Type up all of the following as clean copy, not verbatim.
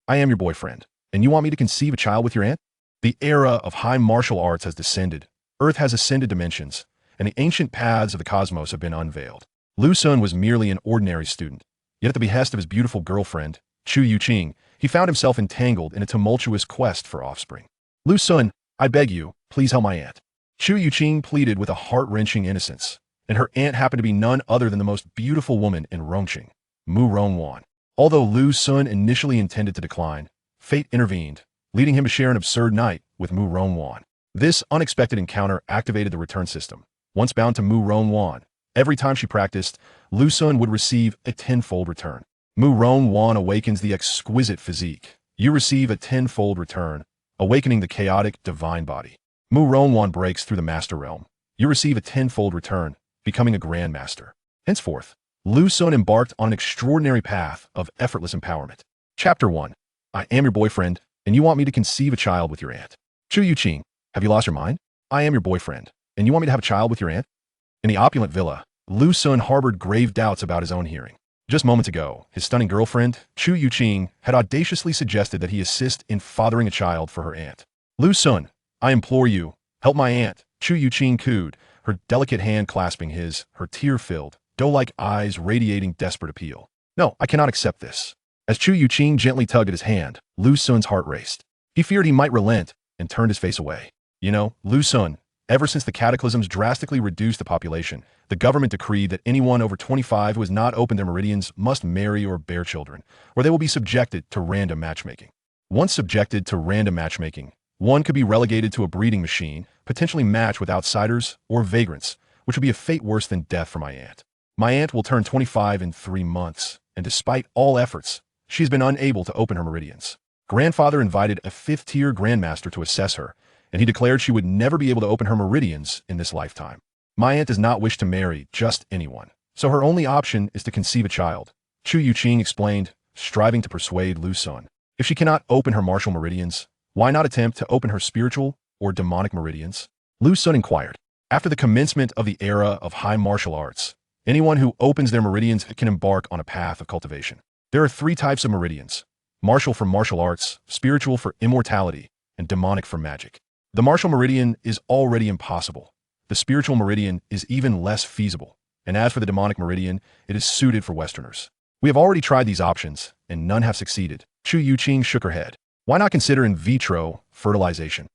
I am your boyfriend, and you want me to conceive a child with your aunt? The era of high martial arts has descended, Earth has ascended dimensions, and the ancient paths of the cosmos have been unveiled. Lu Sun was merely an ordinary student, yet at the behest of his beautiful girlfriend, Chu Youqing, he found himself entangled in a tumultuous quest for offspring. Lu Sun, I beg you, please help my aunt. Chu Youqing pleaded with a heart-wrenching innocence, and her aunt happened to be none other than the most beautiful woman in Rongqing, Murong Wan. Although Lu Sun initially intended to decline, fate intervened, leading him to share an absurd night with Murong Wan. This unexpected encounter activated the return system. Once bound to Murong Wan, every time she practiced, Lu Sun would receive a tenfold return. Murong Wan awakens the exquisite physique. You receive a tenfold return, awakening the chaotic divine body. Murong Wan breaks through the master realm. You receive a tenfold return, becoming a grandmaster. Henceforth, Lu Sun embarked on an extraordinary path of effortless empowerment. Chapter 1. I am your boyfriend, and you want me to conceive a child with your aunt. Chu Youqing, have you lost your mind? I am your boyfriend, and you want me to have a child with your aunt? In the opulent villa, Lu Sun harbored grave doubts about his own hearing. Just moments ago, his stunning girlfriend, Chu Youqing, had audaciously suggested that he assist in fathering a child for her aunt. Lu Sun, I implore you, help my aunt, Chu Youqing cooed, her delicate hand clasping his, her tear-filled, doe-like eyes radiating desperate appeal. No, I cannot accept this. As Chu Youqing gently tugged at his hand, Lu Sun's heart raced. He feared he might relent and turned his face away. You know, Lu Sun, ever since the cataclysms drastically reduced the population, the government decreed that anyone over 25 who has not opened their meridians must marry or bear children, or they will be subjected to random matchmaking. Once subjected to random matchmaking, one could be relegated to a breeding machine, potentially matched with outsiders or vagrants, which would be a fate worse than death for my aunt. My aunt will turn 25 in 3 months, and despite all efforts, she has been unable to open her meridians. Grandfather invited a 5th-tier grandmaster to assess her, and he declared she would never be able to open her meridians in this lifetime. My aunt does not wish to marry just anyone, so her only option is to conceive a child, Chu Youqing explained, striving to persuade Lu Sun. If she cannot open her martial meridians, why not attempt to open her spiritual or demonic meridians? Lu Sun inquired. After the commencement of the era of high martial arts, anyone who opens their meridians can embark on a path of cultivation. There are 3 types of meridians: martial for martial arts, spiritual for immortality, and demonic for magic. The martial meridian is already impossible. The spiritual meridian is even less feasible. And as for the demonic meridian, it is suited for Westerners. We have already tried these options, and none have succeeded. Chu Youqing shook her head. Why not consider in vitro fertilization?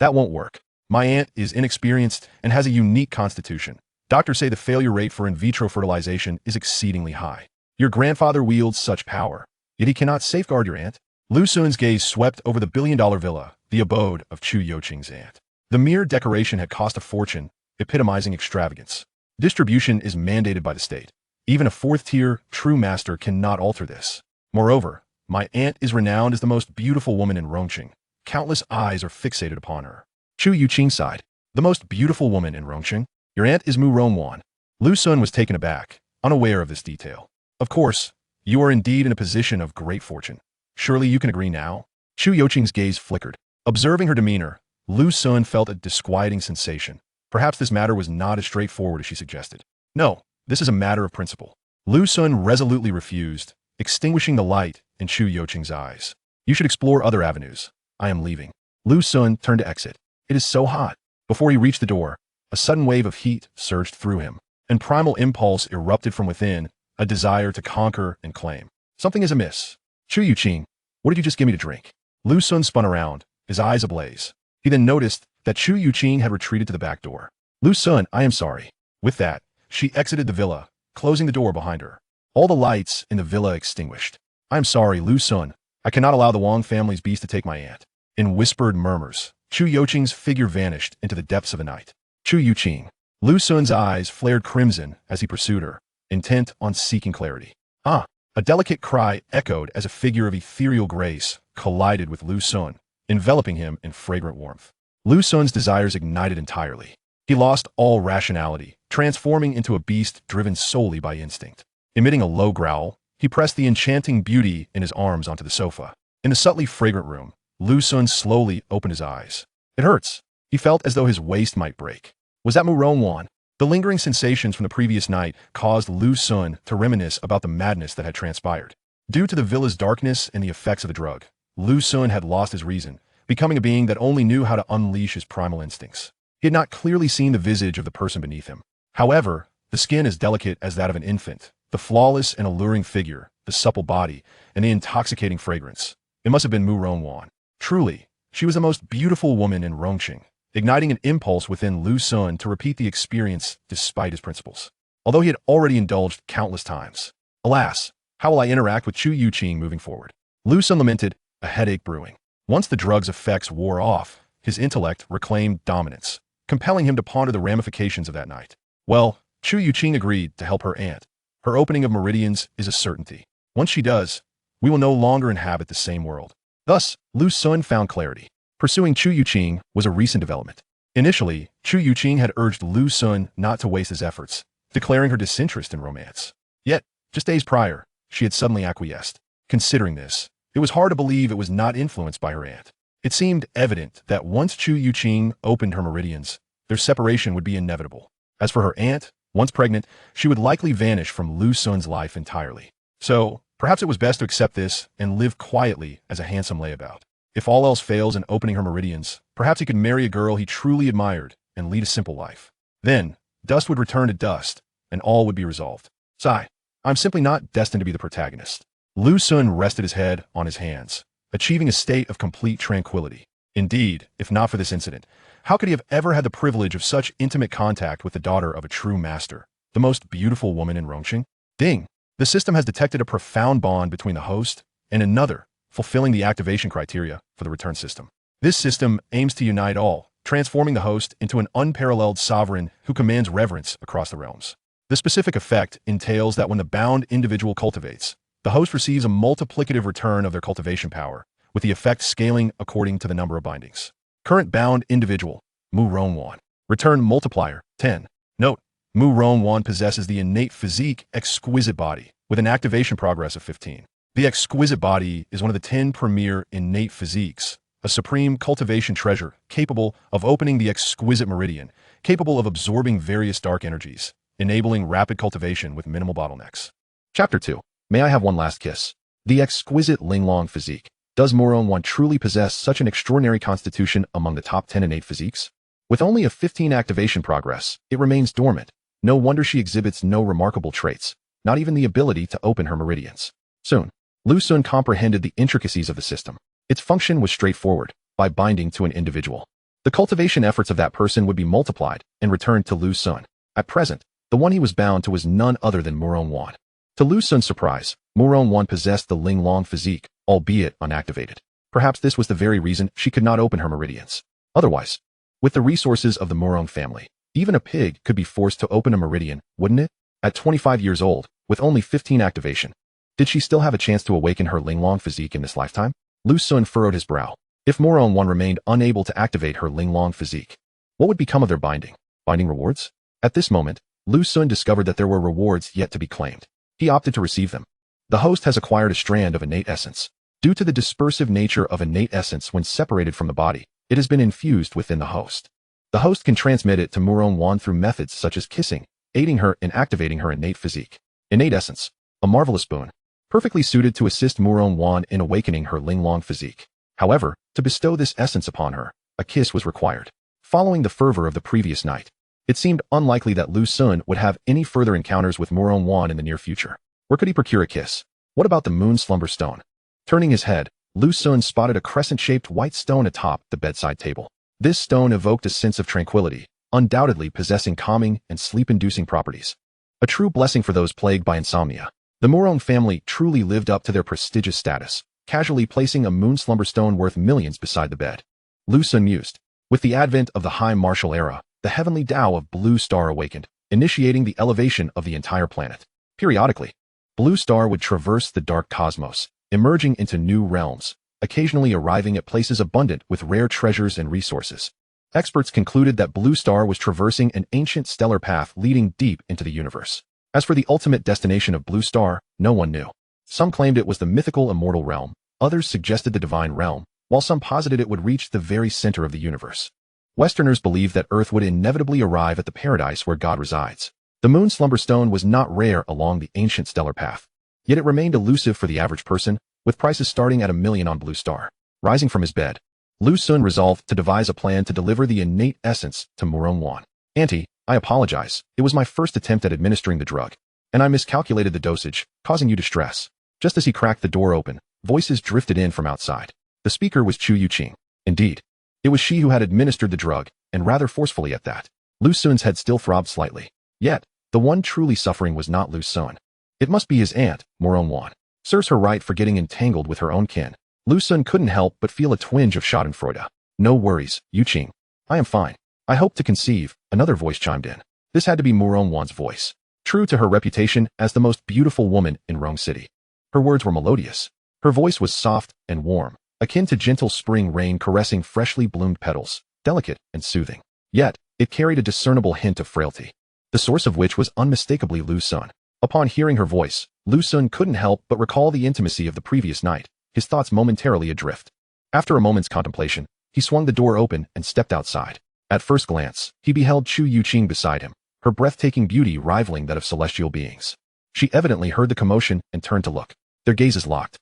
That won't work. My aunt is inexperienced and has a unique constitution. Doctors say the failure rate for in vitro fertilization is exceedingly high. Your grandfather wields such power, yet he cannot safeguard your aunt. Lu Sun's gaze swept over the billion-dollar villa, the abode of Chu Youqing's aunt. The mere decoration had cost a fortune, epitomizing extravagance. Distribution is mandated by the state. Even a 4th-tier, true master cannot alter this. Moreover, my aunt is renowned as the most beautiful woman in Rongqing. Countless eyes are fixated upon her. Chu Youqing sighed. The most beautiful woman in Rongqing? Your aunt is Murong Wan. Lu Sun was taken aback, unaware of this detail. Of course, you are indeed in a position of great fortune. Surely you can agree now? Chu Youqing's gaze flickered. Observing her demeanor, Lu Sun felt a disquieting sensation. Perhaps this matter was not as straightforward as she suggested. No, this is a matter of principle. Lu Sun resolutely refused, extinguishing the light in Chu Youqing's eyes. You should explore other avenues. I am leaving. Lu Sun turned to exit. It is so hot. Before he reached the door, a sudden wave of heat surged through him. An primal impulse erupted from within, a desire to conquer and claim. Something is amiss. Chu Youqing, what did you just give me to drink? Lu Sun spun around, his eyes ablaze. He then noticed that Chu Youqing had retreated to the back door. Lu Sun, I am sorry. With that, she exited the villa, closing the door behind her. All the lights in the villa extinguished. I am sorry, Lu Sun. I cannot allow the Wang family's beast to take my aunt. In whispered murmurs, Chu Youqing's figure vanished into the depths of the night. Chu Youqing. Lu Sun's eyes flared crimson as he pursued her, intent on seeking clarity. Ah! A delicate cry echoed as a figure of ethereal grace collided with Lu Sun, enveloping him in fragrant warmth. Lu Sun's desires ignited entirely. He lost all rationality, transforming into a beast driven solely by instinct. Emitting a low growl, he pressed the enchanting beauty in his arms onto the sofa. In the subtly fragrant room, Lu Sun slowly opened his eyes. It hurts. He felt as though his waist might break. Was that Murong Wan? The lingering sensations from the previous night caused Lu Sun to reminisce about the madness that had transpired. Due to the villa's darkness and the effects of the drug, Lu Xun had lost his reason, becoming a being that only knew how to unleash his primal instincts. He had not clearly seen the visage of the person beneath him. However, the skin as delicate as that of an infant, the flawless and alluring figure, the supple body, and the intoxicating fragrance. It must have been Murong Wan. Truly, she was the most beautiful woman in Rongqing, igniting an impulse within Lu Xun to repeat the experience despite his principles. Although he had already indulged countless times. Alas, how will I interact with Chu Youqing moving forward? Lu Xun lamented, a headache brewing. Once the drug's effects wore off, his intellect reclaimed dominance, compelling him to ponder the ramifications of that night. Well, Chu Youqing agreed to help her aunt. Her opening of meridians is a certainty. Once she does, we will no longer inhabit the same world. Thus, Lu Xun found clarity. Pursuing Chu Youqing was a recent development. Initially, Chu Youqing had urged Lu Xun not to waste his efforts, declaring her disinterest in romance. Yet, just days prior, she had suddenly acquiesced. Considering this, it was hard to believe it was not influenced by her aunt. It seemed evident that once Chu Youqing opened her meridians, their separation would be inevitable. As for her aunt, once pregnant, she would likely vanish from Lu Xun's life entirely. So, perhaps it was best to accept this and live quietly as a handsome layabout. If all else fails in opening her meridians, perhaps he could marry a girl he truly admired and lead a simple life. Then, dust would return to dust, and all would be resolved. Sigh, I'm simply not destined to be the protagonist. Lu Xun rested his head on his hands, achieving a state of complete tranquility. Indeed, if not for this incident, how could he have ever had the privilege of such intimate contact with the daughter of a true master, the most beautiful woman in Rongqing? Ding! The system has detected a profound bond between the host and another, fulfilling the activation criteria for the return system. This system aims to unite all, transforming the host into an unparalleled sovereign who commands reverence across the realms. The specific effect entails that when the bound individual cultivates, the host receives a multiplicative return of their cultivation power, with the effect scaling according to the number of bindings. Current bound individual, Murong Wan. Return multiplier, 10. Note, Murong Wan possesses the innate physique exquisite body, with an activation progress of 15. The exquisite body is one of the 10 premier innate physiques, a supreme cultivation treasure capable of opening the exquisite meridian, capable of absorbing various dark energies, enabling rapid cultivation with minimal bottlenecks. Chapter 2. May I have one last kiss? The exquisite Lingling physique. Does Murong Wan truly possess such an extraordinary constitution among the top 10 innate physiques? With only a 15 activation progress, it remains dormant. No wonder she exhibits no remarkable traits, not even the ability to open her meridians. Soon, Lu Xun comprehended the intricacies of the system. Its function was straightforward, by binding to an individual. The cultivation efforts of that person would be multiplied and returned to Lu Xun. At present, the one he was bound to was none other than Murong Wan. To Lu Xun's surprise, Murong Wan possessed the Lingling physique, albeit unactivated. Perhaps this was the very reason she could not open her meridians. Otherwise, with the resources of the Murong family, even a pig could be forced to open a meridian, wouldn't it? At 25 years old, with only 15 activation, did she still have a chance to awaken her Lingling physique in this lifetime? Lu Xun furrowed his brow. If Murong Wan remained unable to activate her Lingling physique, what would become of their binding? Binding rewards? At this moment, Lu Xun discovered that there were rewards yet to be claimed. He opted to receive them. The host has acquired a strand of innate essence. Due to the dispersive nature of innate essence when separated from the body, it has been infused within the host. The host can transmit it to Murong Wan through methods such as kissing, aiding her in activating her innate physique. Innate essence, a marvelous boon, perfectly suited to assist Murong Wan in awakening her Lingling physique. However, to bestow this essence upon her, a kiss was required. Following the fervor of the previous night, it seemed unlikely that Lu Xun would have any further encounters with Murong Wan in the near future. Where could he procure a kiss? What about the moon slumber stone? Turning his head, Lu Xun spotted a crescent-shaped white stone atop the bedside table. This stone evoked a sense of tranquility, undoubtedly possessing calming and sleep-inducing properties. A true blessing for those plagued by insomnia. The Murong family truly lived up to their prestigious status, casually placing a moon slumber stone worth millions beside the bed. Lu Xun mused. With the advent of the high martial era, the heavenly Tao of Blue Star awakened, initiating the elevation of the entire planet. Periodically, Blue Star would traverse the dark cosmos, emerging into new realms, occasionally arriving at places abundant with rare treasures and resources. Experts concluded that Blue Star was traversing an ancient stellar path leading deep into the universe. As for the ultimate destination of Blue Star, no one knew. Some claimed it was the mythical immortal realm, others suggested the divine realm, while some posited it would reach the very center of the universe. Westerners believed that Earth would inevitably arrive at the paradise where God resides. The moon slumber stone was not rare along the ancient stellar path, yet it remained elusive for the average person, with prices starting at 1 million on Blue Star. Rising from his bed, Lu Xun resolved to devise a plan to deliver the innate essence to Murong Wan. Auntie, I apologize. It was my first attempt at administering the drug, and I miscalculated the dosage, causing you distress. Just as he cracked the door open, voices drifted in from outside. The speaker was Chu Youqing. Indeed, it was she who had administered the drug, and rather forcefully at that. Lu Xun's head still throbbed slightly. Yet, the one truly suffering was not Lu Xun. It must be his aunt, Murong Wan. Serves her right for getting entangled with her own kin. Lu Xun couldn't help but feel a twinge of schadenfreude. No worries, Youqing. I am fine. I hope to conceive, another voice chimed in. This had to be Murong Wan's voice. True to her reputation as the most beautiful woman in Rong City. Her words were melodious. Her voice was soft and warm, akin to gentle spring rain caressing freshly bloomed petals, delicate and soothing. Yet, it carried a discernible hint of frailty, the source of which was unmistakably Lu Xun. Upon hearing her voice, Lu Xun couldn't help but recall the intimacy of the previous night, his thoughts momentarily adrift. After a moment's contemplation, he swung the door open and stepped outside. At first glance, he beheld Chu Youqing beside him, her breathtaking beauty rivaling that of celestial beings. She evidently heard the commotion and turned to look. Their gazes locked.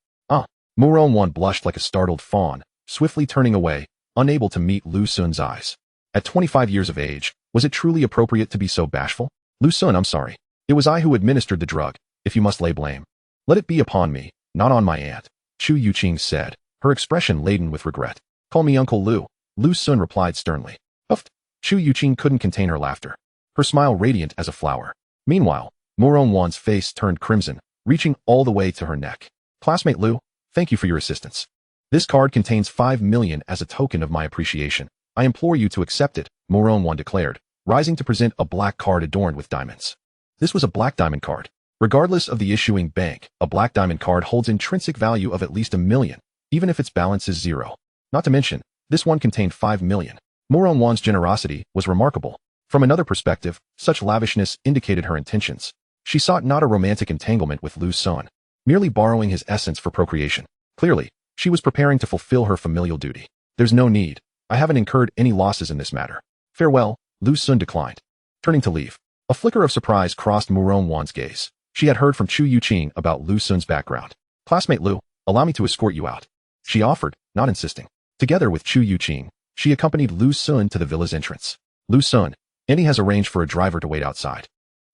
Murong Wan blushed like a startled fawn, swiftly turning away, unable to meet Lu Xun's eyes. At 25 years of age, was it truly appropriate to be so bashful? Lu Xun, I'm sorry. It was I who administered the drug, if you must lay blame. Let it be upon me, not on my aunt, Chu Youqing said, her expression laden with regret. Call me Uncle Lu, Lu Xun replied sternly. Huffed. Chu Youqing couldn't contain her laughter, her smile radiant as a flower. Meanwhile, Murong Wan's face turned crimson, reaching all the way to her neck. Classmate Lu, thank you for your assistance. This card contains 5 million as a token of my appreciation. I implore you to accept it, Murong Wan declared, rising to present a black card adorned with diamonds. This was a black diamond card. Regardless of the issuing bank, a black diamond card holds intrinsic value of at least 1 million, even if its balance is 0. Not to mention, this one contained 5 million. Murong Wan's generosity was remarkable. From another perspective, such lavishness indicated her intentions. She sought not a romantic entanglement with Lu Xun, merely borrowing his essence for procreation. Clearly, she was preparing to fulfill her familial duty. There's no need. I haven't incurred any losses in this matter. Farewell, Lu Xun declined. Turning to leave, a flicker of surprise crossed Murong Wan's gaze. She had heard from Chu Youqing about Lu Xun's background. Classmate Lu, allow me to escort you out. She offered, not insisting. Together with Chu Youqing, she accompanied Lu Xun to the villa's entrance. Lu Xun, Annie has arranged for a driver to wait outside.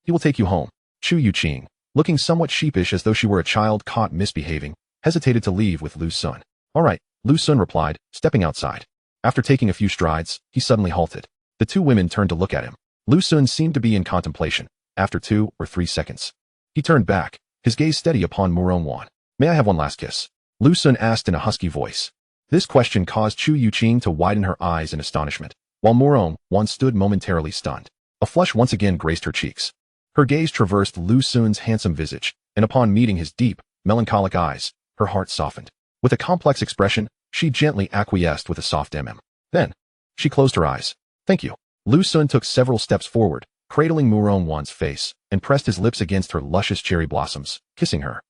He will take you home. Chu Youqing, looking somewhat sheepish as though she were a child caught misbehaving, hesitated to leave with Lu Xun. All right, Lu Xun replied, stepping outside. After taking a few strides, he suddenly halted. The two women turned to look at him. Lu Xun seemed to be in contemplation, after 2 or 3 seconds. He turned back, his gaze steady upon Murong Wan. May I have one last kiss? Lu Xun asked in a husky voice. This question caused Chu Youqing to widen her eyes in astonishment, while Murong Wan stood momentarily stunned. A flush once again graced her cheeks. Her gaze traversed Lu Xun's handsome visage, and upon meeting his deep, melancholic eyes, her heart softened. With a complex expression, she gently acquiesced with a soft Then, she closed her eyes. Thank you. Lu Xun took several steps forward, cradling Murong Wan's face, and pressed his lips against her luscious cherry blossoms, kissing her.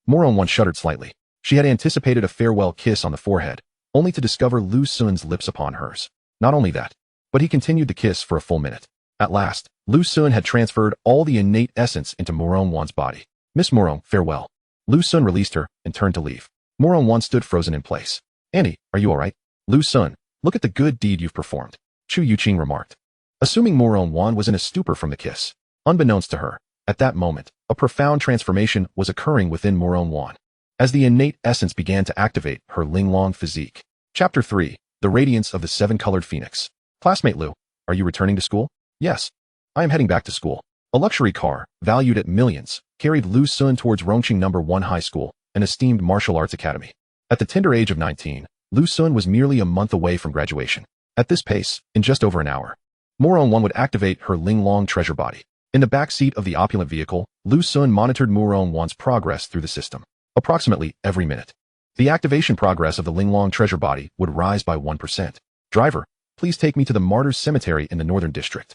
Murong Wan shuddered slightly. She had anticipated a farewell kiss on the forehead, only to discover Lu Xun's lips upon hers. Not only that, but he continued the kiss for a full minute. At last, Lu Xun had transferred all the innate essence into Murong Wan's body. Miss Murong, farewell. Lu Xun released her and turned to leave. Murong Wan stood frozen in place. Annie, are you all right? Lu Xun, look at the good deed you've performed, Chu Youqing remarked. Assuming Murong Wan was in a stupor from the kiss, unbeknownst to her, at that moment, a profound transformation was occurring within Murong Wan, as the innate essence began to activate her Linglong physique. Chapter 3, The Radiance of the Seven-Colored Phoenix. Classmate Lu, are you returning to school? Yes. I am heading back to school. A luxury car, valued at millions, carried Lu Xun towards Rongqing No. 1 High School, an esteemed martial arts academy. At the tender age of 19, Lu Xun was merely a month away from graduation. At this pace, in just over an hour, Murong Wan would activate her Linglong treasure body. In the back seat of the opulent vehicle, Lu Xun monitored Murong Wan's progress through the system. Approximately every minute, the activation progress of the Linglong treasure body would rise by 1%. Driver, please take me to the Martyrs Cemetery in the Northern District.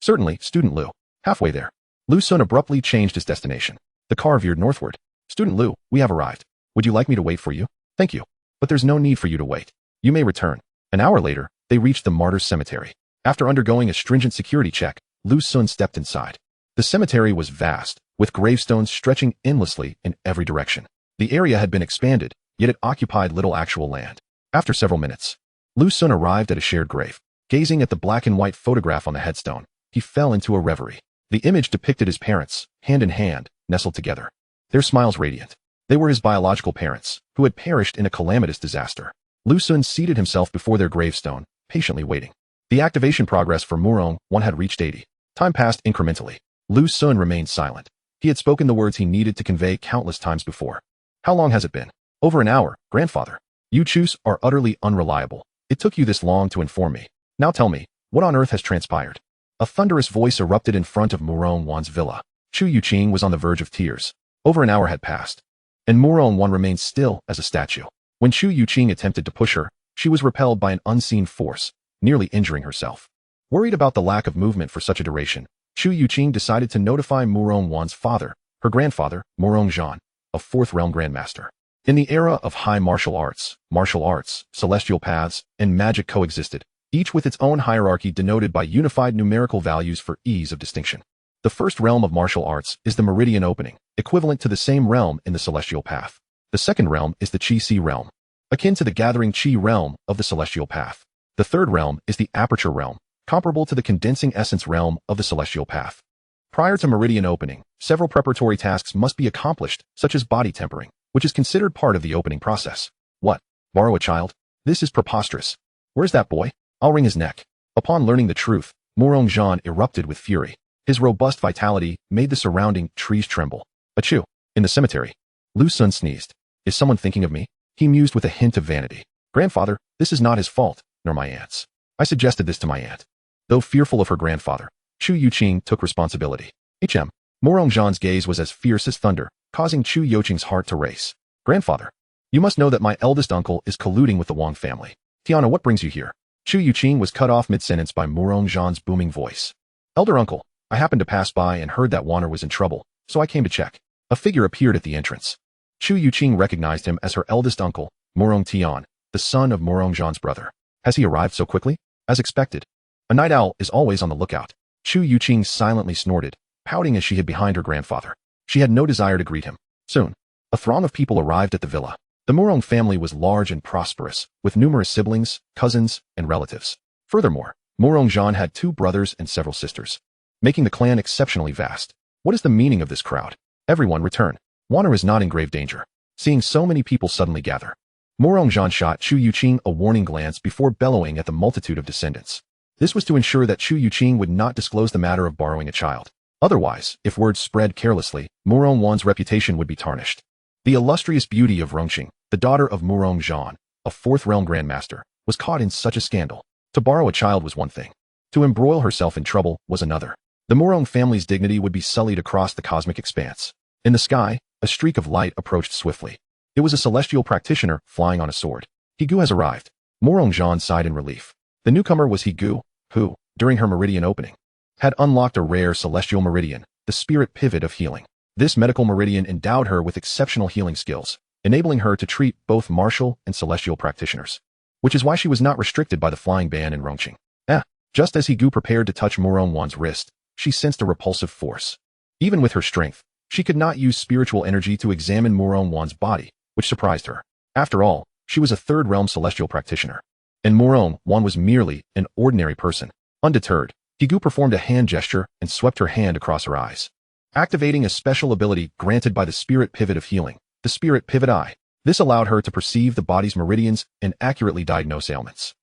Certainly, Student Lu. Halfway there, Lu Xun abruptly changed his destination. The car veered northward. Student Lu, we have arrived. Would you like me to wait for you? Thank you. But there's no need for you to wait. You may return. An hour later, they reached the Martyrs Cemetery. After undergoing a stringent security check, Lu Xun stepped inside. The cemetery was vast, with gravestones stretching endlessly in every direction. The area had been expanded, yet it occupied little actual land. After several minutes, Lu Xun arrived at a shared grave. Gazing at the black and white photograph on the headstone, he fell into a reverie. The image depicted his parents, hand in hand, nestled together. Their smiles radiant. They were his biological parents, who had perished in a calamitous disaster. Lu Xun seated himself before their gravestone, patiently waiting. The activation progress for Murong Wan had reached 80. Time passed incrementally. Lu Xun remained silent. He had spoken the words he needed to convey countless times before. How long has it been? Over an hour, grandfather. You Chus are utterly unreliable. It took you this long to inform me. Now tell me, what on earth has transpired? A thunderous voice erupted in front of Murong Wan's villa. Chu Youqing was on the verge of tears. Over an hour had passed, and Murong Wan remained still as a statue. When Chu Youqing attempted to push her, she was repelled by an unseen force, nearly injuring herself. Worried about the lack of movement for such a duration, Chu Youqing decided to notify Murong Wan's father, her grandfather, Murong Wan, a fourth realm grandmaster. In the era of high martial arts, celestial paths, and magic coexisted, each with its own hierarchy denoted by unified numerical values for ease of distinction. The first realm of martial arts is the meridian opening, equivalent to the same realm in the celestial path. The second realm is the Qi realm, akin to the gathering Qi realm of the celestial path. The third realm is the aperture realm, comparable to the condensing essence realm of the celestial path. Prior to meridian opening, several preparatory tasks must be accomplished, such as body tempering, which is considered part of the opening process. What? Borrow a child? This is preposterous. Where's that boy? I'll wring his neck. Upon learning the truth, Murong Wan erupted with fury. His robust vitality made the surrounding trees tremble. Achoo! In the cemetery, Lu Xun sneezed. Is someone thinking of me? He mused with a hint of vanity. Grandfather, this is not his fault, nor my aunt's. I suggested this to my aunt. Though fearful of her grandfather, Chu Youqing took responsibility. Murong Wan's gaze was as fierce as thunder, causing Chu Youqing's heart to race. Grandfather, you must know that my eldest uncle is colluding with the Wang family. Tiana, what brings you here? Chu Youqing was cut off mid-sentence by Murong Wan's booming voice. Elder uncle, I happened to pass by and heard that Wanner was in trouble, so I came to check. A figure appeared at the entrance. Chu Youqing recognized him as her eldest uncle, Murong Tian, the son of Murong Wan's brother. Has he arrived so quickly? As expected. A night owl is always on the lookout. Chu Youqing silently snorted, pouting as she hid behind her grandfather. She had no desire to greet him. Soon, a throng of people arrived at the villa. The Murong family was large and prosperous, with numerous siblings, cousins, and relatives. Furthermore, Murong Wan had 2 brothers and several sisters, making the clan exceptionally vast. What is the meaning of this crowd? Everyone return. Wanner is not in grave danger. Seeing so many people suddenly gather, Murong Wan shot Chu Youqing a warning glance before bellowing at the multitude of descendants. This was to ensure that Chu Youqing would not disclose the matter of borrowing a child. Otherwise, if word spread carelessly, Murong Wan's reputation would be tarnished. The illustrious beauty of Rong City, the daughter of Murong Wan, a fourth realm grandmaster, was caught in such a scandal. To borrow a child was one thing. To embroil herself in trouble was another. The Murong family's dignity would be sullied across the cosmic expanse. In the sky, a streak of light approached swiftly. It was a celestial practitioner flying on a sword. Higu has arrived. Murong Wan sighed in relief. The newcomer was Higu, who, during her meridian opening, had unlocked a rare celestial meridian, the spirit pivot of healing. This medical meridian endowed her with exceptional healing skills, enabling her to treat both martial and celestial practitioners, which is why she was not restricted by the flying ban in Rong City. Just as Higu prepared to touch Murong Wan's wrist, she sensed a repulsive force. Even with her strength, she could not use spiritual energy to examine Murong Wan's body, which surprised her. After all, she was a third realm celestial practitioner, and Murong Wan was merely an ordinary person. Undeterred, Higu performed a hand gesture and swept her hand across her eyes, activating a special ability granted by the spirit pivot of healing, the spirit pivot eye. This allowed her to perceive the body's meridians and accurately diagnose ailments.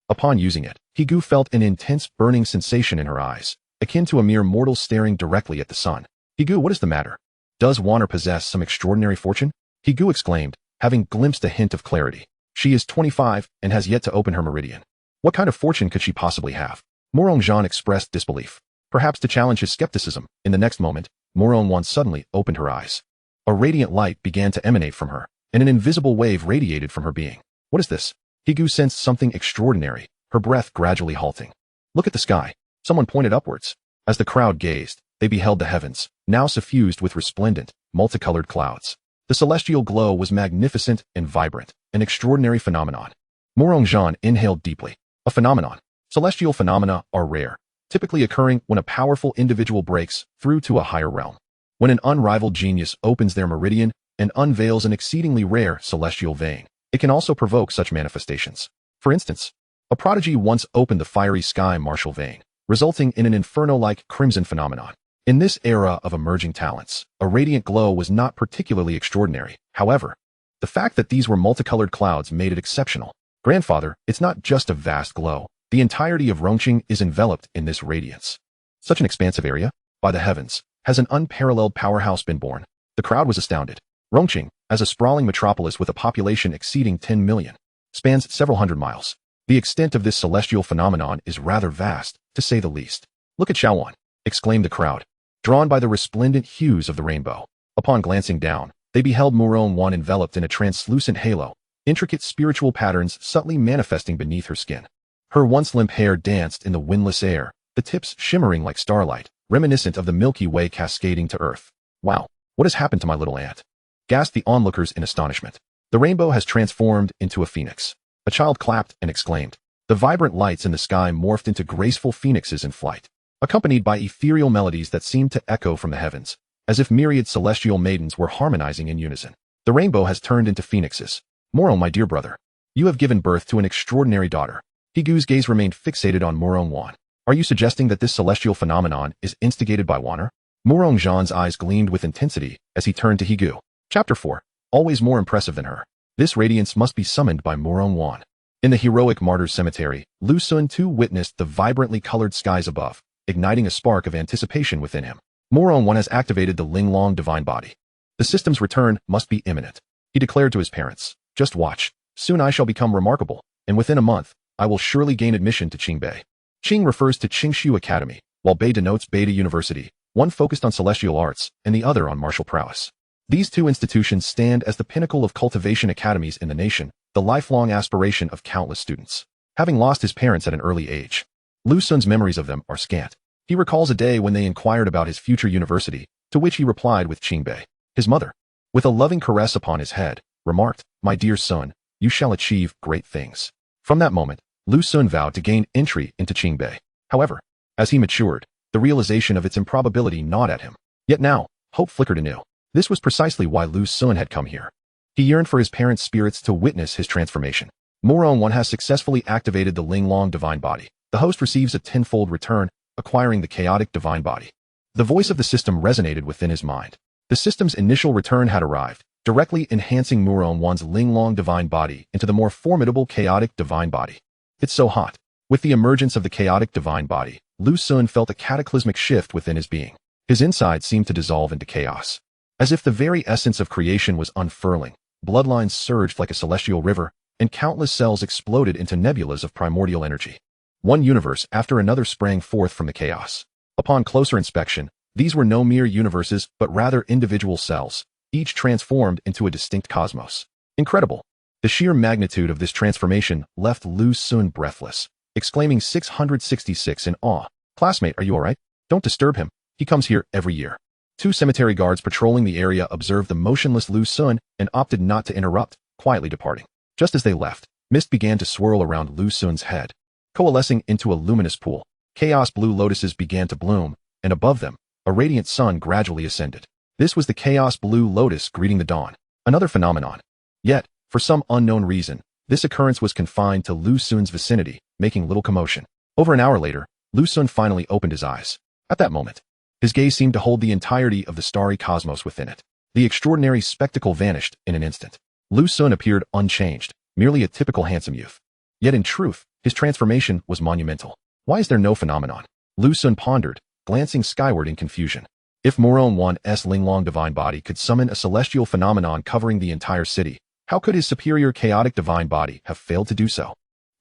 Upon using it, Higu felt an intense burning sensation in her eyes, akin to a mere mortal staring directly at the sun. Higu, what is the matter? Does Wanner possess some extraordinary fortune? Higu exclaimed, having glimpsed a hint of clarity. She is 25 and has yet to open her meridian. What kind of fortune could she possibly have? Murong Wan expressed disbelief. Perhaps to challenge his skepticism, in the next moment, Murong Wan suddenly opened her eyes. A radiant light began to emanate from her, and an invisible wave radiated from her being. What is this? Higu sensed something extraordinary, her breath gradually halting. Look at the sky. Someone pointed upwards. As the crowd gazed, they beheld the heavens, now suffused with resplendent, multicolored clouds. The celestial glow was magnificent and vibrant, an extraordinary phenomenon. Murong Wan inhaled deeply. A phenomenon. Celestial phenomena are rare, typically occurring when a powerful individual breaks through to a higher realm. When an unrivaled genius opens their meridian, and unveils an exceedingly rare celestial vein. It can also provoke such manifestations. For instance, a prodigy once opened the fiery sky martial vein, resulting in an inferno-like crimson phenomenon. In this era of emerging talents, a radiant glow was not particularly extraordinary. However, the fact that these were multicolored clouds made it exceptional. Grandfather, it's not just a vast glow. The entirety of Rongqing is enveloped in this radiance. Such an expansive area, by the heavens, has an unparalleled powerhouse been born? The crowd was astounded. Rongqing, as a sprawling metropolis with a population exceeding 10 million, spans several hundred miles. The extent of this celestial phenomenon is rather vast, to say the least. Look at Shaowan, exclaimed the crowd, drawn by the resplendent hues of the rainbow. Upon glancing down, they beheld Murong Wan enveloped in a translucent halo, intricate spiritual patterns subtly manifesting beneath her skin. Her once limp hair danced in the windless air, the tips shimmering like starlight, reminiscent of the Milky Way cascading to earth. Wow, what has happened to my little aunt? Gasped the onlookers in astonishment. The rainbow has transformed into a phoenix. A child clapped and exclaimed. The vibrant lights in the sky morphed into graceful phoenixes in flight, accompanied by ethereal melodies that seemed to echo from the heavens, as if myriad celestial maidens were harmonizing in unison. The rainbow has turned into phoenixes. Murong, my dear brother, you have given birth to an extraordinary daughter. Higu's gaze remained fixated on Murong Wan. Are you suggesting that this celestial phenomenon is instigated by Wanner? Murong Zhan's eyes gleamed with intensity as he turned to Higu. Chapter 4. Always more impressive than her. This radiance must be summoned by Murong Wan. In the heroic martyrs' cemetery, Lu Sun too witnessed the vibrantly colored skies above, igniting a spark of anticipation within him. Murong Wan has activated the Lingling Divine Body. The system's return must be imminent. He declared to his parents, just watch. Soon I shall become remarkable, and within a month, I will surely gain admission to Qingbei. Qing refers to Qingshu Academy, while Bei denotes Beta University, one focused on celestial arts and the other on martial prowess. These two institutions stand as the pinnacle of cultivation academies in the nation, the lifelong aspiration of countless students. Having lost his parents at an early age, Lu Sun's memories of them are scant. He recalls a day when they inquired about his future university, to which he replied with Qingbei. His mother, with a loving caress upon his head, remarked, "My dear son, you shall achieve great things." From that moment, Lu Sun vowed to gain entry into Qingbei. However, as he matured, the realization of its improbability gnawed at him. Yet now, hope flickered anew. This was precisely why Lu Sun had come here. He yearned for his parents' spirits to witness his transformation. Murong Wan has successfully activated the Lingling Divine Body. The host receives a tenfold return, acquiring the chaotic Divine Body. The voice of the system resonated within his mind. The system's initial return had arrived, directly enhancing Murong Wan's Lingling Divine Body into the more formidable chaotic Divine Body. It's so hot. With the emergence of the chaotic Divine Body, Lu Sun felt a cataclysmic shift within his being. His insides seemed to dissolve into chaos. As if the very essence of creation was unfurling, bloodlines surged like a celestial river, and countless cells exploded into nebulas of primordial energy. One universe after another sprang forth from the chaos. Upon closer inspection, these were no mere universes but rather individual cells, each transformed into a distinct cosmos. Incredible. The sheer magnitude of this transformation left Lu Sun breathless, exclaiming 666 in awe. "Classmate, are you alright? Don't disturb him. He comes here every year." Two cemetery guards patrolling the area observed the motionless Lu Sun and opted not to interrupt, quietly departing. Just as they left, mist began to swirl around Lu Sun's head, coalescing into a luminous pool. Chaos blue lotuses began to bloom, and above them, a radiant sun gradually ascended. This was the chaos blue lotus greeting the dawn, another phenomenon. Yet, for some unknown reason, this occurrence was confined to Lu Sun's vicinity, making little commotion. Over an hour later, Lu Sun finally opened his eyes. At that moment, his gaze seemed to hold the entirety of the starry cosmos within it. The extraordinary spectacle vanished in an instant. Lu Sun appeared unchanged, merely a typical handsome youth. Yet in truth, his transformation was monumental. Why is there no phenomenon? Lu Sun pondered, glancing skyward in confusion. If Murong Wan's Lingling Divine Body could summon a celestial phenomenon covering the entire city, how could his superior chaotic Divine Body have failed to do so?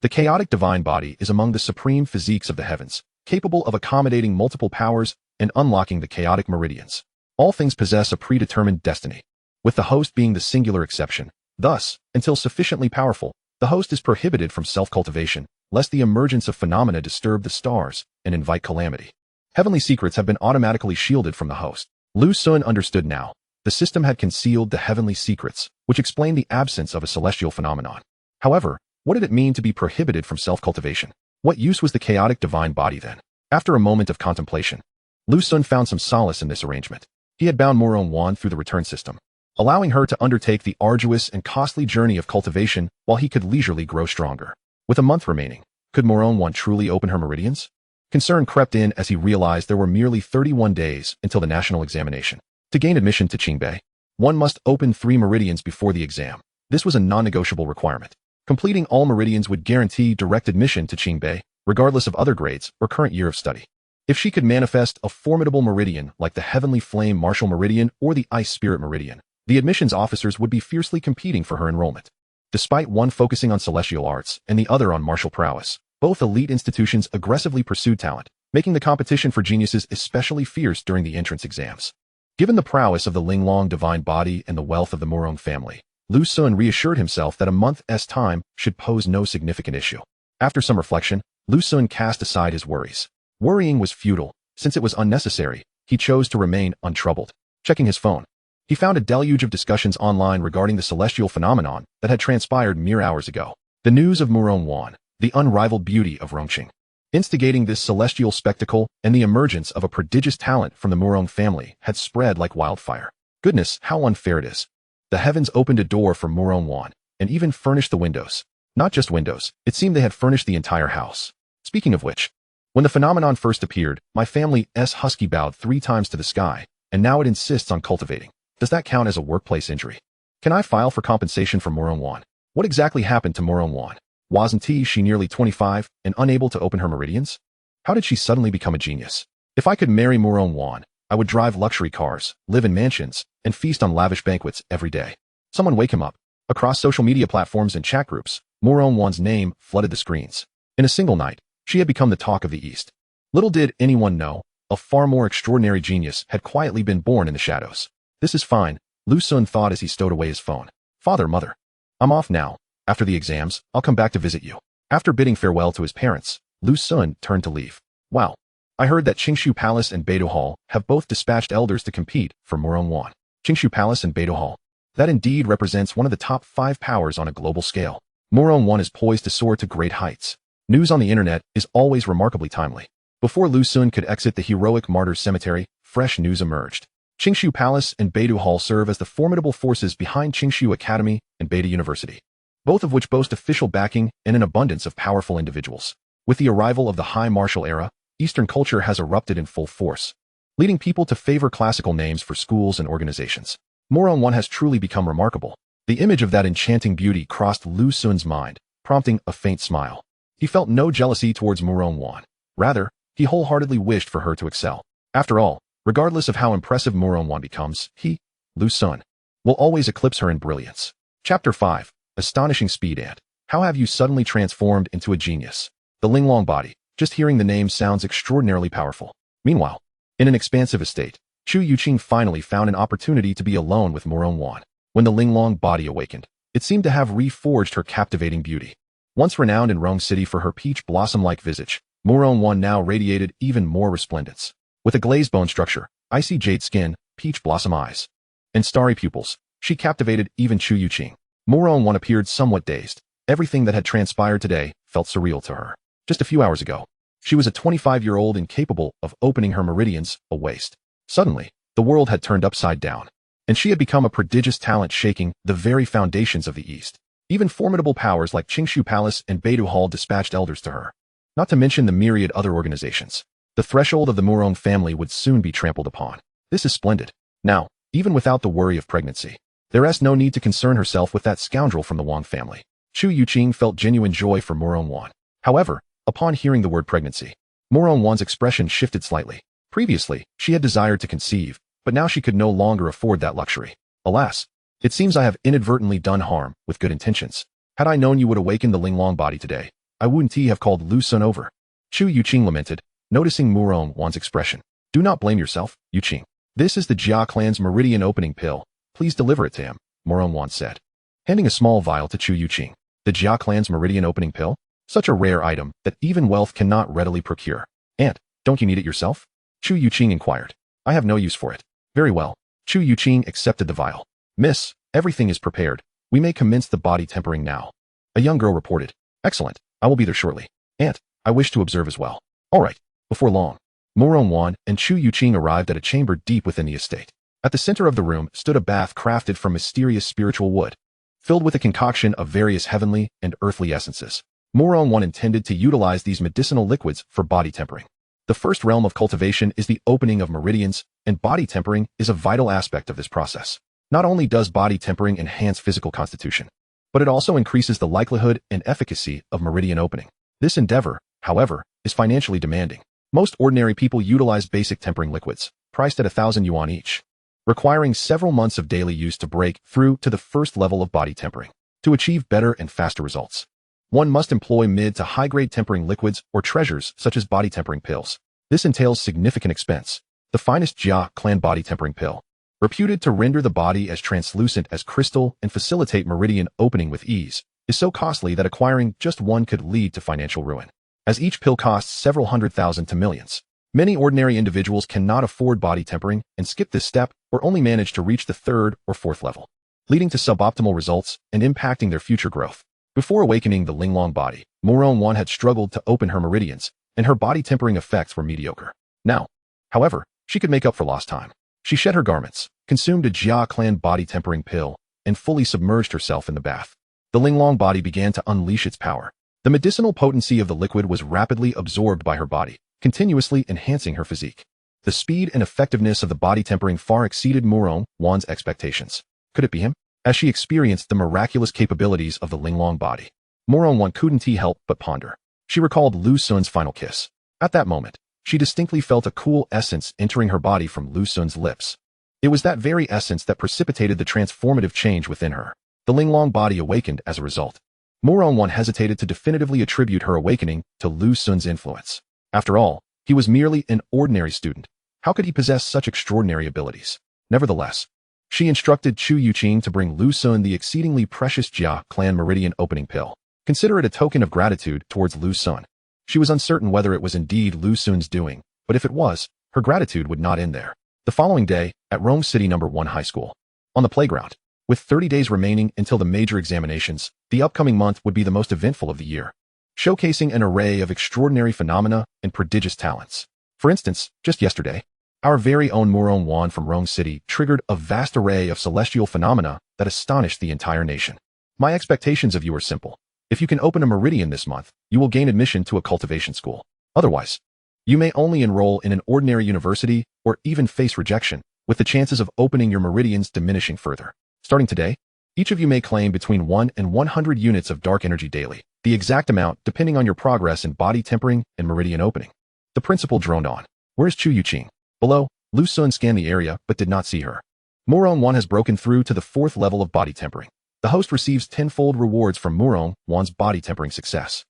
The chaotic Divine Body is among the supreme physiques of the heavens, capable of accommodating multiple powers and unlocking the chaotic meridians. All things possess a predetermined destiny, with the host being the singular exception. Thus, until sufficiently powerful, the host is prohibited from self-cultivation, lest the emergence of phenomena disturb the stars and invite calamity. Heavenly secrets have been automatically shielded from the host. Lu Sun understood now. The system had concealed the heavenly secrets, which explained the absence of a celestial phenomenon. However, what did it mean to be prohibited from self-cultivation? What use was the chaotic Divine Body then? After a moment of contemplation, Lu Sun found some solace in this arrangement. He had bound Murong Wan through the return system, allowing her to undertake the arduous and costly journey of cultivation while he could leisurely grow stronger. With a month remaining, could Murong Wan truly open her meridians? Concern crept in as he realized there were merely 31 days until the national examination. To gain admission to Qingbei, one must open 3 meridians before the exam. This was a non-negotiable requirement. Completing all meridians would guarantee direct admission to Qingbei, regardless of other grades or current year of study. If she could manifest a formidable meridian like the Heavenly Flame Martial Meridian or the Ice Spirit Meridian, the admissions officers would be fiercely competing for her enrollment. Despite one focusing on celestial arts and the other on martial prowess, both elite institutions aggressively pursued talent, making the competition for geniuses especially fierce during the entrance exams. Given the prowess of the Lingling Divine Body and the wealth of the Murong family, Lu Xun reassured himself that a month's time should pose no significant issue. After some reflection, Lu Xun cast aside his worries. Worrying was futile. Since it was unnecessary, he chose to remain untroubled. Checking his phone, he found a deluge of discussions online regarding the celestial phenomenon that had transpired mere hours ago. The news of Murong Wan, the unrivaled beauty of Rongqing, instigating this celestial spectacle and the emergence of a prodigious talent from the Murong family had spread like wildfire. Goodness, how unfair it is. The heavens opened a door for Murong Wan, and even furnished the windows. Not just windows, it seemed they had furnished the entire house. Speaking of which, when the phenomenon first appeared, my family's husky bowed 3 times to the sky, and now it insists on cultivating. Does that count as a workplace injury? Can I file for compensation for Murong Wan? What exactly happened to Murong Wan? Wasn't she nearly 25 and unable to open her meridians? How did she suddenly become a genius? If I could marry Murong Wan, I would drive luxury cars, live in mansions, and feast on lavish banquets every day. Someone wake him up. Across social media platforms and chat groups, Murong Wan's name flooded the screens. In a single night, she had become the talk of the East. Little did anyone know, a far more extraordinary genius had quietly been born in the shadows. This is fine, Lu Xun thought as he stowed away his phone. Father, mother, I'm off now. After the exams, I'll come back to visit you. After bidding farewell to his parents, Lu Xun turned to leave. Wow. I heard that Qingshu Palace and Beidou Hall have both dispatched elders to compete for Murong Wan. Qingshu Palace and Beidou Hall. That indeed represents one of the top 5 powers on a global scale. Murong Wan is poised to soar to great heights. News on the internet is always remarkably timely. Before Lu Xun could exit the heroic martyrs cemetery, fresh news emerged. Qingshu Palace and Beidou Hall serve as the formidable forces behind Qingshu Academy and Beidou University, both of which boast official backing and an abundance of powerful individuals. With the arrival of the high martial era, Eastern culture has erupted in full force, leading people to favor classical names for schools and organizations. Murong Wan has truly become remarkable. The image of that enchanting beauty crossed Lu Xun's mind, prompting a faint smile. He felt no jealousy towards Murong Wan. Rather, he wholeheartedly wished for her to excel. After all, regardless of how impressive Murong Wan becomes, he, Lu Xun, will always eclipse her in brilliance. Chapter 5. Astonishing Speed and How have you suddenly transformed into a genius? The Lingling Body. Just hearing the name sounds extraordinarily powerful. Meanwhile, in an expansive estate, Chu Youqing finally found an opportunity to be alone with Murong Wan. When the Lingling Body awakened, it seemed to have reforged her captivating beauty. Once renowned in Rong City for her peach blossom-like visage, Murong Wan now radiated even more resplendence. With a glazed bone structure, icy jade skin, peach blossom eyes, and starry pupils, she captivated even Chu Youqing. Murong Wan appeared somewhat dazed. Everything that had transpired today felt surreal to her. Just a few hours ago, she was a 25-year-old incapable of opening her meridians, a waste. Suddenly, the world had turned upside down, and she had become a prodigious talent shaking the very foundations of the East. Even formidable powers like Qingshu Palace and Beidou Hall dispatched elders to her, not to mention the myriad other organizations. The threshold of the Murong family would soon be trampled upon. This is splendid. Now, even without the worry of pregnancy, there is no need to concern herself with that scoundrel from the Wang family. Chu Youqing felt genuine joy for Murong Wan. However, upon hearing the word pregnancy, Murong Wan's expression shifted slightly. Previously, she had desired to conceive, but now she could no longer afford that luxury. Alas, it seems I have inadvertently done harm with good intentions. Had I known you would awaken the Lingling Body today, I wouldn't have called Lu Xun over. Chu Youqing lamented, noticing Murong Wan's expression. Do not blame yourself, Youqing. This is the Jia clan's meridian opening pill. Please deliver it to him, Murong Wan said, handing a small vial to Chu Youqing. The Jia clan's meridian opening pill? Such a rare item that even wealth cannot readily procure. Aunt, don't you need it yourself? Chu Youqing inquired. I have no use for it. Very well. Chu Youqing accepted the vial. Miss, everything is prepared. We may commence the body tempering now. A young girl reported. Excellent. I will be there shortly. Aunt, I wish to observe as well. All right. Before long, Murong Wan and Chu Youqing arrived at a chamber deep within the estate. At the center of the room stood a bath crafted from mysterious spiritual wood, filled with a concoction of various heavenly and earthly essences. Murong Wan intended to utilize these medicinal liquids for body tempering. The first realm of cultivation is the opening of meridians, and body tempering is a vital aspect of this process. Not only does body tempering enhance physical constitution, but it also increases the likelihood and efficacy of meridian opening. This endeavor, however, is financially demanding. Most ordinary people utilize basic tempering liquids, priced at 1,000 yuan each, requiring several months of daily use to break through to the first level of body tempering. To achieve better and faster results, one must employ mid to high-grade tempering liquids or treasures such as body tempering pills. This entails significant expense. The finest Jia clan body tempering pill, reputed to render the body as translucent as crystal and facilitate meridian opening with ease, is so costly that acquiring just one could lead to financial ruin, as each pill costs several hundred thousand to millions. Many ordinary individuals cannot afford body tempering and skip this step or only manage to reach the third or fourth level, leading to suboptimal results and impacting their future growth. Before awakening the Lingling Body, Murong Wan had struggled to open her meridians, and her body tempering effects were mediocre. Now, however, she could make up for lost time. She shed her garments, consumed a Jia clan body tempering pill, and fully submerged herself in the bath. The Lingling Body began to unleash its power. The medicinal potency of the liquid was rapidly absorbed by her body, continuously enhancing her physique. The speed and effectiveness of the body tempering far exceeded Murong Wan's expectations. Could it be him? As she experienced the miraculous capabilities of the Lingling Body, Murong Wan couldn't help but ponder. She recalled Lu Xun's final kiss. At that moment, she distinctly felt a cool essence entering her body from Lu Xun's lips. It was that very essence that precipitated the transformative change within her. The Lingling Body awakened as a result. Murong Wan hesitated to definitively attribute her awakening to Lu Xun's influence. After all, he was merely an ordinary student. How could he possess such extraordinary abilities? Nevertheless, she instructed Chu Youqing to bring Lu Xun the exceedingly precious Jia clan meridian opening pill. Consider it a token of gratitude towards Lu Xun. She was uncertain whether it was indeed Lu Xun's doing, but if it was, her gratitude would not end there. The following day, at Rong City No. 1 High School, on the playground, with 30 days remaining until the major examinations, the upcoming month would be the most eventful of the year, showcasing an array of extraordinary phenomena and prodigious talents. For instance, just yesterday, our very own Murong Wan from Rong City triggered a vast array of celestial phenomena that astonished the entire nation. My expectations of you are simple. If you can open a meridian this month, you will gain admission to a cultivation school. Otherwise, you may only enroll in an ordinary university or even face rejection, with the chances of opening your meridians diminishing further. Starting today, each of you may claim between 1 and 100 units of dark energy daily, the exact amount depending on your progress in body tempering and meridian opening. The principal droned on. Where's Chu Youqing? Below, Lu Xun scanned the area but did not see her. Murong Wan has broken through to the 4th level of body tempering. The host receives tenfold rewards from Murong Wan's body tempering success.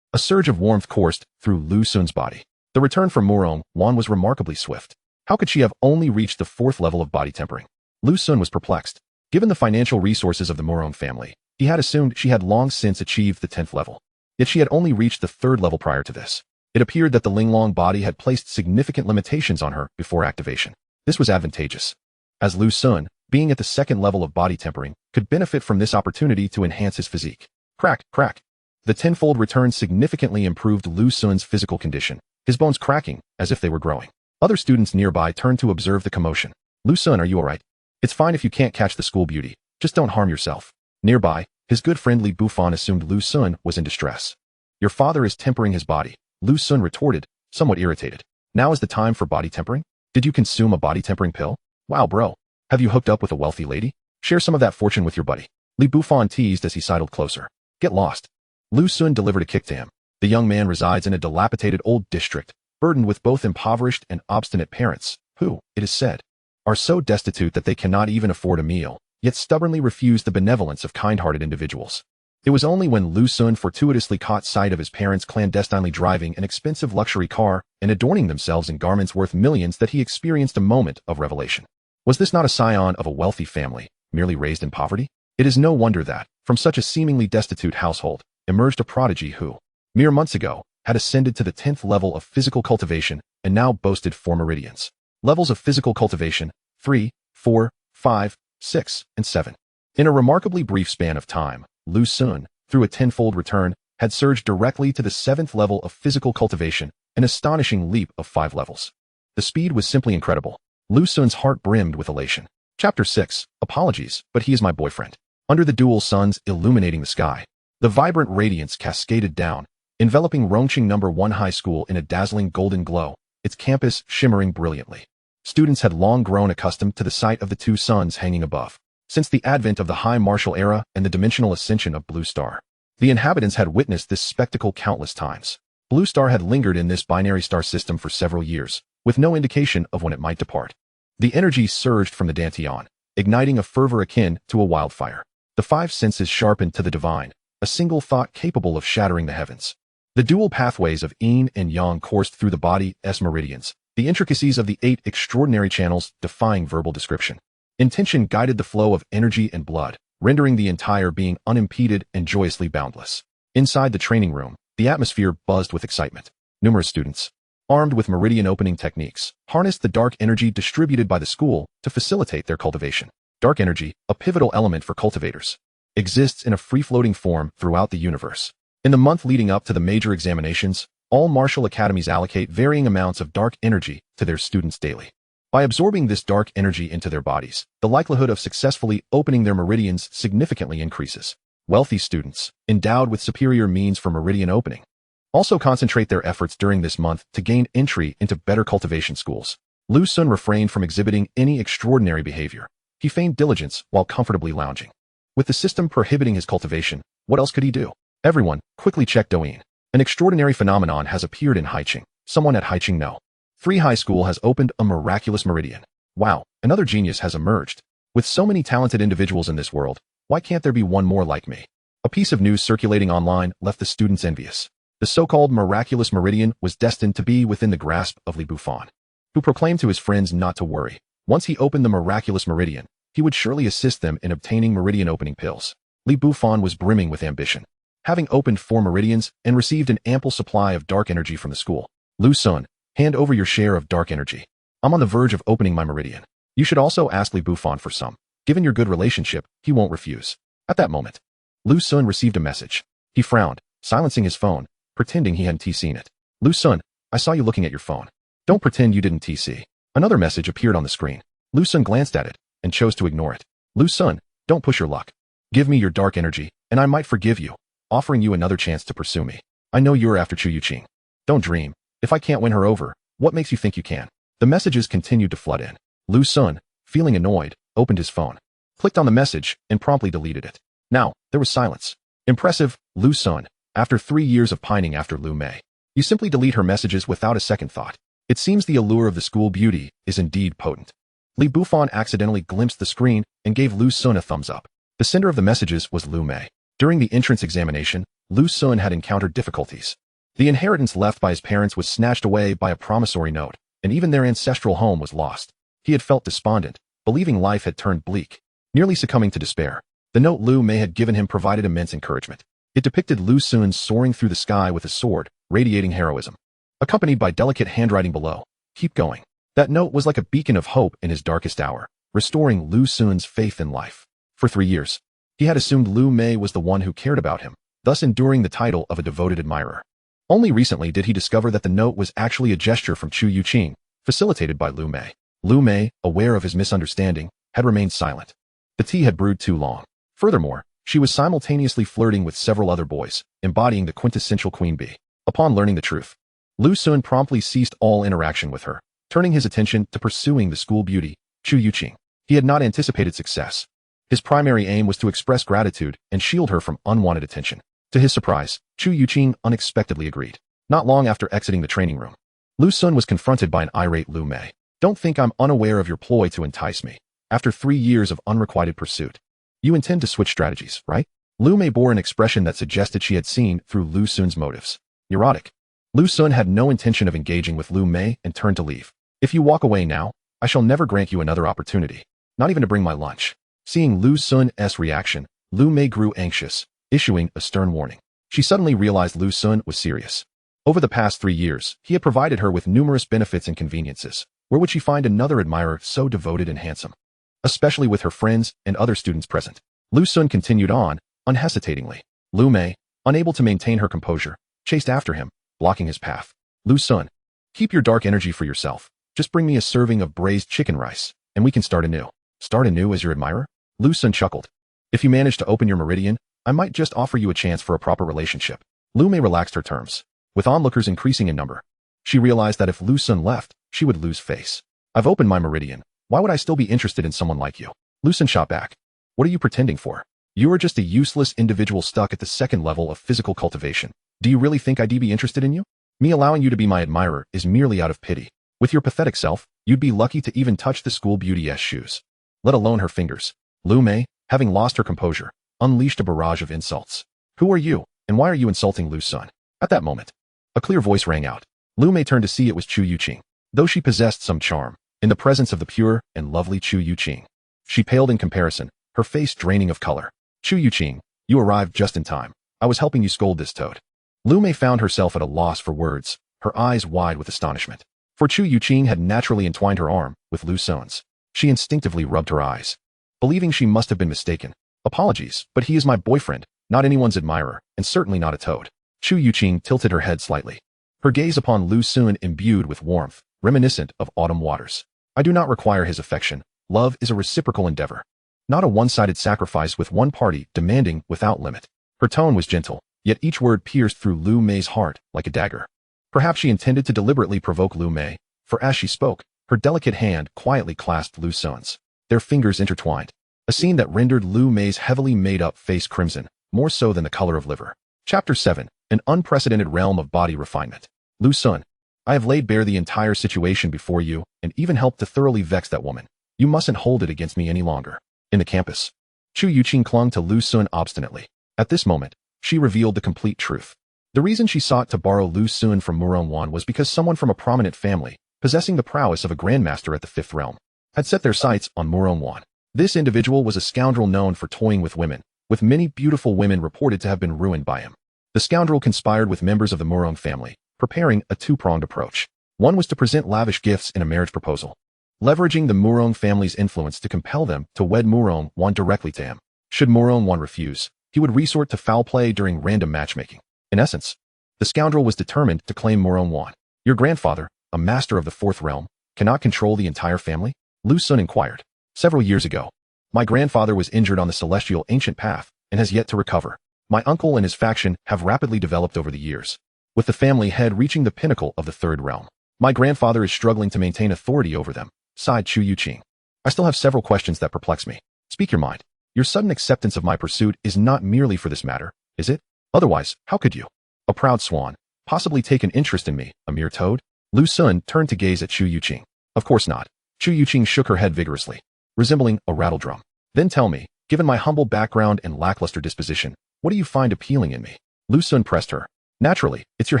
A surge of warmth coursed through Lu Xun's body. The return from Murong Wan was remarkably swift. How could she have only reached the 4th level of body tempering? Lu Xun was perplexed. Given the financial resources of the Murong family, he had assumed she had long since achieved the 10th level. Yet she had only reached the 3rd level prior to this. It appeared that the Lingling Body had placed significant limitations on her before activation. This was advantageous, as Lu Xun, being at the 2nd level of body tempering, could benefit from this opportunity to enhance his physique. Crack, crack. The tenfold return significantly improved Lu Xun's physical condition, his bones cracking as if they were growing. Other students nearby turned to observe the commotion. Lu Xun, are you alright? It's fine if you can't catch the school beauty. Just don't harm yourself. Nearby, his good friend Li Bufan assumed Lu Xun was in distress. Your father is tempering his body, Lu Xun retorted, somewhat irritated. Now is the time for body tempering? Did you consume a body tempering pill? Wow, bro. Have you hooked up with a wealthy lady? Share some of that fortune with your buddy. Li Bufan teased as he sidled closer. Get lost. Lu Xun delivered a kick to him. The young man resides in a dilapidated old district, burdened with both impoverished and obstinate parents, who, it is said, are so destitute that they cannot even afford a meal, yet stubbornly refuse the benevolence of kind-hearted individuals. It was only when Lu Xun fortuitously caught sight of his parents clandestinely driving an expensive luxury car and adorning themselves in garments worth millions that he experienced a moment of revelation. Was this not a scion of a wealthy family, merely raised in poverty? It is no wonder that, from such a seemingly destitute household, emerged a prodigy who, mere months ago, had ascended to the 10th level of physical cultivation and now boasted 4 meridians. Levels of physical cultivation, 3, 4, 5, 6, and 7. In a remarkably brief span of time, Lu Xun, through a tenfold return, had surged directly to the 7th level of physical cultivation, an astonishing leap of 5 levels. The speed was simply incredible. Lu Sun's heart brimmed with elation. Chapter 6. Apologies, but he is my boyfriend. Under the dual suns illuminating the sky, the vibrant radiance cascaded down, enveloping Rongqing No. 1 High School in a dazzling golden glow, its campus shimmering brilliantly. Students had long grown accustomed to the sight of the two suns hanging above. Since the advent of the high martial era and the dimensional ascension of Blue Star, the inhabitants had witnessed this spectacle countless times. Blue Star had lingered in this binary star system for several years, with no indication of when it might depart. The energy surged from the Dantian, igniting a fervor akin to a wildfire. The five senses sharpened to the divine, a single thought capable of shattering the heavens. The dual pathways of yin and yang coursed through the body's meridians, the intricacies of the 8 extraordinary channels defying verbal description. Intention guided the flow of energy and blood, rendering the entire being unimpeded and joyously boundless. Inside the training room, the atmosphere buzzed with excitement. Numerous students, armed with meridian opening techniques, harnessed the dark energy distributed by the school to facilitate their cultivation. Dark energy, a pivotal element for cultivators, exists in a free-floating form throughout the universe. In the month leading up to the major examinations, all martial academies allocate varying amounts of dark energy to their students daily. By absorbing this dark energy into their bodies, the likelihood of successfully opening their meridians significantly increases. Wealthy students, endowed with superior means for meridian opening, also concentrate their efforts during this month to gain entry into better cultivation schools. Lu Sun refrained from exhibiting any extraordinary behavior. He feigned diligence while comfortably lounging. With the system prohibiting his cultivation, what else could he do? Everyone, quickly check Douyin. An extraordinary phenomenon has appeared in Haiqing. Someone at Haiqing No. 3 High School has opened a miraculous meridian. Wow, another genius has emerged. With so many talented individuals in this world, why can't there be one more like me? A piece of news circulating online left the students envious. The so-called miraculous meridian was destined to be within the grasp of Li Bufan, who proclaimed to his friends not to worry. Once he opened the miraculous meridian, he would surely assist them in obtaining meridian opening pills. Li Bufan was brimming with ambition. Having opened 4 meridians and received an ample supply of dark energy from the school, Lu Sun, hand over your share of dark energy. I'm on the verge of opening my meridian. You should also ask Li Bufan for some. Given your good relationship, he won't refuse. At that moment, Lu Sun received a message. He frowned, silencing his phone, pretending he hadn't seen it. Lu Sun, I saw you looking at your phone. Don't pretend you didn't see. Another message appeared on the screen. Lu Sun glanced at it and chose to ignore it. Lu Sun, don't push your luck. Give me your dark energy, and I might forgive you, offering you another chance to pursue me. I know you're after Chu Youqing. Don't dream. If I can't win her over, what makes you think you can? The messages continued to flood in. Lu Sun, feeling annoyed, opened his phone, clicked on the message, and promptly deleted it. Now, there was silence. Impressive, Lu Sun. After 3 years of pining after Lu Mei, you simply delete her messages without a second thought. It seems the allure of the school beauty is indeed potent. Li Bufan accidentally glimpsed the screen and gave Lu Sun a thumbs up. The sender of the messages was Lu Mei. During the entrance examination, Lu Sun had encountered difficulties. The inheritance left by his parents was snatched away by a promissory note, and even their ancestral home was lost. He had felt despondent, believing life had turned bleak, nearly succumbing to despair. The note Lu Mei had given him provided immense encouragement. It depicted Lu Sun soaring through the sky with a sword, radiating heroism, accompanied by delicate handwriting below. Keep going. That note was like a beacon of hope in his darkest hour, restoring Lu Sun's faith in life. For 3 years, he had assumed Lu Mei was the one who cared about him, thus enduring the title of a devoted admirer. Only recently did he discover that the note was actually a gesture from Chu Youqing, facilitated by Lu Mei. Lu Mei, aware of his misunderstanding, had remained silent. The tea had brewed too long. Furthermore, she was simultaneously flirting with several other boys, embodying the quintessential queen bee. Upon learning the truth, Lu Sun promptly ceased all interaction with her, turning his attention to pursuing the school beauty, Chu Youqing. He had not anticipated success. His primary aim was to express gratitude and shield her from unwanted attention. To his surprise, Chu Youqing unexpectedly agreed. Not long after exiting the training room, Lu Sun was confronted by an irate Lu Mei. Don't think I'm unaware of your ploy to entice me. After 3 years of unrequited pursuit, you intend to switch strategies, right? Lu Mei bore an expression that suggested she had seen through Lu Sun's motives. Neurotic. Lu Sun had no intention of engaging with Lu Mei and turned to leave. If you walk away now, I shall never grant you another opportunity, not even to bring my lunch. Seeing Lu Sun's reaction, Lu Mei grew anxious, issuing a stern warning. She suddenly realized Lu Sun was serious. Over the past 3 years, he had provided her with numerous benefits and conveniences. Where would she find another admirer so devoted and handsome? Especially with her friends and other students present. Lu Sun continued on, unhesitatingly. Lu Mei, unable to maintain her composure, chased after him, blocking his path. Lu Sun, keep your dark energy for yourself. Just bring me a serving of braised chicken rice, and we can start anew. Start anew as your admirer? Lu Sun chuckled. If you manage to open your meridian, I might just offer you a chance for a proper relationship. Lu Mei relaxed her terms. With onlookers increasing in number, she realized that if Lu Sun left, she would lose face. I've opened my meridian. Why would I still be interested in someone like you? Lu Sun shot back. What are you pretending for? You are just a useless individual stuck at the second level of physical cultivation. Do you really think I'd be interested in you? Me allowing you to be my admirer is merely out of pity. With your pathetic self, you'd be lucky to even touch the school beauty's shoes, let alone her fingers. Lu Mei, having lost her composure, unleashed a barrage of insults. Who are you, and why are you insulting Lu Sun? At that moment, a clear voice rang out. Lu Mei turned to see it was Chu Youqing. Though she possessed some charm, in the presence of the pure and lovely Chu Youqing, she paled in comparison, her face draining of color. Chu Youqing, you arrived just in time. I was helping you scold this toad. Lu Mei found herself at a loss for words, her eyes wide with astonishment. For Chu Youqing had naturally entwined her arm with Lu Sun's. She instinctively rubbed her eyes, believing she must have been mistaken. Apologies, but he is my boyfriend, not anyone's admirer, and certainly not a toad. Chu Youqing tilted her head slightly, her gaze upon Lu Sun imbued with warmth, reminiscent of autumn waters. I do not require his affection. Love is a reciprocal endeavor, not a one-sided sacrifice with one party demanding without limit. Her tone was gentle, yet each word pierced through Lu Mei's heart like a dagger. Perhaps she intended to deliberately provoke Lu Mei, for as she spoke, her delicate hand quietly clasped Lu Sun's. Their fingers intertwined, a scene that rendered Lu Mei's heavily made-up face crimson, more so than the color of liver. Chapter 7, An Unprecedented Realm of Body Refinement. Lu Sun, I have laid bare the entire situation before you, and even helped to thoroughly vex that woman. You mustn't hold it against me any longer. In the campus, Chu Youqing clung to Lu Sun obstinately. At this moment, she revealed the complete truth. The reason she sought to borrow Lu Sun from Murong Wan was because someone from a prominent family, possessing the prowess of a grandmaster at the fifth realm, had set their sights on Murong Wan. This individual was a scoundrel known for toying with women, with many beautiful women reported to have been ruined by him. The scoundrel conspired with members of the Murong family, preparing a two-pronged approach. One was to present lavish gifts in a marriage proposal, leveraging the Murong family's influence to compel them to wed Murong Wan directly to him. Should Murong Wan refuse, he would resort to foul play during random matchmaking. In essence, the scoundrel was determined to claim Murong Wan. Your grandfather, a master of the fourth realm, cannot control the entire family? Lu Sun inquired. Several years ago, my grandfather was injured on the celestial ancient path and has yet to recover. My uncle and his faction have rapidly developed over the years, with the family head reaching the pinnacle of the third realm. My grandfather is struggling to maintain authority over them, sighed Chu Youqing. I still have several questions that perplex me. Speak your mind. Your sudden acceptance of my pursuit is not merely for this matter, is it? Otherwise, how could you, a proud swan, possibly take an interest in me, a mere toad? Lu Sun turned to gaze at Chu Youqing. Of course not. Chu Youqing shook her head vigorously, resembling a rattledrum. Then tell me, given my humble background and lackluster disposition, what do you find appealing in me? Lu Sun pressed her. Naturally, it's your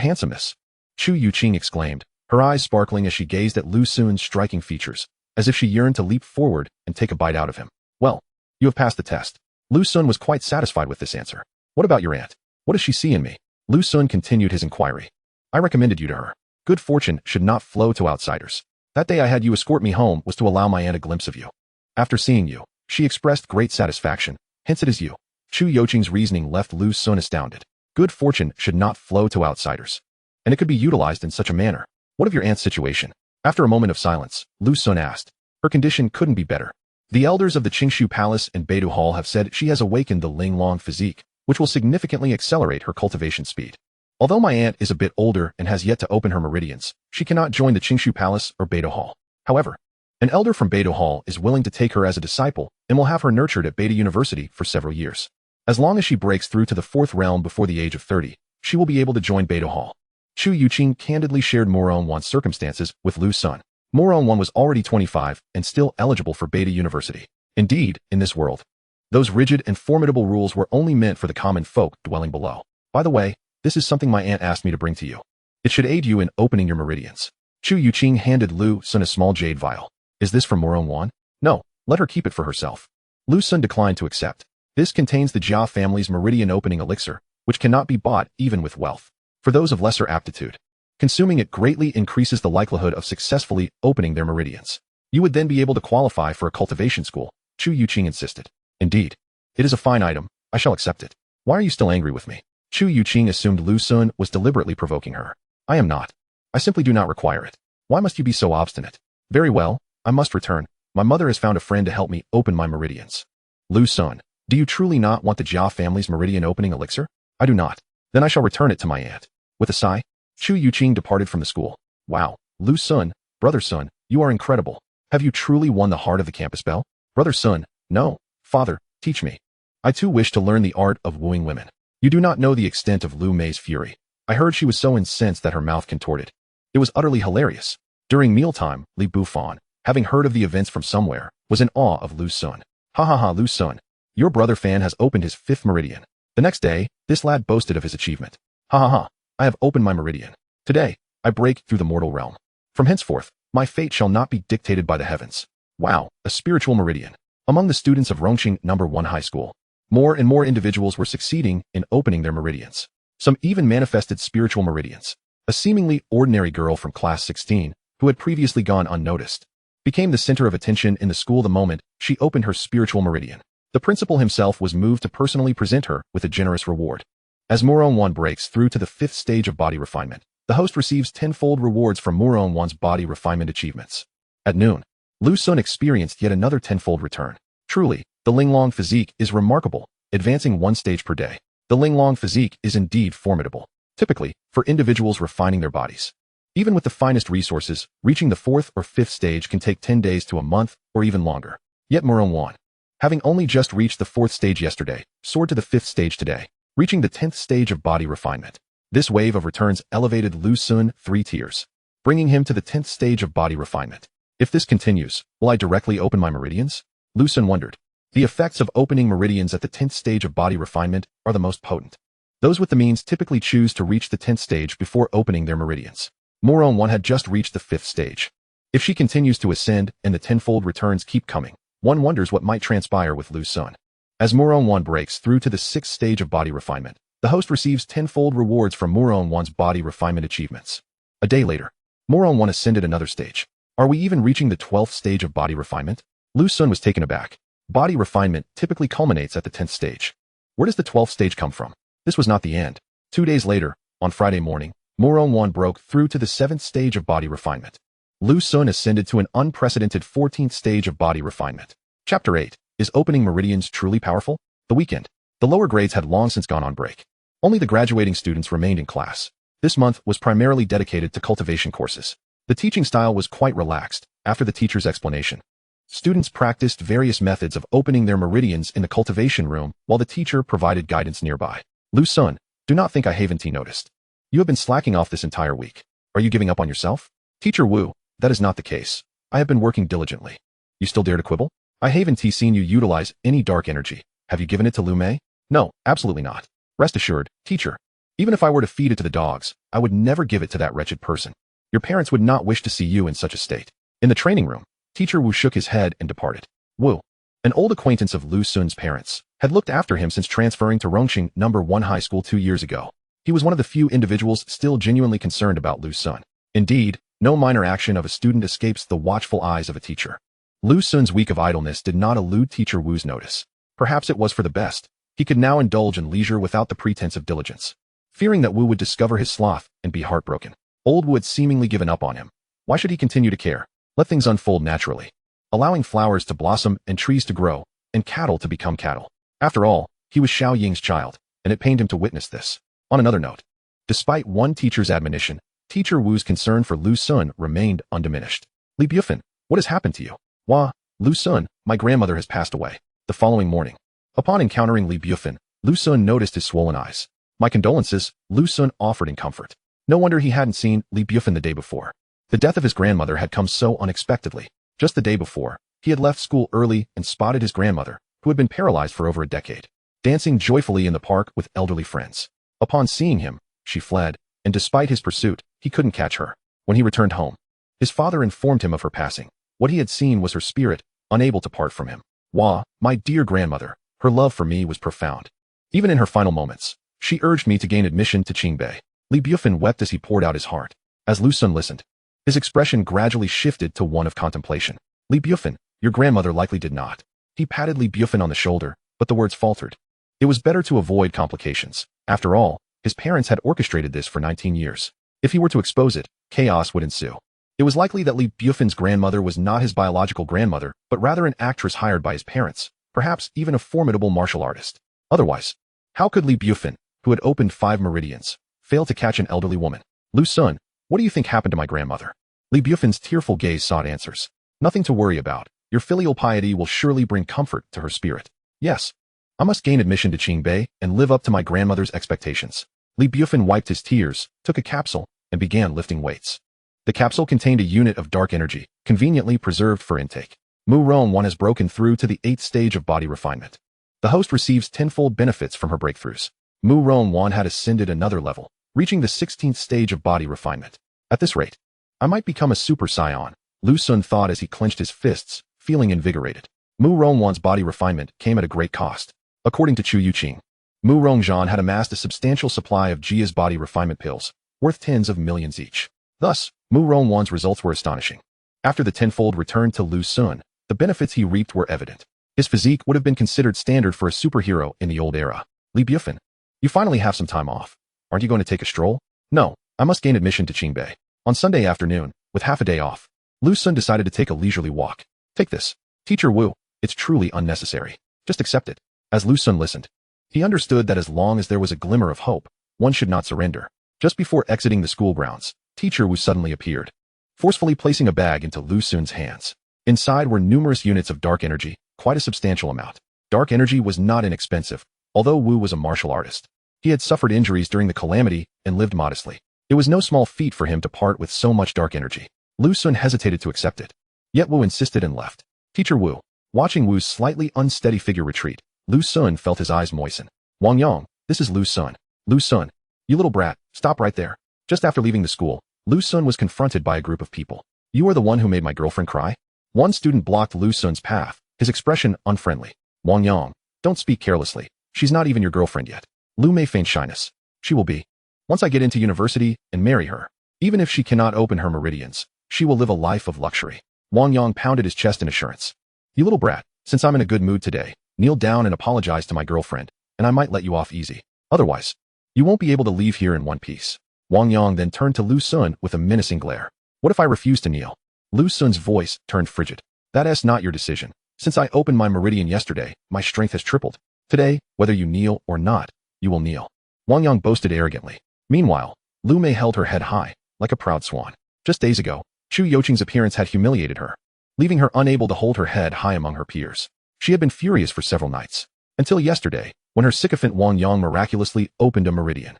handsomeness. Chu Youqing exclaimed, her eyes sparkling as she gazed at Lu Sun's striking features, as if she yearned to leap forward and take a bite out of him. Well, you have passed the test. Lu Sun was quite satisfied with this answer. What about your aunt? What does she see in me? Lu Sun continued his inquiry. I recommended you to her. Good fortune should not flow to outsiders. That day I had you escort me home was to allow my aunt a glimpse of you. After seeing you, she expressed great satisfaction, hence it is you. Chu Youqing's reasoning left Lu Sun astounded. Good fortune should not flow to outsiders, and it could be utilized in such a manner. What of your aunt's situation? After a moment of silence, Lu Sun asked. Her condition couldn't be better. The elders of the Qingshu Palace and Beidou Hall have said she has awakened the Linglong physique, which will significantly accelerate her cultivation speed. Although my aunt is a bit older and has yet to open her meridians, she cannot join the Qingshu Palace or Beidou Hall. However, an elder from Beidou Hall is willing to take her as a disciple and will have her nurtured at Beidou University for several years. As long as she breaks through to the fourth realm before the age of 30, she will be able to join Beidou Hall. Chu Youqing candidly shared Murong Wan's circumstances with Lu Sun. Murong Wan was already 25 and still eligible for Beidou University. Indeed, in this world, those rigid and formidable rules were only meant for the common folk dwelling below. By the way, this is something my aunt asked me to bring to you. It should aid you in opening your meridians. Chu Youqing handed Lu Sun a small jade vial. Is this from Murong Wan? No, let her keep it for herself. Lu Sun declined to accept. This contains the Jia family's meridian opening elixir, which cannot be bought even with wealth. For those of lesser aptitude, consuming it greatly increases the likelihood of successfully opening their meridians. You would then be able to qualify for a cultivation school, Chu Youqing insisted. Indeed, it is a fine item. I shall accept it. Why are you still angry with me? Chu Youqing assumed Lu Sun was deliberately provoking her. I am not. I simply do not require it. Why must you be so obstinate? Very well, I must return. My mother has found a friend to help me open my meridians. Lu Sun, do you truly not want the Jia family's meridian opening elixir? I do not. Then I shall return it to my aunt. With a sigh, Chu Youqing departed from the school. Wow, Lu Sun, brother Sun, you are incredible. Have you truly won the heart of the campus belle? Brother Sun, no. Father, teach me. I too wish to learn the art of wooing women. You do not know the extent of Lu Mei's fury. I heard she was so incensed that her mouth contorted. It was utterly hilarious. During mealtime, Li Bufan, having heard of the events from somewhere, was in awe of Lu Sun. Ha ha ha, Lu Sun. Your brother Fan has opened his 5th meridian. The next day, this lad boasted of his achievement. Ha ha ha, I have opened my meridian. Today, I break through the mortal realm. From henceforth, my fate shall not be dictated by the heavens. Wow, a spiritual meridian. Among the students of Rong City No. 1 High School, more and more individuals were succeeding in opening their meridians. Some even manifested spiritual meridians. A seemingly ordinary girl from class 16, who had previously gone unnoticed, became the center of attention in the school the moment she opened her spiritual meridian. The principal himself was moved to personally present her with a generous reward. As Murong Wan breaks through to the 5th stage of body refinement, the host receives tenfold rewards from Murong Wan's body refinement achievements. At noon, Lu Sun experienced yet another tenfold return. Truly, the Lingling physique is remarkable, advancing 1 stage per day. The Lingling physique is indeed formidable, typically, for individuals refining their bodies. Even with the finest resources, reaching the 4th or 5th stage can take 10 days to a month or even longer. Yet Murong Wan, having only just reached the 4th stage yesterday, soared to the 5th stage today, reaching the 10th stage of body refinement. This wave of returns elevated Lu Sun 3 tiers, bringing him to the 10th stage of body refinement. If this continues, will I directly open my meridians? Lu Sun wondered. The effects of opening meridians at the 10th stage of body refinement are the most potent. Those with the means typically choose to reach the 10th stage before opening their meridians. Murong Wan had just reached the 5th stage. If she continues to ascend and the tenfold returns keep coming, one wonders what might transpire with Lu Sun. As Murong Wan breaks through to the 6th stage of body refinement, the host receives tenfold rewards from Murong Wan's body refinement achievements. A day later, Murong Wan ascended another stage. Are we even reaching the 12th stage of body refinement? Lu Sun was taken aback. Body refinement typically culminates at the 10th stage. Where does the 12th stage come from? This was not the end. 2 days later, on Friday morning, Murong Wan broke through to the 7th stage of body refinement. Lu Sun ascended to an unprecedented 14th stage of body refinement. Chapter 8. Is opening meridians truly powerful? The weekend. The lower grades had long since gone on break. Only the graduating students remained in class. This month was primarily dedicated to cultivation courses. The teaching style was quite relaxed. After the teacher's explanation, students practiced various methods of opening their meridians in the cultivation room while the teacher provided guidance nearby. Lu Sun, do not think I haven't noticed. You have been slacking off this entire week. Are you giving up on yourself? Teacher Wu, that is not the case. I have been working diligently. You still dare to quibble? I haven't seen you utilize any dark energy. Have you given it to Lu Mei? No, absolutely not. Rest assured, teacher. Even if I were to feed it to the dogs, I would never give it to that wretched person. Your parents would not wish to see you in such a state. In the training room, Teacher Wu shook his head and departed. Wu, an old acquaintance of Lu Sun's parents, had looked after him since transferring to Rong City No. 1 High School 2 years ago. He was one of the few individuals still genuinely concerned about Lu Sun. Indeed, no minor action of a student escapes the watchful eyes of a teacher. Lu Sun's week of idleness did not elude Teacher Wu's notice. Perhaps it was for the best. He could now indulge in leisure without the pretense of diligence. Fearing that Wu would discover his sloth and be heartbroken, old Wu had seemingly given up on him. Why should he continue to care? Let things unfold naturally, allowing flowers to blossom and trees to grow, and cattle to become cattle. After all, he was Xiao Ying's child, and it pained him to witness this. On another note, despite one teacher's admonition, Teacher Wu's concern for Lu Sun remained undiminished. Li Bufan, what has happened to you? Wah, Lu Sun, my grandmother has passed away. The following morning, upon encountering Li Bufan, Lu Sun noticed his swollen eyes. My condolences, Lu Sun offered in comfort. No wonder he hadn't seen Li Bufan the day before. The death of his grandmother had come so unexpectedly. Just the day before, he had left school early and spotted his grandmother, who had been paralyzed for over a decade, dancing joyfully in the park with elderly friends. Upon seeing him, she fled, and despite his pursuit, he couldn't catch her. When he returned home, his father informed him of her passing. What he had seen was her spirit, unable to part from him. Wah, my dear grandmother, her love for me was profound. Even in her final moments, she urged me to gain admission to Qingbei. Li Bufan wept as he poured out his heart. As Lu Sun listened, his expression gradually shifted to one of contemplation. Li Bufan, your grandmother likely did not. He patted Li Bufan on the shoulder, but the words faltered. It was better to avoid complications. After all, his parents had orchestrated this for 19 years. If he were to expose it, chaos would ensue. It was likely that Li Bufin's grandmother was not his biological grandmother, but rather an actress hired by his parents, perhaps even a formidable martial artist. Otherwise, how could Li Bufin, who had opened 5 meridians, fail to catch an elderly woman? Lu Sun, what do you think happened to my grandmother? Li Bufin's tearful gaze sought answers. Nothing to worry about. Your filial piety will surely bring comfort to her spirit. Yes, I must gain admission to Qingbei and live up to my grandmother's expectations. Li Bufin wiped his tears, took a capsule, and began lifting weights. The capsule contained a unit of dark energy, conveniently preserved for intake. Murong Wan has broken through to the 8th stage of body refinement. The host receives tenfold benefits from her breakthroughs. Murong Wan had ascended another level, reaching the 16th stage of body refinement. At this rate, I might become a super scion, Lu Sun thought as he clenched his fists, feeling invigorated. Murong Wan's body refinement came at a great cost. According to Chu Youqing, Murong Zhan had amassed a substantial supply of Jia's body refinement pills, worth tens of millions each. Thus, Murong Wan's results were astonishing. After the tenfold returned to Lu Sun, the benefits he reaped were evident. His physique would have been considered standard for a superhero in the old era. Li Bufin, you finally have some time off. Aren't you going to take a stroll? No, I must gain admission to Qingbei. On Sunday afternoon, with half a day off, Lu Sun decided to take a leisurely walk. Take this. Teacher Wu, it's truly unnecessary. Just accept it. As Lu Sun listened, he understood that as long as there was a glimmer of hope, one should not surrender. Just before exiting the school grounds, Teacher Wu suddenly appeared, forcefully placing a bag into Lu Sun's hands. Inside were numerous units of dark energy, quite a substantial amount. Dark energy was not inexpensive, although Wu was a martial artist. He had suffered injuries during the calamity and lived modestly. It was no small feat for him to part with so much dark energy. Lu Sun hesitated to accept it. Yet Wu insisted and left. Teacher Wu, watching Wu's slightly unsteady figure retreat, Lu Sun felt his eyes moisten. Wang Yang, this is Lu Sun. Lu Sun, you little brat, stop right there. Just after leaving the school, Lu Sun was confronted by a group of people. You are the one who made my girlfriend cry? One student blocked Lu Sun's path, his expression unfriendly. Wang Yang, don't speak carelessly. She's not even your girlfriend yet. Lu may feign shyness. She will be. Once I get into university and marry her, even if she cannot open her meridians, she will live a life of luxury. Wang Yang pounded his chest in assurance. You little brat, since I'm in a good mood today, kneel down and apologize to my girlfriend, and I might let you off easy. Otherwise, you won't be able to leave here in one piece. Wang Yang then turned to Lu Sun with a menacing glare. What if I refuse to kneel? Lu Sun's voice turned frigid. That is not your decision. Since I opened my meridian yesterday, my strength has tripled. Today, whether you kneel or not, you will kneel. Wang Yang boasted arrogantly. Meanwhile, Lu Mei held her head high, like a proud swan. Just days ago, Chu Youqing's appearance had humiliated her, leaving her unable to hold her head high among her peers. She had been furious for several nights, until yesterday, when her sycophant Wang Yang miraculously opened a meridian.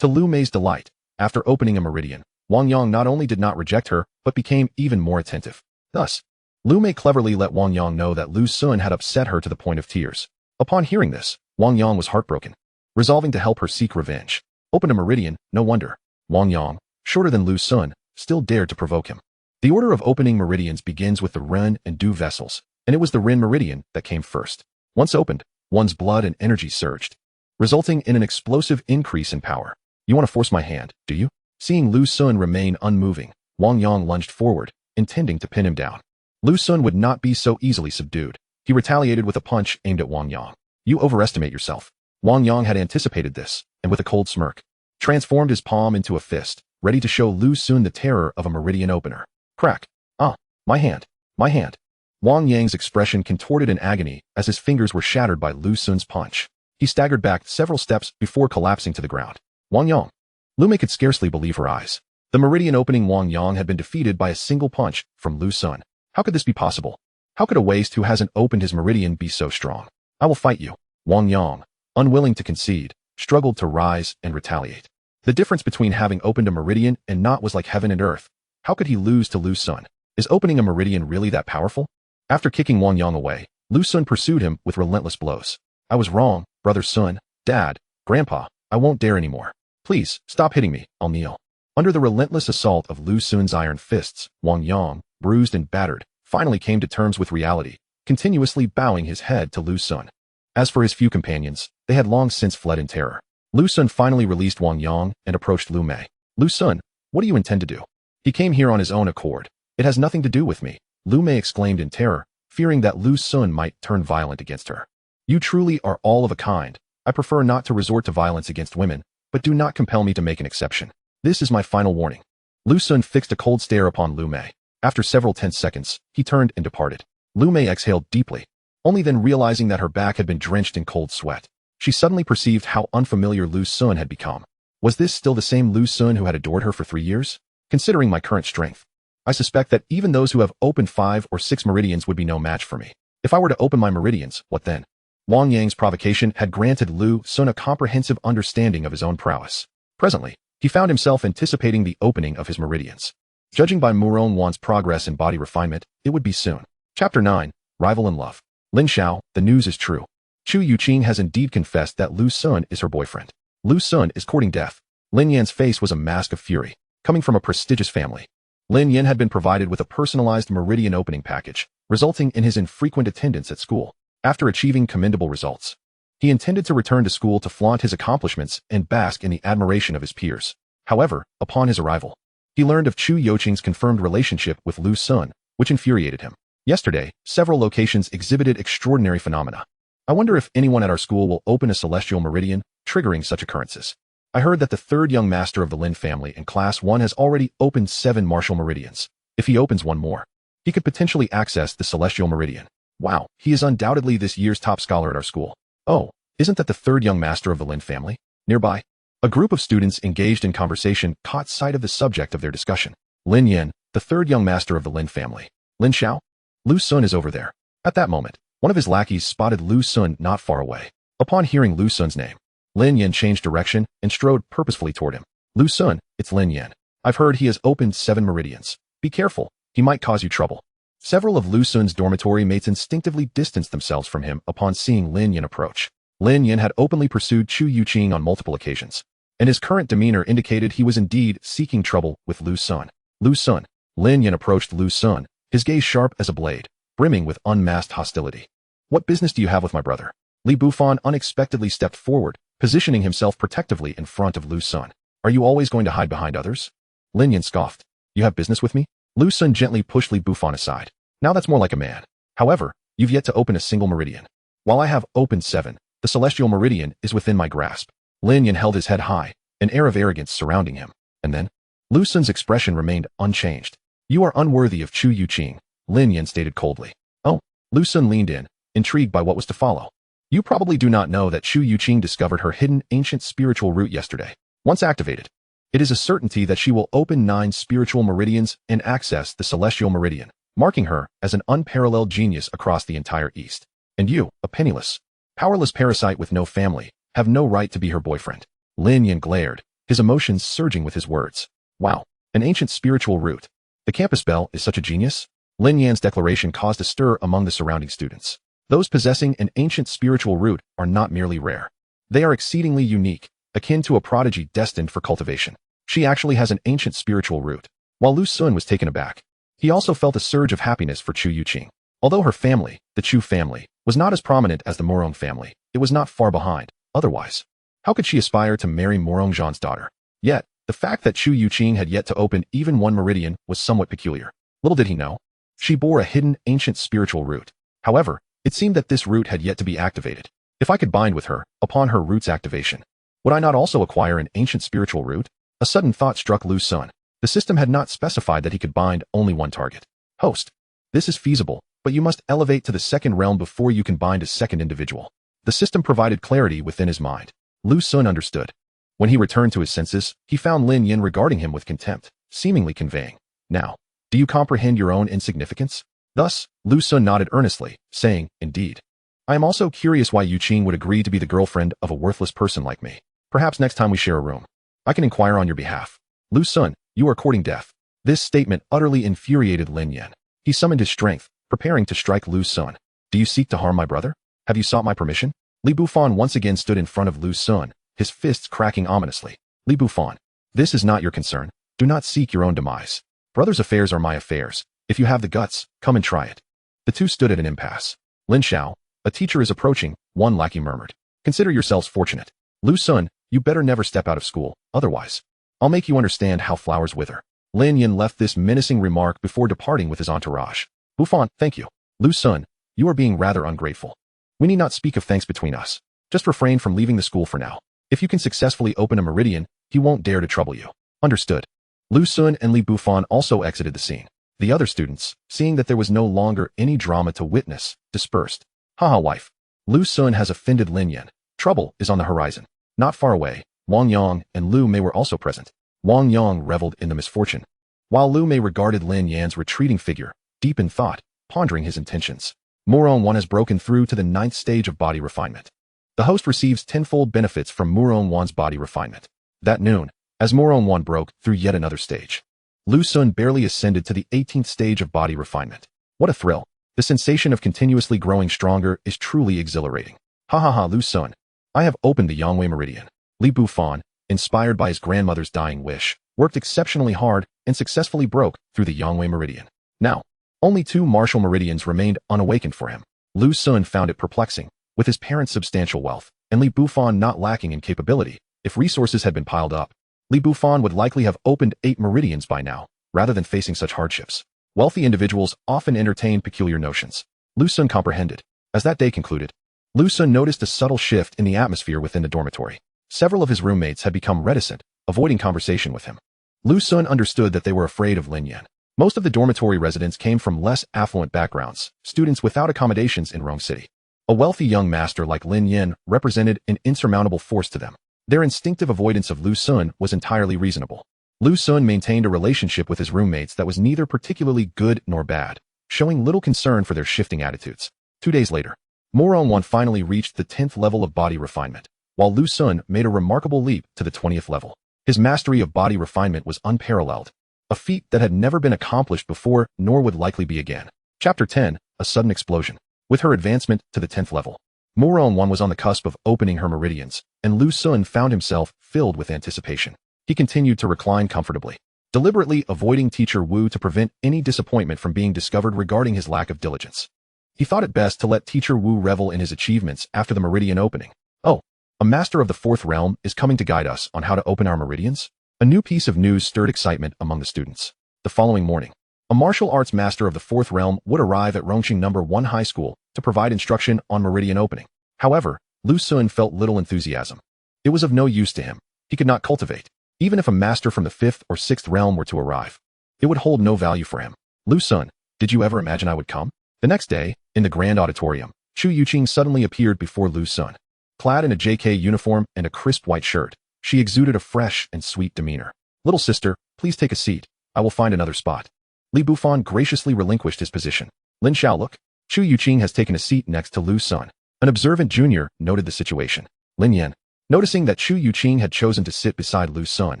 To Lu Mei's delight, after opening a meridian, Wang Yang not only did not reject her, but became even more attentive. Thus, Lu Mei cleverly let Wang Yang know that Lu Sun had upset her to the point of tears. Upon hearing this, Wang Yang was heartbroken, resolving to help her seek revenge. Open a meridian, no wonder. Wang Yang, shorter than Lu Sun, still dared to provoke him. The order of opening meridians begins with the Ren and Du vessels, and it was the Ren meridian that came first. Once opened, one's blood and energy surged, resulting in an explosive increase in power. You want to force my hand, do you? Seeing Lu Sun remain unmoving, Wang Yang lunged forward, intending to pin him down. Lu Sun would not be so easily subdued. He retaliated with a punch aimed at Wang Yang. You overestimate yourself. Wang Yang had anticipated this, and with a cold smirk, transformed his palm into a fist, ready to show Lu Sun the terror of a meridian opener. Crack. Ah, my hand. My hand. Wang Yang's expression contorted in agony as his fingers were shattered by Lu Sun's punch. He staggered back several steps before collapsing to the ground. Wang Yang. Lu Mei could scarcely believe her eyes. The meridian opening Wang Yang had been defeated by a single punch from Lu Sun. How could this be possible? How could a waste who hasn't opened his meridian be so strong? I will fight you. Wang Yang, unwilling to concede, struggled to rise and retaliate. The difference between having opened a meridian and not was like heaven and earth. How could he lose to Lu Sun? Is opening a meridian really that powerful? After kicking Wang Yang away, Lu Sun pursued him with relentless blows. I was wrong, brother Sun, dad, grandpa, I won't dare anymore. Please, stop hitting me, I'll kneel. Under the relentless assault of Lu Sun's iron fists, Wang Yang, bruised and battered, finally came to terms with reality, continuously bowing his head to Lu Sun. As for his few companions, they had long since fled in terror. Lu Sun finally released Wang Yang and approached Lu Mei. Lu Sun, what do you intend to do? He came here on his own accord. It has nothing to do with me, Lu Mei exclaimed in terror, fearing that Lu Sun might turn violent against her. You truly are all of a kind. I prefer not to resort to violence against women, but do not compel me to make an exception. This is my final warning. Lu Sun fixed a cold stare upon Lu Mei. After several tense seconds, he turned and departed. Lu Mei exhaled deeply, only then realizing that her back had been drenched in cold sweat. She suddenly perceived how unfamiliar Lu Sun had become. Was this still the same Lu Sun who had adored her for 3 years? Considering my current strength, I suspect that even those who have opened 5 or 6 meridians would be no match for me. If I were to open my meridians, what then? Wang Yang's provocation had granted Lu Sun a comprehensive understanding of his own prowess. Presently, he found himself anticipating the opening of his meridians. Judging by Murong Wan's progress in body refinement, it would be soon. Chapter 9, Rival in Love. Lin Xiao, the news is true. Chu Youqing has indeed confessed that Lu Sun is her boyfriend. Lu Sun is courting death. Lin Yan's face was a mask of fury, coming from a prestigious family. Lin Yan had been provided with a personalized meridian opening package, resulting in his infrequent attendance at school. After achieving commendable results, he intended to return to school to flaunt his accomplishments and bask in the admiration of his peers. However, upon his arrival, he learned of Chu Youqing's confirmed relationship with Lu Sun, which infuriated him. Yesterday, several locations exhibited extraordinary phenomena. I wonder if anyone at our school will open a celestial meridian, triggering such occurrences. I heard that the third young master of the Lin family in Class 1 has already opened 7 martial meridians. If he opens one more, he could potentially access the celestial meridian. Wow, he is undoubtedly this year's top scholar at our school. Oh, isn't that the third young master of the Lin family? Nearby, a group of students engaged in conversation caught sight of the subject of their discussion. Lin Yan, the third young master of the Lin family. Lin Xiao? Lu Sun is over there. At that moment, one of his lackeys spotted Lu Sun not far away. Upon hearing Lu Sun's name, Lin Yan changed direction and strode purposefully toward him. Lu Sun, it's Lin Yan. I've heard he has opened 7 meridians. Be careful, he might cause you trouble. Several of Lu Sun's dormitory mates instinctively distanced themselves from him upon seeing Lin Yan approach. Lin Yan had openly pursued Chu Youqing on multiple occasions, and his current demeanor indicated he was indeed seeking trouble with Lu Sun. Lu Sun. Lin Yan approached Lu Sun, his gaze sharp as a blade, brimming with unmasked hostility. What business do you have with my brother? Li Bufan unexpectedly stepped forward, positioning himself protectively in front of Lu Sun. Are you always going to hide behind others? Lin Yan scoffed. You have business with me? Lu Sun gently pushed Li Bufan aside. Now that's more like a man. However, you've yet to open a single meridian. While I have opened 7, the celestial meridian is within my grasp. Lin Yan held his head high, an air of arrogance surrounding him. And then, Lu Sun's expression remained unchanged. You are unworthy of Chu Youqing, Lin Yan stated coldly. Oh, Lu Sun leaned in, intrigued by what was to follow. You probably do not know that Chu Youqing discovered her hidden ancient spiritual root yesterday. Once activated, it is a certainty that she will open 9 spiritual meridians and access the celestial meridian, marking her as an unparalleled genius across the entire East. And you, a penniless, powerless parasite with no family, have no right to be her boyfriend. Lin Yan glared, his emotions surging with his words. Wow, an ancient spiritual root. The campus belle is such a genius? Lin Yan's declaration caused a stir among the surrounding students. Those possessing an ancient spiritual root are not merely rare. They are exceedingly unique, akin to a prodigy destined for cultivation. She actually has an ancient spiritual root. While Lu Sun was taken aback, he also felt a surge of happiness for Chu Youqing. Although her family, the Chu family, was not as prominent as the Murong family, it was not far behind. Otherwise, how could she aspire to marry Murong Zhan's daughter? Yet, the fact that Chu Youqing had yet to open even one meridian was somewhat peculiar. Little did he know, she bore a hidden ancient spiritual root. However, it seemed that this root had yet to be activated. If I could bind with her, upon her root's activation, would I not also acquire an ancient spiritual root? A sudden thought struck Lu Sun. The system had not specified that he could bind only one target. Host. This is feasible, but you must elevate to the second realm before you can bind a second individual. The system provided clarity within his mind. Lu Sun understood. When he returned to his senses, he found Lin Yan regarding him with contempt, seemingly conveying, now, do you comprehend your own insignificance? Thus, Lu Sun nodded earnestly, saying, indeed. I am also curious why Youqing would agree to be the girlfriend of a worthless person like me. Perhaps next time we share a room, I can inquire on your behalf. Lu Sun, you are courting death. This statement utterly infuriated Lin Yan. He summoned his strength, preparing to strike Lu Sun. Do you seek to harm my brother? Have you sought my permission? Li Bufan once again stood in front of Lu Sun, his fists cracking ominously. Li Bufan, this is not your concern. Do not seek your own demise. Brothers' affairs are my affairs. If you have the guts, come and try it. The two stood at an impasse. Lin Xiao, a teacher is approaching, one lackey murmured. Consider yourselves fortunate. Lu Sun, you better never step out of school, otherwise, I'll make you understand how flowers wither. Lin Yan left this menacing remark before departing with his entourage. Bufan, thank you. Lu Sun, you are being rather ungrateful. We need not speak of thanks between us. Just refrain from leaving the school for now. If you can successfully open a meridian, he won't dare to trouble you. Understood. Lu Sun and Li Bufan also exited the scene. The other students, seeing that there was no longer any drama to witness, dispersed. Haha, wife. Lu Sun has offended Lin Yan. Trouble is on the horizon. Not far away, Wang Yang and Lu Mei were also present. Wang Yang reveled in the misfortune, while Lu Mei regarded Lin Yan's retreating figure, deep in thought, pondering his intentions. Murong Wan has broken through to the 9th stage of body refinement. The host receives tenfold benefits from Murong Wan's body refinement. That noon, as Murong Wan broke through yet another stage, Lu Sun barely ascended to the 18th stage of body refinement. What a thrill. The sensation of continuously growing stronger is truly exhilarating. Ha ha ha, Lu Sun. I have opened the Yangwei Meridian. Li Bufan, inspired by his grandmother's dying wish, worked exceptionally hard and successfully broke through the Yangwei Meridian. Now, only 2 martial meridians remained unawakened for him. Lu Sun found it perplexing, with his parents' substantial wealth, and Li Bufan not lacking in capability. If resources had been piled up, Li Bufan would likely have opened 8 meridians by now, rather than facing such hardships. Wealthy individuals often entertain peculiar notions. Lu Sun comprehended. As that day concluded, Lu Sun noticed a subtle shift in the atmosphere within the dormitory. Several of his roommates had become reticent, avoiding conversation with him. Lu Sun understood that they were afraid of Lin Yan. Most of the dormitory residents came from less affluent backgrounds, students without accommodations in Rong City. A wealthy young master like Lin Yan represented an insurmountable force to them. Their instinctive avoidance of Lu Sun was entirely reasonable. Lu Sun maintained a relationship with his roommates that was neither particularly good nor bad, showing little concern for their shifting attitudes. 2 days later, Murong Wan finally reached the 10th level of body refinement, while Lu Sun made a remarkable leap to the 20th level. His mastery of body refinement was unparalleled, a feat that had never been accomplished before nor would likely be again. Chapter 10, A Sudden Explosion. With her advancement to the 10th level, Murong Wan was on the cusp of opening her meridians, and Lu Sun found himself filled with anticipation. He continued to recline comfortably, deliberately avoiding Teacher Wu to prevent any disappointment from being discovered regarding his lack of diligence. He thought it best to let Teacher Wu revel in his achievements after the meridian opening. Oh, a master of the 4th realm is coming to guide us on how to open our meridians? A new piece of news stirred excitement among the students. The following morning, a martial arts master of the 4th realm would arrive at Rongqing No. 1 High School to provide instruction on meridian opening. However, Lu Sun felt little enthusiasm. It was of no use to him. He could not cultivate. Even if a master from the 5th or 6th realm were to arrive, it would hold no value for him. Lu Sun, did you ever imagine I would come? The next day, in the grand auditorium, Chu Youqing suddenly appeared before Lu Sun. Clad in a JK uniform and a crisp white shirt, she exuded a fresh and sweet demeanor. Little sister, please take a seat. I will find another spot. Li Bufan graciously relinquished his position. Lin Xiao, look. Chu Youqing has taken a seat next to Lu Sun. An observant junior noted the situation. Lin Yan, noticing that Chu Youqing had chosen to sit beside Lu Sun,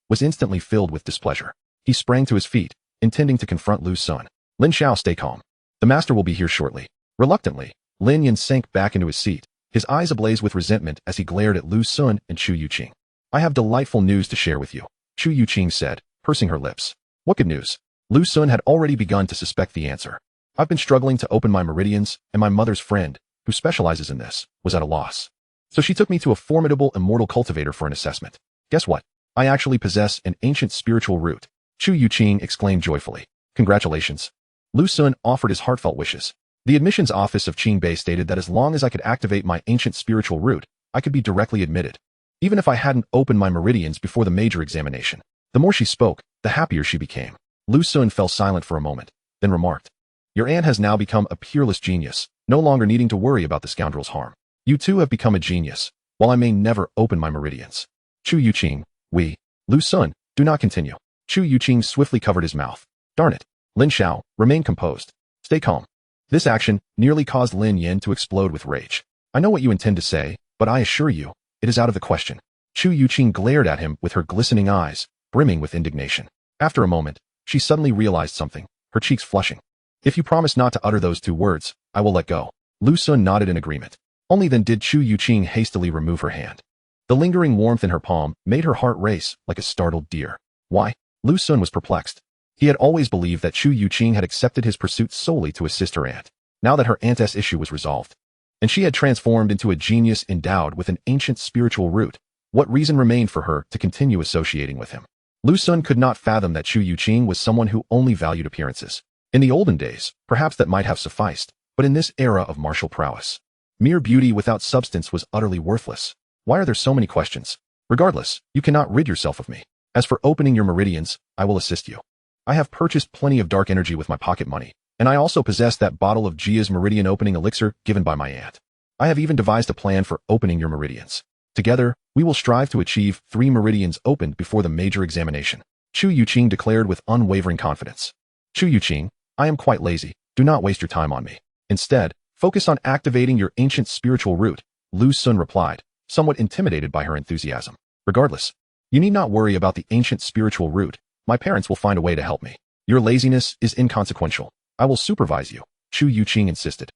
was instantly filled with displeasure. He sprang to his feet, intending to confront Lu Sun. Lin Xiao, stay calm. The master will be here shortly. Reluctantly, Lin Yan sank back into his seat, his eyes ablaze with resentment as he glared at Lu Sun and Chu Youqing. I have delightful news to share with you, Chu Youqing said, pursing her lips. What good news? Lu Sun had already begun to suspect the answer. I've been struggling to open my meridians, and my mother's friend, who specializes in this, was at a loss. So she took me to a formidable immortal cultivator for an assessment. Guess what? I actually possess an ancient spiritual root. Chu Youqing exclaimed joyfully. Congratulations. Lu Sun offered his heartfelt wishes. The admissions office of Qingbei stated that as long as I could activate my ancient spiritual root, I could be directly admitted, even if I hadn't opened my meridians before the major examination. The more she spoke, the happier she became. Lu Sun fell silent for a moment, then remarked, your aunt has now become a peerless genius, no longer needing to worry about the scoundrel's harm. You too have become a genius, while I may never open my meridians. Chu Youqing, Lu Sun, do not continue. Chu Youqing swiftly covered his mouth. Darn it. Lin Xiao, remain composed. Stay calm. This action nearly caused Lin Yan to explode with rage. I know what you intend to say, but I assure you, it is out of the question. Chu Youqing glared at him with her glistening eyes, brimming with indignation. After a moment, she suddenly realized something, her cheeks flushing. If you promise not to utter those 2 words, I will let go. Lu Sun nodded in agreement. Only then did Chu Youqing hastily remove her hand. The lingering warmth in her palm made her heart race like a startled deer. Why? Lu Sun was perplexed. He had always believed that Chu Youqing had accepted his pursuit solely to assist her aunt, now that her aunt's issue was resolved, and she had transformed into a genius endowed with an ancient spiritual root. What reason remained for her to continue associating with him? Lu Sun could not fathom that Chu Youqing was someone who only valued appearances. In the olden days, perhaps that might have sufficed, but in this era of martial prowess, mere beauty without substance was utterly worthless. Why are there so many questions? Regardless, you cannot rid yourself of me. As for opening your meridians, I will assist you. I have purchased plenty of dark energy with my pocket money, and I also possess that bottle of Jia's meridian opening elixir given by my aunt. I have even devised a plan for opening your meridians. Together, we will strive to achieve 3 meridians opened before the major examination. Chu Youqing declared with unwavering confidence. Chu Youqing, I am quite lazy. Do not waste your time on me. Instead, focus on activating your ancient spiritual root, Lu Sun replied, somewhat intimidated by her enthusiasm. Regardless, you need not worry about the ancient spiritual root. My parents will find a way to help me. Your laziness is inconsequential. I will supervise you, Chu Youqing insisted,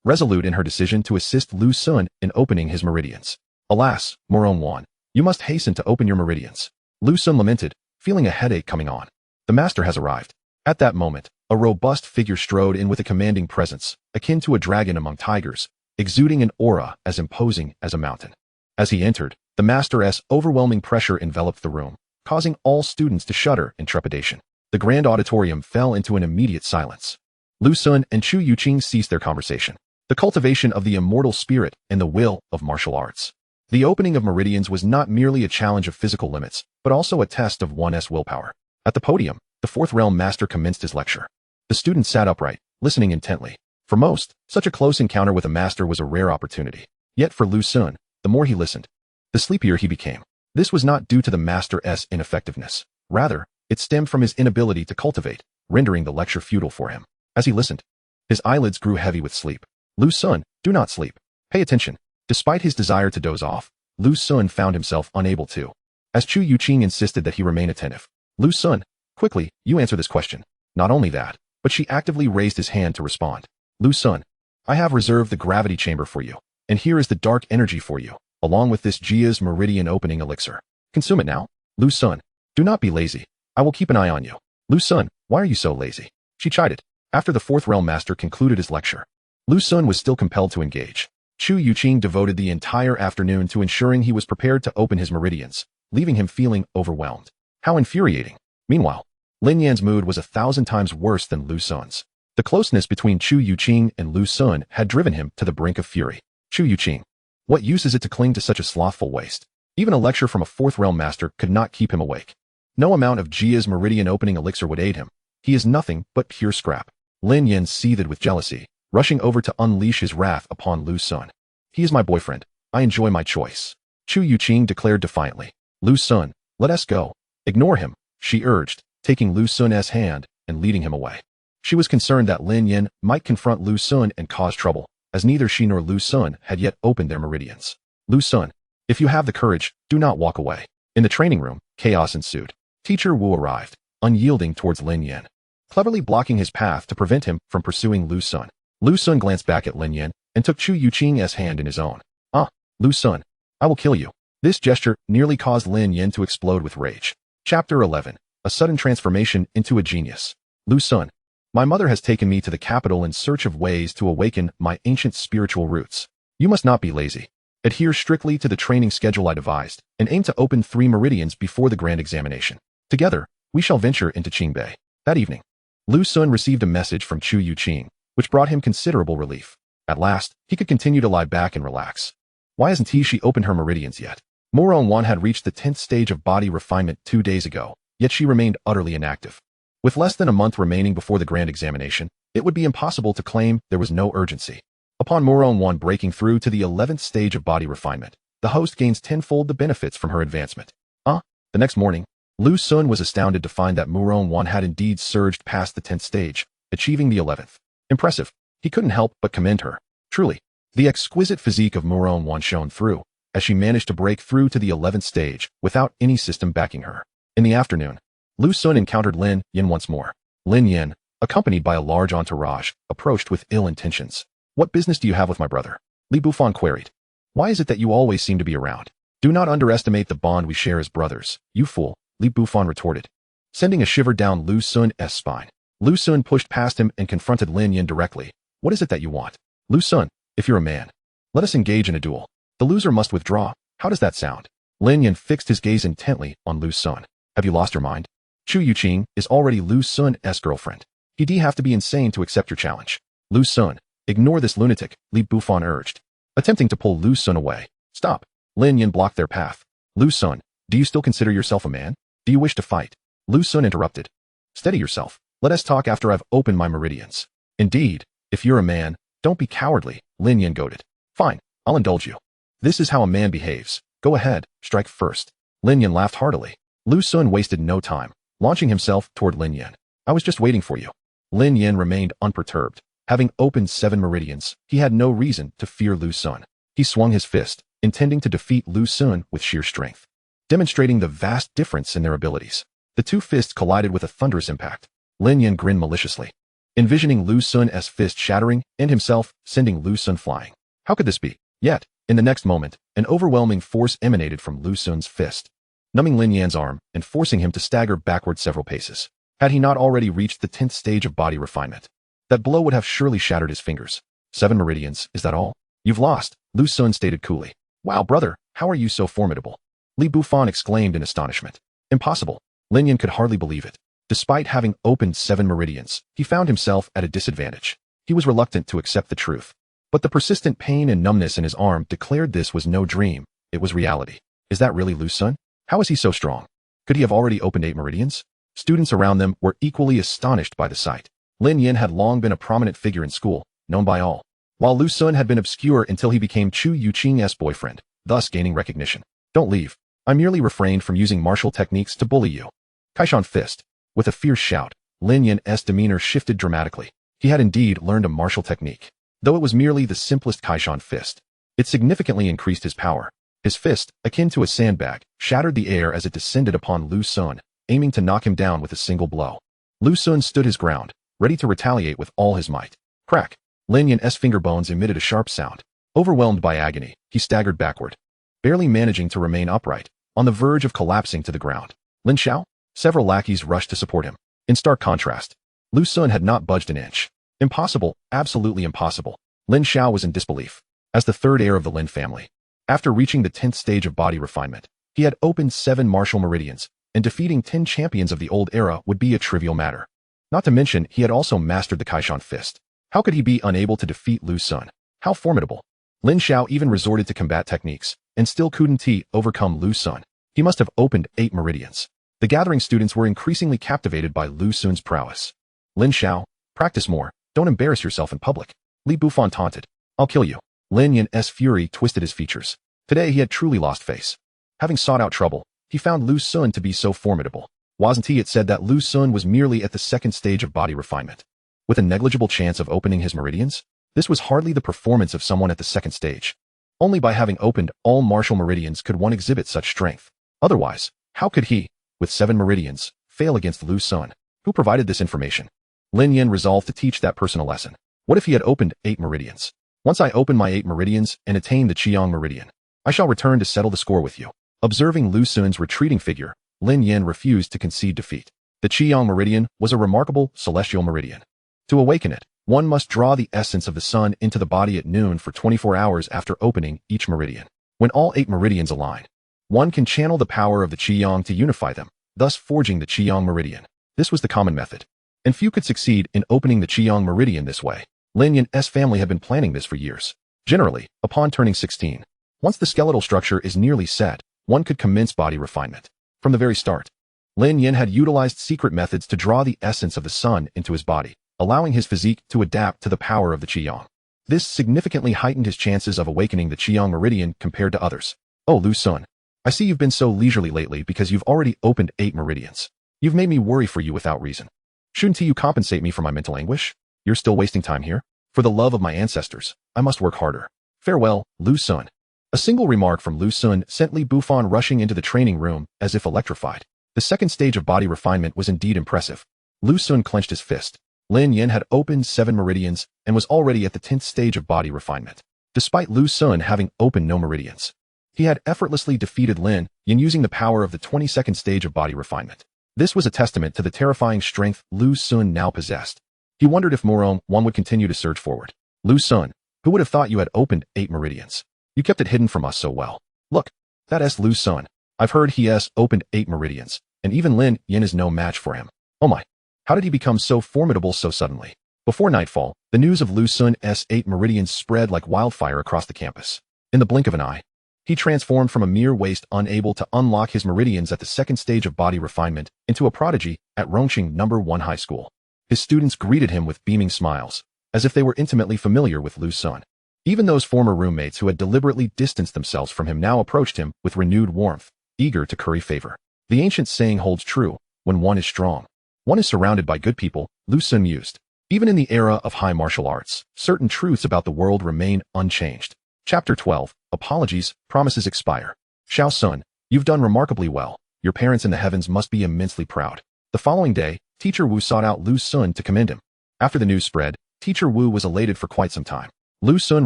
resolute in her decision to assist Lu Sun in opening his meridians. Alas, Murong Wan, you must hasten to open your meridians. Lu Sun lamented, feeling a headache coming on. The master has arrived. At that moment, a robust figure strode in with a commanding presence, akin to a dragon among tigers, exuding an aura as imposing as a mountain. As he entered, the master's overwhelming pressure enveloped the room, causing all students to shudder in trepidation. The grand auditorium fell into an immediate silence. Lu Sun and Chu Youqing ceased their conversation. The cultivation of the immortal spirit and the will of martial arts. The opening of meridians was not merely a challenge of physical limits, but also a test of one's willpower. At the podium, the Fourth Realm Master commenced his lecture. The students sat upright, listening intently. For most, such a close encounter with a master was a rare opportunity. Yet for Lu Sun, the more he listened, the sleepier he became. This was not due to the master's ineffectiveness. Rather, it stemmed from his inability to cultivate, rendering the lecture futile for him. As he listened, his eyelids grew heavy with sleep. Lu Sun, do not sleep. Pay attention. Despite his desire to doze off, Lu Sun found himself unable to. As Chu Youqing insisted that he remain attentive. Lu Sun, quickly, you answer this question. Not only that, but she actively raised his hand to respond. Lu Sun, I have reserved the gravity chamber for you, and here is the dark energy for you, along with this Jia's meridian opening elixir. Consume it now. Lu Sun, do not be lazy. I will keep an eye on you. Lu Sun, why are you so lazy? She chided. After the Fourth Realm Master concluded his lecture, Lu Sun was still compelled to engage. Chu Youqing devoted the entire afternoon to ensuring he was prepared to open his meridians, leaving him feeling overwhelmed. How infuriating. Meanwhile, Lin Yan's mood was 1,000 times worse than Lu Sun's. The closeness between Chu Youqing and Lu Sun had driven him to the brink of fury. Chu Youqing, what use is it to cling to such a slothful waste? Even a lecture from a Fourth Realm Master could not keep him awake. No amount of Jia's meridian opening elixir would aid him. He is nothing but pure scrap. Lin Yan seethed with jealousy, rushing over to unleash his wrath upon Lu Sun. He is my boyfriend. I enjoy my choice. Chu Youqing declared defiantly. Lu Sun, let us go. Ignore him, she urged, taking Lu Sun's hand and leading him away. She was concerned that Lin Yan might confront Lu Sun and cause trouble, as neither she nor Lu Sun had yet opened their meridians. Lu Sun, if you have the courage, do not walk away. In the training room, chaos ensued. Teacher Wu arrived, unyielding towards Lin Yan, cleverly blocking his path to prevent him from pursuing Lu Sun. Lu Sun glanced back at Lin Yan and took Chu Youqing's hand in his own. Ah, Lu Sun, I will kill you. This gesture nearly caused Lin Yan to explode with rage. Chapter 11. A sudden transformation into a genius. Lu Sun, my mother has taken me to the capital in search of ways to awaken my ancient spiritual roots. You must not be lazy. Adhere strictly to the training schedule I devised, and aim to open 3 meridians before the grand examination. Together, we shall venture into Qingbei. That evening, Lu Sun received a message from Chu Youqing, which brought him considerable relief. At last, he could continue to lie back and relax. Why hasn't she opened her meridians yet? Murong Wan had reached the 10th stage of body refinement 2 days ago, yet she remained utterly inactive. With less than a month remaining before the grand examination, it would be impossible to claim there was no urgency. Upon Murong Wan breaking through to the 11th stage of body refinement, the host gains tenfold the benefits from her advancement. The next morning, Lu Sun was astounded to find that Murong Wan had indeed surged past the 10th stage, achieving the 11th. Impressive. He couldn't help but commend her. Truly, the exquisite physique of Murong Wan shone through, as she managed to break through to the 11th stage without any system backing her. In the afternoon, Lu Sun encountered Lin Yan once more. Lin Yan, accompanied by a large entourage, approached with ill intentions. What business do you have with my brother? Li Bufan queried. Why is it that you always seem to be around? Do not underestimate the bond we share as brothers, you fool, Li Bufan retorted, sending a shiver down Lu Sun's spine. Lu Sun pushed past him and confronted Lin Yan directly. What is it that you want? Lu Sun, if you're a man, let us engage in a duel. The loser must withdraw. How does that sound? Lin Yan fixed his gaze intently on Lu Sun. Have you lost your mind? Chu Youqing is already Lu Sun's girlfriend. He'd have to be insane to accept your challenge. Lu Sun, ignore this lunatic, Li Bufan urged, attempting to pull Lu Sun away. Stop. Lin Yan blocked their path. Lu Sun, do you still consider yourself a man? Do you wish to fight? Lu Sun interrupted. Steady yourself. Let us talk after I've opened my meridians. Indeed, if you're a man, don't be cowardly, Lin Yan goaded. Fine, I'll indulge you. This is how a man behaves. Go ahead, strike first. Lin Yan laughed heartily. Lu Sun wasted no time, launching himself toward Lin Yan. I was just waiting for you. Lin Yan remained unperturbed. Having opened 7 meridians, he had no reason to fear Lu Sun. He swung his fist, intending to defeat Lu Sun with sheer strength, demonstrating the vast difference in their abilities. The two fists collided with a thunderous impact. Lin Yan grinned maliciously, envisioning Lu Sun's fist shattering and himself sending Lu Sun flying. How could this be? Yet, in the next moment, an overwhelming force emanated from Lu Sun's fist, numbing Lin Yan's arm and forcing him to stagger backward several paces. Had he not already reached the 10th stage of body refinement, that blow would have surely shattered his fingers. 7 meridians, is that all? You've lost, Lu Sun stated coolly. Wow, brother, how are you so formidable? Li Bufan exclaimed in astonishment. Impossible. Lin Yan could hardly believe it. Despite having opened 7 meridians, he found himself at a disadvantage. He was reluctant to accept the truth. But the persistent pain and numbness in his arm declared this was no dream, it was reality. Is that really Lu Sun? How is he so strong? Could he have already opened 8 meridians? Students around them were equally astonished by the sight. Lin Yan had long been a prominent figure in school, known by all, while Lu Sun had been obscure until he became Chu Youqing's boyfriend, thus gaining recognition. Don't leave. I merely refrained from using martial techniques to bully you. Kaishan fist. With a fierce shout, Lin Yan's demeanor shifted dramatically. He had indeed learned a martial technique. Though it was merely the simplest Kaishan fist, it significantly increased his power. His fist, akin to a sandbag, shattered the air as it descended upon Lu Sun, aiming to knock him down with a single blow. Lu Sun stood his ground, ready to retaliate with all his might. Crack! Lin Yan's finger bones emitted a sharp sound. Overwhelmed by agony, he staggered backward, barely managing to remain upright, on the verge of collapsing to the ground. Lin Xiao? Several lackeys rushed to support him. In stark contrast, Lu Sun had not budged an inch. Impossible, absolutely impossible. Lin Xiao was in disbelief. As the third heir of the Lin family, after reaching the 10th stage of body refinement, he had opened 7 martial meridians, and defeating 10 champions of the old era would be a trivial matter. Not to mention, he had also mastered the Kaishan fist. How could he be unable to defeat Lu Sun? How formidable. Lin Xiao even resorted to combat techniques, and still couldn't he overcome Lu Sun. He must have opened 8 meridians. The gathering students were increasingly captivated by Lu Sun's prowess. Lin Xiao, practice more, don't embarrass yourself in public. Li Bufan taunted. I'll kill you. Lin Yan's fury twisted his features. Today he had truly lost face. Having sought out trouble, he found Lu Sun to be so formidable. Wasn't he? It said that Lu Sun was merely at the 2nd stage of body refinement, with a negligible chance of opening his meridians? This was hardly the performance of someone at the 2nd stage. Only by having opened all martial meridians could one exhibit such strength. Otherwise, how could he, with 7 meridians, fail against Lu Sun? Who provided this information? Lin Yan resolved to teach that person a lesson. What if he had opened 8 meridians? Once I open my 8 meridians and attain the Qiyang meridian, I shall return to settle the score with you. Observing Lu Sun's retreating figure, Lin Yan refused to concede defeat. The Qiyang meridian was a remarkable celestial meridian. To awaken it, one must draw the essence of the sun into the body at noon for 24 hours after opening each meridian. When all 8 meridians align, one can channel the power of the Qiyang to unify them, thus forging the Qiyang meridian. This was the common method, and few could succeed in opening the Qiyang meridian this way. Lin Yan's family had been planning this for years. Generally, upon turning 16, once the skeletal structure is nearly set, one could commence body refinement. From the very start, Lin Yan had utilized secret methods to draw the essence of the sun into his body, allowing his physique to adapt to the power of the Qiyang. This significantly heightened his chances of awakening the Qiyang meridian compared to others. Oh, Lu Sun, I see you've been so leisurely lately because you've already opened 8 meridians. You've made me worry for you without reason. Shouldn't you compensate me for my mental anguish? You're still wasting time here. For the love of my ancestors, I must work harder. Farewell, Lu Sun. A single remark from Lu Sun sent Li Bufan rushing into the training room as if electrified. The 2nd stage of body refinement was indeed impressive. Lu Sun clenched his fist. Lin Yan had opened 7 meridians and was already at the 10th stage of body refinement, despite Lu Sun having opened no meridians. He had effortlessly defeated Lin Yan using the power of the 22nd stage of body refinement. This was a testament to the terrifying strength Lu Sun now possessed. He wondered if Murong Wan would continue to surge forward. Lu Sun, who would have thought you had opened 8 meridians? You kept it hidden from us so well. Look, that's Lu Sun. I've heard he has opened 8 meridians, and even Lin Yan is no match for him. Oh my. How did he become so formidable so suddenly? Before nightfall, the news of Lu Sun's 8 meridians spread like wildfire across the campus. In the blink of an eye, He transformed from a mere waste unable to unlock his meridians at the second stage of body refinement into a prodigy at Rongqing No. 1 High School. His students greeted him with beaming smiles, as if they were intimately familiar with Lu Sun. Even those former roommates who had deliberately distanced themselves from him now approached him with renewed warmth, eager to curry favor. The ancient saying holds true: when one is strong, one is surrounded by good people, Lu Sun mused. Even in the era of high martial arts, certain truths about the world remain unchanged. Chapter 12. Apologies, Promises Expire. Xiao Sun, you've done remarkably well. Your parents in the heavens must be immensely proud. The following day, Teacher Wu sought out Lu Sun to commend him. After the news spread, Teacher Wu was elated for quite some time. Lu Sun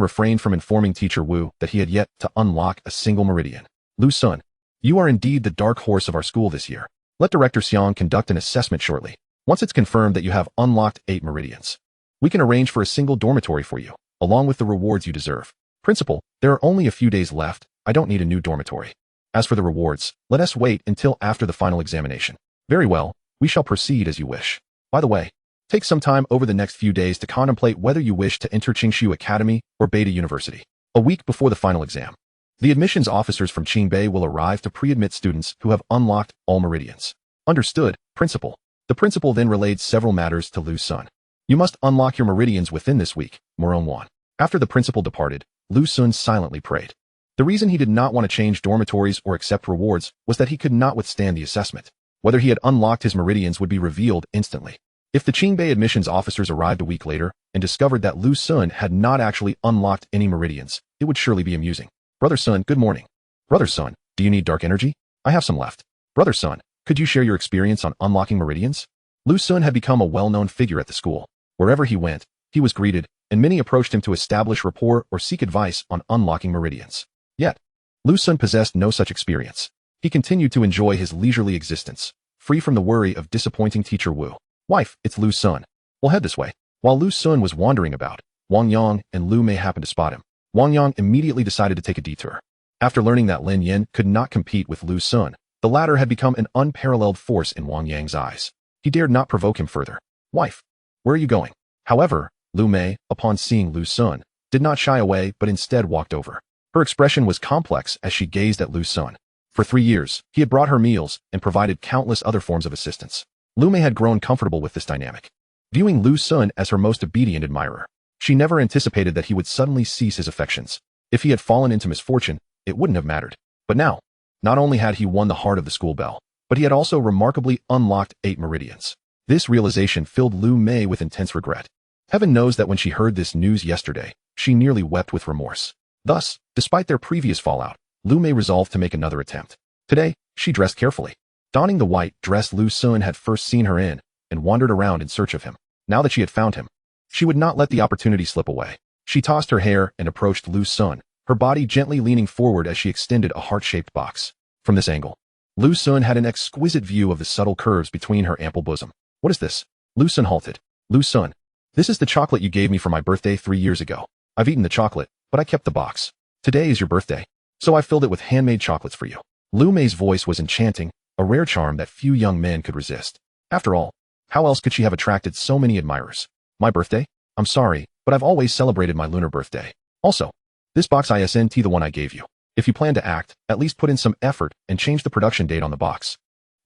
refrained from informing Teacher Wu that he had yet to unlock a single meridian. Lu Sun, you are indeed the dark horse of our school this year. Let Director Xiang conduct an assessment shortly. Once it's confirmed that you have unlocked 8 meridians, we can arrange for a single dormitory for you, along with the rewards you deserve. Principal, there are only a few days left. I don't need a new dormitory. As for the rewards, let us wait until after the final examination. Very well, we shall proceed as you wish. By the way, take some time over the next few days to contemplate whether you wish to enter Qingshu Academy or Beta University. A week before the final exam, the admissions officers from Qingbei will arrive to pre-admit students who have unlocked all meridians. Understood, Principal. The principal then relayed several matters to Lu Sun. You must unlock your meridians within this week, Murong Wan. After the principal departed, Lu Sun silently prayed. The reason he did not want to change dormitories or accept rewards was that he could not withstand the assessment. Whether he had unlocked his meridians would be revealed instantly. If the Qingbei admissions officers arrived a week later and discovered that Lu Sun had not actually unlocked any meridians, it would surely be amusing. Brother Sun, good morning. Brother Sun, do you need dark energy? I have some left. Brother Sun, could you share your experience on unlocking meridians? Lu Sun had become a well-known figure at the school. Wherever he went, he was greeted, and many approached him to establish rapport or seek advice on unlocking meridians. Yet, Lu Sun possessed no such experience. He continued to enjoy his leisurely existence, free from the worry of disappointing Teacher Wu. Wife, it's Lu Sun. We'll head this way. While Lu Sun was wandering about, Wang Yang and Lu Mei happened to spot him. Wang Yang immediately decided to take a detour. After learning that Lin Yin could not compete with Lu Sun, the latter had become an unparalleled force in Wang Yang's eyes. He dared not provoke him further. Wife, where are you going? However, Lu Mei, upon seeing Lu Sun, did not shy away but instead walked over. Her expression was complex as she gazed at Lu Sun. For 3 years, he had brought her meals and provided countless other forms of assistance. Lu Mei had grown comfortable with this dynamic. Viewing Lu Sun as her most obedient admirer, she never anticipated that he would suddenly cease his affections. If he had fallen into misfortune, it wouldn't have mattered. But now, not only had he won the heart of the school belle, but he had also remarkably unlocked 8 meridians. This realization filled Lu Mei with intense regret. Heaven knows that when she heard this news yesterday, she nearly wept with remorse. Thus, despite their previous fallout, Lu Mei resolved to make another attempt. Today, she dressed carefully. Donning the white dress Lu Sun had first seen her in, and wandered around in search of him. Now that she had found him, she would not let the opportunity slip away. She tossed her hair and approached Lu Sun, her body gently leaning forward as she extended a heart-shaped box. From this angle, Lu Sun had an exquisite view of the subtle curves between her ample bosom. What is this? Lu Sun halted. Lu Sun, this is the chocolate you gave me for my birthday 3 years ago. I've eaten the chocolate, but I kept the box. Today is your birthday, so I filled it with handmade chocolates for you. Lu Mei's voice was enchanting, a rare charm that few young men could resist. After all, how else could she have attracted so many admirers? My birthday? I'm sorry, but I've always celebrated my lunar birthday. Also, this box isn't the one I gave you. If you plan to act, at least put in some effort and change the production date on the box.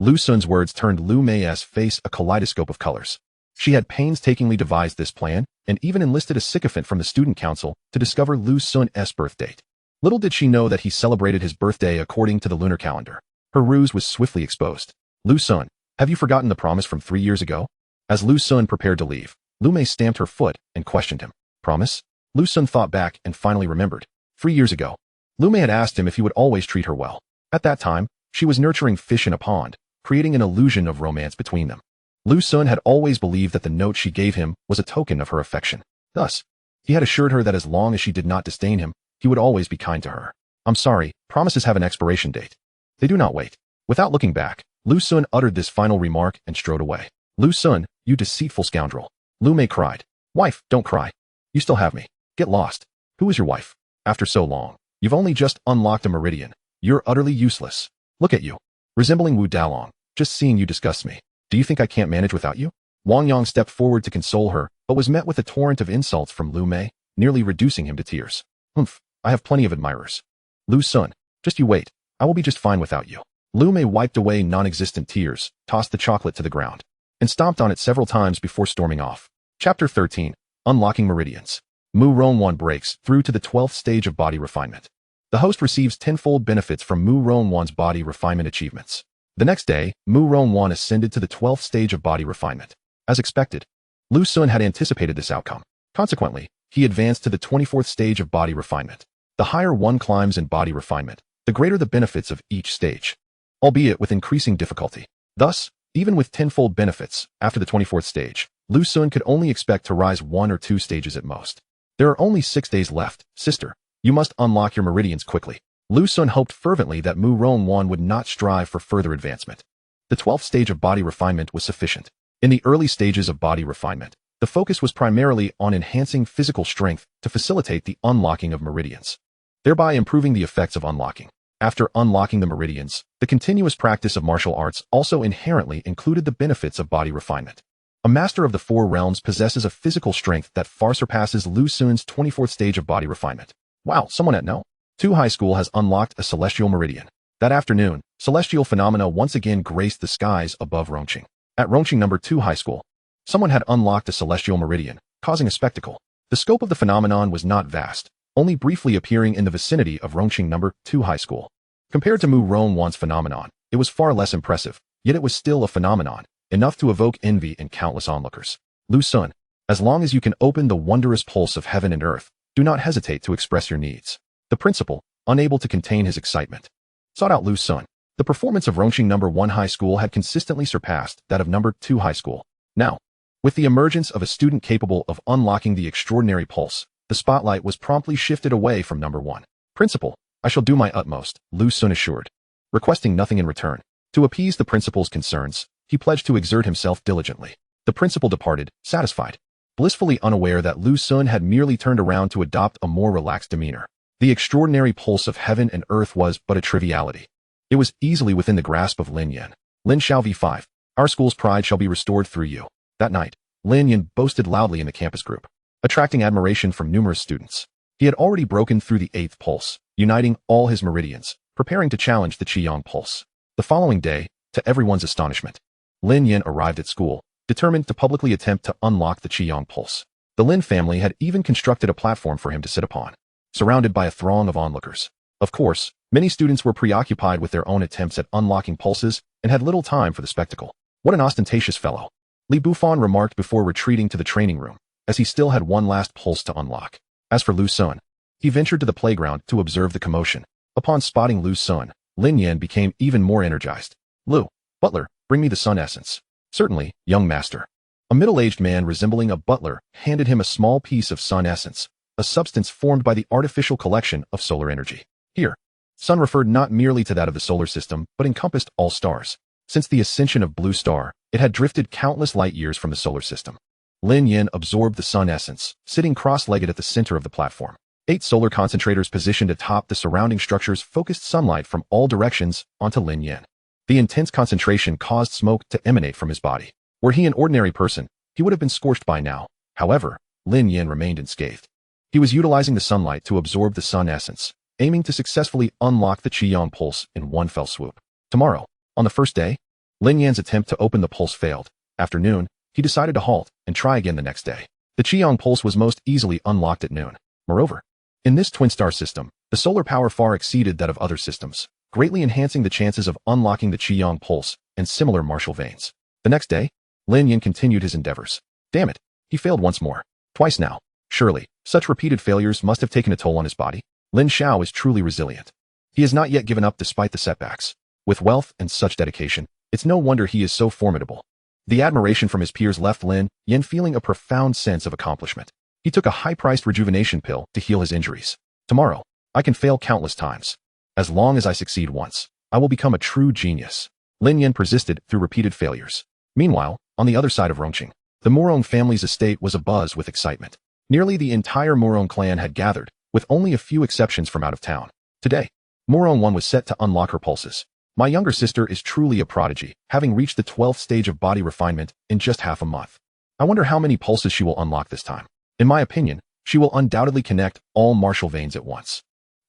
Lu Sun's words turned Lu Mei's face a kaleidoscope of colors. She had painstakingly devised this plan and even enlisted a sycophant from the student council to discover Lu Sun's birth date. Little did she know that he celebrated his birthday according to the lunar calendar. Her ruse was swiftly exposed. Lu Sun, have you forgotten the promise from 3 years ago? As Lu Sun prepared to leave, Lu Mei stamped her foot and questioned him. Promise? Lu Sun thought back and finally remembered. 3 years ago, Lu Mei had asked him if he would always treat her well. At that time, she was nurturing fish in a pond, creating an illusion of romance between them. Lu Sun had always believed that the note she gave him was a token of her affection. Thus, he had assured her that as long as she did not disdain him, he would always be kind to her. I'm sorry, promises have an expiration date. They do not wait. Without looking back, Lu Sun uttered this final remark and strode away. Lu Sun, you deceitful scoundrel. Lu Mei cried. Wife, don't cry. You still have me. Get lost. Who is your wife? After so long, you've only just unlocked a meridian. You're utterly useless. Look at you. Resembling Wu Dalong. Just seeing you disgusts me. Do you think I can't manage without you? Wang Yang stepped forward to console her, but was met with a torrent of insults from Lu Mei, nearly reducing him to tears. Humph, I have plenty of admirers. Lu Sun, Just you wait. I will be just fine without you. Lu Mei wiped away non-existent tears, tossed the chocolate to the ground, and stomped on it several times before storming off. Chapter 13. Unlocking Meridians. Murong Wan breaks through to the 12th stage of body refinement. The host receives tenfold benefits from Murong Wan's body refinement achievements. The next day, Murong Wan ascended to the 12th stage of body refinement. As expected, Lu Sun had anticipated this outcome. Consequently, he advanced to the 24th stage of body refinement. The higher one climbs in body refinement, the greater the benefits of each stage, albeit with increasing difficulty. Thus, even with tenfold benefits, after the 24th stage, Lu Sun could only expect to rise 1 or 2 stages at most. There are only 6 days left, sister. You must unlock your meridians quickly. Lu Sun hoped fervently that Murong Wan would not strive for further advancement. The 12th stage of body refinement was sufficient. In the early stages of body refinement, the focus was primarily on enhancing physical strength to facilitate the unlocking of meridians, thereby improving the effects of unlocking. After unlocking the meridians, the continuous practice of martial arts also inherently included the benefits of body refinement. A master of the 4 realms possesses a physical strength that far surpasses Lu Sun's 24th stage of body refinement. Wow, someone at No. 2 High School has unlocked a celestial meridian. That afternoon, celestial phenomena once again graced the skies above Rongqing. At Rongqing No. 2 High School, someone had unlocked a celestial meridian, causing a spectacle. The scope of the phenomenon was not vast, only briefly appearing in the vicinity of Rongqing No. 2 High School. Compared to Murong Wan's phenomenon, it was far less impressive, yet it was still a phenomenon, enough to evoke envy in countless onlookers. Lu Sun, as long as you can open the wondrous pulse of heaven and earth, do not hesitate to express your needs. The principal, unable to contain his excitement, sought out Lu Sun. The performance of Rongqing No. 1 High School had consistently surpassed that of No. 2 High School. Now, with the emergence of a student capable of unlocking the extraordinary pulse, the spotlight was promptly shifted away from No. 1. Principal, I shall do my utmost, Lu Sun assured, requesting nothing in return. To appease the principal's concerns, he pledged to exert himself diligently. The principal departed, satisfied, blissfully unaware that Lu Sun had merely turned around to adopt a more relaxed demeanor. The extraordinary pulse of heaven and earth was but a triviality. It was easily within the grasp of Lin Yan. Lin Xiao V5. Our school's pride shall be restored through you. That night, Lin Yan boasted loudly in the campus group, attracting admiration from numerous students. He had already broken through the 8th pulse, uniting all his meridians, preparing to challenge the Qiyang pulse. The following day, to everyone's astonishment, Lin Yan arrived at school, determined to publicly attempt to unlock the Qiyang pulse. The Lin family had even constructed a platform for him to sit upon, surrounded by a throng of onlookers. Of course, many students were preoccupied with their own attempts at unlocking pulses and had little time for the spectacle. What an ostentatious fellow, Li Bufan remarked before retreating to the training room, as he still had one last pulse to unlock. As for Lu Sun, he ventured to the playground to observe the commotion. Upon spotting Lu Sun, Lin Yan became even more energized. Lu, butler, bring me the sun essence. Certainly, young master. A middle-aged man resembling a butler handed him a small piece of sun essence, a substance formed by the artificial collection of solar energy. Here, sun referred not merely to that of the solar system, but encompassed all stars. Since the ascension of Blue Star, it had drifted countless light years from the solar system. Lin Yan absorbed the sun essence, sitting cross-legged at the center of the platform. 8 solar concentrators positioned atop the surrounding structures focused sunlight from all directions onto Lin Yan. The intense concentration caused smoke to emanate from his body. Were he an ordinary person, he would have been scorched by now. However, Lin Yan remained unscathed. He was utilizing the sunlight to absorb the sun essence, aiming to successfully unlock the Qiyang pulse in one fell swoop. Tomorrow, on the first day, Lin Yan's attempt to open the pulse failed. After noon, he decided to halt and try again the next day. The Qiyang pulse was most easily unlocked at noon. Moreover, in this twin-star system, the solar power far exceeded that of other systems, greatly enhancing the chances of unlocking the Qiyang pulse and similar martial veins. The next day, Lin Yan continued his endeavors. Damn it, he failed once more. Twice now. Surely, such repeated failures must have taken a toll on his body. Lin Xiao is truly resilient. He has not yet given up despite the setbacks. With wealth and such dedication, it's no wonder he is so formidable. The admiration from his peers left Lin Yan feeling a profound sense of accomplishment. He took a high-priced rejuvenation pill to heal his injuries. Tomorrow, I can fail countless times. As long as I succeed once, I will become a true genius. Lin Yan persisted through repeated failures. Meanwhile, on the other side of Rongqing, the Murong family's estate was abuzz with excitement. Nearly the entire Murong clan had gathered, with only a few exceptions from out of town. Today, Murong Wan was set to unlock her pulses. My younger sister is truly a prodigy, having reached the 12th stage of body refinement in just half a month. I wonder how many pulses she will unlock this time. In my opinion, she will undoubtedly connect all martial veins at once.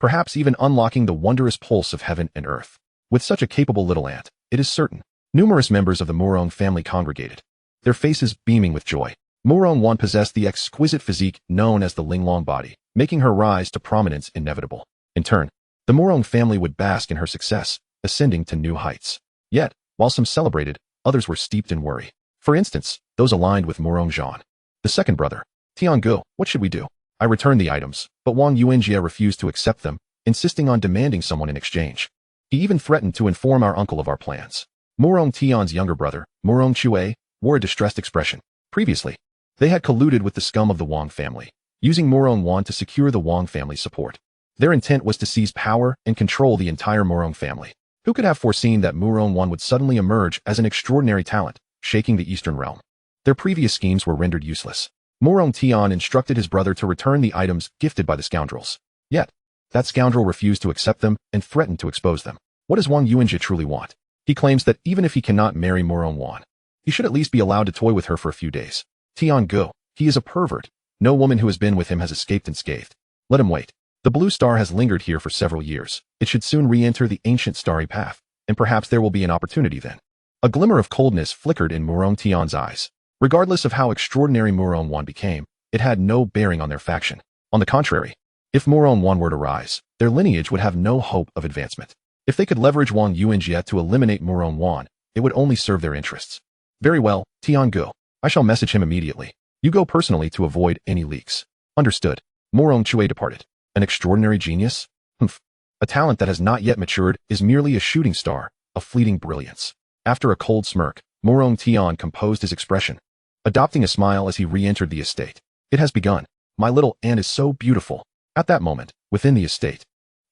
perhaps even unlocking the wondrous pulse of heaven and earth. With such a capable little ant, it is certain, numerous members of the Murong family congregated, their faces beaming with joy. Murong Wan possessed the exquisite physique known as the Lingling Body, making her rise to prominence inevitable. In turn, the Murong family would bask in her success, ascending to new heights. Yet, while some celebrated, others were steeped in worry. For instance, those aligned with Murong Wan. The second brother, Tiangu, what should we do? I returned the items, but Wang Yuanjie refused to accept them, insisting on demanding someone in exchange. He even threatened to inform our uncle of our plans. Murong Tian's younger brother, Murong Chue, wore a distressed expression. Previously, they had colluded with the scum of the Wang family, using Murong Wan to secure the Wang family's support. Their intent was to seize power and control the entire Murong family. Who could have foreseen that Murong Wan would suddenly emerge as an extraordinary talent, shaking the Eastern realm? Their previous schemes were rendered useless. Murong Tian instructed his brother to return the items gifted by the scoundrels. Yet, that scoundrel refused to accept them and threatened to expose them. What does Wang Yuanjie truly want? He claims that even if he cannot marry Murong Wan, he should at least be allowed to toy with her for a few days. Tiangu, he is a pervert. No woman who has been with him has escaped unscathed. Let him wait. The blue star has lingered here for several years. It should soon re-enter the ancient starry path, and perhaps there will be an opportunity then. A glimmer of coldness flickered in Murong Tian's eyes. Regardless of how extraordinary Murong Wan became, it had no bearing on their faction. On the contrary, if Murong Wan were to rise, their lineage would have no hope of advancement. If they could leverage Wang Yuanjie to eliminate Murong Wan, it would only serve their interests. Very well, Tiangu. I shall message him immediately. You go personally to avoid any leaks. Understood. Murong Chue departed. An extraordinary genius? Humph. A talent that has not yet matured is merely a shooting star, a fleeting brilliance. After a cold smirk, Murong Tian composed his expression, adopting a smile as he re-entered the estate. It has begun. My little ant is so beautiful. At that moment, within the estate,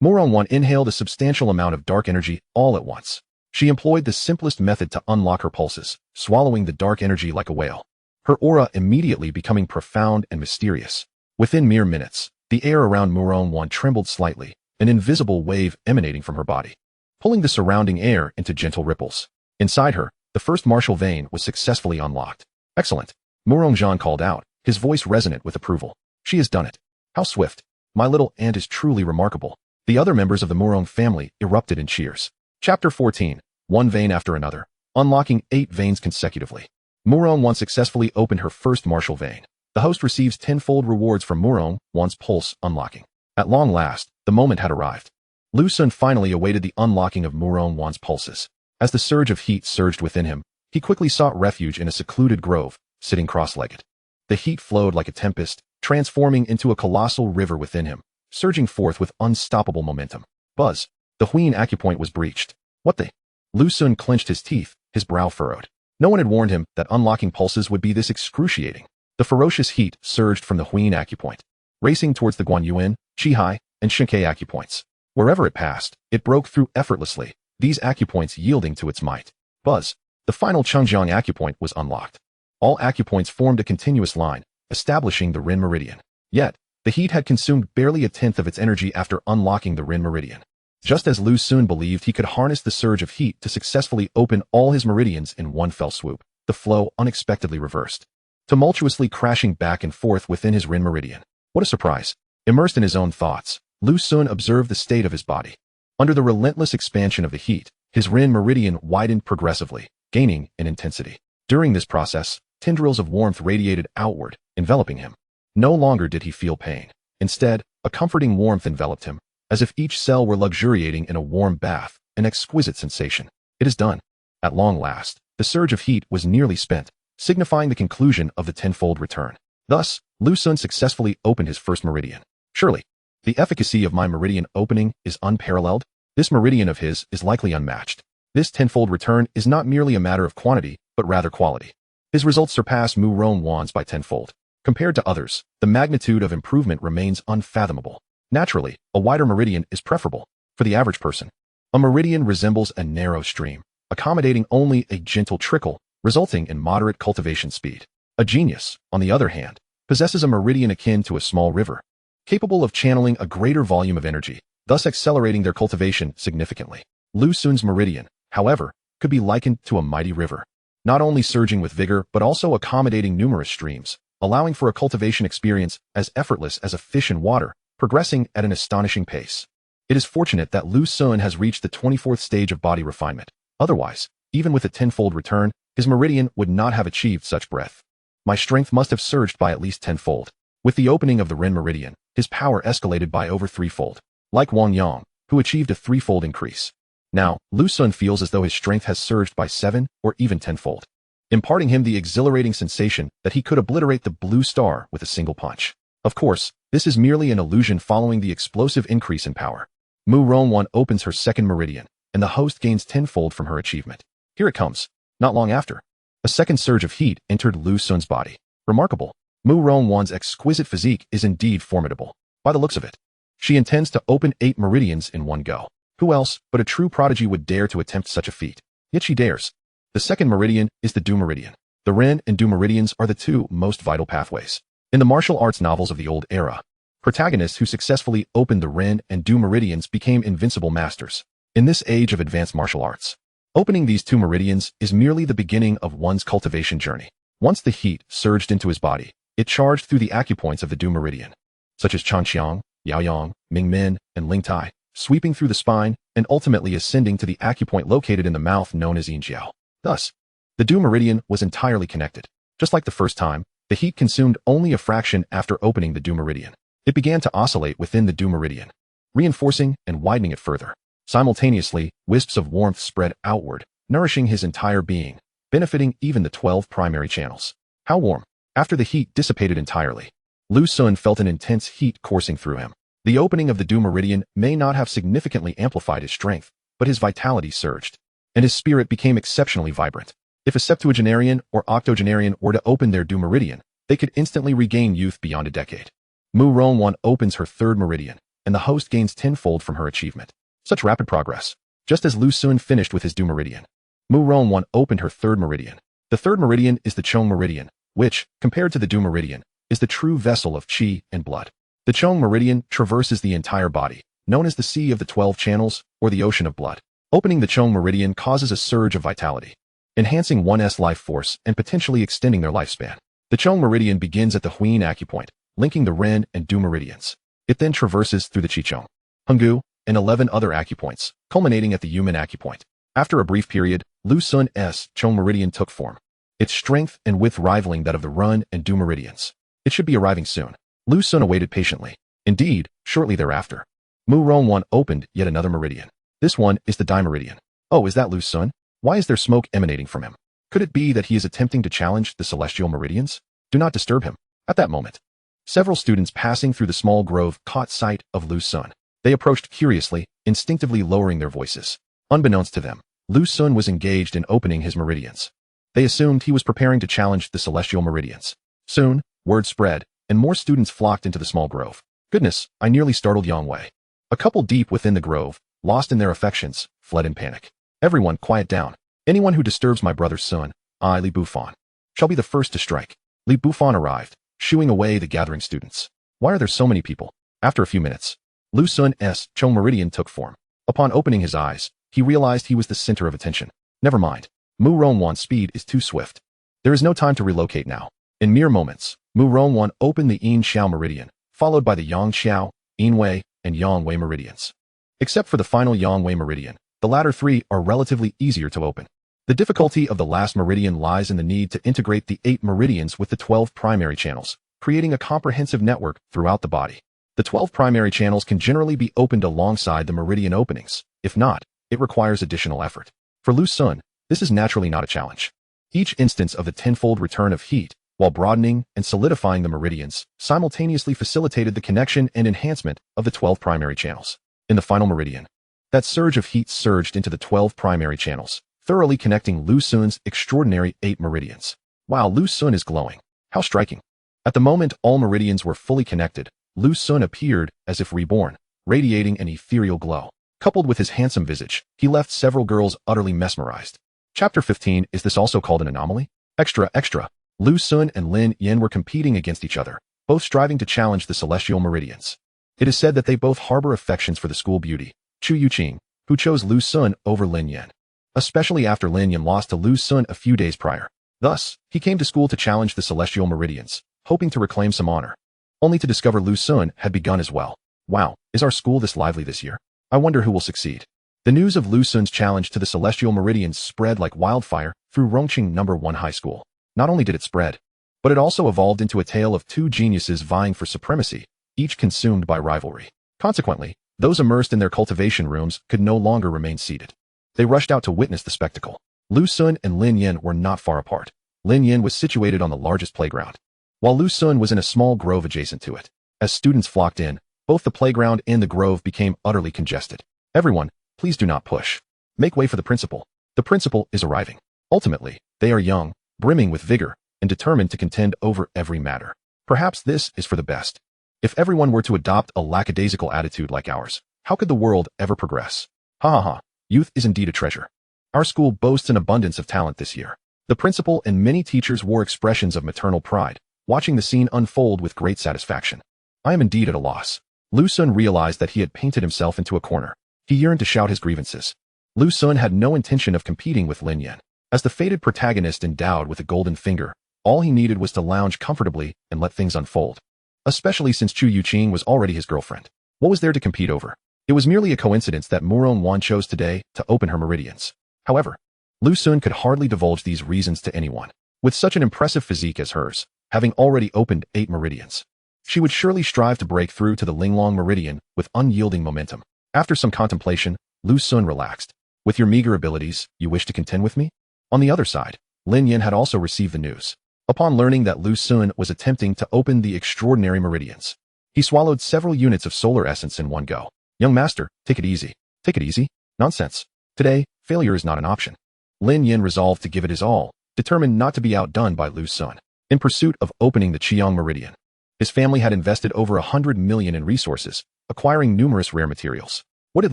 Murong Wan inhaled a substantial amount of dark energy all at once. She employed the simplest method to unlock her pulses, swallowing the dark energy like a whale, her aura immediately becoming profound and mysterious. Within mere minutes, the air around Murong Wan trembled slightly, an invisible wave emanating from her body, pulling the surrounding air into gentle ripples. Inside her, the first martial vein was successfully unlocked. Excellent. Murong Wan called out, his voice resonant with approval. She has done it. How swift. My little ant is truly remarkable. The other members of the Murong family erupted in cheers. Chapter 14. One vein after another, unlocking 8 veins consecutively. Murong Wan successfully opened her first martial vein. The host receives tenfold rewards from Murong Wan's pulse unlocking. At long last, the moment had arrived. Lu Sun finally awaited the unlocking of Murong Wan's pulses. As the surge of heat surged within him, he quickly sought refuge in a secluded grove, sitting cross-legged. The heat flowed like a tempest, transforming into a colossal river within him, surging forth with unstoppable momentum. Buzz. The Huin acupoint was breached. What the? Lu Sun clenched his teeth, his brow furrowed. No one had warned him that unlocking pulses would be this excruciating. The ferocious heat surged from the Huin acupoint, racing towards the Guanyuan, Qihai, and Shinkei acupoints. Wherever it passed, it broke through effortlessly, these acupoints yielding to its might. Buzz. The final Chengjiang acupoint was unlocked. All acupoints formed a continuous line, establishing the Ren meridian. Yet, the heat had consumed barely a tenth of its energy after unlocking the Ren meridian. Just as Lu Sun believed he could harness the surge of heat to successfully open all his meridians in one fell swoop, the flow unexpectedly reversed, tumultuously crashing back and forth within his Ren meridian. What a surprise! Immersed in his own thoughts, Lu Sun observed the state of his body. Under the relentless expansion of the heat, his Ren meridian widened progressively, gaining in intensity. During this process, tendrils of warmth radiated outward, enveloping him. No longer did he feel pain. Instead, a comforting warmth enveloped him, as if each cell were luxuriating in a warm bath, an exquisite sensation. It is done. At long last, the surge of heat was nearly spent, signifying the conclusion of the tenfold return. Thus, Lu Sun successfully opened his first meridian. Surely, the efficacy of my meridian opening is unparalleled. This meridian of his is likely unmatched. This tenfold return is not merely a matter of quantity, but rather quality. His results surpass Murong Wan's by tenfold. Compared to others, the magnitude of improvement remains unfathomable. Naturally, a wider meridian is preferable. For the average person, a meridian resembles a narrow stream, accommodating only a gentle trickle, resulting in moderate cultivation speed. A genius, on the other hand, possesses a meridian akin to a small river, capable of channeling a greater volume of energy, thus accelerating their cultivation significantly. Lu Sun's meridian, however, could be likened to a mighty river, not only surging with vigor but also accommodating numerous streams, allowing for a cultivation experience as effortless as a fish in water, progressing at an astonishing pace. It is fortunate that Lu Sun has reached the 24th stage of body refinement. Otherwise, even with a tenfold return, his meridian would not have achieved such breadth. My strength must have surged by at least tenfold. With the opening of the Ren meridian, his power escalated by over threefold, like Wang Yang, who achieved a threefold increase. Now, Lu Sun feels as though his strength has surged by 7 or even tenfold, imparting him the exhilarating sensation that he could obliterate the blue star with a single punch. Of course, this is merely an illusion following the explosive increase in power. Murong Wan opens her second meridian, and the host gains tenfold from her achievement. Here it comes. Not long after, a second surge of heat entered Lu Sun's body. Remarkable. Murong Wan's exquisite physique is indeed formidable. By the looks of it, she intends to open 8 meridians in one go. Who else but a true prodigy would dare to attempt such a feat? Yet she dares. The second meridian is the Du meridian. The Ren and Du meridians are the two most vital pathways. In the martial arts novels of the old era, protagonists who successfully opened the Ren and Du meridians became invincible masters. In this age of advanced martial arts, opening these 2 meridians is merely the beginning of one's cultivation journey. Once the heat surged into his body, it charged through the acupoints of the Du meridian, such as Chanxiang, Yaoyang, Mingmen, and Lingtai, sweeping through the spine and ultimately ascending to the acupoint located in the mouth known as Yinjiao. Thus, the Du meridian was entirely connected. Just like the first time, the heat consumed only a fraction after opening the Du meridian. It began to oscillate within the Du meridian, reinforcing and widening it further. Simultaneously, wisps of warmth spread outward, nourishing his entire being, benefiting even the 12 primary channels. How warm! After the heat dissipated entirely, Lu Sun felt an intense heat coursing through him. The opening of the Du meridian may not have significantly amplified his strength, but his vitality surged, and his spirit became exceptionally vibrant. If a septuagenarian or octogenarian were to open their Du meridian, they could instantly regain youth beyond a decade. Murong Wan opens her third meridian, and the host gains tenfold from her achievement. Such rapid progress. Just as Lu Sun finished with his Du meridian, Murong Wan opened her third meridian. The third meridian is the Chong meridian, which, compared to the Du meridian, is the true vessel of qi and blood. The Chong meridian traverses the entire body, known as the Sea of the 12 Channels or the Ocean of Blood. Opening the Chong meridian causes a surge of vitality, enhancing one's life force and potentially extending their lifespan. The Chong meridian begins at the Huyin acupoint, linking the Ren and Du meridians. It then traverses through the Chichong, Henggu, and 11 other acupoints, culminating at the Yumen acupoint. After a brief period, Lu Sun's Chong meridian took form, its strength and width rivaling that of the Ren and Du meridians. It should be arriving soon. Lu Sun awaited patiently. Indeed, shortly thereafter, Murong Wan opened yet another meridian. This one is the Dai meridian. Oh, is that Lu Sun? Why is there smoke emanating from him? Could it be that he is attempting to challenge the celestial meridians? Do not disturb him. At that moment, several students passing through the small grove caught sight of Lu Sun. They approached curiously, instinctively lowering their voices. Unbeknownst to them, Lu Sun was engaged in opening his meridians. They assumed he was preparing to challenge the celestial meridians. Soon, word spread, and more students flocked into the small grove. Goodness, I nearly startled Yang Wei. A couple deep within the grove, lost in their affections, fled in panic. Everyone, quiet down. Anyone who disturbs my brother's son, I, Li Bufan, shall be the first to strike. Li Bufan arrived, shooing away the gathering students. Why are there so many people? After a few minutes, Lu Sun's Chong meridian took form. Upon opening his eyes, he realized he was the center of attention. Never mind. Murong Wan's speed is too swift. There is no time to relocate now. In mere moments, Murong Wan opened the Yin Xiao meridian, followed by the Yang Xiao, Yin Wei, and Yang Wei meridians. Except for the final Yang Wei meridian, the latter 3 are relatively easier to open. The difficulty of the last meridian lies in the need to integrate the 8 meridians with the 12 primary channels, creating a comprehensive network throughout the body. The 12 primary channels can generally be opened alongside the meridian openings. If not, it requires additional effort. For Lu Sun, this is naturally not a challenge. Each instance of the tenfold return of heat, while broadening and solidifying the meridians, simultaneously facilitated the connection and enhancement of the 12 primary channels. In the final meridian, that surge of heat surged into the 12 primary channels, thoroughly connecting Lu Sun's extraordinary 8 meridians. Wow, Lu Sun is glowing. How striking. At the moment all meridians were fully connected, Lu Sun appeared as if reborn, radiating an ethereal glow. Coupled with his handsome visage, he left several girls utterly mesmerized. Chapter 15. Is this also called an anomaly? Extra, extra. Lu Sun and Lin Yan were competing against each other, both striving to challenge the celestial meridians. It is said that they both harbor affections for the school beauty, Chu Youqing, who chose Lu Sun over Lin Yan, especially after Lin Yan lost to Lu Sun a few days prior. Thus, he came to school to challenge the celestial meridians, hoping to reclaim some honor, only to discover Lu Sun had begun as well. Wow, is our school this lively this year? I wonder who will succeed. The news of Lu Sun's challenge to the celestial meridians spread like wildfire through Rongqing No. 1 High School. Not only did it spread, but it also evolved into a tale of two geniuses vying for supremacy, each consumed by rivalry. Consequently, those immersed in their cultivation rooms could no longer remain seated. They rushed out to witness the spectacle. Lu Sun and Lin Yin were not far apart. Lin Yin was situated on the largest playground, while Lu Sun was in a small grove adjacent to it. As students flocked in, both the playground and the grove became utterly congested. Everyone, please do not push. Make way for the principal. The principal is arriving. Ultimately, they are young, brimming with vigor, and determined to contend over every matter. Perhaps this is for the best. If everyone were to adopt a lackadaisical attitude like ours, how could the world ever progress? Ha ha ha, youth is indeed a treasure. Our school boasts an abundance of talent this year. The principal and many teachers wore expressions of maternal pride, watching the scene unfold with great satisfaction. I am indeed at a loss. Lu Sun realized that he had painted himself into a corner. He yearned to shout his grievances. Lu Sun had no intention of competing with Lin Yin. As the fated protagonist endowed with a golden finger, all he needed was to lounge comfortably and let things unfold. Especially since Chu Youqing was already his girlfriend. What was there to compete over? It was merely a coincidence that Murong Wan chose today to open her meridians. However, Lu Sun could hardly divulge these reasons to anyone. With such an impressive physique as hers, having already opened 8 meridians, she would surely strive to break through to the Lingling meridian with unyielding momentum. After some contemplation, Lu Sun relaxed. With your meager abilities, you wish to contend with me? On the other side, Lin Yin had also received the news. Upon learning that Lu Sun was attempting to open the extraordinary meridians, he swallowed several units of solar essence in one go. Young master, take it easy. Take it easy? Nonsense. Today, failure is not an option. Lin Yin resolved to give it his all, determined not to be outdone by Lu Sun. In pursuit of opening the Qiang meridian, his family had invested over 100 million in resources, acquiring numerous rare materials. What did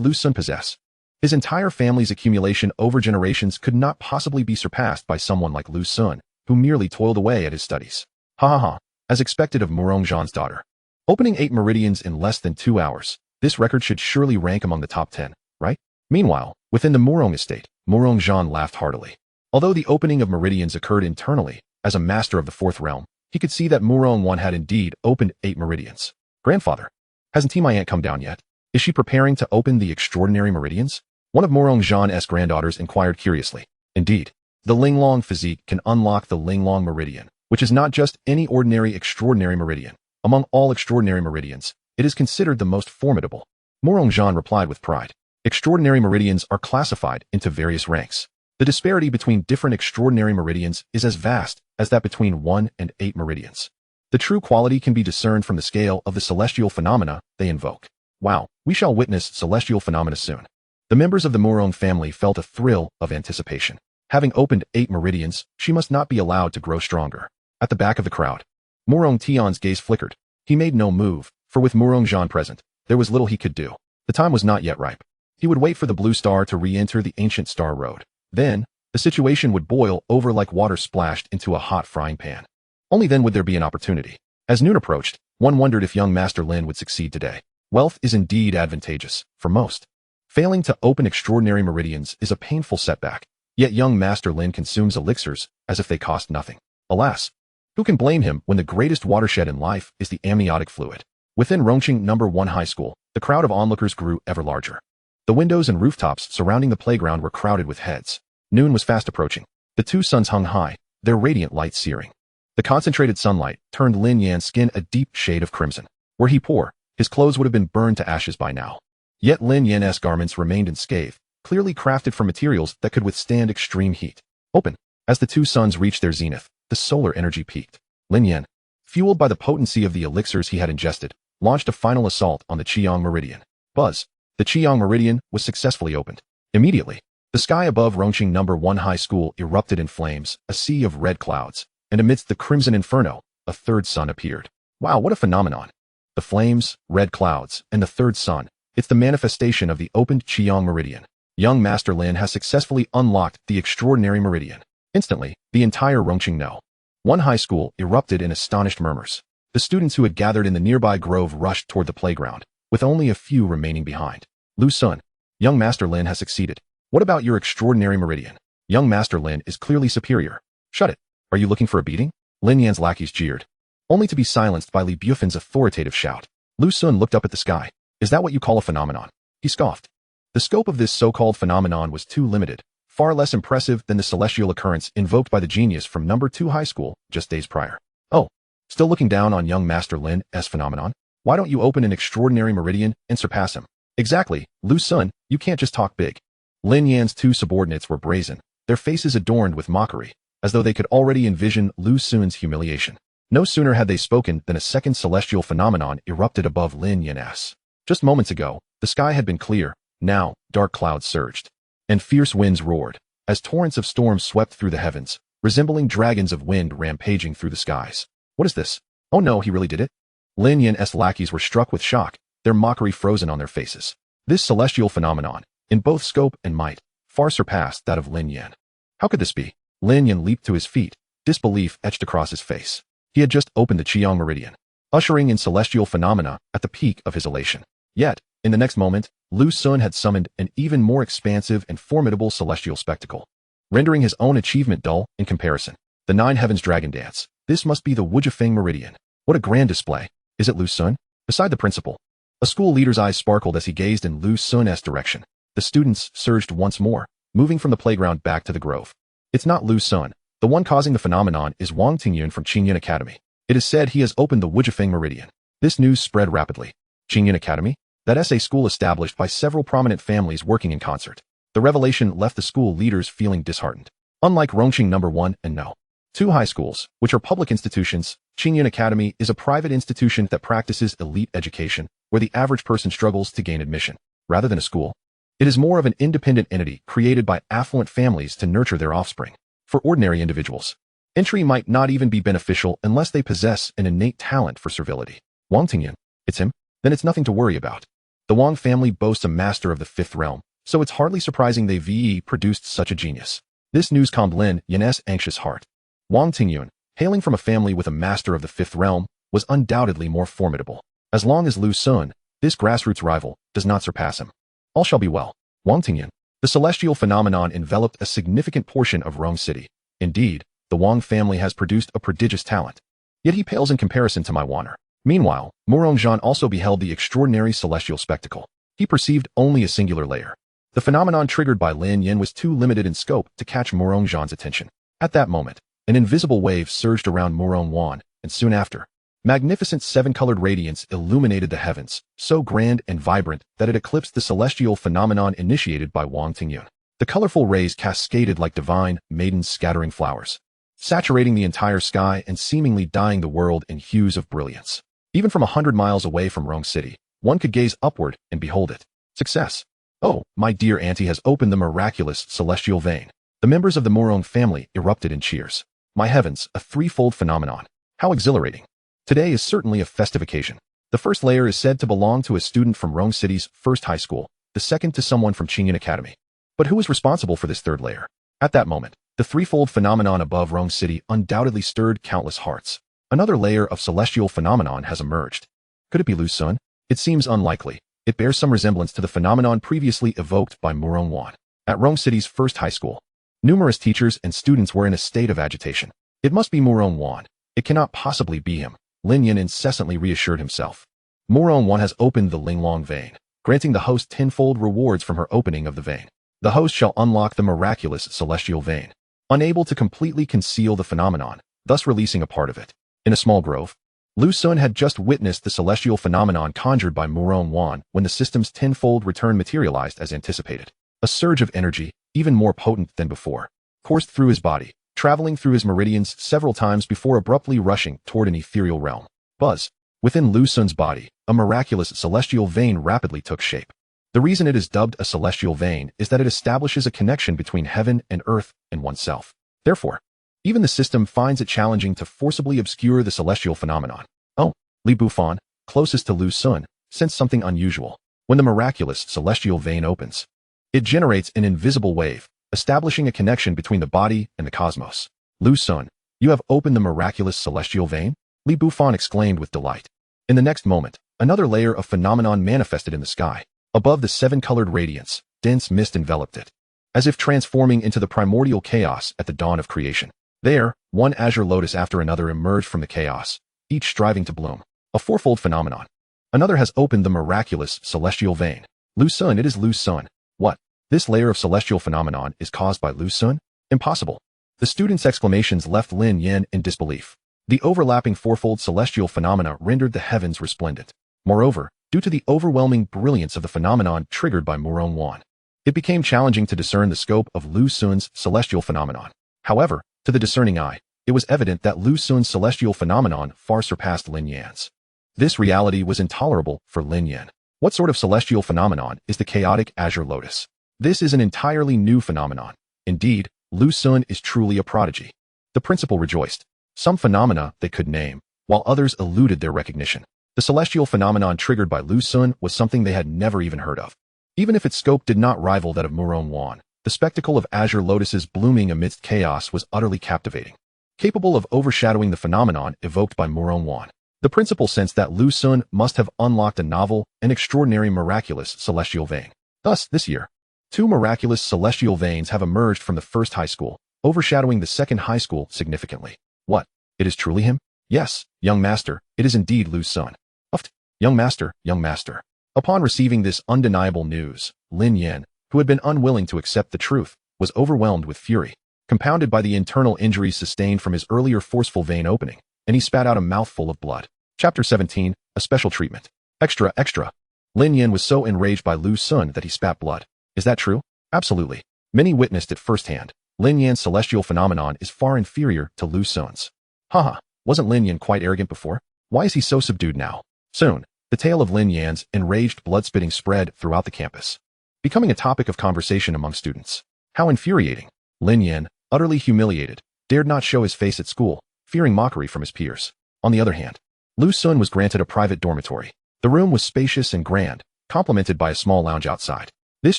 Lu Sun possess? His entire family's accumulation over generations could not possibly be surpassed by someone like Lu Sun, who merely toiled away at his studies. Ha ha ha, as expected of Murong Zhan's daughter. Opening 8 meridians in less than 2 hours, this record should surely rank among the top 10, right? Meanwhile, within the Murong estate, Murong Zhan laughed heartily. Although the opening of meridians occurred internally, as a master of the 4th realm, he could see that Murong Wan had indeed opened 8 meridians. Grandfather, hasn't my aunt come down yet? Is she preparing to open the extraordinary meridians? One of Murong Zhan's granddaughters inquired curiously. Indeed, the Linglong physique can unlock the Linglong meridian, which is not just any ordinary extraordinary meridian. Among all extraordinary meridians, it is considered the most formidable. Murong Zhan replied with pride. Extraordinary meridians are classified into various ranks. The disparity between different extraordinary meridians is as vast as that between 1 and 8 meridians. The true quality can be discerned from the scale of the celestial phenomena they invoke. Wow, we shall witness celestial phenomena soon. The members of the Murong family felt a thrill of anticipation. Having opened 8 meridians, she must not be allowed to grow stronger. At the back of the crowd, Murong Tian's gaze flickered. He made no move, for with Murong Zhan present, there was little he could do. The time was not yet ripe. He would wait for the blue star to re-enter the ancient star road. Then, the situation would boil over like water splashed into a hot frying pan. Only then would there be an opportunity. As noon approached, one wondered if young Master Lin would succeed today. Wealth is indeed advantageous, for most. Failing to open extraordinary meridians is a painful setback, yet young Master Lin consumes elixirs as if they cost nothing. Alas, who can blame him when the greatest watershed in life is the amniotic fluid? Within Rongqing No. 1 High School, the crowd of onlookers grew ever larger. The windows and rooftops surrounding the playground were crowded with heads. Noon was fast approaching. The 2 suns hung high, their radiant light searing. The concentrated sunlight turned Lin Yan's skin a deep shade of crimson. Were he poor, his clothes would have been burned to ashes by now. Yet Lin Yan's garments remained unscathed, clearly crafted from materials that could withstand extreme heat. Open. As the 2 suns reached their zenith, the solar energy peaked. Lin Yan, fueled by the potency of the elixirs he had ingested, launched a final assault on the Qiang meridian. Buzz. The Qiang meridian was successfully opened. Immediately, the sky above Rongqing No. 1 High School erupted in flames, a sea of red clouds, and amidst the crimson inferno, a 3rd sun appeared. Wow, what a phenomenon. The flames, red clouds, and the 3rd sun, it's the manifestation of the opened Qiang meridian. Young Master Lin has successfully unlocked the extraordinary meridian. Instantly, the entire Rongqing No. 1 High School erupted in astonished murmurs. The students who had gathered in the nearby grove rushed toward the playground, with only a few remaining behind. Lu Sun, young Master Lin has succeeded. What about your extraordinary meridian? Young Master Lin is clearly superior. Shut it. Are you looking for a beating? Lin Yan's lackeys jeered, only to be silenced by Li Bufan's authoritative shout. Lu Sun looked up at the sky. Is that what you call a phenomenon? He scoffed. The scope of this so-called phenomenon was too limited, far less impressive than the celestial occurrence invoked by the genius from number 2 high school just days prior. Oh, still looking down on young Master Lin's phenomenon? Why don't you open an extraordinary meridian and surpass him? Exactly, Lu Sun, you can't just talk big. Lin Yan's 2 subordinates were brazen, their faces adorned with mockery, as though they could already envision Lu Sun's humiliation. No sooner had they spoken than a second celestial phenomenon erupted above Lin Yan's. Just moments ago, the sky had been clear. Now, dark clouds surged, and fierce winds roared, as torrents of storms swept through the heavens, resembling dragons of wind rampaging through the skies. What is this? Oh no, he really did it? Lin Yan's lackeys were struck with shock, their mockery frozen on their faces. This celestial phenomenon, in both scope and might, far surpassed that of Lin Yan. How could this be? Lin Yan leaped to his feet, disbelief etched across his face. He had just opened the Qiyang meridian, ushering in celestial phenomena at the peak of his elation. Yet, in the next moment, Lu Sun had summoned an even more expansive and formidable celestial spectacle, rendering his own achievement dull in comparison. The 9 Heavens Dragon Dance. This must be the wuxianovel meridian. What a grand display. Is it Lu Sun? Beside the principal, a school leader's eyes sparkled as he gazed in Lu Sun's direction. The students surged once more, moving from the playground back to the grove. It's not Lu Sun. The one causing the phenomenon is Wang Tingyun from Qingyun Academy. It is said he has opened the wuxianovel meridian. This news spread rapidly. Qingyun Academy? That's a school established by several prominent families working in concert. The revelation left the school leaders feeling disheartened. Unlike Rongqing No. 1 and No. 2 high schools, which are public institutions, Qingyun Academy is a private institution that practices elite education, where the average person struggles to gain admission. Rather than a school, it is more of an independent entity created by affluent families to nurture their offspring. For ordinary individuals, entry might not even be beneficial unless they possess an innate talent for servility. Wang Tingyun, it's him? Then it's nothing to worry about. The Wang family boasts a master of the 5th realm, so it's hardly surprising they produced such a genius. This news calmed Lin Yan's anxious heart. Wang Tingyun, hailing from a family with a master of the 5th realm, was undoubtedly more formidable. As long as Lu Sun, this grassroots rival, does not surpass him, all shall be well. Wang Tingyun. The celestial phenomenon enveloped a significant portion of Rong City. Indeed, the Wang family has produced a prodigious talent. Yet he pales in comparison to my Wanner. Meanwhile, Murong Wan also beheld the extraordinary celestial spectacle. He perceived only a singular layer. The phenomenon triggered by Lin Yan was too limited in scope to catch Murong Wan's attention. At that moment, an invisible wave surged around Murong Wan, and soon after, magnificent 7-colored radiance illuminated the heavens, so grand and vibrant that it eclipsed the celestial phenomenon initiated by Wang Tingyun. The colorful rays cascaded like divine maidens scattering flowers, saturating the entire sky and seemingly dyeing the world in hues of brilliance. Even from 100 miles away from Rong City, one could gaze upward and behold it. Success. Oh, my dear auntie has opened the miraculous celestial vein. The members of the Murong family erupted in cheers. My heavens, a 3-fold phenomenon. How exhilarating. Today is certainly a festive occasion. The first layer is said to belong to a student from Rong City's 1st high school, the second to someone from Qingyun Academy. But who is responsible for this 3rd layer? At that moment, the 3-fold phenomenon above Rong City undoubtedly stirred countless hearts. Another layer of celestial phenomenon has emerged. Could it be Lu Sun? It seems unlikely. It bears some resemblance to the phenomenon previously evoked by Murong Wan. At Rong City's 1st high school, numerous teachers and students were in a state of agitation. It must be Murong Wan. It cannot possibly be him. Lin Yan incessantly reassured himself. Murong Wan has opened the Lingling vein, granting the host tenfold rewards from her opening of the vein. The host shall unlock the miraculous celestial vein, unable to completely conceal the phenomenon, thus releasing a part of it. In a small grove, Lu Sun had just witnessed the celestial phenomenon conjured by Murong Wan when the system's tenfold return materialized as anticipated. A surge of energy, even more potent than before, coursed through his body, traveling through his meridians several times before abruptly rushing toward an ethereal realm. Buzz. Within Lu Sun's body, a miraculous celestial vein rapidly took shape. The reason it is dubbed a celestial vein is that it establishes a connection between heaven and earth and oneself. Therefore, even the system finds it challenging to forcibly obscure the celestial phenomenon. Oh, Li Bufan, closest to Lu Sun, sensed something unusual. When the miraculous celestial vein opens, it generates an invisible wave, establishing a connection between the body and the cosmos. Lu Sun, you have opened the miraculous celestial vein? Li Bufan exclaimed with delight. In the next moment, another layer of phenomenon manifested in the sky. Above the 7-colored radiance, dense mist enveloped it, as if transforming into the primordial chaos at the dawn of creation. There, one azure lotus after another emerged from the chaos, each striving to bloom. A 4-fold phenomenon. Another has opened the miraculous celestial vein. Lu Sun, it is Lu Sun. What? This layer of celestial phenomenon is caused by Lu Sun? Impossible. The students' exclamations left Lin Yan in disbelief. The overlapping fourfold celestial phenomena rendered the heavens resplendent. Moreover, due to the overwhelming brilliance of the phenomenon triggered by Murong Wan, it became challenging to discern the scope of Lu Sun's celestial phenomenon. However, to the discerning eye, it was evident that Lu Sun's celestial phenomenon far surpassed Lin Yan's. This reality was intolerable for Lin Yan. What sort of celestial phenomenon is the chaotic azure lotus? This is an entirely new phenomenon. Indeed, Lu Sun is truly a prodigy. The principal rejoiced. Some phenomena they could name, while others eluded their recognition. The celestial phenomenon triggered by Lu Sun was something they had never even heard of. Even if its scope did not rival that of Murong Wan, the spectacle of azure lotuses blooming amidst chaos was utterly captivating. Capable of overshadowing the phenomenon evoked by Murong Wan, the principal sensed that Lu Sun must have unlocked a novel and extraordinary miraculous celestial vein. Thus, this year, 2 miraculous celestial veins have emerged from the first high school, overshadowing the second high school significantly. What? It is truly him? Yes, young master, it is indeed Lu Sun. Uft, young master, young master. Upon receiving this undeniable news, Lin Yan, who had been unwilling to accept the truth, was overwhelmed with fury, compounded by the internal injuries sustained from his earlier forceful vein opening, and he spat out a mouthful of blood. Chapter 17, A Special Treatment. Extra, extra. Lin Yan was so enraged by Lu Sun that he spat blood. Is that true? Absolutely. Many witnessed it firsthand. Lin Yan's celestial phenomenon is far inferior to Lu Sun's. Haha, wasn't Lin Yan quite arrogant before? Why is he so subdued now? Soon, the tale of Lin Yan's enraged blood-spitting spread throughout the campus, becoming a topic of conversation among students. How infuriating. Lin Yan, utterly humiliated, dared not show his face at school, fearing mockery from his peers. On the other hand, Lu Sun was granted a private dormitory. The room was spacious and grand, complemented by a small lounge outside. This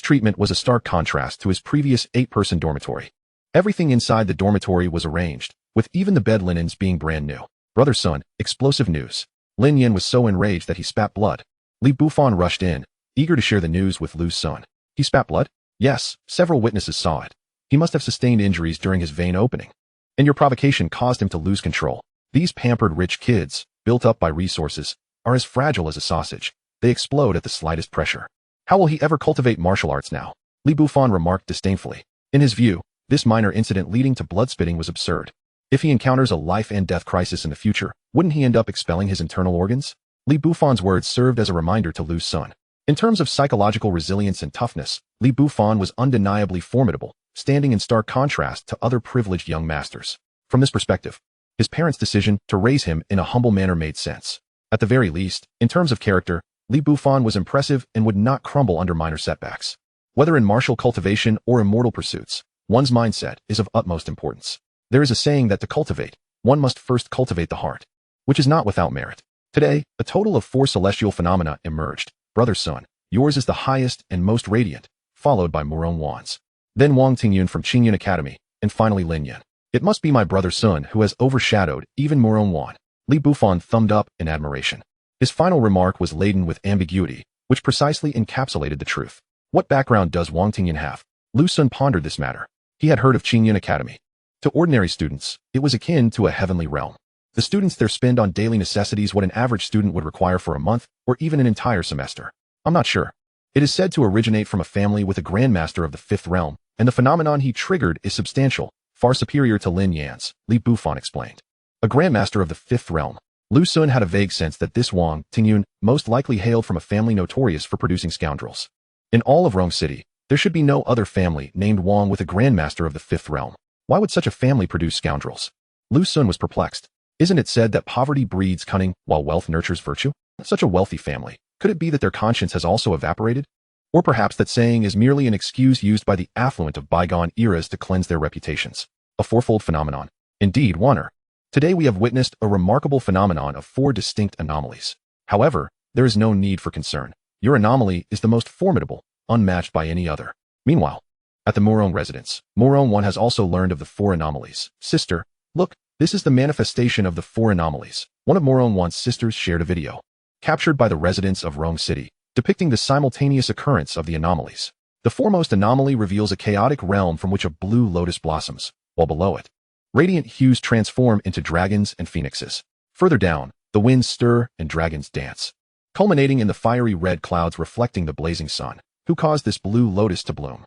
treatment was a stark contrast to his previous 8-person dormitory. Everything inside the dormitory was arranged, with even the bed linens being brand new. Brother Sun, explosive news. Lin Yan was so enraged that he spat blood. Li Bufan rushed in, eager to share the news with Lu Sun. He spat blood? Yes, several witnesses saw it. He must have sustained injuries during his vein opening. And your provocation caused him to lose control. These pampered rich kids, built up by resources, are as fragile as a sausage. They explode at the slightest pressure. How will he ever cultivate martial arts now? Li Bufan remarked disdainfully. In his view, this minor incident leading to blood spitting was absurd. If he encounters a life and death crisis in the future, wouldn't he end up expelling his internal organs? Li Bufan's words served as a reminder to Lu Sun. In terms of psychological resilience and toughness, Li Bufan was undeniably formidable, standing in stark contrast to other privileged young masters. From this perspective, his parents' decision to raise him in a humble manner made sense. At the very least, in terms of character, Li Bufan was impressive and would not crumble under minor setbacks. Whether in martial cultivation or immortal pursuits, one's mindset is of utmost importance. There is a saying that to cultivate, one must first cultivate the heart, which is not without merit. Today, a total of 4 celestial phenomena emerged. Brother Sun, yours is the highest and most radiant, followed by Murong Wan's. Then Wang Tingyun from Qingyun Academy, and finally Lin Yan. It must be my brother Sun who has overshadowed even Murong Wan. Li Bufan thumbed up in admiration. His final remark was laden with ambiguity, which precisely encapsulated the truth. What background does Wang Tingyun have? Lu Sun pondered this matter. He had heard of Qingyun Academy. To ordinary students, it was akin to a heavenly realm. The students there spend on daily necessities what an average student would require for a month or even an entire semester. I'm not sure. It is said to originate from a family with a grandmaster of the 5th realm, and the phenomenon he triggered is substantial, far superior to Lin Yan's, Li Bufan explained. A grandmaster of the 5th realm. Lu Sun had a vague sense that this Wang Tingyun most likely hailed from a family notorious for producing scoundrels. In all of Rong City, there should be no other family named Wang with a grandmaster of the 5th realm. Why would such a family produce scoundrels? Lu Sun was perplexed. Isn't it said that poverty breeds cunning while wealth nurtures virtue? Such a wealthy family. Could it be that their conscience has also evaporated? Or perhaps that saying is merely an excuse used by the affluent of bygone eras to cleanse their reputations. A fourfold phenomenon. Indeed, Wanner. Today we have witnessed a remarkable phenomenon of 4 distinct anomalies. However, there is no need for concern. Your anomaly is the most formidable, unmatched by any other. Meanwhile, at the Murong residence, Murong Wan has also learned of the 4 anomalies. Sister, look, this is the manifestation of the 4 anomalies. One of Murong Wan's sisters shared a video, captured by the residents of Rong City, depicting the simultaneous occurrence of the anomalies. The foremost anomaly reveals a chaotic realm from which a blue lotus blossoms, while below it, radiant hues transform into dragons and phoenixes. Further down, the winds stir and dragons dance. culminating in the fiery red clouds reflecting the blazing sun. Who caused this blue lotus to bloom?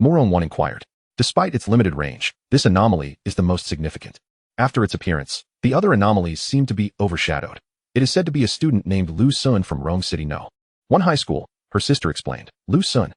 Murong Wan inquired. Despite its limited range, this anomaly is the most significant. After its appearance, the other anomalies seem to be overshadowed. It is said to be a student named Lu Sun from Rong City No. 1 high school, her sister explained. Lu Sun.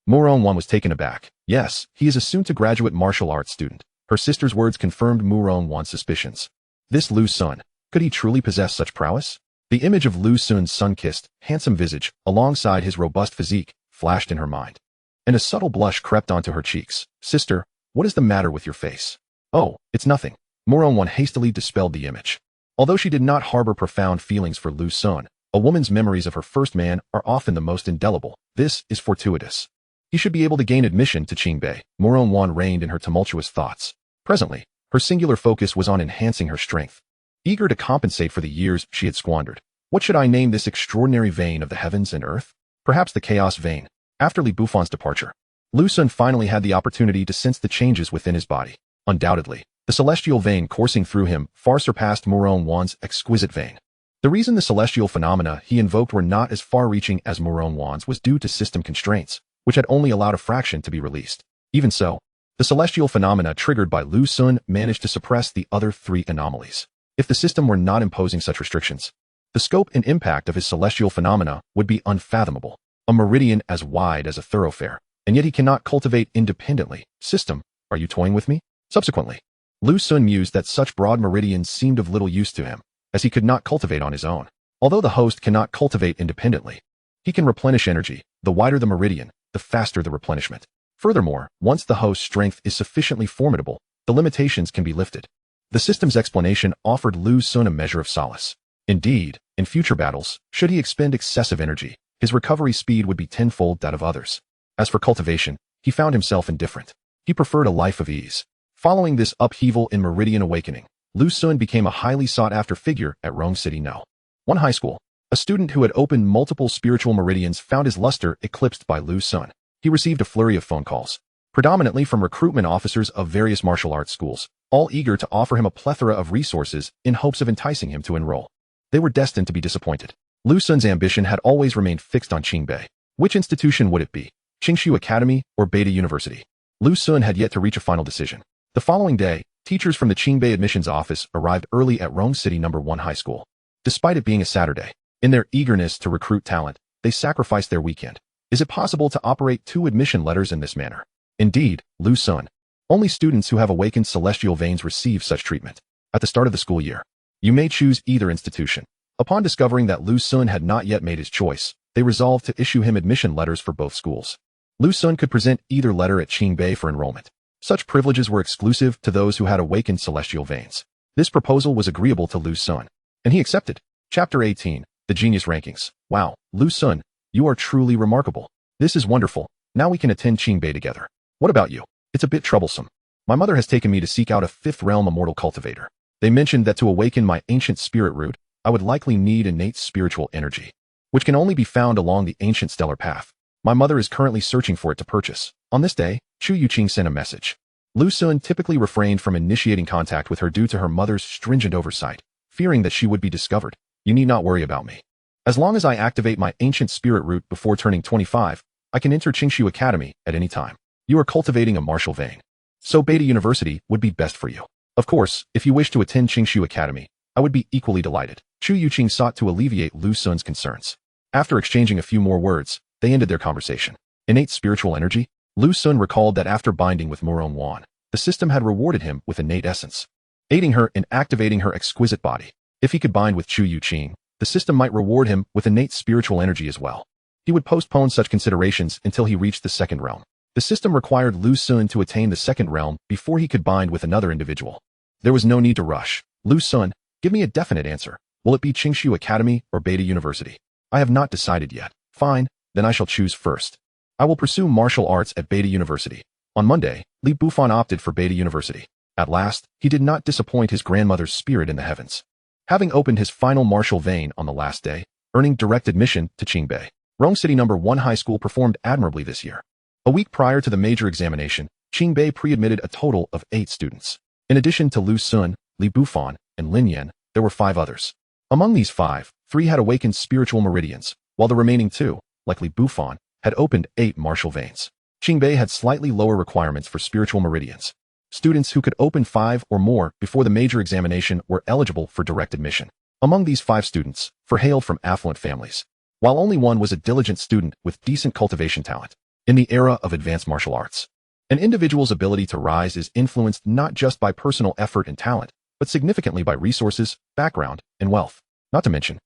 Murong Wan was taken aback. Yes, he is a soon-to-graduate martial arts student. Her sister's words confirmed Murong Wan's suspicions. This Lu Sun, could he truly possess such prowess? The image of Lu Sun's sun-kissed, handsome visage, alongside his robust physique, flashed in her mind. And a subtle blush crept onto her cheeks. Sister, what is the matter with your face? Oh, it's nothing. Murong Wan hastily dispelled the image. Although she did not harbor profound feelings for Lu Sun, a woman's memories of her first man are often the most indelible. This is fortuitous. He should be able to gain admission to Qingbei. Murong Wan reigned in her tumultuous thoughts. Presently, her singular focus was on enhancing her strength. Eager to compensate for the years she had squandered, what should I name this extraordinary vein of the heavens and earth? Perhaps the chaos vein. After Li Bufan's departure, Lu Sun finally had the opportunity to sense the changes within his body. Undoubtedly, the celestial vein coursing through him far surpassed Murong Wan's exquisite vein. The reason the celestial phenomena he invoked were not as far-reaching as Murong Wan's was due to system constraints, which had only allowed a fraction to be released. Even so, the celestial phenomena triggered by Lu Sun managed to suppress the other 3 anomalies. If the system were not imposing such restrictions, the scope and impact of his celestial phenomena would be unfathomable. A meridian as wide as a thoroughfare, and yet he cannot cultivate independently. System, are you toying with me? Subsequently, Lu Sun mused that such broad meridians seemed of little use to him, as he could not cultivate on his own. Although the host cannot cultivate independently, he can replenish energy. The wider the meridian, the faster the replenishment. Furthermore, once the host's strength is sufficiently formidable, the limitations can be lifted. The system's explanation offered Lu Sun a measure of solace. Indeed, in future battles, should he expend excessive energy, his recovery speed would be tenfold that of others. As for cultivation, he found himself indifferent. He preferred a life of ease. Following this upheaval in meridian awakening, Lu Sun became a highly sought-after figure at Rong City No. 1 high school. A student who had opened multiple spiritual meridians found his luster eclipsed by Lu Sun. He received a flurry of phone calls, predominantly from recruitment officers of various martial arts schools, all eager to offer him a plethora of resources in hopes of enticing him to enroll. They were destined to be disappointed. Lu Sun's ambition had always remained fixed on Qingbei. Which institution would it be? Qingshu Academy or Beta University? Lu Sun had yet to reach a final decision. The following day, teachers from the Qingbei admissions office arrived early at Rong City No. 1 high school. Despite it being a Saturday, in their eagerness to recruit talent, they sacrificed their weekend. Is it possible to operate 2 admission letters in this manner? Indeed, Lu Sun. Only students who have awakened celestial veins receive such treatment. At the start of the school year, you may choose either institution. Upon discovering that Lu Sun had not yet made his choice, they resolved to issue him admission letters for both schools. Lu Sun could present either letter at Qingbei for enrollment. Such privileges were exclusive to those who had awakened celestial veins. This proposal was agreeable to Lu Sun, and he accepted. Chapter 18, The Genius Rankings. Wow, Lu Sun, you are truly remarkable. This is wonderful. Now we can attend Qingbei together. What about you? It's a bit troublesome. My mother has taken me to seek out a 5th realm immortal cultivator. They mentioned that to awaken my ancient spirit root, I would likely need innate spiritual energy, which can only be found along the ancient stellar path. My mother is currently searching for it to purchase. On this day, Chu Youqing sent a message. Lu Sun typically refrained from initiating contact with her due to her mother's stringent oversight, fearing that she would be discovered. You need not worry about me. As long as I activate my ancient spirit root before turning 25, I can enter Qingshu Academy at any time. You are cultivating a martial vein, so Beta University would be best for you. Of course, if you wish to attend Qingshu Academy, I would be equally delighted. Chu Youqing sought to alleviate Lu Sun's concerns. After exchanging a few more words, they ended their conversation. Innate spiritual energy? Lu Sun recalled that after binding with Murong Wan, the system had rewarded him with innate essence, aiding her in activating her exquisite body. If he could bind with Chu Youqing, the system might reward him with innate spiritual energy as well. He would postpone such considerations until he reached the 2nd realm. The system required Lu Sun to attain the 2nd realm before he could bind with another individual. There was no need to rush. Lu Sun, give me a definite answer. Will it be Qingshu Academy or Beta University? I have not decided yet. Fine, then I shall choose first. I will pursue martial arts at Beta University. On Monday, Li Bufan opted for Beta University. At last, he did not disappoint his grandmother's spirit in the heavens, having opened his final martial vein on the last day, earning direct admission to Qingbei. Rong City No. 1 high school performed admirably this year. A week prior to the major examination, Qingbei pre-admitted a total of 8 students. In addition to Lu Sun, Li Bufan, and Lin Yan, there were 5 others. Among these 5, 3 had awakened spiritual meridians, while the remaining 2, like Li Fan, had opened 8 martial veins. Qingbei had slightly lower requirements for spiritual meridians. Students who could open 5 or more before the major examination were eligible for direct admission. Among these 5 students, 4 hailed from affluent families, while only 1 was a diligent student with decent cultivation talent. In the era of advanced martial arts, an individual's ability to rise is influenced not just by personal effort and talent, but significantly by resources, background, and wealth. Not to mention,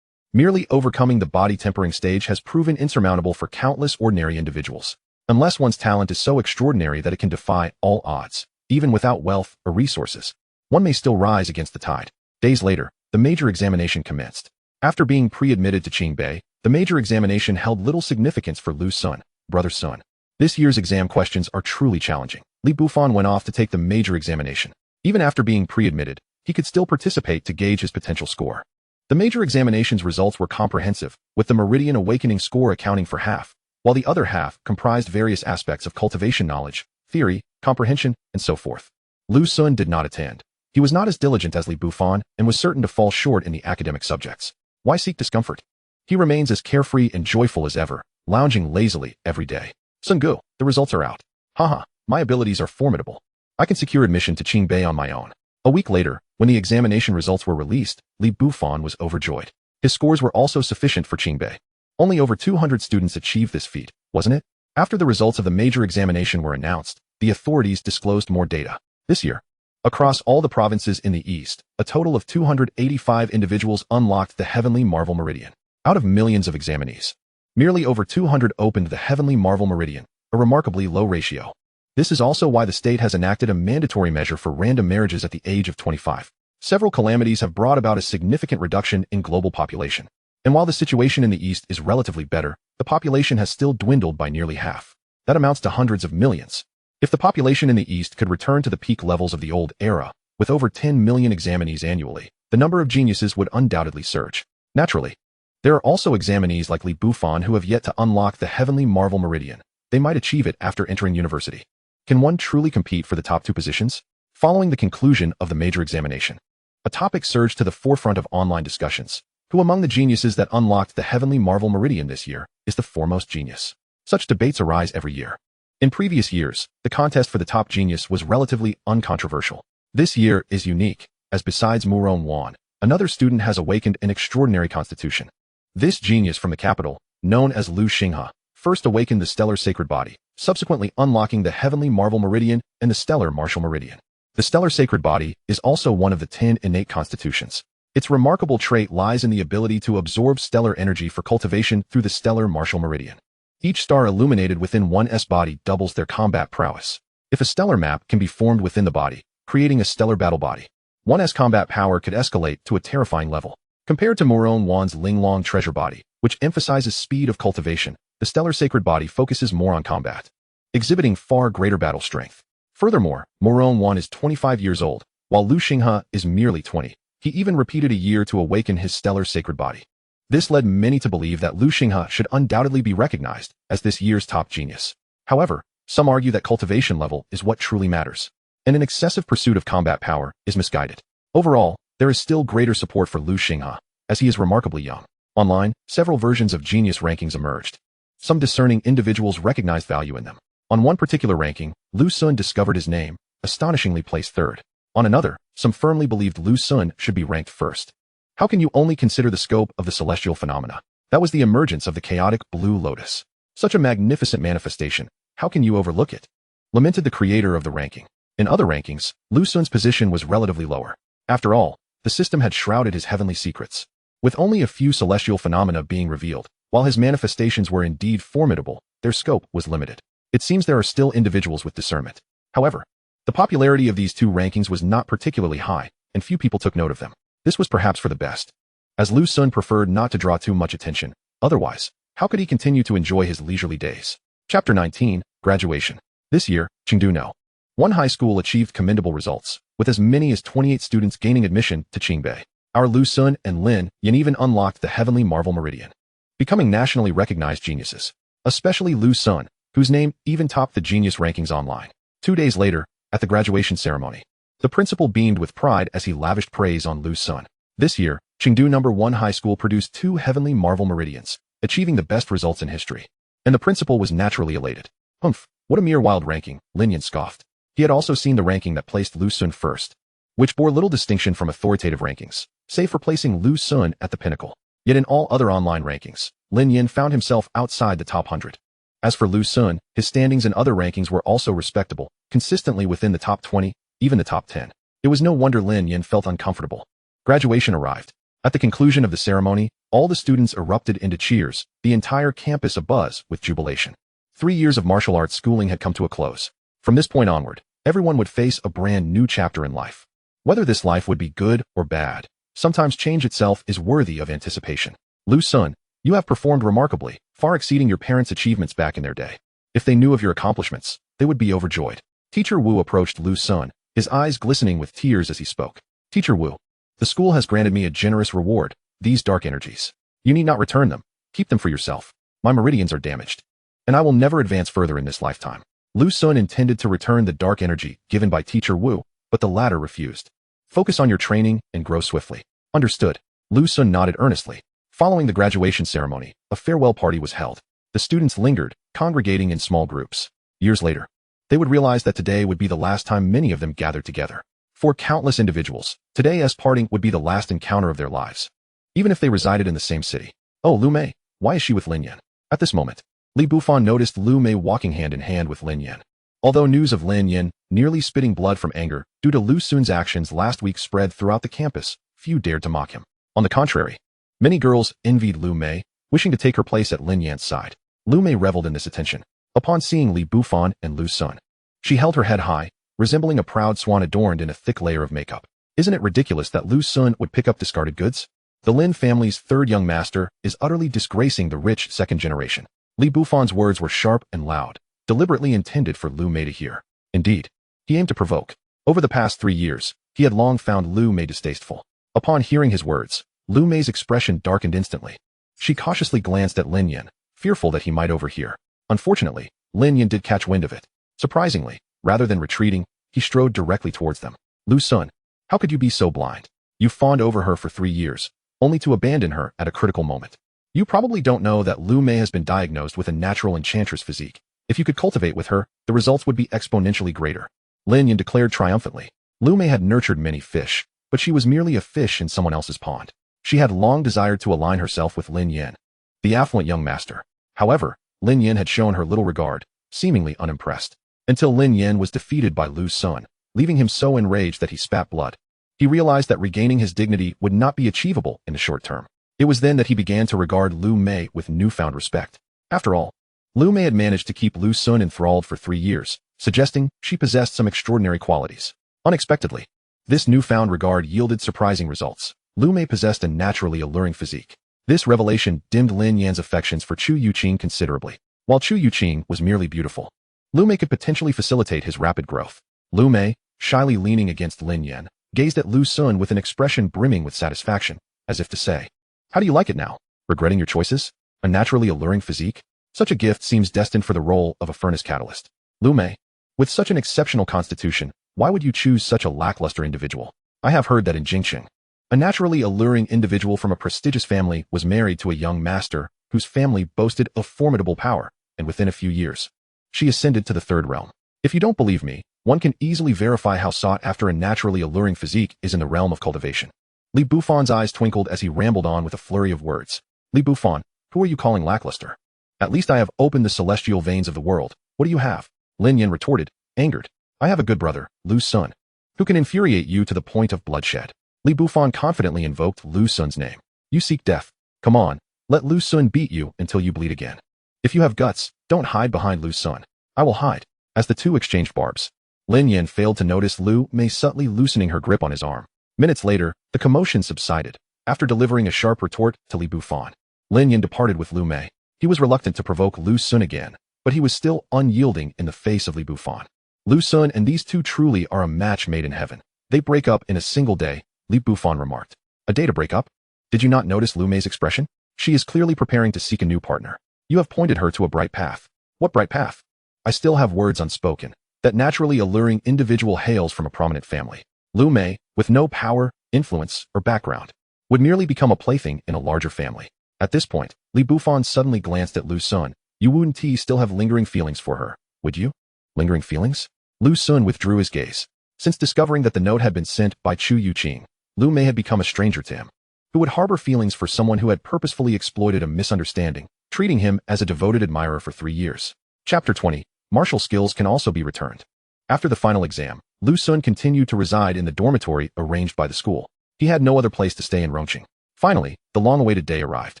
merely overcoming the body tempering stage has proven insurmountable for countless ordinary individuals. Unless one's talent is so extraordinary that it can defy all odds, even without wealth or resources, one may still rise against the tide. Days later, the major examination commenced. After being pre-admitted to Qingbei, the major examination held little significance for Lu Sun, brother Sun. This year's exam questions are truly challenging. Li Fan went off to take the major examination. Even after being pre-admitted, he could still participate to gauge his potential score. The major examination's results were comprehensive, with the Meridian Awakening score accounting for half, while the other half comprised various aspects of cultivation knowledge, theory, comprehension, and so forth. Lu Sun did not attend. He was not as diligent as Li Fan and was certain to fall short in the academic subjects. Why seek discomfort? He remains as carefree and joyful as ever, lounging lazily every day. Sun Gu, the results are out. Haha, my abilities are formidable. I can secure admission to Qingbei on my own. A week later, when the examination results were released, Li Fan was overjoyed. His scores were also sufficient for Qingbei. Only over 200 students achieved this feat, wasn't it? After the results of the major examination were announced, the authorities disclosed more data. This year, across all the provinces in the East, a total of 285 individuals unlocked the Heavenly Marvel Meridian. Out of millions of examinees, merely over 200 opened the Heavenly Marvel Meridian, a remarkably low ratio. This is also why the state has enacted a mandatory measure for random marriages at the age of 25. Several calamities have brought about a significant reduction in global population. And while the situation in the East is relatively better, the population has still dwindled by nearly half. That amounts to hundreds of millions. If the population in the East could return to the peak levels of the old era, with over 10 million examinees annually, the number of geniuses would undoubtedly surge. Naturally, there are also examinees like Li Fan who have yet to unlock the Heavenly Marvel Meridian. They might achieve it after entering university. Can one truly compete for the top 2 positions? Following the conclusion of the major examination, a topic surged to the forefront of online discussions. Who among the geniuses that unlocked the Heavenly Marvel Meridian this year is the foremost genius? Such debates arise every year. In previous years, the contest for the top genius was relatively uncontroversial. This year is unique, as besides Murong Wan, another student has awakened an extraordinary constitution. This genius from the capital, known as Lu Xinghe, first awakened the stellar sacred body, subsequently unlocking the Heavenly Marvel Meridian and the stellar martial meridian. The stellar sacred body is also one of the 10 innate constitutions. Its remarkable trait lies in the ability to absorb stellar energy for cultivation through the stellar martial meridian. Each star illuminated within one's body doubles their combat prowess. If a stellar map can be formed within the body, creating a stellar battle body, one's combat power could escalate to a terrifying level. Compared to Murong Wan's Linglong treasure body, which emphasizes speed of cultivation, the stellar sacred body focuses more on combat, exhibiting far greater battle strength. Furthermore, Murong Wan is 25 years old, while Lu Xinghe is merely 20. He even repeated a year to awaken his stellar sacred body. This led many to believe that Lu Xinghe should undoubtedly be recognized as this year's top genius. However, some argue that cultivation level is what truly matters, and an excessive pursuit of combat power is misguided. Overall, there is still greater support for Lu Xinghe, as he is remarkably young. Online, several versions of genius rankings emerged. Some discerning individuals recognized value in them. On one particular ranking, Lu Sun discovered his name, astonishingly placed third. On another, some firmly believed Lu Sun should be ranked first. How can you only consider the scope of the celestial phenomena? That was the emergence of the chaotic blue lotus. Such a magnificent manifestation, how can you overlook it? Lamented the creator of the ranking. In other rankings, Lu Sun's position was relatively lower. After all, the system had shrouded his heavenly secrets. With only a few celestial phenomena being revealed, while his manifestations were indeed formidable, their scope was limited. It seems there are still individuals with discernment. However, the popularity of these 2 rankings was not particularly high, and few people took note of them. This was perhaps for the best, as Lu Sun preferred not to draw too much attention. Otherwise, how could he continue to enjoy his leisurely days? Chapter 19, Graduation. This year, Chengdu No. One high school achieved commendable results, with as many as 28 students gaining admission to Qingbei. Our Lu Sun and Lin Yan even unlocked the Heavenly Marvel Meridian, becoming nationally recognized geniuses, especially Lu Sun, whose name even topped the genius rankings online. 2 days later, at the graduation ceremony, the principal beamed with pride as he lavished praise on Lu Sun. This year, Chengdu #1 High School produced 2 heavenly marvel meridians, achieving the best results in history. And the principal was naturally elated. Humph, what a mere wild ranking, Lin Yan scoffed. He had also seen the ranking that placed Lu Sun first, which bore little distinction from authoritative rankings, save for placing Lu Sun at the pinnacle. Yet in all other online rankings, Lin Yan found himself outside the top 100. As for Lu Sun, his standings in other rankings were also respectable, consistently within the top 20, even the top 10. It was no wonder Lin Yan felt uncomfortable. Graduation arrived. At the conclusion of the ceremony, all the students erupted into cheers, the entire campus abuzz with jubilation. 3 years of martial arts schooling had come to a close. From this point onward, everyone would face a brand new chapter in life. Whether this life would be good or bad, sometimes change itself is worthy of anticipation. Lu Sun, you have performed remarkably, far exceeding your parents' achievements back in their day. If they knew of your accomplishments, they would be overjoyed. Teacher Wu approached Lu Sun, his eyes glistening with tears as he spoke. Teacher Wu, the school has granted me a generous reward, these dark energies. You need not return them. Keep them for yourself. My meridians are damaged, and I will never advance further in this lifetime. Lu Sun intended to return the dark energy given by Teacher Wu, but the latter refused. Focus on your training and grow swiftly. Understood. Lu Sun nodded earnestly. Following the graduation ceremony, a farewell party was held. The students lingered, congregating in small groups. Years later, they would realize that today would be the last time many of them gathered together. For countless individuals, today's parting would be the last encounter of their lives, even if they resided in the same city. Oh, Lu Mei, why is she with Lin Yan? At this moment, Li Bufan noticed Lu Mei walking hand in hand with Lin Yan. Although news of Lin Yan nearly spitting blood from anger due to Lu Sun's actions last week spread throughout the campus, few dared to mock him. On the contrary, many girls envied Lu Mei, wishing to take her place at Lin Yan's side. Lu Mei reveled in this attention. Upon seeing Li Bufan and Lu Sun, she held her head high, resembling a proud swan adorned in a thick layer of makeup. Isn't it ridiculous that Lu Sun would pick up discarded goods? The Lin family's third young master is utterly disgracing the rich second generation. Li Bufan's words were sharp and loud, deliberately intended for Lu Mei to hear. Indeed, he aimed to provoke. Over the past 3 years, he had long found Lu Mei distasteful. Upon hearing his words, Lu Mei's expression darkened instantly. She cautiously glanced at Lin Yan, fearful that he might overhear. Unfortunately, Lin Yan did catch wind of it. Surprisingly, rather than retreating, he strode directly towards them. Lu Sun, how could you be so blind? You fawned over her for 3 years, only to abandon her at a critical moment. You probably don't know that Lu Mei has been diagnosed with a natural enchantress physique. If you could cultivate with her, the results would be exponentially greater. Lin Yan declared triumphantly. Lu Mei had nurtured many fish, but she was merely a fish in someone else's pond. She had long desired to align herself with Lin Yan, the affluent young master. However, Lin Yan had shown her little regard, seemingly unimpressed, until Lin Yan was defeated by Lu Sun, leaving him so enraged that he spat blood. He realized that regaining his dignity would not be achievable in the short term. It was then that he began to regard Lu Mei with newfound respect. After all, Lu Mei had managed to keep Lu Sun enthralled for 3 years, suggesting she possessed some extraordinary qualities. Unexpectedly, this newfound regard yielded surprising results. Lu Mei possessed a naturally alluring physique. This revelation dimmed Lin Yan's affections for Chu Youqing considerably. While Chu Youqing was merely beautiful, Lu Mei could potentially facilitate his rapid growth. Lu Mei, shyly leaning against Lin Yan, gazed at Lu Sun with an expression brimming with satisfaction, as if to say, how do you like it now? Regretting your choices? A naturally alluring physique? Such a gift seems destined for the role of a furnace catalyst. Lu Mei, with such an exceptional constitution, why would you choose such a lackluster individual? I have heard that in Jingqing, a naturally alluring individual from a prestigious family was married to a young master whose family boasted of formidable power, and within a few years, she ascended to the third realm. If you don't believe me, one can easily verify how sought after a naturally alluring physique is in the realm of cultivation. Li Bufan's eyes twinkled as he rambled on with a flurry of words. Li Bufan, who are you calling lackluster? At least I have opened the celestial veins of the world. What do you have? Lin Yan retorted, angered. I have a good brother, Lu Sun, who can infuriate you to the point of bloodshed. Li Bufan confidently invoked Lu Sun's name. You seek death. Come on, let Lu Sun beat you until you bleed again. If you have guts, don't hide behind Lu Sun. I will hide. As the two exchanged barbs, Lin Yan failed to notice Lu Mei subtly loosening her grip on his arm. Minutes later, the commotion subsided. After delivering a sharp retort to Li Bufan, Lin Yan departed with Lu Mei. He was reluctant to provoke Lu Sun again, but he was still unyielding in the face of Li Bufan. Lu Sun and these two truly are a match made in heaven. They break up in a single day, Li Bufan remarked. A day to break up? Did you not notice Lu Mei's expression? She is clearly preparing to seek a new partner. You have pointed her to a bright path. What bright path? I still have words unspoken. That naturally alluring individual hails from a prominent family. Lu Mei, with no power, influence, or background. would merely become a plaything in a larger family. At this point, Li Bufan suddenly glanced at Lu Sun. You wouldn't still have lingering feelings for her, would you? Lingering feelings? Lu Sun withdrew his gaze. Since discovering that the note had been sent by Chu Youqing, Lu may had become a stranger to him, who would harbor feelings for someone who had purposefully exploited a misunderstanding, treating him as a devoted admirer for 3 years. Chapter 20. Martial skills can also be returned. After the final exam, Lu Sun continued to reside in the dormitory arranged by the school. He had no other place to stay in Rongqing. Finally, the long-awaited day arrived.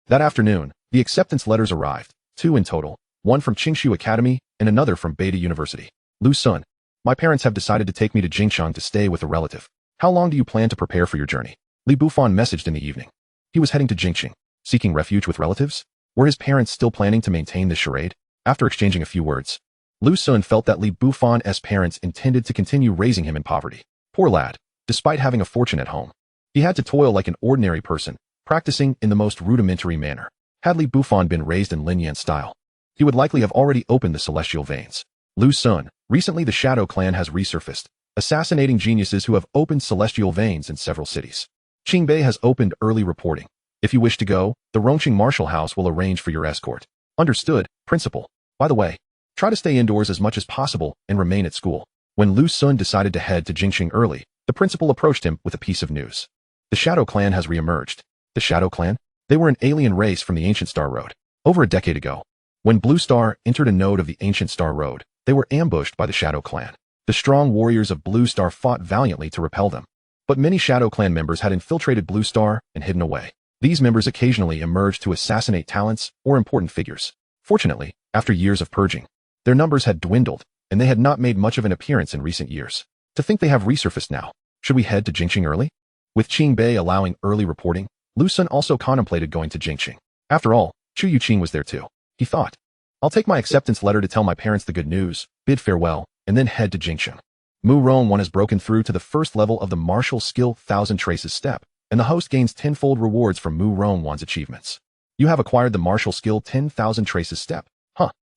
That afternoon, the acceptance letters arrived, 2 in total, one from Qingshu Academy and another from Beta University. Lu Sun, my parents have decided to take me to Jingcheng to stay with a relative. How long do you plan to prepare for your journey? Li Bufan messaged in the evening. He was heading to Jingcheng, seeking refuge with relatives? Were his parents still planning to maintain this charade? After exchanging a few words, Lu Sun felt that Li Bufan's parents intended to continue raising him in poverty. Poor lad, despite having a fortune at home, he had to toil like an ordinary person, practicing in the most rudimentary manner. Had Li Bufan been raised in Lin Yan style, he would likely have already opened the celestial veins. Lu Sun, recently the Shadow Clan has resurfaced, assassinating geniuses who have opened celestial veins in several cities. Qingbei has opened early reporting. If you wish to go, the Rongqing Martial House will arrange for your escort. Understood, Principal. By the way, try to stay indoors as much as possible and remain at school. When Lu Sun decided to head to Jingcheng early, the principal approached him with a piece of news. The Shadow Clan has reemerged. The Shadow Clan? They were an alien race from the Ancient Star Road. Over a decade ago, when Blue Star entered a node of the Ancient Star Road, they were ambushed by the Shadow Clan. The strong warriors of Blue Star fought valiantly to repel them. But many Shadow Clan members had infiltrated Blue Star and hidden away. These members occasionally emerged to assassinate talents or important figures. Fortunately, after years of purging, their numbers had dwindled, and they had not made much of an appearance in recent years. To think they have resurfaced now. Should we head to Jingcheng early? With Qingbei allowing early reporting, Lu Sun also contemplated going to Jingcheng. After all, Chu Youqing was there too. He thought, I'll take my acceptance letter to tell my parents the good news, bid farewell, and then head to Jingcheng. Murong Wan has broken through to the first level of the martial skill 1000 Traces step, and the host gains tenfold rewards from Murong Wan's achievements. You have acquired the martial skill 10,000 Traces step.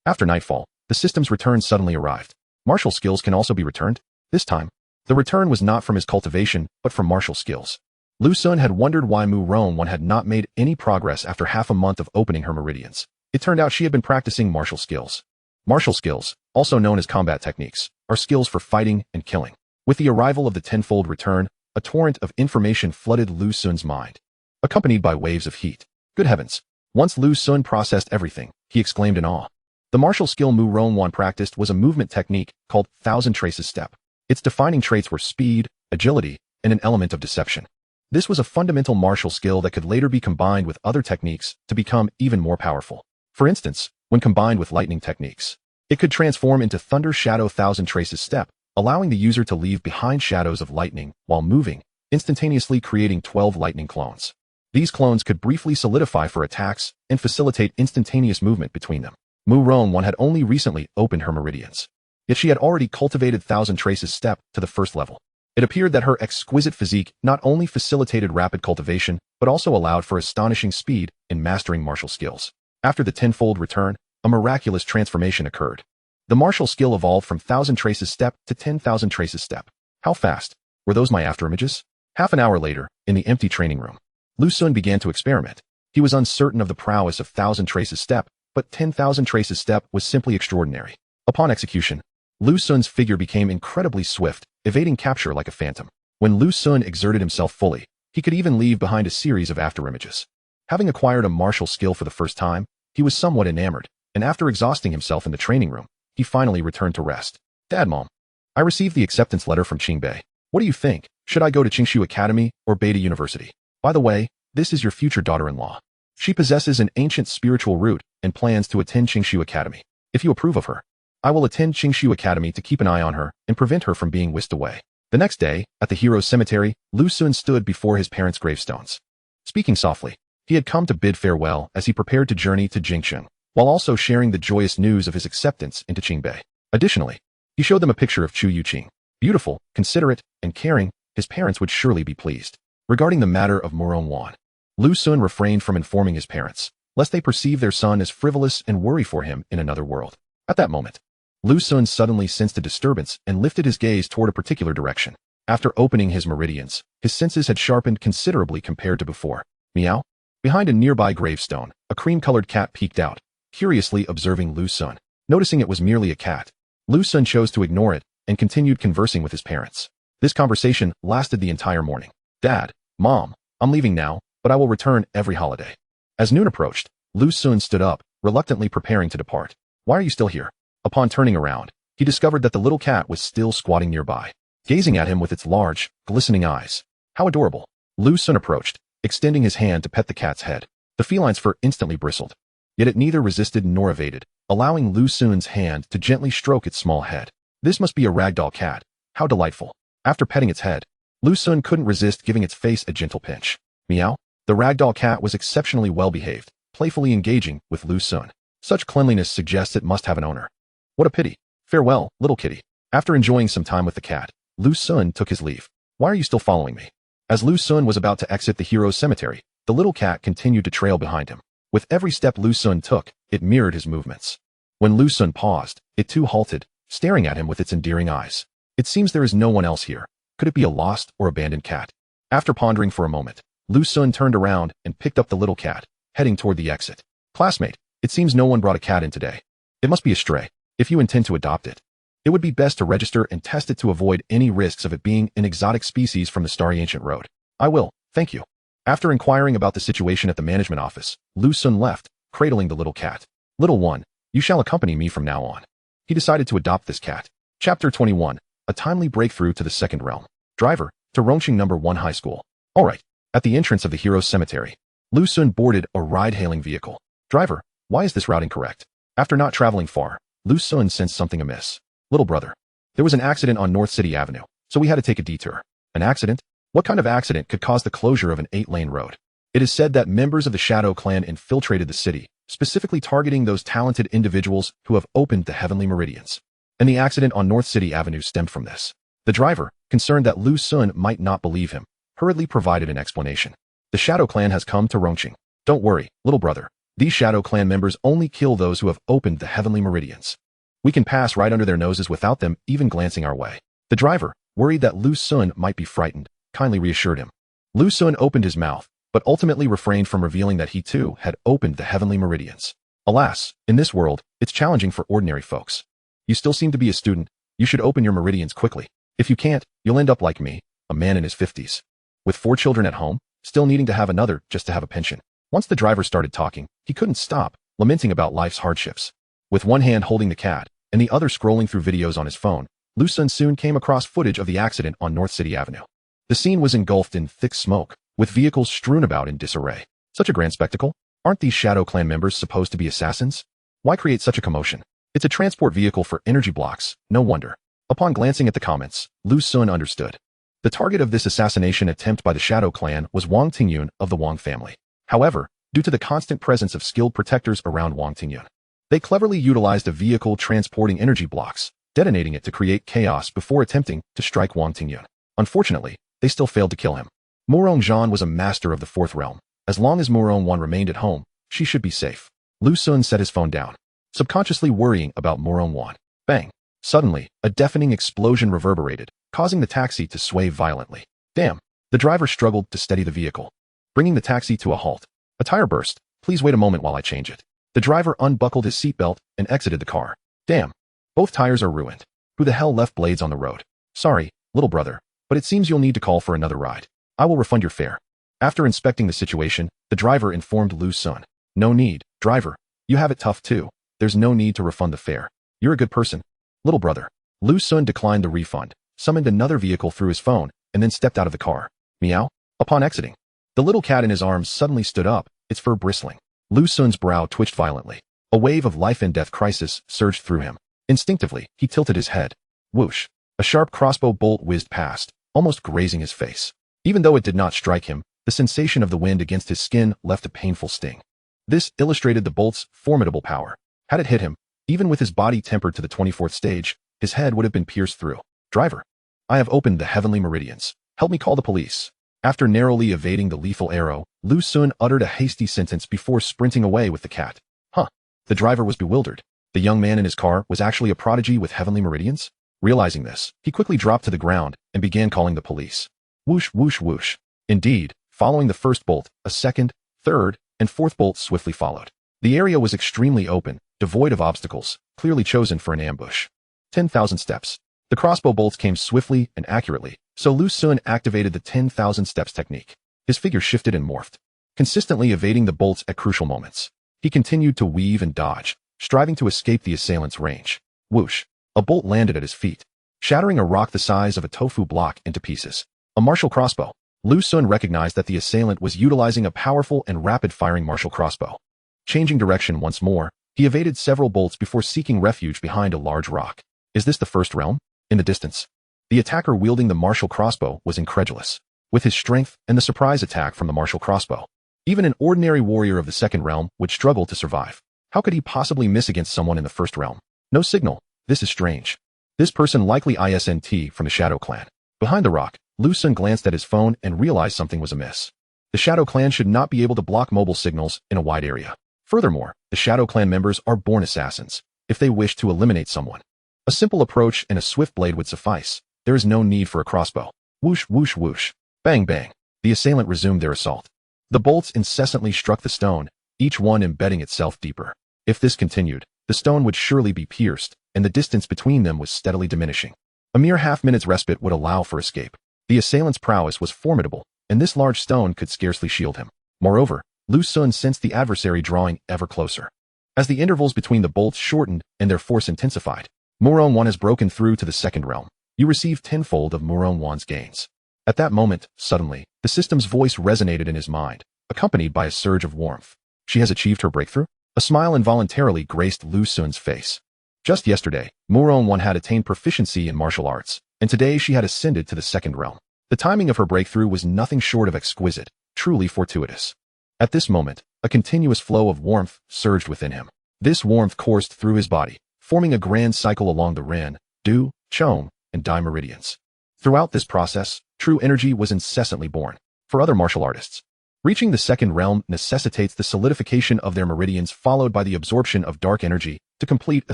After nightfall, the system's return suddenly arrived. Martial skills can also be returned. This time, the return was not from his cultivation, but from martial skills. Lu Sun had wondered why Murong Wan had not made any progress after half a month of opening her meridians. It turned out she had been practicing martial skills. Martial skills, also known as combat techniques, are skills for fighting and killing. With the arrival of the tenfold return, a torrent of information flooded Lu Sun's mind, accompanied by waves of heat. Good heavens! Once Lu Sun processed everything, he exclaimed in awe. The martial skill Murong Wan practiced was a movement technique called 1000 Traces step. Its defining traits were speed, agility, and an element of deception. This was a fundamental martial skill that could later be combined with other techniques to become even more powerful. For instance, when combined with lightning techniques, it could transform into Thunder Shadow 1000 Traces step, allowing the user to leave behind shadows of lightning while moving, instantaneously creating 12 lightning clones. These clones could briefly solidify for attacks and facilitate instantaneous movement between them. Murong Wan had only recently opened her meridians, yet she had already cultivated 1000 Traces step to the first level. It appeared that her exquisite physique not only facilitated rapid cultivation, but also allowed for astonishing speed in mastering martial skills. After the tenfold return, a miraculous transformation occurred. The martial skill evolved from 1000 Traces step to 10,000 Traces step. How fast? Were those my afterimages? Half an hour later, in the empty training room, Lu Sun began to experiment. He was uncertain of the prowess of 1000 Traces step, but 10,000 Traces step was simply extraordinary. Upon execution, Lu Sun's figure became incredibly swift, evading capture like a phantom. When Lu Sun exerted himself fully, he could even leave behind a series of afterimages. Having acquired a martial skill for the first time, he was somewhat enamored, and after exhausting himself in the training room, he finally returned to rest. Dad, Mom, I received the acceptance letter from Qingbei. What do you think? Should I go to Qingshu Academy or Beta University? By the way, this is your future daughter-in-law. She possesses an ancient spiritual root and plans to attend Qingshu Academy. If you approve of her, I will attend Qingshu Academy to keep an eye on her and prevent her from being whisked away. The next day, at the hero's cemetery, Lu Sun stood before his parents' gravestones. Speaking softly, he had come to bid farewell as he prepared to journey to Jingcheng, while also sharing the joyous news of his acceptance into Qingbei. Additionally, he showed them a picture of Chu Youqing. Beautiful, considerate, and caring, his parents would surely be pleased. Regarding the matter of Murong Wan, Lu Sun refrained from informing his parents, lest they perceive their son as frivolous and worry for him in another world. At that moment, Lu Sun suddenly sensed a disturbance and lifted his gaze toward a particular direction. After opening his meridians, his senses had sharpened considerably compared to before. Meow? Behind a nearby gravestone, a cream-colored cat peeked out, curiously observing Lu Sun. Noticing it was merely a cat, Lu Sun chose to ignore it and continued conversing with his parents. This conversation lasted the entire morning. Dad, Mom, I'm leaving now, but I will return every holiday. As noon approached, Lu Sun stood up, reluctantly preparing to depart. Why are you still here? Upon turning around, he discovered that the little cat was still squatting nearby, gazing at him with its large, glistening eyes. How adorable. Lu Sun approached, extending his hand to pet the cat's head. The feline's fur instantly bristled, yet it neither resisted nor evaded, allowing Lu Sun's hand to gently stroke its small head. This must be a ragdoll cat. How delightful. After petting its head, Lu Sun couldn't resist giving its face a gentle pinch. Meow. The ragdoll cat was exceptionally well-behaved, playfully engaging with Lu Sun. Such cleanliness suggests it must have an owner. What a pity. Farewell, little kitty. After enjoying some time with the cat, Lu Sun took his leave. Why are you still following me? As Lu Sun was about to exit the hero's cemetery, the little cat continued to trail behind him. With every step Lu Sun took, it mirrored his movements. When Lu Sun paused, it too halted, staring at him with its endearing eyes. It seems there is no one else here. Could it be a lost or abandoned cat? After pondering for a moment, Lu Sun turned around and picked up the little cat, heading toward the exit. Classmate, it seems no one brought a cat in today. It must be a stray. If you intend to adopt it, it would be best to register and test it to avoid any risks of it being an exotic species from the starry ancient road. I will, thank you. After inquiring about the situation at the management office, Lu Sun left, cradling the little cat. Little one, you shall accompany me from now on. He decided to adopt this cat. Chapter 21, a timely breakthrough to the second realm. Driver, to Rongqing No. 1 High School. Alright. At the entrance of the hero's cemetery, Lu Sun boarded a ride-hailing vehicle. Driver, why is this route incorrect? After not traveling far, Lu Sun sensed something amiss. Little brother, there was an accident on North City Avenue, so we had to take a detour. An accident? What kind of accident could cause the closure of an 8-lane road? It is said that members of the Shadow Clan infiltrated the city, specifically targeting those talented individuals who have opened the heavenly meridians. And the accident on North City Avenue stemmed from this. The driver, concerned that Lu Sun might not believe him, hurriedly provided an explanation. The Shadow Clan has come to Rongqing. Don't worry, little brother. These Shadow Clan members only kill those who have opened the heavenly meridians. We can pass right under their noses without them even glancing our way. The driver, worried that Lu Sun might be frightened, kindly reassured him. Lu Sun opened his mouth, but ultimately refrained from revealing that he too had opened the heavenly meridians. Alas, in this world, it's challenging for ordinary folks. You still seem to be a student. You should open your meridians quickly. If you can't, you'll end up like me, a man in his 50s. With 4 children at home, still needing to have another just to have a pension. Once the driver started talking, he couldn't stop, lamenting about life's hardships. With one hand holding the cat, and the other scrolling through videos on his phone, Lu Sun soon came across footage of the accident on North City Avenue. The scene was engulfed in thick smoke, with vehicles strewn about in disarray. Such a grand spectacle? Aren't these Shadow Clan members supposed to be assassins? Why create such a commotion? It's a transport vehicle for energy blocks, no wonder. Upon glancing at the comments, Lu Sun understood. The target of this assassination attempt by the Shadow Clan was Wang Tingyun of the Wang family. However, due to the constant presence of skilled protectors around Wang Tingyun, they cleverly utilized a vehicle transporting energy blocks, detonating it to create chaos before attempting to strike Wang Tingyun. Unfortunately, they still failed to kill him. Murong Wan was a master of the 4th realm. As long as Murong Wan remained at home, she should be safe. Lu Sun set his phone down, subconsciously worrying about Murong Wan. Bang! Suddenly, a deafening explosion reverberated, causing the taxi to sway violently. Damn! The driver struggled to steady the vehicle, bringing the taxi to a halt. A tire burst. Please wait a moment while I change it. The driver unbuckled his seatbelt and exited the car. Damn! Both tires are ruined. Who the hell left blades on the road? Sorry, little brother, but it seems you'll need to call for another ride. I will refund your fare. After inspecting the situation, the driver informed Lu Sun. No need, driver. You have it tough too. There's no need to refund the fare. You're a good person. Little brother. Lu Sun declined the refund, summoned another vehicle through his phone, and then stepped out of the car. Meow? Upon exiting, the little cat in his arms suddenly stood up, its fur bristling. Lu Sun's brow twitched violently. A wave of life and death crisis surged through him. Instinctively, he tilted his head. Whoosh! A sharp crossbow bolt whizzed past, almost grazing his face. Even though it did not strike him, the sensation of the wind against his skin left a painful sting. This illustrated the bolt's formidable power. Had it hit him, even with his body tempered to the 24th stage, his head would have been pierced through. Driver, I have opened the heavenly meridians. Help me call the police. After narrowly evading the lethal arrow, Lu Sun uttered a hasty sentence before sprinting away with the cat. Huh. The driver was bewildered. The young man in his car was actually a prodigy with heavenly meridians? Realizing this, he quickly dropped to the ground and began calling the police. Whoosh, whoosh, whoosh. Indeed, following the first bolt, a second, third, and fourth bolt swiftly followed. The area was extremely open, devoid of obstacles, clearly chosen for an ambush. 10,000 steps. The crossbow bolts came swiftly and accurately, so Lu Xun activated the 10,000 steps technique. His figure shifted and morphed, consistently evading the bolts at crucial moments. He continued to weave and dodge, striving to escape the assailant's range. Whoosh! A bolt landed at his feet, shattering a rock the size of a tofu block into pieces. A martial crossbow. Lu Xun recognized that the assailant was utilizing a powerful and rapid-firing martial crossbow. Changing direction once more, he evaded several bolts before seeking refuge behind a large rock. Is this the first realm? In the distance, the attacker wielding the martial crossbow was incredulous. With his strength and the surprise attack from the martial crossbow, even an ordinary warrior of the second realm would struggle to survive. How could he possibly miss against someone in the first realm? No signal. This is strange. This person likely isn't from the Shadow Clan. Behind the rock, Lu Xun glanced at his phone and realized something was amiss. The Shadow Clan should not be able to block mobile signals in a wide area. Furthermore, the Shadow Clan members are born assassins. If they wish to eliminate someone, a simple approach and a swift blade would suffice. There is no need for a crossbow. Whoosh, whoosh, whoosh. Bang, bang. The assailant resumed their assault. The bolts incessantly struck the stone, each one embedding itself deeper. If this continued, the stone would surely be pierced, and the distance between them was steadily diminishing. A mere half-minute's respite would allow for escape. The assailant's prowess was formidable, and this large stone could scarcely shield him. Moreover, Lu Xun sensed the adversary drawing ever closer. As the intervals between the bolts shortened and their force intensified, Murong Wan has broken through to the second realm. You receive tenfold of Murong Wan's gains. At that moment, suddenly, the system's voice resonated in his mind, accompanied by a surge of warmth. She has achieved her breakthrough? A smile involuntarily graced Lu Xun's face. Just yesterday, Murong Wan had attained proficiency in martial arts, and today she had ascended to the second realm. The timing of her breakthrough was nothing short of exquisite, truly fortuitous. At this moment, a continuous flow of warmth surged within him. This warmth coursed through his body, forming a grand cycle along the Ren, Du, Chong, and Dai meridians. Throughout this process, true energy was incessantly born. For other martial artists, reaching the second realm necessitates the solidification of their meridians followed by the absorption of dark energy to complete a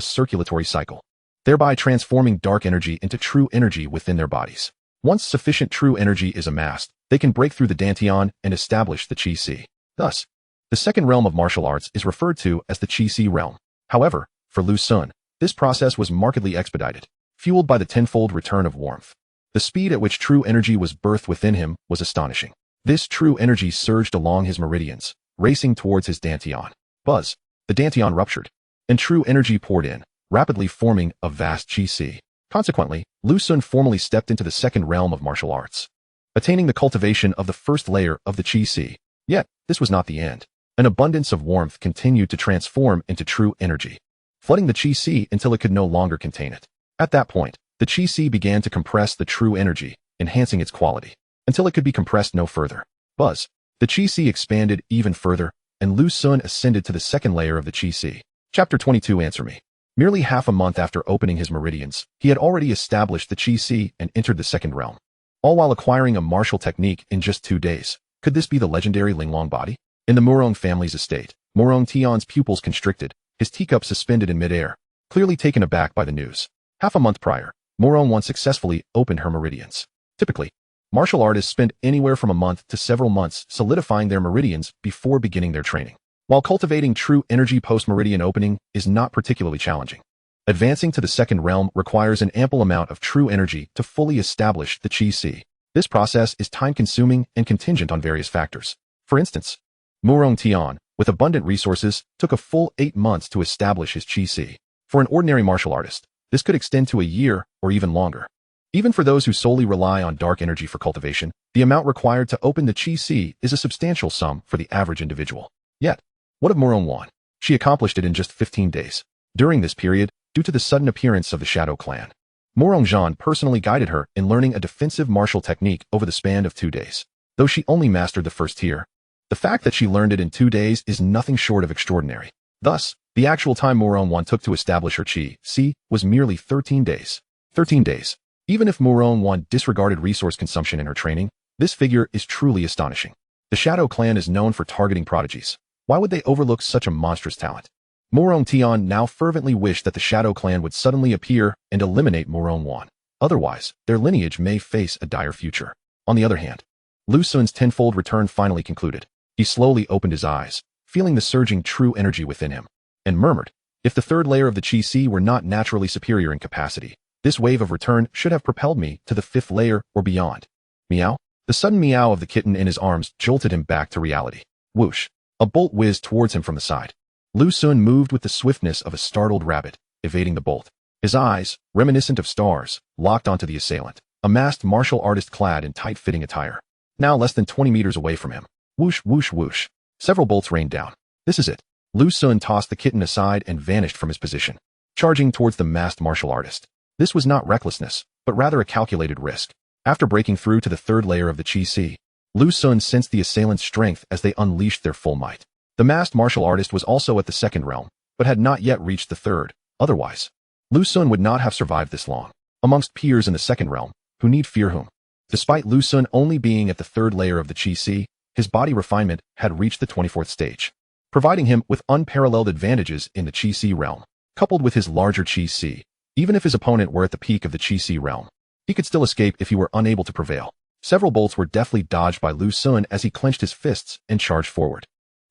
circulatory cycle, thereby transforming dark energy into true energy within their bodies. Once sufficient true energy is amassed, they can break through the dantian and establish the qi-si. Thus, the second realm of martial arts is referred to as the qi-si realm. However, for Lu Xun, this process was markedly expedited, fueled by the tenfold return of warmth. The speed at which true energy was birthed within him was astonishing. This true energy surged along his meridians, racing towards his dantian. Buzz! The dantian ruptured, and true energy poured in, rapidly forming a vast qi-si. Consequently, Lu Xun formally stepped into the second realm of martial arts, attaining the cultivation of the first layer of the qi-si. Yet, this was not the end. An abundance of warmth continued to transform into true energy, flooding the qi-si until it could no longer contain it. At that point, the qi-si began to compress the true energy, enhancing its quality, until it could be compressed no further. Buzz! The qi-si expanded even further, and Lu Xun ascended to the second layer of the qi-si. Chapter 22 Answer Me. Merely half a month after opening his meridians, he had already established the qi-si and entered the second realm, all while acquiring a martial technique in just 2 days. Could this be the legendary Lingling Body? In the Murong family's estate, Murong Tian's pupils constricted, his teacup suspended in midair, clearly taken aback by the news. Half a month prior, Murong Wan successfully opened her meridians. Typically, martial artists spend anywhere from a month to several months solidifying their meridians before beginning their training. While cultivating true energy post-meridian opening is not particularly challenging, advancing to the second realm requires an ample amount of true energy to fully establish the qi-si. This process is time-consuming and contingent on various factors. For instance, Murong Tian, with abundant resources, took a full 8 months to establish his qi-si. For an ordinary martial artist, this could extend to a year or even longer. Even for those who solely rely on dark energy for cultivation, the amount required to open the qi-si is a substantial sum for the average individual. Yet, what of Murong Wan? She accomplished it in just 15 days. During this period, due to the sudden appearance of the Shadow Clan, Murong Wan personally guided her in learning a defensive martial technique over the span of 2 days. Though she only mastered the first tier, the fact that she learned it in 2 days is nothing short of extraordinary. Thus, the actual time Murong Wan took to establish her qi-si was merely 13 days. 13 days. Even if Murong Wan disregarded resource consumption in her training, this figure is truly astonishing. The Shadow Clan is known for targeting prodigies. Why would they overlook such a monstrous talent? Murong Tian now fervently wished that the Shadow Clan would suddenly appear and eliminate Murong Wan. Otherwise, their lineage may face a dire future. On the other hand, Lu Xun's tenfold return finally concluded. He slowly opened his eyes, feeling the surging true energy within him, and murmured, if the third layer of the Qi were not naturally superior in capacity, this wave of return should have propelled me to the fifth layer or beyond. Meow? The sudden meow of the kitten in his arms jolted him back to reality. Whoosh! A bolt whizzed towards him from the side. Lu Xun moved with the swiftness of a startled rabbit, evading the bolt. His eyes, reminiscent of stars, locked onto the assailant, a masked martial artist clad in tight-fitting attire, now less than 20 meters away from him. Whoosh, whoosh, whoosh. Several bolts rained down. This is it. Lu Xun tossed the kitten aside and vanished from his position, charging towards the masked martial artist. This was not recklessness, but rather a calculated risk. After breaking through to the third layer of the Qi, Lu Xun sensed the assailant's strength as they unleashed their full might. The masked martial artist was also at the second realm, but had not yet reached the third. Otherwise, Lu Xun would not have survived this long. Amongst peers in the second realm, who need fear whom? Despite Lu Xun only being at the third layer of the Qi, his body refinement had reached the 24th stage, providing him with unparalleled advantages in the Qi realm. Coupled with his larger Qi, even if his opponent were at the peak of the Qi realm, he could still escape if he were unable to prevail. Several bolts were deftly dodged by Lu Xun as he clenched his fists and charged forward.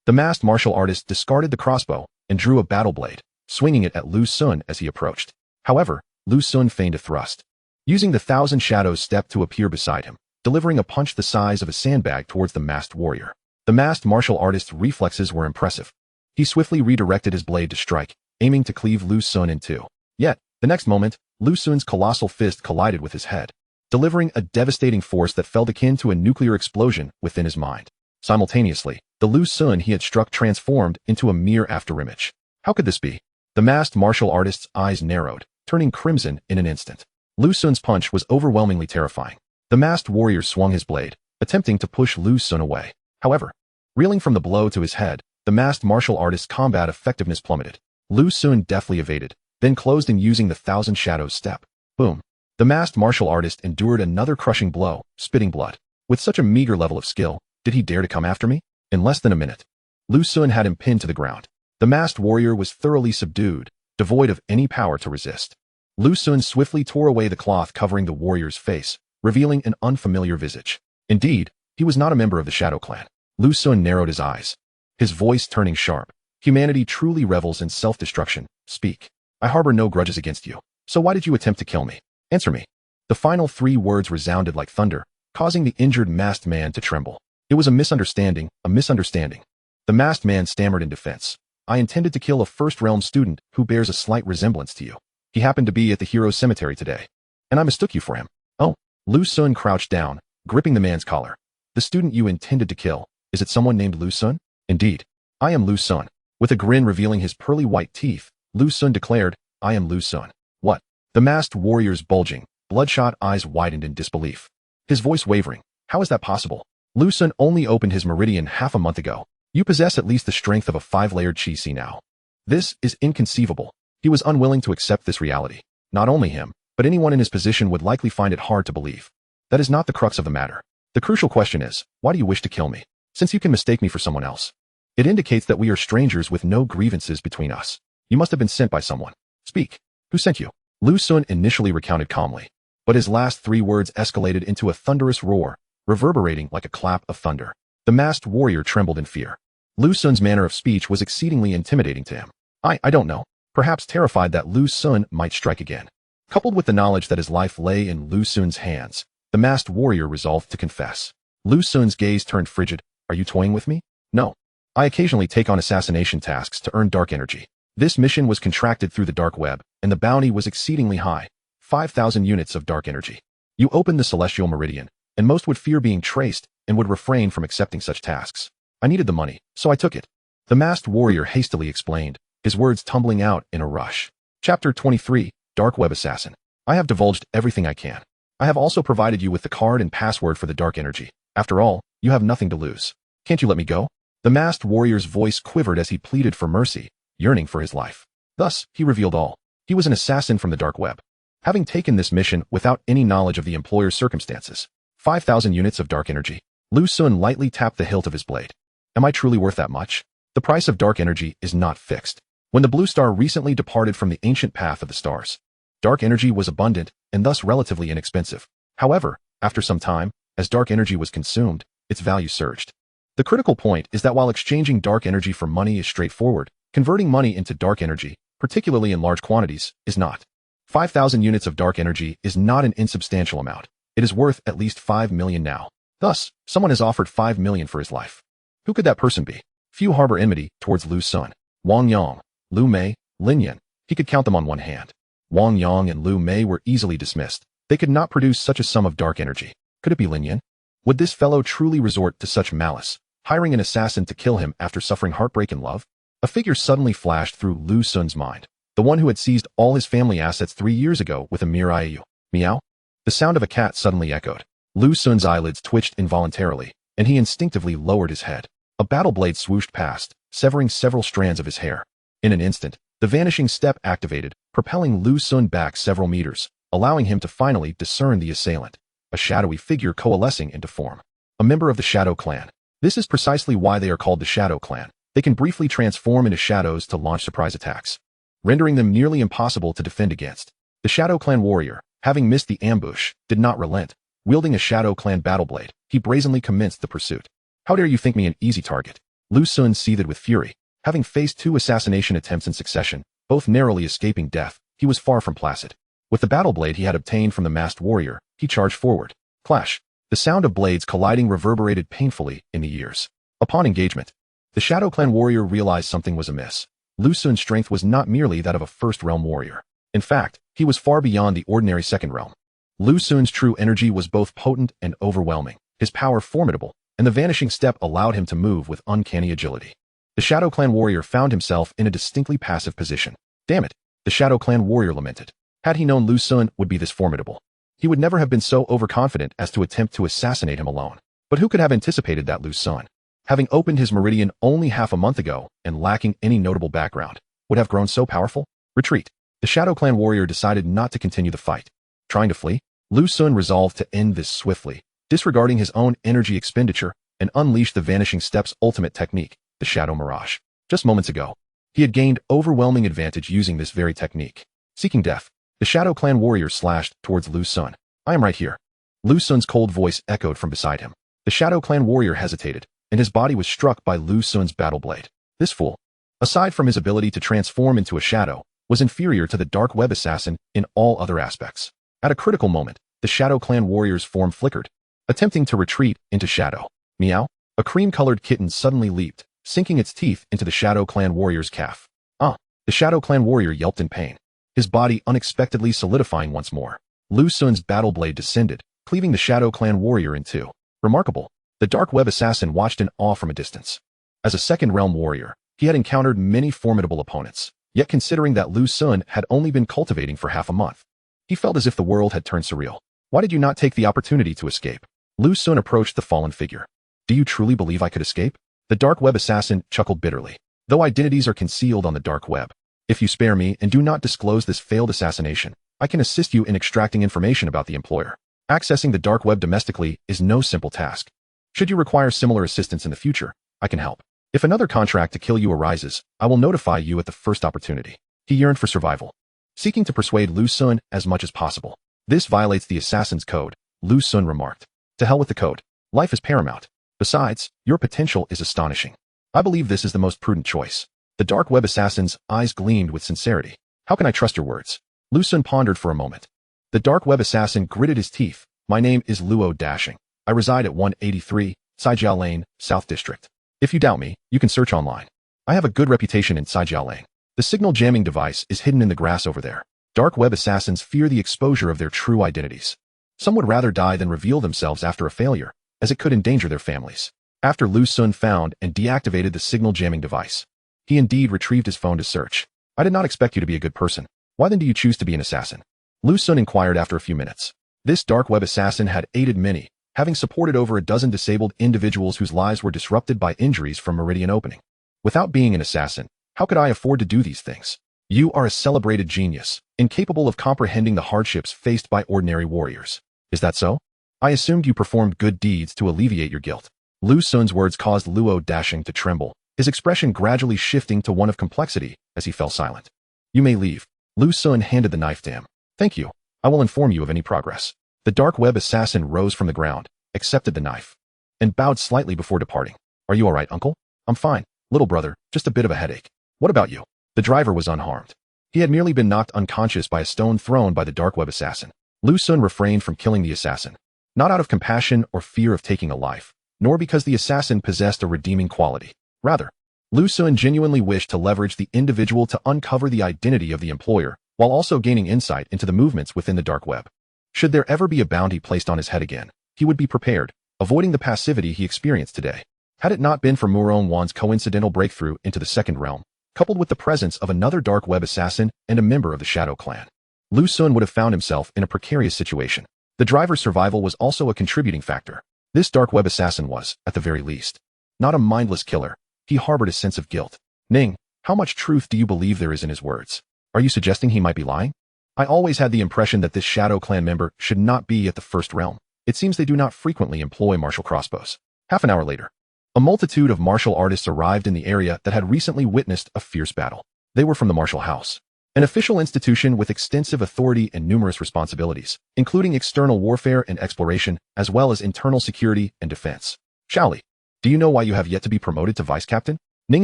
The masked martial artist discarded the crossbow and drew a battle blade, swinging it at Lu Xun as he approached. However, Lu Xun feigned a thrust, using the Thousand Shadows step to appear beside him, delivering a punch the size of a sandbag towards the masked warrior. The masked martial artist's reflexes were impressive. He swiftly redirected his blade to strike, aiming to cleave Lu Xun in two. Yet, the next moment, Lu Xun's colossal fist collided with his head, delivering a devastating force that felt akin to a nuclear explosion within his mind. Simultaneously, the Lu Xun he had struck transformed into a mere afterimage. How could this be? The masked martial artist's eyes narrowed, turning crimson in an instant. Lu Xun's punch was overwhelmingly terrifying. The masked warrior swung his blade, attempting to push Lu Xun away. However, reeling from the blow to his head, the masked martial artist's combat effectiveness plummeted. Lu Xun deftly evaded, then closed in using the Thousand Shadows step. Boom. The masked martial artist endured another crushing blow, spitting blood. With such a meager level of skill, did he dare to come after me? In less than a minute, Lu Xun had him pinned to the ground. The masked warrior was thoroughly subdued, devoid of any power to resist. Lu Xun swiftly tore away the cloth covering the warrior's face, revealing an unfamiliar visage. Indeed, he was not a member of the Shadow Clan. Lu Xun narrowed his eyes, his voice turning sharp. Humanity truly revels in self-destruction. Speak. I harbor no grudges against you. So why did you attempt to kill me? Answer me. The final three words resounded like thunder, causing the injured masked man to tremble. It was a misunderstanding, a misunderstanding. The masked man stammered in defense. I intended to kill a first-realm student who bears a slight resemblance to you. He happened to be at the hero's cemetery today, and I mistook you for him. Oh. Lu Xun crouched down, gripping the man's collar. The student you intended to kill, is it someone named Lu Xun? Indeed. I am Lu Xun. With a grin revealing his pearly white teeth, Lu Xun declared, I am Lu Xun. What? The masked warrior's bulging, bloodshot eyes widened in disbelief. His voice wavering. How is that possible? Lu Xun only opened his meridian half a month ago. You possess at least the strength of a 5-layered Qi now. This is inconceivable. He was unwilling to accept this reality. Not only him, but anyone in his position would likely find it hard to believe. That is not the crux of the matter. The crucial question is, why do you wish to kill me? Since you can mistake me for someone else. It indicates that we are strangers with no grievances between us. You must have been sent by someone. Speak. Who sent you? Lu Xun initially recounted calmly, but his last three words escalated into a thunderous roar, reverberating like a clap of thunder. The masked warrior trembled in fear. Lu Xun's manner of speech was exceedingly intimidating to him. I don't know. Perhaps terrified that Lu Xun might strike again. Coupled with the knowledge that his life lay in Lu Xun's hands, the masked warrior resolved to confess. Lu Xun's gaze turned frigid. Are you toying with me? No. I occasionally take on assassination tasks to earn dark energy. This mission was contracted through the dark web, and the bounty was exceedingly high, 5,000 units of dark energy. You opened the celestial meridian, and most would fear being traced and would refrain from accepting such tasks. I needed the money, so I took it. The masked warrior hastily explained, his words tumbling out in a rush. Chapter 23, Dark Web Assassin. I have divulged everything I can. I have also provided you with the card and password for the dark energy. After all, you have nothing to lose. Can't you let me go? The masked warrior's voice quivered as he pleaded for mercy, yearning for his life. Thus, he revealed all. He was an assassin from the dark web. Having taken this mission without any knowledge of the employer's circumstances. 5,000 units of dark energy. Lu Xun lightly tapped the hilt of his blade. Am I truly worth that much? The price of dark energy is not fixed. When the blue star recently departed from the ancient path of the stars, dark energy was abundant and thus relatively inexpensive. However, after some time, as dark energy was consumed, its value surged. The critical point is that while exchanging dark energy for money is straightforward, converting money into dark energy, particularly in large quantities, is not. 5,000 units of dark energy is not an insubstantial amount. It is worth at least 5 million now. Thus, someone has offered 5 million for his life. Who could that person be? Few harbor enmity towards Lu's son. Wang Yang, Lu Mei, Lin Yan. He could count them on one hand. Wang Yang and Lu Mei were easily dismissed. They could not produce such a sum of dark energy. Could it be Lin Yan? Would this fellow truly resort to such malice, hiring an assassin to kill him after suffering heartbreak and love? A figure suddenly flashed through Lu Sun's mind. The one who had seized all his family assets 3 years ago with a mere IOU. Meow? The sound of a cat suddenly echoed. Lu Sun's eyelids twitched involuntarily, and he instinctively lowered his head. A battle blade swooshed past, severing several strands of his hair. In an instant, the vanishing step activated, propelling Lu Sun back several meters, allowing him to finally discern the assailant, a shadowy figure coalescing into form. A member of the Shadow Clan. This is precisely why they are called the Shadow Clan. They can briefly transform into shadows to launch surprise attacks, rendering them nearly impossible to defend against. The Shadow Clan warrior, having missed the ambush, did not relent. Wielding a Shadow Clan battle blade, he brazenly commenced the pursuit. How dare you think me an easy target? Lu Sun seethed with fury. Having faced 2 assassination attempts in succession, both narrowly escaping death, he was far from placid. With the battle blade he had obtained from the masked warrior, he charged forward. Clash. The sound of blades colliding reverberated painfully in the ears. Upon engagement, the Shadow Clan warrior realized something was amiss. Lu Sun's strength was not merely that of a first realm warrior. In fact, he was far beyond the ordinary second realm. Lu Sun's true energy was both potent and overwhelming, his power formidable, and the vanishing step allowed him to move with uncanny agility. The Shadow Clan warrior found himself in a distinctly passive position. Damn it, the Shadow Clan warrior lamented. Had he known Lu Sun would be this formidable, he would never have been so overconfident as to attempt to assassinate him alone. But who could have anticipated that Lu Sun, having opened his meridian only half a month ago and lacking any notable background, would have grown so powerful? Retreat. The Shadow Clan warrior decided not to continue the fight. Trying to flee, Lu Sun resolved to end this swiftly, disregarding his own energy expenditure, and unleash the Vanishing Step's ultimate technique, the Shadow Mirage. Just moments ago, he had gained overwhelming advantage using this very technique. Seeking death, the Shadow Clan warrior slashed towards Lu Sun. I am right here. Lu Sun's cold voice echoed from beside him. The Shadow Clan warrior hesitated, and his body was struck by Lu Sun's battle blade. This fool, aside from his ability to transform into a shadow, was inferior to the dark web assassin in all other aspects. At a critical moment, the Shadow Clan warrior's form flickered, attempting to retreat into shadow. Meow. A cream-colored kitten suddenly leaped, sinking its teeth into the Shadow Clan warrior's calf. The Shadow Clan warrior yelped in pain, his body unexpectedly solidifying once more. Lu Sun's battle blade descended, cleaving the Shadow Clan warrior in two. Remarkable. The dark web assassin watched in awe from a distance. As a second realm warrior, he had encountered many formidable opponents, yet considering that Lu Sun had only been cultivating for half a month, he felt as if the world had turned surreal. Why did you not take the opportunity to escape? Lu Sun approached the fallen figure. Do you truly believe I could escape? The dark web assassin chuckled bitterly. Though identities are concealed on the dark web, if you spare me and do not disclose this failed assassination, I can assist you in extracting information about the employer. Accessing the dark web domestically is no simple task. Should you require similar assistance in the future, I can help. If another contract to kill you arises, I will notify you at the first opportunity. He yearned for survival, seeking to persuade Lu Sun as much as possible. This violates the assassin's code, Lu Sun remarked. To hell with the code. Life is paramount. Besides, your potential is astonishing. I believe this is the most prudent choice. The dark web assassin's eyes gleamed with sincerity. How can I trust your words? Lu Sun pondered for a moment. The dark web assassin gritted his teeth. My name is Luo Dashing. I reside at 183, Saijiao Lane, South District. If you doubt me, you can search online. I have a good reputation in Saijiao Lane. The signal jamming device is hidden in the grass over there. Dark web assassins fear the exposure of their true identities. Some would rather die than reveal themselves after a failure, as it could endanger their families. After Lu Sun found and deactivated the signal jamming device, he indeed retrieved his phone to search. I did not expect you to be a good person. Why then do you choose to be an assassin? Lu Sun inquired after a few minutes. This dark web assassin had aided many, having supported over a dozen disabled individuals whose lives were disrupted by injuries from meridian opening. Without being an assassin, how could I afford to do these things? You are a celebrated genius, incapable of comprehending the hardships faced by ordinary warriors. Is that so? I assumed you performed good deeds to alleviate your guilt. Lu Sun's words caused Luo Dashing to tremble, his expression gradually shifting to one of complexity as he fell silent. You may leave. Lu Sun handed the knife to him. Thank you. I will inform you of any progress. The dark web assassin rose from the ground, accepted the knife, and bowed slightly before departing. Are you all right, uncle? I'm fine, little brother, just a bit of a headache. What about you? The driver was unharmed. He had merely been knocked unconscious by a stone thrown by the dark web assassin. Lu Sun refrained from killing the assassin, not out of compassion or fear of taking a life, nor because the assassin possessed a redeeming quality. Rather, Lu Sun genuinely wished to leverage the individual to uncover the identity of the employer, while also gaining insight into the movements within the dark web. Should there ever be a bounty placed on his head again, he would be prepared, avoiding the passivity he experienced today. Had it not been for Murong Wan's coincidental breakthrough into the second realm, coupled with the presence of another dark web assassin and a member of the Shadow Clan, Lu Sun would have found himself in a precarious situation. The driver's survival was also a contributing factor. This dark web assassin was, at the very least, not a mindless killer. He harbored a sense of guilt. Ning, how much truth do you believe there is in his words? Are you suggesting he might be lying? I always had the impression that this Shadow Clan member should not be at the first realm. It seems they do not frequently employ martial crossbows. Half an hour later, a multitude of martial artists arrived in the area that had recently witnessed a fierce battle. They were from the martial house, an official institution with extensive authority and numerous responsibilities, including external warfare and exploration, as well as internal security and defense. Shaoli, do you know why you have yet to be promoted to vice captain? Ning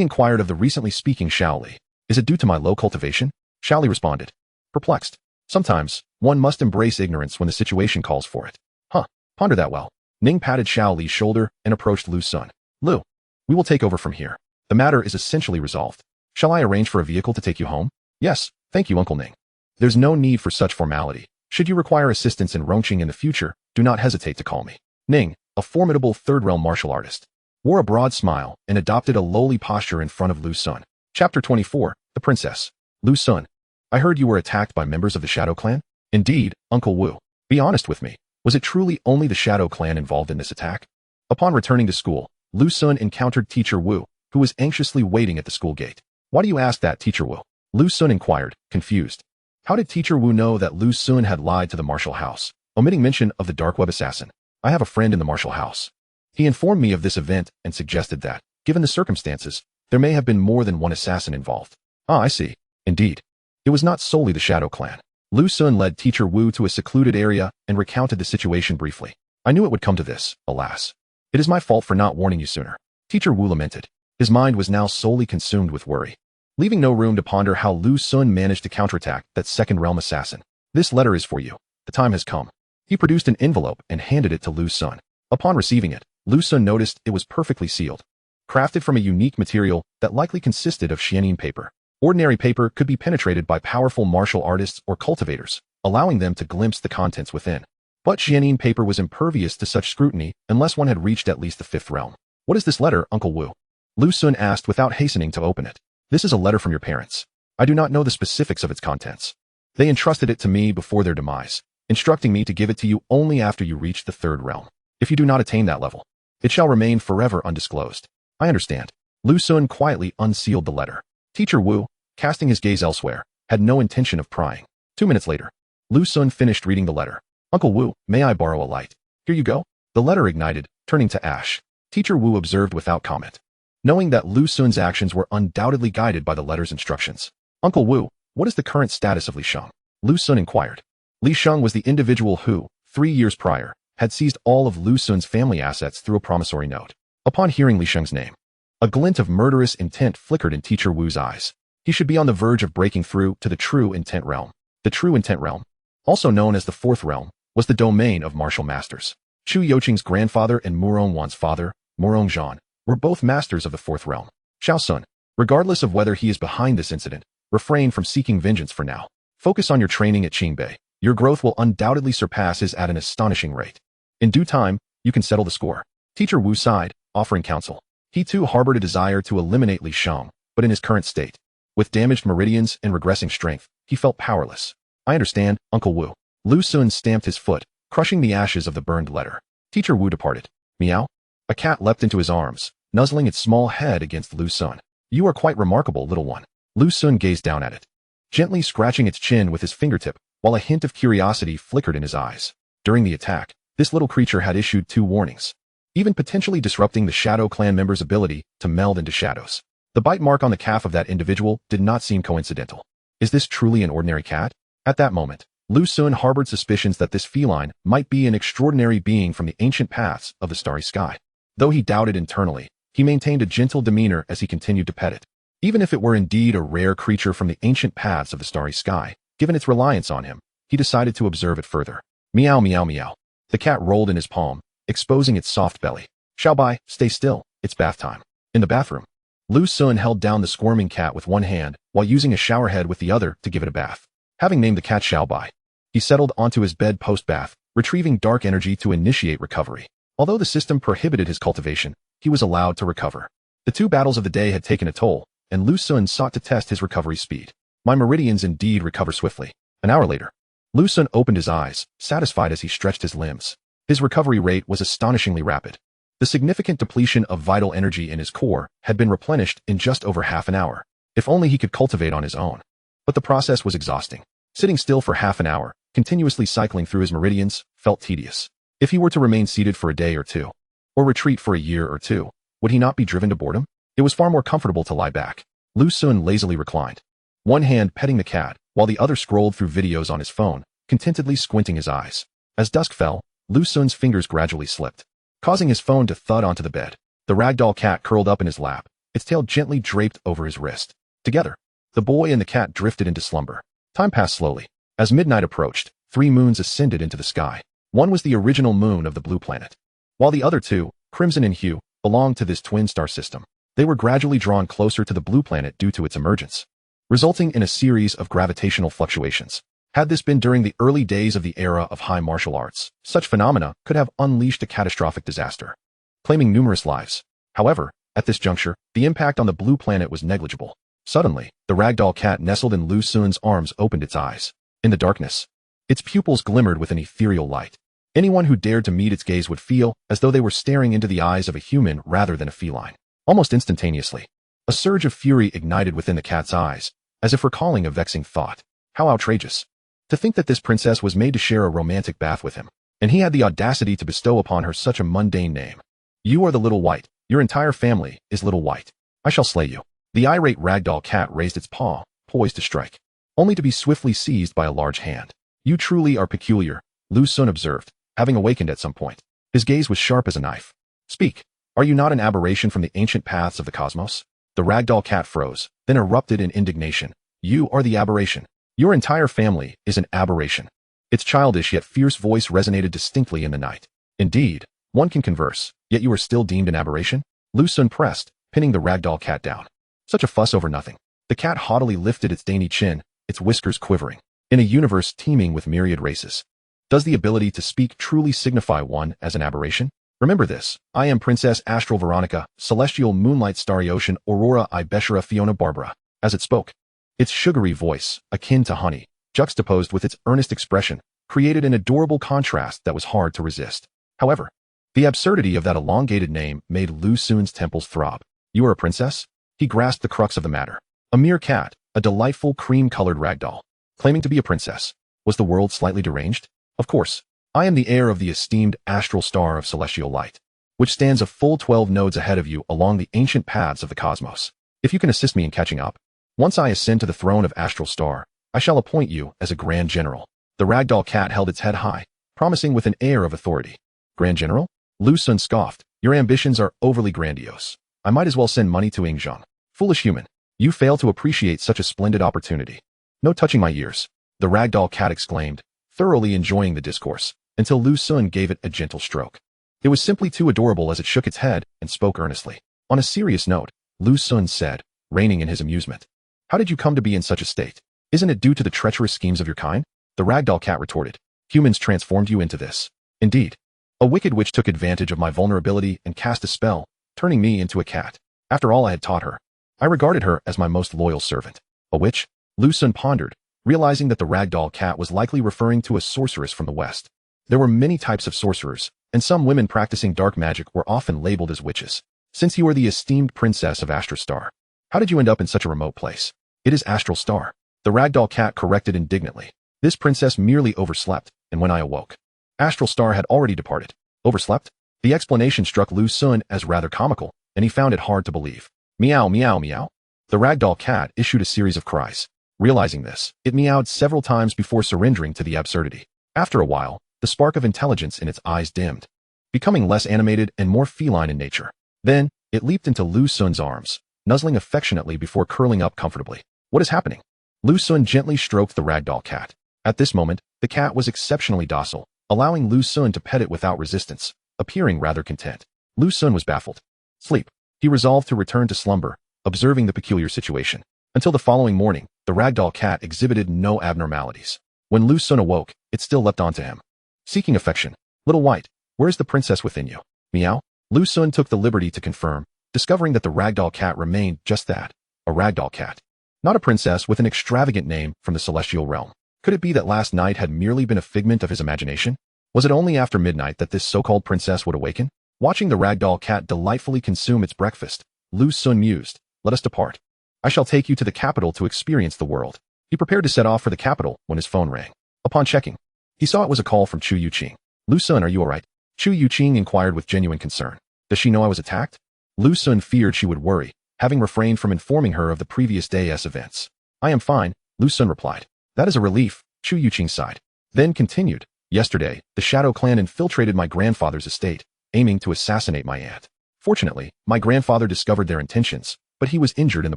inquired of the recently speaking Shaoli. Is it due to my low cultivation? Shaoli responded, perplexed. Sometimes, one must embrace ignorance when the situation calls for it. Huh, ponder that well. Ning patted Shaoli's shoulder and approached Lu Sun. Lu, we will take over from here. The matter is essentially resolved. Shall I arrange for a vehicle to take you home? Yes, thank you, Uncle Ning. There's no need for such formality. Should you require assistance in Rongqing in the future, do not hesitate to call me. Ning, a formidable third-realm martial artist, wore a broad smile and adopted a lowly posture in front of Lu Sun. Chapter 24, The Princess. Lu Sun, I heard you were attacked by members of the Shadow Clan? Indeed, Uncle Wu. Be honest with me. Was it truly only the Shadow Clan involved in this attack? Upon returning to school, Lu Sun encountered Teacher Wu, who was anxiously waiting at the school gate. Why do you ask that, Teacher Wu? Lu Sun inquired, confused. How did Teacher Wu know that Lu Sun had lied to the martial house, omitting mention of the dark web assassin? I have a friend in the martial house. He informed me of this event and suggested that, given the circumstances, there may have been more than one assassin involved. Ah, I see. Indeed. It was not solely the Shadow Clan. Lu Sun led Teacher Wu to a secluded area and recounted the situation briefly. I knew it would come to this, alas. It is my fault for not warning you sooner. Teacher Wu lamented. His mind was now solely consumed with worry, leaving no room to ponder how Lu Sun managed to counterattack that second realm assassin. This letter is for you. The time has come. He produced an envelope and handed it to Lu Sun. Upon receiving it, Lu Sun noticed it was perfectly sealed, crafted from a unique material that likely consisted of xianin paper. Ordinary paper could be penetrated by powerful martial artists or cultivators, allowing them to glimpse the contents within. But xianin paper was impervious to such scrutiny unless one had reached at least the fifth realm. What is this letter, Uncle Wu? Lu Sun asked without hastening to open it. This is a letter from your parents. I do not know the specifics of its contents. They entrusted it to me before their demise, instructing me to give it to you only after you reach the third realm. If you do not attain that level, it shall remain forever undisclosed. I understand. Lu Sun quietly unsealed the letter. Teacher Wu, casting his gaze elsewhere, had no intention of prying. 2 minutes later, Lu Sun finished reading the letter. Uncle Wu, may I borrow a light? Here you go. The letter ignited, turning to ash. Teacher Wu observed without comment, knowing that Lu Sun's actions were undoubtedly guided by the letter's instructions. Uncle Wu, what is the current status of Li Sheng? Lu Sun inquired. Li Sheng was the individual who, 3 years prior, had seized all of Lu Sun's family assets through a promissory note. Upon hearing Li Sheng's name, a glint of murderous intent flickered in Teacher Wu's eyes. He should be on the verge of breaking through to the true intent realm. The true intent realm, also known as the fourth realm, was the domain of martial masters. Chu Youqing's grandfather and Murong Wan's father, Murong Wan, were both masters of the fourth realm. Xiao Sun, regardless of whether he is behind this incident, refrain from seeking vengeance for now. Focus on your training at Qingbei. Your growth will undoubtedly surpass his at an astonishing rate. In due time, you can settle the score. Teacher Wu sighed, offering counsel. He too harbored a desire to eliminate Li Sheng, but in his current state, with damaged meridians and regressing strength, he felt powerless. I understand, Uncle Wu. Lu Sun stamped his foot, crushing the ashes of the burned letter. Teacher Wu departed. Meow. A cat leapt into his arms, nuzzling its small head against Lu Sun. You are quite remarkable, little one. Lu Sun gazed down at it, gently scratching its chin with his fingertip, while a hint of curiosity flickered in his eyes. During the attack, this little creature had issued 2 warnings, even potentially disrupting the Shadow Clan members' ability to meld into shadows. The bite mark on the calf of that individual did not seem coincidental. Is this truly an ordinary cat? At that moment, Lu Xun harbored suspicions that this feline might be an extraordinary being from the ancient paths of the starry sky. Though he doubted internally, he maintained a gentle demeanor as he continued to pet it. Even if it were indeed a rare creature from the ancient paths of the starry sky, given its reliance on him, he decided to observe it further. Meow meow meow. The cat rolled in his palm, exposing its soft belly. Xiaobai, stay still, it's bath time. In the bathroom, Lu Xun held down the squirming cat with one hand while using a shower head with the other to give it a bath. Having named the cat Xiaobai, he settled onto his bed post-bath, retrieving dark energy to initiate recovery. Although the system prohibited his cultivation, he was allowed to recover. The 2 battles of the day had taken a toll, and Lu Xun sought to test his recovery speed. My meridians indeed recover swiftly. An hour later, Lu Xun opened his eyes, satisfied as he stretched his limbs. His recovery rate was astonishingly rapid. The significant depletion of vital energy in his core had been replenished in just over half an hour. If only he could cultivate on his own. But the process was exhausting. Sitting still for half an hour, continuously cycling through his meridians, felt tedious. If he were to remain seated for a day or two, or retreat for a year or two, would he not be driven to boredom? It was far more comfortable to lie back. Lu Xun lazily reclined, one hand petting the cat, while the other scrolled through videos on his phone, contentedly squinting his eyes. As dusk fell, Lu Xun's fingers gradually slipped, causing his phone to thud onto the bed. The ragdoll cat curled up in his lap, its tail gently draped over his wrist. Together, the boy and the cat drifted into slumber. Time passed slowly. As midnight approached, 3 moons ascended into the sky. One was the original moon of the blue planet, while the other 2, crimson in hue, belonged to this twin star system. They were gradually drawn closer to the blue planet due to its emergence, resulting in a series of gravitational fluctuations. Had this been during the early days of the era of high martial arts, such phenomena could have unleashed a catastrophic disaster, claiming numerous lives. However, at this juncture, the impact on the blue planet was negligible. Suddenly, the ragdoll cat nestled in Lu Xun's arms opened its eyes. In the darkness, its pupils glimmered with an ethereal light. Anyone who dared to meet its gaze would feel as though they were staring into the eyes of a human rather than a feline. Almost instantaneously, a surge of fury ignited within the cat's eyes, as if recalling a vexing thought. How outrageous! To think that this princess was made to share a romantic bath with him, and he had the audacity to bestow upon her such a mundane name. You are the Little White. Your entire family is Little White. I shall slay you. The irate ragdoll cat raised its paw, poised to strike, only to be swiftly seized by a large hand. You truly are peculiar, Lu Xun observed, having awakened at some point. His gaze was sharp as a knife. Speak. Are you not an aberration from the ancient paths of the cosmos? The ragdoll cat froze, then erupted in indignation. You are the aberration. Your entire family is an aberration. Its childish yet fierce voice resonated distinctly in the night. Indeed, one can converse, yet you are still deemed an aberration? Lu Xun pressed, pinning the ragdoll cat down. Such a fuss over nothing. The cat haughtily lifted its dainty chin, its whiskers quivering. In a universe teeming with myriad races, does the ability to speak truly signify one as an aberration? Remember this. I am Princess Astral Veronica, Celestial Moonlight Starry Ocean Aurora I Beshara Fiona Barbara. As it spoke, its sugary voice, akin to honey, juxtaposed with its earnest expression, created an adorable contrast that was hard to resist. However, the absurdity of that elongated name made Lu Xun's temples throb. You are a princess? He grasped the crux of the matter. A mere cat, a delightful cream-colored ragdoll, claiming to be a princess. Was the world slightly deranged? Of course. I am the heir of the esteemed astral star of celestial light, which stands a full 12 nodes ahead of you along the ancient paths of the cosmos. If you can assist me in catching up, once I ascend to the throne of astral star, I shall appoint you as a grand general. The ragdoll cat held its head high, promising with an air of authority. Grand general? Lu Xun scoffed. Your ambitions are overly grandiose. I might as well send money to Yingzhong. Foolish human. You fail to appreciate such a splendid opportunity. No touching my ears. The ragdoll cat exclaimed, thoroughly enjoying the discourse, until Lu Xun gave it a gentle stroke. It was simply too adorable as it shook its head and spoke earnestly. On a serious note, Lu Xun said, reining in his amusement. How did you come to be in such a state? Isn't it due to the treacherous schemes of your kind? The ragdoll cat retorted. Humans transformed you into this. Indeed. A wicked witch took advantage of my vulnerability and cast a spell, turning me into a cat. After all I had taught her, I regarded her as my most loyal servant. A witch? Lu Xun pondered, realizing that the ragdoll cat was likely referring to a sorceress from the West. There were many types of sorcerers, and some women practicing dark magic were often labeled as witches. Since you are the esteemed princess of Astral Star, how did you end up in such a remote place? It is Astral Star. The ragdoll cat corrected indignantly. This princess merely overslept, and when I awoke, Astral Star had already departed. Overslept? The explanation struck Lu Xun as rather comical, and he found it hard to believe. Meow, meow, meow. The ragdoll cat issued a series of cries. Realizing this, it meowed several times before surrendering to the absurdity. After a while, the spark of intelligence in its eyes dimmed, becoming less animated and more feline in nature. Then, it leaped into Lu Sun's arms, nuzzling affectionately before curling up comfortably. What is happening? Lu Sun gently stroked the ragdoll cat. At this moment, the cat was exceptionally docile, allowing Lu Sun to pet it without resistance, appearing rather content. Lu Sun was baffled. Sleep. He resolved to return to slumber, observing the peculiar situation. Until the following morning, the ragdoll cat exhibited no abnormalities. When Lu Sun awoke, it still leapt onto him, seeking affection. Little White, where is the princess within you? Meow. Lu Sun took the liberty to confirm, discovering that the ragdoll cat remained just that, a ragdoll cat. Not a princess with an extravagant name from the celestial realm. Could it be that last night had merely been a figment of his imagination? Was it only after midnight that this so-called princess would awaken? Watching the ragdoll cat delightfully consume its breakfast, Lu Sun mused, let us depart. I shall take you to the capital to experience the world. He prepared to set off for the capital when his phone rang. Upon checking, he saw it was a call from Chu Youqing. Lu Sun, are you alright? Chu Youqing inquired with genuine concern. Does she know I was attacked? Lu Sun feared she would worry, having refrained from informing her of the previous day's events. I am fine, Lu Sun replied. That is a relief, Chu Youqing sighed. Then continued, yesterday, the Shadow Clan infiltrated my grandfather's estate, aiming to assassinate my aunt. Fortunately, my grandfather discovered their intentions, but he was injured in the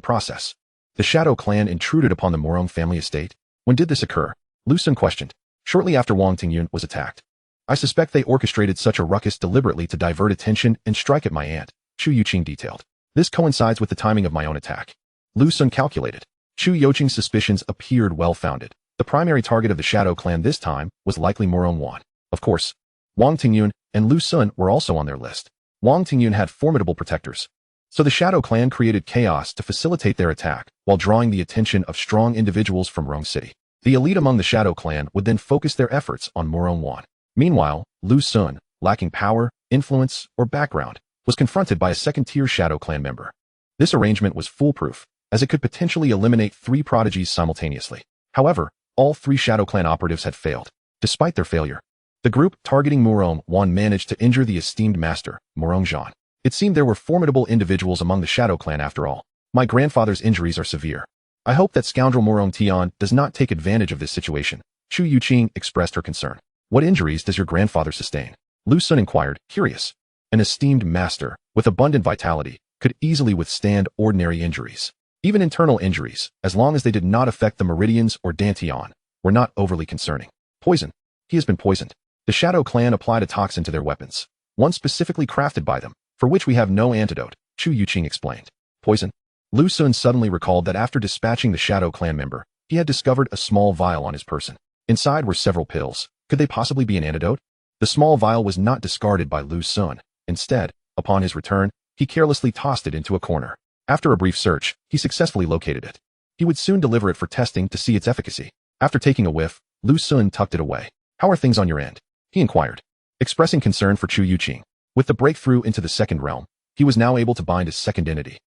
process. The Shadow Clan intruded upon the Murong family estate. When did this occur? Lu Sun questioned. Shortly after Wang Tingyun was attacked. I suspect they orchestrated such a ruckus deliberately to divert attention and strike at my aunt, Chu Youqing detailed. This coincides with the timing of my own attack. Lu Sun calculated. Chu Youqing's suspicions appeared well-founded. The primary target of the Shadow Clan this time was likely Murong Wan. Of course, Wang Tingyun and Lu Sun were also on their list. Wang Tingyun had formidable protectors, so the Shadow Clan created chaos to facilitate their attack while drawing the attention of strong individuals from Rong City. The elite among the Shadow Clan would then focus their efforts on Murong Wan. Meanwhile, Lu Sun, lacking power, influence, or background, was confronted by a second-tier Shadow Clan member. This arrangement was foolproof, as it could potentially eliminate 3 prodigies simultaneously. However, all 3 Shadow Clan operatives had failed. Despite their failure, the group targeting Murong Wan managed to injure the esteemed master, Murong Wan. It seemed there were formidable individuals among the Shadow Clan after all. My grandfather's injuries are severe. I hope that scoundrel Murong Tian does not take advantage of this situation. Chu Youqing expressed her concern. What injuries does your grandfather sustain? Lu Sun inquired, curious. An esteemed master, with abundant vitality, could easily withstand ordinary injuries. Even internal injuries, as long as they did not affect the meridians or dantian, were not overly concerning. Poison. He has been poisoned. The Shadow Clan applied a toxin to their weapons, one specifically crafted by them, for which we have no antidote, Chu Youqing explained. Poison? Lu Sun suddenly recalled that after dispatching the Shadow Clan member, he had discovered a small vial on his person. Inside were several pills. Could they possibly be an antidote? The small vial was not discarded by Lu Sun. Instead, upon his return, he carelessly tossed it into a corner. After a brief search, he successfully located it. He would soon deliver it for testing to see its efficacy. After taking a whiff, Lu Sun tucked it away. How are things on your end? He inquired, expressing concern for Chu Youqing. With the breakthrough into the second realm, he was now able to bind a second entity,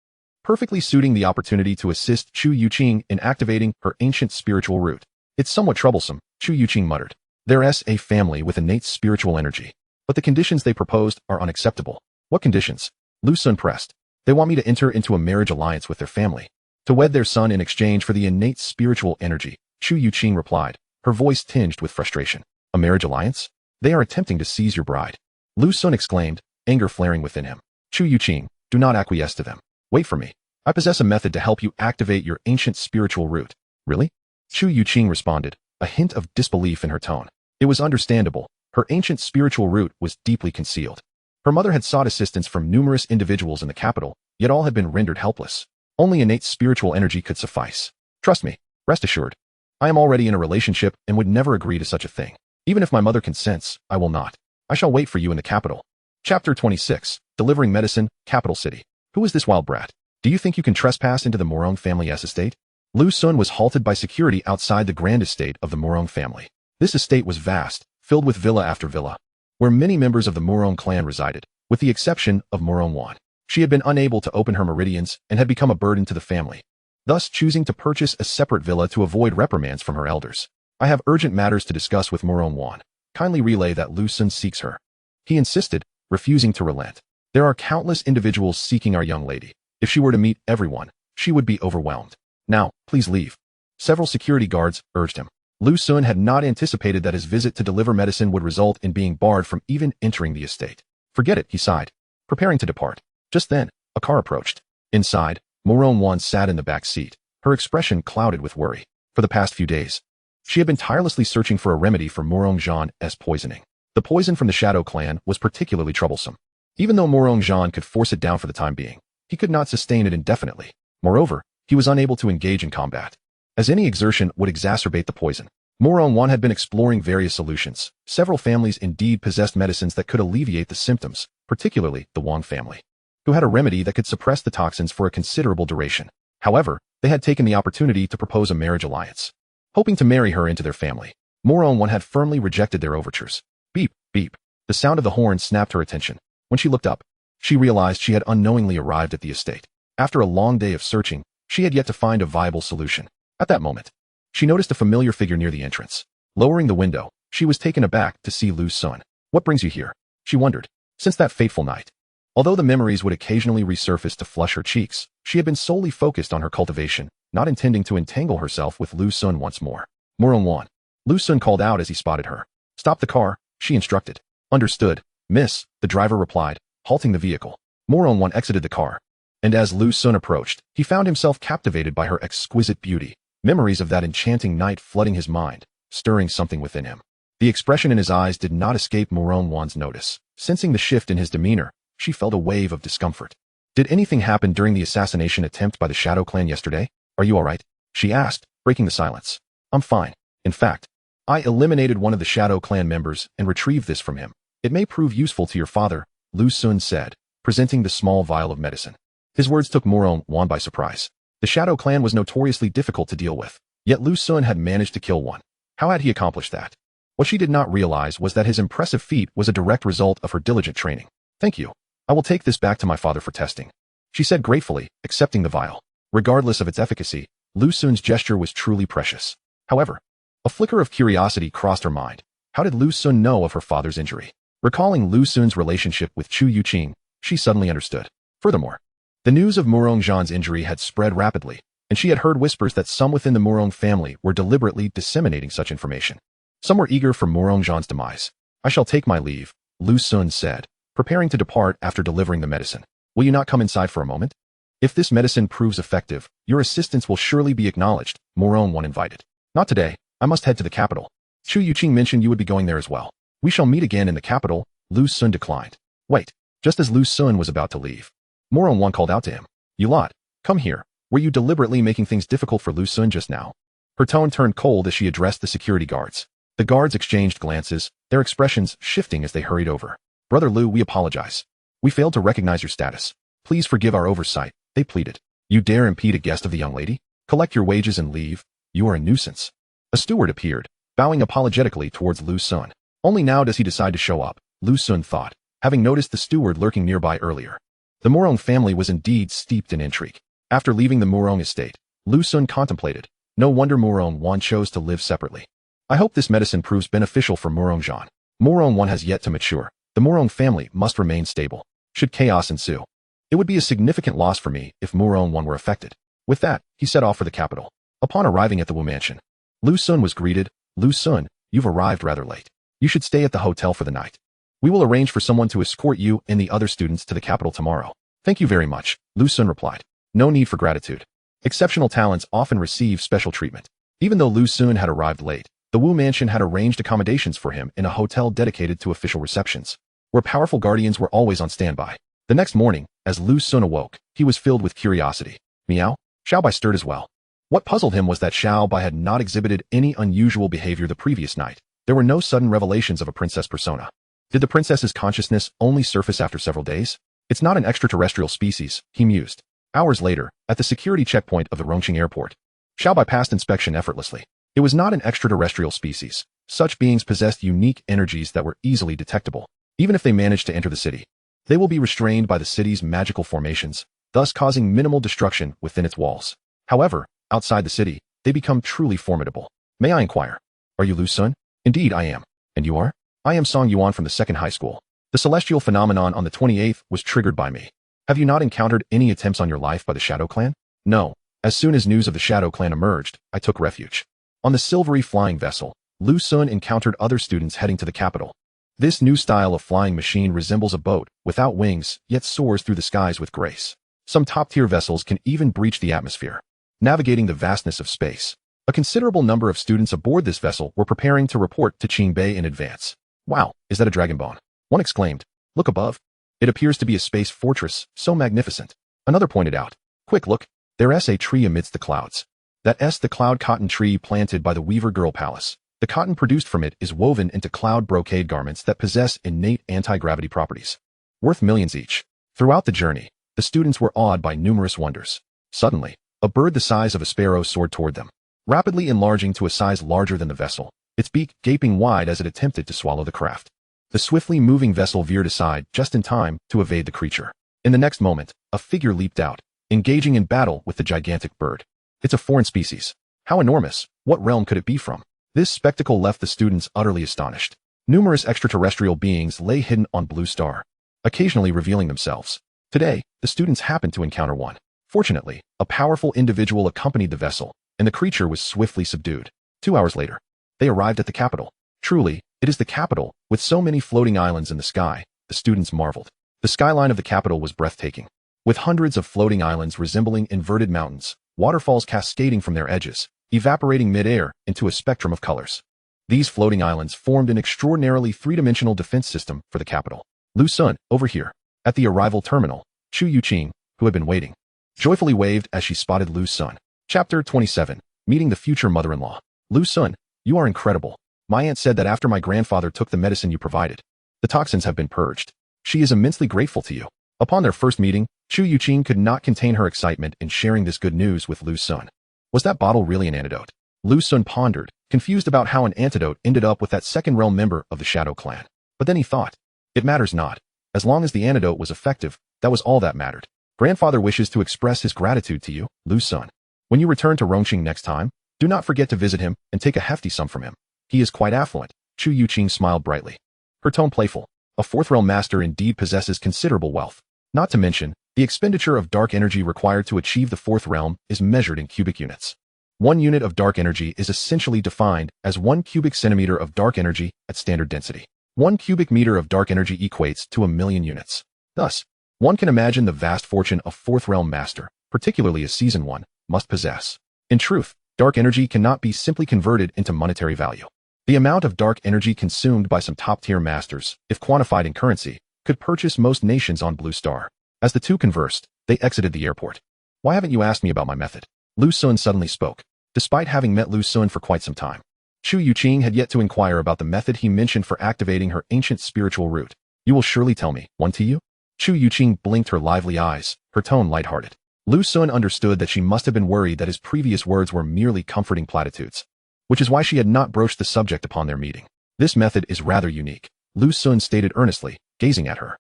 perfectly suiting the opportunity to assist Chu Youqing in activating her ancient spiritual root. It's somewhat troublesome, Chu Youqing muttered. There's a family with innate spiritual energy, but the conditions they proposed are unacceptable. What conditions? Lu Sun pressed. They want me to enter into a marriage alliance with their family, to wed their son in exchange for the innate spiritual energy, Chu Youqing replied, her voice tinged with frustration. A marriage alliance? They are attempting to seize your bride. Lu Sun exclaimed, anger flaring within him. Chu Youqing, do not acquiesce to them. Wait for me. I possess a method to help you activate your ancient spiritual root. Really? Chu Youqing responded, a hint of disbelief in her tone. It was understandable. Her ancient spiritual root was deeply concealed. Her mother had sought assistance from numerous individuals in the capital, yet all had been rendered helpless. Only innate spiritual energy could suffice. Trust me, rest assured. I am already in a relationship and would never agree to such a thing. Even if my mother consents, I will not. I shall wait for you in the capital. Chapter 26, Delivering Medicine, Capital City. Who is this wild brat? Do you think you can trespass into the Murong family's estate? Lu Sun was halted by security outside the grand estate of the Murong family. This estate was vast, filled with villa after villa, where many members of the Murong clan resided, with the exception of Murong Wan. She had been unable to open her meridians and had become a burden to the family, thus choosing to purchase a separate villa to avoid reprimands from her elders. I have urgent matters to discuss with Murong Wan. Kindly relay that Lu Sun seeks her. He insisted, refusing to relent. There are countless individuals seeking our young lady. If she were to meet everyone, she would be overwhelmed. Now, please leave. Several security guards urged him. Lu Xun had not anticipated that his visit to deliver medicine would result in being barred from even entering the estate. Forget it, he sighed, preparing to depart. Just then, a car approached. Inside, Murong Wan sat in the back seat, her expression clouded with worry. For the past few days, she had been tirelessly searching for a remedy for Murong Zhan's poisoning. The poison from the Shadow Clan was particularly troublesome. Even though Murong Zhan could force it down for the time being, he could not sustain it indefinitely. Moreover, he was unable to engage in combat, as any exertion would exacerbate the poison. Murong Wan had been exploring various solutions. Several families indeed possessed medicines that could alleviate the symptoms, particularly the Wang family, who had a remedy that could suppress the toxins for a considerable duration. However, they had taken the opportunity to propose a marriage alliance, hoping to marry her into their family. Murong Wan had firmly rejected their overtures. Beep, beep. The sound of the horn snapped her attention. When she looked up, she realized she had unknowingly arrived at the estate. After a long day of searching, she had yet to find a viable solution. At that moment, she noticed a familiar figure near the entrance. Lowering the window, she was taken aback to see Lu Xun. What brings you here? She wondered. Since that fateful night, although the memories would occasionally resurface to flush her cheeks, she had been solely focused on her cultivation, not intending to entangle herself with Lu Xun once more. Murong Wan. Lu Xun called out as he spotted her. Stop the car, she instructed. Understood, miss, the driver replied, halting the vehicle. Murong Wan exited the car, and as Lu Xun approached, he found himself captivated by her exquisite beauty. Memories of that enchanting night flooding his mind, stirring something within him. The expression in his eyes did not escape Murong Wan's notice. Sensing the shift in his demeanor, she felt a wave of discomfort. Did anything happen during the assassination attempt by the Shadow Clan yesterday? Are you all right? She asked, breaking the silence. I'm fine. In fact, I eliminated one of the Shadow Clan members and retrieved this from him. It may prove useful to your father, Lu Xun said, presenting the small vial of medicine. His words took Murong Wan by surprise. The Shadow Clan was notoriously difficult to deal with, yet Lu Xun had managed to kill one. How had he accomplished that? What she did not realize was that his impressive feat was a direct result of her diligent training. Thank you. I will take this back to my father for testing, she said gratefully, accepting the vial. Regardless of its efficacy, Lu Xun's gesture was truly precious. However, a flicker of curiosity crossed her mind. How did Lu Xun know of her father's injury? Recalling Lu Xun's relationship with Chu Youqing, she suddenly understood. Furthermore, the news of Murong Zhan's injury had spread rapidly, and she had heard whispers that some within the Murong family were deliberately disseminating such information. Some were eager for Murong Zhan's demise. I shall take my leave, Lu Xun said, preparing to depart after delivering the medicine. Will you not come inside for a moment? If this medicine proves effective, your assistance will surely be acknowledged, Murong Wan invited. Not today, I must head to the capital. Chu Youqing mentioned you would be going there as well. We shall meet again in the capital, Lu Xun declined. Wait, just as Lu Xun was about to leave, Murong Wan called out to him. You lot, come here. Were you deliberately making things difficult for Lu Xun just now? Her tone turned cold as she addressed the security guards. The guards exchanged glances, their expressions shifting as they hurried over. Brother Lu, we apologize. We failed to recognize your status. Please forgive our oversight, they pleaded. You dare impede a guest of the young lady? Collect your wages and leave. You are a nuisance. A steward appeared, bowing apologetically towards Lu Xun. Only now does he decide to show up, Lu Xun thought, having noticed the steward lurking nearby earlier. The Murong family was indeed steeped in intrigue. After leaving the Murong estate, Lu Xun contemplated. No wonder Murong Wan chose to live separately. I hope this medicine proves beneficial for Murong Zhan. Murong Wan has yet to mature. The Murong family must remain stable. Should chaos ensue, it would be a significant loss for me if Murong Wan were affected. With that, he set off for the capital. Upon arriving at the Wu mansion, Lu Xun was greeted. Lu Xun, you've arrived rather late. You should stay at the hotel for the night. We will arrange for someone to escort you and the other students to the capital tomorrow. Thank you very much, Lu Xun replied. No need for gratitude. Exceptional talents often receive special treatment. Even though Lu Xun had arrived late, the Wu mansion had arranged accommodations for him in a hotel dedicated to official receptions, where powerful guardians were always on standby. The next morning, as Lu Xun awoke, he was filled with curiosity. Meow? Xiao Bai stirred as well. What puzzled him was that Xiao Bai had not exhibited any unusual behavior the previous night. There were no sudden revelations of a princess persona. Did the princess's consciousness only surface after several days? It's not an extraterrestrial species, he mused. Hours later, at the security checkpoint of the Rongqing airport, Xiao Bai passed inspection effortlessly. It was not an extraterrestrial species. Such beings possessed unique energies that were easily detectable. Even if they managed to enter the city, they will be restrained by the city's magical formations, thus causing minimal destruction within its walls. However, outside the city, they become truly formidable. May I inquire? Are you Lu Xun? Indeed, I am. And you are? I am Song Yuan from the second high school. The celestial phenomenon on the 28th was triggered by me. Have you not encountered any attempts on your life by the Shadow Clan? No. As soon as news of the Shadow Clan emerged, I took refuge. On the silvery flying vessel, Lu Sun encountered other students heading to the capital. This new style of flying machine resembles a boat, without wings, yet soars through the skies with grace. Some top-tier vessels can even breach the atmosphere, navigating the vastness of space. A considerable number of students aboard this vessel were preparing to report to Qingbei in advance. Wow, is that a dragonbone? One exclaimed. Look above. It appears to be a space fortress, so magnificent. Another pointed out. Quick look, there's a tree amidst the clouds. That's the cloud cotton tree planted by the Weaver Girl Palace. The cotton produced from it is woven into cloud brocade garments that possess innate anti-gravity properties, worth millions each. Throughout the journey, the students were awed by numerous wonders. Suddenly, a bird the size of a sparrow soared toward them, rapidly enlarging to a size larger than the vessel, its beak gaping wide as it attempted to swallow the craft. The swiftly moving vessel veered aside just in time to evade the creature. In the next moment, a figure leaped out, engaging in battle with the gigantic bird. It's a foreign species. How enormous? What realm could it be from? This spectacle left the students utterly astonished. Numerous extraterrestrial beings lay hidden on Blue Star, occasionally revealing themselves. Today, the students happened to encounter one. Fortunately, a powerful individual accompanied the vessel, and the creature was swiftly subdued. 2 hours later, they arrived at the capital. Truly, it is the capital, with so many floating islands in the sky, the students marveled. The skyline of the capital was breathtaking, with hundreds of floating islands resembling inverted mountains, waterfalls cascading from their edges, evaporating mid-air into a spectrum of colors. These floating islands formed an extraordinarily three-dimensional defense system for the capital. Lu Sun, over here. At the arrival terminal, Chu Youqing, who had been waiting, joyfully waved as she spotted Lu Sun. Chapter 27. Meeting the future mother-in-law. Lu Sun, you are incredible. My aunt said that after my grandfather took the medicine you provided, the toxins have been purged. She is immensely grateful to you. Upon their first meeting, Chu Youqing could not contain her excitement in sharing this good news with Lu Sun. Was that bottle really an antidote? Lu Sun pondered, confused about how an antidote ended up with that second realm member of the Shadow Clan. But then he thought, it matters not. As long as the antidote was effective, that was all that mattered. Grandfather wishes to express his gratitude to you, Lu Sun. When you return to Rong City next time, do not forget to visit him and take a hefty sum from him. He is quite affluent. Chu Youqing smiled brightly, her tone playful. A fourth realm master indeed possesses considerable wealth. Not to mention, the expenditure of dark energy required to achieve the fourth realm is measured in cubic units. 1 unit of dark energy is essentially defined as 1 cubic centimeter of dark energy at standard density. 1 cubic meter of dark energy equates to 1,000,000 units. Thus, one can imagine the vast fortune a fourth realm master, particularly a seasoned one, must possess. In truth, dark energy cannot be simply converted into monetary value. The amount of dark energy consumed by some top-tier masters, if quantified in currency, could purchase most nations on Blue Star. As the two conversed, they exited the airport. Why haven't you asked me about my method? Lu Sun suddenly spoke. Despite having met Lu Sun for quite some time, Chu Youqing had yet to inquire about the method he mentioned for activating her ancient spiritual root. You will surely tell me, one to you? Chu Youqing blinked her lively eyes, her tone lighthearted. Lu Sun understood that she must have been worried that his previous words were merely comforting platitudes, which is why she had not broached the subject upon their meeting. This method is rather unique, Lu Sun stated earnestly, gazing at her.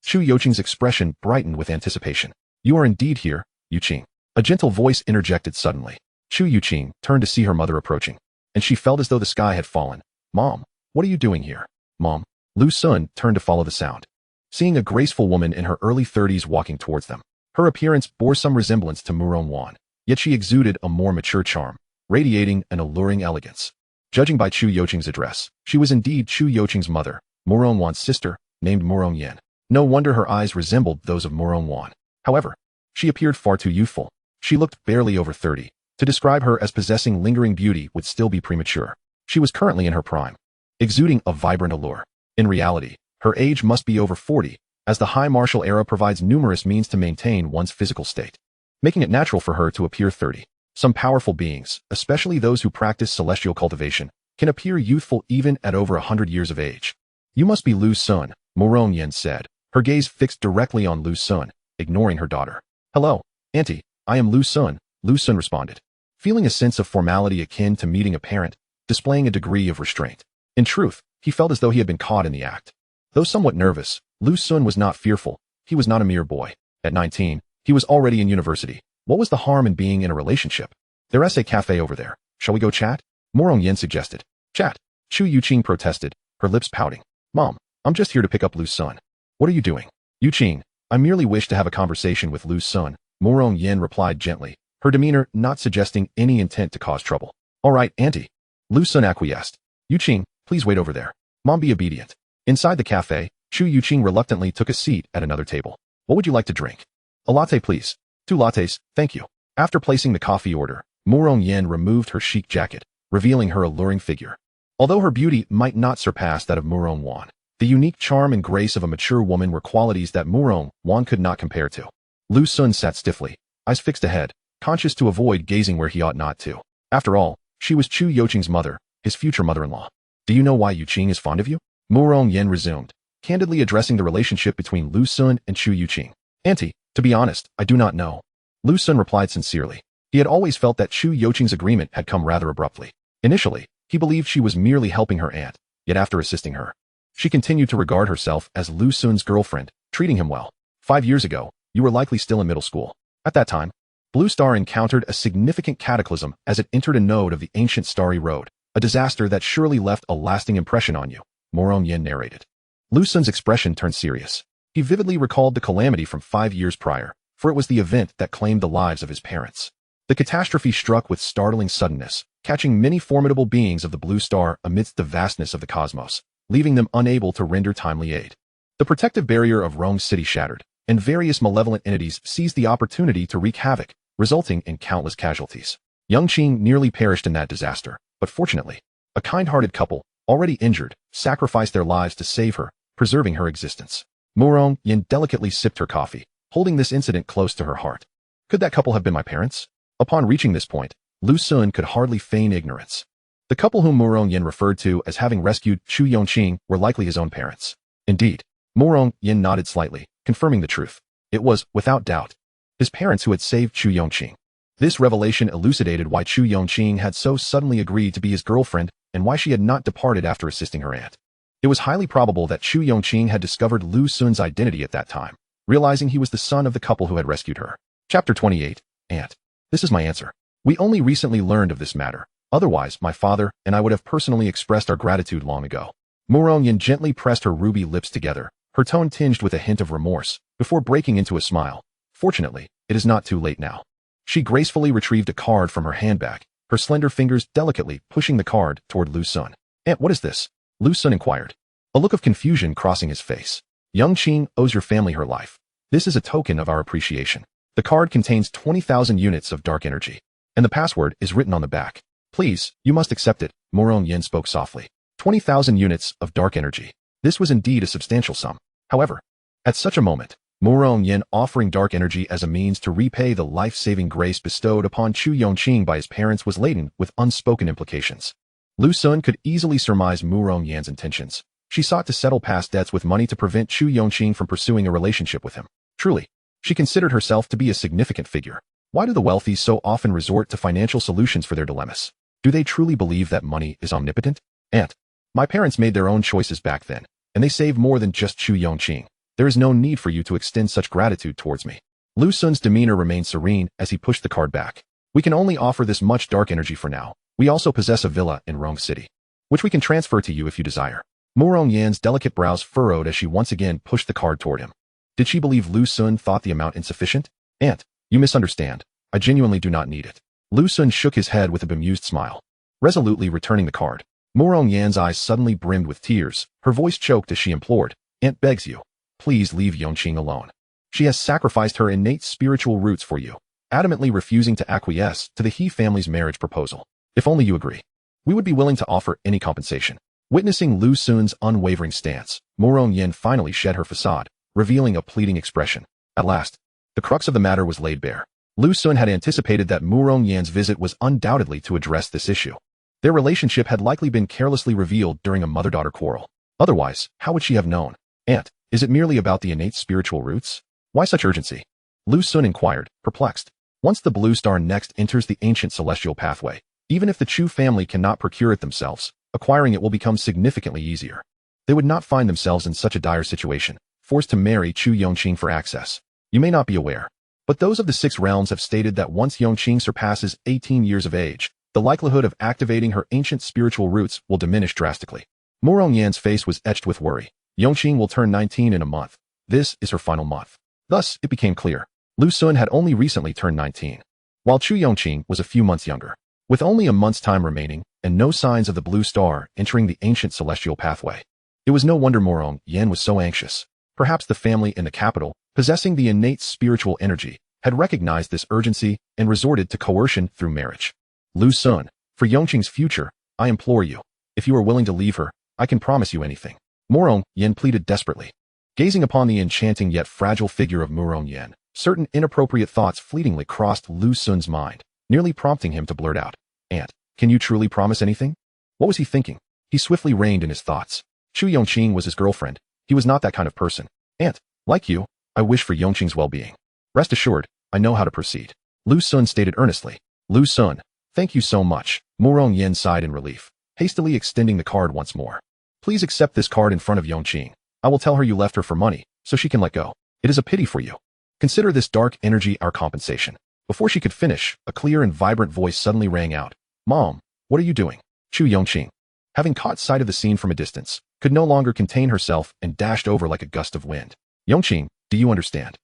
Chu Youqing's expression brightened with anticipation. You are indeed here, Youqing. A gentle voice interjected suddenly. Chu Youqing turned to see her mother approaching, and she felt as though the sky had fallen. Mom, what are you doing here? Mom. Lu Sun turned to follow the sound, seeing a graceful woman in her early 30s walking towards them. Her appearance bore some resemblance to Murong Wan, yet she exuded a more mature charm, radiating an alluring elegance. Judging by Chu Youqing's address, she was indeed Chu Youqing's mother, Murong Wan's sister, named Murong Yen. No wonder her eyes resembled those of Murong Wan. However, she appeared far too youthful. She looked barely over 30. To describe her as possessing lingering beauty would still be premature. She was currently in her prime, exuding a vibrant allure. In reality, her age must be over 40, as the high martial era provides numerous means to maintain one's physical state, making it natural for her to appear 30. Some powerful beings, especially those who practice celestial cultivation, can appear youthful even at over 100 years of age. You must be Lu Sun, Murong Yen said, her gaze fixed directly on Lu Sun, ignoring her daughter. Hello, Auntie, I am Lu Sun, Lu Sun responded, feeling a sense of formality akin to meeting a parent, displaying a degree of restraint. In truth, he felt as though he had been caught in the act. Though somewhat nervous, Lu Sun was not fearful. He was not a mere boy. At 19, he was already in university. What was the harm in being in a relationship? There's a cafe over there. Shall we go chat? Murong Yen suggested. Chat. Chu Youqing protested, her lips pouting. Mom, I'm just here to pick up Lu Sun. What are you doing? Youqing, I merely wish to have a conversation with Lu Sun, Murong Wan replied gently, her demeanor not suggesting any intent to cause trouble. All right, auntie. Lu Sun acquiesced. Youqing, please wait over there. Mom, be obedient. Inside the cafe, Chu Youqing reluctantly took a seat at another table. What would you like to drink? A latte, please. 2 lattes, thank you. After placing the coffee order, Murong Wan removed her chic jacket, revealing her alluring figure. Although her beauty might not surpass that of Murong Wan, the unique charm and grace of a mature woman were qualities that Murong Wan could not compare to. Lu Sun sat stiffly, eyes fixed ahead, conscious to avoid gazing where he ought not to. After all, she was Chu Youqing's mother, his future mother-in-law. Do you know why Youqing is fond of you? Murong Wan resumed, candidly addressing the relationship between Lu Sun and Chu Youqing. Auntie, to be honest, I do not know. Lu Sun replied sincerely. He had always felt that Chu Youqing's agreement had come rather abruptly. Initially, he believed she was merely helping her aunt, yet after assisting her, she continued to regard herself as Lu Sun's girlfriend, treating him well. 5 years ago, you were likely still in middle school. At that time, Blue Star encountered a significant cataclysm as it entered a node of the ancient Starry Road, a disaster that surely left a lasting impression on you, Murong Wan narrated. Lu Sun's expression turned serious. He vividly recalled the calamity from 5 years prior, for it was the event that claimed the lives of his parents. The catastrophe struck with startling suddenness, catching many formidable beings of the Blue Star amidst the vastness of the cosmos, leaving them unable to render timely aid. The protective barrier of Rong City shattered, and various malevolent entities seized the opportunity to wreak havoc, resulting in countless casualties. Youqing nearly perished in that disaster, but fortunately, a kind-hearted couple, already injured, sacrificed their lives to save her, preserving her existence. Murong Wan delicately sipped her coffee, holding this incident close to her heart. Could that couple have been my parents? Upon reaching this point, Lu Sun could hardly feign ignorance. The couple whom Murong Wan referred to as having rescued Chu Youqing were likely his own parents. Indeed, Murong Wan nodded slightly, confirming the truth. It was, without doubt, his parents who had saved Chu Youqing. This revelation elucidated why Chu Youqing had so suddenly agreed to be his girlfriend and why she had not departed after assisting her aunt. It was highly probable that Chu Youqing had discovered Lu Sun's identity at that time, realizing he was the son of the couple who had rescued her. Chapter 28, Aunt. This is my answer. We only recently learned of this matter. Otherwise, my father and I would have personally expressed our gratitude long ago. Murong Wan gently pressed her ruby lips together, her tone tinged with a hint of remorse, before breaking into a smile. Fortunately, it is not too late now. She gracefully retrieved a card from her handbag, her slender fingers delicately pushing the card toward Lu Sun. Aunt, what is this? Lu Sun inquired, a look of confusion crossing his face. Youqing owes your family her life. This is a token of our appreciation. The card contains 20,000 units of dark energy, and the password is written on the back. Please, you must accept it, Murong Wan spoke softly. 20,000 units of dark energy. This was indeed a substantial sum. However, at such a moment, Murong Wan offering dark energy as a means to repay the life-saving grace bestowed upon Chu Youqing by his parents was laden with unspoken implications. Lu Sun could easily surmise Murong Wan's intentions. She sought to settle past debts with money to prevent Chu Youqing from pursuing a relationship with him. Truly, she considered herself to be a significant figure. Why do the wealthy so often resort to financial solutions for their dilemmas? Do they truly believe that money is omnipotent? Aunt, my parents made their own choices back then, and they saved more than just Chu Youqing. There is no need for you to extend such gratitude towards me. Lu Sun's demeanor remained serene as he pushed the card back. We can only offer this much dark energy for now. We also possess a villa in Rong City, which we can transfer to you if you desire. Murong Wan's delicate brows furrowed as she once again pushed the card toward him. Did she believe Lu Sun thought the amount insufficient? Aunt, you misunderstand. I genuinely do not need it. Lu Sun shook his head with a bemused smile, resolutely returning the card. Murong Wan's eyes suddenly brimmed with tears. Her voice choked as she implored, Aunt begs you, please leave Youqing alone. She has sacrificed her innate spiritual roots for you, adamantly refusing to acquiesce to the He family's marriage proposal. If only you agree, we would be willing to offer any compensation. Witnessing Lu Sun's unwavering stance, Murong Wan finally shed her facade, revealing a pleading expression. At last, the crux of the matter was laid bare. Lu Sun had anticipated that Murong Wan's visit was undoubtedly to address this issue. Their relationship had likely been carelessly revealed during a mother-daughter quarrel. Otherwise, how would she have known? Aunt, is it merely about the innate spiritual roots? Why such urgency? Lu Sun inquired, perplexed. Once the Blue Star next enters the ancient celestial pathway, even if the Chu family cannot procure it themselves, acquiring it will become significantly easier. They would not find themselves in such a dire situation, forced to marry Chu Youqing for access. You may not be aware, but those of the 6 realms have stated that once Youqing surpasses 18 years of age, the likelihood of activating her ancient spiritual roots will diminish drastically. Murong Wan's face was etched with worry. Youqing will turn 19 in a month. This is her final month. Thus, it became clear. Lu Xun had only recently turned 19, while Chu Youqing was a few months younger. With only a month's time remaining, and no signs of the blue star entering the ancient celestial pathway, it was no wonder Murong Wan was so anxious. Perhaps the family in the capital, possessing the innate spiritual energy, had recognized this urgency and resorted to coercion through marriage. Lu Xun, for Youqing's future, I implore you, if you are willing to leave her, I can promise you anything. Murong Wan pleaded desperately. Gazing upon the enchanting yet fragile figure of Murong Wan, certain inappropriate thoughts fleetingly crossed Lu Xun's mind, nearly prompting him to blurt out, "Aunt, can you truly promise anything?" What was he thinking? He swiftly reined in his thoughts. Chu Youqing was his girlfriend. He was not that kind of person. "Aunt, like you, I wish for Youqing's well-being. Rest assured, I know how to proceed," Lu Xun stated earnestly. "Lu Xun, thank you so much," Murong Wan sighed in relief, hastily extending the card once more. "Please accept this card in front of Youqing. I will tell her you left her for money, so she can let go. It is a pity for you. Consider this dark energy our compensation." Before she could finish, a clear and vibrant voice suddenly rang out. "Mom, what are you doing?" Chu Youqing, having caught sight of the scene from a distance, could no longer contain herself and dashed over like a gust of wind. "Youqing, do you understand?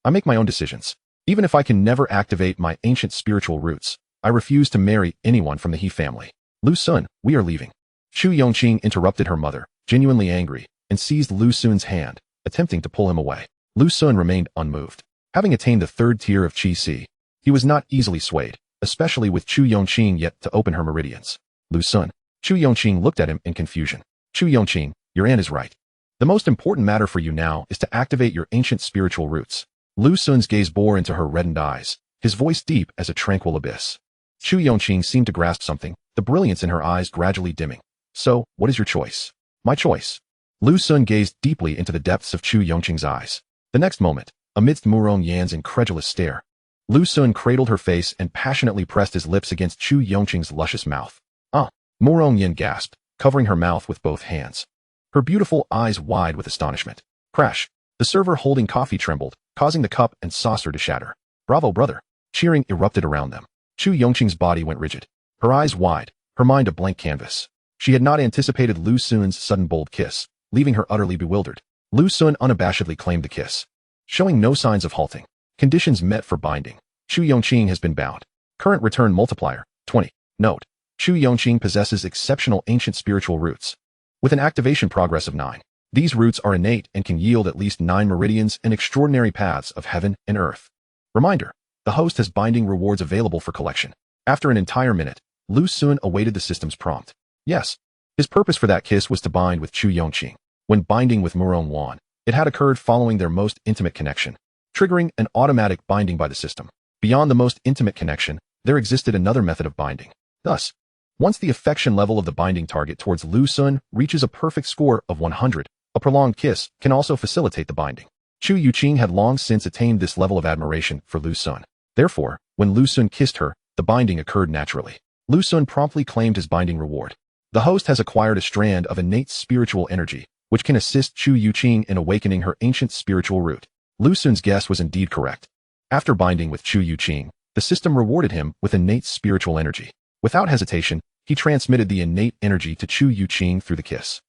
I make my own decisions. Even if I can never activate my ancient spiritual roots, I refuse to marry anyone from the He family. Lu Xun, we are leaving." Chu Youqing interrupted her mother, genuinely angry, and seized Lu Xun's hand, attempting to pull him away. Lu Xun remained unmoved. Having attained the third tier of Qi Si, he was not easily swayed, especially with Chu Youqing yet to open her meridians. "Lu Xun." Chu Youqing looked at him in confusion. "Chu Youqing, your aunt is right. The most important matter for you now is to activate your ancient spiritual roots." Lu Xun's gaze bore into her reddened eyes, his voice deep as a tranquil abyss. Chu Youqing seemed to grasp something, the brilliance in her eyes gradually dimming. "So, what is your choice?" "My choice." Lu Xun gazed deeply into the depths of Chu Youqing's eyes. The next moment, amidst Murong Wan's incredulous stare, Lu Xun cradled her face and passionately pressed his lips against Chu Youqing's luscious mouth. "Ah!" Murong Wan gasped, covering her mouth with both hands, her beautiful eyes wide with astonishment. Crash! The server holding coffee trembled, causing the cup and saucer to shatter. "Bravo, brother!" Cheering erupted around them. Chu Youqing's body went rigid, her eyes wide, her mind a blank canvas. She had not anticipated Lu Xun's sudden bold kiss, leaving her utterly bewildered. Lu Xun unabashedly claimed the kiss, showing no signs of halting. Conditions met for binding. Chu Youqing has been bound. Current return multiplier, 20. Note: Chu Youqing possesses exceptional ancient spiritual roots, with an activation progress of 9. These roots are innate and can yield at least 9 meridians and extraordinary paths of heaven and earth. Reminder: the host has binding rewards available for collection. After an entire minute, Lu Xun awaited the system's prompt. Yes, his purpose for that kiss was to bind with Chu Youqing. When binding with Murong Wan, it had occurred following their most intimate connection, triggering an automatic binding by the system. Beyond the most intimate connection, there existed another method of binding. Thus, once the affection level of the binding target towards Lu Xun reaches a perfect score of 100, a prolonged kiss can also facilitate the binding. Chu Youqing had long since attained this level of admiration for Lu Xun. Therefore, when Lu Xun kissed her, the binding occurred naturally. Lu Xun promptly claimed his binding reward. The host has acquired a strand of innate spiritual energy, which can assist Chu Youqing in awakening her ancient spiritual root. Lu Xun's guess was indeed correct. After binding with Chu Youqing, the system rewarded him with innate spiritual energy. Without hesitation, he transmitted the innate energy to Chu Youqing through the kiss.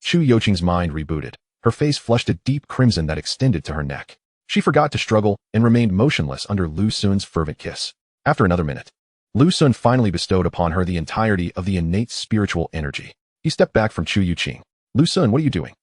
Chu Youqing's mind rebooted. Her face flushed a deep crimson that extended to her neck. She forgot to struggle and remained motionless under Lu Xun's fervent kiss. After another minute, Lu Xun finally bestowed upon her the entirety of the innate spiritual energy. He stepped back from Chu Youqing. "Lu Xun, what are you doing?"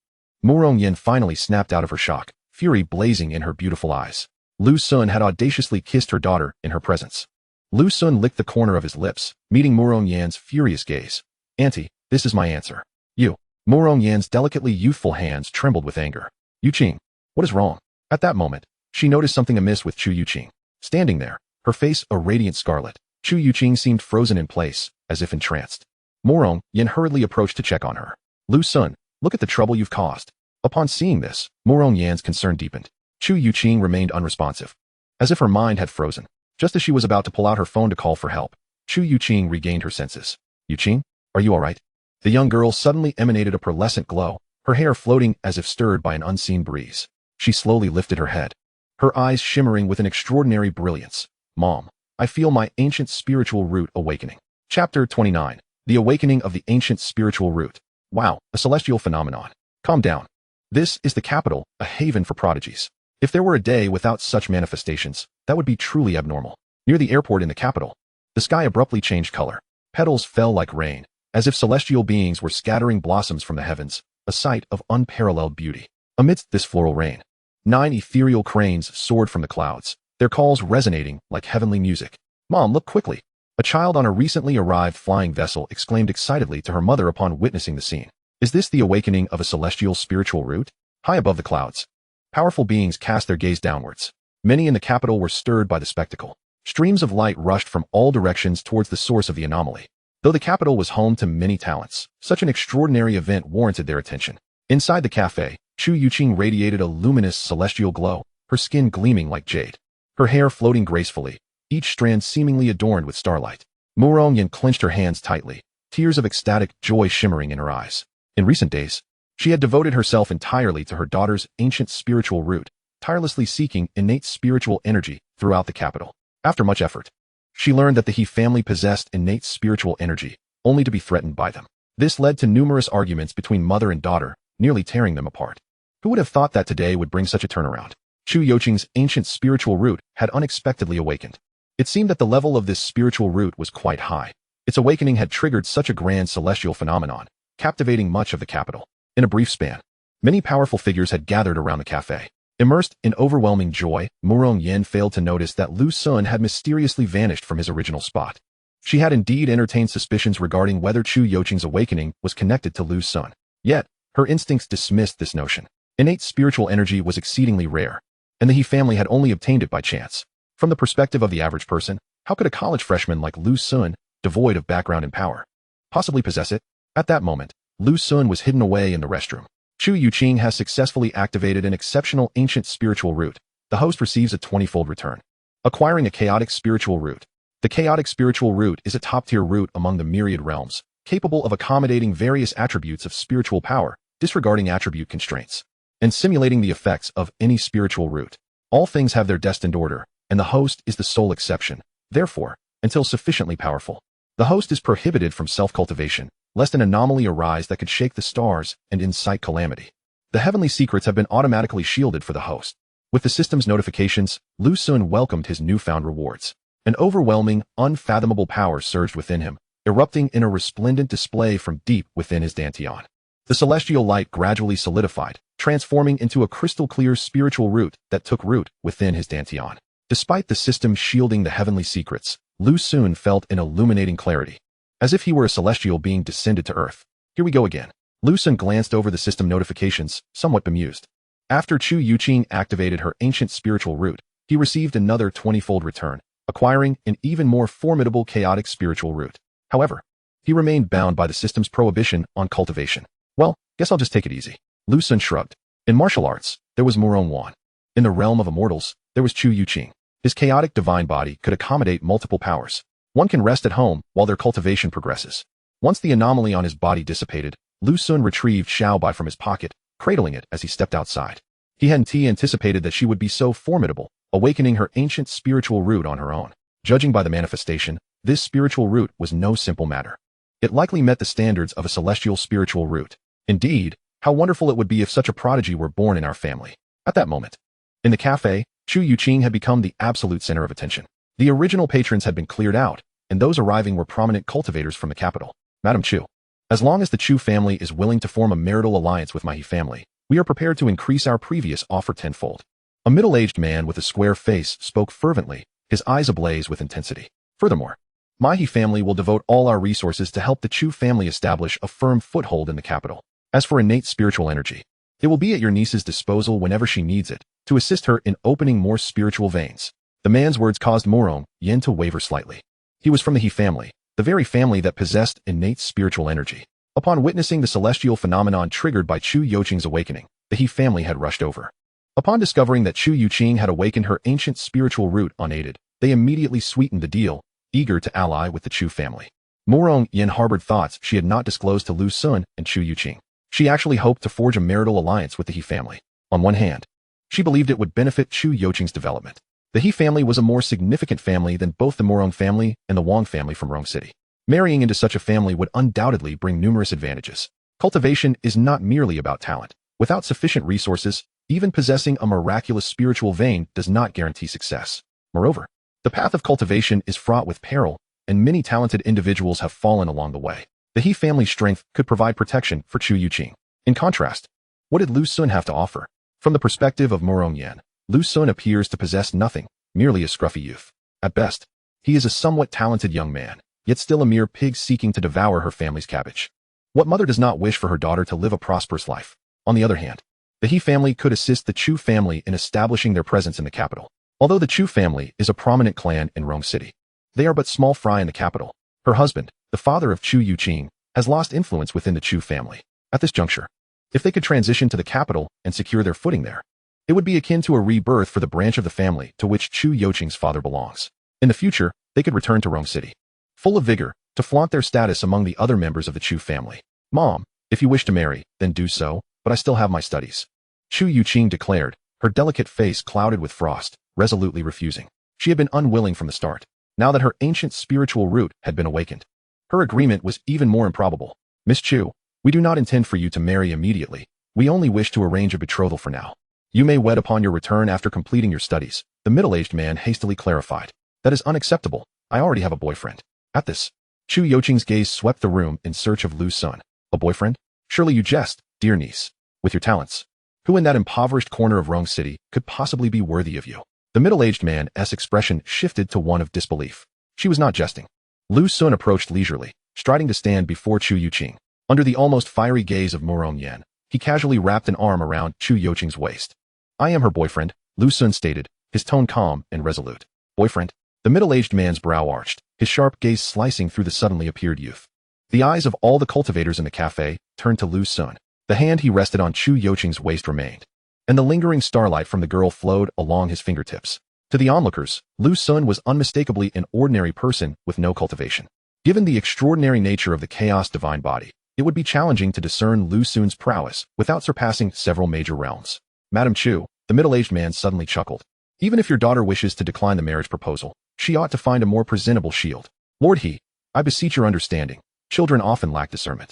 Murong Wan finally snapped out of her shock, fury blazing in her beautiful eyes. Lu Xun had audaciously kissed her daughter in her presence. Lu Xun licked the corner of his lips, meeting Murong Wan's furious gaze. "Auntie, this is my answer." "You." Murong Wan's delicately youthful hands trembled with anger. "Youqing, what is wrong?" At that moment, she noticed something amiss with Chu Youqing. Standing there, her face a radiant scarlet, Chu Youqing seemed frozen in place, as if entranced. Murong Wan hurriedly approached to check on her. "Lu Xun, look at the trouble you've caused." Upon seeing this, Murong Wan's concern deepened. Chu Youqing remained unresponsive, as if her mind had frozen. Just as she was about to pull out her phone to call for help, Chu Youqing regained her senses. "Youqing, are you all right?" The young girl suddenly emanated a pearlescent glow, her hair floating as if stirred by an unseen breeze. She slowly lifted her head, her eyes shimmering with an extraordinary brilliance. "Mom, I feel my ancient spiritual root awakening." Chapter 29. The Awakening of the Ancient Spiritual Root. Wow, a celestial phenomenon. Calm down. This is the capital, a haven for prodigies. If there were a day without such manifestations, that would be truly abnormal. Near the airport in the capital, the sky abruptly changed color. Petals fell like rain, as if celestial beings were scattering blossoms from the heavens, a sight of unparalleled beauty. Amidst this floral rain, 9 ethereal cranes soared from the clouds, their calls resonating like heavenly music. "Mom, look quickly!" A child on a recently arrived flying vessel exclaimed excitedly to her mother upon witnessing the scene. "Is this the awakening of a celestial spiritual root?" High above the clouds, powerful beings cast their gaze downwards. Many in the capital were stirred by the spectacle. Streams of light rushed from all directions towards the source of the anomaly. Though the capital was home to many talents, such an extraordinary event warranted their attention. Inside the cafe, Chu Youqing radiated a luminous celestial glow, her skin gleaming like jade, her hair floating gracefully, each strand seemingly adorned with starlight. Murong Wan clenched her hands tightly, tears of ecstatic joy shimmering in her eyes. In recent days, she had devoted herself entirely to her daughter's ancient spiritual root, tirelessly seeking innate spiritual energy throughout the capital. After much effort, she learned that the He family possessed innate spiritual energy, only to be threatened by them. This led to numerous arguments between mother and daughter, nearly tearing them apart. Who would have thought that today would bring such a turnaround? Chu Youqing's ancient spiritual root had unexpectedly awakened. It seemed that the level of this spiritual root was quite high. Its awakening had triggered such a grand celestial phenomenon, captivating much of the capital. In a brief span, many powerful figures had gathered around the cafe. Immersed in overwhelming joy, Murong Wan failed to notice that Lu Sun had mysteriously vanished from his original spot. She had indeed entertained suspicions regarding whether Chu Youqing's awakening was connected to Lu Sun. Yet, her instincts dismissed this notion. Innate spiritual energy was exceedingly rare, and the He family had only obtained it by chance. From the perspective of the average person, how could a college freshman like Lu Sun, devoid of background and power, possibly possess it? At that moment, Lu Sun was hidden away in the restroom. Chu Youqing has successfully activated an exceptional ancient spiritual root. The host receives a 20-fold return. Acquiring a chaotic spiritual root. The chaotic spiritual root is a top-tier root among the myriad realms, capable of accommodating various attributes of spiritual power, disregarding attribute constraints, and simulating the effects of any spiritual root. All things have their destined order, and the host is the sole exception. Therefore, until sufficiently powerful, the host is prohibited from self-cultivation, lest an anomaly arise that could shake the stars and incite calamity. The heavenly secrets have been automatically shielded for the host. With the system's notifications, Lu Sun welcomed his newfound rewards. An overwhelming, unfathomable power surged within him, erupting in a resplendent display from deep within his dantian. The celestial light gradually solidified, transforming into a crystal-clear spiritual root that took root within his dantian. Despite the system shielding the heavenly secrets, Lu Sun felt an illuminating clarity, as if he were a celestial being descended to earth. Here we go again. Lu Sun glanced over the system notifications, somewhat bemused. After Chu Youqing activated her ancient spiritual root, he received another 20-fold return, acquiring an even more formidable chaotic spiritual root. However, he remained bound by the system's prohibition on cultivation. "Well, guess I'll just take it easy." Lu Sun shrugged. In martial arts, there was Murong Wan. In the realm of immortals, there was Chu Youqing. His chaotic divine body could accommodate multiple powers. One can rest at home while their cultivation progresses. Once the anomaly on his body dissipated, Lu Sun retrieved Xiaobai from his pocket, cradling it as he stepped outside. He hadn't anticipated that she would be so formidable, awakening her ancient spiritual root on her own. Judging by the manifestation, this spiritual root was no simple matter. It likely met the standards of a celestial spiritual root. Indeed, how wonderful it would be if such a prodigy were born in our family. At that moment, in the cafe, Chu Youqing had become the absolute center of attention. The original patrons had been cleared out, and those arriving were prominent cultivators from the capital. "Madam Chu, as long as the Chu family is willing to form a marital alliance with my He family, we are prepared to increase our previous offer tenfold." A middle-aged man with a square face spoke fervently, his eyes ablaze with intensity. "Furthermore, my He family will devote all our resources to help the Chu family establish a firm foothold in the capital. As for innate spiritual energy, it will be at your niece's disposal whenever she needs it, to assist her in opening more spiritual veins." The man's words caused Murong Wan to waver slightly. He was from the He family, the very family that possessed innate spiritual energy. Upon witnessing the celestial phenomenon triggered by Chu Youqing's awakening, the He family had rushed over. Upon discovering that Chu Youqing had awakened her ancient spiritual root unaided, they immediately sweetened the deal, eager to ally with the Chu family. Murong Wan harbored thoughts she had not disclosed to Lu Sun and Chu Youqing. She actually hoped to forge a marital alliance with the He family. On one hand, she believed it would benefit Chu Youqing's development. The He family was a more significant family than both the Murong family and the Wang family from Rong City. Marrying into such a family would undoubtedly bring numerous advantages. Cultivation is not merely about talent. Without sufficient resources, Even possessing a miraculous spiritual vein does not guarantee success. Moreover, the path of cultivation is fraught with peril, and many talented individuals have fallen along the way. The He family's strength could provide protection for Chu Youqing. In contrast, what did Lu Sun have to offer? From the perspective of Murong Wan, Lu Sun appears to possess nothing, merely a scruffy youth. At best, he is a somewhat talented young man, yet still a mere pig seeking to devour her family's cabbage. What mother does not wish for her daughter to live a prosperous life? On the other hand, the He family could assist the Chu family in establishing their presence in the capital. Although the Chu family is a prominent clan in Rong City, they are but small fry in the capital. Her husband, the father of Chu Youqing, has lost influence within the Chu family. At this juncture, if they could transition to the capital and secure their footing there, it would be akin to a rebirth for the branch of the family to which Chu Youqing's father belongs. In the future, they could return to Rong City, full of vigor, to flaunt their status among the other members of the Chu family. Mom, if you wish to marry, then do so, but I still have my studies. Chu Youqing declared, her delicate face clouded with frost, resolutely refusing. She had been unwilling from the start. Now that her ancient spiritual root had been awakened, her agreement was even more improbable. Miss Chu, we do not intend for you to marry immediately. We only wish to arrange a betrothal for now. You may wed upon your return after completing your studies. The middle-aged man hastily clarified. That is unacceptable. I already have a boyfriend. At this, Chu Youqing's gaze swept the room in search of Lu Sun. A boyfriend? Surely you jest, dear niece. With your talents, who in that impoverished corner of Rong City could possibly be worthy of you? The middle-aged man's expression shifted to one of disbelief. She was not jesting. Lu Sun approached leisurely, striding to stand before Chu Youqing. Under the almost fiery gaze of Murong Wan, he casually wrapped an arm around Chu Youqing's waist. I am her boyfriend, Lu Sun stated, his tone calm and resolute. Boyfriend? The middle-aged man's brow arched, his sharp gaze slicing through the suddenly appeared youth. The eyes of all the cultivators in the cafe turned to Lu Sun. The hand he rested on Chu Youqing's waist remained, and the lingering starlight from the girl flowed along his fingertips. To the onlookers, Lu Sun was unmistakably an ordinary person with no cultivation. Given the extraordinary nature of the chaos divine body, it would be challenging to discern Lu Sun's prowess without surpassing several major realms. Madam Chu, the middle-aged man suddenly chuckled. Even if your daughter wishes to decline the marriage proposal, she ought to find a more presentable shield. Lord He, I beseech your understanding. Children often lack discernment.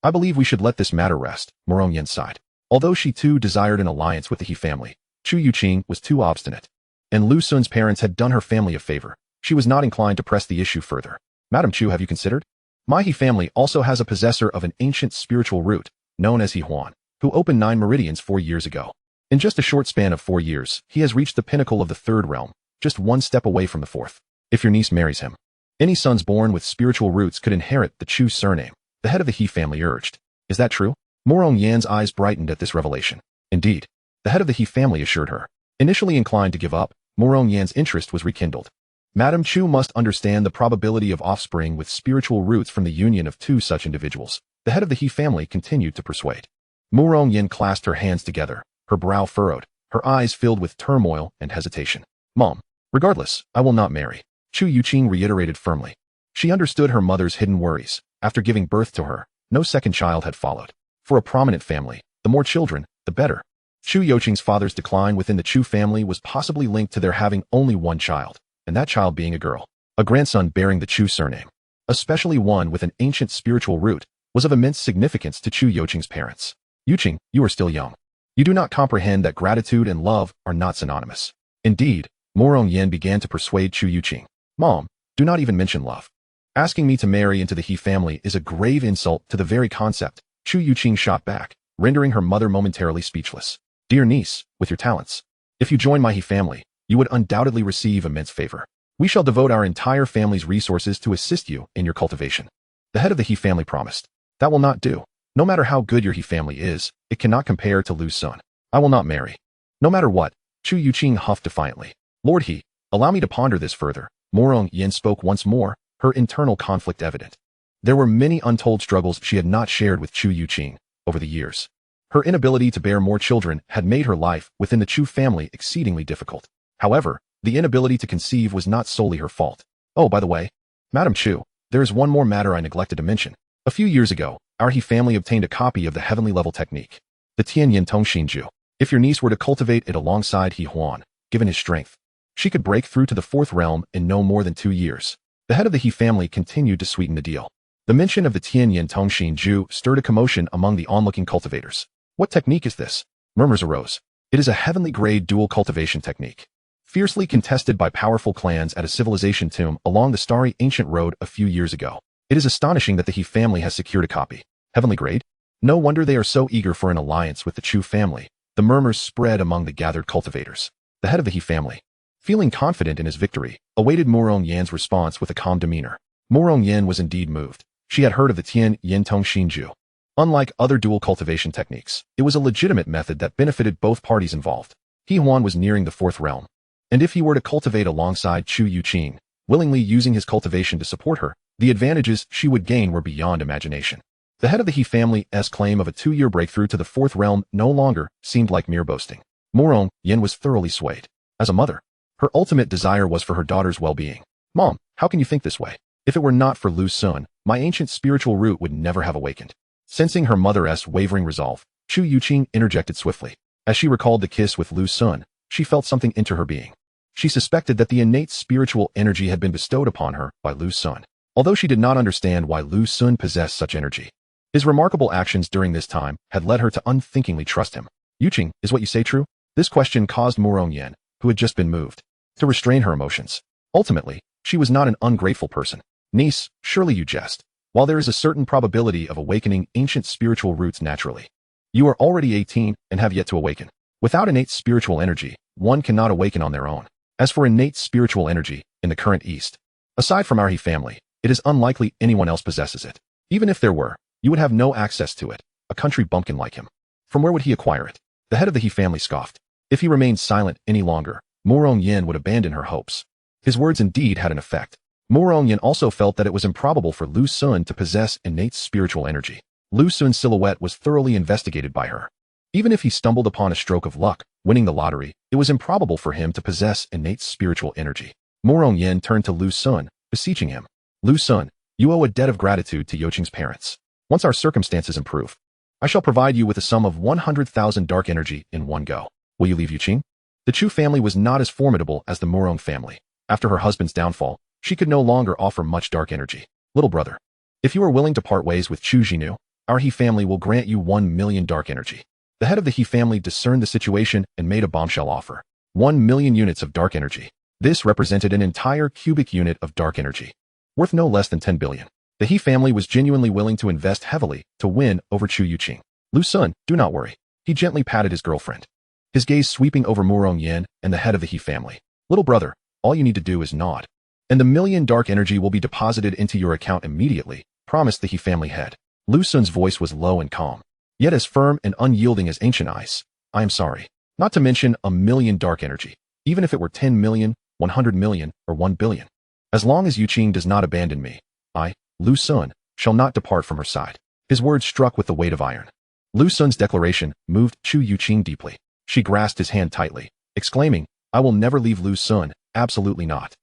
I believe we should let this matter rest, Murong Wan sighed. Although she too desired an alliance with the He family, Chu Youqing was too obstinate. And Lu Sun's parents had done her family a favor. She was not inclined to press the issue further. Madam Chu, have you considered? My He family also has a possessor of an ancient spiritual root, known as He Huan, who opened 9 meridians 4 years ago. In just a short span of 4 years, he has reached the pinnacle of the 3rd realm, just 1 step away from the 4th. If your niece marries him, any sons born with spiritual roots could inherit the Chu surname, the head of the He family urged. Is that true? Murong Yan's eyes brightened at this revelation. Indeed, the head of the He family assured her. Initially inclined to give up, Murong Yan's interest was rekindled. Madam Chu must understand the probability of offspring with spiritual roots from the union of 2 such individuals. The head of the He family continued to persuade. Murong Yan clasped her hands together, her brow furrowed, her eyes filled with turmoil and hesitation. Mom, regardless, I will not marry, Chu Youqing reiterated firmly. She understood her mother's hidden worries. After giving birth to her, no second child had followed. For a prominent family, the more children, the better. Chu Youqing's father's decline within the Chu family was possibly linked to their having only 1 child, and that child being a girl. A grandson bearing the Chu surname, especially one with an ancient spiritual root, was of immense significance to Chu Youqing's parents. Youqing, you are still young. You do not comprehend that gratitude and love are not synonymous. Indeed, Murong Wan began to persuade Chu Youqing. Mom, do not even mention love. Asking me to marry into the He family is a grave insult to the very concept. Chu Youqing shot back, rendering her mother momentarily speechless. Dear niece, with your talents, if you join my He family, you would undoubtedly receive immense favor. We shall devote our entire family's resources to assist you in your cultivation. The head of the He family promised. That will not do. No matter how good your He family is, it cannot compare to Lu Sun. I will not marry. No matter what, Chu Youqing huffed defiantly. Lord He, allow me to ponder this further. Murong Wan spoke once more, her internal conflict evident. There were many untold struggles she had not shared with Chu Youqing over the years. Her inability to bear more children had made her life within the Chu family exceedingly difficult. However, the inability to conceive was not solely her fault. Oh, by the way, Madam Chu, there is one more matter I neglected to mention. A few years ago, our He family obtained a copy of the heavenly level technique, the Tianyin Tongxinju. If your niece were to cultivate it alongside He Huan, given his strength, she could break through to the 4th realm in no more than 2 years. The head of the He family continued to sweeten the deal. The mention of the Tianyin Tongxinju stirred a commotion among the onlooking cultivators. What technique is this? Murmurs arose. It is a heavenly grade dual cultivation technique, fiercely contested by powerful clans at a civilization tomb along the starry ancient road a few years ago. It is astonishing that the He family has secured a copy. Heavenly grade? No wonder they are so eager for an alliance with the Chu family. The murmurs spread among the gathered cultivators. The head of the He family, feeling confident in his victory, awaited Murong Yan's response with a calm demeanor. Murong Yan was indeed moved. She had heard of the Tian Yin Tong Xinju. Unlike other dual cultivation techniques, it was a legitimate method that benefited both parties involved. He Huan was nearing the fourth realm, and if he were to cultivate alongside Chu Youqing, willingly using his cultivation to support her, the advantages she would gain were beyond imagination. The head of the He family's claim of a 2-year breakthrough to the fourth realm no longer seemed like mere boasting. Murong Yan was thoroughly swayed. As a mother, her ultimate desire was for her daughter's well-being. Mom, how can you think this way? If it were not for Lu Sun, my ancient spiritual root would never have awakened. Sensing her mother's wavering resolve, Chu Youqing interjected swiftly. As she recalled the kiss with Lu Sun, she felt something enter her being. She suspected that the innate spiritual energy had been bestowed upon her by Lu Sun, although she did not understand why Lu Sun possessed such energy. His remarkable actions during this time had led her to unthinkingly trust him. Youqing, is what you say true? This question caused Murong Yan, who had just been moved, to restrain her emotions. Ultimately, she was not an ungrateful person. Niece, surely you jest. While there is a certain probability of awakening ancient spiritual roots naturally, you are already 18 and have yet to awaken. Without innate spiritual energy, one cannot awaken on their own. As for innate spiritual energy, in the current East, aside from our He family, it is unlikely anyone else possesses it. Even if there were, you would have no access to it, a country bumpkin like him. From where would he acquire it? The head of the He family scoffed. If he remained silent any longer, Murong Yan would abandon her hopes. His words indeed had an effect. Murong Yan also felt that it was improbable for Lu Sun to possess innate spiritual energy. Lu Sun's silhouette was thoroughly investigated by her. Even if he stumbled upon a stroke of luck, winning the lottery, it was improbable for him to possess innate spiritual energy. Murong Yan turned to Lu Sun, beseeching him. Lu Sun, you owe a debt of gratitude to Youqing's parents. Once our circumstances improve, I shall provide you with a sum of 100,000 dark energy in one go. Will you leave Youqing? The Chu family was not as formidable as the Murong family. After her husband's downfall, she could no longer offer much dark energy. Little brother, if you are willing to part ways with Chu Jinu, our He family will grant you 1 million dark energy. The head of the He family discerned the situation and made a bombshell offer. 1 million units of dark energy. This represented an entire cubic unit of dark energy, worth no less than 10 billion. The He family was genuinely willing to invest heavily to win over Chu Youqing. Lu Sun, do not worry. He gently patted his girlfriend, his gaze sweeping over Murong Yan and the head of the He family. Little brother, all you need to do is nod, and the million dark energy will be deposited into your account immediately, promised the He family head. Lu Sun's voice was low and calm, yet as firm and unyielding as ancient ice. I am sorry. Not to mention 1 million dark energy, even if it were 10 million, 100 million, or 1 billion. As long as Youqing does not abandon me, I, Lu Sun, shall not depart from her side. His words struck with the weight of iron. Lu Sun's declaration moved Chu Youqing deeply. She grasped his hand tightly, exclaiming, I will never leave Lu Sun, absolutely not.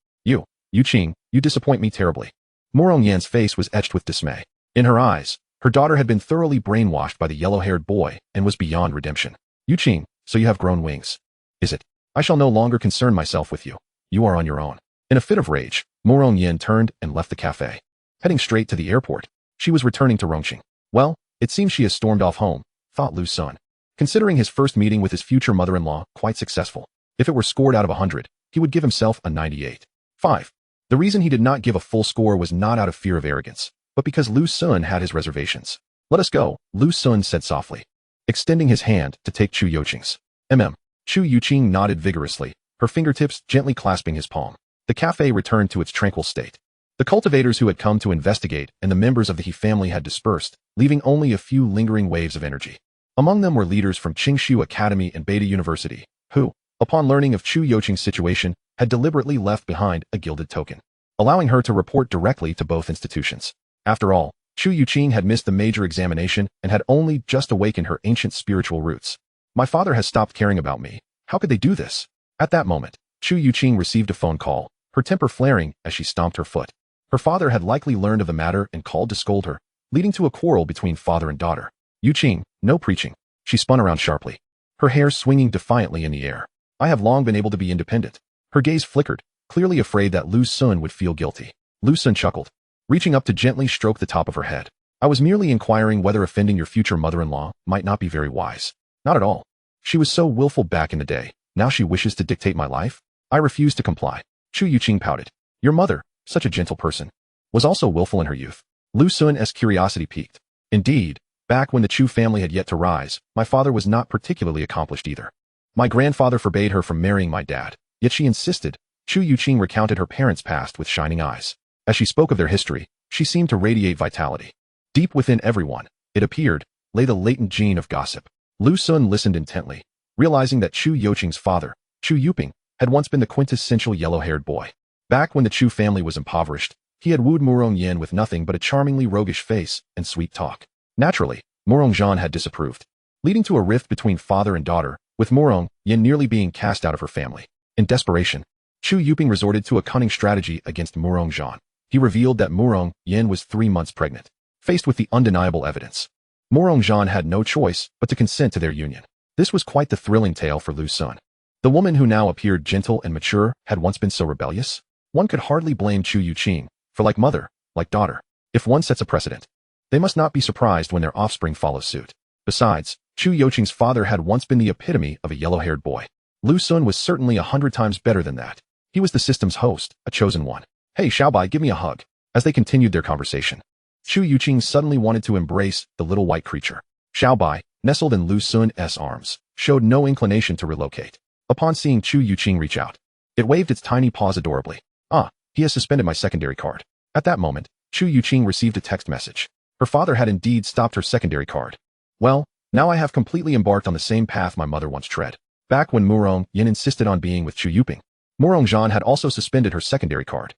Youqing, you disappoint me terribly. Murong Yan's face was etched with dismay. In her eyes, her daughter had been thoroughly brainwashed by the yellow-haired boy and was beyond redemption. Youqing, so you have grown wings. Is it? I shall no longer concern myself with you. You are on your own. In a fit of rage, Murong Yan turned and left the cafe, heading straight to the airport. She was returning to Rongqing. Well, it seems she has stormed off home, thought Lu Sun, considering his first meeting with his future mother-in-law quite successful. If it were scored out of 100, he would give himself a 98. 5. The reason he did not give a full score was not out of fear of arrogance, but because Lu Sun had his reservations. Let us go, Lu Sun said softly, extending his hand to take Chu Youqing's. Chu Youqing nodded vigorously, her fingertips gently clasping his palm. The cafe returned to its tranquil state. The cultivators who had come to investigate and the members of the He family had dispersed, leaving only a few lingering waves of energy. Among them were leaders from Qingshu Academy and Beta University, who, upon learning of Chu Youqing's situation, had deliberately left behind a gilded token, allowing her to report directly to both institutions. After all, Chu Youqing had missed the major examination and had only just awakened her ancient spiritual roots. My father has stopped caring about me. How could they do this? At that moment, Chu Youqing received a phone call, her temper flaring as she stomped her foot. Her father had likely learned of the matter and called to scold her, leading to a quarrel between father and daughter. Youqing, no preaching. She spun around sharply, her hair swinging defiantly in the air. I have long been able to be independent. Her gaze flickered, clearly afraid that Lu Sun would feel guilty. Lu Sun chuckled, reaching up to gently stroke the top of her head. I was merely inquiring whether offending your future mother-in-law might not be very wise. Not at all. She was so willful back in the day. Now she wishes to dictate my life? I refuse to comply. Chu Youqing pouted. Your mother, such a gentle person, was also willful in her youth. Lu Sun's curiosity piqued. Indeed, back when the Chu family had yet to rise, my father was not particularly accomplished either. My grandfather forbade her from marrying my dad, yet she insisted. Chu Youqing recounted her parents' past with shining eyes. As she spoke of their history, she seemed to radiate vitality. Deep within everyone, it appeared, lay the latent gene of gossip. Lu Sun listened intently, realizing that Chu Youqing's father, Chu Youqing, had once been the quintessential yellow-haired boy. Back when the Chu family was impoverished, he had wooed Murong Wan with nothing but a charmingly roguish face and sweet talk. Naturally, Murong Wan had disapproved, leading to a rift between father and daughter, with Murong Wan nearly being cast out of her family. In desperation, Chu Youqing resorted to a cunning strategy against Murong Wan. He revealed that Murong Wan was 3 months pregnant. Faced with the undeniable evidence, Murong Wan had no choice but to consent to their union. This was quite the thrilling tale for Lu Sun. The woman who now appeared gentle and mature had once been so rebellious. One could hardly blame Chu Youqing, for like mother, like daughter. If one sets a precedent, they must not be surprised when their offspring follow suit. Besides, Chu Youqing's father had once been the epitome of a yellow-haired boy. Lu Sun was certainly 100 times better than that. He was the system's host, a chosen one. Hey Xiaobai, give me a hug. As they continued their conversation, Chu Youqing suddenly wanted to embrace the little white creature. Xiaobai, nestled in Lu Sun's arms, showed no inclination to relocate. Upon seeing Chu Youqing reach out, it waved its tiny paws adorably. Ah, he has suspended my secondary card. At that moment, Chu Youqing received a text message. Her father had indeed stopped her secondary card. Well, now I have completely embarked on the same path my mother once tread. Back when Murong Wan insisted on being with Chu Youqing, Murong Wan had also suspended her secondary card.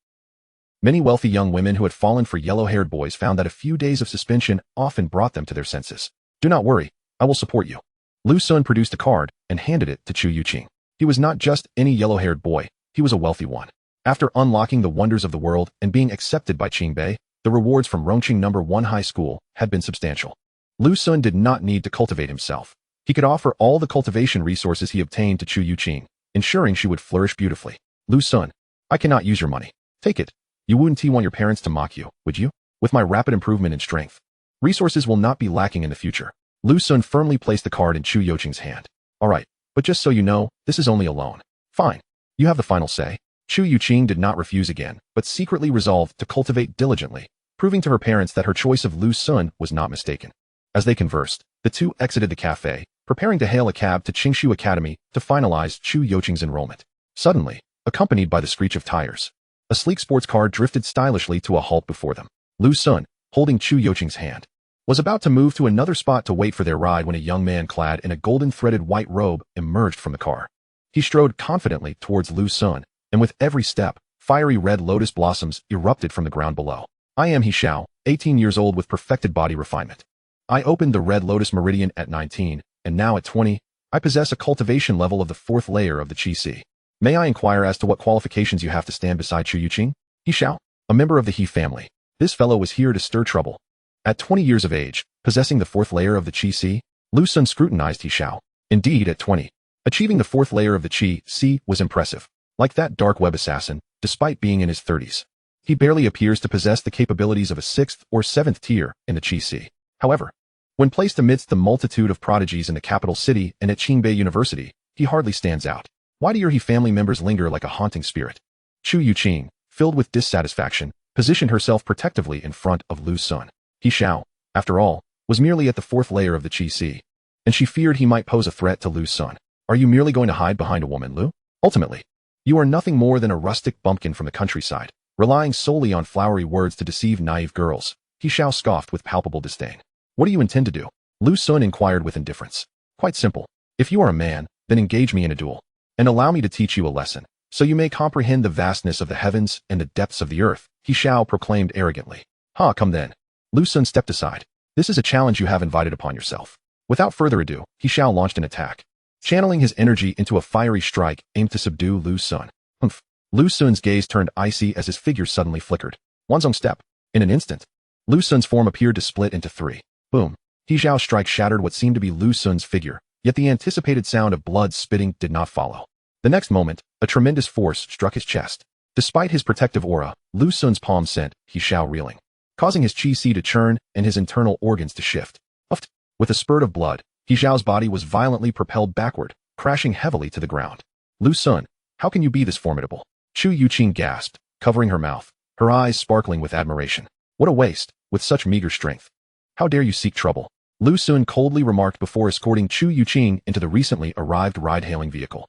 Many wealthy young women who had fallen for yellow-haired boys found that a few days of suspension often brought them to their senses. Do not worry, I will support you. Lu Sun produced a card and handed it to Chu Youqing. He was not just any yellow-haired boy, he was a wealthy one. After unlocking the wonders of the world and being accepted by Qingbei, the rewards from Rongqing No. 1 High School had been substantial. Lu Sun did not need to cultivate himself. He could offer all the cultivation resources he obtained to Chu Youqing, ensuring she would flourish beautifully. Lu Sun, I cannot use your money. Take it. You wouldn't want your parents to mock you, would you? With my rapid improvement in strength, resources will not be lacking in the future. Lu Sun firmly placed the card in Chu Youqing's hand. Alright, but just so you know, this is only a loan. Fine. You have the final say. Chu Youqing did not refuse again, but secretly resolved to cultivate diligently, proving to her parents that her choice of Lu Sun was not mistaken. As they conversed, the two exited the cafe, preparing to hail a cab to Qingshu Academy to finalize Chu Youqing's enrollment. Suddenly, accompanied by the screech of tires, a sleek sports car drifted stylishly to a halt before them. Lu Sun, holding Chu Youqing's hand, was about to move to another spot to wait for their ride when a young man clad in a golden-threaded white robe emerged from the car. He strode confidently towards Lu Sun, and with every step, fiery red lotus blossoms erupted from the ground below. I am He Xiao, 18 years old with perfected body refinement. I opened the red lotus meridian at 19, and now at 20, I possess a cultivation level of the 4th layer of the Qi Si. May I inquire as to what qualifications you have to stand beside Chu Youqing? He Xiao, a member of the He family. This fellow was here to stir trouble. At 20 years of age, possessing the 4th layer of the Qi Si, Lu Sun scrutinized He Xiao. Indeed, at 20, achieving the 4th layer of the Qi Si was impressive. Like that dark web assassin, despite being in his 30s, he barely appears to possess the capabilities of a 6th or 7th tier in the Qi Si. However, when placed amidst the multitude of prodigies in the capital city and at Qingbei University, he hardly stands out. Why do your He family members linger like a haunting spirit? Chu Youqing, filled with dissatisfaction, positioned herself protectively in front of Lu Sun. He Xiao, after all, was merely at the 4th layer of the Qi Si, and she feared he might pose a threat to Lu Sun. Are you merely going to hide behind a woman, Lu? Ultimately, you are nothing more than a rustic bumpkin from the countryside, relying solely on flowery words to deceive naive girls. He Xiao scoffed with palpable disdain. What do you intend to do? Lu Sun inquired with indifference. Quite simple. If you are a man, then engage me in a duel, and allow me to teach you a lesson, so you may comprehend the vastness of the heavens and the depths of the earth, He Xiao proclaimed arrogantly. Ha, come then. Lu Sun stepped aside. This is a challenge you have invited upon yourself. Without further ado, He Xiao launched an attack, channeling his energy into a fiery strike aimed to subdue Lu Sun. Humph. Lu Sun's gaze turned icy as his figure suddenly flickered. Wanzong step. In an instant, Lu Sun's form appeared to split into 3. Boom. He Xiao's strike shattered what seemed to be Lu Sun's figure, yet the anticipated sound of blood spitting did not follow. The next moment, a tremendous force struck his chest. Despite his protective aura, Lu Sun's palm sent He Xiao reeling, causing his Qi Si to churn and his internal organs to shift. Uffed. With a spurt of blood, He Xiao's body was violently propelled backward, crashing heavily to the ground. Lu Sun, how can you be this formidable? Chu Youqing gasped, covering her mouth, her eyes sparkling with admiration. What a waste, with such meager strength. How dare you seek trouble? Lu Sun coldly remarked before escorting Chu Youqing into the recently arrived ride-hailing vehicle.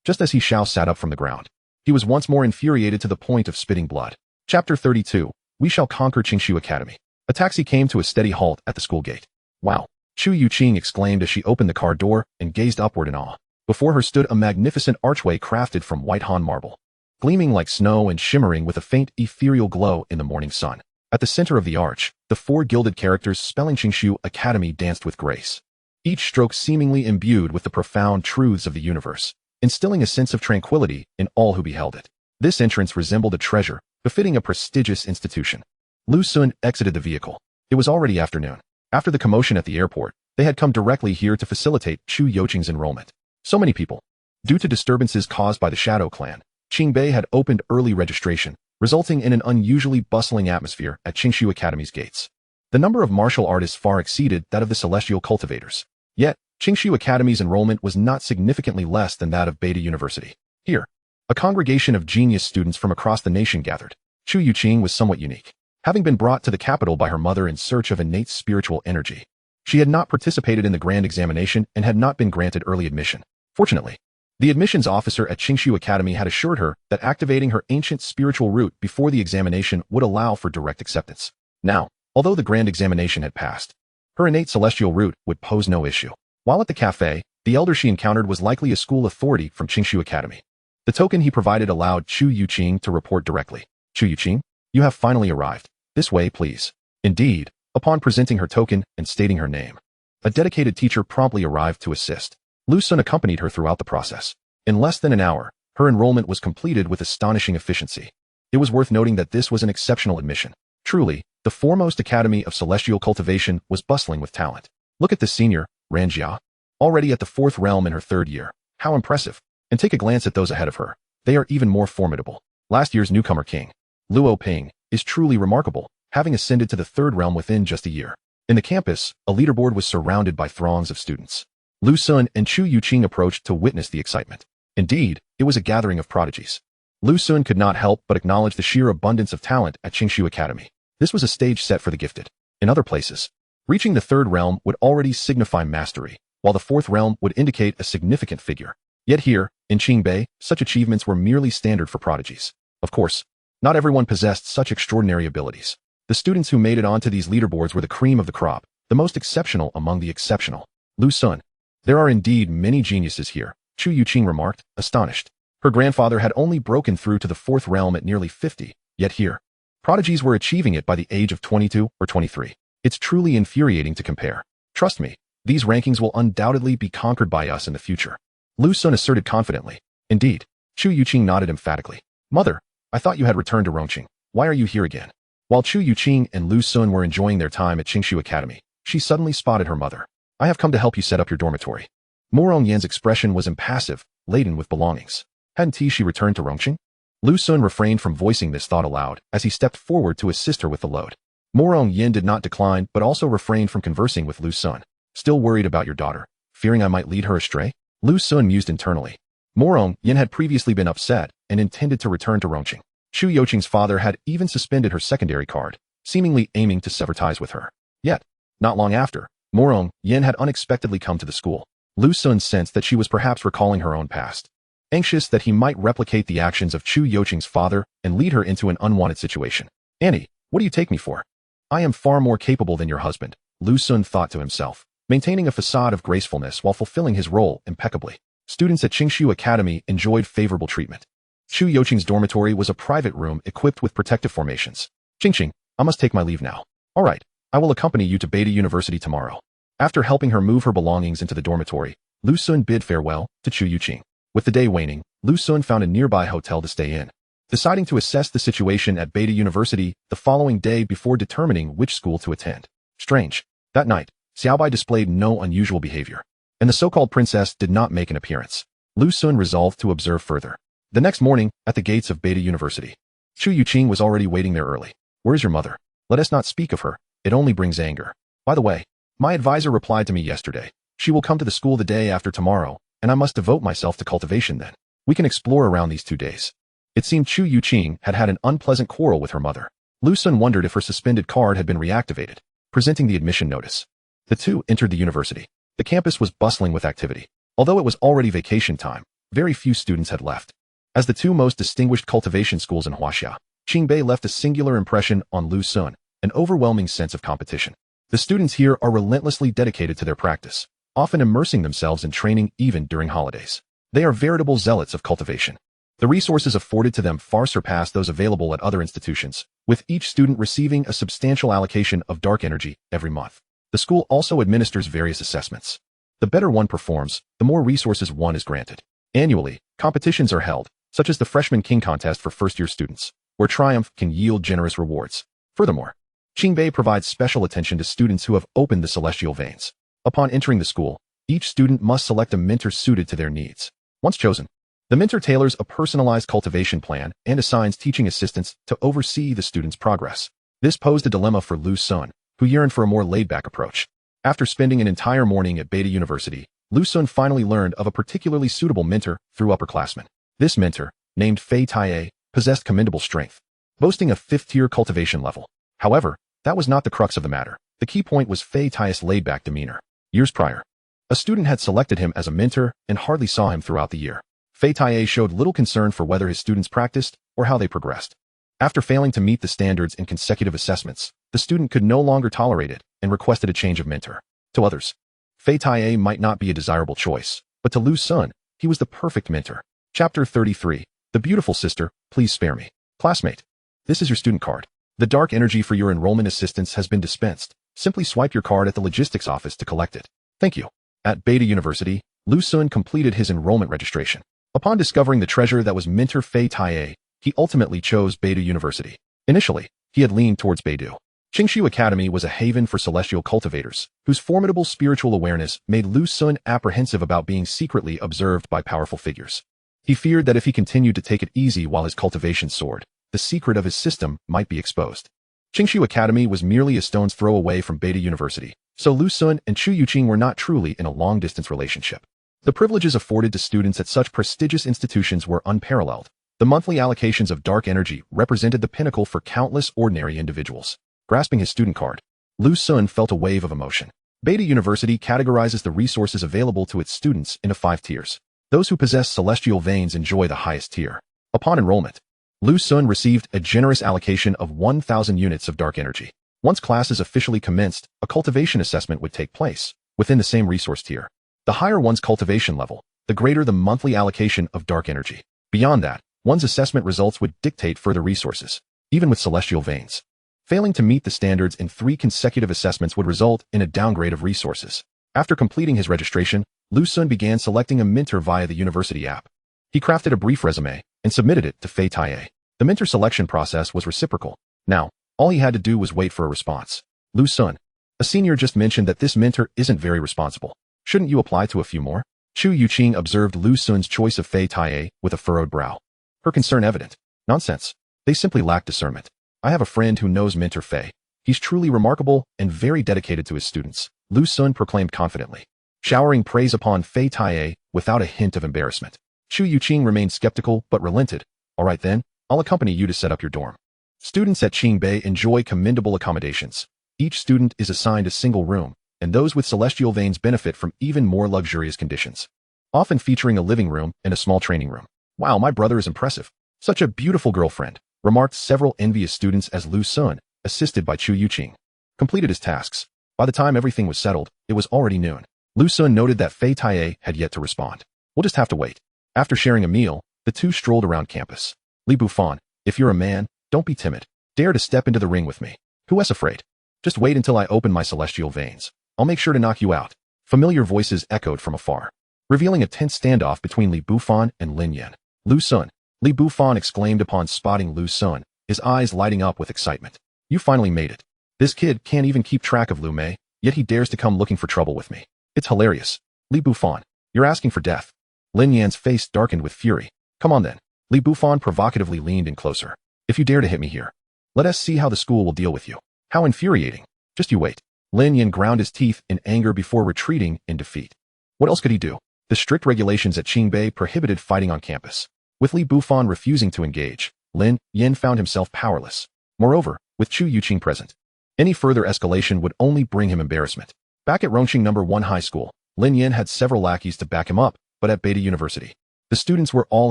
Just as He Xiao sat up from the ground. He was once more infuriated to the point of spitting blood. Chapter 32. We shall conquer Qingshu Academy. A taxi came to a steady halt at the school gate. Wow! Chu Youqing exclaimed as she opened the car door and gazed upward in awe. Before her stood a magnificent archway crafted from white Han marble, gleaming like snow and shimmering with a faint ethereal glow in the morning sun. At the center of the arch, the four gilded characters spelling Qingshu Academy danced with grace, each stroke seemingly imbued with the profound truths of the universe, instilling a sense of tranquility in all who beheld it. This entrance resembled a treasure, befitting a prestigious institution. Lu Sun exited the vehicle. It was already afternoon. After the commotion at the airport, they had come directly here to facilitate Chu Youqing's enrollment. So many people. Due to disturbances caused by the Shadow Clan, Qingbei had opened early registration, resulting in an unusually bustling atmosphere at Qingshu Academy's gates. The number of martial artists far exceeded that of the celestial cultivators. Yet, Qingshu Academy's enrollment was not significantly less than that of Beta University. Here, a congregation of genius students from across the nation gathered. Chu Youqing was somewhat unique. Having been brought to the capital by her mother in search of innate spiritual energy, she had not participated in the grand examination and had not been granted early admission. Fortunately, the admissions officer at Qingshu Academy had assured her that activating her ancient spiritual root before the examination would allow for direct acceptance. Now, although the grand examination had passed, her innate celestial root would pose no issue. While at the cafe, the elder she encountered was likely a school authority from Qingshu Academy. The token he provided allowed Chu Youqing to report directly. Chu Youqing, you have finally arrived. This way, please. Indeed, upon presenting her token and stating her name, a dedicated teacher promptly arrived to assist. Lu Sun accompanied her throughout the process. In less than an hour, her enrollment was completed with astonishing efficiency. It was worth noting that this was an exceptional admission. Truly, the foremost academy of celestial cultivation was bustling with talent. Look at the senior, Ran Jia, already at the 4th realm in her 3rd year. How impressive. And take a glance at those ahead of her. They are even more formidable. Last year's newcomer king, Luo Ping, is truly remarkable, having ascended to the 3rd realm within just a year. In the campus, a leaderboard was surrounded by throngs of students. Lu Sun and Chu Youqing approached to witness the excitement. Indeed, it was a gathering of prodigies. Lu Sun could not help but acknowledge the sheer abundance of talent at Qingshu Academy. This was a stage set for the gifted. In other places, reaching the 3rd realm would already signify mastery, while the 4th realm would indicate a significant figure. Yet here, in Qingbei, such achievements were merely standard for prodigies. Of course, not everyone possessed such extraordinary abilities. The students who made it onto these leaderboards were the cream of the crop, the most exceptional among the exceptional. Lu Sun, there are indeed many geniuses here, Chu Youqing remarked, astonished. Her grandfather had only broken through to the 4th realm at nearly 50, yet here, prodigies were achieving it by the age of 22 or 23. It's truly infuriating to compare. Trust me, these rankings will undoubtedly be conquered by us in the future. Lu Sun asserted confidently. Indeed, Chu Youqing nodded emphatically. Mother, I thought you had returned to Rongqing. Why are you here again? While Chu Youqing and Lu Sun were enjoying their time at Qingshu Academy, she suddenly spotted her mother. I have come to help you set up your dormitory. Murong Wan's expression was impassive, laden with belongings. Hadn't she returned to Rongqing? Lu Sun refrained from voicing this thought aloud as he stepped forward to assist her with the load. Murong Wan did not decline but also refrained from conversing with Lu Sun. Still worried about your daughter, fearing I might lead her astray? Lu Sun mused internally. Murong Wan had previously been upset and intended to return to Rongqing. Chu Youqing's father had even suspended her secondary card, seemingly aiming to sever ties with her. Yet, not long after, Murong Wan had unexpectedly come to the school. Lu Sun sensed that she was perhaps recalling her own past, anxious that he might replicate the actions of Chu Youqing's father and lead her into an unwanted situation. Annie, what do you take me for? I am far more capable than your husband, Lu Sun thought to himself, maintaining a facade of gracefulness while fulfilling his role impeccably. Students at Qingshu Academy enjoyed favorable treatment. Chu Youqing's dormitory was a private room equipped with protective formations. Qingqing, I must take my leave now. All right, I will accompany you to Beta University tomorrow. After helping her move her belongings into the dormitory, Lu Sun bid farewell to Chu Youqing. With the day waning, Lu Sun found a nearby hotel to stay in, deciding to assess the situation at Beta University the following day before determining which school to attend. Strange. That night, Xiaobai displayed no unusual behavior, and the so-called princess did not make an appearance. Lu Sun resolved to observe further. The next morning, at the gates of Beta University, Chu Youqing was already waiting there early. Where is your mother? Let us not speak of her. It only brings anger. By the way, my advisor replied to me yesterday. She will come to the school the day after tomorrow, and I must devote myself to cultivation then. We can explore around these 2 days. It seemed Chu Youqing had had an unpleasant quarrel with her mother. Lu Sun wondered if her suspended card had been reactivated, presenting the admission notice. The two entered the university. The campus was bustling with activity. Although it was already vacation time, very few students had left. As the 2 most distinguished cultivation schools in Huaxia, Qingbei left a singular impression on Lu Sun, an overwhelming sense of competition. The students here are relentlessly dedicated to their practice, often immersing themselves in training even during holidays. They are veritable zealots of cultivation. The resources afforded to them far surpass those available at other institutions, with each student receiving a substantial allocation of dark energy every month. The school also administers various assessments. The better one performs, the more resources one is granted. Annually, competitions are held, such as the Freshman King Contest for first-year students, where triumph can yield generous rewards. Furthermore, Qingbei provides special attention to students who have opened the celestial veins. Upon entering the school, each student must select a mentor suited to their needs. Once chosen, the mentor tailors a personalized cultivation plan and assigns teaching assistants to oversee the student's progress. This posed a dilemma for Lu Sun, who yearned for a more laid-back approach. After spending an entire morning at Beta University, Lu Sun finally learned of a particularly suitable mentor through upperclassmen. This mentor, named Fei Taiye, possessed commendable strength, boasting a 5th-tier cultivation level. However, that was not the crux of the matter. The key point was Fei Taiye's laid-back demeanor. Years prior, a student had selected him as a mentor and hardly saw him throughout the year. Fei Taiye showed little concern for whether his students practiced or how they progressed. After failing to meet the standards in consecutive assessments, the student could no longer tolerate it and requested a change of mentor. To others, Fei Taiye might not be a desirable choice, but to Lu Sun, he was the perfect mentor. Chapter 33. The Beautiful Sister, Please Spare Me. Classmate, this is your student card. The dark energy for your enrollment assistance has been dispensed. Simply swipe your card at the logistics office to collect it. Thank you. At Beta University, Lu Sun completed his enrollment registration. Upon discovering the treasure that was mentor Fei Taiye, he ultimately chose Beidou University. Initially, he had leaned towards Beidou. Qingshu Academy was a haven for celestial cultivators, whose formidable spiritual awareness made Lu Sun apprehensive about being secretly observed by powerful figures. He feared that if he continued to take it easy while his cultivation soared, the secret of his system might be exposed. Qingshu Academy was merely a stone's throw away from Beta University, so Lu Sun and Chu Youqing were not truly in a long-distance relationship. The privileges afforded to students at such prestigious institutions were unparalleled. The monthly allocations of dark energy represented the pinnacle for countless ordinary individuals. Grasping his student card, Lu Sun felt a wave of emotion. Beta University categorizes the resources available to its students into 5 tiers. Those who possess celestial veins enjoy the highest tier. Upon enrollment, Lu Sun received a generous allocation of 1,000 units of dark energy. Once classes officially commenced, a cultivation assessment would take place within the same resource tier. The higher one's cultivation level, the greater the monthly allocation of dark energy. Beyond that, one's assessment results would dictate further resources, even with celestial veins. Failing to meet the standards in 3 consecutive assessments would result in a downgrade of resources. After completing his registration, Lu Sun began selecting a mentor via the university app. He crafted a brief resume and submitted it to Fei Taiye. The mentor selection process was reciprocal. Now, all he had to do was wait for a response. Lu Sun, a senior, just mentioned that this mentor isn't very responsible. Shouldn't you apply to a few more? Chu Youqing observed Lu Sun's choice of Fei Taiye with a furrowed brow. Her concern evident. Nonsense. They simply lack discernment. I have a friend who knows mentor Fei. He's truly remarkable and very dedicated to his students, Lu Sun proclaimed confidently, showering praise upon Fei Taiye without a hint of embarrassment. Chu Youqing remained skeptical but relented. All right then, I'll accompany you to set up your dorm. Students at Qingbei enjoy commendable accommodations. Each student is assigned a single room, and those with celestial veins benefit from even more luxurious conditions, often featuring a living room and a small training room. Wow, my brother is impressive. Such a beautiful girlfriend, remarked several envious students as Lu Sun, assisted by Chu Youqing, completed his tasks. By the time everything was settled, it was already noon. Lu Sun noted that Fei Taiye had yet to respond. We'll just have to wait. After sharing a meal, the two strolled around campus. Li Bufan, if you're a man, don't be timid. Dare to step into the ring with me. Who is afraid? Just wait until I open my celestial veins. I'll make sure to knock you out. Familiar voices echoed from afar, revealing a tense standoff between Li Bufan and Lin Yan. Lu Sun, Li Bufan exclaimed upon spotting Lu Sun, his eyes lighting up with excitement. You finally made it. This kid can't even keep track of Lu Mei, yet he dares to come looking for trouble with me. It's hilarious. Li Bufan, you're asking for death. Lin Yan's face darkened with fury. Come on then. Li Bufan provocatively leaned in closer. If you dare to hit me here, let us see how the school will deal with you. How infuriating. Just you wait. Lin Yan ground his teeth in anger before retreating in defeat. What else could he do? The strict regulations at Qingbei prohibited fighting on campus. With Li Bufan refusing to engage, Lin Yan found himself powerless. Moreover, with Chu Youqing present, any further escalation would only bring him embarrassment. Back at Rongqing No. 1 High School, Lin Yan had several lackeys to back him up, but at Beta University, the students were all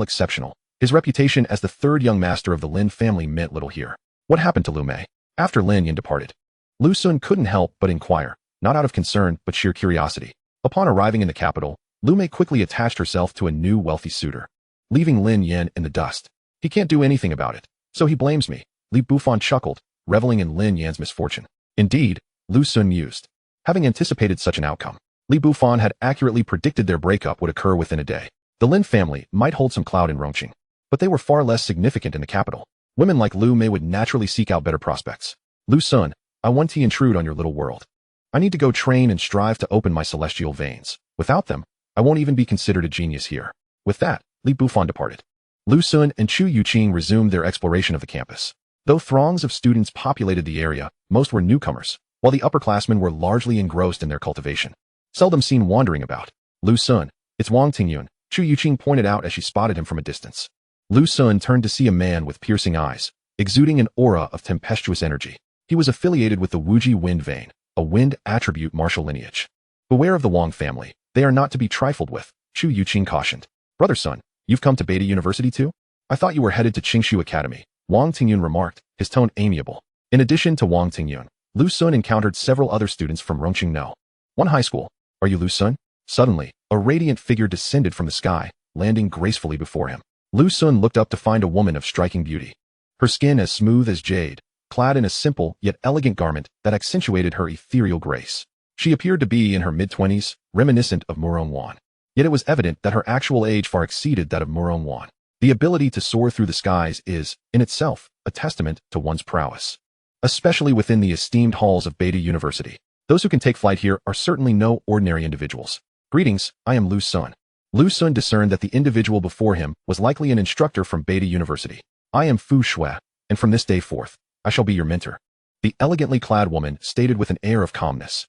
exceptional. His reputation as the third young master of the Lin family meant little here. What happened to Lu Mei? After Lin Yan departed, Lu Sun couldn't help but inquire, not out of concern but sheer curiosity. Upon arriving in the capital, Lu Mei quickly attached herself to a new wealthy suitor, leaving Lin Yan in the dust. He can't do anything about it, so he blames me. Li Bufan chuckled, reveling in Lin Yan's misfortune. Indeed, Lu Sun mused. Having anticipated such an outcome, Li Bufan had accurately predicted their breakup would occur within a day. The Lin family might hold some clout in Rongqing, but they were far less significant in the capital. Women like Lu Mei would naturally seek out better prospects. Lu Sun, I want to intrude on your little world. I need to go train and strive to open my celestial veins. Without them, I won't even be considered a genius here. With that, Li Bufan departed. Lu Sun and Chu Youqing resumed their exploration of the campus. Though throngs of students populated the area, most were newcomers, while the upperclassmen were largely engrossed in their cultivation, seldom seen wandering about. Lu Sun, it's Wang Tingyun, Chu Youqing pointed out as she spotted him from a distance. Lu Sun turned to see a man with piercing eyes, exuding an aura of tempestuous energy. He was affiliated with the Wuji wind vein, a wind attribute martial lineage. Beware of the Wang family, they are not to be trifled with, Chu Youqing cautioned. Brother Sun, you've come to Beta University too? I thought you were headed to Qingshu Academy, Wang Tingyun remarked, his tone amiable. In addition to Wang Tingyun, Lu Sun encountered several other students from Rongqing No. 1 High School. Are you Lu Sun? Suddenly, a radiant figure descended from the sky, landing gracefully before him. Lu Sun looked up to find a woman of striking beauty. Her skin as smooth as jade, clad in a simple yet elegant garment that accentuated her ethereal grace. She appeared to be in her mid-20s, reminiscent of Murong Wan. Yet it was evident that her actual age far exceeded that of Murong Wan. The ability to soar through the skies is, in itself, a testament to one's prowess. Especially within the esteemed halls of Beta University. Those who can take flight here are certainly no ordinary individuals. Greetings, I am Lu Sun. Lu Sun discerned that the individual before him was likely an instructor from Beta University. I am Fu Shui, and from this day forth, I shall be your mentor. The elegantly clad woman stated with an air of calmness.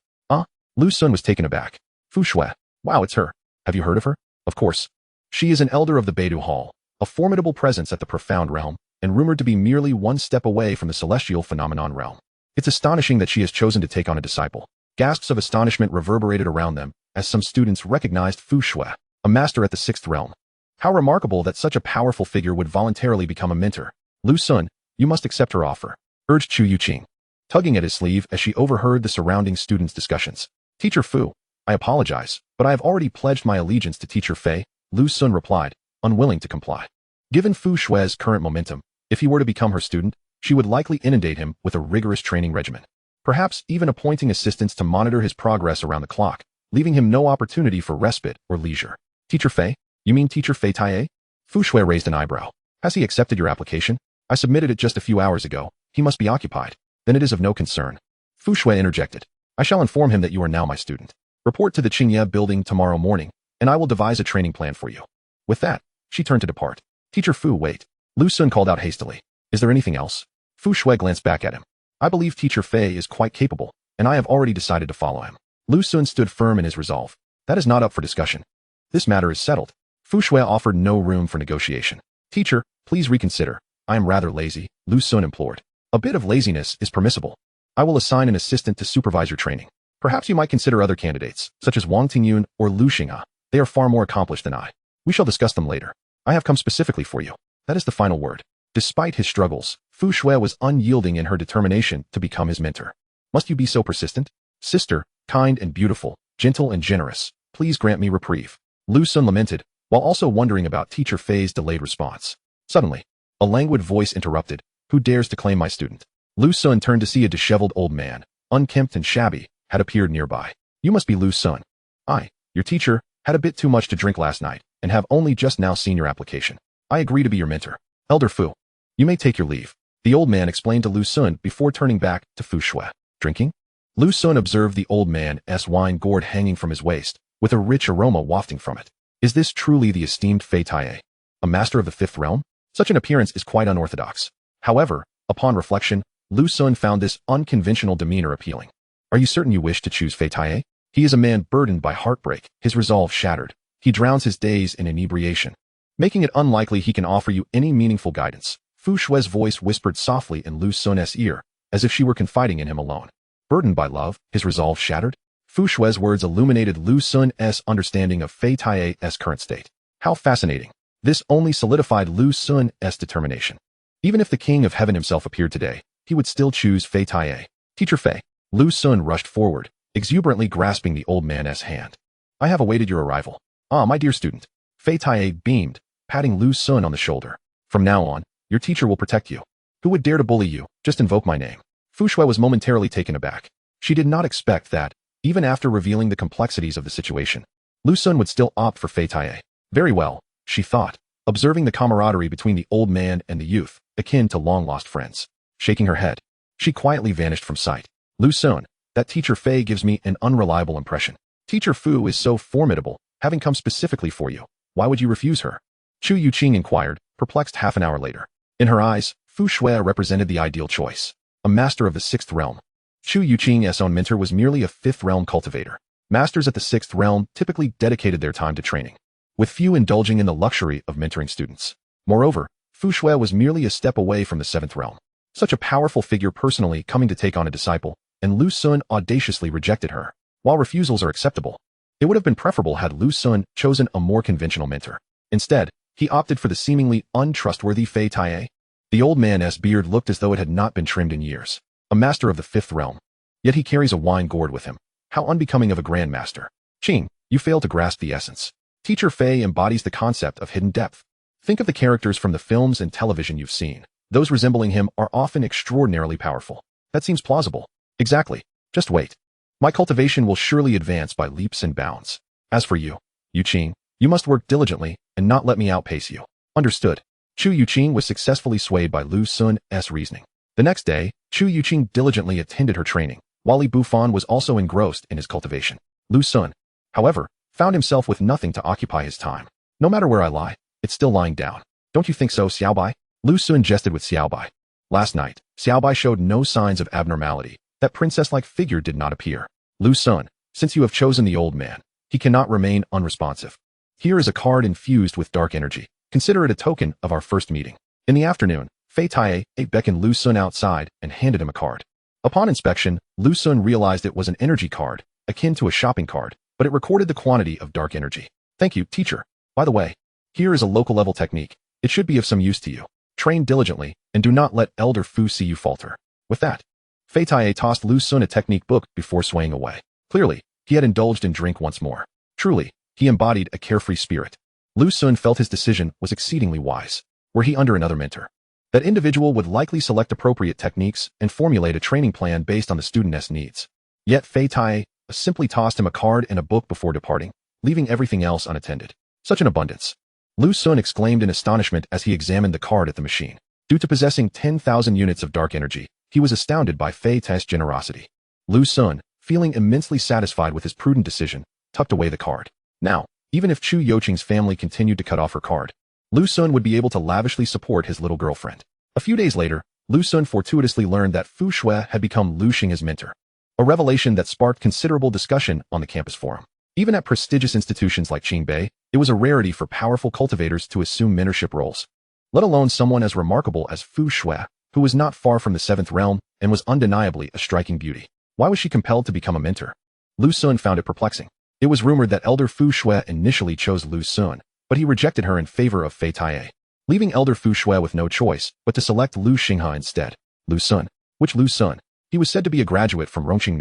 Lu Sun was taken aback. Fu Shui, wow, it's her. Have you heard of her? Of course. She is an elder of the Beidou Hall, a formidable presence at the profound realm, and rumored to be merely one step away from the celestial phenomenon realm. It's astonishing that she has chosen to take on a disciple. Gasps of astonishment reverberated around them as some students recognized Fu Shui, a master at the 6th realm. How remarkable that such a powerful figure would voluntarily become a mentor. Lu Sun, you must accept her offer, urged Chu Youqing, tugging at his sleeve as she overheard the surrounding students' discussions. Teacher Fu, I apologize, but I have already pledged my allegiance to Teacher Fei, Lu Sun replied, unwilling to comply. Given Fu Shui's current momentum, if he were to become her student, she would likely inundate him with a rigorous training regimen, perhaps even appointing assistants to monitor his progress around the clock, leaving him no opportunity for respite or leisure. Teacher Fei? You mean Teacher Fei Taie? Fu Shui raised an eyebrow. Has he accepted your application? I submitted it just a few hours ago. He must be occupied. Then it is of no concern. Fu Shui interjected. I shall inform him that you are now my student. Report to the Qingye building tomorrow morning, and I will devise a training plan for you. With that, she turned to depart. Teacher Fu, wait. Lu Sun called out hastily. Is there anything else? Fu Shui glanced back at him. I believe Teacher Fei is quite capable, and I have already decided to follow him. Lu Sun stood firm in his resolve. That is not up for discussion. This matter is settled. Fu Shui offered no room for negotiation. Teacher, please reconsider. I am rather lazy, Lu Sun implored. A bit of laziness is permissible. I will assign an assistant to supervise your training. Perhaps you might consider other candidates, such as Wang Tingyun or Lu Xing'a. They are far more accomplished than I. We shall discuss them later. I have come specifically for you. That is the final word. Despite his struggles, Fu Shui was unyielding in her determination to become his mentor. Must you be so persistent? Sister, kind and beautiful, gentle and generous, please grant me reprieve. Lu Sun lamented, while also wondering about Teacher Fei's delayed response. Suddenly, a languid voice interrupted. Who dares to claim my student? Lu Sun turned to see a disheveled old man, unkempt and shabby, had appeared nearby. You must be Lu Sun. I, your teacher, had a bit too much to drink last night, and have only just now seen your application. I agree to be your mentor. Elder Fu, you may take your leave. The old man explained to Lu Sun before turning back to Fu Shui. Drinking? Lu Sun observed the old man's wine gourd hanging from his waist, with a rich aroma wafting from it. Is this truly the esteemed Fei Taie, a master of the 5th realm? Such an appearance is quite unorthodox. However, upon reflection, Lu Sun found this unconventional demeanor appealing. Are you certain you wish to choose Fei Tae? He is a man burdened by heartbreak, his resolve shattered. He drowns his days in inebriation, making it unlikely he can offer you any meaningful guidance. Fu Shue's voice whispered softly in Lu Sun's ear, as if she were confiding in him alone. Burdened by love, his resolve shattered? Fu Shue's words illuminated Lu Sun's understanding of Fei Tae's current state. How fascinating. This only solidified Lu Sun's determination. Even if the King of Heaven himself appeared today, he would still choose Fei Tae. Teacher Fei. Lu Sun rushed forward, exuberantly grasping the old man's hand. I have awaited your arrival. Ah, my dear student. Fei Tae beamed, patting Lu Sun on the shoulder. From now on, your teacher will protect you. Who would dare to bully you? Just invoke my name. Fu Shui was momentarily taken aback. She did not expect that, even after revealing the complexities of the situation, Lu Sun would still opt for Fei Tae. Very well, she thought, observing the camaraderie between the old man and the youth, akin to long-lost friends. Shaking her head, she quietly vanished from sight. Lu Sun, that teacher Fei gives me an unreliable impression. Teacher Fu is so formidable, having come specifically for you. Why would you refuse her? Chu Youqing inquired, perplexed half an hour later. In her eyes, Fu Shui represented the ideal choice. A master of the sixth realm. Chu Youqing's own mentor was merely a fifth realm cultivator. Masters at the sixth realm typically dedicated their time to training, with few indulging in the luxury of mentoring students. Moreover, Fu Shui was merely a step away from the seventh realm. Such a powerful figure personally coming to take on a disciple, and Lu Sun audaciously rejected her. While refusals are acceptable, it would have been preferable had Lu Sun chosen a more conventional mentor. Instead, he opted for the seemingly untrustworthy Fei Tae. The old man's beard looked as though it had not been trimmed in years. A master of the fifth realm. Yet he carries a wine gourd with him. How unbecoming of a grandmaster. Qing, you fail to grasp the essence. Teacher Fei embodies the concept of hidden depth. Think of the characters from the films and television you've seen. Those resembling him are often extraordinarily powerful. That seems plausible. Exactly. Just wait. My cultivation will surely advance by leaps and bounds. As for you, Youqing, you must work diligently and not let me outpace you. Understood. Chu Youqing was successfully swayed by Lu Sun's reasoning. The next day, Chu Youqing diligently attended her training, while Li Bufan was also engrossed in his cultivation. Lu Sun, however, found himself with nothing to occupy his time. No matter where I lie, it's still lying down. Don't you think so, Xiaobai? Lu Sun jested with Xiaobai. Last night, Xiaobai showed no signs of abnormality. That princess-like figure did not appear. Lu Sun, since you have chosen the old man, he cannot remain unresponsive. Here is a card infused with dark energy. Consider it a token of our first meeting. In the afternoon, Fei Tae beckoned Lu Sun outside and handed him a card. Upon inspection, Lu Sun realized it was an energy card, akin to a shopping card, but it recorded the quantity of dark energy. Thank you, teacher. By the way, here is a local-level technique. It should be of some use to you. Train diligently, and do not let Elder Fu see you falter. With that, Fei Tae tossed Lu Sun a technique book before swaying away. Clearly, he had indulged in drink once more. Truly, he embodied a carefree spirit. Lu Sun felt his decision was exceedingly wise. Were he under another mentor, that individual would likely select appropriate techniques and formulate a training plan based on the student's needs. Yet Fei Tae simply tossed him a card and a book before departing, leaving everything else unattended. Such an abundance. Lu Sun exclaimed in astonishment as he examined the card at the machine. Due to possessing 10,000 units of dark energy, he was astounded by Fei Tae's generosity. Lu Sun, feeling immensely satisfied with his prudent decision, tucked away the card. Now, even if Chu Youqing's family continued to cut off her card, Lu Sun would be able to lavishly support his little girlfriend. A few days later, Lu Sun fortuitously learned that Fu Shui had become Lu Xing's mentor. A revelation that sparked considerable discussion on the campus forum. Even at prestigious institutions like Qingbei, it was a rarity for powerful cultivators to assume mentorship roles, let alone someone as remarkable as Fu Shui, who was not far from the seventh realm and was undeniably a striking beauty. Why was she compelled to become a mentor? Lu Sun found it perplexing. It was rumored that Elder Fu Shui initially chose Lu Sun, but he rejected her in favor of Fei Tae, leaving Elder Fu Shui with no choice but to select Lu Xinghe instead. Lu Sun. Which Lu Sun? He was said to be a graduate from Rong City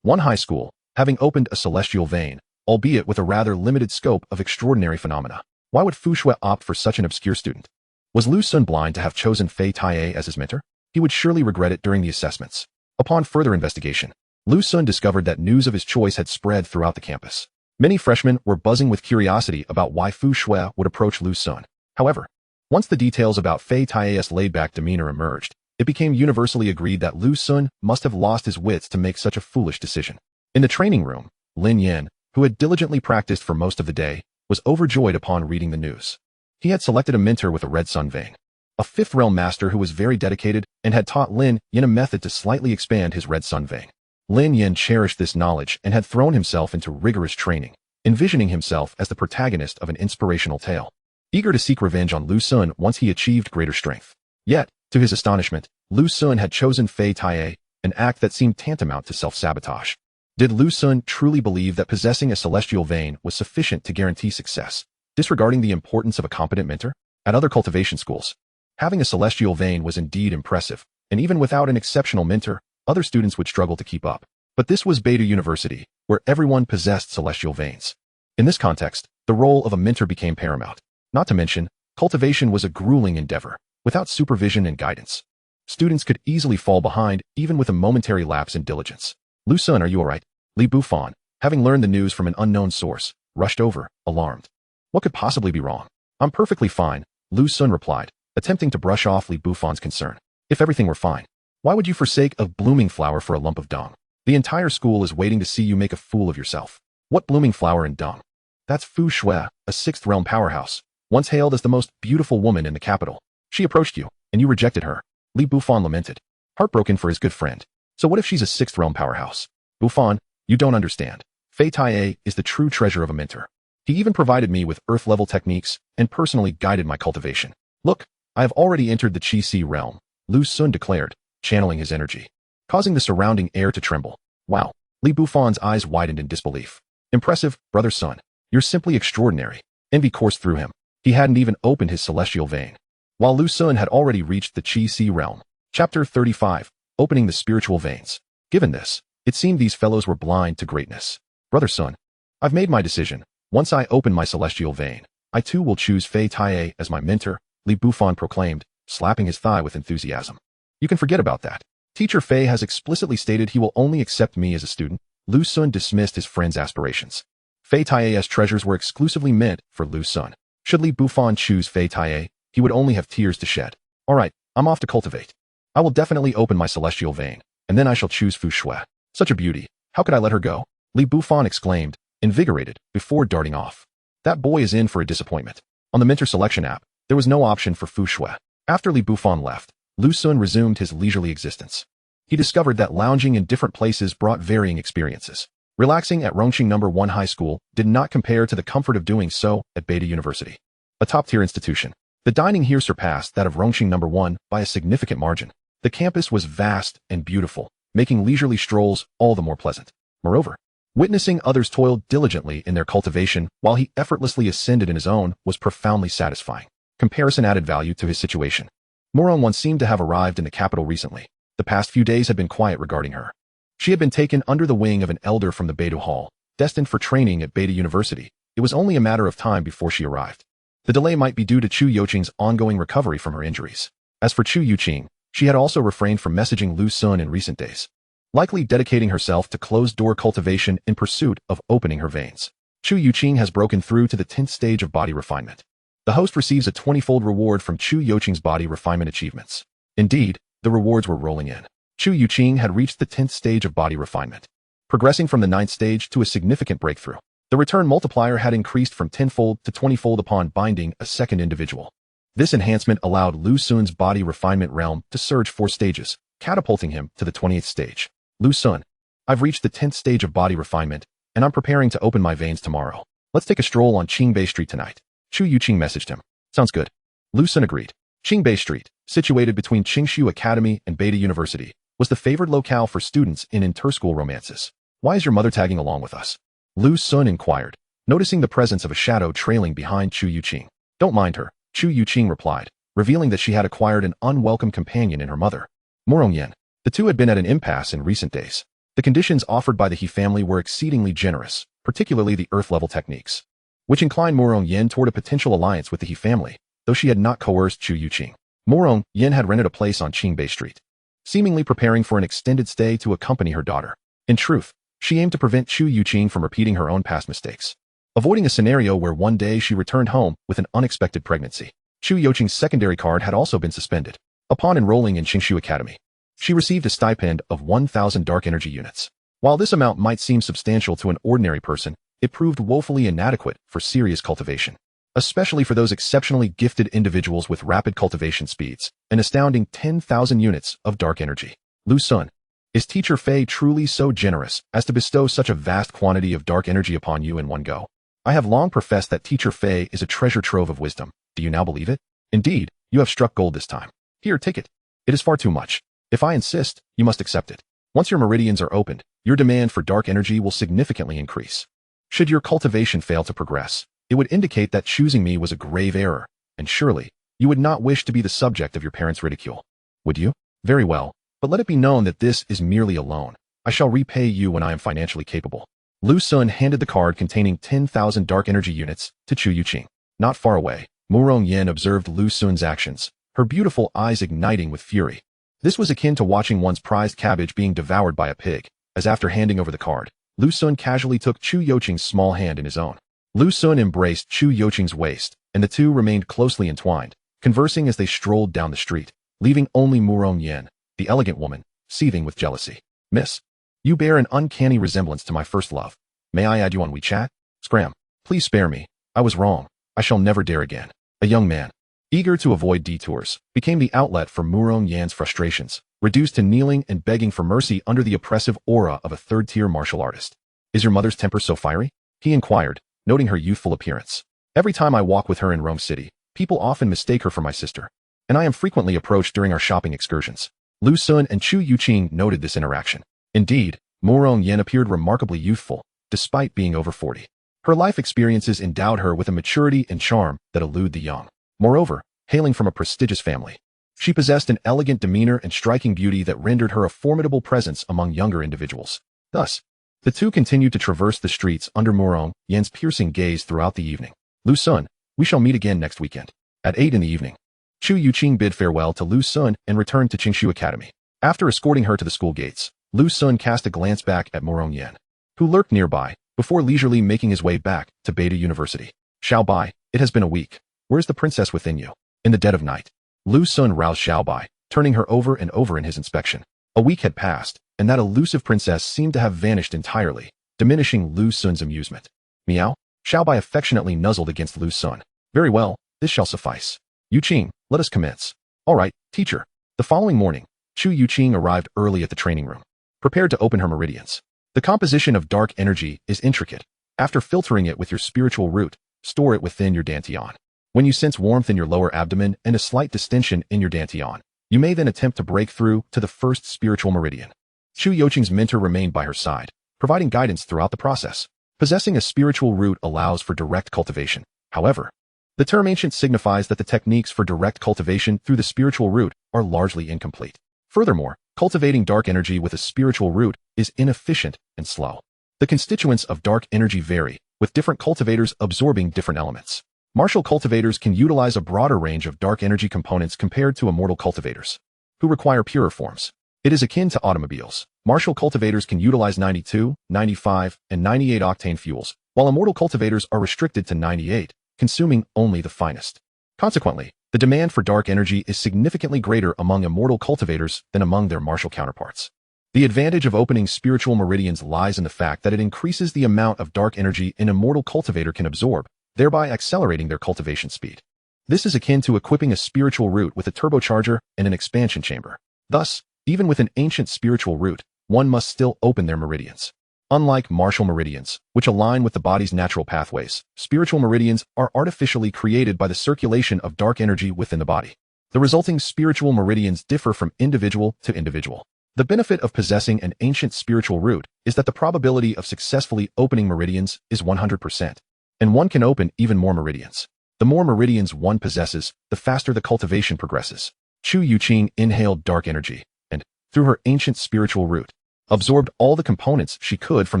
One high school, having opened a celestial vein, albeit with a rather limited scope of extraordinary phenomena. Why would Fu Shui opt for such an obscure student? Was Lu Sun blind to have chosen Fei Tae as his mentor? He would surely regret it during the assessments. Upon further investigation, Lu Sun discovered that news of his choice had spread throughout the campus. Many freshmen were buzzing with curiosity about why Fu Shui would approach Lu Sun. However, once the details about Fei Tae's laid-back demeanor emerged, it became universally agreed that Lu Sun must have lost his wits to make such a foolish decision. In the training room, Lin Yan, who had diligently practiced for most of the day, was overjoyed upon reading the news. He had selected a mentor with a red sun vein, a fifth realm master who was very dedicated and had taught Lin Yan a method to slightly expand his red sun vein. Lin Yin cherished this knowledge and had thrown himself into rigorous training, envisioning himself as the protagonist of an inspirational tale, eager to seek revenge on Lu Xun once he achieved greater strength. Yet, to his astonishment, Lu Xun had chosen Fei Taiye, an act that seemed tantamount to self-sabotage. Did Lu Xun truly believe that possessing a celestial vein was sufficient to guarantee success, disregarding the importance of a competent mentor? At other cultivation schools, having a celestial vein was indeed impressive, and even without an exceptional mentor, other students would struggle to keep up. But this was Beta University, where everyone possessed celestial veins. In this context, the role of a mentor became paramount. Not to mention, cultivation was a grueling endeavor, without supervision and guidance. Students could easily fall behind, even with a momentary lapse in diligence. Lu Xun, are you alright? Li Bufan, having learned the news from an unknown source, rushed over, alarmed. What could possibly be wrong? I'm perfectly fine, Lu Xun replied, attempting to brush off Li Bufan's concern. If everything were fine, why would you forsake a blooming flower for a lump of dung? The entire school is waiting to see you make a fool of yourself. What blooming flower and dung? That's Fu Shui, a sixth realm powerhouse, once hailed as the most beautiful woman in the capital. She approached you, and you rejected her. Li Bufan lamented, heartbroken for his good friend. So what if she's a sixth realm powerhouse? Bufan, you don't understand. Fei Taiye is the true treasure of a mentor. He even provided me with earth-level techniques and personally guided my cultivation. Look, I have already entered the Qi realm, Lu Xun declared, channeling his energy, causing the surrounding air to tremble. Wow. Li Bufan's eyes widened in disbelief. Impressive, brother son. You're simply extraordinary. Envy coursed through him. He hadn't even opened his celestial vein, while Lu Xun had already reached the Qi realm. Chapter 35, Opening the Spiritual Veins. Given this, it seemed these fellows were blind to greatness. Brother son, I've made my decision. Once I open my celestial vein, I too will choose Fei Taiye as my mentor, Li Bufan proclaimed, slapping his thigh with enthusiasm. You can forget about that. Teacher Fei has explicitly stated he will only accept me as a student. Lu Xun dismissed his friend's aspirations. Fei Taiye's treasures were exclusively meant for Lu Xun. Should Li Bufan choose Fei Taiye, he would only have tears to shed. Alright, I'm off to cultivate. I will definitely open my celestial vein, and then I shall choose Fu Shui. Such a beauty. How could I let her go? Li Bufan exclaimed, invigorated, before darting off. That boy is in for a disappointment. On the mentor selection app, there was no option for Fu Shui. After Li Bufan left, Lu Xun resumed his leisurely existence. He discovered that lounging in different places brought varying experiences. Relaxing at Rong City No. 1 High School did not compare to the comfort of doing so at Beta University, a top-tier institution. The dining here surpassed that of Rong City No. 1 by a significant margin. The campus was vast and beautiful, making leisurely strolls all the more pleasant. Moreover, witnessing others toil diligently in their cultivation while he effortlessly ascended in his own was profoundly satisfying. Comparison added value to his situation. Murong Wan seemed to have arrived in the capital recently. The past few days had been quiet regarding her. She had been taken under the wing of an elder from the Beta Hall, destined for training at Beta University. It was only a matter of time before she arrived. The delay might be due to Chu Youqing's ongoing recovery from her injuries. As for Chu Youqing, she had also refrained from messaging Lu Xun in recent days, likely dedicating herself to closed-door cultivation in pursuit of opening her veins. Chu Youqing has broken through to the 10th stage of body refinement. The host receives a 20-fold reward from Chu Youqing's body refinement achievements. Indeed, the rewards were rolling in. Chu Youqing had reached the 10th stage of body refinement, progressing from the 9th stage to a significant breakthrough. The return multiplier had increased from 10-fold to 20-fold upon binding a second individual. This enhancement allowed Lu Xun's body refinement realm to surge 4 stages, catapulting him to the 20th stage. Lu Xun, I've reached the 10th stage of body refinement, and I'm preparing to open my veins tomorrow. Let's take a stroll on Qingbei Street tonight. Chu Youqing messaged him. Sounds good. Lu Xun agreed. Qingbei Street, situated between Qingshu Academy and Beta University, was the favored locale for students in interschool romances. Why is your mother tagging along with us? Lu Xun inquired, noticing the presence of a shadow trailing behind Chu Youqing. Don't mind her, Chu Youqing replied, revealing that she had acquired an unwelcome companion in her mother. Murong Wan. The two had been at an impasse in recent days. The conditions offered by the He family were exceedingly generous, particularly the earth-level techniques, which inclined Murong Wan toward a potential alliance with the He family, though she had not coerced Chu Youqing. Murong Wan had rented a place on Qingbei Street, seemingly preparing for an extended stay to accompany her daughter. In truth, she aimed to prevent Chu Youqing from repeating her own past mistakes, avoiding a scenario where one day she returned home with an unexpected pregnancy. Chu Youqing's secondary card had also been suspended. Upon enrolling in Qingshu Academy, she received a stipend of 1,000 dark energy units. While this amount might seem substantial to an ordinary person, it proved woefully inadequate for serious cultivation, especially for those exceptionally gifted individuals with rapid cultivation speeds, an astounding 10,000 units of dark energy. Lu Xun, Is Teacher Fei truly so generous as to bestow such a vast quantity of dark energy upon you in one go? I have long professed that Teacher Fei is a treasure trove of wisdom. Do you now believe it? Indeed, you have struck gold this time. Here, take it. It is far too much. If I insist, you must accept it. Once your meridians are opened, your demand for dark energy will significantly increase. Should your cultivation fail to progress, it would indicate that choosing me was a grave error, and surely, you would not wish to be the subject of your parents' ridicule. Would you? Very well, but let it be known that this is merely a loan. I shall repay you when I am financially capable. Lu Sun handed the card containing 10,000 dark energy units to Chu Youqing. Not far away, Murong Wan observed Lu Sun's actions, her beautiful eyes igniting with fury. This was akin to watching one's prized cabbage being devoured by a pig, as after handing over the card, Lu Sun casually took Chu Youqing's small hand in his own. Lu Sun embraced Chu Youqing's waist, and the two remained closely entwined, conversing as they strolled down the street, leaving only Murong Wan, the elegant woman, seething with jealousy. Miss, you bear an uncanny resemblance to my first love. May I add you on WeChat? Scram. Please spare me. I was wrong. I shall never dare again. A young man, eager to avoid detours, became the outlet for Murong Wan's frustrations, reduced to kneeling and begging for mercy under the oppressive aura of a third-tier martial artist. Is your mother's temper so fiery? He inquired, noting her youthful appearance. Every time I walk with her in Rong City, people often mistake her for my sister, and I am frequently approached during our shopping excursions. Lu Sun and Chu Youqing noted this interaction. Indeed, Murong Wan appeared remarkably youthful, despite being over 40. Her life experiences endowed her with a maturity and charm that elude the young. Moreover, hailing from a prestigious family, she possessed an elegant demeanor and striking beauty that rendered her a formidable presence among younger individuals. Thus, the two continued to traverse the streets under Murong Wan's piercing gaze throughout the evening. Lu Sun, we shall meet again next weekend. At 8 in the evening, Chu Youqing bid farewell to Lu Sun and returned to Qingshu Academy. After escorting her to the school gates, Lu Sun cast a glance back at Murong Wan, who lurked nearby, before leisurely making his way back to Beta University. Xiaobai, it has been a week. Where's the princess within you? In the dead of night, Lu Sun roused Xiaobai, turning her over and over in his inspection. A week had passed, and that elusive princess seemed to have vanished entirely, diminishing Lu Sun's amusement. Meow? Xiaobai affectionately nuzzled against Lu Sun. Very well, this shall suffice. Youqing, let us commence. All right, teacher. The following morning, Chu Youqing arrived early at the training room, prepared to open her meridians. The composition of dark energy is intricate. After filtering it with your spiritual root, store it within your dantian. When you sense warmth in your lower abdomen and a slight distension in your dantian, you may then attempt to break through to the first spiritual meridian. Chu Youqing's mentor remained by her side, providing guidance throughout the process. Possessing a spiritual root allows for direct cultivation. However, the term ancient signifies that the techniques for direct cultivation through the spiritual root are largely incomplete. Furthermore, cultivating dark energy with a spiritual root is inefficient and slow. The constituents of dark energy vary, with different cultivators absorbing different elements. Martial cultivators can utilize a broader range of dark energy components compared to immortal cultivators, who require purer forms. It is akin to automobiles. Martial cultivators can utilize 92, 95, and 98 octane fuels, while immortal cultivators are restricted to 98, consuming only the finest. Consequently, the demand for dark energy is significantly greater among immortal cultivators than among their martial counterparts. The advantage of opening spiritual meridians lies in the fact that it increases the amount of dark energy an immortal cultivator can absorb, thereby accelerating their cultivation speed. This is akin to equipping a spiritual root with a turbocharger and an expansion chamber. Thus, even with an ancient spiritual root, one must still open their meridians. Unlike martial meridians, which align with the body's natural pathways, spiritual meridians are artificially created by the circulation of dark energy within the body. The resulting spiritual meridians differ from individual to individual. The benefit of possessing an ancient spiritual root is that the probability of successfully opening meridians is 100%, and one can open even more meridians. The more meridians one possesses, the faster the cultivation progresses. Chu Youqing inhaled dark energy, and, through her ancient spiritual root, absorbed all the components she could from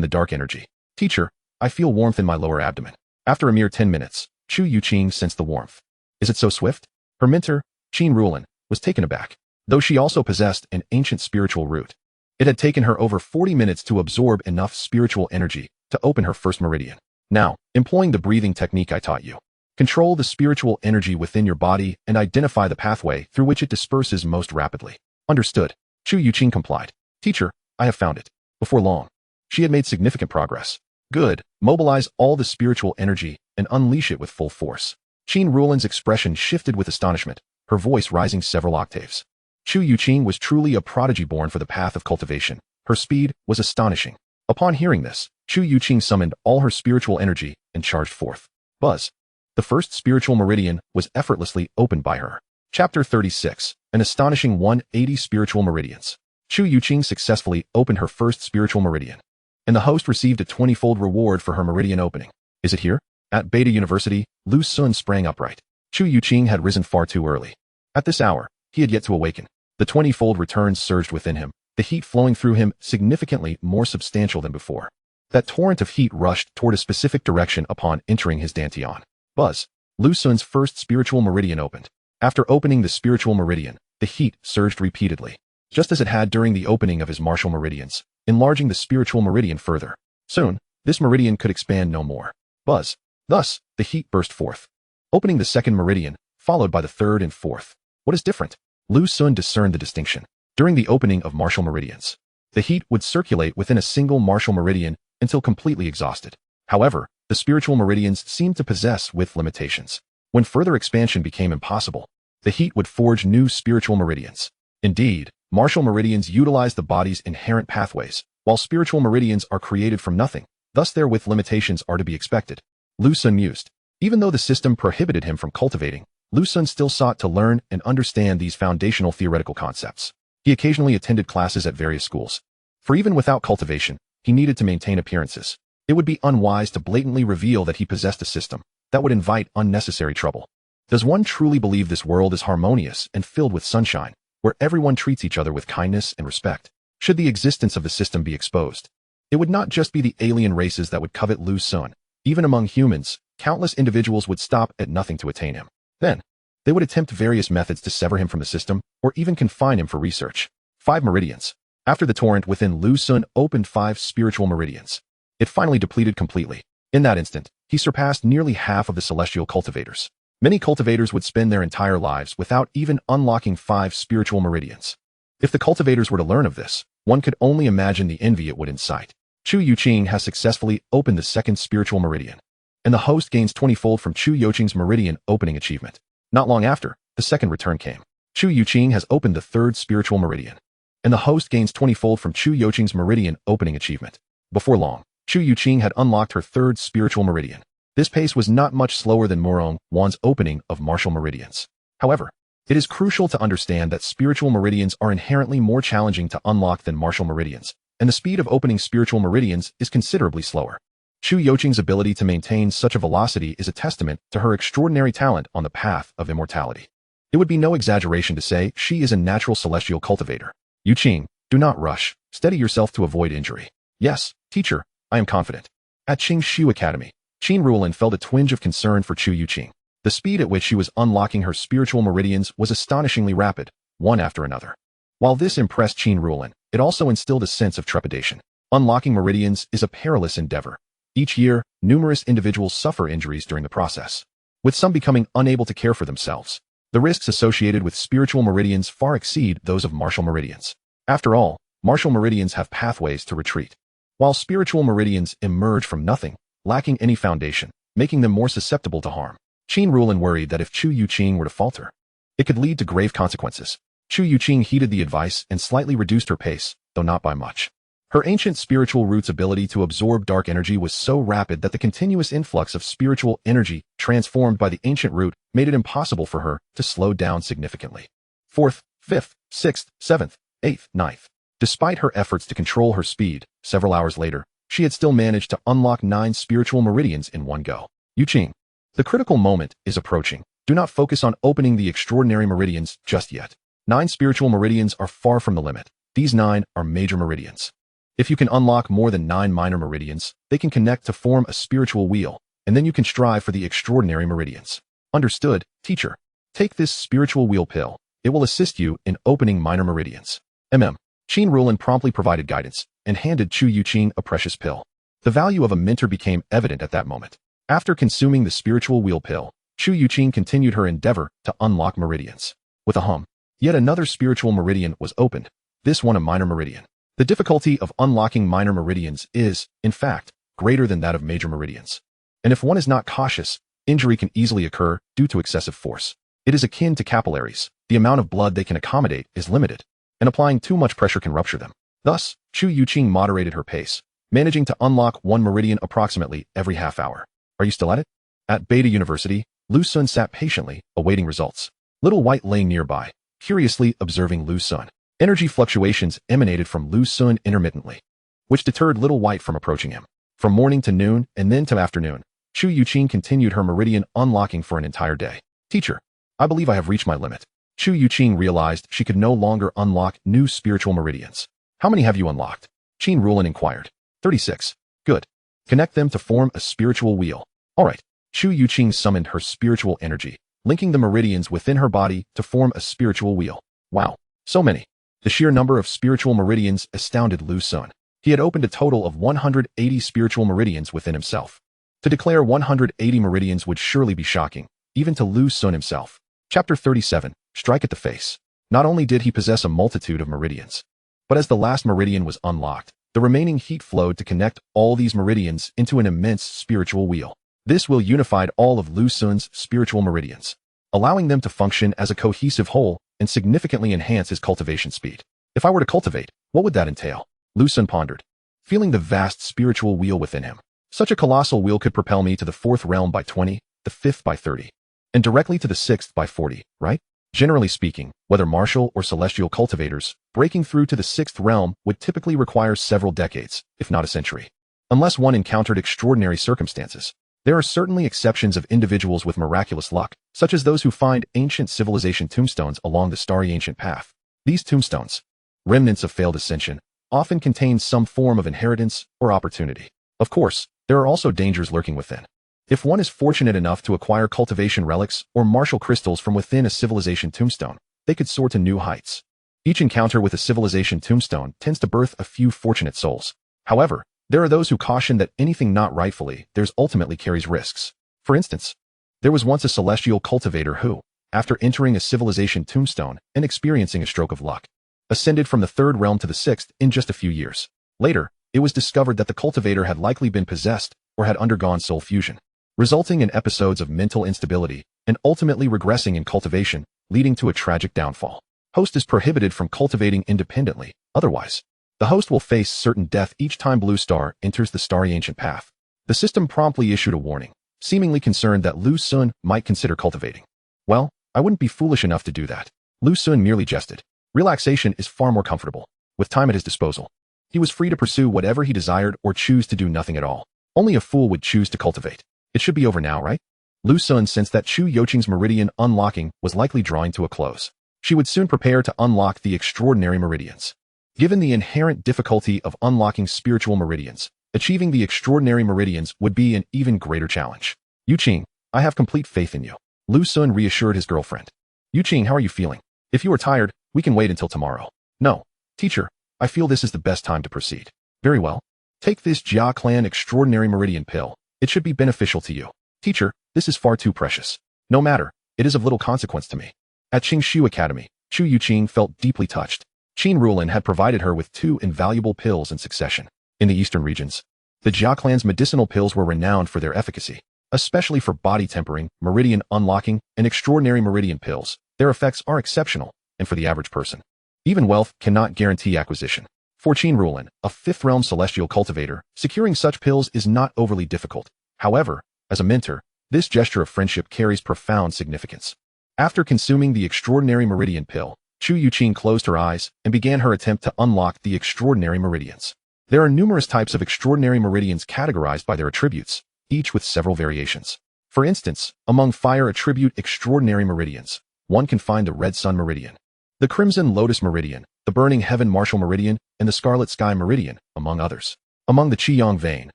the dark energy. Teacher, I feel warmth in my lower abdomen. After a mere 10 minutes, Chu Youqing sensed the warmth. Is it so swift? Her mentor, Qin Rulin, was taken aback, though she also possessed an ancient spiritual root. It had taken her over 40 minutes to absorb enough spiritual energy to open her first meridian. Now, employing the breathing technique I taught you, control the spiritual energy within your body and identify the pathway through which it disperses most rapidly. Understood. Chu Youqing complied. Teacher, I have found it. Before long, she had made significant progress. Good. Mobilize all the spiritual energy and unleash it with full force. Qin Rulin's expression shifted with astonishment, her voice rising several octaves. Chu Youqing was truly a prodigy born for the path of cultivation. Her speed was astonishing. Upon hearing this, Chu Youqing summoned all her spiritual energy and charged forth. Buzz. The first spiritual meridian was effortlessly opened by her. Chapter 36. An astonishing 180 spiritual meridians. Chu Youqing successfully opened her first spiritual meridian, and the host received a 20-fold reward for her meridian opening. Is it here? At Beta University, Lu Sun sprang upright. Chu Youqing had risen far too early. At this hour, he had yet to awaken. The 20-fold returns surged within him, the heat flowing through him significantly more substantial than before. That torrent of heat rushed toward a specific direction upon entering his dantian. Buzz. Lu Sun's first spiritual meridian opened. After opening the spiritual meridian, the heat surged repeatedly, just as it had during the opening of his martial meridians, enlarging the spiritual meridian further. Soon, this meridian could expand no more. Buzz. Thus, the heat burst forth, opening the second meridian, followed by the third and fourth. What is different? Lu Sun discerned the distinction. During the opening of martial meridians, the heat would circulate within a single martial meridian until completely exhausted. However, the spiritual meridians seemed to possess with limitations. When further expansion became impossible, the heat would forge new spiritual meridians. Indeed, martial meridians utilize the body's inherent pathways, while spiritual meridians are created from nothing. Thus therewith limitations are to be expected. Lu Sun mused. Even though the system prohibited him from cultivating, Lu Sun still sought to learn and understand these foundational theoretical concepts. He occasionally attended classes at various schools. For even without cultivation, he needed to maintain appearances. It would be unwise to blatantly reveal that he possessed a system that would invite unnecessary trouble. Does one truly believe this world is harmonious and filled with sunshine, where everyone treats each other with kindness and respect? Should the existence of the system be exposed, it would not just be the alien races that would covet Lu Sun. Even among humans, countless individuals would stop at nothing to attain him. Then, they would attempt various methods to sever him from the system, or even confine him for research. 5 meridians. After the torrent within Lu Sun opened 5 spiritual meridians, it finally depleted completely. In that instant, he surpassed nearly half of the celestial cultivators. Many cultivators would spend their entire lives without even unlocking 5 spiritual meridians. If the cultivators were to learn of this, one could only imagine the envy it would incite. Chu Youqing has successfully opened the second spiritual meridian, and the host gains 20-fold from Chu Youqing's meridian opening achievement. Not long after, the second return came. Chu Youqing has opened the third spiritual meridian, and the host gains 20-fold from Chu Youqing's meridian opening achievement. Before long, Chu Youqing had unlocked her third spiritual meridian. This pace was not much slower than Murong Wan's opening of martial meridians. However, it is crucial to understand that spiritual meridians are inherently more challenging to unlock than martial meridians, and the speed of opening spiritual meridians is considerably slower. Chu Youqing's ability to maintain such a velocity is a testament to her extraordinary talent on the path of immortality. It would be no exaggeration to say she is a natural celestial cultivator. Youqing, do not rush. Steady yourself to avoid injury. Yes, teacher, I am confident. At Qingshu Academy, Qin Ruolin felt a twinge of concern for Chu Youqing. The speed at which she was unlocking her spiritual meridians was astonishingly rapid, one after another. While this impressed Qin Ruolin, it also instilled a sense of trepidation. Unlocking meridians is a perilous endeavor. Each year, numerous individuals suffer injuries during the process, with some becoming unable to care for themselves. The risks associated with spiritual meridians far exceed those of martial meridians. After all, martial meridians have pathways to retreat, while spiritual meridians emerge from nothing, lacking any foundation, making them more susceptible to harm. Qin Ruolin worried that if Chu Youqing were to falter, it could lead to grave consequences. Chu Youqing heeded the advice and slightly reduced her pace, though not by much. Her ancient spiritual root's ability to absorb dark energy was so rapid that the continuous influx of spiritual energy transformed by the ancient root made it impossible for her to slow down significantly. 4th, 5th, 6th, 7th, 8th, 9th. Despite her efforts to control her speed, several hours later, she had still managed to unlock 9 spiritual meridians in one go. Youqing, the critical moment is approaching. Do not focus on opening the extraordinary meridians just yet. 9 spiritual meridians are far from the limit. These 9 are major meridians. If you can unlock more than 9 minor meridians, they can connect to form a spiritual wheel, and then you can strive for the extraordinary meridians. Understood, teacher. Take this spiritual wheel pill. It will assist you in opening minor meridians. Qin Ruolin promptly provided guidance and handed Chu Youqing a precious pill. The value of a mentor became evident at that moment. After consuming the spiritual wheel pill, Chu Youqing continued her endeavor to unlock meridians. With a hum, yet another spiritual meridian was opened, this one a minor meridian. The difficulty of unlocking minor meridians is, in fact, greater than that of major meridians. And if one is not cautious, injury can easily occur due to excessive force. It is akin to capillaries. the amount of blood they can accommodate is limited, and applying too much pressure can rupture them. Thus, Chu Youqing moderated her pace, managing to unlock one meridian approximately every half hour. Are you still at it? At Beta University, Lu Sun sat patiently, awaiting results. Little White lay nearby, curiously observing Lu Sun. Energy fluctuations emanated from Lu Sun intermittently, which deterred Little White from approaching him. From morning to noon and then to afternoon, Chu Youqing continued her meridian unlocking for an entire day. Teacher, I believe I have reached my limit. Chu Youqing realized she could no longer unlock new spiritual meridians. How many have you unlocked? Qin Rulin inquired. 36. Good. Connect them to form a spiritual wheel. All right. Chu Youqing summoned her spiritual energy, linking the meridians within her body to form a spiritual wheel. Wow. So many. The sheer number of spiritual meridians astounded Lu Sun. He had opened a total of 180 spiritual meridians within himself. To declare 180 meridians would surely be shocking, even to Lu Sun himself. Chapter 37. Strike at the face. Not only did he possess a multitude of meridians, but as the last meridian was unlocked, the remaining heat flowed to connect all these meridians into an immense spiritual wheel. This wheel unified all of Lu Sun's spiritual meridians, allowing them to function as a cohesive whole and significantly enhance his cultivation speed. If I were to cultivate, what would that entail? Lu Sun pondered, feeling the vast spiritual wheel within him. Such a colossal wheel could propel me to the 4th realm by 20, the 5th by 30, and directly to the 6th by 40, right? Generally speaking, whether martial or celestial cultivators, breaking through to the 6th realm would typically require several decades, if not a century. Unless one encountered extraordinary circumstances. There are certainly exceptions of individuals with miraculous luck, such as those who find ancient civilization tombstones along the starry ancient path. These tombstones, remnants of failed ascension, often contain some form of inheritance or opportunity. Of course, there are also dangers lurking within. If one is fortunate enough to acquire cultivation relics or martial crystals from within a civilization tombstone, they could soar to new heights. Each encounter with a civilization tombstone tends to birth a few fortunate souls. However, there are those who caution that anything not rightfully theirs ultimately carries risks. For instance, there was once a celestial cultivator who, after entering a civilization tombstone and experiencing a stroke of luck, ascended from the 3rd realm to the 6th in just a few years. Later, it was discovered that the cultivator had likely been possessed or had undergone soul fusion, resulting in episodes of mental instability and ultimately regressing in cultivation, leading to a tragic downfall. Host is prohibited from cultivating independently, otherwise, the host will face certain death each time Blue Star enters the starry ancient path. The system promptly issued a warning, seemingly concerned that Lu Sun might consider cultivating. Well, I wouldn't be foolish enough to do that. Lu Sun merely jested. Relaxation is far more comfortable, with time at his disposal. He was free to pursue whatever he desired or choose to do nothing at all. Only a fool would choose to cultivate. It should be over now, right? Lu Sun sensed that Chu Youqing's meridian unlocking was likely drawing to a close. She would soon prepare to unlock the extraordinary meridians. Given the inherent difficulty of unlocking spiritual meridians, achieving the extraordinary meridians would be an even greater challenge. Youqing, I have complete faith in you. Lu Sun reassured his girlfriend. Youqing, how are you feeling? If you are tired, we can wait until tomorrow. No, teacher, I feel this is the best time to proceed. Very well. Take this Jia Clan Extraordinary Meridian Pill. It should be beneficial to you. Teacher, this is far too precious. No matter, it is of little consequence to me. At Qingshu Academy, Chu Youqing felt deeply touched. Qin Rulin had provided her with 2 invaluable pills in succession. In the eastern regions, the Jia Clan's medicinal pills were renowned for their efficacy, especially for body tempering, meridian unlocking, and extraordinary meridian pills. Their effects are exceptional, and for the average person, even wealth cannot guarantee acquisition. For Qin Rulin, a 5th realm celestial cultivator, securing such pills is not overly difficult. However, as a mentor, this gesture of friendship carries profound significance. After consuming the extraordinary meridian pill, Chu Youqing closed her eyes and began her attempt to unlock the extraordinary meridians. There are numerous types of extraordinary meridians categorized by their attributes, each with several variations. For instance, among fire attribute extraordinary meridians, one can find the red sun meridian, the crimson lotus meridian, the burning heaven martial meridian, and the scarlet sky meridian, among others. Among the Qiyang vein,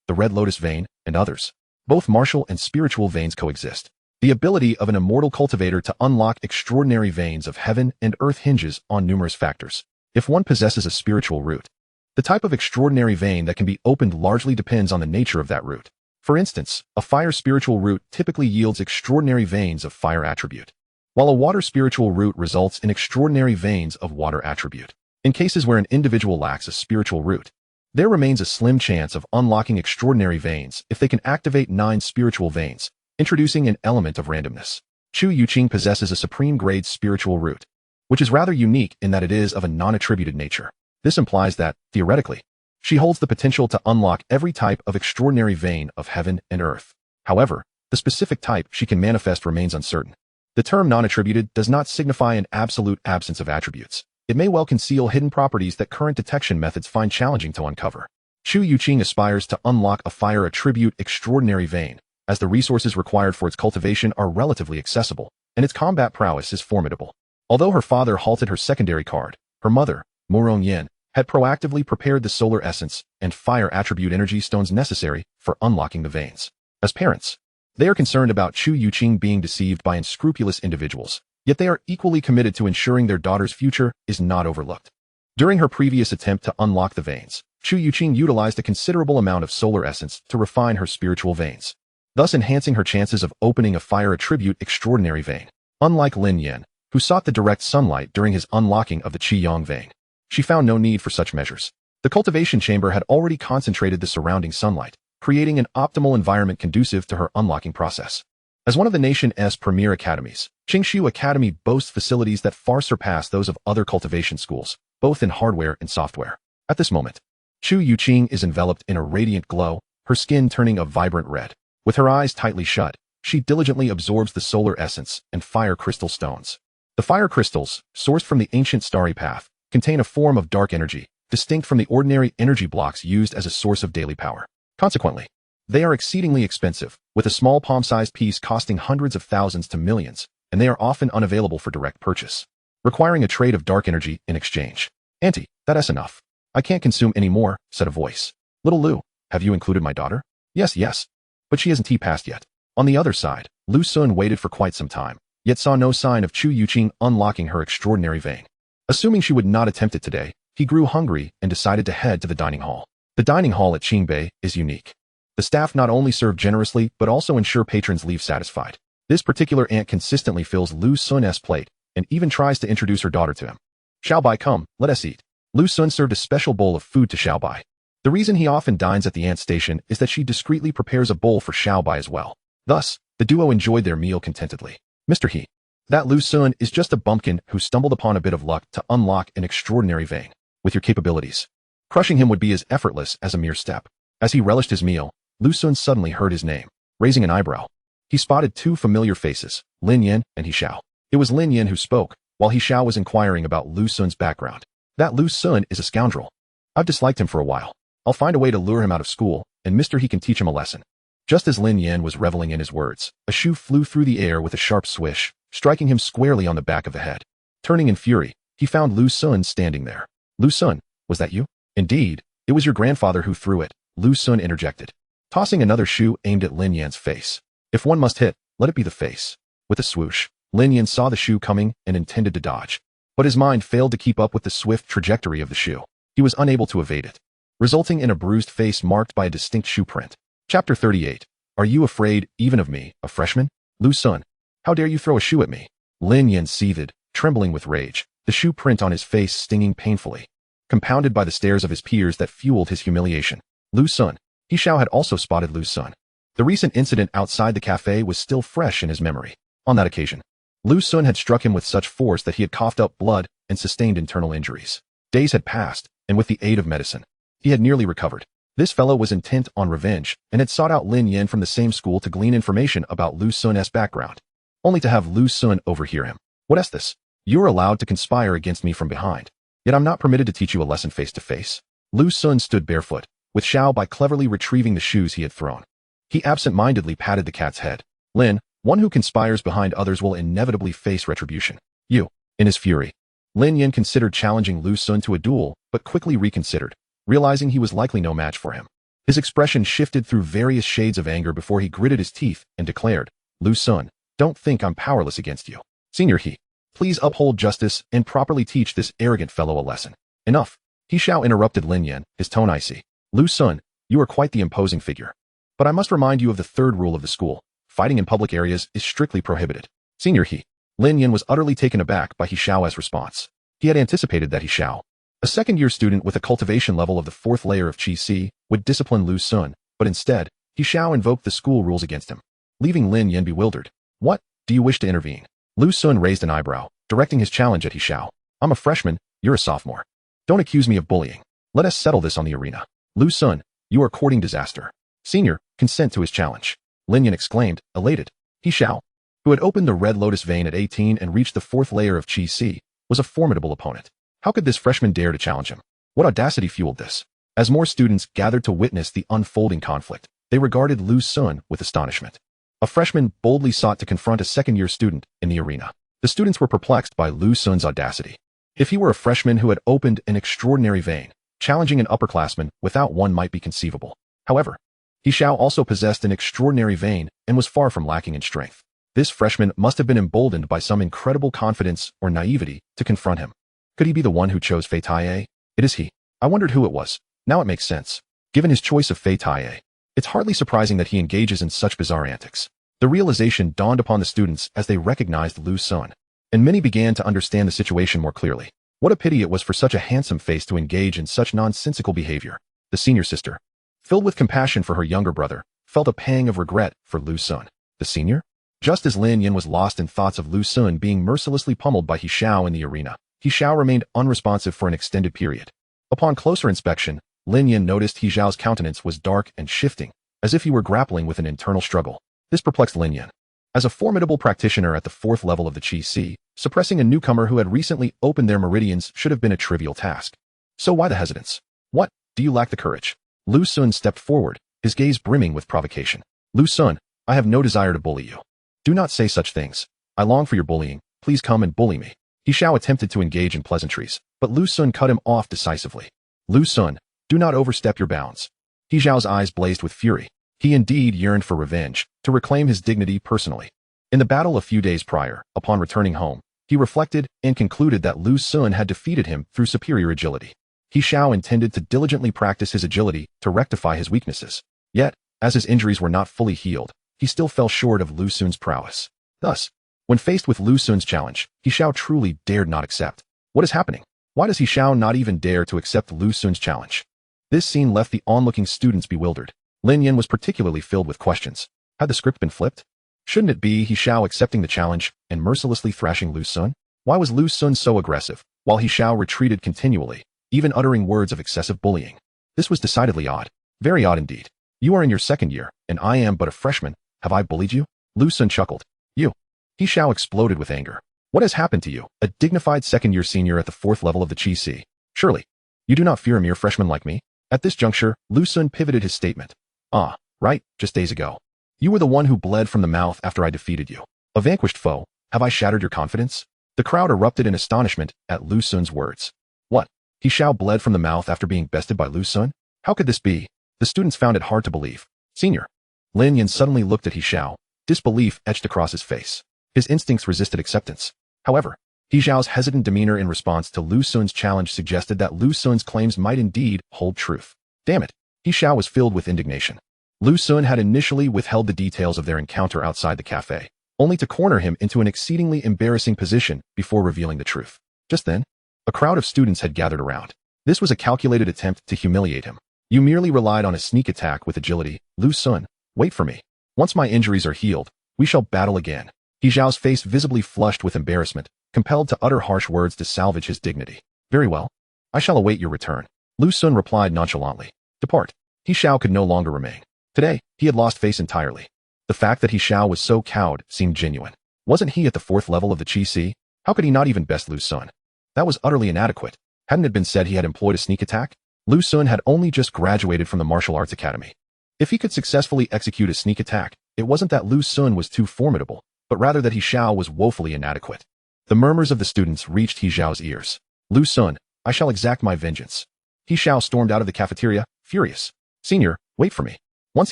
the red lotus vein, and others, both martial and spiritual veins coexist. The ability of an immortal cultivator to unlock extraordinary veins of heaven and earth hinges on numerous factors. If one possesses a spiritual root, the type of extraordinary vein that can be opened largely depends on the nature of that root. For instance, a fire spiritual root typically yields extraordinary veins of fire attribute, while a water spiritual root results in extraordinary veins of water attribute. In cases where an individual lacks a spiritual root, there remains a slim chance of unlocking extraordinary veins if they can activate 9 spiritual veins, introducing an element of randomness. Chu Youqing possesses a supreme grade spiritual root, which is rather unique in that it is of a non-attributed nature. This implies that, theoretically, she holds the potential to unlock every type of extraordinary vein of heaven and earth. However, the specific type she can manifest remains uncertain. The term non-attributed does not signify an absolute absence of attributes. It may well conceal hidden properties that current detection methods find challenging to uncover. Chu Youqing aspires to unlock a fire attribute extraordinary vein, as the resources required for its cultivation are relatively accessible, and its combat prowess is formidable. Although her father halted her secondary card, her mother, Murong Wan, had proactively prepared the solar essence and fire attribute energy stones necessary for unlocking the veins. As parents, they are concerned about Chu Youqing being deceived by unscrupulous individuals, yet they are equally committed to ensuring their daughter's future is not overlooked. During her previous attempt to unlock the veins, Chu Youqing utilized a considerable amount of solar essence to refine her spiritual veins, thus enhancing her chances of opening a fire attribute extraordinary vein. Unlike Lin Yan, who sought the direct sunlight during his unlocking of the Qiyang vein, she found no need for such measures. The cultivation chamber had already concentrated the surrounding sunlight, creating an optimal environment conducive to her unlocking process. As one of the nation's premier academies, Qingshu Academy boasts facilities that far surpass those of other cultivation schools, both in hardware and software. At this moment, Chu Youqing is enveloped in a radiant glow, her skin turning a vibrant red. With her eyes tightly shut, she diligently absorbs the solar essence and fire crystal stones. The fire crystals, sourced from the ancient starry path, contain a form of dark energy, distinct from the ordinary energy blocks used as a source of daily power. Consequently, they are exceedingly expensive, with a small palm-sized piece costing hundreds of thousands to millions, and they are often unavailable for direct purchase, requiring a trade of dark energy in exchange. Auntie, that's enough. I can't consume any more, said a voice. Little Lu, have you included my daughter? Yes. But she hasn't tea-passed yet. On the other side, Lu Sun waited for quite some time, yet saw no sign of Chu Youqing unlocking her extraordinary vein. Assuming she would not attempt it today, he grew hungry and decided to head to the dining hall. The dining hall at Qingbei is unique. The staff not only serve generously but also ensure patrons leave satisfied. This particular aunt consistently fills Lu Sun's plate and even tries to introduce her daughter to him. Xiaobai, come, let us eat. Lu Sun served a special bowl of food to Xiaobai. The reason he often dines at the aunt's station is that she discreetly prepares a bowl for Xiaobai as well. Thus, the duo enjoyed their meal contentedly. Mr. He, that Lu Sun is just a bumpkin who stumbled upon a bit of luck to unlock an extraordinary vein. With your capabilities, crushing him would be as effortless as a mere step. As he relished his meal, Lu Sun suddenly heard his name. Raising an eyebrow, he spotted two familiar faces, Lin Yan and He Xiao. It was Lin Yan who spoke, while He Xiao was inquiring about Lu Sun's background. That Lu Sun is a scoundrel. I've disliked him for a while. I'll find a way to lure him out of school, and Mr. He can teach him a lesson. Just as Lin Yan was reveling in his words, a shoe flew through the air with a sharp swish, striking him squarely on the back of the head. Turning in fury, he found Lu Sun standing there. Lu Sun, was that you? Indeed, it was your grandfather who threw it, Lu Sun interjected, tossing another shoe aimed at Lin Yan's face. If one must hit, let it be the face. With a swoosh, Lin Yan saw the shoe coming and intended to dodge, but his mind failed to keep up with the swift trajectory of the shoe. He was unable to evade it, resulting in a bruised face marked by a distinct shoe print. Chapter 38. Are you afraid, even of me, a freshman? Lu Sun, how dare you throw a shoe at me? Lin Yan seethed, trembling with rage, the shoe print on his face stinging painfully, compounded by the stares of his peers that fueled his humiliation. Lu Sun. He Xiao had also spotted Lu Sun. The recent incident outside the cafe was still fresh in his memory. On that occasion, Lu Sun had struck him with such force that he had coughed up blood and sustained internal injuries. Days had passed, and with the aid of medicine, he had nearly recovered. This fellow was intent on revenge and had sought out Lin Yan from the same school to glean information about Lu Sun's background, only to have Lu Sun overhear him. What is this? You are allowed to conspire against me from behind, yet I'm not permitted to teach you a lesson face to face. Lu Sun stood barefoot, with Xiaobai cleverly retrieving the shoes he had thrown. He absent-mindedly patted the cat's head. Lin, one who conspires behind others will inevitably face retribution. You. In his fury, Lin Yan considered challenging Lu Sun to a duel, but quickly reconsidered, realizing he was likely no match for him. His expression shifted through various shades of anger before he gritted his teeth and declared, Lu Sun, don't think I'm powerless against you. Senior He, please uphold justice and properly teach this arrogant fellow a lesson. Enough. He Xiao interrupted Lin Yan, his tone icy. Lu Sun, you are quite the imposing figure. But I must remind you of the third rule of the school. Fighting in public areas is strictly prohibited. Senior He. Lin Yan was utterly taken aback by He Xiao's response. He had anticipated that He Xiao, a second-year student with a cultivation level of the fourth layer of Qi Si, would discipline Lu Sun, but instead, He Xiao invoked the school rules against him, leaving Lin Yan bewildered. What? Do you wish to intervene? Lu Sun raised an eyebrow, directing his challenge at Xiao. I'm a freshman, you're a sophomore. Don't accuse me of bullying. Let us settle this on the arena. Lu Sun, you are courting disaster. Senior, consent to his challenge. Lin Yan exclaimed, elated. Xiao, who had opened the Red Lotus vein at 18 and reached the 4th layer of Qi Si, was a formidable opponent. How could this freshman dare to challenge him? What audacity fueled this? As more students gathered to witness the unfolding conflict, they regarded Lu Sun with astonishment. A freshman boldly sought to confront a second-year student in the arena. The students were perplexed by Lu Sun's audacity. If he were a freshman who had opened an extraordinary vein, challenging an upperclassman without one might be conceivable. However, Xiao also possessed an extraordinary vein and was far from lacking in strength. This freshman must have been emboldened by some incredible confidence or naivety to confront him. Could he be the one who chose Fei Taiye? It is he. I wondered who it was. Now it makes sense. Given his choice of Fei Taiye, it's hardly surprising that he engages in such bizarre antics. The realization dawned upon the students as they recognized Lu Sun, and many began to understand the situation more clearly. What a pity it was for such a handsome face to engage in such nonsensical behavior. The senior sister, filled with compassion for her younger brother, felt a pang of regret for Lu Sun. The senior? Just as Lin Yan was lost in thoughts of Lu Sun being mercilessly pummeled by Xiao in the arena, Xiao remained unresponsive for an extended period. Upon closer inspection, Lin Yan noticed Xiao's countenance was dark and shifting, as if he were grappling with an internal struggle. This perplexed Lin Yan. As a formidable practitioner at the 4th level of the Qi Si, suppressing a newcomer who had recently opened their meridians should have been a trivial task. So why the hesitance? What? Do you lack the courage? Lu Sun stepped forward, his gaze brimming with provocation. Lu Sun, I have no desire to bully you. Do not say such things. I long for your bullying. Please come and bully me. Xiao attempted to engage in pleasantries, but Lu Sun cut him off decisively. Lu Sun, do not overstep your bounds. Xiao's eyes blazed with fury. He indeed yearned for revenge, to reclaim his dignity personally. In the battle a few days prior, upon returning home, he reflected and concluded that Lu Sun had defeated him through superior agility. Xiao intended to diligently practice his agility to rectify his weaknesses. Yet, as his injuries were not fully healed, he still fell short of Lu Sun's prowess. Thus, when faced with Lu Sun's challenge, Xiao truly dared not accept. What is happening? Why does Xiao not even dare to accept Lu Sun's challenge? This scene left the onlooking students bewildered. Lin Yan was particularly filled with questions. Had the script been flipped? Shouldn't it be Xiao accepting the challenge and mercilessly thrashing Lu Sun? Why was Lu Sun so aggressive, while Xiao retreated continually, even uttering words of excessive bullying? This was decidedly odd. Very odd indeed. You are in your 2nd year, and I am but a freshman. Have I bullied you? Lu Sun chuckled. You. Xiao exploded with anger. What has happened to you, a dignified 2nd-year senior at the 4th level of the Qi Si? Surely, you do not fear a mere freshman like me? At this juncture, Lu Sun pivoted his statement. Ah, right, just days ago. You were the one who bled from the mouth after I defeated you. A vanquished foe, have I shattered your confidence? The crowd erupted in astonishment at Lu Sun's words. What? Xiao bled from the mouth after being bested by Lu Sun? How could this be? The students found it hard to believe. Senior. Lin Yan suddenly looked at Xiao. Disbelief etched across his face. His instincts resisted acceptance. However, Xiao's hesitant demeanor in response to Lu Sun's challenge suggested that Lu Sun's claims might indeed hold truth. Damn it. Xiao was filled with indignation. Lu Sun had initially withheld the details of their encounter outside the cafe, only to corner him into an exceedingly embarrassing position before revealing the truth. Just then, a crowd of students had gathered around. This was a calculated attempt to humiliate him. You merely relied on a sneak attack with agility. Lu Sun, wait for me. Once my injuries are healed, we shall battle again. Xiao's face visibly flushed with embarrassment, compelled to utter harsh words to salvage his dignity. Very well. I shall await your return. Lu Sun replied nonchalantly. Depart. Xiao could no longer remain. Today, he had lost face entirely. The fact that Xiao was so cowed seemed genuine. Wasn't he at the 4th level of the Qi Si? How could he not even best Lu Sun? That was utterly inadequate. Hadn't it been said he had employed a sneak attack? Lu Sun had only just graduated from the martial arts academy. If he could successfully execute a sneak attack, it wasn't that Lu Sun was too formidable, but rather that Xiao was woefully inadequate. The murmurs of the students reached Xiao's ears. Lu Sun, I shall exact my vengeance. Xiao stormed out of the cafeteria, furious. Senior, wait for me. Once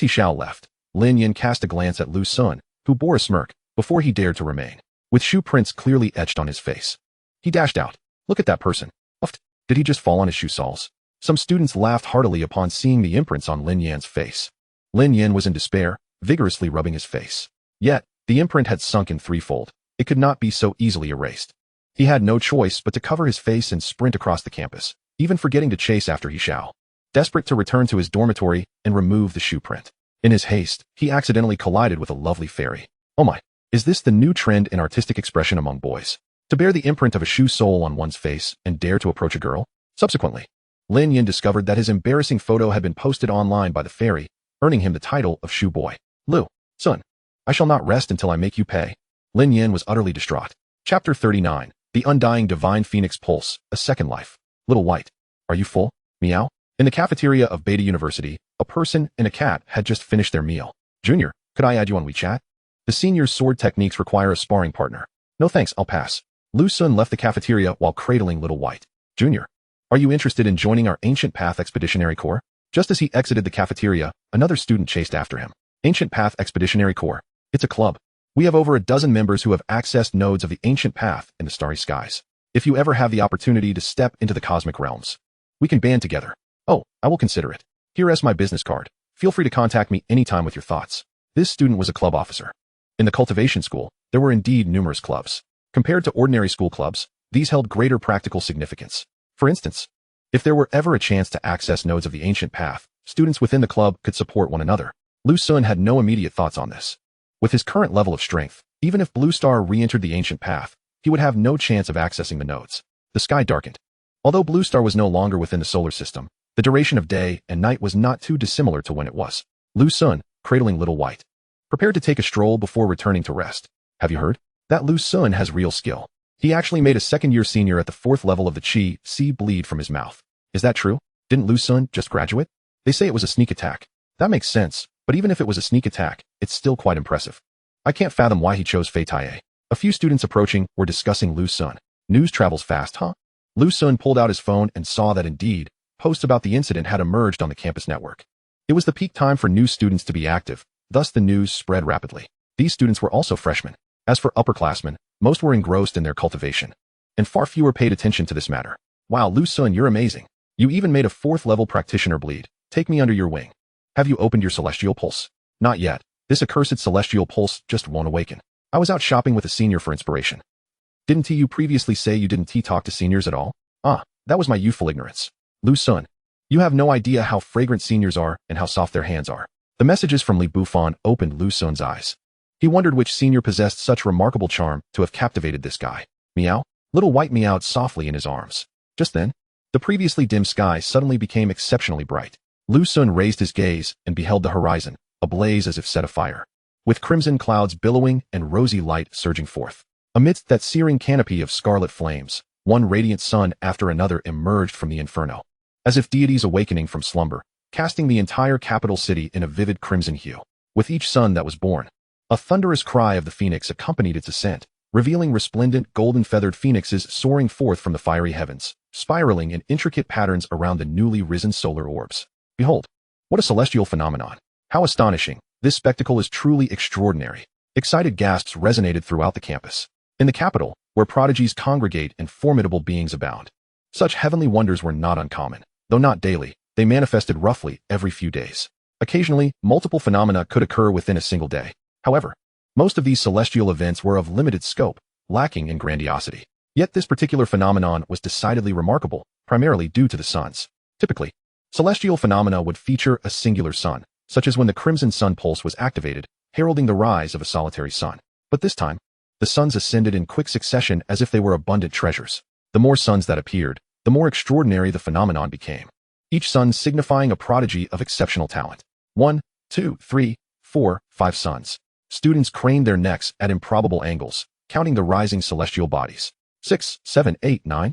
Xiao left, Lin Yan cast a glance at Lu Sun, who bore a smirk, before he dared to remain, with shoe prints clearly etched on his face. He dashed out. Look at that person. Uffed. Did he just fall on his shoe soles? Some students laughed heartily upon seeing the imprints on Lin Yan's face. Lin Yan was in despair, vigorously rubbing his face. Yet, the imprint had sunk in threefold. It could not be so easily erased. He had no choice but to cover his face and sprint across the campus, even forgetting to chase after Xiao. Desperate to return to his dormitory and remove the shoe print. In his haste, he accidentally collided with a lovely fairy. Oh my, is this the new trend in artistic expression among boys? To bear the imprint of a Shu soul on one's face and dare to approach a girl? Subsequently, Lin Yin discovered that his embarrassing photo had been posted online by the fairy, earning him the title of Shu Boy. Lu, son, I shall not rest until I make you pay. Lin Yin was utterly distraught. Chapter 39, The Undying Divine Phoenix Pulse, A Second Life. Little White, are you full? Meow? In the cafeteria of Beta University, a person and a cat had just finished their meal. Junior, could I add you on WeChat? The senior's sword techniques require a sparring partner. No thanks, I'll pass. Lu Sun left the cafeteria while cradling Little White. Junior, are you interested in joining our Ancient Path Expeditionary Corps? Just as he exited the cafeteria, another student chased after him. Ancient Path Expeditionary Corps. It's a club. We have over a dozen members who have accessed nodes of the Ancient Path in the starry skies. If you ever have the opportunity to step into the cosmic realms, we can band together. Oh, I will consider it. Here is my business card. Feel free to contact me anytime with your thoughts. This student was a club officer. In the cultivation school, there were indeed numerous clubs. Compared to ordinary school clubs, these held greater practical significance. For instance, if there were ever a chance to access nodes of the Ancient Path, students within the club could support one another. Lu Sun had no immediate thoughts on this. With his current level of strength, even if Blue Star re-entered the Ancient Path, he would have no chance of accessing the nodes. The sky darkened. Although Blue Star was no longer within the solar system, the duration of day and night was not too dissimilar to when it was. Lu Sun, cradling Little White, prepared to take a stroll before returning to rest. Have you heard? That Lu Sun has real skill. He actually made a second-year senior at the 4th level of the Qi see bleed from his mouth. Is that true? Didn't Lu Sun just graduate? They say it was a sneak attack. That makes sense, but even if it was a sneak attack, it's still quite impressive. I can't fathom why he chose Fei Taiye. A few students approaching were discussing Lu Sun. News travels fast, huh? Lu Sun pulled out his phone and saw that indeed, posts about the incident had emerged on the campus network. It was the peak time for new students to be active, thus the news spread rapidly. These students were also freshmen. As for upperclassmen, most were engrossed in their cultivation, and far fewer paid attention to this matter. Wow, Lu Sun, you're amazing. You even made a 4th level practitioner bleed. Take me under your wing. Have you opened your celestial pulse? Not yet. This accursed celestial pulse just won't awaken. I was out shopping with a senior for inspiration. Didn't you previously say you didn't talk to seniors at all? Ah, that was my youthful ignorance. Lu Sun, you have no idea how fragrant seniors are and how soft their hands are. The messages from Li Bufan opened Lu Sun's eyes. He wondered which senior possessed such remarkable charm to have captivated this guy. Meow? Little White meowed softly in his arms. Just then, the previously dim sky suddenly became exceptionally bright. Lu Sun raised his gaze and beheld the horizon, ablaze as if set afire, with crimson clouds billowing and rosy light surging forth. Amidst that searing canopy of scarlet flames, one radiant sun after another emerged from the inferno, as if deities awakening from slumber, casting the entire capital city in a vivid crimson hue. With each sun that was born, a thunderous cry of the phoenix accompanied its ascent, revealing resplendent golden-feathered phoenixes soaring forth from the fiery heavens, spiraling in intricate patterns around the newly risen solar orbs. Behold, what a celestial phenomenon! How astonishing! This spectacle is truly extraordinary. Excited gasps resonated throughout the campus. In the capital, where prodigies congregate and formidable beings abound, such heavenly wonders were not uncommon. Though not daily, they manifested roughly every few days. Occasionally, multiple phenomena could occur within a single day. However, most of these celestial events were of limited scope, lacking in grandiosity. Yet this particular phenomenon was decidedly remarkable, primarily due to the suns. Typically, celestial phenomena would feature a singular sun, such as when the crimson sun pulse was activated, heralding the rise of a solitary sun. But this time, the suns ascended in quick succession as if they were abundant treasures. The more suns that appeared, the more extraordinary the phenomenon became, each sun signifying a prodigy of exceptional talent. 1, 2, 3, 4, 5 suns. Students craned their necks at improbable angles, counting the rising celestial bodies. 6, 7, 8, 9.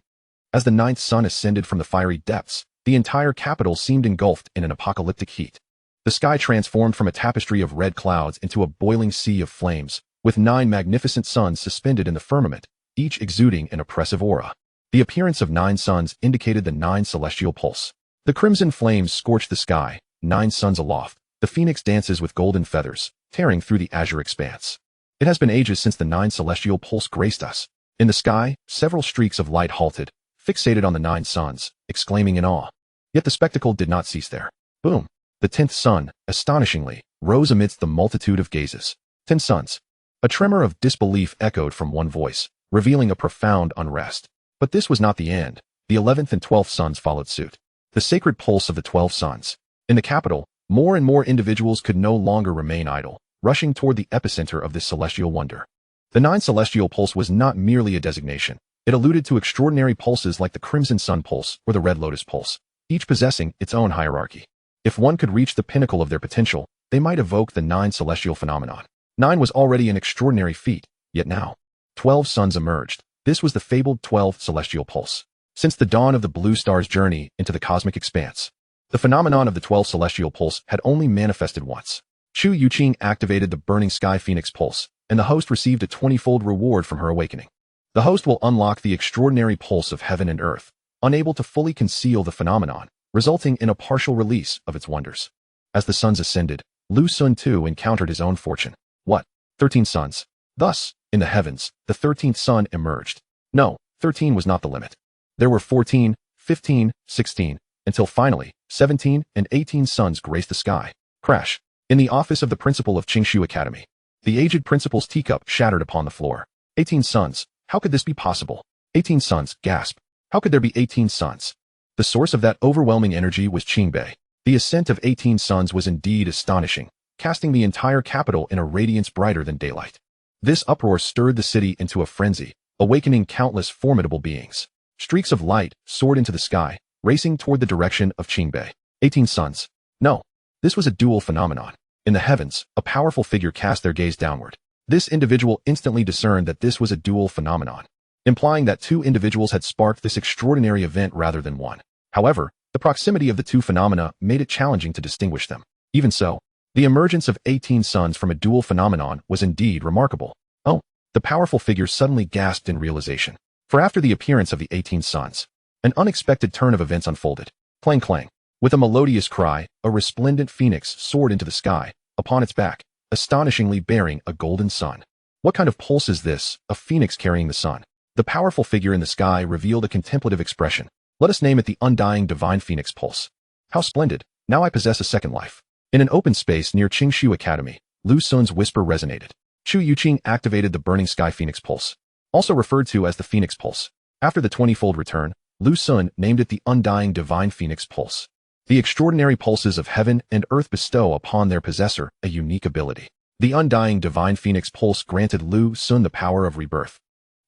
As the 9th sun ascended from the fiery depths, the entire capital seemed engulfed in an apocalyptic heat. The sky transformed from a tapestry of red clouds into a boiling sea of flames, with 9 magnificent suns suspended in the firmament, each exuding an oppressive aura. The appearance of 9 suns indicated the 9 celestial pulse. The crimson flames scorched the sky, 9 suns aloft. The phoenix dances with golden feathers, tearing through the azure expanse. It has been ages since the 9 celestial pulse graced us. In the sky, several streaks of light halted, fixated on the 9 suns, exclaiming in awe. Yet the spectacle did not cease there. Boom! The 10th sun, astonishingly, rose amidst the multitude of gazes. 10 suns. A tremor of disbelief echoed from one voice, revealing a profound unrest. But this was not the end. The 11th and 12th suns followed suit. The sacred pulse of the 12 suns. In the capital, more and more individuals could no longer remain idle, rushing toward the epicenter of this celestial wonder. The 9 celestial pulse was not merely a designation. It alluded to extraordinary pulses like the Crimson Sun Pulse or the Red Lotus Pulse, each possessing its own hierarchy. If one could reach the pinnacle of their potential, they might evoke the 9 celestial phenomenon. 9 was already an extraordinary feat, yet now 12 suns emerged. This was the fabled 12th celestial pulse. Since the dawn of the blue star's journey into the cosmic expanse, the phenomenon of the 12th celestial pulse had only manifested once. Chu Youqing activated the burning sky phoenix pulse, and the host received a 20-fold reward from her awakening. The host will unlock the extraordinary pulse of heaven and earth, unable to fully conceal the phenomenon, resulting in a partial release of its wonders. As the suns ascended, Lu Sun too encountered his own fortune. What? 13 suns. Thus, in the heavens, the 13th sun emerged. No, 13 was not the limit. There were 14, 15, 16, until finally, 17 and 18 suns graced the sky. Crash. In the office of the principal of Qingshu Academy, the aged principal's teacup shattered upon the floor. 18 suns. How could this be possible? 18 suns. Gasp. How could there be 18 suns? The source of that overwhelming energy was Qingbei. The ascent of 18 suns was indeed astonishing, casting the entire capital in a radiance brighter than daylight. This uproar stirred the city into a frenzy, awakening countless formidable beings. Streaks of light soared into the sky, racing toward the direction of Qingbei. 18 suns. No. This was a dual phenomenon. In the heavens, a powerful figure cast their gaze downward. This individual instantly discerned that this was a dual phenomenon, implying that two individuals had sparked this extraordinary event rather than one. However, the proximity of the two phenomena made it challenging to distinguish them. Even so, the emergence of 18 suns from a dual phenomenon was indeed remarkable. Oh, the powerful figure suddenly gasped in realization. For after the appearance of the 18 suns, an unexpected turn of events unfolded. Clang clang. With a melodious cry, a resplendent phoenix soared into the sky, upon its back, astonishingly bearing a golden sun. What kind of pulse is this, a phoenix carrying the sun? The powerful figure in the sky revealed a contemplative expression. Let us name it the undying divine phoenix pulse. How splendid. Now I possess a second life. In an open space near Qingshu Academy, Lu Sun's whisper resonated. Chu Youqing activated the burning sky phoenix pulse, also referred to as the phoenix pulse. After the 20-fold return, Lu Sun named it the undying divine phoenix pulse. The extraordinary pulses of heaven and earth bestow upon their possessor a unique ability. The undying divine phoenix pulse granted Lu Sun the power of rebirth,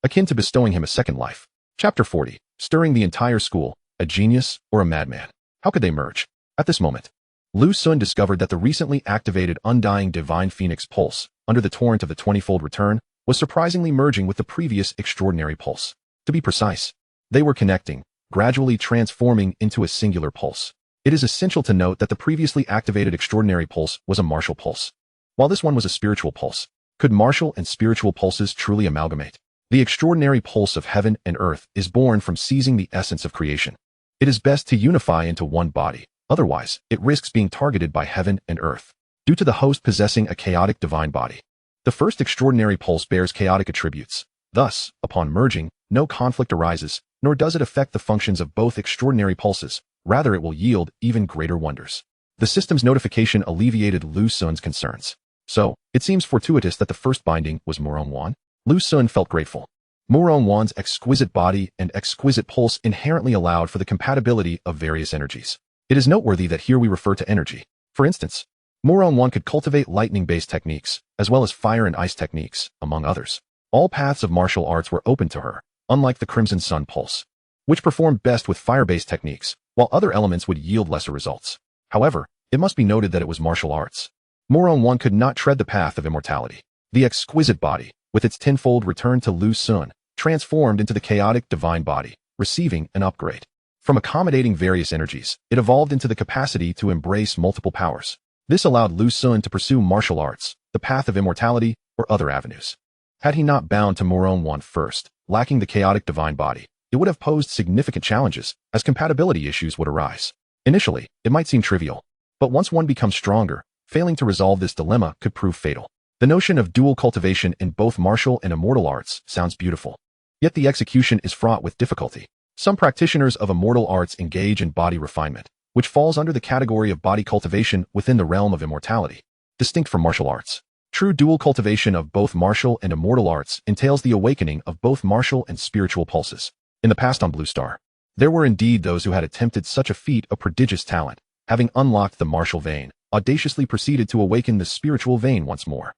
akin to bestowing him a second life. Chapter 40. Stirring the entire school, a genius or a madman. How could they merge? At this moment, Lu Sun discovered that the recently activated undying divine phoenix pulse, under the torrent of the 20-fold return, was surprisingly merging with the previous extraordinary pulse. To be precise, they were connecting, gradually transforming into a singular pulse. It is essential to note that the previously activated extraordinary pulse was a martial pulse, while this one was a spiritual pulse. Could martial and spiritual pulses truly amalgamate? The extraordinary pulse of heaven and earth is born from seizing the essence of creation. It is best to unify into one body, otherwise it risks being targeted by heaven and earth, due to the host possessing a chaotic divine body. The first extraordinary pulse bears chaotic attributes. Thus, upon merging, no conflict arises, nor does it affect the functions of both extraordinary pulses. Rather, it will yield even greater wonders. The system's notification alleviated Lu Sun's concerns. So, it seems fortuitous that the first binding was Murong Wan. Lu Sun felt grateful. Murong Wan's exquisite body and exquisite pulse inherently allowed for the compatibility of various energies. It is noteworthy that here we refer to energy. For instance, Murong Wan could cultivate lightning-based techniques, as well as fire and ice techniques, among others. All paths of martial arts were open to her, unlike the Crimson Sun Pulse, which performed best with fire-based techniques, while other elements would yield lesser results. However, it must be noted that it was martial arts. Murong Wan could not tread the path of immortality. The exquisite body, with its tenfold return to Lu Sun, transformed into the chaotic divine body, receiving an upgrade. From accommodating various energies, it evolved into the capacity to embrace multiple powers. This allowed Lu Sun to pursue martial arts, the path of immortality, or other avenues. Had he not bound to Murong Wan first, lacking the chaotic divine body, it would have posed significant challenges, as compatibility issues would arise. Initially, it might seem trivial, but once one becomes stronger, failing to resolve this dilemma could prove fatal. The notion of dual cultivation in both martial and immortal arts sounds beautiful. Yet the execution is fraught with difficulty. Some practitioners of immortal arts engage in body refinement, which falls under the category of body cultivation within the realm of immortality, distinct from martial arts. True dual cultivation of both martial and immortal arts entails the awakening of both martial and spiritual pulses. In the past on Blue Star, there were indeed those who had attempted such a feat of prodigious talent, having unlocked the martial vein, audaciously proceeded to awaken the spiritual vein once more.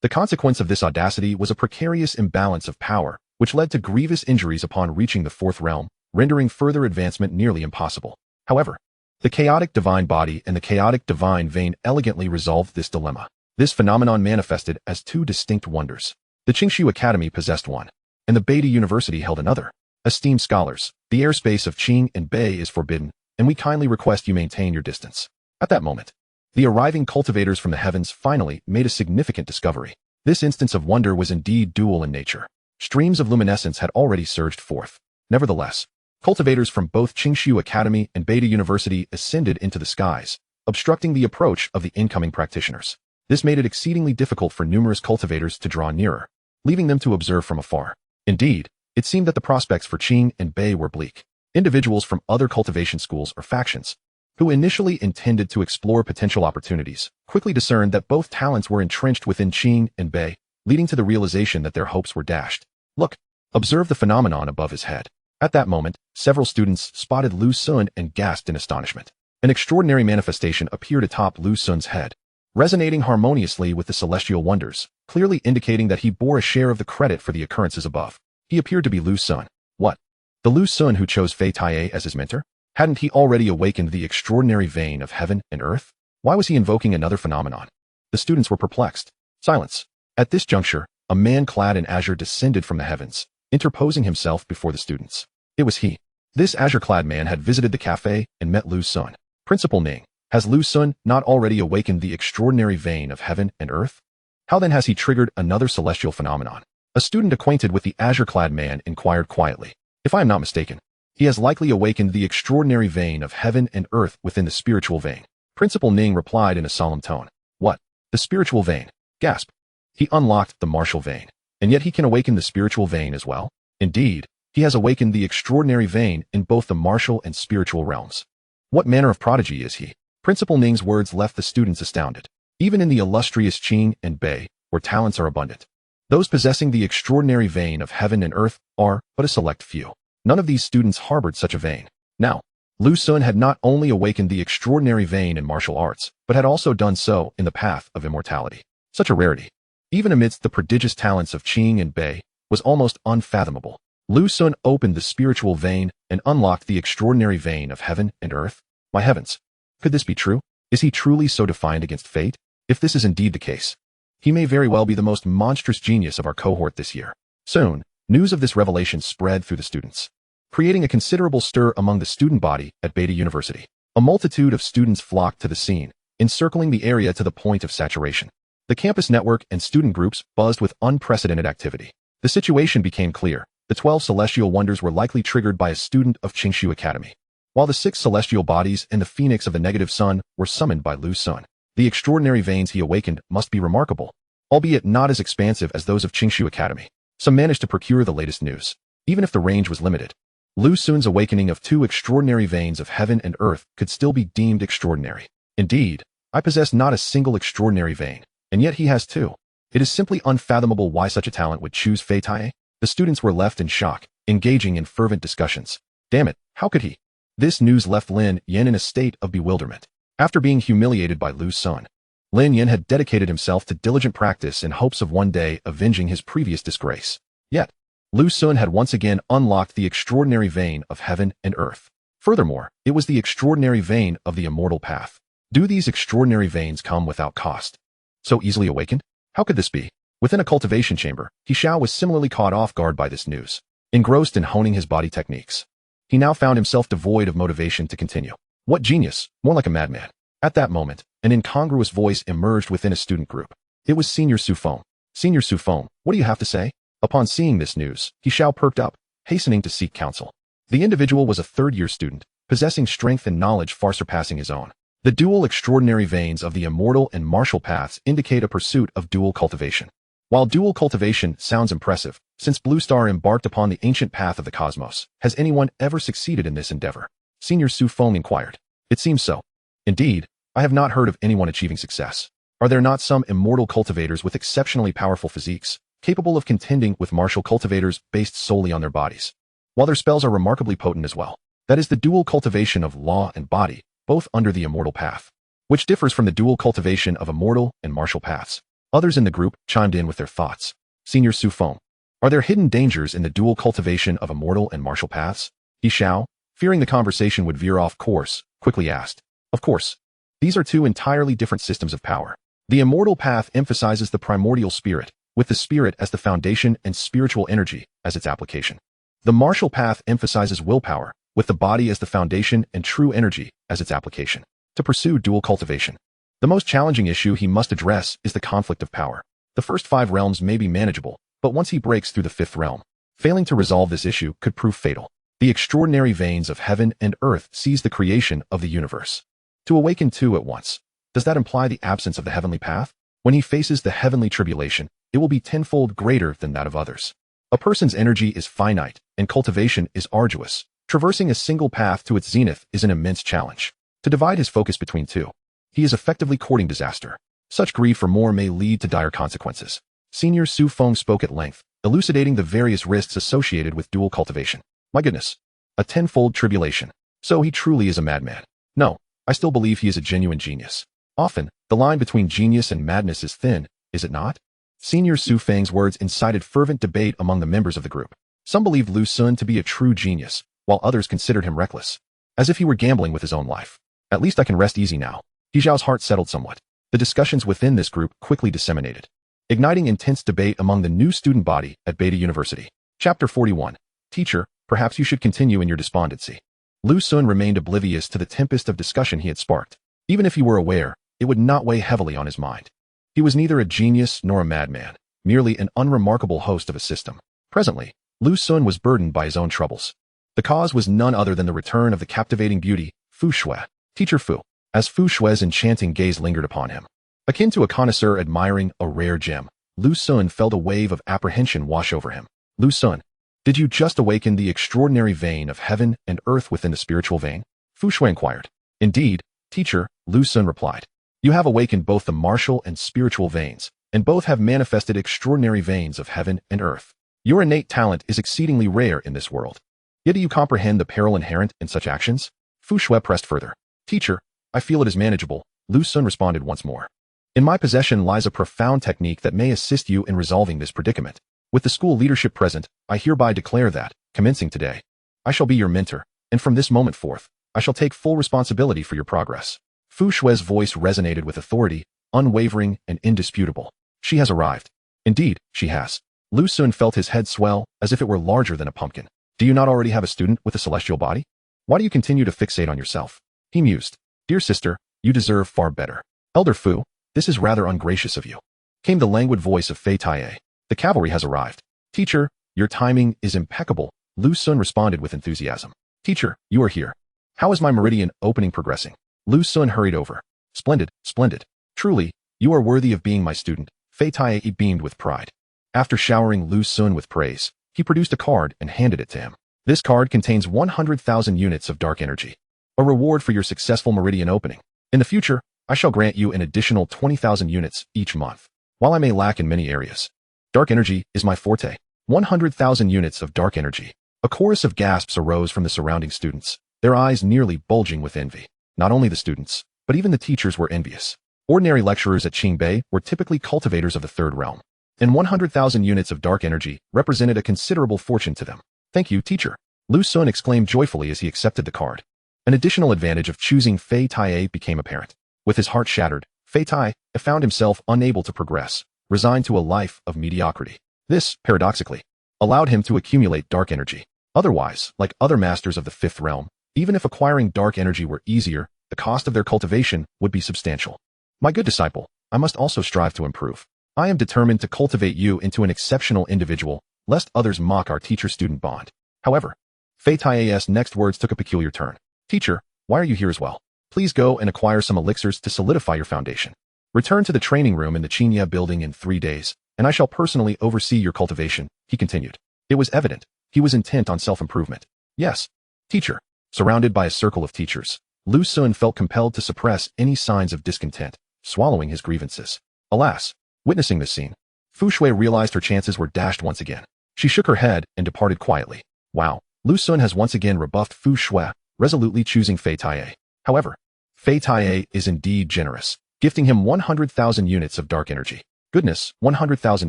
The consequence of this audacity was a precarious imbalance of power, which led to grievous injuries upon reaching the fourth realm, rendering further advancement nearly impossible. However, the chaotic divine body and the chaotic divine vein elegantly resolved this dilemma. This phenomenon manifested as two distinct wonders. The Qingshu Academy possessed one, and the Beida University held another. Esteemed scholars, the airspace of Qing and Bei is forbidden, and we kindly request you maintain your distance. At that moment, the arriving cultivators from the heavens finally made a significant discovery. This instance of wonder was indeed dual in nature. Streams of luminescence had already surged forth. Nevertheless, cultivators from both Qingshu Academy and Beida University ascended into the skies, obstructing the approach of the incoming practitioners. This made it exceedingly difficult for numerous cultivators to draw nearer, leaving them to observe from afar. Indeed, it seemed that the prospects for Qing and Bei were bleak. Individuals from other cultivation schools or factions, who initially intended to explore potential opportunities, quickly discerned that both talents were entrenched within Qing and Bei, leading to the realization that their hopes were dashed. Look, observe the phenomenon above his head. At that moment, several students spotted Lu Sun and gasped in astonishment. An extraordinary manifestation appeared atop Lu Sun's head, resonating harmoniously with the celestial wonders, clearly indicating that he bore a share of the credit for the occurrences above. He appeared to be Lu Sun. What? The Lu Sun who chose Fei Taiye as his mentor? Hadn't he already awakened the extraordinary vein of heaven and earth? Why was he invoking another phenomenon? The students were perplexed. Silence. At this juncture, a man clad in azure descended from the heavens, interposing himself before the students. It was he. This azure-clad man had visited the cafe and met Lu Sun. Principal Ning, has Lu Sun not already awakened the extraordinary vein of heaven and earth? How then has he triggered another celestial phenomenon? A student acquainted with the azure-clad man inquired quietly. If I am not mistaken, he has likely awakened the extraordinary vein of heaven and earth within the spiritual vein. Principal Ning replied in a solemn tone. What? The spiritual vein? Gasp. He unlocked the martial vein, and yet he can awaken the spiritual vein as well? Indeed, he has awakened the extraordinary vein in both the martial and spiritual realms. What manner of prodigy is he? Principal Ning's words left the students astounded. Even in the illustrious Qing and Bei, where talents are abundant, those possessing the extraordinary vein of heaven and earth are but a select few. None of these students harbored such a vein. Now, Lu Sun had not only awakened the extraordinary vein in martial arts, but had also done so in the path of immortality. Such a rarity, even amidst the prodigious talents of Qing and Bei, was almost unfathomable. Lu Sun opened the spiritual vein and unlocked the extraordinary vein of heaven and earth. My heavens! Could this be true? Is he truly so defiant against fate? If this is indeed the case, he may very well be the most monstrous genius of our cohort this year. Soon, news of this revelation spread through the students, creating a considerable stir among the student body at Beida University. A multitude of students flocked to the scene, encircling the area to the point of saturation. The campus network and student groups buzzed with unprecedented activity. The situation became clear. The 12 celestial wonders were likely triggered by a student of Qingshu Academy, while the 6 celestial bodies and the phoenix of the negative sun were summoned by Lu Sun. The extraordinary veins he awakened must be remarkable, albeit not as expansive as those of Qingshu Academy. Some managed to procure the latest news. Even if the range was limited, Lu Sun's awakening of 2 extraordinary veins of heaven and earth could still be deemed extraordinary. Indeed, I possess not a single extraordinary vein, and yet he has 2. It is simply unfathomable why such a talent would choose Fei Taiye. The students were left in shock, engaging in fervent discussions. Damn it, how could he? This news left Lin Yan in a state of bewilderment. After being humiliated by Lu Sun, Lin Yan had dedicated himself to diligent practice in hopes of one day avenging his previous disgrace. Yet, Lu Sun had once again unlocked the extraordinary vein of heaven and earth. Furthermore, it was the extraordinary vein of the immortal path. Do these extraordinary veins come without cost? So easily awakened? How could this be? Within a cultivation chamber, He Xiao was similarly caught off guard by this news. Engrossed in honing his body techniques, he now found himself devoid of motivation to continue. What genius, more like a madman. At that moment, an incongruous voice emerged within a student group. It was Senior Su Feng. Senior Su Feng, what do you have to say? Upon seeing this news, He Xiao perked up, hastening to seek counsel. The individual was a third-year student, possessing strength and knowledge far surpassing his own. The dual extraordinary veins of the immortal and martial paths indicate a pursuit of dual cultivation. While dual cultivation sounds impressive, since Blue Star embarked upon the ancient path of the cosmos, has anyone ever succeeded in this endeavor? Senior Su Feng inquired. It seems so. Indeed, I have not heard of anyone achieving success. Are there not some immortal cultivators with exceptionally powerful physiques, capable of contending with martial cultivators based solely on their bodies? While their spells are remarkably potent as well. That is the dual cultivation of law and body, both under the immortal path, which differs from the dual cultivation of immortal and martial paths. Others in the group chimed in with their thoughts. Senior Su Feng. Are there hidden dangers in the dual cultivation of immortal and martial paths? He Xiao, fearing the conversation would veer off course, quickly asked. Of course. These are two entirely different systems of power. The immortal path emphasizes the primordial spirit, with the spirit as the foundation and spiritual energy as its application. The martial path emphasizes willpower, with the body as the foundation and true energy as its application. To pursue dual cultivation, the most challenging issue he must address is the conflict of power. The first 5 realms may be manageable, but once he breaks through the 5th realm, failing to resolve this issue could prove fatal. The extraordinary veins of heaven and earth seize the creation of the universe. To awaken two at once, does that imply the absence of the heavenly path? When he faces the heavenly tribulation, it will be tenfold greater than that of others. A person's energy is finite, and cultivation is arduous. Traversing a single path to its zenith is an immense challenge. To divide his focus between two, he is effectively courting disaster. Such greed for more may lead to dire consequences. Senior Su Feng spoke at length, elucidating the various risks associated with dual cultivation. My goodness. A tenfold tribulation. So he truly is a madman. No, I still believe he is a genuine genius. Often, the line between genius and madness is thin, is it not? Senior Su Feng's words incited fervent debate among the members of the group. Some believed Lu Sun to be a true genius, while others considered him reckless, as if he were gambling with his own life. At least I can rest easy now. He Zhao's heart settled somewhat. The discussions within this group quickly disseminated, igniting intense debate among the new student body at Beta University. Chapter 41. Teacher, perhaps you should continue in your despondency. Lu Sun remained oblivious to the tempest of discussion he had sparked. Even if he were aware, it would not weigh heavily on his mind. He was neither a genius nor a madman, merely an unremarkable host of a system. Presently, Lu Sun was burdened by his own troubles. The cause was none other than the return of the captivating beauty, Fu Shui. Teacher Fu. As Fu Shui's enchanting gaze lingered upon him, akin to a connoisseur admiring a rare gem, Lu Sun felt a wave of apprehension wash over him. Lu Sun, did you just awaken the extraordinary vein of heaven and earth within the spiritual vein? Fu Shui inquired. Indeed, teacher, Lu Sun replied. You have awakened both the martial and spiritual veins, and both have manifested extraordinary veins of heaven and earth. Your innate talent is exceedingly rare in this world. Yet do you comprehend the peril inherent in such actions? Fu Shui pressed further. Teacher, I feel it is manageable, Lu Sun responded once more. In my possession lies a profound technique that may assist you in resolving this predicament. With the school leadership present, I hereby declare that, commencing today, I shall be your mentor, and from this moment forth, I shall take full responsibility for your progress. Fu Shui's voice resonated with authority, unwavering and indisputable. She has arrived. Indeed, she has. Lu Sun felt his head swell, as if it were larger than a pumpkin. Do you not already have a student with a celestial body? Why do you continue to fixate on yourself? He mused. Dear sister, you deserve far better. Elder Fu, this is rather ungracious of you. Came the languid voice of Fei Taie. The cavalry has arrived. Teacher, your timing is impeccable, Lu Sun responded with enthusiasm. Teacher, you are here. How is my meridian opening progressing? Lu Sun hurried over. Splendid, splendid. Truly, you are worthy of being my student. Fei Taie beamed with pride. After showering Lu Sun with praise, he produced a card and handed it to him. This card contains 100,000 units of dark energy. A reward for your successful meridian opening. In the future, I shall grant you an additional 20,000 units each month. While I may lack in many areas, dark energy is my forte. 100,000 units of dark energy. A chorus of gasps arose from the surrounding students, their eyes nearly bulging with envy. Not only the students, but even the teachers were envious. Ordinary lecturers at Qingbei were typically cultivators of the third realm, and 100,000 units of dark energy represented a considerable fortune to them. Thank you, teacher. Lu Sun exclaimed joyfully as he accepted the card. An additional advantage of choosing Fei Taie became apparent. With his heart shattered, Fei Taie found himself unable to progress, resigned to a life of mediocrity. This, paradoxically, allowed him to accumulate dark energy. Otherwise, like other masters of the fifth realm, even if acquiring dark energy were easier, the cost of their cultivation would be substantial. My good disciple, I must also strive to improve. I am determined to cultivate you into an exceptional individual, lest others mock our teacher-student bond. However, Fei Taie's next words took a peculiar turn. Teacher, why are you here as well? Please go and acquire some elixirs to solidify your foundation. Return to the training room in the Qinya building in 3 days, and I shall personally oversee your cultivation, he continued. It was evident, he was intent on self-improvement. Yes, teacher. Surrounded by a circle of teachers, Lu Sun felt compelled to suppress any signs of discontent, swallowing his grievances. Alas, witnessing this scene, Fu Shui realized her chances were dashed once again. She shook her head and departed quietly. Wow, Lu Sun has once again rebuffed Fu Shui, resolutely choosing Fei Taie. However, Fei Taie is indeed generous, gifting him 100,000 units of dark energy. Goodness, 100,000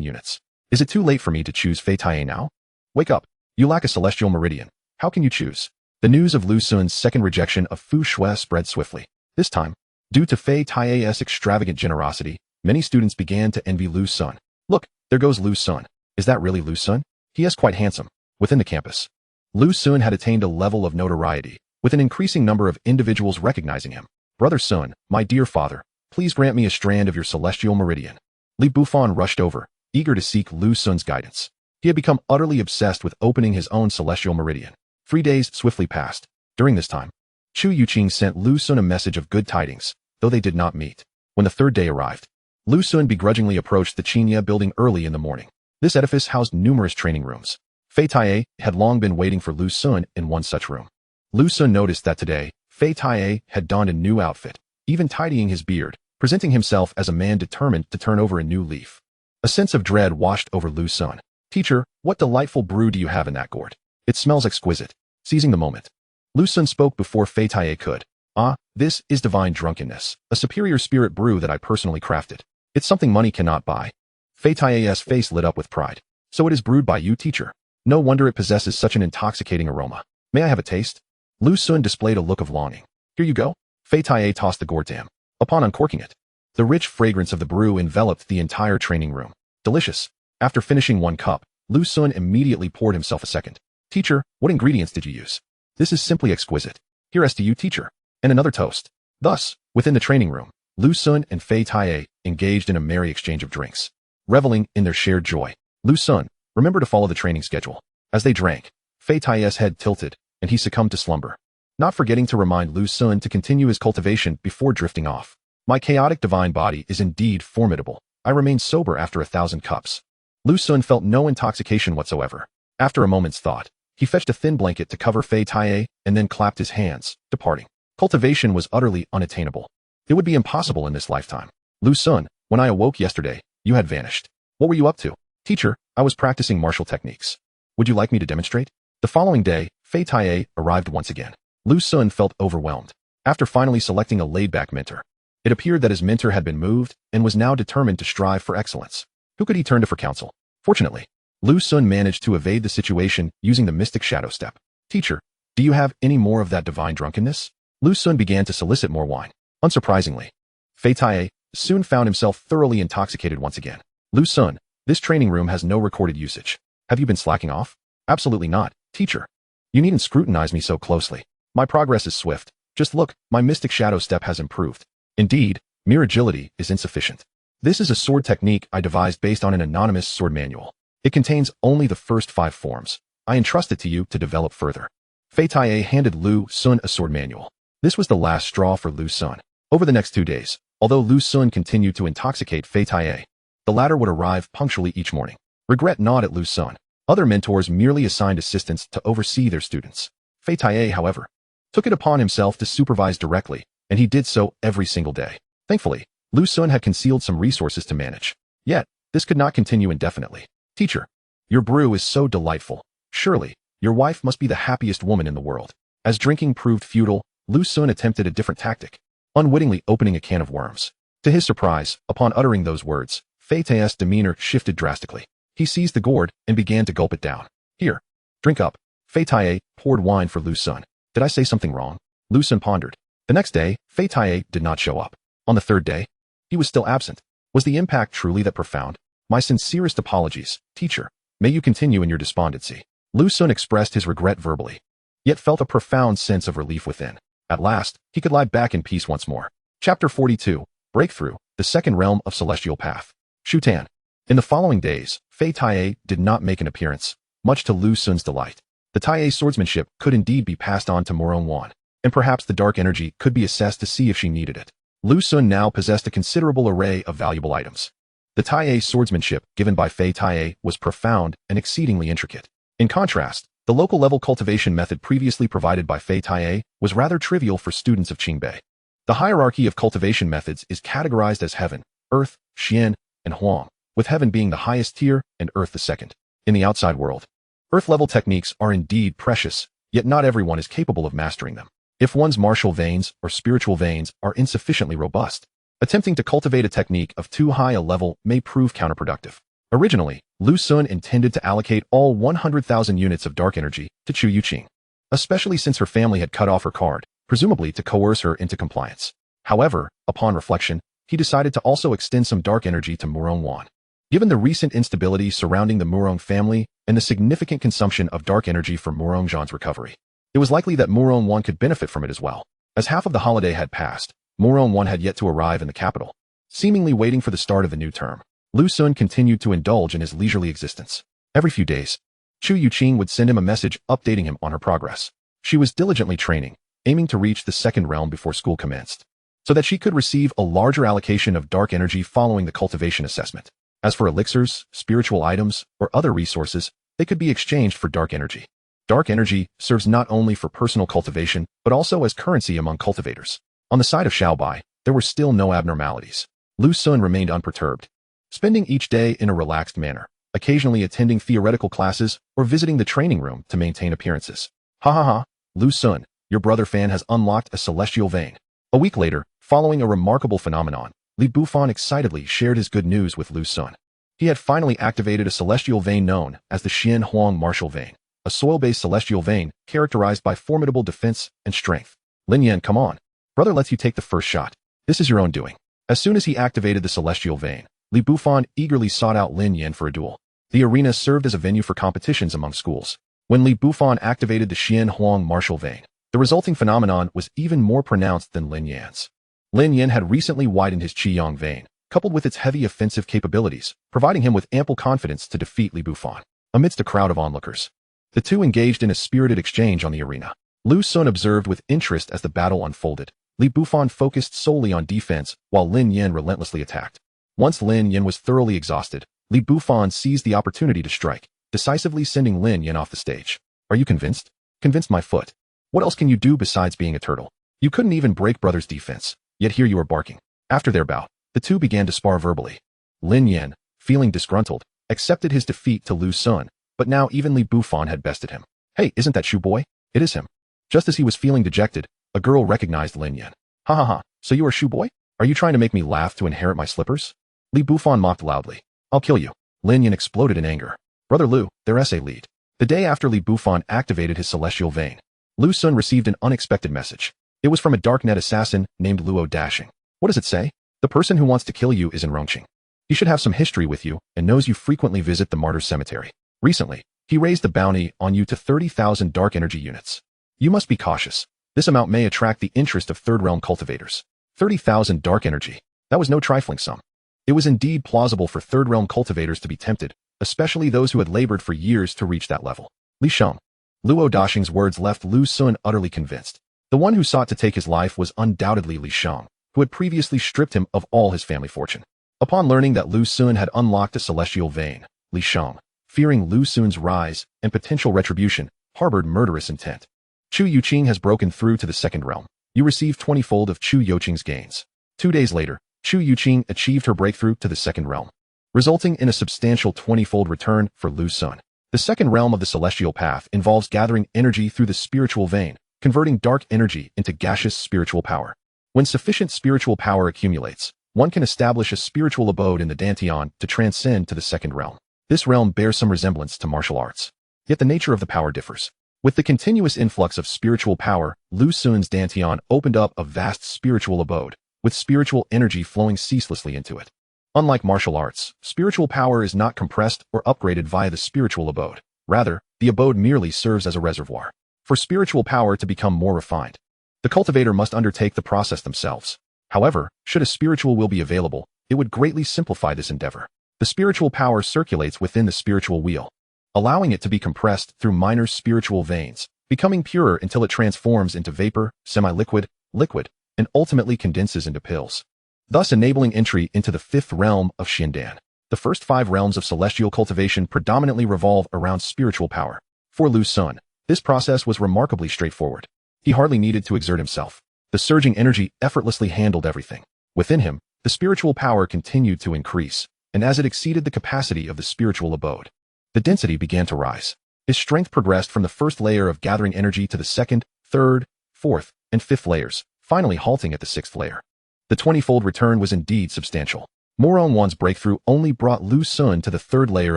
units. Is it too late for me to choose Fei Tae now? Wake up. You lack a celestial meridian. How can you choose? The news of Lu Sun's second rejection of Fu Shui spread swiftly. This time, due to Fei Tae's extravagant generosity, many students began to envy Lu Sun. Look, there goes Lu Sun. Is that really Lu Sun? He is quite handsome. Within the campus, Lu Sun had attained a level of notoriety, with an increasing number of individuals recognizing him. Brother Sun, my dear father, please grant me a strand of your celestial meridian. Li Bufan rushed over, eager to seek Lu Sun's guidance. He had become utterly obsessed with opening his own celestial meridian. 3 days swiftly passed. During this time, Chu Youqing sent Lu Sun a message of good tidings, though they did not meet. When the third day arrived, Lu Sun begrudgingly approached the Qinya building early in the morning. This edifice housed numerous training rooms. Fei Tae had long been waiting for Lu Sun in one such room. Lu Sun noticed that today, Fei Tae had donned a new outfit, even tidying his beard, presenting himself as a man determined to turn over a new leaf. A sense of dread washed over Lu Sun. Teacher, what delightful brew do you have in that gourd? It smells exquisite. Seizing the moment, Lu Sun spoke before Fei Tae could. Ah, this is divine drunkenness, a superior spirit brew that I personally crafted. It's something money cannot buy. Fei Tae's face lit up with pride. So it is brewed by you, teacher. No wonder it possesses such an intoxicating aroma. May I have a taste? Lu Sun displayed a look of longing. Here you go. Fei Tae tossed the gourd to him. Upon uncorking it, the rich fragrance of the brew enveloped the entire training room. Delicious. After finishing one cup, Lu Sun immediately poured himself a second. Teacher, what ingredients did you use? This is simply exquisite. Here's to you, teacher. And another toast. Thus, within the training room, Lu Sun and Fei Tae engaged in a merry exchange of drinks. Reveling in their shared joy. Lu Sun, remember to follow the training schedule. As they drank, Fei Tae's head tilted, and he succumbed to slumber, not forgetting to remind Lu Sun to continue his cultivation before drifting off. My chaotic divine body is indeed formidable. I remain sober after 1,000 cups. Lu Sun felt no intoxication whatsoever. After a moment's thought, he fetched a thin blanket to cover Fei Tae and then clapped his hands, departing. Cultivation was utterly unattainable. It would be impossible in this lifetime. Lu Sun, when I awoke yesterday, you had vanished. What were you up to? Teacher, I was practicing martial techniques. Would you like me to demonstrate? The following day, Fei Tae arrived once again. Lu Sun felt overwhelmed. After finally selecting a laid-back mentor, it appeared that his mentor had been moved and was now determined to strive for excellence. Who could he turn to for counsel? Fortunately, Lu Sun managed to evade the situation using the mystic shadow step. Teacher, do you have any more of that divine drunkenness? Lu Sun began to solicit more wine. Unsurprisingly, Fei Tae soon found himself thoroughly intoxicated once again. Lu Sun, this training room has no recorded usage. Have you been slacking off? Absolutely not, teacher. You needn't scrutinize me so closely. My progress is swift. Just look, my mystic shadow step has improved. Indeed, mere agility is insufficient. This is a sword technique I devised based on an anonymous sword manual. It contains only the first 5 forms. I entrust it to you to develop further. Fei Tae handed Lu Sun a sword manual. This was the last straw for Lu Sun. Over the next 2 days, although Lu Sun continued to intoxicate Fei Tae, the latter would arrive punctually each morning. Regret gnawed at Lu Sun. Other mentors merely assigned assistants to oversee their students. Fei Tae, however, took it upon himself to supervise directly, and he did so every single day. Thankfully, Lu Sun had concealed some resources to manage. Yet, this could not continue indefinitely. Teacher, your brew is so delightful. Surely, your wife must be the happiest woman in the world. As drinking proved futile, Lu Sun attempted a different tactic, unwittingly opening a can of worms. To his surprise, upon uttering those words, Fei Tae's demeanor shifted drastically. He seized the gourd and began to gulp it down. Here, drink up. Fei Tae poured wine for Lu Sun. Did I say something wrong? Lu Sun pondered. The next day, Fei Tae did not show up. On the third day, he was still absent. Was the impact truly that profound? My sincerest apologies, teacher. May you continue in your despondency. Lu Sun expressed his regret verbally, yet felt a profound sense of relief within. At last, he could lie back in peace once more. Chapter 42, Breakthrough, the Second Realm of Celestial Path. Shutan. In the following days, Fei Tae did not make an appearance, much to Lu Sun's delight. The Tae swordsmanship could indeed be passed on to Murong Wan, and perhaps the dark energy could be assessed to see if she needed it. Lu Sun now possessed a considerable array of valuable items. The Tae swordsmanship given by Fei Tae was profound and exceedingly intricate. In contrast, the local level cultivation method previously provided by Fei Tae was rather trivial for students of Qingbei. The hierarchy of cultivation methods is categorized as heaven, earth, xian, and huang, with heaven being the highest tier and earth the second. In the outside world, earth-level techniques are indeed precious, yet not everyone is capable of mastering them. If one's martial veins or spiritual veins are insufficiently robust, Attempting to cultivate a technique of too high a level may prove counterproductive. Originally, Lu Xun intended to allocate all 100,000 units of dark energy to Chu Youqing, especially since her family had cut off her card, presumably to coerce her into compliance. However, upon reflection, he decided to also extend some dark energy to Murong Wan. Given the recent instability surrounding the Murong family and the significant consumption of dark energy for Murong Zhan's recovery, it was likely that Murong Wan could benefit from it as well. As half of the holiday had passed, Murong Wan had yet to arrive in the capital. Seemingly waiting for the start of the new term, Lu Xun continued to indulge in his leisurely existence. Every few days, Chu Youqing would send him a message updating him on her progress. She was diligently training, aiming to reach the second realm before school commenced, so that she could receive a larger allocation of dark energy following the cultivation assessment. As for elixirs, spiritual items, or other resources, they could be exchanged for dark energy. Dark energy serves not only for personal cultivation, but also as currency among cultivators. On the side of Xiaobai, there were still no abnormalities. Lu Xun remained unperturbed, spending each day in a relaxed manner, occasionally attending theoretical classes or visiting the training room to maintain appearances. Ha ha ha, Lu Xun, your brother Fan has unlocked a celestial vein. A week later, following a remarkable phenomenon, Li Bufan excitedly shared his good news with Lu Xun. He had finally activated a celestial vein known as the Xian Huang Martial Vein, a soil-based celestial vein characterized by formidable defense and strength. Lin Yan, come on. Brother lets you take the first shot. This is your own doing. As soon as he activated the celestial vein, Li Bufan eagerly sought out Lin Yan for a duel. The arena served as a venue for competitions among schools. When Li Bufan activated the Xian Huang Martial Vein, the resulting phenomenon was even more pronounced than Lin Yan's. Lin Yan had recently widened his Qiyang vein, coupled with its heavy offensive capabilities, providing him with ample confidence to defeat Li Bufan. Amidst a crowd of onlookers, the two engaged in a spirited exchange on the arena. Lu Xun observed with interest as the battle unfolded. Li Bufan focused solely on defense, while Lin Yan relentlessly attacked. Once Lin Yan was thoroughly exhausted, Li Bufan seized the opportunity to strike, decisively sending Lin Yan off the stage. Are you convinced? Convinced, my foot. What else can you do besides being a turtle? You couldn't even break brother's defense, yet here you are barking. After their bout, the two began to spar verbally. Lin Yan, feeling disgruntled, accepted his defeat to Lu Xun, but now even Li Bufan had bested him. Hey, isn't that Shu boy? It is him. Just as he was feeling dejected, a girl recognized Lin Yan. Ha ha ha, so you are Shu boy? Are you trying to make me laugh to inherit my slippers? Li Bufan mocked loudly. I'll kill you. Lin Yan exploded in anger. Brother Lu, their essay lead. The day after Li Bufan activated his celestial vein, Lu Xun received an unexpected message. It was from a darknet assassin named Luo Dashing. What does it say? The person who wants to kill you is in Rongqing. He should have some history with you and knows you frequently visit the martyr's cemetery. Recently, he raised the bounty on you to 30,000 dark energy units. You must be cautious. This amount may attract the interest of third realm cultivators. 30,000 dark energy. That was no trifling sum. It was indeed plausible for third realm cultivators to be tempted, especially those who had labored for years to reach that level. Li Sheng. Luo Dashing's words left Lu Xun utterly convinced. The one who sought to take his life was undoubtedly Li Sheng, who had previously stripped him of all his family fortune. Upon learning that Lu Xun had unlocked a celestial vein, Li Sheng, fearing Lu Xun's rise and potential retribution, harbored murderous intent. Chu Youqing has broken through to the second realm. You receive 20-fold of Chu Youqing's gains. 2 days later, Chu Youqing achieved her breakthrough to the second realm, resulting in a substantial 20-fold return for Lu Xun. The second realm of the celestial path involves gathering energy through the spiritual vein, converting dark energy into gaseous spiritual power. When sufficient spiritual power accumulates, one can establish a spiritual abode in the Dantian to transcend to the second realm. This realm bears some resemblance to martial arts, yet the nature of the power differs. With the continuous influx of spiritual power, Lu Xun's Dantian opened up a vast spiritual abode, with spiritual energy flowing ceaselessly into it. Unlike martial arts, spiritual power is not compressed or upgraded via the spiritual abode. Rather, the abode merely serves as a reservoir for spiritual power to become more refined. The cultivator must undertake the process themselves. However, should a spiritual will be available, it would greatly simplify this endeavor. The spiritual power circulates within the spiritual wheel, allowing it to be compressed through minor spiritual veins, becoming purer until it transforms into vapor, semi-liquid, liquid, and ultimately condenses into pills, thus enabling entry into the fifth realm of Xiandan. The first 5 realms of celestial cultivation predominantly revolve around spiritual power. For Lu Xun, this process was remarkably straightforward. He hardly needed to exert himself. The surging energy effortlessly handled everything. Within him, the spiritual power continued to increase, and as it exceeded the capacity of the spiritual abode, the density began to rise. His strength progressed from the first layer of gathering energy to the second, third, fourth, and fifth layers, finally halting at the 6th layer. The 20-fold return was indeed substantial. Murong Wan's breakthrough only brought Lu Xun to the 3rd layer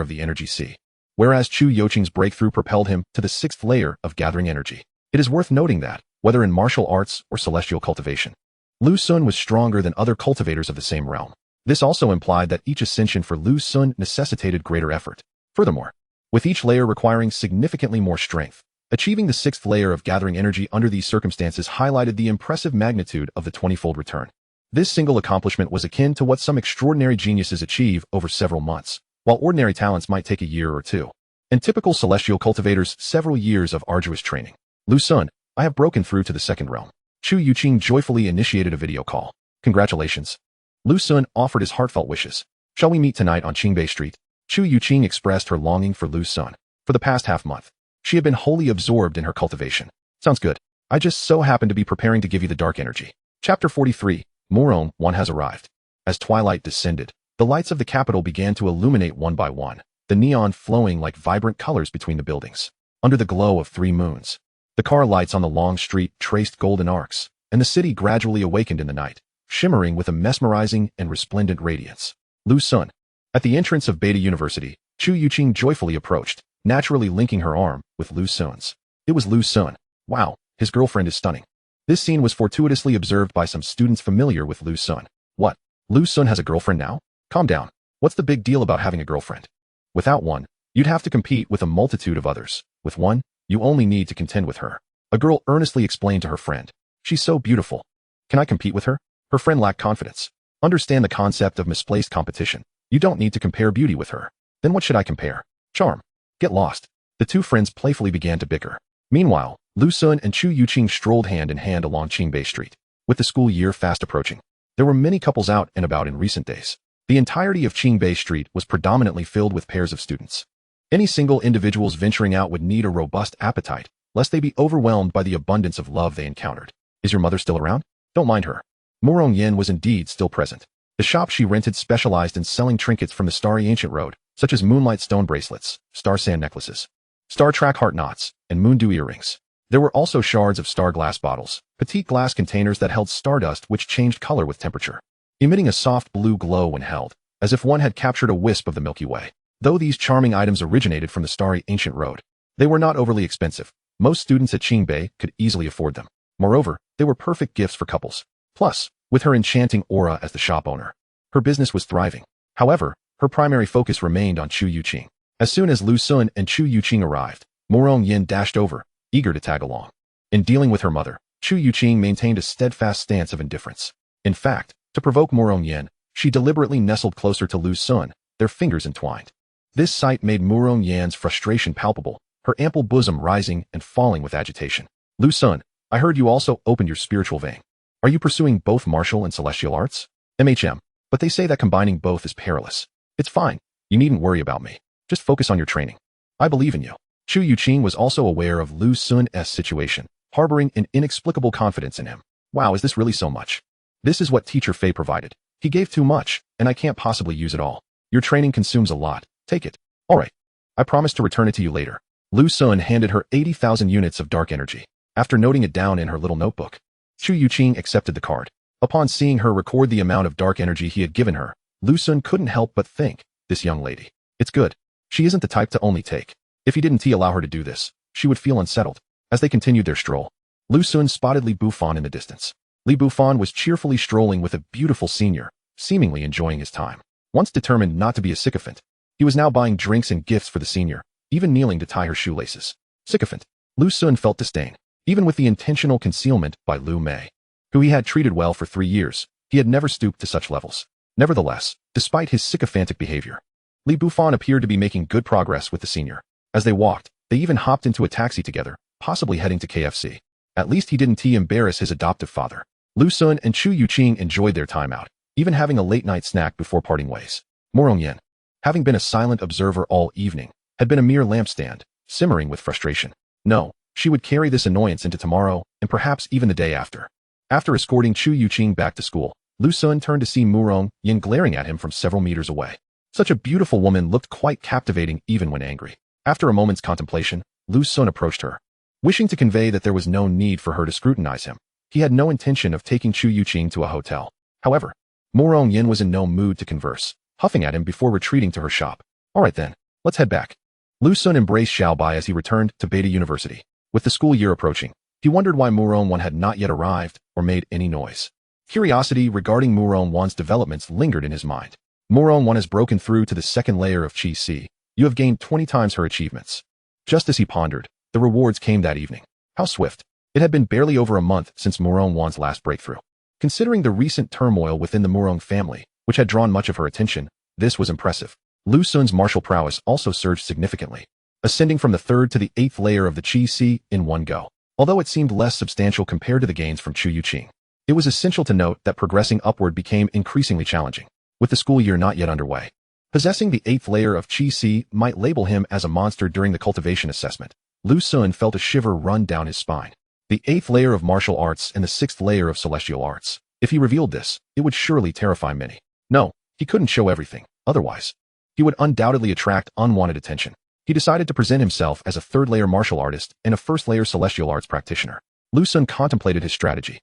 of the energy sea, whereas Chu Youqing's breakthrough propelled him to the 6th layer of gathering energy. It is worth noting that, whether in martial arts or celestial cultivation, Lu Xun was stronger than other cultivators of the same realm. This also implied that each ascension for Lu Xun necessitated greater effort. Furthermore, with each layer requiring significantly more strength, achieving the 6th layer of gathering energy under these circumstances highlighted the impressive magnitude of the 20-fold return. This single accomplishment was akin to what some extraordinary geniuses achieve over several months, while ordinary talents might take a year or two, and typical celestial cultivators several years of arduous training. Lu Xun, I have broken through to the 2nd realm. Chu Youqing joyfully initiated a video call. Congratulations. Lu Xun offered his heartfelt wishes. Shall we meet tonight on Qingbei Street? Chu Youqing expressed her longing for Lu Xun. For the past half-month, she had been wholly absorbed in her cultivation. Sounds good. I just so happen to be preparing to give you the dark energy. Chapter 43. Murong Wan has arrived. As twilight descended, the lights of the capital began to illuminate one by one, the neon flowing like vibrant colors between the buildings. Under the glow of 3 moons, the car lights on the long street traced golden arcs, and the city gradually awakened in the night, shimmering with a mesmerizing and resplendent radiance. Lu Xun. At the entrance of Beta University, Chu Youqing joyfully approached, naturally linking her arm with Lu Xun's. It was Lu Xun. Wow, his girlfriend is stunning. This scene was fortuitously observed by some students familiar with Lu Xun. What? Lu Xun has a girlfriend now? Calm down. What's the big deal about having a girlfriend? Without one, you'd have to compete with a multitude of others. With one, you only need to contend with her. A girl earnestly explained to her friend. She's so beautiful. Can I compete with her? Her friend lacked confidence. Understand the concept of misplaced competition. You don't need to compare beauty with her. Then what should I compare? Charm. Get lost. The 2 friends playfully began to bicker. Meanwhile, Lu Xun and Chu Youqing strolled hand in hand along Qingbei Street. With the school year fast approaching, there were many couples out and about in recent days. The entirety of Qingbei Street was predominantly filled with pairs of students. Any single individuals venturing out would need a robust appetite, lest they be overwhelmed by the abundance of love they encountered. Is your mother still around? Don't mind her. Murong Wan was indeed still present. The shop she rented specialized in selling trinkets from the starry ancient road, such as moonlight stone bracelets, star sand necklaces, star track heart knots, and moon dew earrings. There were also shards of star glass bottles, petite glass containers that held stardust which changed color with temperature, emitting a soft blue glow when held, as if one had captured a wisp of the Milky Way. Though these charming items originated from the starry ancient road, they were not overly expensive. Most students at Qingbei could easily afford them. Moreover, they were perfect gifts for couples. Plus, with her enchanting aura as the shop owner, her business was thriving. However, her primary focus remained on Chu Youqing. As soon as Lu Xun and Chu Youqing arrived, Murong Wan dashed over, eager to tag along. In dealing with her mother, Chu Youqing maintained a steadfast stance of indifference. In fact, to provoke Murong Wan, she deliberately nestled closer to Lu Xun, their fingers entwined. This sight made Murong Wan's frustration palpable, her ample bosom rising and falling with agitation. Lu Xun, I heard you also opened your spiritual vein. Are you pursuing both martial and celestial arts? But they say that combining both is perilous. It's fine. You needn't worry about me. Just focus on your training. I believe in you. Chu Youqing was also aware of Lu Xun's situation, harboring an inexplicable confidence in him. Wow, is this really so much? This is what Teacher Fei provided. He gave too much, and I can't possibly use it all. Your training consumes a lot. Take it. All right. I promise to return it to you later. Lu Xun handed her 80,000 units of dark energy. After noting it down in her little notebook, Chu Youqing accepted the card. Upon seeing her record the amount of dark energy he had given her, Lu Xun couldn't help but think, this young lady. It's good. She isn't the type to only take. If he didn't allow her to do this, she would feel unsettled. As they continued their stroll, Lu Xun spotted Li Bufan in the distance. Li Bufan was cheerfully strolling with a beautiful senior, seemingly enjoying his time. Once determined not to be a sycophant, he was now buying drinks and gifts for the senior, even kneeling to tie her shoelaces. Sycophant. Lu Xun felt disdain. Even with the intentional concealment by Lu Mei, who he had treated well for 3 years, he had never stooped to such levels. Nevertheless, despite his sycophantic behavior, Li Bufan appeared to be making good progress with the senior. As they walked, they even hopped into a taxi together, possibly heading to KFC. At least he didn't embarrass his adoptive father. Lu Xun and Chu Youqing enjoyed their time out, even having a late-night snack before parting ways. Murong Wan, having been a silent observer all evening, had been a mere lampstand, simmering with frustration. No, she would carry this annoyance into tomorrow, and perhaps even the day after. After escorting Chu Youqing back to school, Lu Xun turned to see Murong Wan glaring at him from several meters away. Such a beautiful woman looked quite captivating even when angry. After a moment's contemplation, Lu Xun approached her. Wishing to convey that there was no need for her to scrutinize him, he had no intention of taking Chu Youqing to a hotel. However, Murong Wan was in no mood to converse, huffing at him before retreating to her shop. All right then, let's head back. Lu Sun embraced Xiaobai as he returned to Beta University. With the school year approaching, he wondered why Murong Wan had not yet arrived or made any noise. Curiosity regarding Murong Wan's developments lingered in his mind. Murong Wan has broken through to the second layer of Chi Si. You have gained 20 times her achievements. Just as he pondered, the rewards came that evening. How swift. It had been barely over a month since Murong Wan's last breakthrough. Considering the recent turmoil within the Murong family, which had drawn much of her attention, this was impressive. Lu Sun's martial prowess also surged significantly, ascending from the 3rd to the 8th layer of the Chi Si in one go. Although it seemed less substantial compared to the gains from Chu Youqing, it was essential to note that progressing upward became increasingly challenging, with the school year not yet underway. Possessing the 8th layer of Chi Si might label him as a monster during the cultivation assessment. Lu Sun felt a shiver run down his spine. The 8th layer of martial arts and the 6th layer of celestial arts. If he revealed this, it would surely terrify many. No, he couldn't show everything, otherwise he would undoubtedly attract unwanted attention. He decided to present himself as a 3rd layer martial artist and a 1st layer celestial arts practitioner. Lu Sun contemplated his strategy.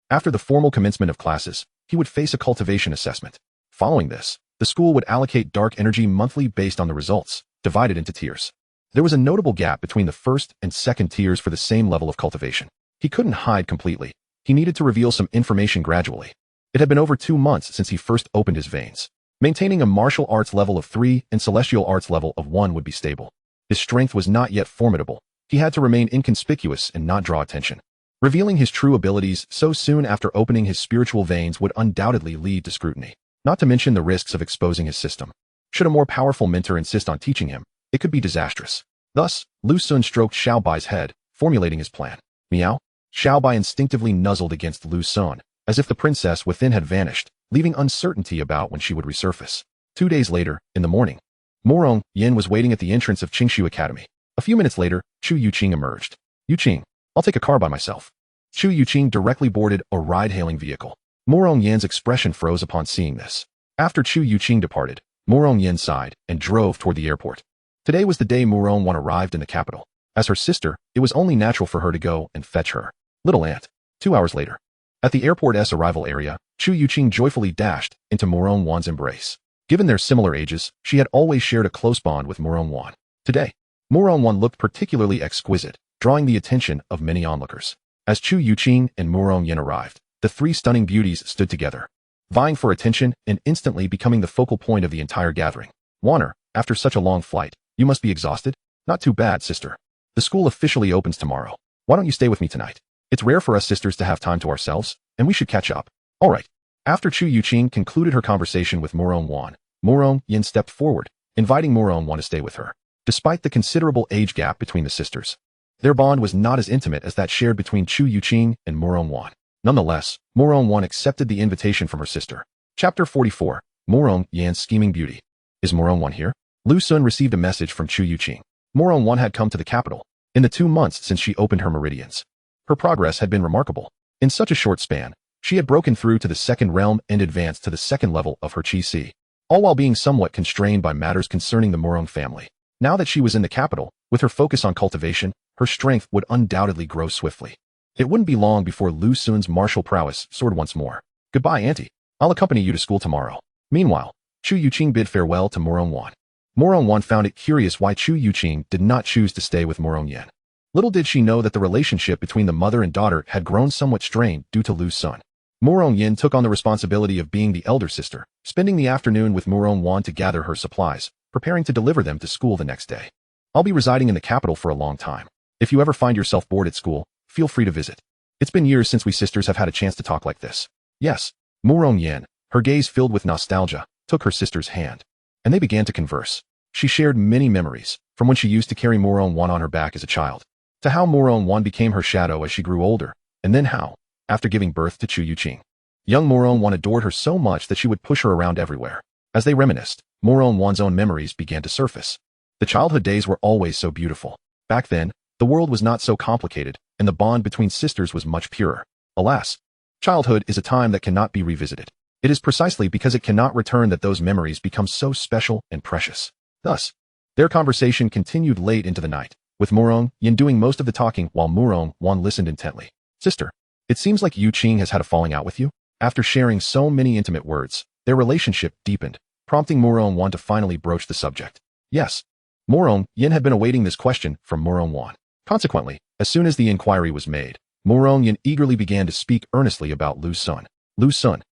After the formal commencement of classes, he would face a cultivation assessment. Following this, the school would allocate dark energy monthly based on the results, divided into tiers. There was a notable gap between the 1st and 2nd tiers for the same level of cultivation. He couldn't hide completely. He needed to reveal some information gradually. It had been over 2 months since he first opened his veins. Maintaining a martial arts level of 3 and celestial arts level of 1 would be stable. His strength was not yet formidable. He had to remain inconspicuous and not draw attention. Revealing his true abilities so soon after opening his spiritual veins would undoubtedly lead to scrutiny, not to mention the risks of exposing his system. Should a more powerful mentor insist on teaching him, it could be disastrous. Thus, Lu Sun stroked Xiaobai's head, formulating his plan. Meow? Xiaobai instinctively nuzzled against Lu Sun, as if the princess within had vanished, leaving uncertainty about when she would resurface. 2 days later, in the morning, Murong Wan was waiting at the entrance of Qingshu Academy. A few minutes later, Chu Youqing emerged. Youqing, I'll take a car by myself. Chu Youqing directly boarded a ride-hailing vehicle. Murong Yan's expression froze upon seeing this. After Chu Youqing departed, Murong Yan sighed and drove toward the airport. Today was the day Murong Wan arrived in the capital. As her sister, it was only natural for her to go and fetch her little aunt. 2 hours later, at the airport's arrival area, Chu Youqing joyfully dashed into Murong Wan's embrace. Given their similar ages, she had always shared a close bond with Murong Wan. Today, Murong Wan looked particularly exquisite, drawing the attention of many onlookers. As Chu Youqing and Murong Wan arrived, the 3 stunning beauties stood together, vying for attention and instantly becoming the focal point of the entire gathering. Wanner, after such a long flight, you must be exhausted? Not too bad, sister. The school officially opens tomorrow. Why don't you stay with me tonight? It's rare for us sisters to have time to ourselves, and we should catch up. All right. After Chu Youqing concluded her conversation with Murong Wan, Murong Wan stepped forward, inviting Murong Wan to stay with her. Despite the considerable age gap between the sisters, their bond was not as intimate as that shared between Chu Youqing and Murong Wan. Nonetheless, Murong Wan accepted the invitation from her sister. Chapter 44. Murong Wan's Scheming Beauty. Is Murong Wan here? Lu Sun received a message from Chu Youqing. Murong Wan had come to the capital in the 2 months since she opened her meridians. Her progress had been remarkable. In such a short span, she had broken through to the 2nd realm and advanced to the 2nd level of her Chi Si, all while being somewhat constrained by matters concerning the Murong family. Now that she was in the capital, with her focus on cultivation, her strength would undoubtedly grow swiftly. It wouldn't be long before Lu Sun's martial prowess soared once more. Goodbye, auntie. I'll accompany you to school tomorrow. Meanwhile, Chu Youqing bid farewell to Murong Wan. Murong Wan found it curious why Chu Youqing did not choose to stay with Murong Wan. Little did she know that the relationship between the mother and daughter had grown somewhat strained due to Lu Sun. Murong Wan took on the responsibility of being the elder sister, spending the afternoon with Murong Wan to gather her supplies, preparing to deliver them to school the next day. I'll be residing in the capital for a long time. If you ever find yourself bored at school, feel free to visit. It's been years since we sisters have had a chance to talk like this. Yes. Murong Wan, her gaze filled with nostalgia, took her sister's hand, and they began to converse. She shared many memories, from when she used to carry Murong Wan on her back as a child, to how Murong Wan became her shadow as she grew older, and then how, after giving birth to Chu Youqing, young Murong Wan adored her so much that she would push her around everywhere. As they reminisced, Murong Wan's own memories began to surface. The childhood days were always so beautiful. Back then, the world was not so complicated, and the bond between sisters was much purer. Alas, childhood is a time that cannot be revisited. It is precisely because it cannot return that those memories become so special and precious. Thus, their conversation continued late into the night, with Murong Wan doing most of the talking while Murong Wan listened intently. Sister, it seems like Youqing has had a falling out with you? After sharing so many intimate words, their relationship deepened, prompting Murong Wan to finally broach the subject. Yes, Murong Yin had been awaiting this question from Murong Wan. Consequently, as soon as the inquiry was made, Murong Yin eagerly began to speak earnestly about Lu Sun. Lu Sun.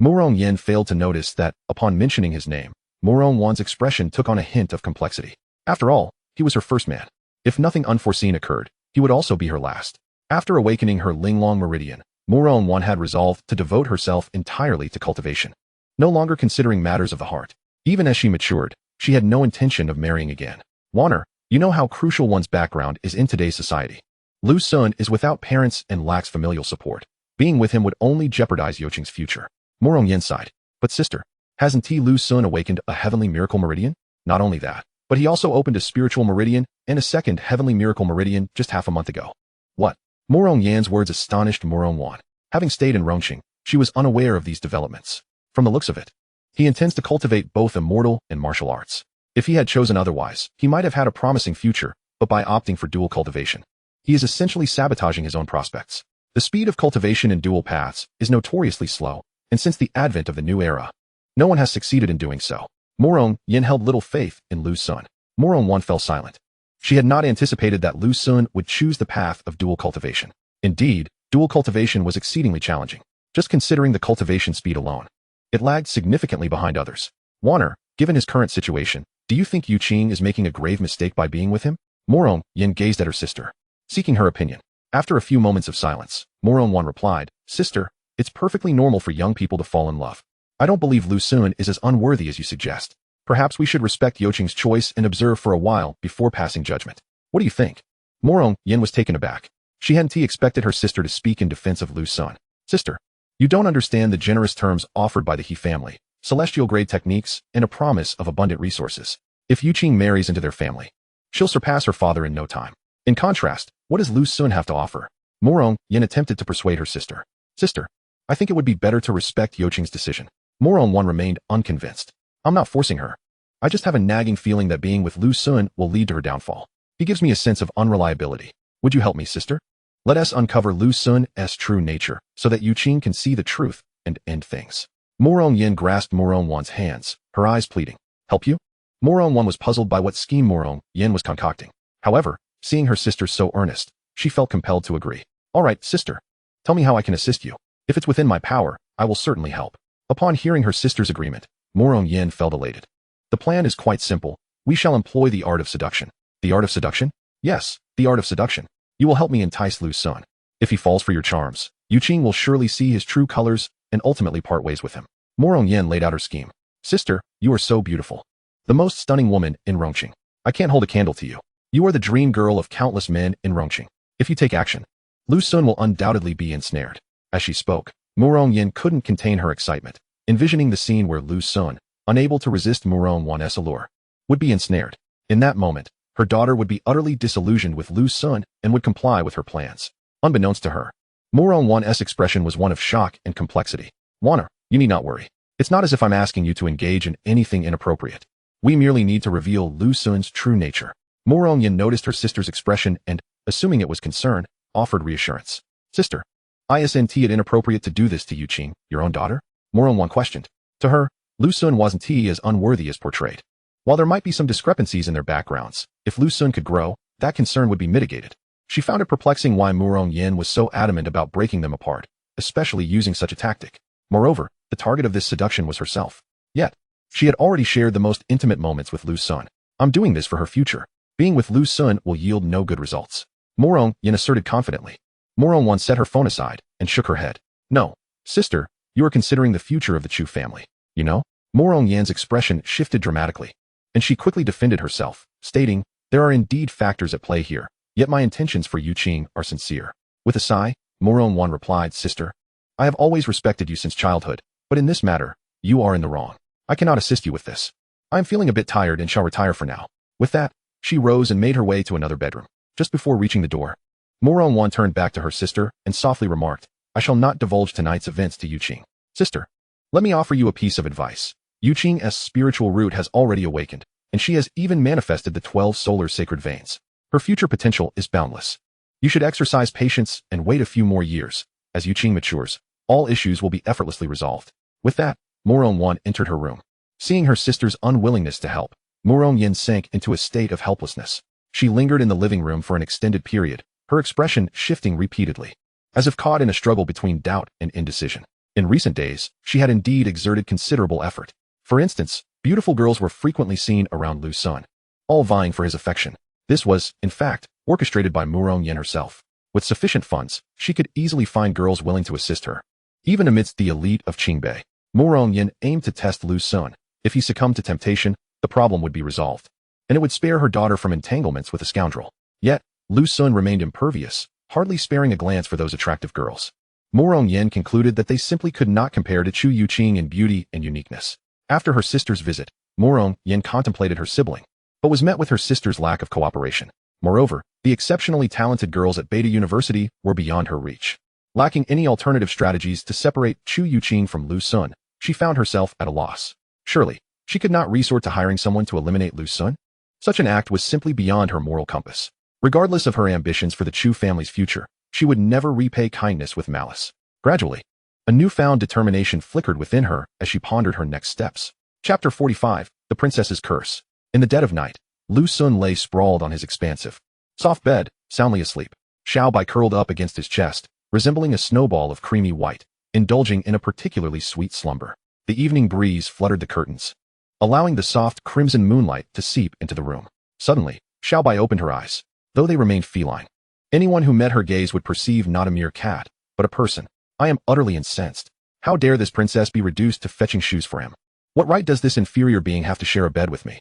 Murong Yin failed to notice that, upon mentioning his name, Murong Wan's expression took on a hint of complexity. After all, he was her first man. If nothing unforeseen occurred, he would also be her last. After awakening her Linglong Meridian, Murong Wan had resolved to devote herself entirely to cultivation, no longer considering matters of the heart. Even as she matured, she had no intention of marrying again. Wanner, you know how crucial one's background is in today's society. Lu Sun is without parents and lacks familial support. Being with him would only jeopardize Youqing's future. Murong Yin sighed. But sister, hasn't Lu Sun awakened a heavenly miracle meridian? Not only that, but he also opened a spiritual meridian and a second heavenly miracle meridian just half a month ago. What? Murong Yan's words astonished Murong Wan. Having stayed in Rongqing, she was unaware of these developments. From the looks of it, he intends to cultivate both immortal and martial arts. If he had chosen otherwise, he might have had a promising future, but by opting for dual cultivation, he is essentially sabotaging his own prospects. The speed of cultivation in dual paths is notoriously slow, and since the advent of the new era, no one has succeeded in doing so. Murong Yin held little faith in Lu Sun. Murong Wan fell silent. She had not anticipated that Lu Sun would choose the path of dual cultivation. Indeed, dual cultivation was exceedingly challenging. Just considering the cultivation speed alone, it lagged significantly behind others. Wanner, given his current situation, do you think Youqing is making a grave mistake by being with him? Murong Yin gazed at her sister, seeking her opinion. After a few moments of silence, Murong Wan replied, Sister, it's perfectly normal for young people to fall in love. I don't believe Lu Sun is as unworthy as you suggest. Perhaps we should respect Youqing's choice and observe for a while before passing judgment. What do you think? Murong Yin was taken aback. She hadn't expected her sister to speak in defense of Lu Sun. Sister, you don't understand the generous terms offered by the He family, celestial grade techniques, and a promise of abundant resources. If Youqing marries into their family, she'll surpass her father in no time. In contrast, what does Lu Sun have to offer? Murong Yin attempted to persuade her sister. Sister, I think it would be better to respect Youqing's decision. Murong Wan remained unconvinced. I'm not forcing her. I just have a nagging feeling that being with Lu Sun will lead to her downfall. He gives me a sense of unreliability. Would you help me, sister? Let us uncover Lu Sun's true nature so that Youqing can see the truth and end things. Murong Yin grasped Murong Wan's hands, her eyes pleading. Help you? Murong Wan was puzzled by what scheme Murong Yin was concocting. However, seeing her sister so earnest, she felt compelled to agree. All right, sister. Tell me how I can assist you. If it's within my power, I will certainly help. Upon hearing her sister's agreement, Murong Yin felt elated. The plan is quite simple. We shall employ the art of seduction. The art of seduction? Yes, the art of seduction. You will help me entice Lu Sun. If he falls for your charms, Youqing will surely see his true colors and ultimately part ways with him. Murong Yin laid out her scheme. Sister, you are so beautiful. The most stunning woman in Rongqing. I can't hold a candle to you. You are the dream girl of countless men in Rongqing. If you take action, Lu Sun will undoubtedly be ensnared. As she spoke, Murong Yin couldn't contain her excitement, envisioning the scene where Lu Sun, unable to resist Murong Wan's allure, would be ensnared. In that moment, her daughter would be utterly disillusioned with Lu Sun and would comply with her plans. Unbeknownst to her, Murong Wan's expression was one of shock and complexity. Wanner, you need not worry. It's not as if I'm asking you to engage in anything inappropriate. We merely need to reveal Lu Sun's true nature. Murong Yin noticed her sister's expression and, assuming it was concern, offered reassurance. Sister, isn't it inappropriate to do this to Youqing, your own daughter? Murong Wan questioned. To her, Lu Sun wasn't as unworthy as portrayed. While there might be some discrepancies in their backgrounds, if Lu Sun could grow, that concern would be mitigated. She found it perplexing why Murong Yin was so adamant about breaking them apart, especially using such a tactic. Moreover, the target of this seduction was herself. Yet, she had already shared the most intimate moments with Lu Sun. I'm doing this for her future. Being with Lu Sun will yield no good results. Murong Yin asserted confidently. Murong Wan set her phone aside and shook her head. No, sister, you are considering the future of the Chu family. You know? Murong Yan's expression shifted dramatically, and she quickly defended herself, stating, there are indeed factors at play here, yet my intentions for Youqing are sincere. With a sigh, Murong Wan replied, Sister, I have always respected you since childhood, but in this matter, you are in the wrong. I cannot assist you with this. I am feeling a bit tired and shall retire for now. With that, she rose and made her way to another bedroom. Just before reaching the door, Murong Wan turned back to her sister and softly remarked, I shall not divulge tonight's events to Youqing. Sister, let me offer you a piece of advice. Youqing's spiritual root has already awakened, and she has even manifested the 12 solar sacred veins. Her future potential is boundless. You should exercise patience and wait a few more years. As Youqing matures, All issues will be effortlessly resolved. With that, Murong Wan entered her room. Seeing her sister's unwillingness to help, Murong Yin sank into a state of helplessness. She lingered in the living room for an extended period, her expression shifting repeatedly, as if caught in a struggle between doubt and indecision. In recent days, she had indeed exerted considerable effort. For instance, beautiful girls were frequently seen around Lu Sun, all vying for his affection. This was, in fact, orchestrated by Murong Yin herself. With sufficient funds, she could easily find girls willing to assist her. Even amidst the elite of Qingbei, Murong Yin aimed to test Lu Sun. If he succumbed to temptation, the problem would be resolved, and it would spare her daughter from entanglements with a scoundrel. Yet, Lu Sun remained impervious, hardly sparing a glance for those attractive girls. Murong Yin concluded that they simply could not compare to Chu Youqing in beauty and uniqueness. After her sister's visit, Murong Yin contemplated her sibling, but was met with her sister's lack of cooperation. Moreover, the exceptionally talented girls at Beta University were beyond her reach. Lacking any alternative strategies to separate Chu Youqing from Lu Sun, she found herself at a loss. Surely, she could not resort to hiring someone to eliminate Lu Sun? Such an act was simply beyond her moral compass. Regardless of her ambitions for the Chu family's future, she would never repay kindness with malice. Gradually, a newfound determination flickered within her as she pondered her next steps. Chapter 45, The Princess's Curse. In the dead of night, Lu Sun lay sprawled on his expansive, soft bed, soundly asleep. Xiao Bai curled up against his chest, resembling a snowball of creamy white, indulging in a particularly sweet slumber. The evening breeze fluttered the curtains, allowing the soft crimson moonlight to seep into the room. Suddenly, Xiao Bai opened her eyes, though they remained feline. Anyone who met her gaze would perceive not a mere cat, but a person. I am utterly incensed. How dare this princess be reduced to fetching shoes for him? What right does this inferior being have to share a bed with me?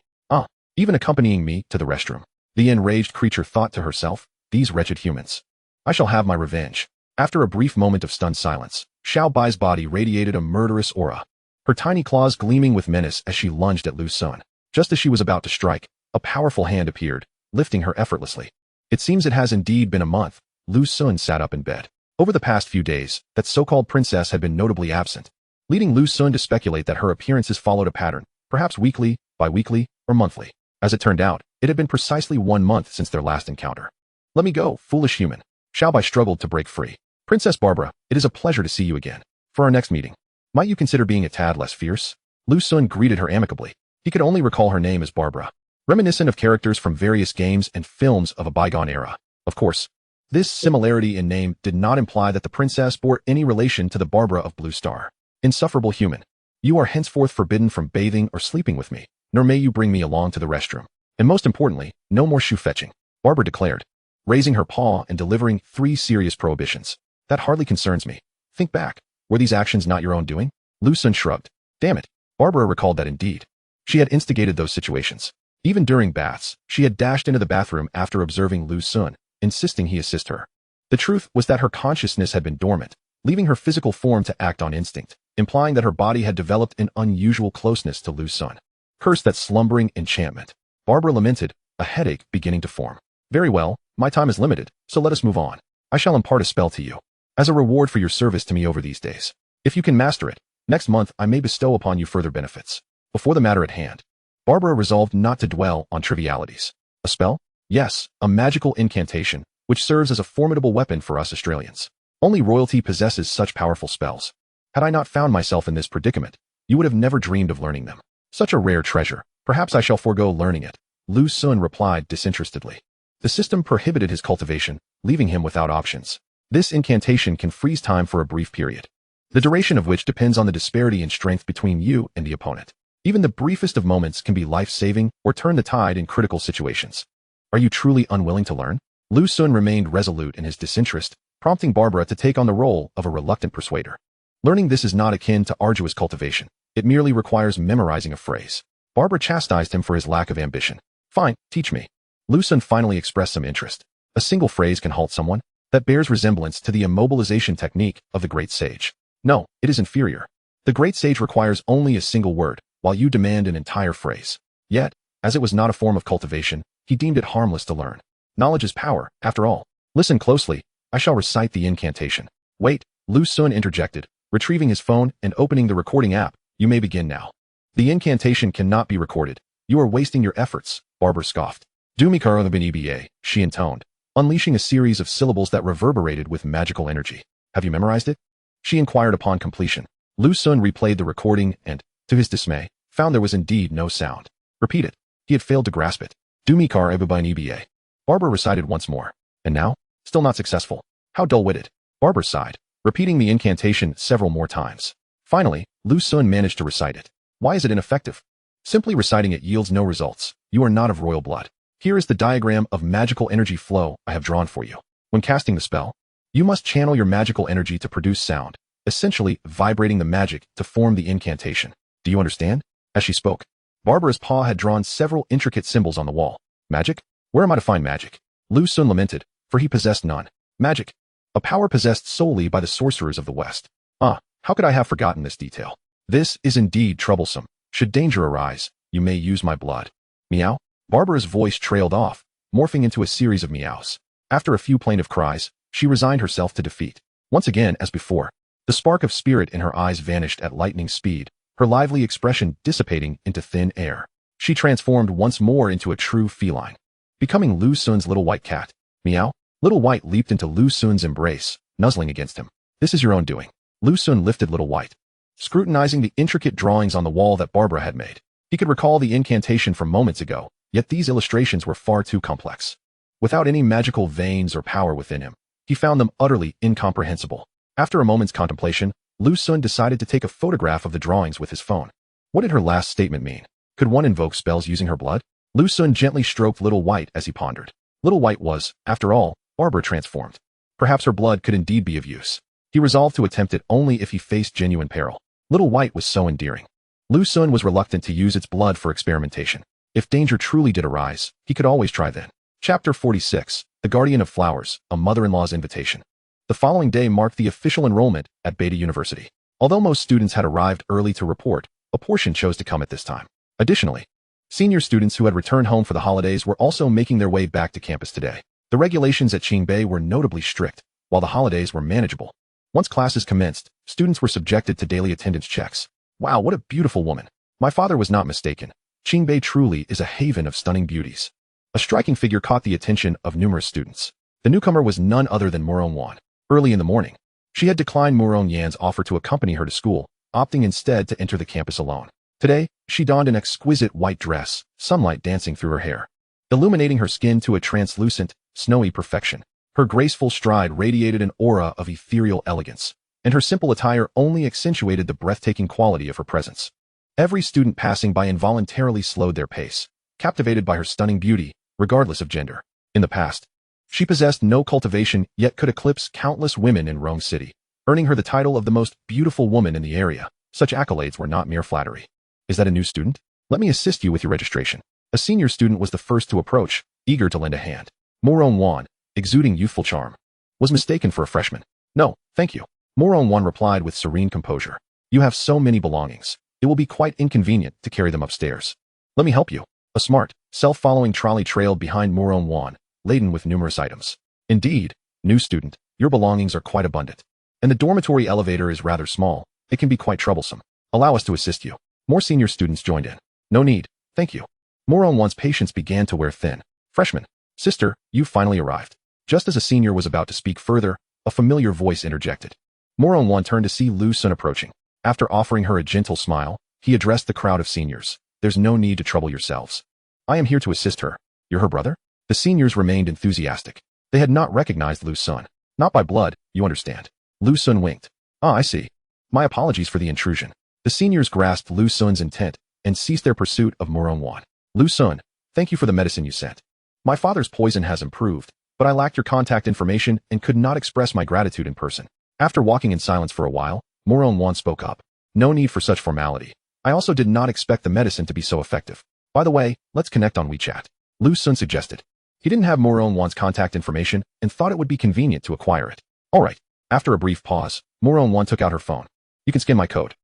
Even accompanying me to the restroom. The enraged creature thought to herself, these wretched humans. I shall have my revenge. After a brief moment of stunned silence, Xiao Bai's body radiated a murderous aura, her tiny claws gleaming with menace as she lunged at Lu Sun. Just as she was about to strike, a powerful hand appeared, lifting her effortlessly. It seems it has indeed been a month. Lu Sun sat up in bed. Over the past few days, that so-called princess had been notably absent, leading Lu Sun to speculate that her appearances followed a pattern, perhaps weekly, bi-weekly, or monthly. As it turned out, it had been precisely 1 month since their last encounter. Let me go, foolish human. Xiao Bai struggled to break free. Princess Barbara, it is a pleasure to see you again. For our next meeting, might you consider being a tad less fierce? Lu Sun greeted her amicably. He could only recall her name as Barbara, reminiscent of characters from various games and films of a bygone era. Of course, this similarity in name did not imply that the princess bore any relation to the Barbara of Blue Star. Insufferable human, you are henceforth forbidden from bathing or sleeping with me, nor may you bring me along to the restroom. And most importantly, no more shoe fetching, Barbara declared, raising her paw and delivering 3 serious prohibitions. That hardly concerns me. Think back, were these actions not your own doing? Lu Sun shrugged. Damn it, Barbara recalled that indeed. She had instigated those situations. Even during baths, she had dashed into the bathroom after observing Lu Sun, insisting he assist her. The truth was that her consciousness had been dormant, leaving her physical form to act on instinct, implying that her body had developed an unusual closeness to Lu Sun. Curse that slumbering enchantment, Barbara lamented, a headache beginning to form. Very well, my time is limited, so let us move on. I shall impart a spell to you, as a reward for your service to me over these days. If you can master it, next month I may bestow upon you further benefits. Before the matter at hand, Barbara resolved not to dwell on trivialities. A spell? Yes, a magical incantation, which serves as a formidable weapon for us Australians. Only royalty possesses such powerful spells. Had I not found myself in this predicament, you would have never dreamed of learning them. Such a rare treasure, perhaps I shall forego learning it, Lu Sun replied disinterestedly. The system prohibited his cultivation, leaving him without options. This incantation can freeze time for a brief period, the duration of which depends on the disparity in strength between you and the opponent. Even the briefest of moments can be life-saving or turn the tide in critical situations. Are you truly unwilling to learn? Lu Sun remained resolute in his disinterest, prompting Barbara to take on the role of a reluctant persuader. Learning this is not akin to arduous cultivation. It merely requires memorizing a phrase. Barbara chastised him for his lack of ambition. Fine, teach me. Lu Sun finally expressed some interest. A single phrase can halt someone. That bears resemblance to the immobilization technique of the great sage. No, it is inferior. The great sage requires only a single word, while you demand an entire phrase. Yet, as it was not a form of cultivation, he deemed it harmless to learn. Knowledge is power, after all. Listen closely. I shall recite the incantation. Wait, Lu Sun interjected, retrieving his phone and opening the recording app. You may begin now. The incantation cannot be recorded. You are wasting your efforts, Barbara scoffed. Dumikaro bin EBA, she intoned, unleashing a series of syllables that reverberated with magical energy. Have you memorized it? she inquired upon completion. Lu Sun replayed the recording and, to his dismay, found there was indeed no sound. Repeat it. He had failed to grasp it. Dumikar Ebubine. Barbara recited once more. And now? Still not successful. How dull-witted. Barbara sighed, repeating the incantation several more times. Finally, Lu Sun managed to recite it. Why is it ineffective? Simply reciting it yields no results. You are not of royal blood. Here is the diagram of magical energy flow I have drawn for you. When casting the spell, you must channel your magical energy to produce sound, essentially vibrating the magic to form the incantation. Do you understand? As she spoke, Barbara's paw had drawn several intricate symbols on the wall. Magic? Where am I to find magic? Lu Sun lamented, for he possessed none. Magic. A power possessed solely by the sorcerers of the West. Ah, how could I have forgotten this detail? This is indeed troublesome. Should danger arise, you may use my blood. Meow? Barbara's voice trailed off, morphing into a series of meows. After a few plaintive cries, she resigned herself to defeat. Once again, as before, the spark of spirit in her eyes vanished at lightning speed, her lively expression dissipating into thin air. She transformed once more into a true feline, becoming Lu Sun's little white cat. Meow? Little White leaped into Lu Sun's embrace, nuzzling against him. This is your own doing. Lu Sun lifted Little White, scrutinizing the intricate drawings on the wall that Barbara had made. He could recall the incantation from moments ago, yet these illustrations were far too complex. Without any magical veins or power within him, he found them utterly incomprehensible. After a moment's contemplation, Lu Sun decided to take a photograph of the drawings with his phone. What did her last statement mean? Could one invoke spells using her blood? Lu Sun gently stroked Little White as he pondered. Little White was, after all, Barbara transformed. Perhaps her blood could indeed be of use. He resolved to attempt it only if he faced genuine peril. Little White was so endearing. Lu Sun was reluctant to use its blood for experimentation. If danger truly did arise, he could always try then. Chapter 46, The Guardian of Flowers, A Mother-in-Law's Invitation. The following day marked the official enrollment at Beta University. Although most students had arrived early to report, a portion chose to come at this time. Additionally, senior students who had returned home for the holidays were also making their way back to campus today. The regulations at Qingbei were notably strict, while the holidays were manageable. Once classes commenced, students were subjected to daily attendance checks. Wow, what a beautiful woman. My father was not mistaken. Qingbei truly is a haven of stunning beauties. A striking figure caught the attention of numerous students. The newcomer was none other than Murong Wan. Early in the morning, she had declined Murong Yan's offer to accompany her to school, opting instead to enter the campus alone. Today, she donned an exquisite white dress, sunlight dancing through her hair, illuminating her skin to a translucent, snowy perfection. Her graceful stride radiated an aura of ethereal elegance, and her simple attire only accentuated the breathtaking quality of her presence. Every student passing by involuntarily slowed their pace, captivated by her stunning beauty, regardless of gender. In the past, she possessed no cultivation yet could eclipse countless women in Rong City, earning her the title of the most beautiful woman in the area. Such accolades were not mere flattery. Is that a new student? Let me assist you with your registration. A senior student was the first to approach, eager to lend a hand. Murong Wan, exuding youthful charm, was mistaken for a freshman. No, thank you. Murong Wan replied with serene composure. You have so many belongings. It will be quite inconvenient to carry them upstairs. Let me help you. A smart, self-following trolley trailed behind Murong Wan, laden with numerous items. Indeed, new student, your belongings are quite abundant. And the dormitory elevator is rather small. It can be quite troublesome. Allow us to assist you. More senior students joined in. No need, thank you. Murong Wan's patience began to wear thin. Freshman, sister, you've finally arrived. Just as a senior was about to speak further, a familiar voice interjected. Murong Wan turned to see Lu Sun approaching. After offering her a gentle smile, he addressed the crowd of seniors. There's no need to trouble yourselves. I am here to assist her. You're her brother? The seniors remained enthusiastic. They had not recognized Lu Sun. Not by blood, you understand. Lu Sun winked. Ah, I see. My apologies for the intrusion. The seniors grasped Lu Sun's intent and ceased their pursuit of Murong Wan. Lu Sun, thank you for the medicine you sent. My father's poison has improved, but I lacked your contact information and could not express my gratitude in person. After walking in silence for a while, Murong Wan spoke up. No need for such formality. I also did not expect the medicine to be so effective. By the way, let's connect on WeChat. Lu Sun suggested. He didn't have Murong Wan's contact information and thought it would be convenient to acquire it. All right. After a brief pause, Murong Wan took out her phone. You can scan my code.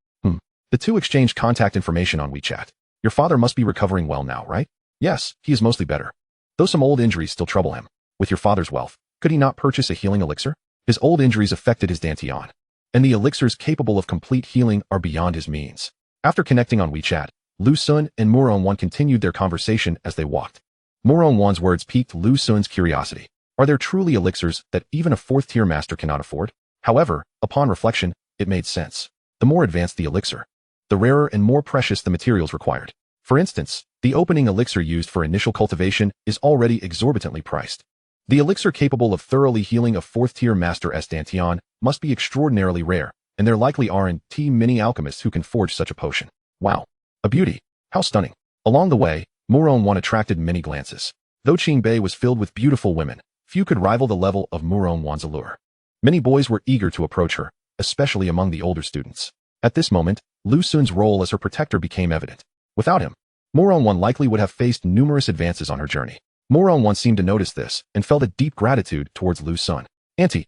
The two exchanged contact information on WeChat. Your father must be recovering well now, right? Yes, he is mostly better. Though some old injuries still trouble him. With your father's wealth, could he not purchase a healing elixir? His old injuries affected his dantian, and the elixirs capable of complete healing are beyond his means. After connecting on WeChat, Lu Sun and Murong Wan continued their conversation as they walked. Murong Wan's words piqued Lu Sun's curiosity. Are there truly elixirs that even a fourth-tier master cannot afford? However, upon reflection, it made sense. The more advanced the elixir, the rarer and more precious the materials required. For instance, the opening elixir used for initial cultivation is already exorbitantly priced. The elixir capable of thoroughly healing a 4th-tier Master S Dantian must be extraordinarily rare, and there likely aren't many alchemists who can forge such a potion. Wow. A beauty. How stunning. Along the way, Murong Wan attracted many glances. Though Qingbei was filled with beautiful women, few could rival the level of Murong Wan's allure. Many boys were eager to approach her, especially among the older students. At this moment, Lu Sun's role as her protector became evident. Without him, Murong Wan likely would have faced numerous advances on her journey. Murong Wan seemed to notice this and felt a deep gratitude towards Lu Sun. Auntie,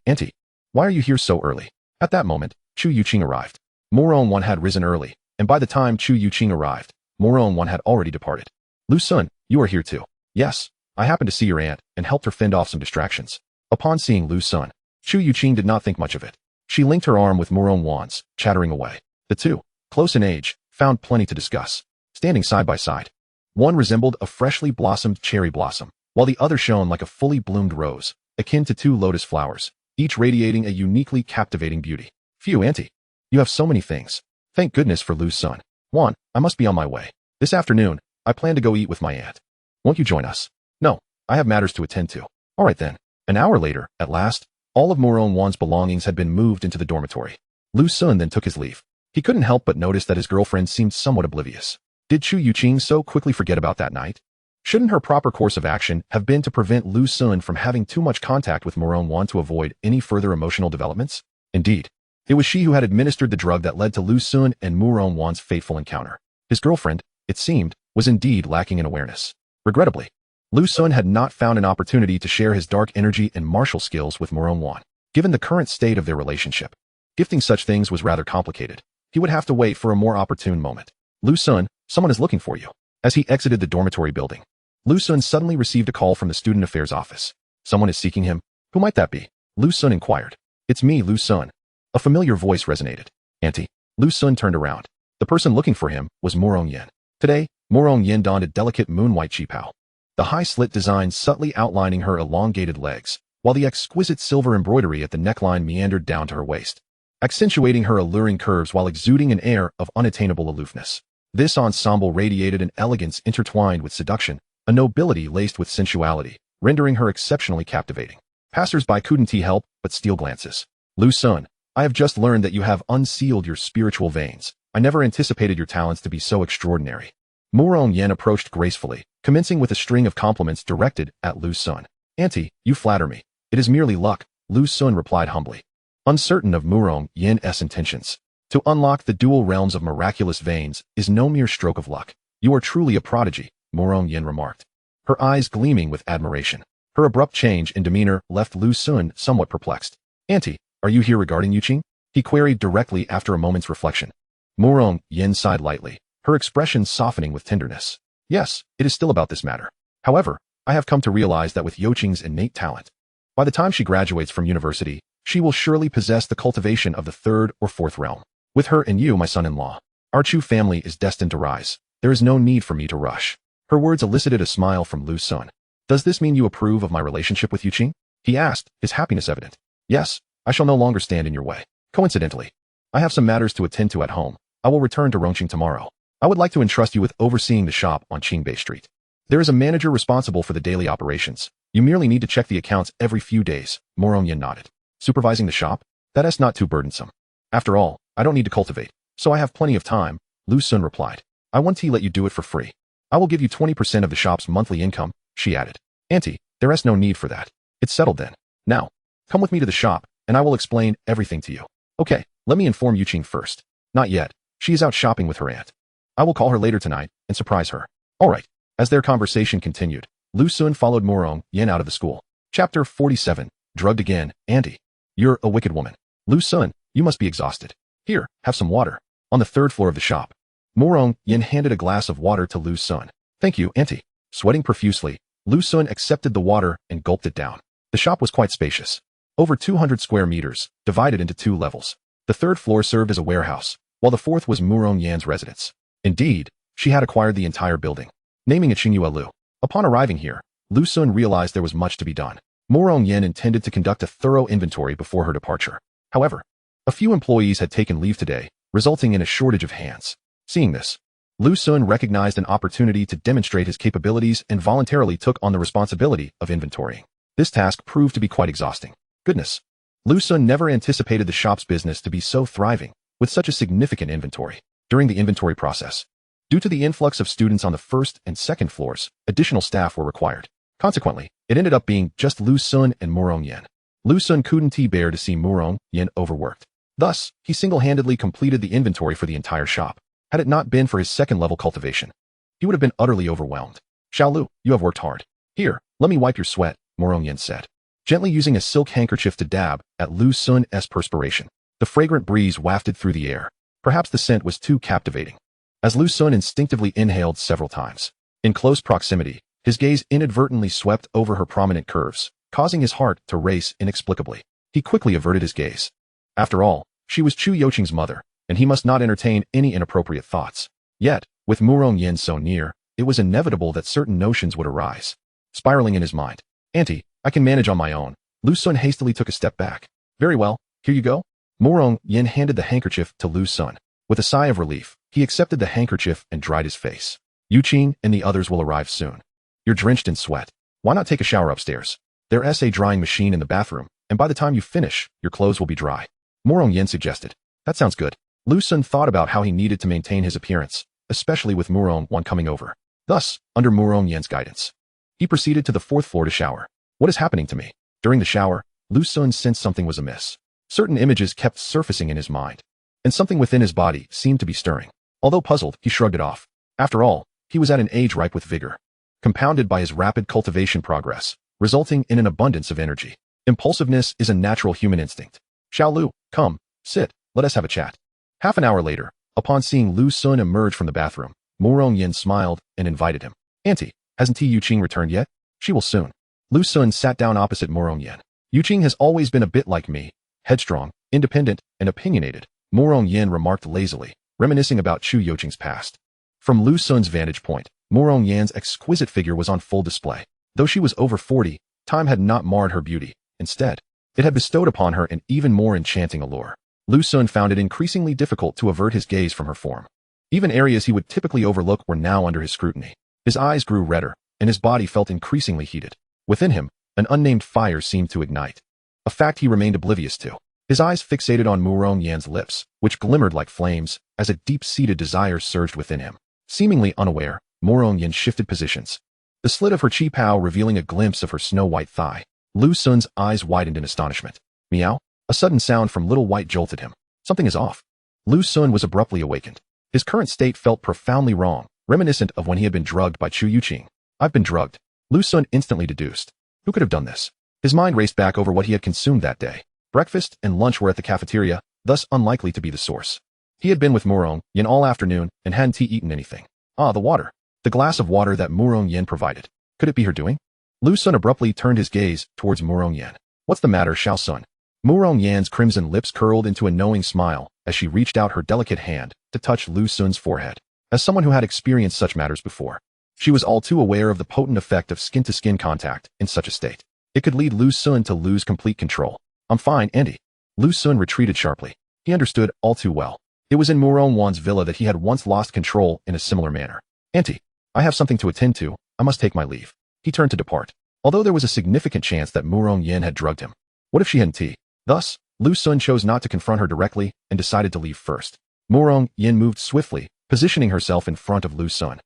why are you here so early? At that moment, Chu Youqing arrived. Murong Wan had risen early, and by the time Chu Youqing arrived, Murong Wan had already departed. Lu Sun, you are here too. Yes, I happened to see your aunt and helped her fend off some distractions. Upon seeing Lu Sun, Chu Youqing did not think much of it. She linked her arm with Murong Wan's, chattering away. The two, close in age, found plenty to discuss. Standing side by side, one resembled a freshly blossomed cherry blossom, while the other shone like a fully bloomed rose, akin to 2 lotus flowers, each radiating a uniquely captivating beauty. Phew, auntie, you have so many things. Thank goodness for Lu's son. Wan, I must be on my way. This afternoon, I plan to go eat with my aunt. Won't you join us? No, I have matters to attend to. All right then. An hour later, at last, all of Murong Wan's belongings had been moved into the dormitory. Lu Sun then took his leave. He couldn't help but notice that his girlfriend seemed somewhat oblivious. Did Chu Youqing so quickly forget about that night? Shouldn't her proper course of action have been to prevent Lu Sun from having too much contact with Murong Wan to avoid any further emotional developments? Indeed, it was she who had administered the drug that led to Lu Sun and Murong Wan's fateful encounter. His girlfriend, it seemed, was indeed lacking in awareness. Regrettably, Lu Sun had not found an opportunity to share his dark energy and martial skills with Murong Wan. Given the current state of their relationship, gifting such things was rather complicated. He would have to wait for a more opportune moment. Lu Sun, someone is looking for you. As he exited the dormitory building, Lu Sun suddenly received a call from the student affairs office. Someone is seeking him. Who might that be? Lu Sun inquired. It's me, Lu Sun. A familiar voice resonated. Auntie. Lu Sun turned around. The person looking for him was Murong Yin. Today, Murong Yin donned a delicate moon-white qipao, the high slit design subtly outlining her elongated legs, while the exquisite silver embroidery at the neckline meandered down to her waist, accentuating her alluring curves while exuding an air of unattainable aloofness. This ensemble radiated an elegance intertwined with seduction, a nobility laced with sensuality, rendering her exceptionally captivating. Passers-by couldn't help but steal glances. Lu Sun, I have just learned that you have unsealed your spiritual veins. I never anticipated your talents to be so extraordinary. Murong Yin approached gracefully, commencing with a string of compliments directed at Lu Sun. Auntie, you flatter me. It is merely luck, Lu Sun replied humbly, uncertain of Murong Yin's intentions. To unlock the dual realms of miraculous veins is no mere stroke of luck. You are truly a prodigy, Murong Yin remarked, her eyes gleaming with admiration. Her abrupt change in demeanor left Lu Sun somewhat perplexed. Auntie, are you here regarding Youqing? He queried directly after a moment's reflection. Murong Yin sighed lightly, her expression softening with tenderness. Yes, it is still about this matter. However, I have come to realize that with Youqing's innate talent, by the time she graduates from university, she will surely possess the cultivation of the 3rd or 4th realm. With her and you, my son-in-law, our Chu family is destined to rise. There is no need for me to rush. Her words elicited a smile from Lu Sun. Does this mean you approve of my relationship with Youqing? He asked, his happiness evident. Yes, I shall no longer stand in your way. Coincidentally, I have some matters to attend to at home. I will return to Rongqing tomorrow. I would like to entrust you with overseeing the shop on Qingbei Street. There is a manager responsible for the daily operations. You merely need to check the accounts every few days. Murong Yin nodded. Supervising the shop? That is not too burdensome. After all, I don't need to cultivate, so I have plenty of time, Lu Sun replied. I want to let you do it for free. I will give you 20% of the shop's monthly income, she added. Auntie, there is no need for that. It's settled then. Now, come with me to the shop, and I will explain everything to you. Okay, let me inform Youqing first. Not yet. She is out shopping with her aunt. I will call her later tonight and surprise her. All right. As their conversation continued, Lu Sun followed Murong Yin out of the school. Chapter 47. Drugged again, Auntie. You're a wicked woman. Lu Sun, you must be exhausted. Here, have some water. On the 3rd floor of the shop, Murong Yin handed a glass of water to Lu Sun. Thank you, Auntie. Sweating profusely, Lu Sun accepted the water and gulped it down. The shop was quite spacious. Over 200 square meters, divided into 2 levels. The 3rd floor served as a warehouse, while the 4th was Murong Yan's residence. Indeed, she had acquired the entire building, naming it Qingyue Lu. Upon arriving here, Lu Sun realized there was much to be done. Murong Yin intended to conduct a thorough inventory before her departure. However, A few employees had taken leave today, resulting in a shortage of hands. Seeing this, Lu Xun recognized an opportunity to demonstrate his capabilities and voluntarily took on the responsibility of inventorying. This task proved to be quite exhausting. Goodness. Lu Xun never anticipated the shop's business to be so thriving, with such a significant inventory. During the inventory process, due to the influx of students on the first and second floors, additional staff were required. Consequently, it ended up being just Lu Xun and Murong Wan. Lu Xun couldn't bear to see Murong Wan overworked. Thus, he single-handedly completed the inventory for the entire shop. Had it not been for his second-level cultivation, he would have been utterly overwhelmed. Xiaolu, you have worked hard. Here, let me wipe your sweat, Murong Wan said, gently using a silk handkerchief to dab at Lu Xun's perspiration. The fragrant breeze wafted through the air. Perhaps the scent was too captivating, as Lu Xun instinctively inhaled several times. In close proximity, his gaze inadvertently swept over her prominent curves, causing his heart to race inexplicably. He quickly averted his gaze. After all, she was Chu Youqing's mother, and he must not entertain any inappropriate thoughts. Yet, with Murong Wan so near, it was inevitable that certain notions would arise. Spiraling in his mind, "Auntie, I can manage on my own." Lu Xun hastily took a step back. "Very well, here you go." Murong Wan handed the handkerchief to Lu Xun. With a sigh of relief, he accepted the handkerchief and dried his face. "Youqing and the others will arrive soon. You're drenched in sweat. Why not take a shower upstairs? There's a drying machine in the bathroom, and by the time you finish, your clothes will be dry." Murong Wan suggested. "That sounds good." Lu Xun thought about how he needed to maintain his appearance, especially with Murong Wan coming over. Thus, under Murong Wan's guidance, he proceeded to the fourth floor to shower. What is happening to me? During the shower, Lu Xun sensed something was amiss. Certain images kept surfacing in his mind, and something within his body seemed to be stirring. Although puzzled, he shrugged it off. After all, he was at an age ripe with vigor, compounded by his rapid cultivation progress, resulting in an abundance of energy. Impulsiveness is a natural human instinct. "Xiaolu, come, sit, let us have a chat." Half an hour later, upon seeing Lu Xun emerge from the bathroom, Murong Wan smiled and invited him. "Auntie, hasn't Youqing returned yet? She will soon." Lu Xun sat down opposite Murong Wan. "Youqing has always been a bit like me, headstrong, independent, and opinionated," Murong Wan remarked lazily, reminiscing about Chu Youqing's past. From Lu Xun's vantage point, Murong Wan's exquisite figure was on full display. Though she was over 40, time had not marred her beauty. Instead, it had bestowed upon her an even more enchanting allure. Lu Xun found it increasingly difficult to avert his gaze from her form. Even areas he would typically overlook were now under his scrutiny. His eyes grew redder, and his body felt increasingly heated. Within him, an unnamed fire seemed to ignite, a fact he remained oblivious to. His eyes fixated on Murong Wan's lips, which glimmered like flames, as a deep-seated desire surged within him. Seemingly unaware, Murong Wan shifted positions, the slit of her chi-pao revealing a glimpse of her snow-white thigh. Lu Xun's eyes widened in astonishment. "Meow?" A sudden sound from Little White jolted him. Something is off. Lu Xun was abruptly awakened. His current state felt profoundly wrong, reminiscent of when he had been drugged by Chu Youqing. "I've been drugged," Lu Xun instantly deduced. Who could have done this? His mind raced back over what he had consumed that day. Breakfast and lunch were at the cafeteria, thus unlikely to be the source. He had been with Murong Wan all afternoon and hadn't eaten anything. The water. The glass of water that Murong Wan provided. Could it be her doing? Lu Xun abruptly turned his gaze towards Murong Wan. "What's the matter, Xiao Sun?" Murong Wan's crimson lips curled into a knowing smile as she reached out her delicate hand to touch Lu Xun's forehead. As someone who had experienced such matters before, she was all too aware of the potent effect of skin-to-skin contact in such a state. It could lead Lu Xun to lose complete control. "I'm fine, Auntie." Lu Xun retreated sharply. He understood all too well. It was in Murong Wan's villa that he had once lost control in a similar manner. "Auntie, I have something to attend to. I must take my leave." He turned to depart, although there was a significant chance that Murong Wan had drugged him. What if she hadn't? Thus, Lu Xun chose not to confront her directly and decided to leave first. Murong Wan moved swiftly, positioning herself in front of Lu Xun.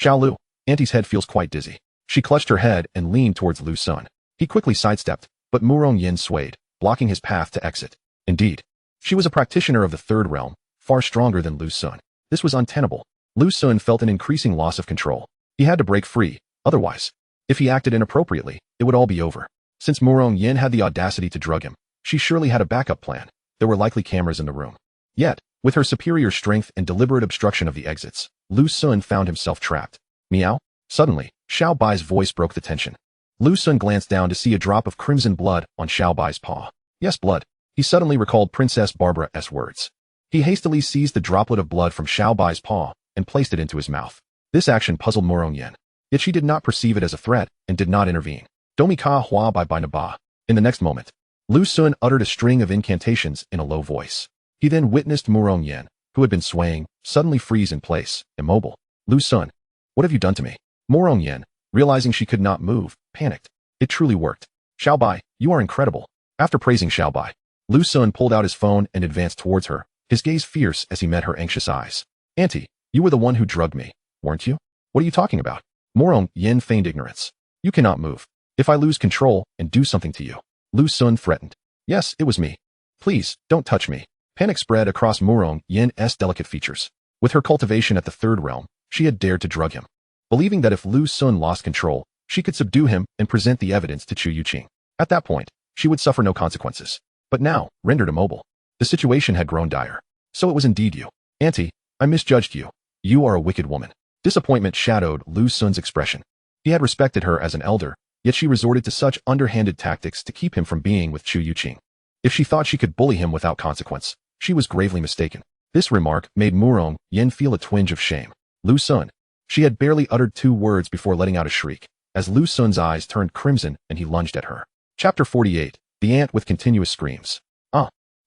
"Xiaolu, Auntie's head feels quite dizzy." She clutched her head and leaned towards Lu Xun. He quickly sidestepped, but Murong Wan swayed, blocking his path to exit. Indeed, she was a practitioner of the third realm, far stronger than Lu Xun. This was untenable. Lu Xun felt an increasing loss of control. He had to break free, otherwise, if he acted inappropriately, it would all be over. Since Murong Wan had the audacity to drug him, she surely had a backup plan. There were likely cameras in the room. Yet, with her superior strength and deliberate obstruction of the exits, Lu Xun found himself trapped. "Meow?" Suddenly, Xiao Bai's voice broke the tension. Lu Xun glanced down to see a drop of crimson blood on Xiao Bai's paw. Yes, blood. He suddenly recalled Princess Barbara's words. He hastily seized the droplet of blood from Xiao Bai's paw and placed it into his mouth. This action puzzled Murong Wan, yet she did not perceive it as a threat and did not intervene. "Domi ka hua bai bai naba." In the next moment, Lu Sun uttered a string of incantations in a low voice. He then witnessed Murong Wan, who had been swaying, suddenly freeze in place, immobile. Lu Sun, what have you done to me? Murong Wan, realizing she could not move, panicked. It truly worked. Xiaobai, you are incredible. After praising Xiaobai, Lu Sun pulled out his phone and advanced towards her, his gaze fierce as he met her anxious eyes. Auntie, you were the one who drugged me, weren't you? What are you talking about? Murong Wan feigned ignorance. You cannot move. If I lose control and do something to you. Lu Sun threatened. Yes, it was me. Please, don't touch me. Panic spread across Murong Wan's delicate features. With her cultivation at the third realm, she had dared to drug him, believing that if Lu Sun lost control, she could subdue him and present the evidence to Chu Youqing. At that point, she would suffer no consequences. But now, rendered immobile, the situation had grown dire. So it was indeed you. Auntie, I misjudged you. You are a wicked woman. Disappointment shadowed Lu Sun's expression. He had respected her as an elder, yet she resorted to such underhanded tactics to keep him from being with Chu Youqing. If she thought she could bully him without consequence, she was gravely mistaken. This remark made Murong Wan feel a twinge of shame. Lu Sun. She had barely uttered 2 words before letting out a shriek, as Lu Sun's eyes turned crimson and he lunged at her. Chapter 48. The Ant with Continuous Screams.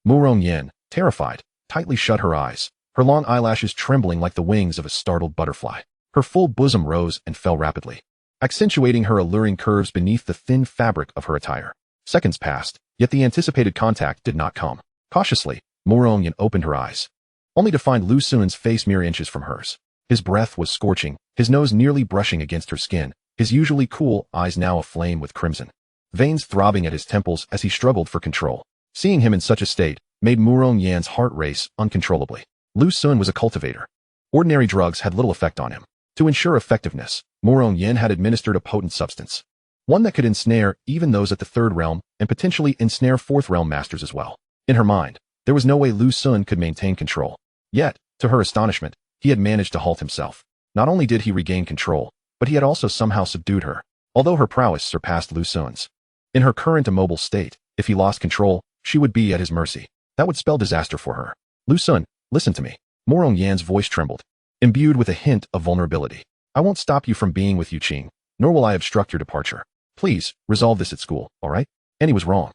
Murong Wan, terrified, tightly shut her eyes, her long eyelashes trembling like the wings of a startled butterfly. Her full bosom rose and fell rapidly, accentuating her alluring curves beneath the thin fabric of her attire. Seconds passed, yet the anticipated contact did not come. Cautiously, Murong Wan opened her eyes, only to find Lu Sun's face mere inches from hers. His breath was scorching, his nose nearly brushing against her skin, his usually cool eyes now aflame with crimson, veins throbbing at his temples as he struggled for control. Seeing him in such a state made Murong Wan's heart race uncontrollably. Lu Sun was a cultivator. Ordinary drugs had little effect on him. To ensure effectiveness, Murong Wan had administered a potent substance, one that could ensnare even those at the third realm and potentially ensnare fourth realm masters as well. In her mind, there was no way Lu Sun could maintain control. Yet, to her astonishment, he had managed to halt himself. Not only did he regain control, but he had also somehow subdued her, although her prowess surpassed Lu Sun's. In her current immobile state, if he lost control, she would be at his mercy. That would spell disaster for her. Lu Sun, listen to me. Murong Wan's voice trembled, imbued with a hint of vulnerability. I won't stop you from being with Youqing, nor will I obstruct your departure. Please, resolve this at school, all right? And he was wrong.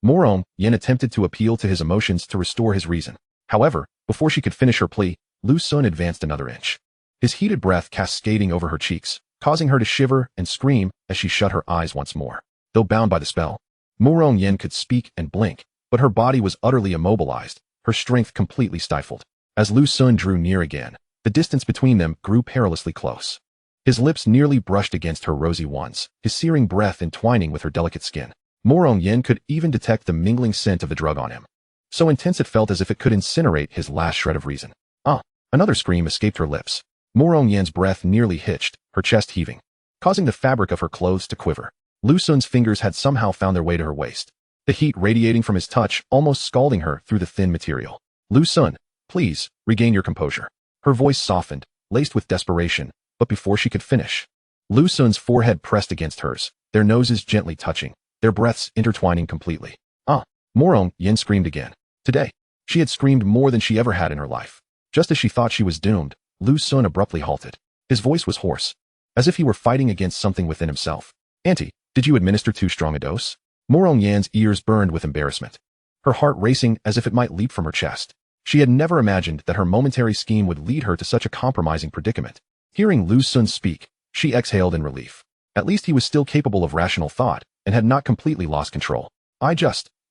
Murong Wan attempted to appeal to his emotions to restore his reason. However, before she could finish her plea, Lu Sun advanced another inch. His heated breath cascading over her cheeks, causing her to shiver and scream as she shut her eyes once more. Though bound by the spell, Murong Wan could speak and blink, but her body was utterly immobilized, her strength completely stifled. As Lu Sun drew near again, the distance between them grew perilously close. His lips nearly brushed against her rosy ones, his searing breath entwining with her delicate skin. Murong Wan could even detect the mingling scent of the drug on him. So intense it felt as if it could incinerate his last shred of reason. Another scream escaped her lips. Murong Wan's breath nearly hitched, her chest heaving, causing the fabric of her clothes to quiver. Lu Sun's fingers had somehow found their way to her waist, the heat radiating from his touch almost scalding her through the thin material. Lu Sun, please, regain your composure. Her voice softened, laced with desperation, but before she could finish, Lu Sun's forehead pressed against hers, their noses gently touching, their breaths intertwining completely. Murong Wan screamed again. Today, she had screamed more than she ever had in her life. Just as she thought she was doomed, Lu Sun abruptly halted. His voice was hoarse, as if he were fighting against something within himself. Auntie, did you administer too strong a dose? Murong Wan's ears burned with embarrassment, her heart racing as if it might leap from her chest. She had never imagined that her momentary scheme would lead her to such a compromising predicament. Hearing Lu Sun speak, she exhaled in relief. At least he was still capable of rational thought and had not completely lost control.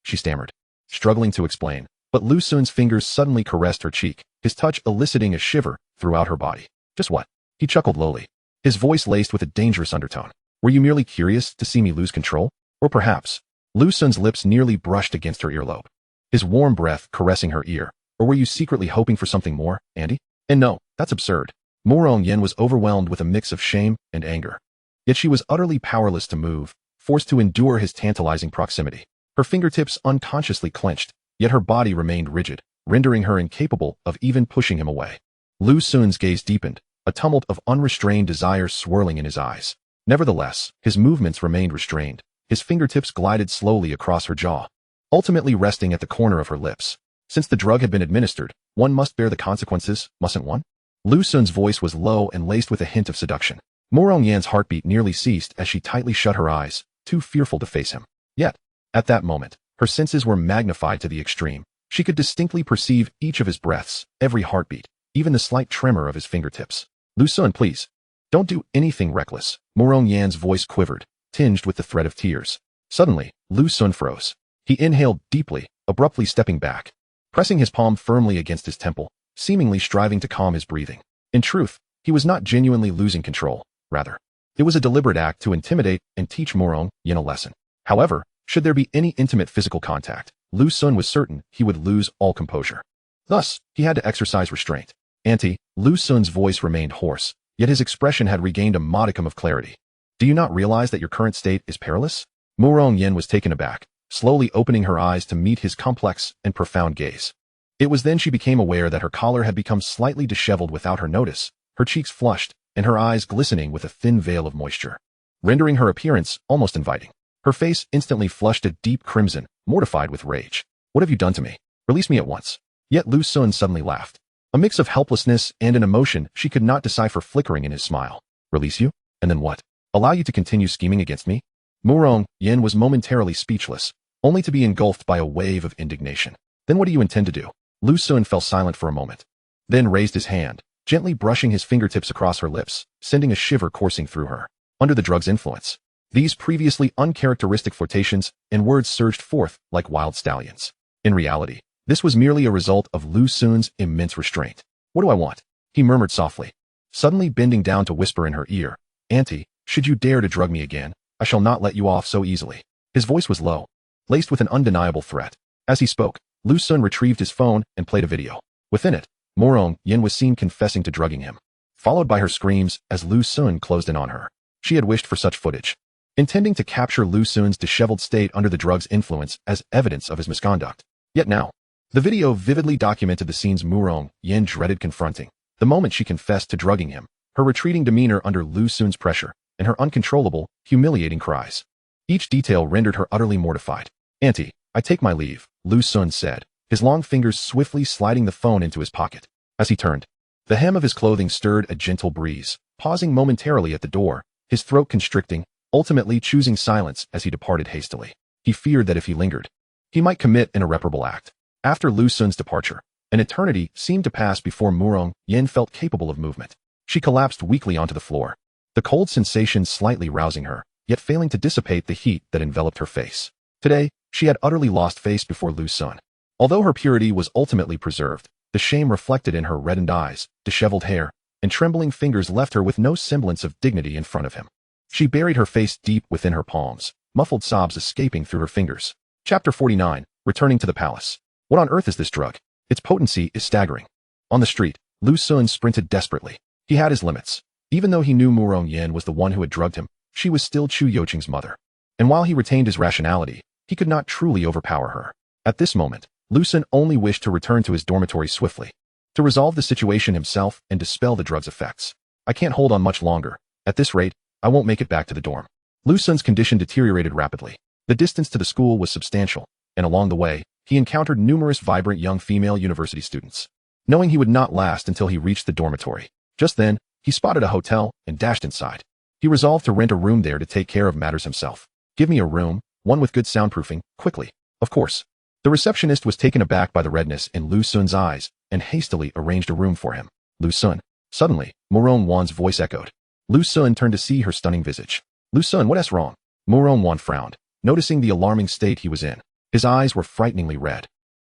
She stammered, struggling to explain, but Lu Sun's fingers suddenly caressed her cheek, his touch eliciting a shiver throughout her body. Just what? He chuckled lowly, his voice laced with a dangerous undertone. Were you merely curious to see me lose control? Or perhaps, Lu Sun's lips nearly brushed against her earlobe, his warm breath caressing her ear. Or were you secretly hoping for something more, Andy? And no, that's absurd. Murong Wan was overwhelmed with a mix of shame and anger. Yet she was utterly powerless to move, forced to endure his tantalizing proximity. Her fingertips unconsciously clenched, yet her body remained rigid, rendering her incapable of even pushing him away. Lu Sun's gaze deepened, a tumult of unrestrained desire swirling in his eyes. Nevertheless, his movements remained restrained. His fingertips glided slowly across her jaw, ultimately resting at the corner of her lips. Since the drug had been administered, one must bear the consequences, mustn't one? Lu Sun's voice was low and laced with a hint of seduction. Murong Wan's heartbeat nearly ceased as she tightly shut her eyes, too fearful to face him. Yet, at that moment, Her senses were magnified to the extreme. She could distinctly perceive each of his breaths, every heartbeat, even the slight tremor of his fingertips. Lu Sun, please. Don't do anything reckless. Murong Wan's voice quivered, tinged with the threat of tears. Suddenly, Lu Sun froze. He inhaled deeply, abruptly stepping back, pressing his palm firmly against his temple, seemingly striving to calm his breathing. In truth, he was not genuinely losing control. Rather, it was a deliberate act to intimidate and teach Murong Wan a lesson. However, should there be any intimate physical contact, Lu Sun was certain he would lose all composure. Thus, he had to exercise restraint. Auntie, Lu Sun's voice remained hoarse, yet his expression had regained a modicum of clarity. Do you not realize that your current state is perilous? Murong Wan was taken aback, slowly opening her eyes to meet his complex and profound gaze. It was then she became aware that her collar had become slightly disheveled without her notice, her cheeks flushed, and her eyes glistening with a thin veil of moisture, rendering her appearance almost inviting. Her face instantly flushed a deep crimson, mortified with rage. What have you done to me? Release me at once. Yet Lu Sun suddenly laughed, a mix of helplessness and an emotion she could not decipher flickering in his smile. Release you? And then what? Allow you to continue scheming against me? Murong Wan was momentarily speechless, only to be engulfed by a wave of indignation. Then what do you intend to do? Lu Sun fell silent for a moment, then raised his hand, gently brushing his fingertips across her lips, sending a shiver coursing through her. Under the drug's influence, these previously uncharacteristic flirtations and words surged forth like wild stallions. In reality, this was merely a result of Lu Sun's immense restraint. What do I want? He murmured softly, suddenly bending down to whisper in her ear. Auntie, should you dare to drug me again, I shall not let you off so easily. His voice was low, laced with an undeniable threat. As he spoke, Lu Sun retrieved his phone and played a video. Within it, Murong Wan was seen confessing to drugging him, followed by her screams as Lu Sun closed in on her. She had wished for such footage, intending to capture Lu Sun's disheveled state under the drug's influence as evidence of his misconduct. Yet now, the video vividly documented the scenes Murong Wan dreaded confronting. The moment she confessed to drugging him, her retreating demeanor under Lu Sun's pressure, and her uncontrollable, humiliating cries. Each detail rendered her utterly mortified. Auntie, I take my leave, Lu Sun said, his long fingers swiftly sliding the phone into his pocket. As he turned, the hem of his clothing stirred a gentle breeze, pausing momentarily at the door, his throat constricting, ultimately choosing silence as he departed hastily. He feared that if he lingered, he might commit an irreparable act. After Lu Sun's departure, an eternity seemed to pass before Murong Wan felt capable of movement. She collapsed weakly onto the floor, the cold sensation slightly rousing her, yet failing to dissipate the heat that enveloped her face. Today, she had utterly lost face before Lu Sun. Although her purity was ultimately preserved, the shame reflected in her reddened eyes, disheveled hair, and trembling fingers left her with no semblance of dignity in front of him. She buried her face deep within her palms, muffled sobs escaping through her fingers. Chapter 49, Returning to the Palace. What on earth is this drug? Its potency is staggering. On the street, Lu Sun sprinted desperately. He had his limits. Even though he knew Murong Wan was the one who had drugged him, she was still Chu Youqing's mother. And while he retained his rationality, he could not truly overpower her. At this moment, Lu Sun only wished to return to his dormitory swiftly, to resolve the situation himself and dispel the drug's effects. I can't hold on much longer. At this rate, I won't make it back to the dorm. Lu Sun's condition deteriorated rapidly. The distance to the school was substantial, and along the way, he encountered numerous vibrant young female university students. Knowing he would not last until he reached the dormitory, just then, he spotted a hotel and dashed inside. He resolved to rent a room there to take care of matters himself. Give me a room, one with good soundproofing, quickly. Of course. The receptionist was taken aback by the redness in Lu Sun's eyes and hastily arranged a room for him. Lu Sun. Suddenly, Murong Wan's voice echoed. Lu Sun turned to see her stunning visage. Lu Sun, what's wrong? Murong Wan frowned, noticing the alarming state he was in. His eyes were frighteningly red,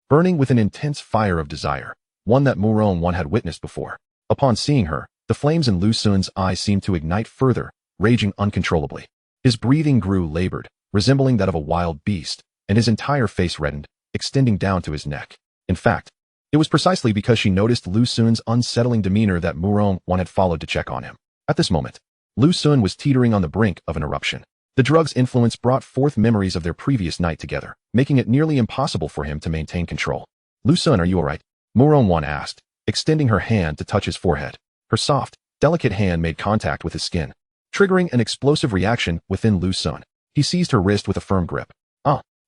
burning with an intense fire of desire, one that Murong Wan had witnessed before. Upon seeing her, the flames in Lu Sun's eyes seemed to ignite further, raging uncontrollably. His breathing grew labored, resembling that of a wild beast, and his entire face reddened, extending down to his neck. In fact, it was precisely because she noticed Lu Sun's unsettling demeanor that Murong Wan had followed to check on him. At this moment, Lu Sun was teetering on the brink of an eruption. The drug's influence brought forth memories of their previous night together, making it nearly impossible for him to maintain control. Lu Sun, are you alright? Murong Wan asked, extending her hand to touch his forehead. Her soft, delicate hand made contact with his skin, triggering an explosive reaction within Lu Sun. He seized her wrist with a firm grip.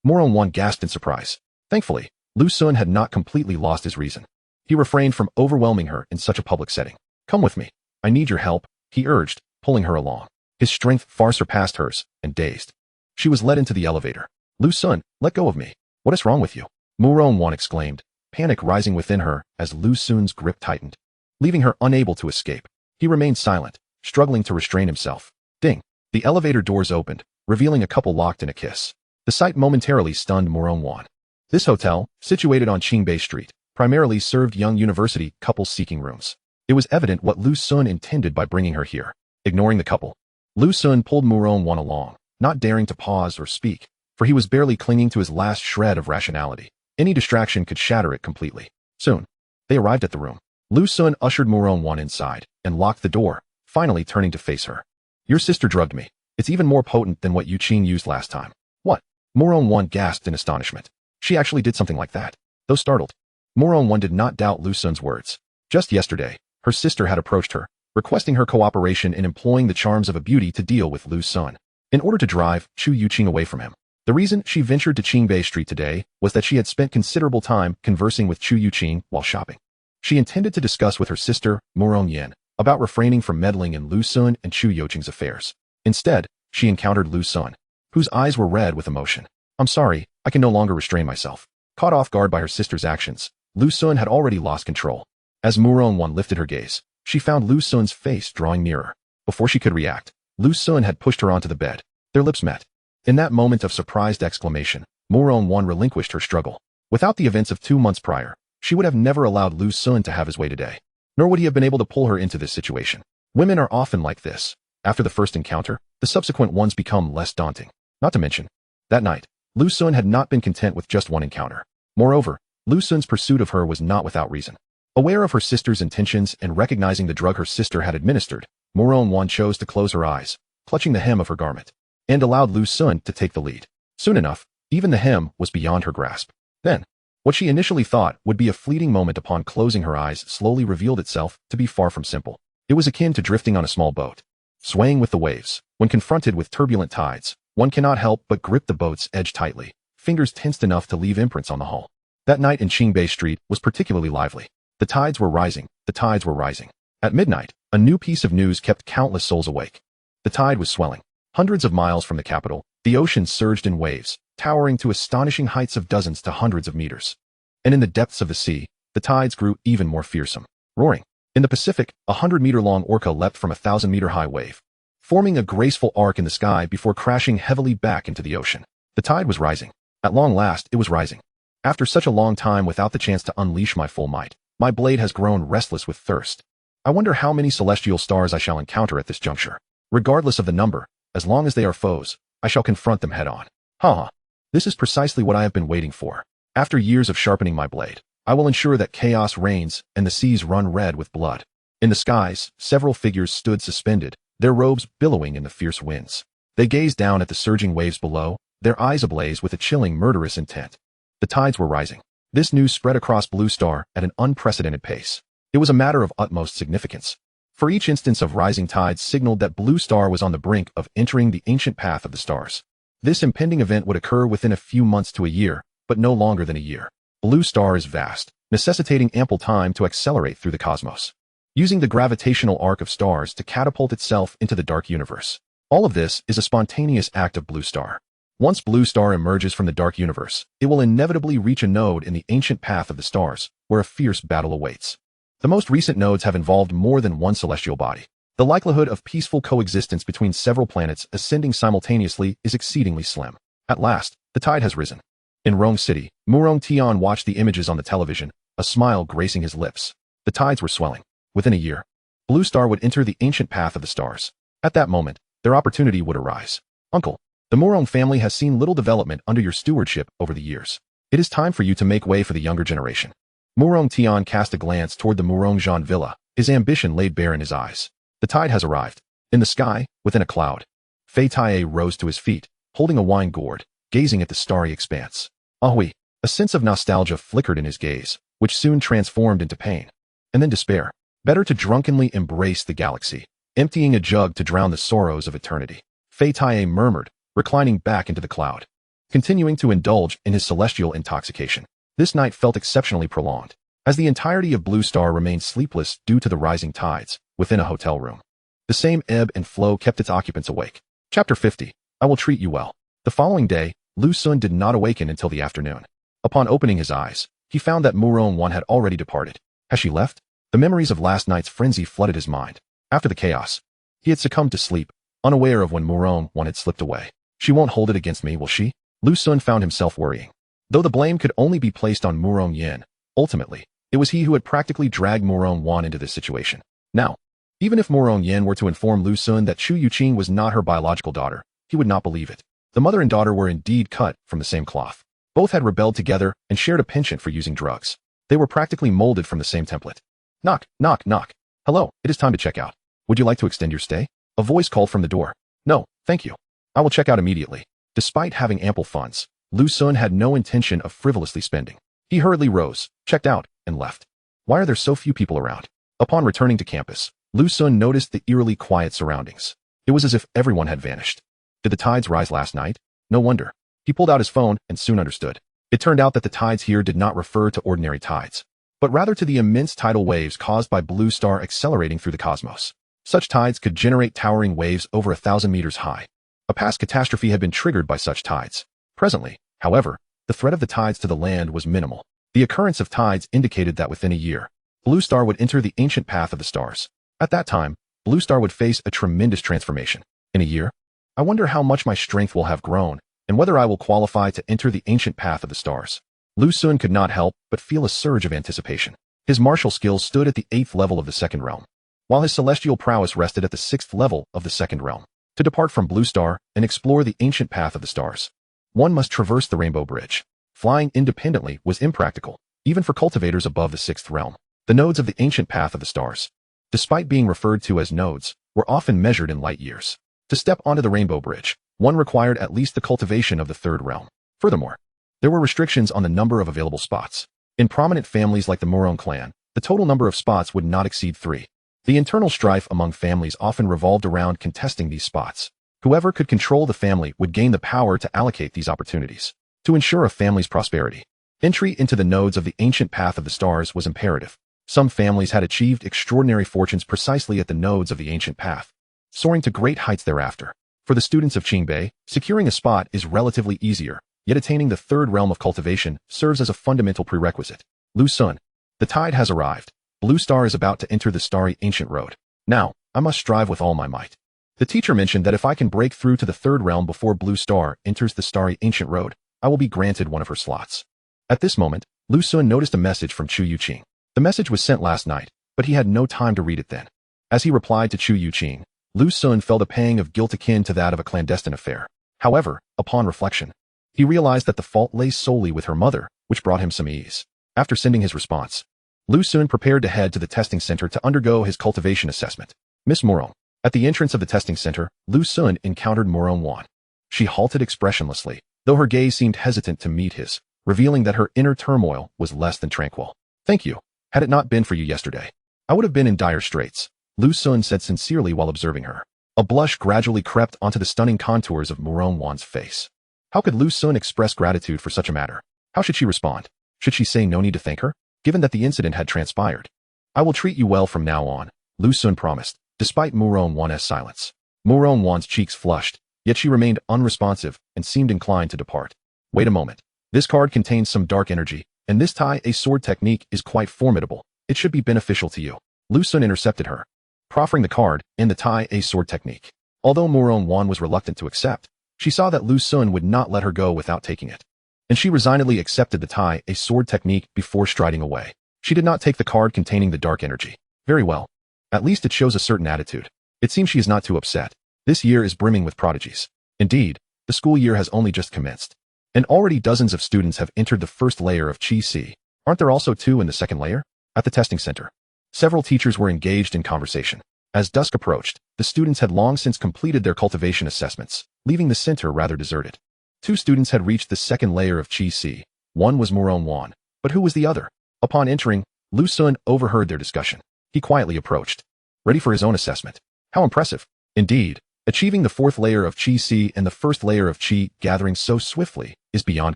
Murong Wan gasped in surprise. Thankfully, Lu Sun had not completely lost his reason. He refrained from overwhelming her in such a public setting. Come with me. I need your help, he urged, pulling her along. His strength far surpassed hers, and dazed, she was led into the elevator. Lu Sun, let go of me. What is wrong with you? Murong Wan exclaimed, panic rising within her as Lu Xun's grip tightened, leaving her unable to escape. He remained silent, struggling to restrain himself. Ding! The elevator doors opened, revealing a couple locked in a kiss. The sight momentarily stunned Murong Wan. This hotel, situated on Qingbei Street, primarily served young university couples seeking rooms. It was evident what Lu Xun intended by bringing her here. Ignoring the couple, Lu Xun pulled Murong Wan along, not daring to pause or speak, for he was barely clinging to his last shred of rationality. Any distraction could shatter it completely. Soon, they arrived at the room. Lu Xun ushered Murong Wan inside and locked the door, finally turning to face her. Your sister drugged me. It's even more potent than what Youqing used last time. What? Murong Wan gasped in astonishment. She actually did something like that. Though startled, Murong Wan did not doubt Lu Xun's words. Just yesterday, her sister had approached her, requesting her cooperation in employing the charms of a beauty to deal with Lu Xun, in order to drive Chu Youqing away from him. The reason she ventured to Qingbei Street today was that she had spent considerable time conversing with Chu Youqing while shopping. She intended to discuss with her sister, Murong Yin, about refraining from meddling in Lu Xun and Chu Youqing's affairs. Instead, she encountered Lu Xun, whose eyes were red with emotion. I'm sorry, I can no longer restrain myself. Caught off guard by her sister's actions, Lu Xun had already lost control. As Murong Wan lifted her gaze, she found Lu Xun's face drawing nearer. Before she could react, Lu Xun had pushed her onto the bed. Their lips met. In that moment of surprised exclamation, Murong Wan relinquished her struggle. Without the events of 2 months prior, she would have never allowed Lu Xun to have his way today. Nor would he have been able to pull her into this situation. Women are often like this. After the first encounter, the subsequent ones become less daunting. Not to mention, that night, Lu Xun had not been content with just one encounter. Moreover, Lu Xun's pursuit of her was not without reason. Aware of her sister's intentions and recognizing the drug her sister had administered, Murong Wan chose to close her eyes, clutching the hem of her garment, and allowed Lu Xun to take the lead. Soon enough, even the hem was beyond her grasp. Then, what she initially thought would be a fleeting moment upon closing her eyes slowly revealed itself to be far from simple. It was akin to drifting on a small boat, swaying with the waves. When confronted with turbulent tides, one cannot help but grip the boat's edge tightly, fingers tensed enough to leave imprints on the hull. That night in Qingbei Street was particularly lively. The tides were rising, the tides were rising. At midnight, a new piece of news kept countless souls awake. The tide was swelling. Hundreds of miles from the capital, the ocean surged in waves, towering to astonishing heights of dozens to hundreds of meters. And in the depths of the sea, the tides grew even more fearsome, roaring. In the Pacific, a 100-meter-long orca leapt from a 1,000-meter-high wave, forming a graceful arc in the sky before crashing heavily back into the ocean. The tide was rising. At long last, it was rising. After such a long time without the chance to unleash my full might, my blade has grown restless with thirst. I wonder how many celestial stars I shall encounter at this juncture. Regardless of the number, as long as they are foes, I shall confront them head-on. Ha! This is precisely what I have been waiting for. After years of sharpening my blade, I will ensure that chaos reigns and the seas run red with blood. In the skies, several figures stood suspended, their robes billowing in the fierce winds. They gazed down at the surging waves below, their eyes ablaze with a chilling, murderous intent. The tides were rising. This news spread across Blue Star at an unprecedented pace. It was a matter of utmost significance. For each instance of rising tides signaled that Blue Star was on the brink of entering the ancient path of the stars. This impending event would occur within a few months to a year, but no longer than a year. Blue Star is vast, necessitating ample time to accelerate through the cosmos, using the gravitational arc of stars to catapult itself into the dark universe. All of this is a spontaneous act of Blue Star. Once Blue Star emerges from the dark universe, it will inevitably reach a node in the ancient path of the stars, where a fierce battle awaits. The most recent nodes have involved more than one celestial body. The likelihood of peaceful coexistence between several planets ascending simultaneously is exceedingly slim. At last, the tide has risen. In Rong City, Murong Tian watched the images on the television, a smile gracing his lips. The tides were swelling. Within a year, Blue Star would enter the ancient path of the stars. At that moment, their opportunity would arise. Uncle, the Murong family has seen little development under your stewardship over the years. It is time for you to make way for the younger generation. Murong Tian cast a glance toward the Murong Wan villa, his ambition laid bare in his eyes. The tide has arrived. In the sky, within a cloud, Fei Tae rose to his feet, holding a wine gourd, gazing at the starry expanse. Ahui, a sense of nostalgia flickered in his gaze, which soon transformed into pain. And then despair. Better to drunkenly embrace the galaxy, emptying a jug to drown the sorrows of eternity. Fei Tae murmured, reclining back into the cloud, continuing to indulge in his celestial intoxication. This night felt exceptionally prolonged, as the entirety of Blue Star remained sleepless due to the rising tides within a hotel room. The same ebb and flow kept its occupants awake. Chapter 50. I will treat you well. The following day, Lu Xun did not awaken until the afternoon. Upon opening his eyes, he found that Murong Wan had already departed. Has she left? The memories of last night's frenzy flooded his mind. After the chaos, he had succumbed to sleep, unaware of when Murong Wan had slipped away. She won't hold it against me, will she? Lu Xun found himself worrying. Though the blame could only be placed on Murong Yin, ultimately, it was he who had practically dragged Murong Wan into this situation. Now, even if Murong Yin were to inform Lu Xun that Chu Youqing was not her biological daughter, he would not believe it. The mother and daughter were indeed cut from the same cloth. Both had rebelled together and shared a penchant for using drugs. They were practically molded from the same template. Knock, knock, knock. Hello, it is time to check out. Would you like to extend your stay? A voice called from the door. No, thank you. I will check out immediately. Despite having ample funds, Lu Xun had no intention of frivolously spending. He hurriedly rose, checked out, and left. Why are there so few people around? Upon returning to campus, Lu Xun noticed the eerily quiet surroundings. It was as if everyone had vanished. Did the tides rise last night? No wonder. He pulled out his phone and soon understood. It turned out that the tides here did not refer to ordinary tides, but rather to the immense tidal waves caused by Blue Star accelerating through the cosmos. Such tides could generate towering waves over 1,000 meters high. A past catastrophe had been triggered by such tides. Presently, however, the threat of the tides to the land was minimal. The occurrence of tides indicated that within a year, Blue Star would enter the ancient path of the stars. At that time, Blue Star would face a tremendous transformation. In a year? I wonder how much my strength will have grown, and whether I will qualify to enter the ancient path of the stars. Lu Xun could not help but feel a surge of anticipation. His martial skills stood at the 8th level of the second realm, while his celestial prowess rested at the 6th level of the second realm. To depart from Blue Star and explore the ancient path of the stars, one must traverse the Rainbow Bridge. Flying independently was impractical, even for cultivators above the 6th realm. The nodes of the ancient path of the stars, despite being referred to as nodes, were often measured in light years. To step onto the Rainbow Bridge, one required at least the cultivation of the 3rd realm. Furthermore, there were restrictions on the number of available spots. In prominent families like the Murong clan, the total number of spots would not exceed 3. The internal strife among families often revolved around contesting these spots. Whoever could control the family would gain the power to allocate these opportunities. To ensure a family's prosperity, entry into the nodes of the ancient path of the stars was imperative. Some families had achieved extraordinary fortunes precisely at the nodes of the ancient path, soaring to great heights thereafter. For the students of Qingbei, securing a spot is relatively easier, yet attaining the 3rd realm of cultivation serves as a fundamental prerequisite. Lu Xun, the tide has arrived. Blue Star is about to enter the starry ancient road. Now, I must strive with all my might. The teacher mentioned that if I can break through to the 3rd realm before Blue Star enters the starry ancient road, I will be granted one of her slots. At this moment, Lu Xun noticed a message from Chu Youqing. The message was sent last night, but he had no time to read it then. As he replied to Chu Youqing, Lu Xun felt a pang of guilt akin to that of a clandestine affair. However, upon reflection, he realized that the fault lay solely with her mother, which brought him some ease. After sending his response, Lu Xun prepared to head to the testing center to undergo his cultivation assessment. Miss Murong. At the entrance of the testing center, Lu Xun encountered Murong Wan. She halted expressionlessly, though her gaze seemed hesitant to meet his, revealing that her inner turmoil was less than tranquil. Thank you. Had it not been for you yesterday, I would have been in dire straits, Lu Xun said sincerely while observing her. A blush gradually crept onto the stunning contours of Murong Wan's face. How could Lu Xun express gratitude for such a matter? How should she respond? Should she say no need to thank her, given that the incident had transpired? I will treat you well from now on, Lu Xun promised, despite Murong Wan's silence. Murong Wan's cheeks flushed, yet she remained unresponsive and seemed inclined to depart. Wait a moment. This card contains some dark energy, and this tie-a sword technique is quite formidable. It should be beneficial to you. Lu Xun intercepted her, proffering the card and the tie-a sword technique. Although Murong Wan was reluctant to accept, she saw that Lu Xun would not let her go without taking it, and she resignedly accepted the tie-a sword technique before striding away. She did not take the card containing the dark energy. Very well. At least it shows a certain attitude. It seems she is not too upset. This year is brimming with prodigies. Indeed, the school year has only just commenced, and already dozens of students have entered the 1st layer of Qi Si. Aren't there also 2 in the 2nd layer? At the testing center, several teachers were engaged in conversation. As dusk approached, the students had long since completed their cultivation assessments, leaving the center rather deserted. 2 students had reached the 2nd layer of Qi Si. One was Murong Wan, but who was the other? Upon entering, Lu Xun overheard their discussion. He quietly approached, ready for his own assessment. How impressive. Indeed, achieving the 4th layer of Qi Si and the 1st layer of Qi gathering so swiftly is beyond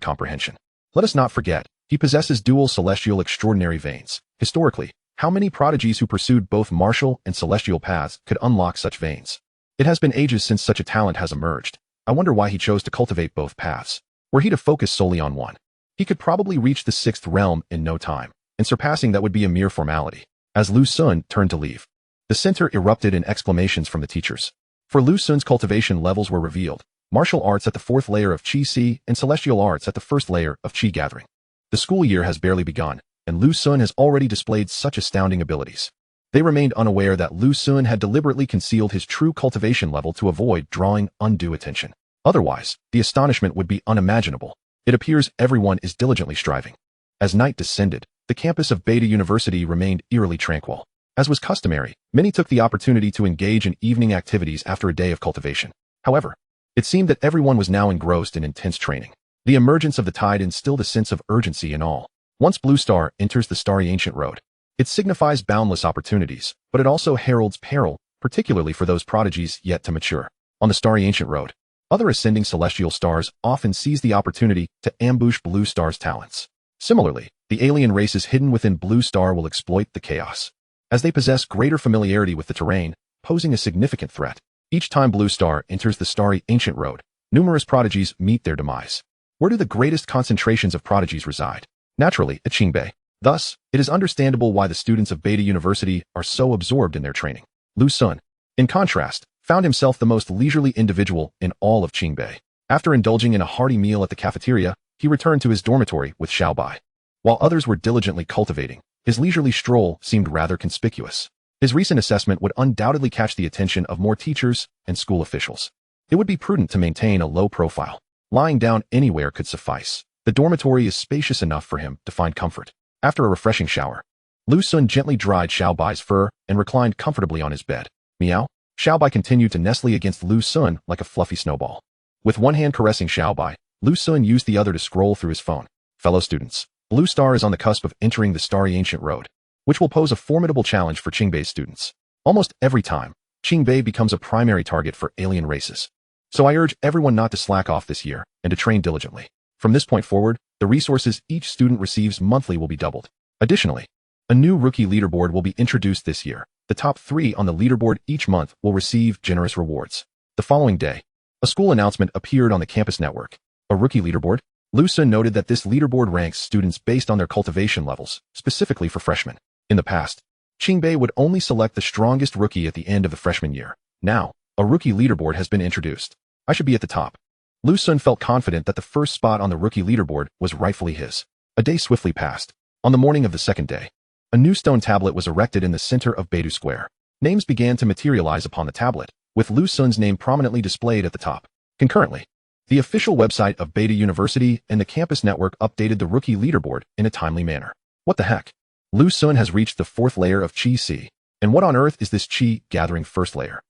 comprehension. Let us not forget, he possesses dual celestial extraordinary veins. Historically, how many prodigies who pursued both martial and celestial paths could unlock such veins? It has been ages since such a talent has emerged. I wonder why he chose to cultivate both paths. Were he to focus solely on one, He could probably reach the 6th realm in no time, and surpassing that would be a mere formality. As Lu Xun turned to leave, the center erupted in exclamations from the teachers. For Lu Xun's cultivation levels were revealed, martial arts at the 4th layer of Qi Si and celestial arts at the 1st layer of Qi gathering. The school year has barely begun, and Lu Xun has already displayed such astounding abilities. They remained unaware that Lu Xun had deliberately concealed his true cultivation level to avoid drawing undue attention. Otherwise, the astonishment would be unimaginable. It appears everyone is diligently striving. As night descended, the campus of Beta University remained eerily tranquil. As was customary, many took the opportunity to engage in evening activities after a day of cultivation. However, it seemed that everyone was now engrossed in intense training. The emergence of the tide instilled a sense of urgency in all. Once Blue Star enters the starry ancient road, it signifies boundless opportunities, but it also heralds peril, particularly for those prodigies yet to mature. On the starry ancient road, other ascending celestial stars often seize the opportunity to ambush Blue Star's talents. Similarly, the alien races hidden within Blue Star will exploit the chaos, as they possess greater familiarity with the terrain, posing a significant threat. Each time Blue Star enters the starry ancient road, numerous prodigies meet their demise. Where do the greatest concentrations of prodigies reside? Naturally, at Qingbei. Thus, it is understandable why the students of Beta University are so absorbed in their training. Lu Xun, in contrast, found himself the most leisurely individual in all of Qingbei. After indulging in a hearty meal at the cafeteria, he returned to his dormitory with Xiaobai. While others were diligently cultivating, his leisurely stroll seemed rather conspicuous. His recent assessment would undoubtedly catch the attention of more teachers and school officials. It would be prudent to maintain a low profile. Lying down anywhere could suffice. The dormitory is spacious enough for him to find comfort. After a refreshing shower, Lu Xun gently dried Xiaobai's fur and reclined comfortably on his bed. Meow. Xiaobai continued to nestle against Lu Xun like a fluffy snowball. With one hand caressing Xiaobai, Lu Xun used the other to scroll through his phone. Fellow students, Blue Star is on the cusp of entering the starry ancient road, which will pose a formidable challenge for Qingbei's students. Almost every time, Qingbei becomes a primary target for alien races. So I urge everyone not to slack off this year and to train diligently. From this point forward, the resources each student receives monthly will be doubled. Additionally, a new rookie leaderboard will be introduced this year. The top 3 on the leaderboard each month will receive generous rewards. The following day, a school announcement appeared on the campus network. A rookie leaderboard? Lu Xun noted that this leaderboard ranks students based on their cultivation levels, specifically for freshmen. In the past, Qingbei would only select the strongest rookie at the end of the freshman year. Now, a rookie leaderboard has been introduced. I should be at the top. Lu Xun felt confident that the first spot on the rookie leaderboard was rightfully his. A day swiftly passed. On the morning of the second day, a new stone tablet was erected in the center of Beidou Square. Names began to materialize upon the tablet, with Lu Xun's name prominently displayed at the top. Concurrently, the official website of Beta University and the campus network updated the rookie leaderboard in a timely manner. What the heck? Lu Xun has reached the 4th layer of Qi Si. And what on earth is this Qi gathering 1st layer?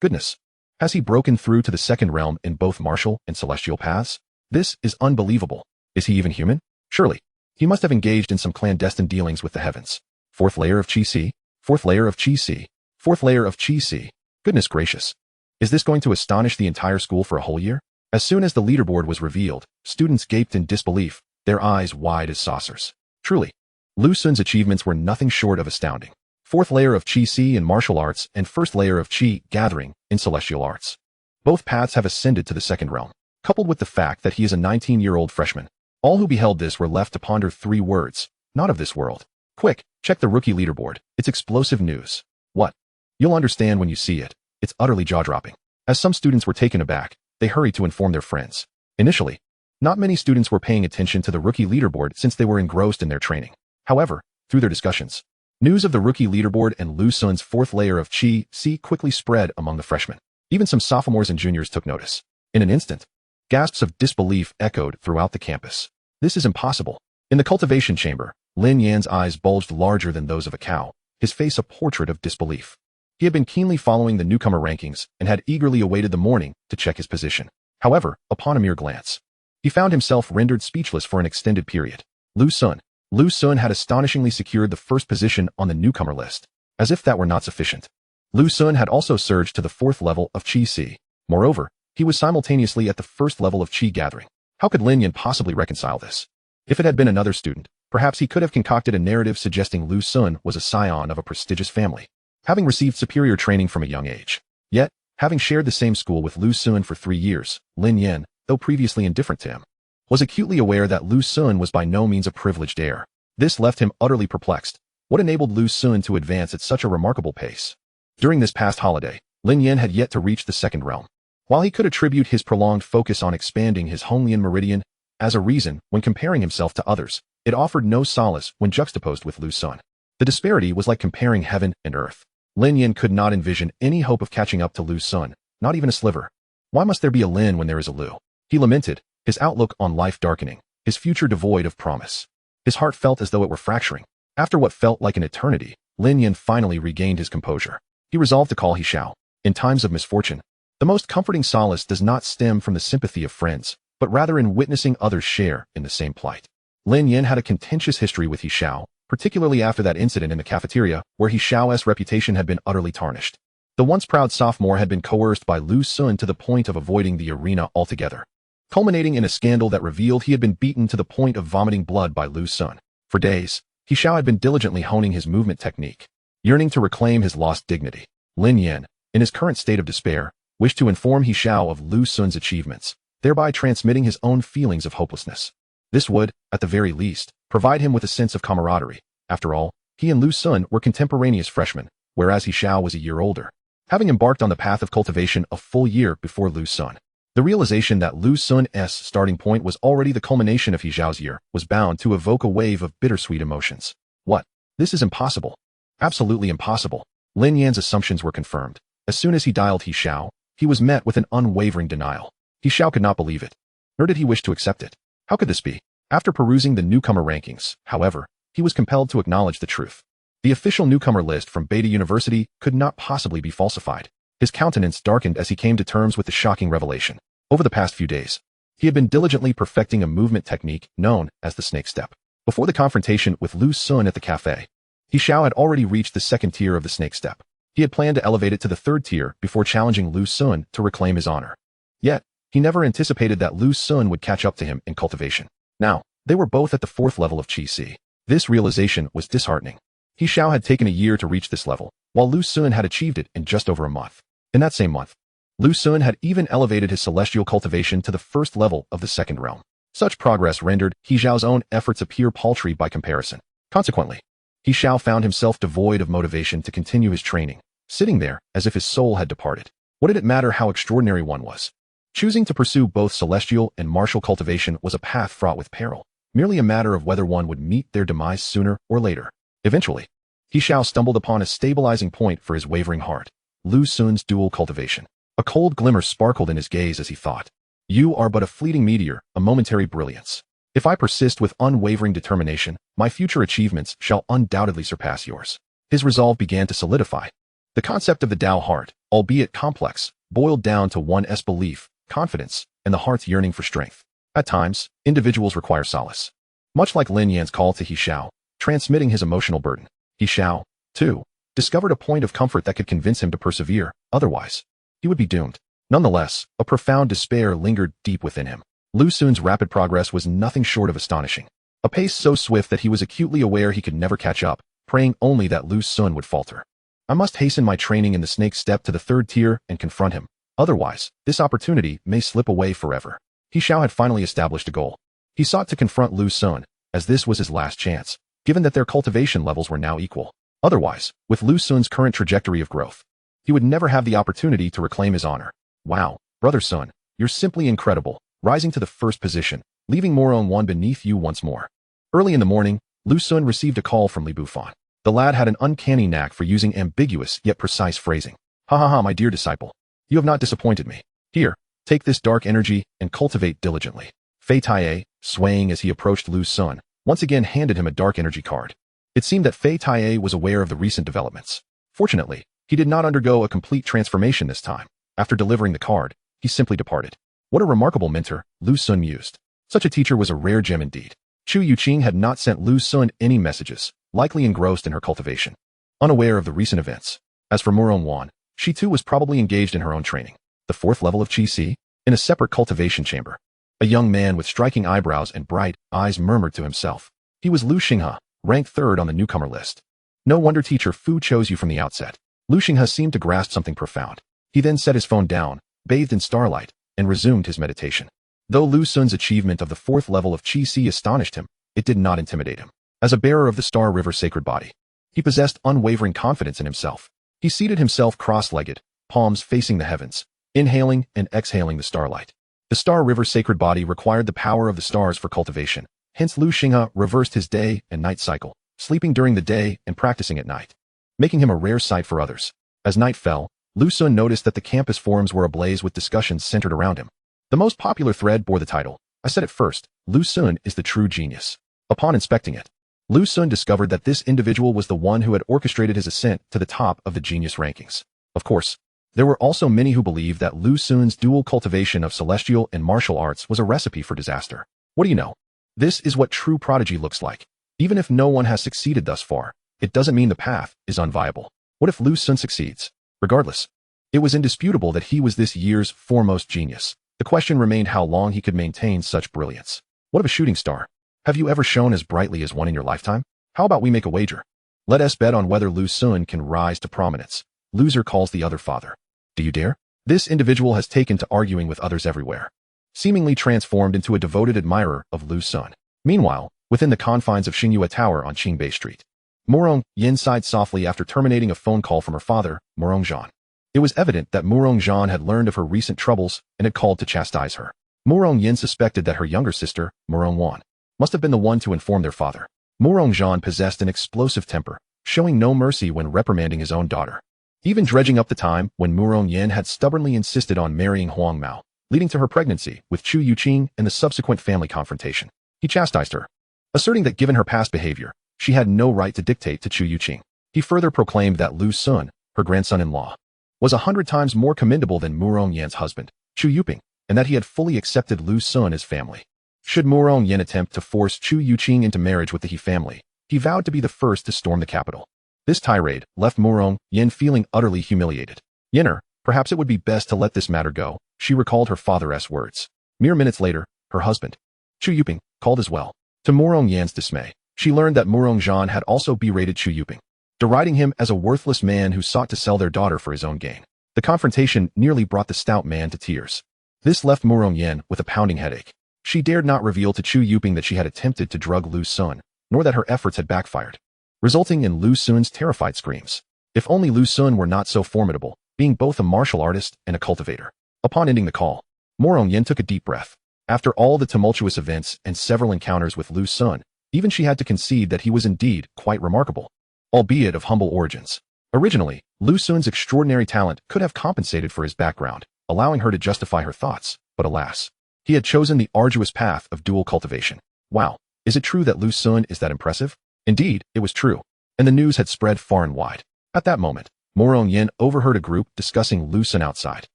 Goodness. Has he broken through to the 2nd realm in both martial and celestial paths? This is unbelievable. Is he even human? Surely. He must have engaged in some clandestine dealings with the heavens. 4th layer of Qi Si, 4th layer of Qi Si, 4th layer of Qi Si. Goodness gracious. Is this going to astonish the entire school for a whole year? As soon as the leaderboard was revealed, students gaped in disbelief, their eyes wide as saucers. Truly, Lu Xun's achievements were nothing short of astounding. 4th layer of Qi Si in martial arts and 1st layer of Qi gathering in celestial arts. Both paths have ascended to the 2nd realm. Coupled with the fact that he is a 19-year-old freshman, all who beheld this were left to ponder 3 words, not of this world. Quick, check the rookie leaderboard. It's explosive news. What? You'll understand when you see it. It's utterly jaw-dropping. As some students were taken aback, they hurried to inform their friends. Initially, not many students were paying attention to the rookie leaderboard since they were engrossed in their training. However, through their discussions, news of the rookie leaderboard and Lu Xun's 4th layer of Qi Si quickly spread among the freshmen. Even some sophomores and juniors took notice. In an instant, gasps of disbelief echoed throughout the campus. This is impossible. In the cultivation chamber, Lin Yan's eyes bulged larger than those of a cow, his face a portrait of disbelief. He had been keenly following the newcomer rankings and had eagerly awaited the morning to check his position. However, upon a mere glance, he found himself rendered speechless for an extended period. Lu Xun had astonishingly secured the 1st position on the newcomer list. As if that were not sufficient, Lu Xun had also surged to the 4th level of Qi Si. Moreover, he was simultaneously at the 1st level of Qi gathering. How could Lin Yan possibly reconcile this? If it had been another student, perhaps he could have concocted a narrative suggesting Lu Xun was a scion of a prestigious family, having received superior training from a young age. Yet, having shared the same school with Lu Xun for 3 years, Lin Yan, though previously indifferent to him, was acutely aware that Lu Xun was by no means a privileged heir. This left him utterly perplexed. What enabled Lu Xun to advance at such a remarkable pace? During this past holiday, Lin Yan had yet to reach the second realm. While he could attribute his prolonged focus on expanding his Honglian meridian as a reason when comparing himself to others, it offered no solace when juxtaposed with Lu Xun. The disparity was like comparing heaven and earth. Lin Yan could not envision any hope of catching up to Lu Xun, not even a sliver. Why must there be a Lin when there is a Lu? He lamented, his outlook on life darkening, his future devoid of promise. His heart felt as though it were fracturing. After what felt like an eternity, Lin Yan finally regained his composure. He resolved to call He Xiao. In times of misfortune, the most comforting solace does not stem from the sympathy of friends, but rather in witnessing others share in the same plight. Lin Yan had a contentious history with He Xiao, particularly after that incident in the cafeteria where He Xiao's reputation had been utterly tarnished. The once proud sophomore had been coerced by Lu Xun to the point of avoiding the arena altogether, culminating in a scandal that revealed he had been beaten to the point of vomiting blood by Lu Xun. For days, He Xiao had been diligently honing his movement technique, yearning to reclaim his lost dignity. Lin Yan, in his current state of despair, wished to inform He Xiao of Lu Xun's achievements, thereby transmitting his own feelings of hopelessness. This would, at the very least, provide him with a sense of camaraderie. After all, he and Lu Xun were contemporaneous freshmen, whereas He Xiao was a year older, having embarked on the path of cultivation a full year before Lu Xun. The realization that Lu Xun's starting point was already the culmination of He Xiao's year was bound to evoke a wave of bittersweet emotions. What? This is impossible. Absolutely impossible. Lin Yan's assumptions were confirmed. As soon as he dialed He Xiao, he was met with an unwavering denial. He Xiao could not believe it. Nor did he wish to accept it. How could this be? After perusing the newcomer rankings, however, he was compelled to acknowledge the truth. The official newcomer list from Beta University could not possibly be falsified. His countenance darkened as he came to terms with the shocking revelation. Over the past few days, he had been diligently perfecting a movement technique known as the snake step. Before the confrontation with Lu Xun at the cafe, He Xiao had already reached the second tier of the snake step. He had planned to elevate it to the third tier before challenging Lu Xun to reclaim his honor. Yet, he never anticipated that Lu Xun would catch up to him in cultivation. Now, they were both at the fourth level of Qi Si. This realization was disheartening. He Xiao had taken a year to reach this level, while Lu Xun had achieved it in just over a month. In that same month, Lu Xun had even elevated his celestial cultivation to the first level of the second realm. Such progress rendered He Xiao's own efforts appear paltry by comparison. Consequently, He Xiao found himself devoid of motivation to continue his training, sitting there as if his soul had departed. What did it matter how extraordinary one was? Choosing to pursue both celestial and martial cultivation was a path fraught with peril, merely a matter of whether one would meet their demise sooner or later. Eventually, He Xiao stumbled upon a stabilizing point for his wavering heart, Lu Xun's dual cultivation. A cold glimmer sparkled in his gaze as he thought, "You are but a fleeting meteor, a momentary brilliance. If I persist with unwavering determination, my future achievements shall undoubtedly surpass yours." His resolve began to solidify. The concept of the Tao heart, albeit complex, boiled down to one's belief, confidence, and the heart's yearning for strength. At times, individuals require solace. Much like Lin Yan's call to He Xiao, transmitting his emotional burden. He Xiao, too, discovered a point of comfort that could convince him to persevere, otherwise, he would be doomed. Nonetheless, a profound despair lingered deep within him. Lu Xun's rapid progress was nothing short of astonishing. A pace so swift that he was acutely aware he could never catch up, praying only that Lu Xun would falter. "I must hasten my training in the snake step to the third tier and confront him. Otherwise, this opportunity may slip away forever." He Xiao had finally established a goal. He sought to confront Lu Xun, as this was his last chance, given that their cultivation levels were now equal. Otherwise, with Lu Xun's current trajectory of growth, he would never have the opportunity to reclaim his honor. "Wow, brother Sun, you're simply incredible," rising to the first position, leaving Murong Wan beneath you once more. Early in the morning, Lu Xun received a call from Li Bufan. The lad had an uncanny knack for using ambiguous yet precise phrasing. "Ha ha ha, my dear disciple. You have not disappointed me. Here, take this dark energy and cultivate diligently." Fei Taie, swaying as he approached Lu Xun, once again handed him a dark energy card. It seemed that Fei Taie was aware of the recent developments. Fortunately, he did not undergo a complete transformation this time. After delivering the card, he simply departed. What a remarkable mentor, Lu Xun mused. Such a teacher was a rare gem indeed. Chu Youqing had not sent Lu Xun any messages, likely engrossed in her cultivation, unaware of the recent events. As for Murong Wan, she too was probably engaged in her own training. The fourth level of Qi Si, in a separate cultivation chamber. A young man with striking eyebrows and bright eyes murmured to himself. He was Lu Xinghe, ranked third on the newcomer list. No wonder Teacher Fu chose you from the outset. Lu Xinghe seemed to grasp something profound. He then set his phone down, bathed in starlight, and resumed his meditation. Though Lu Xun's achievement of the 4th level of Qi astonished him, it did not intimidate him. As a bearer of the Star River sacred body, he possessed unwavering confidence in himself. He seated himself cross-legged, palms facing the heavens, inhaling and exhaling the starlight. The Star River sacred body required the power of the stars for cultivation. Hence Lu Xinghe reversed his day and night cycle, sleeping during the day and practicing at night, making him a rare sight for others. As night fell, Lu Xun noticed that the campus forums were ablaze with discussions centered around him. The most popular thread bore the title, "I said it first, Lu Xun is the true genius." Upon inspecting it, Lu Xun discovered that this individual was the one who had orchestrated his ascent to the top of the genius rankings. Of course, there were also many who believed that Lu Xun's dual cultivation of celestial and martial arts was a recipe for disaster. What do you know? This is what true prodigy looks like. Even if no one has succeeded thus far, it doesn't mean the path is unviable. What if Lu Xun succeeds? Regardless, it was indisputable that he was this year's foremost genius. The question remained how long he could maintain such brilliance. What of a shooting star? Have you ever shone as brightly as one in your lifetime? How about we make a wager? Let us bet on whether Lu Xun can rise to prominence. Loser calls the other father. Do you dare? This individual has taken to arguing with others everywhere, seemingly transformed into a devoted admirer of Lu Xun. Meanwhile, within the confines of Xingyue Tower on Qingbei Street, Murong Wan sighed softly after terminating a phone call from her father, Murong Wan. It was evident that Murong Wan had learned of her recent troubles and had called to chastise her. Murong Wan suspected that her younger sister, Murong Wan, must have been the one to inform their father. Murong Wan possessed an explosive temper, showing no mercy when reprimanding his own daughter, even dredging up the time when Murong Wan had stubbornly insisted on marrying Huang Mao, leading to her pregnancy with Chu Youqing and the subsequent family confrontation. He chastised her, asserting that given her past behavior, she had no right to dictate to Chu Youqing. He further proclaimed that Lu Xun, her grandson-in-law, was 100 times more commendable than Murong Yan's husband, Chu Youqing, and that he had fully accepted Lu Xun as family. Should Murong Wan attempt to force Chu Youqing into marriage with the He family, he vowed to be the first to storm the capital. This tirade left Murong Wan feeling utterly humiliated. Yenner, perhaps it would be best to let this matter go, she recalled her father's words. Mere minutes later, her husband, Chu Youqing, called as well. To Murong Yan's dismay, she learned that Murong Wan had also berated Chu Youqing, deriding him as a worthless man who sought to sell their daughter for his own gain. The confrontation nearly brought the stout man to tears. This left Murong Wan with a pounding headache. She dared not reveal to Chu Youqing that she had attempted to drug Lu Xun, nor that her efforts had backfired, resulting in Lu Xun's terrified screams. If only Lu Xun were not so formidable, being both a martial artist and a cultivator. Upon ending the call, Murong Wan took a deep breath. After all the tumultuous events and several encounters with Lu Xun, even she had to concede that he was indeed quite remarkable, albeit of humble origins. Originally, Lu Xun's extraordinary talent could have compensated for his background, allowing her to justify her thoughts, but alas, he had chosen the arduous path of dual cultivation. Wow, is it true that Lu Xun is that impressive? Indeed, it was true, and the news had spread far and wide. At that moment, Murong Wan overheard a group discussing Lu Xun outside.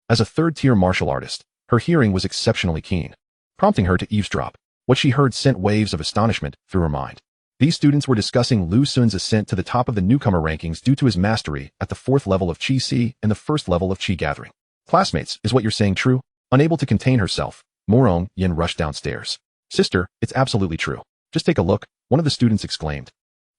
As a third-tier martial artist, her hearing was exceptionally keen, prompting her to eavesdrop. What she heard sent waves of astonishment through her mind. These students were discussing Lu Xun's ascent to the top of the newcomer rankings due to his mastery at the 4th level of Qi and the 1st level of Qi gathering. Classmates, is what you're saying true? Unable to contain herself, Murong Wan rushed downstairs. Sister, it's absolutely true. Just take a look, one of the students exclaimed,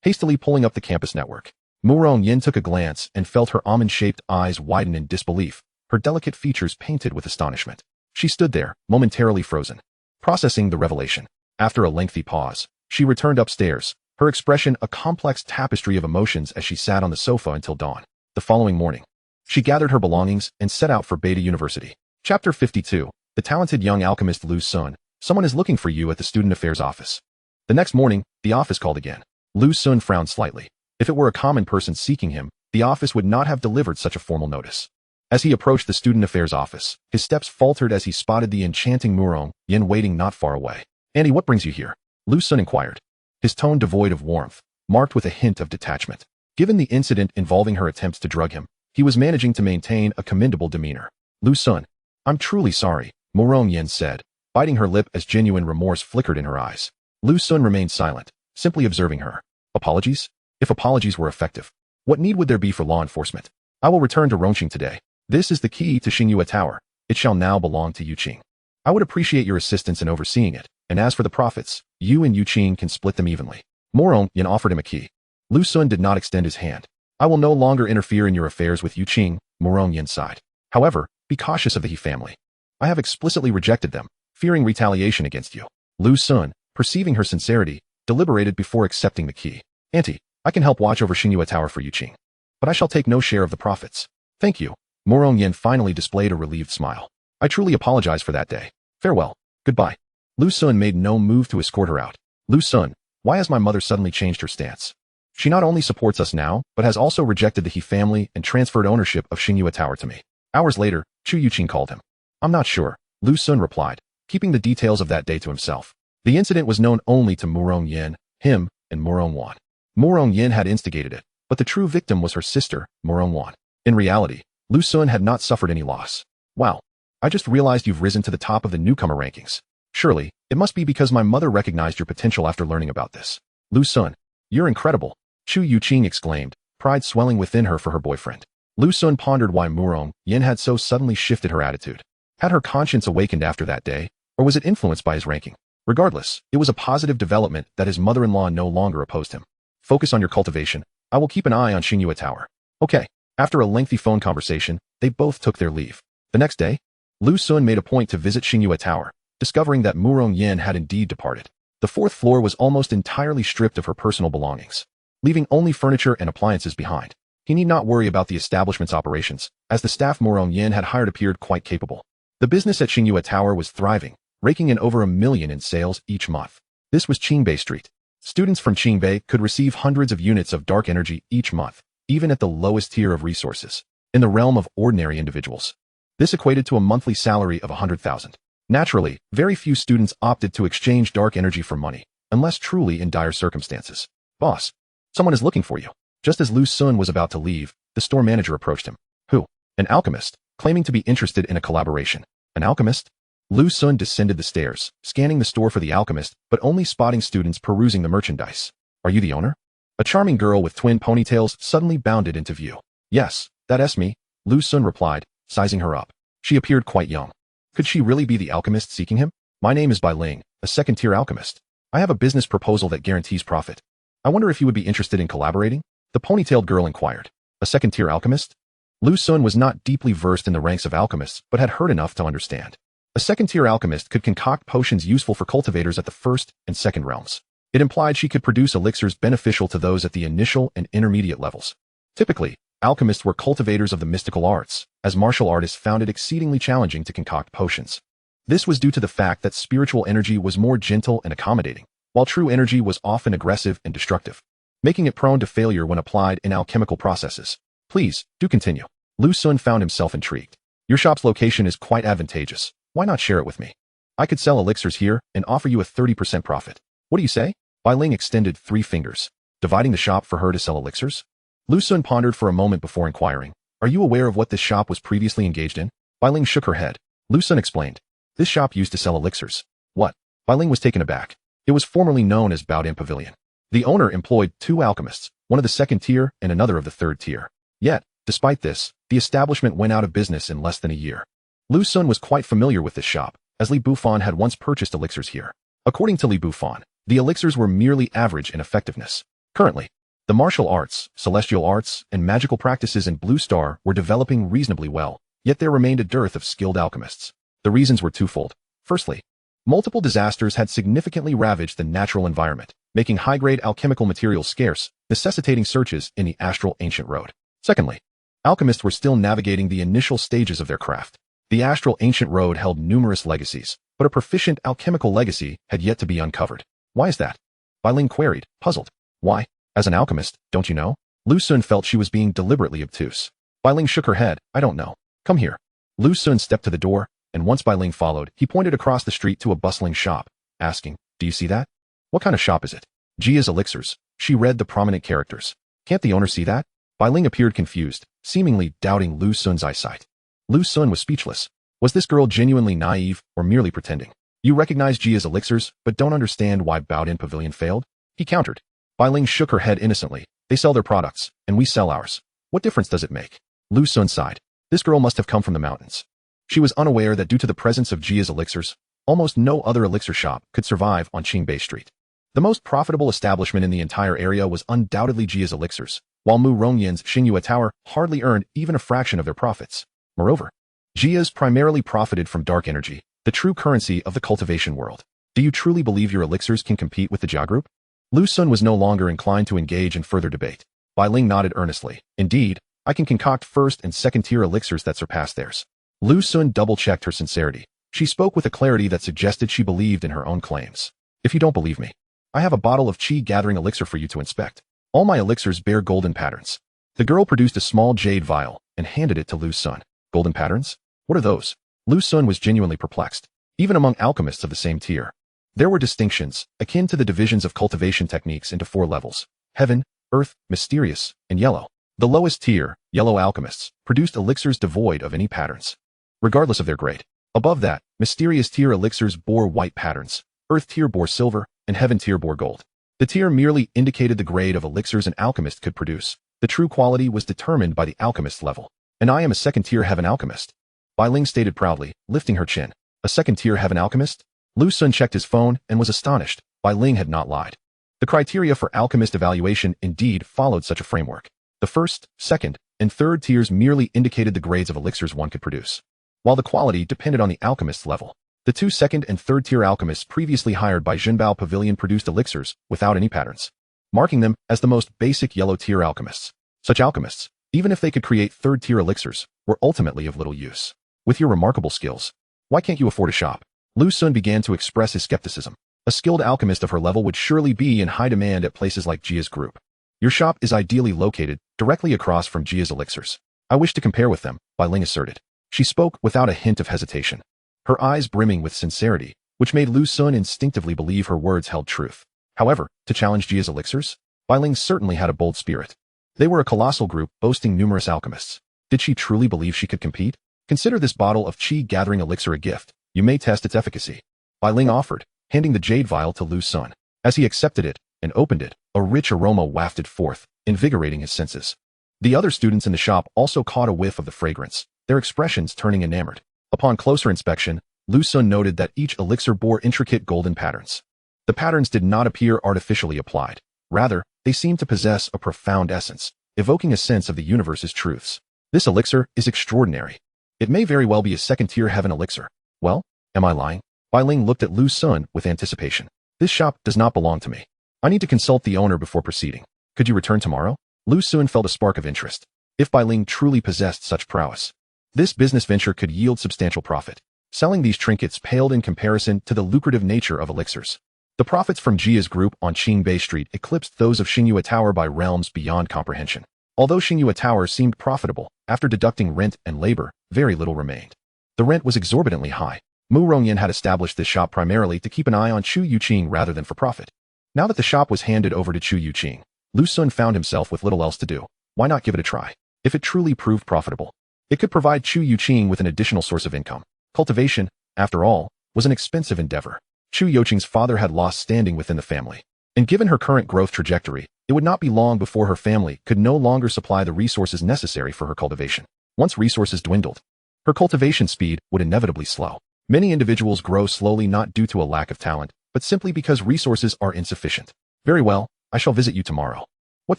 hastily pulling up the campus network. Murong Wan took a glance and felt her almond-shaped eyes widen in disbelief, her delicate features painted with astonishment. She stood there, momentarily frozen, processing the revelation. After a lengthy pause, she returned upstairs, her expression a complex tapestry of emotions as she sat on the sofa until dawn. The following morning, she gathered her belongings and set out for Beta University. Chapter 52. The talented young alchemist Lu Xun. Someone is looking for you at the Student Affairs office. The next morning, the office called again. Lu Xun frowned slightly. If it were a common person seeking him, the office would not have delivered such a formal notice. As he approached the Student Affairs office, his steps faltered as he spotted the enchanting Murong Wan waiting not far away. Andy, what brings you here? Lu Xun inquired, his tone devoid of warmth, marked with a hint of detachment. Given the incident involving her attempts to drug him, he was managing to maintain a commendable demeanor. Lu Xun, I'm truly sorry, Murong Wan said, biting her lip as genuine remorse flickered in her eyes. Lu Xun remained silent, simply observing her. Apologies? If apologies were effective, what need would there be for law enforcement? I will return to Rongqing today. This is the key to Xingyue Tower. It shall now belong to Youqing. I would appreciate your assistance in overseeing it, and as for the profits, you and Youqing can split them evenly. Murong Wan offered him a key. Lu Xun did not extend his hand. I will no longer interfere in your affairs with Youqing, Murong Wan sighed. However, be cautious of the He family. I have explicitly rejected them, fearing retaliation against you. Lu Sun, perceiving her sincerity, deliberated before accepting the key. Auntie, I can help watch over Xingyue Tower for Yuqing, but I shall take no share of the profits. Thank you. Murong Wan finally displayed a relieved smile. I truly apologize for that day. Farewell. Goodbye. Lu Sun made no move to escort her out. Lu Sun, why has my mother suddenly changed her stance? She not only supports us now, but has also rejected the He family and transferred ownership of Xingyue Tower to me. Hours later, Chu Youqing called him. I'm not sure, Lu Sun replied, keeping the details of that day to himself. The incident was known only to Murong Wan, him, and Murong Wan. Murong Wan had instigated it, but the true victim was her sister, Murong Wan. In reality, Lu Sun had not suffered any loss. Wow. I just realized you've risen to the top of the newcomer rankings. Surely, it must be because my mother recognized your potential after learning about this. Lu Sun, you're incredible, Chu Youqing exclaimed, pride swelling within her for her boyfriend. Lu Sun pondered why Murong Wan had so suddenly shifted her attitude. Had her conscience awakened after that day, or was it influenced by his ranking? Regardless, it was a positive development that his mother-in-law no longer opposed him. Focus on your cultivation. I will keep an eye on Xingyue Tower. Okay. After a lengthy phone conversation, they both took their leave. The next day, Lu Sun made a point to visit Xingyue Tower, discovering that Murong Wan had indeed departed. The fourth floor was almost entirely stripped of her personal belongings, leaving only furniture and appliances behind. He need not worry about the establishment's operations, as the staff Murong Wan had hired appeared quite capable. The business at Xingyue Tower was thriving, raking in over $1 million in sales each month. This was Qingbei Street. Students from Qingbei could receive hundreds of units of dark energy each month, even at the lowest tier of resources. In the realm of ordinary individuals, this equated to a monthly salary of 100,000. Naturally, very few students opted to exchange dark energy for money, unless truly in dire circumstances. Boss, someone is looking for you. Just as Lu Sun was about to leave, the store manager approached him. Who? An alchemist, claiming to be interested in a collaboration. An alchemist? Lu Sun descended the stairs, scanning the store for the alchemist, but only spotting students perusing the merchandise. Are you the owner? A charming girl with twin ponytails suddenly bounded into view. Yes, that's me, Lu Sun replied, sizing her up. She appeared quite young. Could she really be the alchemist seeking him? My name is Bai Ling, a second-tier alchemist. I have a business proposal that guarantees profit. I wonder if you would be interested in collaborating? The ponytailed girl inquired. A second-tier alchemist? Lu Sun was not deeply versed in the ranks of alchemists, but had heard enough to understand. A second-tier alchemist could concoct potions useful for cultivators at the first and second realms. It implied she could produce elixirs beneficial to those at the initial and intermediate levels. Typically, alchemists were cultivators of the mystical arts, as martial artists found it exceedingly challenging to concoct potions. This was due to the fact that spiritual energy was more gentle and accommodating, while true energy was often aggressive and destructive, making it prone to failure when applied in alchemical processes. Please, do continue. Lu Sun found himself intrigued. Your shop's location is quite advantageous. Why not share it with me? I could sell elixirs here and offer you a 30% profit. What do you say? Bai Ling extended 3 fingers. Dividing the shop for her to sell elixirs? Lu Sun pondered for a moment before inquiring. Are you aware of what this shop was previously engaged in? Bai Ling shook her head. Lu Sun explained. This shop used to sell elixirs. What? Bai Ling was taken aback. It was formerly known as Baodin Pavilion. The owner employed 2 alchemists, one of the second tier and another of the third tier. Yet, despite this, the establishment went out of business in less than a year. Lu Sun was quite familiar with this shop, as Li Bufan had once purchased elixirs here. According to Li Bufan, the elixirs were merely average in effectiveness. Currently, the martial arts, celestial arts, and magical practices in Blue Star were developing reasonably well, yet there remained a dearth of skilled alchemists. The reasons were twofold. Firstly, multiple disasters had significantly ravaged the natural environment, making high-grade alchemical materials scarce, necessitating searches in the astral ancient road. Secondly, alchemists were still navigating the initial stages of their craft. The astral ancient road held numerous legacies, but a proficient alchemical legacy had yet to be uncovered. Why is that? Bai Ling queried, puzzled. Why? As an alchemist, don't you know? Lu Sun felt she was being deliberately obtuse. Bai Ling shook her head. I don't know. Come here. Lu Sun stepped to the door, and once Bai Ling followed, he pointed across the street to a bustling shop, asking, do you see that? What kind of shop is it? Jia's Elixirs. She read the prominent characters. Can't the owner see that? Bai Ling appeared confused, seemingly doubting Lu Sun's eyesight. Lu Sun was speechless. Was this girl genuinely naive or merely pretending? You recognize Jia's elixirs, but don't understand why Baodin Pavilion failed? He countered. Bai Ling shook her head innocently. They sell their products, and we sell ours. What difference does it make? Lu Sun sighed. This girl must have come from the mountains. She was unaware that due to the presence of Jia's elixirs, almost no other elixir shop could survive on Qingbei Street. The most profitable establishment in the entire area was undoubtedly Jia's elixirs, while Murong Wan's Xingyue Tower hardly earned even a fraction of their profits. Moreover, Jia's primarily profited from dark energy, the true currency of the cultivation world. Do you truly believe your elixirs can compete with the Jia group? Lu Sun was no longer inclined to engage in further debate. Bai Ling nodded earnestly. Indeed, I can concoct first and second-tier elixirs that surpass theirs. Lu Sun double-checked her sincerity. She spoke with a clarity that suggested she believed in her own claims. If you don't believe me, I have a bottle of Qi gathering elixir for you to inspect. All my elixirs bear golden patterns. The girl produced a small jade vial and handed it to Lu Sun. Golden patterns? What are those? Lu Sun was genuinely perplexed. Even among alchemists of the same tier, there were distinctions, akin to the divisions of cultivation techniques into 4 levels: heaven, earth, mysterious, and yellow. The lowest tier, yellow alchemists, produced elixirs devoid of any patterns, regardless of their grade. Above that, mysterious tier elixirs bore white patterns, earth tier bore silver, and heaven tier bore gold. The tier merely indicated the grade of elixirs an alchemist could produce. The true quality was determined by the alchemist level. And I am a second-tier heaven alchemist, Bai Ling stated proudly, lifting her chin. A second-tier heaven alchemist? Lu Sun checked his phone and was astonished. Bai Ling had not lied. The criteria for alchemist evaluation indeed followed such a framework. The first, second, and third tiers merely indicated the grades of elixirs one could produce, while the quality depended on the alchemist's level. The 2 second and third-tier alchemists previously hired by Jinbao Pavilion produced elixirs without any patterns, marking them as the most basic yellow-tier alchemists. Such alchemists, even if they could create third-tier elixirs, were ultimately of little use. With your remarkable skills, why can't you afford a shop? Lu Sun began to express his skepticism. A skilled alchemist of her level would surely be in high demand at places like Jia's group. Your shop is ideally located directly across from Jia's elixirs. I wish to compare with them, Bai Ling asserted. She spoke without a hint of hesitation, her eyes brimming with sincerity, which made Lu Sun instinctively believe her words held truth. However, to challenge Jia's elixirs? Bai Ling certainly had a bold spirit. They were a colossal group boasting numerous alchemists. Did she truly believe she could compete? Consider this bottle of Qi gathering elixir a gift. You may test its efficacy. Bai Ling offered, handing the jade vial to Lu Sun. As he accepted it and opened it, a rich aroma wafted forth, invigorating his senses. The other students in the shop also caught a whiff of the fragrance, their expressions turning enamored. Upon closer inspection, Lu Sun noted that each elixir bore intricate golden patterns. The patterns did not appear artificially applied. Rather, they seemed to possess a profound essence, evoking a sense of the universe's truths. This elixir is extraordinary. It may very well be a second-tier heaven elixir. Well, am I lying? Bai Ling looked at Lu Sun with anticipation. This shop does not belong to me. I need to consult the owner before proceeding. Could you return tomorrow? Lu Sun felt a spark of interest. If Bai Ling truly possessed such prowess, this business venture could yield substantial profit. Selling these trinkets paled in comparison to the lucrative nature of elixirs. The profits from Jia's group on Qingbei Street eclipsed those of Xingyue Tower by realms beyond comprehension. Although Xingyue Tower seemed profitable, after deducting rent and labor, very little remained. The rent was exorbitantly high. Murong Wan had established this shop primarily to keep an eye on Chu Youqing rather than for profit. Now that the shop was handed over to Chu Youqing, Lu Sun found himself with little else to do. Why not give it a try? If it truly proved profitable, it could provide Chu Youqing with an additional source of income. Cultivation, after all, was an expensive endeavor. Chu Youqing's father had lost standing within the family, and given her current growth trajectory, it would not be long before her family could no longer supply the resources necessary for her cultivation. Once resources dwindled, her cultivation speed would inevitably slow. Many individuals grow slowly not due to a lack of talent, but simply because resources are insufficient. Very well, I shall visit you tomorrow. What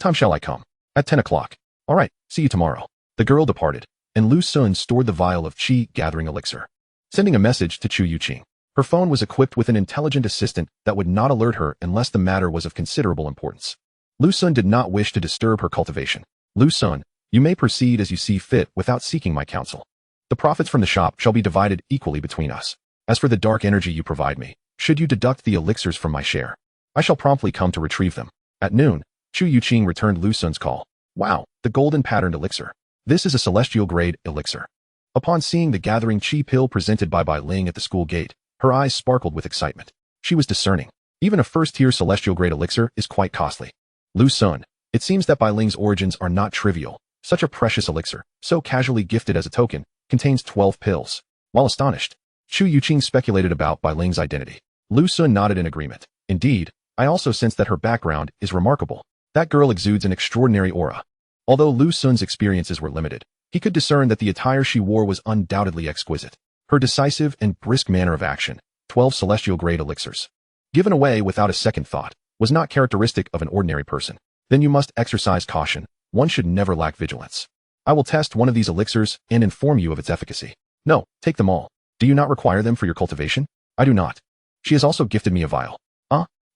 time shall I come? At 10 o'clock. All right, see you tomorrow. The girl departed, and Lu Sun stored the vial of Qi gathering elixir, sending a message to Chu Youqing. Her phone was equipped with an intelligent assistant that would not alert her unless the matter was of considerable importance. Lu Sun did not wish to disturb her cultivation. Lu Sun, you may proceed as you see fit without seeking my counsel. The profits from the shop shall be divided equally between us. As for the dark energy you provide me, should you deduct the elixirs from my share, I shall promptly come to retrieve them. At noon, Chu Youqing returned Lu Sun's call. Wow, the golden patterned elixir. This is a celestial grade elixir. Upon seeing the gathering Qi pill presented by Bai Ling at the school gate, her eyes sparkled with excitement. She was discerning. Even a first-tier celestial grade elixir is quite costly. Lu Sun, it seems that Bai Ling's origins are not trivial. Such a precious elixir, so casually gifted as a token, contains 12 pills. While astonished, Chu Youqing speculated about Bai Ling's identity. Lu Sun nodded in agreement. Indeed, I also sense that her background is remarkable. That girl exudes an extraordinary aura. Although Lu Sun's experiences were limited, he could discern that the attire she wore was undoubtedly exquisite. Her decisive and brisk manner of action, 12 celestial grade elixirs, given away without a second thought, was not characteristic of an ordinary person. Then you must exercise caution. One should never lack vigilance. I will test one of these elixirs and inform you of its efficacy. No, take them all. Do you not require them for your cultivation? I do not. She has also gifted me a vial.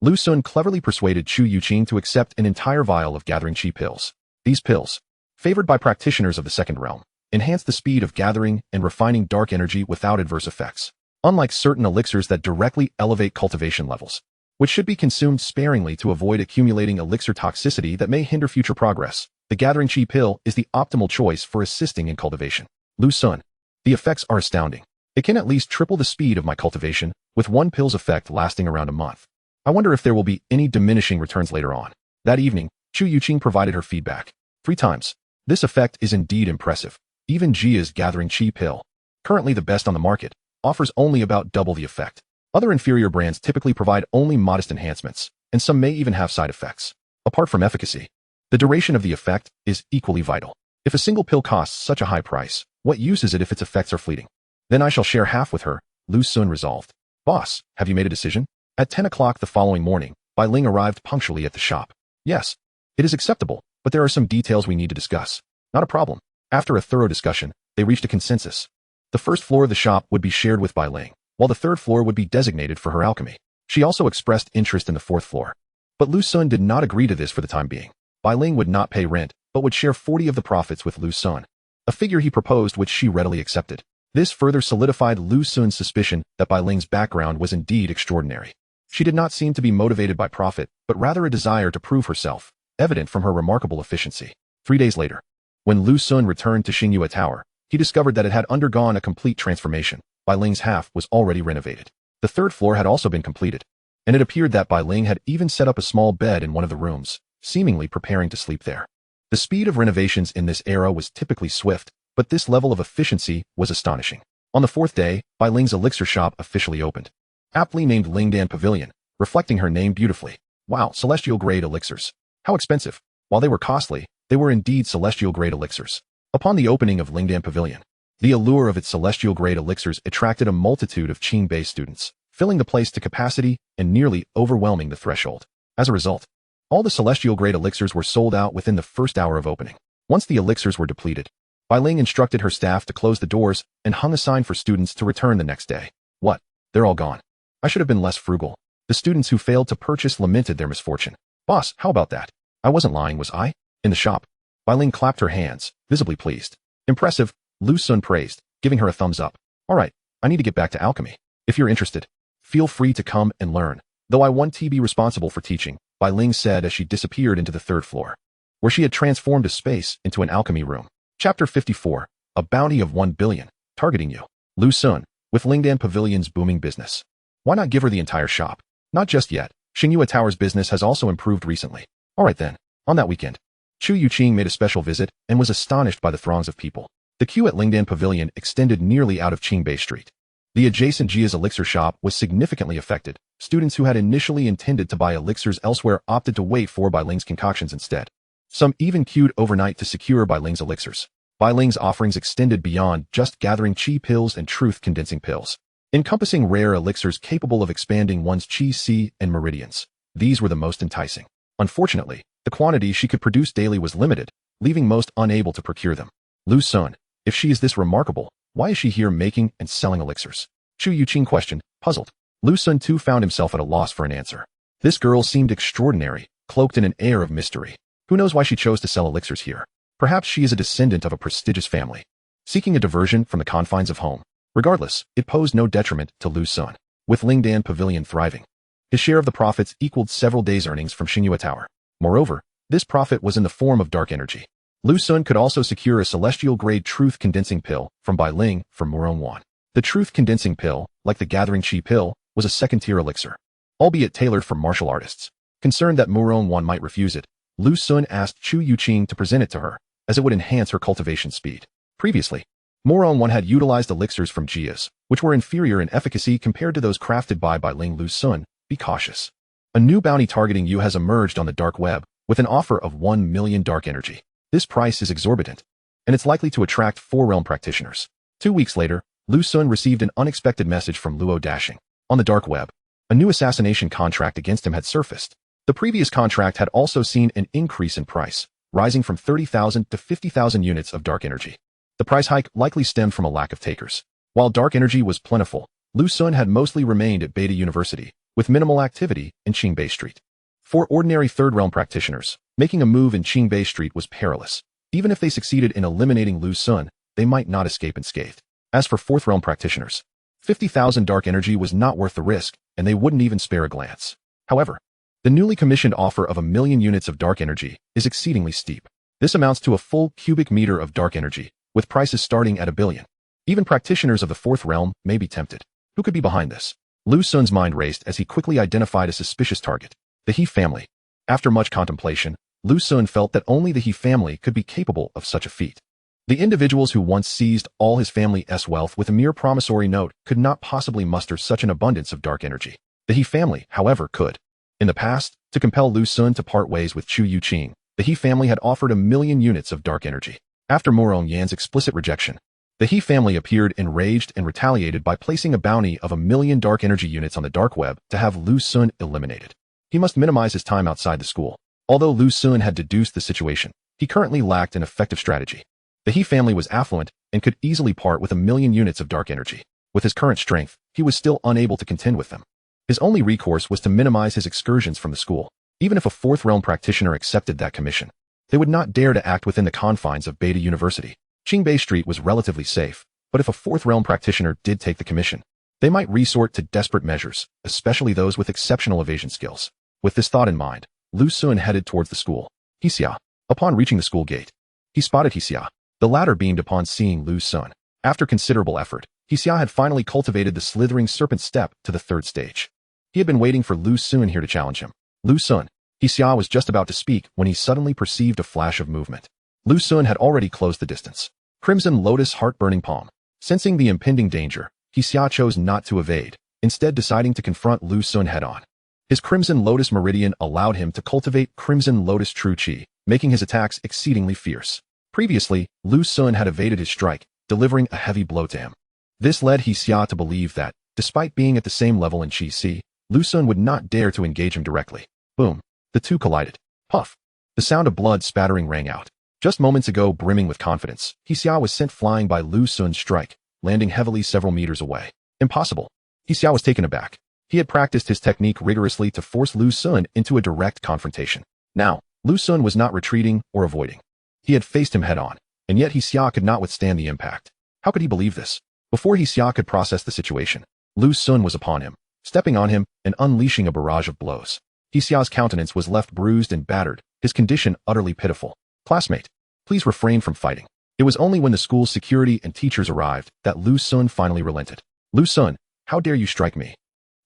Lu Xun cleverly persuaded Chu Youqing to accept an entire vial of gathering chi pills. These pills, favored by practitioners of the second realm, enhance the speed of gathering and refining dark energy without adverse effects. Unlike certain elixirs that directly elevate cultivation levels, which should be consumed sparingly to avoid accumulating elixir toxicity that may hinder future progress, the gathering chi pill is the optimal choice for assisting in cultivation. Lu Xun, the effects are astounding. It can at least triple the speed of my cultivation, with one pill's effect lasting around a month. I wonder if there will be any diminishing returns later on. That evening, Chu Youqing provided her feedback. 3 times. This effect is indeed impressive. Even Jia's gathering chi pill, currently the best on the market, offers only about double the effect. Other inferior brands typically provide only modest enhancements, and some may even have side effects. Apart from efficacy, the duration of the effect is equally vital. If a single pill costs such a high price, what use is it if its effects are fleeting? Then I shall share half with her, Lu Xun resolved. Boss, have you made a decision? At 10 o'clock the following morning, Bai Ling arrived punctually at the shop. Yes. It is acceptable, but there are some details we need to discuss. Not a problem. After a thorough discussion, they reached a consensus. The first floor of the shop would be shared with Bai Ling, while the third floor would be designated for her alchemy. She also expressed interest in the fourth floor. But Lu Xun did not agree to this for the time being. Bai Ling would not pay rent, but would share 40 of the profits with Lu Xun, a figure he proposed which she readily accepted. This further solidified Lu Xun's suspicion that Bai Ling's background was indeed extraordinary. She did not seem to be motivated by profit, but rather a desire to prove herself, evident from her remarkable efficiency. 3 days later, when Lu Xun returned to Xingyue Tower, he discovered that it had undergone a complete transformation. Bai Ling's half was already renovated. The third floor had also been completed, and it appeared that Bai Ling had even set up a small bed in one of the rooms, seemingly preparing to sleep there. The speed of renovations in this era was typically swift, but this level of efficiency was astonishing. On the 4th day, Bai Ling's elixir shop officially opened. Aptly named Lingdan Pavilion, reflecting her name beautifully. Wow, celestial-grade elixirs. How expensive. While they were costly, they were indeed celestial-grade elixirs. Upon the opening of Lingdan Pavilion, the allure of its celestial-grade elixirs attracted a multitude of Qing-based students, filling the place to capacity and nearly overwhelming the threshold. As a result, all the celestial-grade elixirs were sold out within the first hour of opening. Once the elixirs were depleted, Bai Ling instructed her staff to close the doors and hung a sign for students to return the next day. What? They're all gone. I should have been less frugal. The students who failed to purchase lamented their misfortune. Boss, how about that? I wasn't lying, was I? In the shop. Bai Ling clapped her hands, visibly pleased. Impressive, Lu Xun praised, giving her a thumbs up. All right, I need to get back to alchemy. If you're interested, feel free to come and learn. Though I want to be responsible for teaching, Bai Ling said as she disappeared into the 3rd floor, where she had transformed a space into an alchemy room. Chapter 54, A Bounty of 1 billion, Targeting You. Lu Xun, with Lingdan Pavilion's booming business. Why not give her the entire shop? Not just yet. Xingyue Tower's business has also improved recently. All right then. On that weekend, Chu Youqing made a special visit and was astonished by the throngs of people. The queue at Lingdan Pavilion extended nearly out of Qingbei Street. The adjacent Jia's elixir shop was significantly affected. Students who had initially intended to buy elixirs elsewhere opted to wait for Bai Ling's concoctions instead. Some even queued overnight to secure Bai Ling's elixirs. Bai Ling's offerings extended beyond just gathering chi pills and truth-condensing pills, encompassing rare elixirs capable of expanding one's chi si and meridians. These were the most enticing. Unfortunately, the quantity she could produce daily was limited, leaving most unable to procure them. Lu Xun, if she is this remarkable, why is she here making and selling elixirs? Chu Youqing questioned, puzzled. Lu Xun too found himself at a loss for an answer. This girl seemed extraordinary, cloaked in an air of mystery. Who knows why she chose to sell elixirs here? Perhaps she is a descendant of a prestigious family, seeking a diversion from the confines of home. Regardless, it posed no detriment to Lu Xun, with Lingdan Pavilion thriving. His share of the profits equaled several days' earnings from Xingyue Tower. Moreover, this profit was in the form of dark energy. Lu Xun could also secure a celestial-grade truth-condensing pill from Bai Ling for Murong Wan. The truth-condensing pill, like the gathering chi pill, was a second-tier elixir, albeit tailored for martial artists. Concerned that Murong Wan might refuse it, Lu Xun asked Chu Youqing to present it to her, as it would enhance her cultivation speed. Previously, Murong Wan had utilized elixirs from Jia's, which were inferior in efficacy compared to those crafted by Bai Ling. Lu Xun, be cautious. A new bounty targeting you has emerged on the dark web, with an offer of 1 million dark energy. This price is exorbitant, and it's likely to attract 4-realm practitioners. 2 weeks later, Lu Xun received an unexpected message from Luo Dashing. On the dark web, a new assassination contract against him had surfaced. The previous contract had also seen an increase in price, rising from 30,000 to 50,000 units of dark energy. The price hike likely stemmed from a lack of takers. While dark energy was plentiful, Lu Xun had mostly remained at Beta University, with minimal activity in Qingbei Street. For ordinary Third Realm practitioners, making a move in Qingbei Street was perilous. Even if they succeeded in eliminating Lu Xun, they might not escape unscathed. As for Fourth Realm practitioners, 50,000 dark energy was not worth the risk, and they wouldn't even spare a glance. However, the newly commissioned offer of 1,000,000 units of dark energy is exceedingly steep. This amounts to a full cubic meter of dark energy, with prices starting at 1 billion. Even practitioners of the Fourth Realm may be tempted. Who could be behind this? Lu Xun's mind raced as he quickly identified a suspicious target. The He family. After much contemplation, Lu Xun felt that only the He family could be capable of such a feat. The individuals who once seized all his family's wealth with a mere promissory note could not possibly muster such an abundance of dark energy. The He family, however, could. In the past, to compel Lu Xun to part ways with Chu Youqing, the He family had offered 1,000,000 units of dark energy. After Murong Wan's explicit rejection, the He family appeared enraged and retaliated by placing a bounty of 1,000,000 dark energy units on the dark web to have Lu Xun eliminated. He must minimize his time outside the school. Although Lu Xun had deduced the situation, he currently lacked an effective strategy. The He family was affluent and could easily part with 1,000,000 units of dark energy. With his current strength, he was still unable to contend with them. His only recourse was to minimize his excursions from the school. Even if a Fourth Realm practitioner accepted that commission, they would not dare to act within the confines of Beta University. Qingbei Street was relatively safe, but if a Fourth Realm practitioner did take the commission, they might resort to desperate measures, especially those with exceptional evasion skills. With this thought in mind, Lu Xun headed towards the school. Hixia. Upon reaching the school gate, he spotted Hixia. The latter beamed upon seeing Lu Xun. After considerable effort, Hixia had finally cultivated the slithering serpent step to the 3rd stage. He had been waiting for Lu Xun here to challenge him. Lu Xun. Hixia was just about to speak when he suddenly perceived a flash of movement. Lu Xun had already closed the distance. Crimson Lotus Heart-Burning Palm. Sensing the impending danger, Hixia chose not to evade, instead deciding to confront Lu Xun head-on. His Crimson Lotus Meridian allowed him to cultivate Crimson Lotus True Qi, making his attacks exceedingly fierce. Previously, Lu Xun had evaded his strike, delivering a heavy blow to him. This led Hixia to believe that, despite being at the same level in Qi Si, Lu Xun would not dare to engage him directly. Boom. The two collided. Puff. The sound of blood spattering rang out. Just moments ago brimming with confidence, Hixia was sent flying by Lu Xun's strike, landing heavily several meters away. Impossible. Hixia was taken aback. He had practiced his technique rigorously to force Lu Xun into a direct confrontation. Now, Lu Xun was not retreating or avoiding. He had faced him head-on, and yet Hixia could not withstand the impact. How could he believe this? Before Hixia could process the situation, Lu Xun was upon him, stepping on him and unleashing a barrage of blows. Hixia's countenance was left bruised and battered, his condition utterly pitiful. Classmate, please refrain from fighting. It was only when the school's security and teachers arrived that Lu Xun finally relented. Lu Xun, how dare you strike me?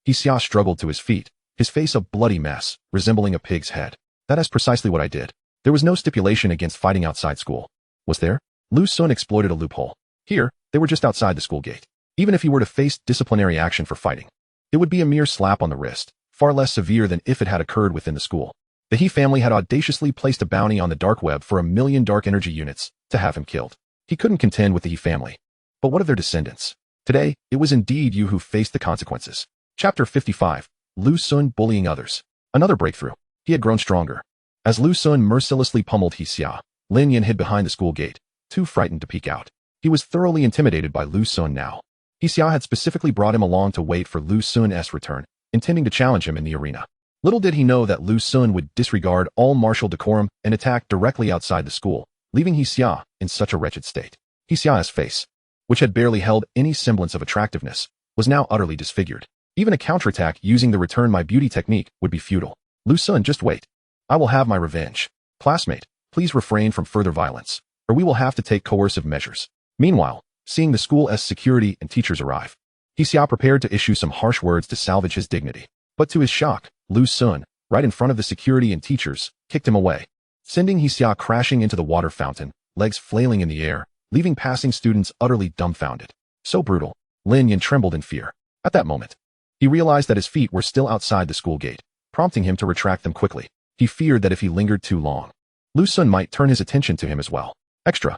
Hixia struggled to his feet, his face a bloody mess, resembling a pig's head. That is precisely what I did. There was no stipulation against fighting outside school. Was there? Lu Xun exploited a loophole. Here, they were just outside the school gate. Even if he were to face disciplinary action for fighting, it would be a mere slap on the wrist, far less severe than if it had occurred within the school. The He family had audaciously placed a bounty on the dark web for 1,000,000 dark energy units to have him killed. He couldn't contend with the He family. But what of their descendants? Today, it was indeed you who faced the consequences. Chapter 55. Lu Xun bullying others. Another breakthrough. He had grown stronger. As Lu Xun mercilessly pummeled Hixia, Lin Yan hid behind the school gate, too frightened to peek out. He was thoroughly intimidated by Lu Xun now. Hixia had specifically brought him along to wait for Lu Xun's return, intending to challenge him in the arena. Little did he know that Lu Xun would disregard all martial decorum and attack directly outside the school, leaving Hixia in such a wretched state. Hixia's face, which had barely held any semblance of attractiveness, was now utterly disfigured. Even a counterattack using the return my beauty technique would be futile. Lu Xun, just wait. I will have my revenge. Classmate, please refrain from further violence, or we will have to take coercive measures. Meanwhile, seeing the school's security and teachers arrive, Hixia prepared to issue some harsh words to salvage his dignity. But to his shock, Lu Xun, right in front of the security and teachers, kicked him away, sending Hixia crashing into the water fountain, legs flailing in the air, leaving passing students utterly dumbfounded. So brutal, Lin Yan trembled in fear. At that moment, he realized that his feet were still outside the school gate, prompting him to retract them quickly. He feared that if he lingered too long, Lu Xun might turn his attention to him as well. Extra.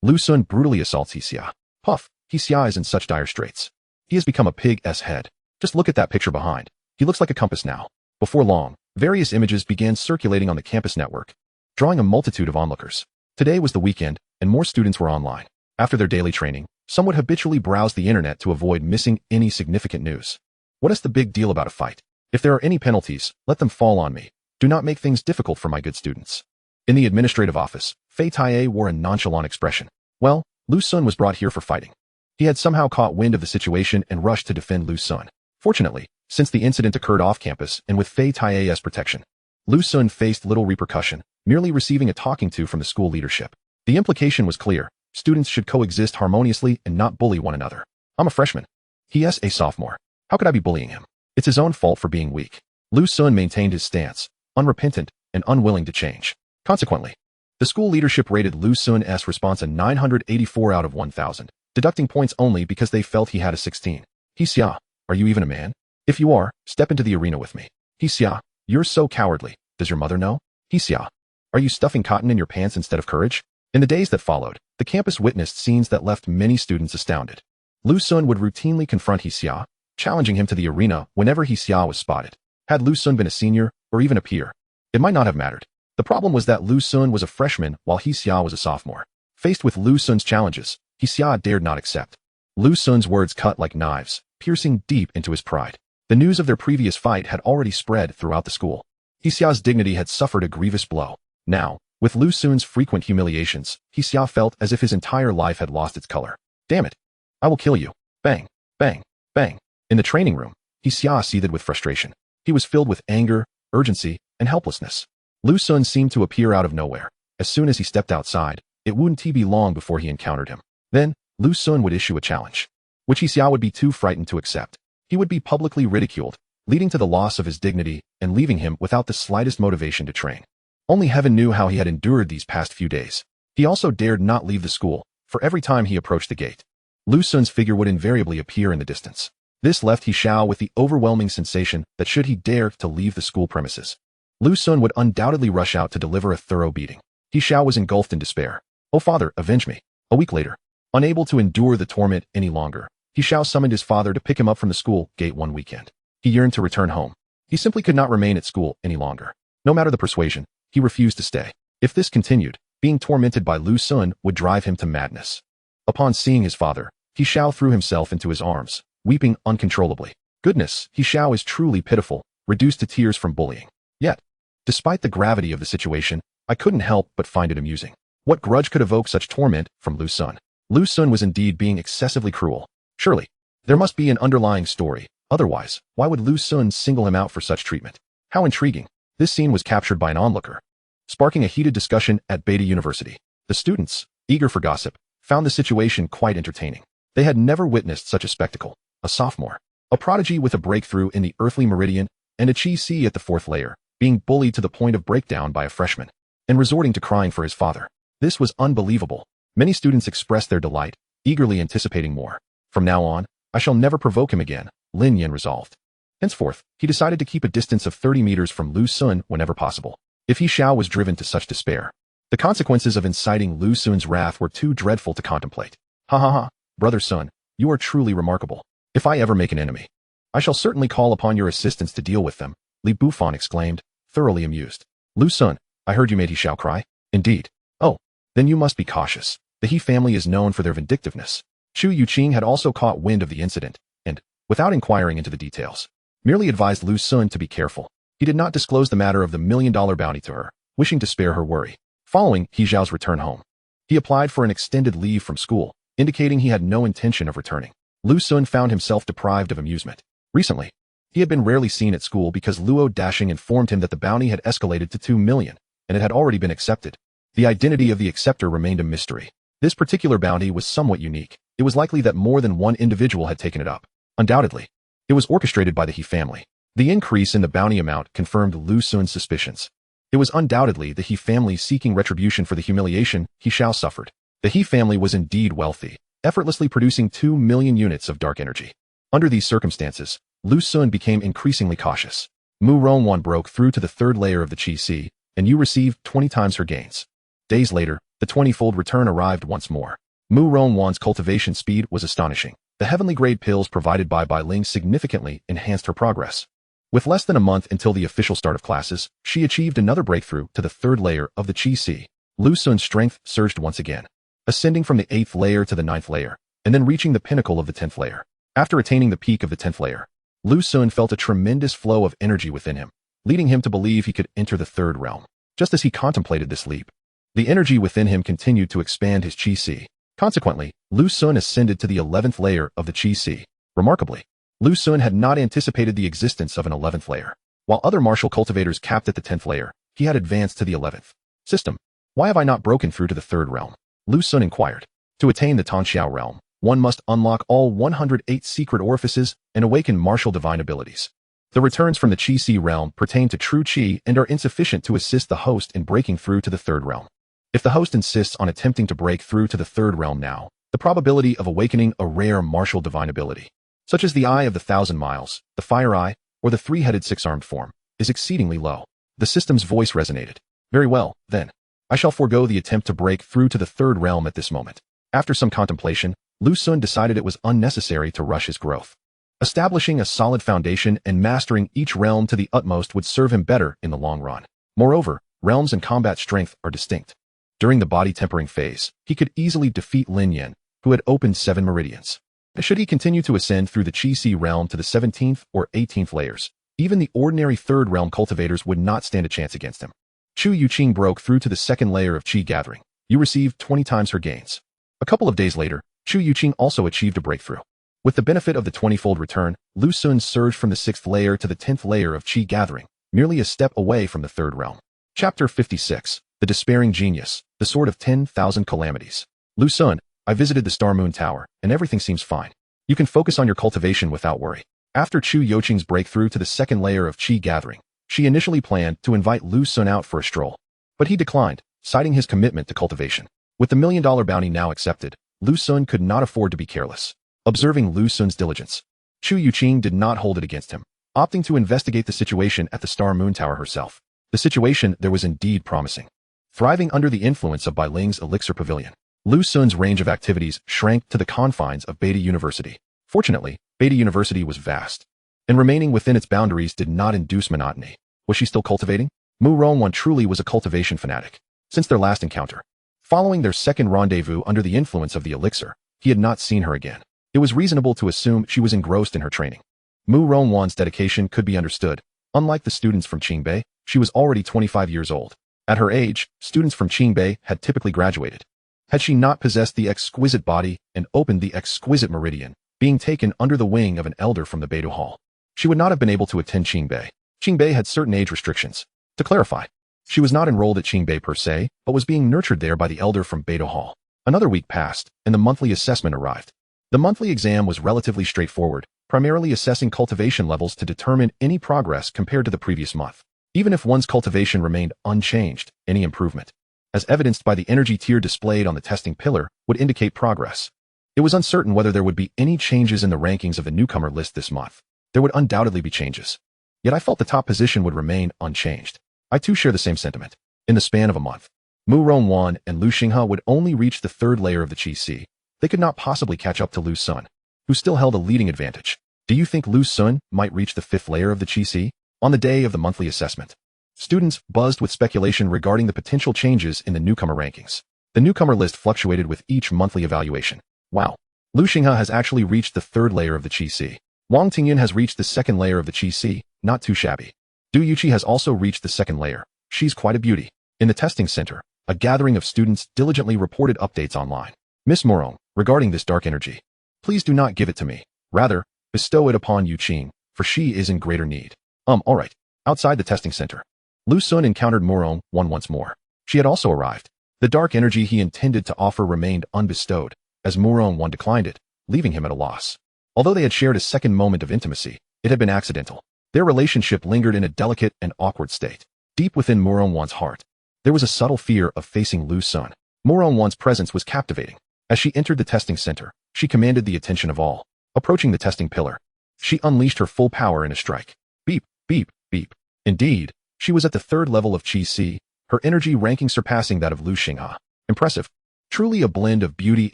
Lu Xun brutally assaults Hixia. Puff, Hixia is in such dire straits. He has become a pig's head. Just look at that picture behind. He looks like a compass now. Before long, various images began circulating on the campus network, drawing a multitude of onlookers. Today was the weekend, and more students were online. After their daily training, Some would habitually browse the internet to avoid missing any significant news. What is the big deal about a fight? If there are any penalties, let them fall on me. Do not make things difficult for my good students. In the administrative office, Fei Taiye wore a nonchalant expression. Well, Lu Sun was brought here for fighting. He had somehow caught wind of the situation and rushed to defend Lu Sun. Fortunately, since the incident occurred off campus and with Fei Taiye's protection, Lu Sun faced little repercussion, merely receiving a talking to from the school leadership. The implication was clear. Students should coexist harmoniously and not bully one another. I'm a freshman. He is a sophomore. How could I be bullying him? It's his own fault for being weak. Lu Sun maintained his stance, unrepentant and unwilling to change. Consequently, the school leadership rated Lu Sun's response a 984 out of 1,000, deducting points only because they felt he had a 16. Xia, are you even a man? If you are, step into the arena with me. Xia, you're so cowardly. Does your mother know? Xia, are you stuffing cotton in your pants instead of courage? In the days that followed, the campus witnessed scenes that left many students astounded. Lu Sun would routinely confront Xia, challenging him to the arena whenever Xia was spotted. Had Lu Sun been a senior, or even a peer, it might not have mattered. The problem was that Lu Sun was a freshman while Xia was a sophomore. Faced with Lu Sun's challenges, Xia dared not accept. Lu Sun's words cut like knives, piercing deep into his pride. The news of their previous fight had already spread throughout the school. Xia's dignity had suffered a grievous blow. Now, with Lu Sun's frequent humiliations, Xia felt as if his entire life had lost its color. Damn it! I will kill you. Bang, bang, bang. In the training room, Xia seethed with frustration. He was filled with anger, urgency, and helplessness. Lu Sun seemed to appear out of nowhere. As soon as he stepped outside, it wouldn't be long before he encountered him. Then, Lu Sun would issue a challenge, which Xia would be too frightened to accept. He would be publicly ridiculed, leading to the loss of his dignity and leaving him without the slightest motivation to train. Only heaven knew how he had endured these past few days. He also dared not leave the school, for every time he approached the gate, Lu Sun's figure would invariably appear in the distance. This left Xiao with the overwhelming sensation that should he dare to leave the school premises, Lu Sun would undoubtedly rush out to deliver a thorough beating. Xiao was engulfed in despair. Oh father, avenge me. A week later, unable to endure the torment any longer, Xiao summoned his father to pick him up from the school gate one weekend. He yearned to return home. He simply could not remain at school any longer. No matter the persuasion, he refused to stay. If this continued, being tormented by Lu Sun would drive him to madness. Upon seeing his father, Xiao threw himself into his arms, weeping uncontrollably. Goodness, Xiao is truly pitiful, reduced to tears from bullying. Yet, despite the gravity of the situation, I couldn't help but find it amusing. What grudge could evoke such torment from Lu Sun? Lu Sun was indeed being excessively cruel. Surely, there must be an underlying story. Otherwise, why would Lu Sun single him out for such treatment? How intriguing. This scene was captured by an onlooker, sparking a heated discussion at Beta University. The students, eager for gossip, found the situation quite entertaining. They had never witnessed such a spectacle. A sophomore, a prodigy with a breakthrough in the earthly meridian, and a chi C at the 4th layer, being bullied to the point of breakdown by a freshman, and resorting to crying for his father. This was unbelievable. Many students expressed their delight, eagerly anticipating more. From now on, I shall never provoke him again, Lin Yan resolved. Henceforth, he decided to keep a distance of 30 meters from Lu Sun whenever possible. If Xiao was driven to such despair, the consequences of inciting Lu Sun's wrath were too dreadful to contemplate. Ha ha ha, brother Sun, you are truly remarkable. If I ever make an enemy, I shall certainly call upon your assistance to deal with them, Li Bufan exclaimed, thoroughly amused. Lu Sun, I heard you made Xiao cry. Indeed. Oh, then you must be cautious. The He family is known for their vindictiveness. Chu Youqing had also caught wind of the incident, and, without inquiring into the details, merely advised Lu Sun to be careful. He did not disclose the matter of the $1 million bounty to her, wishing to spare her worry. Following He Zhao's return home, he applied for an extended leave from school, indicating he had no intention of returning. Lu Sun found himself deprived of amusement. Recently, he had been rarely seen at school because Luo Dashing informed him that the bounty had escalated to 2 million, and it had already been accepted. The identity of the acceptor remained a mystery. This particular bounty was somewhat unique. It was likely that more than one individual had taken it up. Undoubtedly, it was orchestrated by the He family. The increase in the bounty amount confirmed Lu Sun's suspicions. It was undoubtedly the He family seeking retribution for the humiliation He Xiao suffered. The He family was indeed wealthy, effortlessly producing 2 million units of dark energy. Under these circumstances, Lu Sun became increasingly cautious. Murong Wan broke through to the 3rd layer of the Chi Si, and you received 20 times her gains. Days later, the 20-fold return arrived once more. Murong Wan's cultivation speed was astonishing. The heavenly grade pills provided by Bai Ling significantly enhanced her progress. With less than a month until the official start of classes, she achieved another breakthrough to the 3rd layer of the Chi Si. Lu Sun's strength surged once again, ascending from the 8th layer to the 9th layer. and then reaching the pinnacle of the 10th layer. After attaining the peak of the 10th layer, Lu Xun felt a tremendous flow of energy within him, leading him to believe he could enter the third realm. Just as he contemplated this leap, the energy within him continued to expand his Qi. Consequently, Lu Xun ascended to the 11th layer of the Qi. Remarkably, Lu Xun had not anticipated the existence of an 11th layer. While other martial cultivators capped at the 10th layer, he had advanced to the 11th. System. Why have I not broken through to the third realm? Lu Xun inquired. To attain the Tanxiao realm, one must unlock all 108 secret orifices and awaken martial divine abilities. The returns from the Qi realm pertain to true Qi and are insufficient to assist the host in breaking through to the third realm. If the host insists on attempting to break through to the third realm now, the probability of awakening a rare martial divine ability, such as the Eye of the Thousand Miles, the Fire Eye, or the three-headed six-armed form, is exceedingly low. The system's voice resonated. Very well, then. I shall forego the attempt to break through to the third realm at this moment. After some contemplation, Lu Xun decided it was unnecessary to rush his growth. Establishing a solid foundation and mastering each realm to the utmost would serve him better in the long run. Moreover, realms and combat strength are distinct. During the body tempering phase, he could easily defeat Lin Yan, who had opened 7 meridians. Should he continue to ascend through the Qi realm to the 17th or 18th layers, even the ordinary third realm cultivators would not stand a chance against him. Chu Youqing broke through to the second layer of Qi gathering. You received 20 times her gains. A couple of days later, Chu Youqing also achieved a breakthrough. With the benefit of the 20-fold return, Lu Xun surged from the 6th layer to the 10th layer of Qi gathering, merely a step away from the third realm. Chapter 56. The Despairing Genius, the Sword of 10,000 Calamities. Lu Xun, I visited the Star Moon Tower, and everything seems fine. You can focus on your cultivation without worry. After Chu Youqing's breakthrough to the second layer of Qi gathering, she initially planned to invite Lu Xun out for a stroll. But he declined, citing his commitment to cultivation. With the $1 million bounty now accepted, Lu Xun could not afford to be careless. Observing Lu Xun's diligence, Chu Youqing did not hold it against him, opting to investigate the situation at the Star Moon Tower herself. The situation there was indeed promising. Thriving under the influence of Bai Ling's Elixir Pavilion, Lu Xun's range of activities shrank to the confines of Beta University. Fortunately, Beta University was vast, and remaining within its boundaries did not induce monotony. Was she still cultivating? Murong Wan truly was a cultivation fanatic. Since their last encounter, following their second rendezvous under the influence of the elixir, he had not seen her again. It was reasonable to assume she was engrossed in her training. Murong Wan's dedication could be understood. Unlike the students from Qingbei, she was already 25 years old. At her age, students from Qingbei had typically graduated. Had she not possessed the exquisite body and opened the exquisite meridian, being taken under the wing of an elder from the Beidou Hall, she would not have been able to attend Qingbei. Qingbei had certain age restrictions. To clarify, she was not enrolled at Qingbei per se, but was being nurtured there by the elder from Beidou Hall. Another week passed, and the monthly assessment arrived. The monthly exam was relatively straightforward, primarily assessing cultivation levels to determine any progress compared to the previous month. Even if one's cultivation remained unchanged, any improvement, as evidenced by the energy tier displayed on the testing pillar, would indicate progress. It was uncertain whether there would be any changes in the rankings of the newcomer list this month. There would undoubtedly be changes. Yet I felt the top position would remain unchanged. I too share the same sentiment. In the span of a month, Murong Wan and Lu Xinghe would only reach the third layer of the Qi. They could not possibly catch up to Lu Xun, who still held a leading advantage. Do you think Lu Xun might reach the 5th layer of the Qi? On the day of the monthly assessment, students buzzed with speculation regarding the potential changes in the newcomer rankings. The newcomer list fluctuated with each monthly evaluation. Wow. Lu Xinghe has actually reached the 3rd layer of the Qi. Wang Tingyan has reached the 2nd layer of the Qi, not too shabby. Du Yuqi has also reached the 2nd layer. She's quite a beauty. In the testing center, a gathering of students diligently reported updates online. Miss Murong, regarding this dark energy, please do not give it to me. Rather, bestow it upon Youqing, for she is in greater need. Alright. Outside the testing center, Lu Xun encountered Murong Wan once more. She had also arrived. The dark energy he intended to offer remained unbestowed, as Murong Wan declined it, leaving him at a loss. Although they had shared a second moment of intimacy, it had been accidental. Their relationship lingered in a delicate and awkward state. Deep within Murong Wan's heart, there was a subtle fear of facing Lu Xun. Murong Wan's presence was captivating. As she entered the testing center, she commanded the attention of all. Approaching the testing pillar, she unleashed her full power in a strike. Beep, beep, beep. Indeed, she was at the 3rd level of Qi, her energy ranking surpassing that of Lu Xinghe. Impressive. Truly a blend of beauty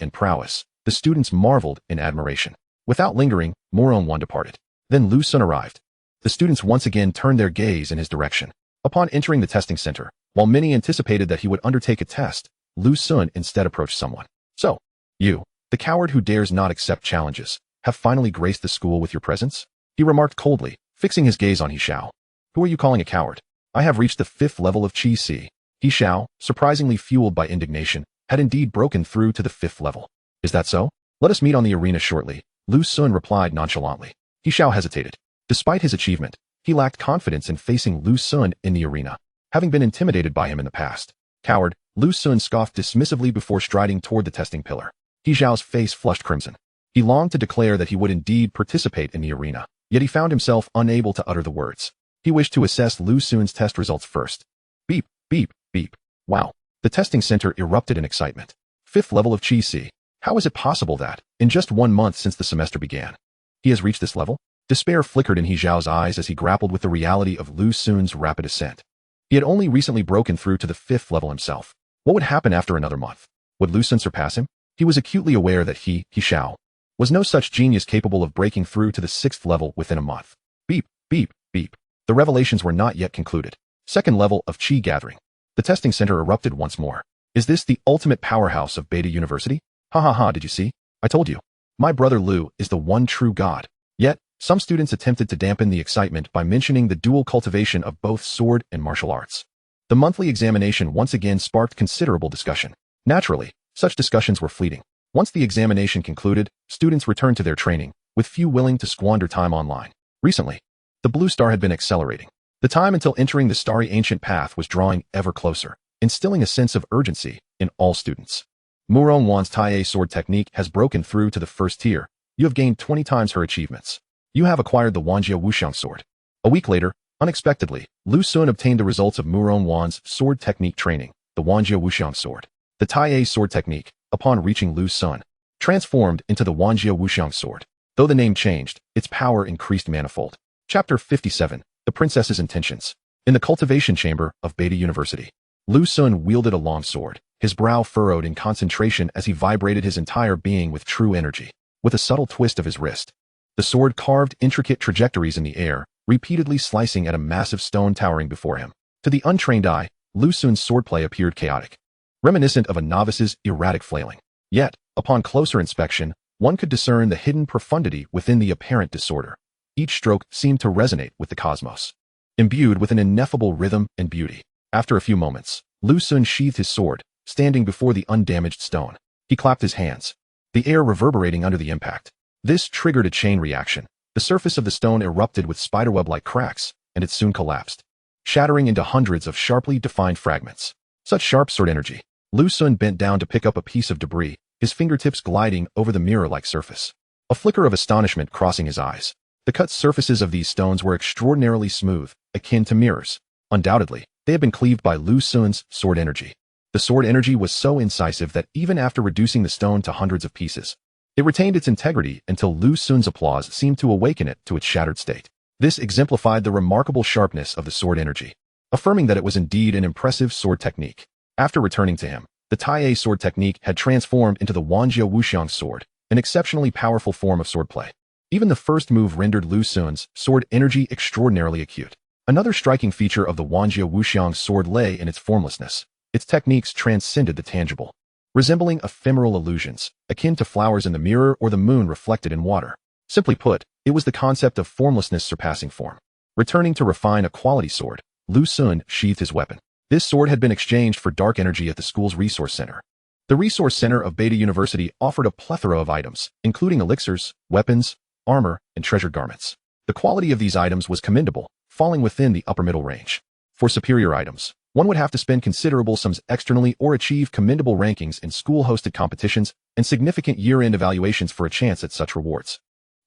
and prowess. The students marveled in admiration. Without lingering, Murong Wan departed. Then Lu Xun arrived. The students once again turned their gaze in his direction. Upon entering the testing center, while many anticipated that he would undertake a test, Lu Xun instead approached someone. So, you, The coward who dares not accept challenges, have finally graced the school with your presence? He remarked coldly, fixing his gaze on He Xiao. Who are you calling a coward? I have reached the 5th level of Qi Si. He Xiao, surprisingly fueled by indignation, had indeed broken through to the 5th level. Is that so? Let us meet on the arena shortly, Lu Sun replied nonchalantly. He Xiao hesitated. Despite his achievement, he lacked confidence in facing Lu Sun in the arena, having been intimidated by him in the past. Coward, Lu Sun scoffed dismissively before striding toward the testing pillar. He Xiao's face flushed crimson. He longed to declare that he would indeed participate in the arena, yet he found himself unable to utter the words. He wished to assess Lu Sun's test results first. Beep, beep, beep. Wow. The testing center erupted in excitement. 5th level of Qi Si. How is it possible that, in just 1 month since the semester began, he has reached this level? Despair flickered in He Xiao's eyes as he grappled with the reality of Lu Sun's rapid ascent. He had only recently broken through to the 5th level himself. What would happen after another month? Would Lu Sun surpass him? He was acutely aware that He Xiao, was no such genius capable of breaking through to the 6th level within a month. Beep, beep, beep. The revelations were not yet concluded. 2nd level of Qi gathering. The testing center erupted once more. Is this the ultimate powerhouse of Beta University? Ha ha ha, did you see? I told you. My brother Lu is the one true god. Yet, some students attempted to dampen the excitement by mentioning the dual cultivation of both sword and martial arts. The monthly examination once again sparked considerable discussion. Naturally, such discussions were fleeting. Once the examination concluded, students returned to their training, with few willing to squander time online. Recently, the blue star had been accelerating. The time until entering the starry ancient path was drawing ever closer, instilling a sense of urgency in all students. Murong Wan's Tai sword technique has broken through to the 1st tier. You have gained 20 times her achievements. You have acquired the Wanjia Wuxiang sword. A week later, unexpectedly, Lu Sun obtained the results of Murong Wan's sword technique training, the Wanjia Wuxiang sword. The Tai sword technique, upon reaching Lu Sun, transformed into the Wanjia Wuxiang sword. Though the name changed, its power increased manifold. Chapter 57, The Princess's Intentions. In the cultivation chamber of Beta University, Lu Sun wielded a long sword, his brow furrowed in concentration as he vibrated his entire being with true energy. With a subtle twist of his wrist, the sword carved intricate trajectories in the air, repeatedly slicing at a massive stone towering before him. To the untrained eye, Lu Sun's swordplay appeared chaotic, reminiscent of a novice's erratic flailing. Yet, upon closer inspection, one could discern the hidden profundity within the apparent disorder. Each stroke seemed to resonate with the cosmos, imbued with an ineffable rhythm and beauty. After a few moments, Lu Sun sheathed his sword, standing before the undamaged stone. He clapped his hands, the air reverberating under the impact. This triggered a chain reaction. The surface of the stone erupted with spiderweb-like cracks, and it soon collapsed, shattering into hundreds of sharply defined fragments. Such sharp sword energy. Lu Sun bent down to pick up a piece of debris, his fingertips gliding over the mirror-like surface. A flicker of astonishment crossing his eyes. The cut surfaces of these stones were extraordinarily smooth, akin to mirrors. Undoubtedly, they had been cleaved by Lu Sun's sword energy. The sword energy was so incisive that even after reducing the stone to hundreds of pieces, it retained its integrity until Lu Sun's applause seemed to awaken it to its shattered state. This exemplified the remarkable sharpness of the sword energy, affirming that it was indeed an impressive sword technique. After returning to him, the Tai sword technique had transformed into the Wanjia Wuxiang sword, an exceptionally powerful form of swordplay. Even the first move rendered Lu Sun's sword energy extraordinarily acute. Another striking feature of the Wanjia Wuxiang sword lay in its formlessness. Its techniques transcended the tangible, resembling ephemeral illusions, akin to flowers in the mirror or the moon reflected in water. Simply put, it was the concept of formlessness surpassing form. Returning to refine a quality sword, Lu Sun sheathed his weapon. This sword had been exchanged for dark energy at the school's resource center. The resource center of Beta University offered a plethora of items, including elixirs, weapons, armor, and treasured garments. The quality of these items was commendable, falling within the upper middle range. For superior items, one would have to spend considerable sums externally or achieve commendable rankings in school-hosted competitions and significant year-end evaluations for a chance at such rewards.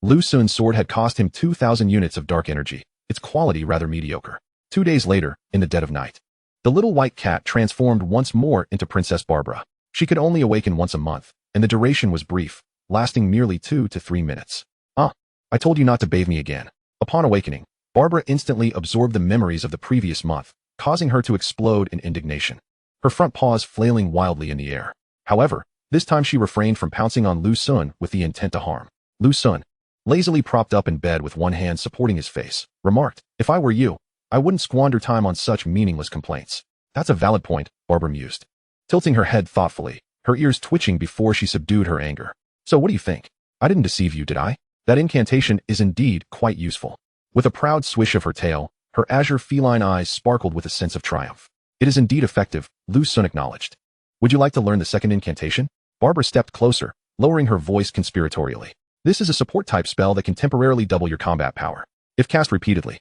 Lu Sun's sword had cost him 2,000 units of dark energy, its quality rather mediocre. 2 days later, in the dead of night, the little white cat transformed once more into Princess Barbara. She could only awaken once a month, and the duration was brief, lasting merely 2 to 3 minutes. I told you not to bathe me again. Upon awakening, Barbara instantly absorbed the memories of the previous month, causing her to explode in indignation, her front paws flailing wildly in the air. However, this time she refrained from pouncing on Lu Sun with the intent to harm. Lu Sun, lazily propped up in bed with one hand supporting his face, remarked, "If I were you, I wouldn't squander time on such meaningless complaints." "That's a valid point," Barbara mused, tilting her head thoughtfully, her ears twitching before she subdued her anger. So what do you think? I didn't deceive you, did I? That incantation is indeed quite useful. With a proud swish of her tail, her azure feline eyes sparkled with a sense of triumph. It is indeed effective, Lu Sun acknowledged. Would you like to learn the second incantation? Barbara stepped closer, lowering her voice conspiratorially. This is a support-type spell that can temporarily double your combat power, if cast repeatedly.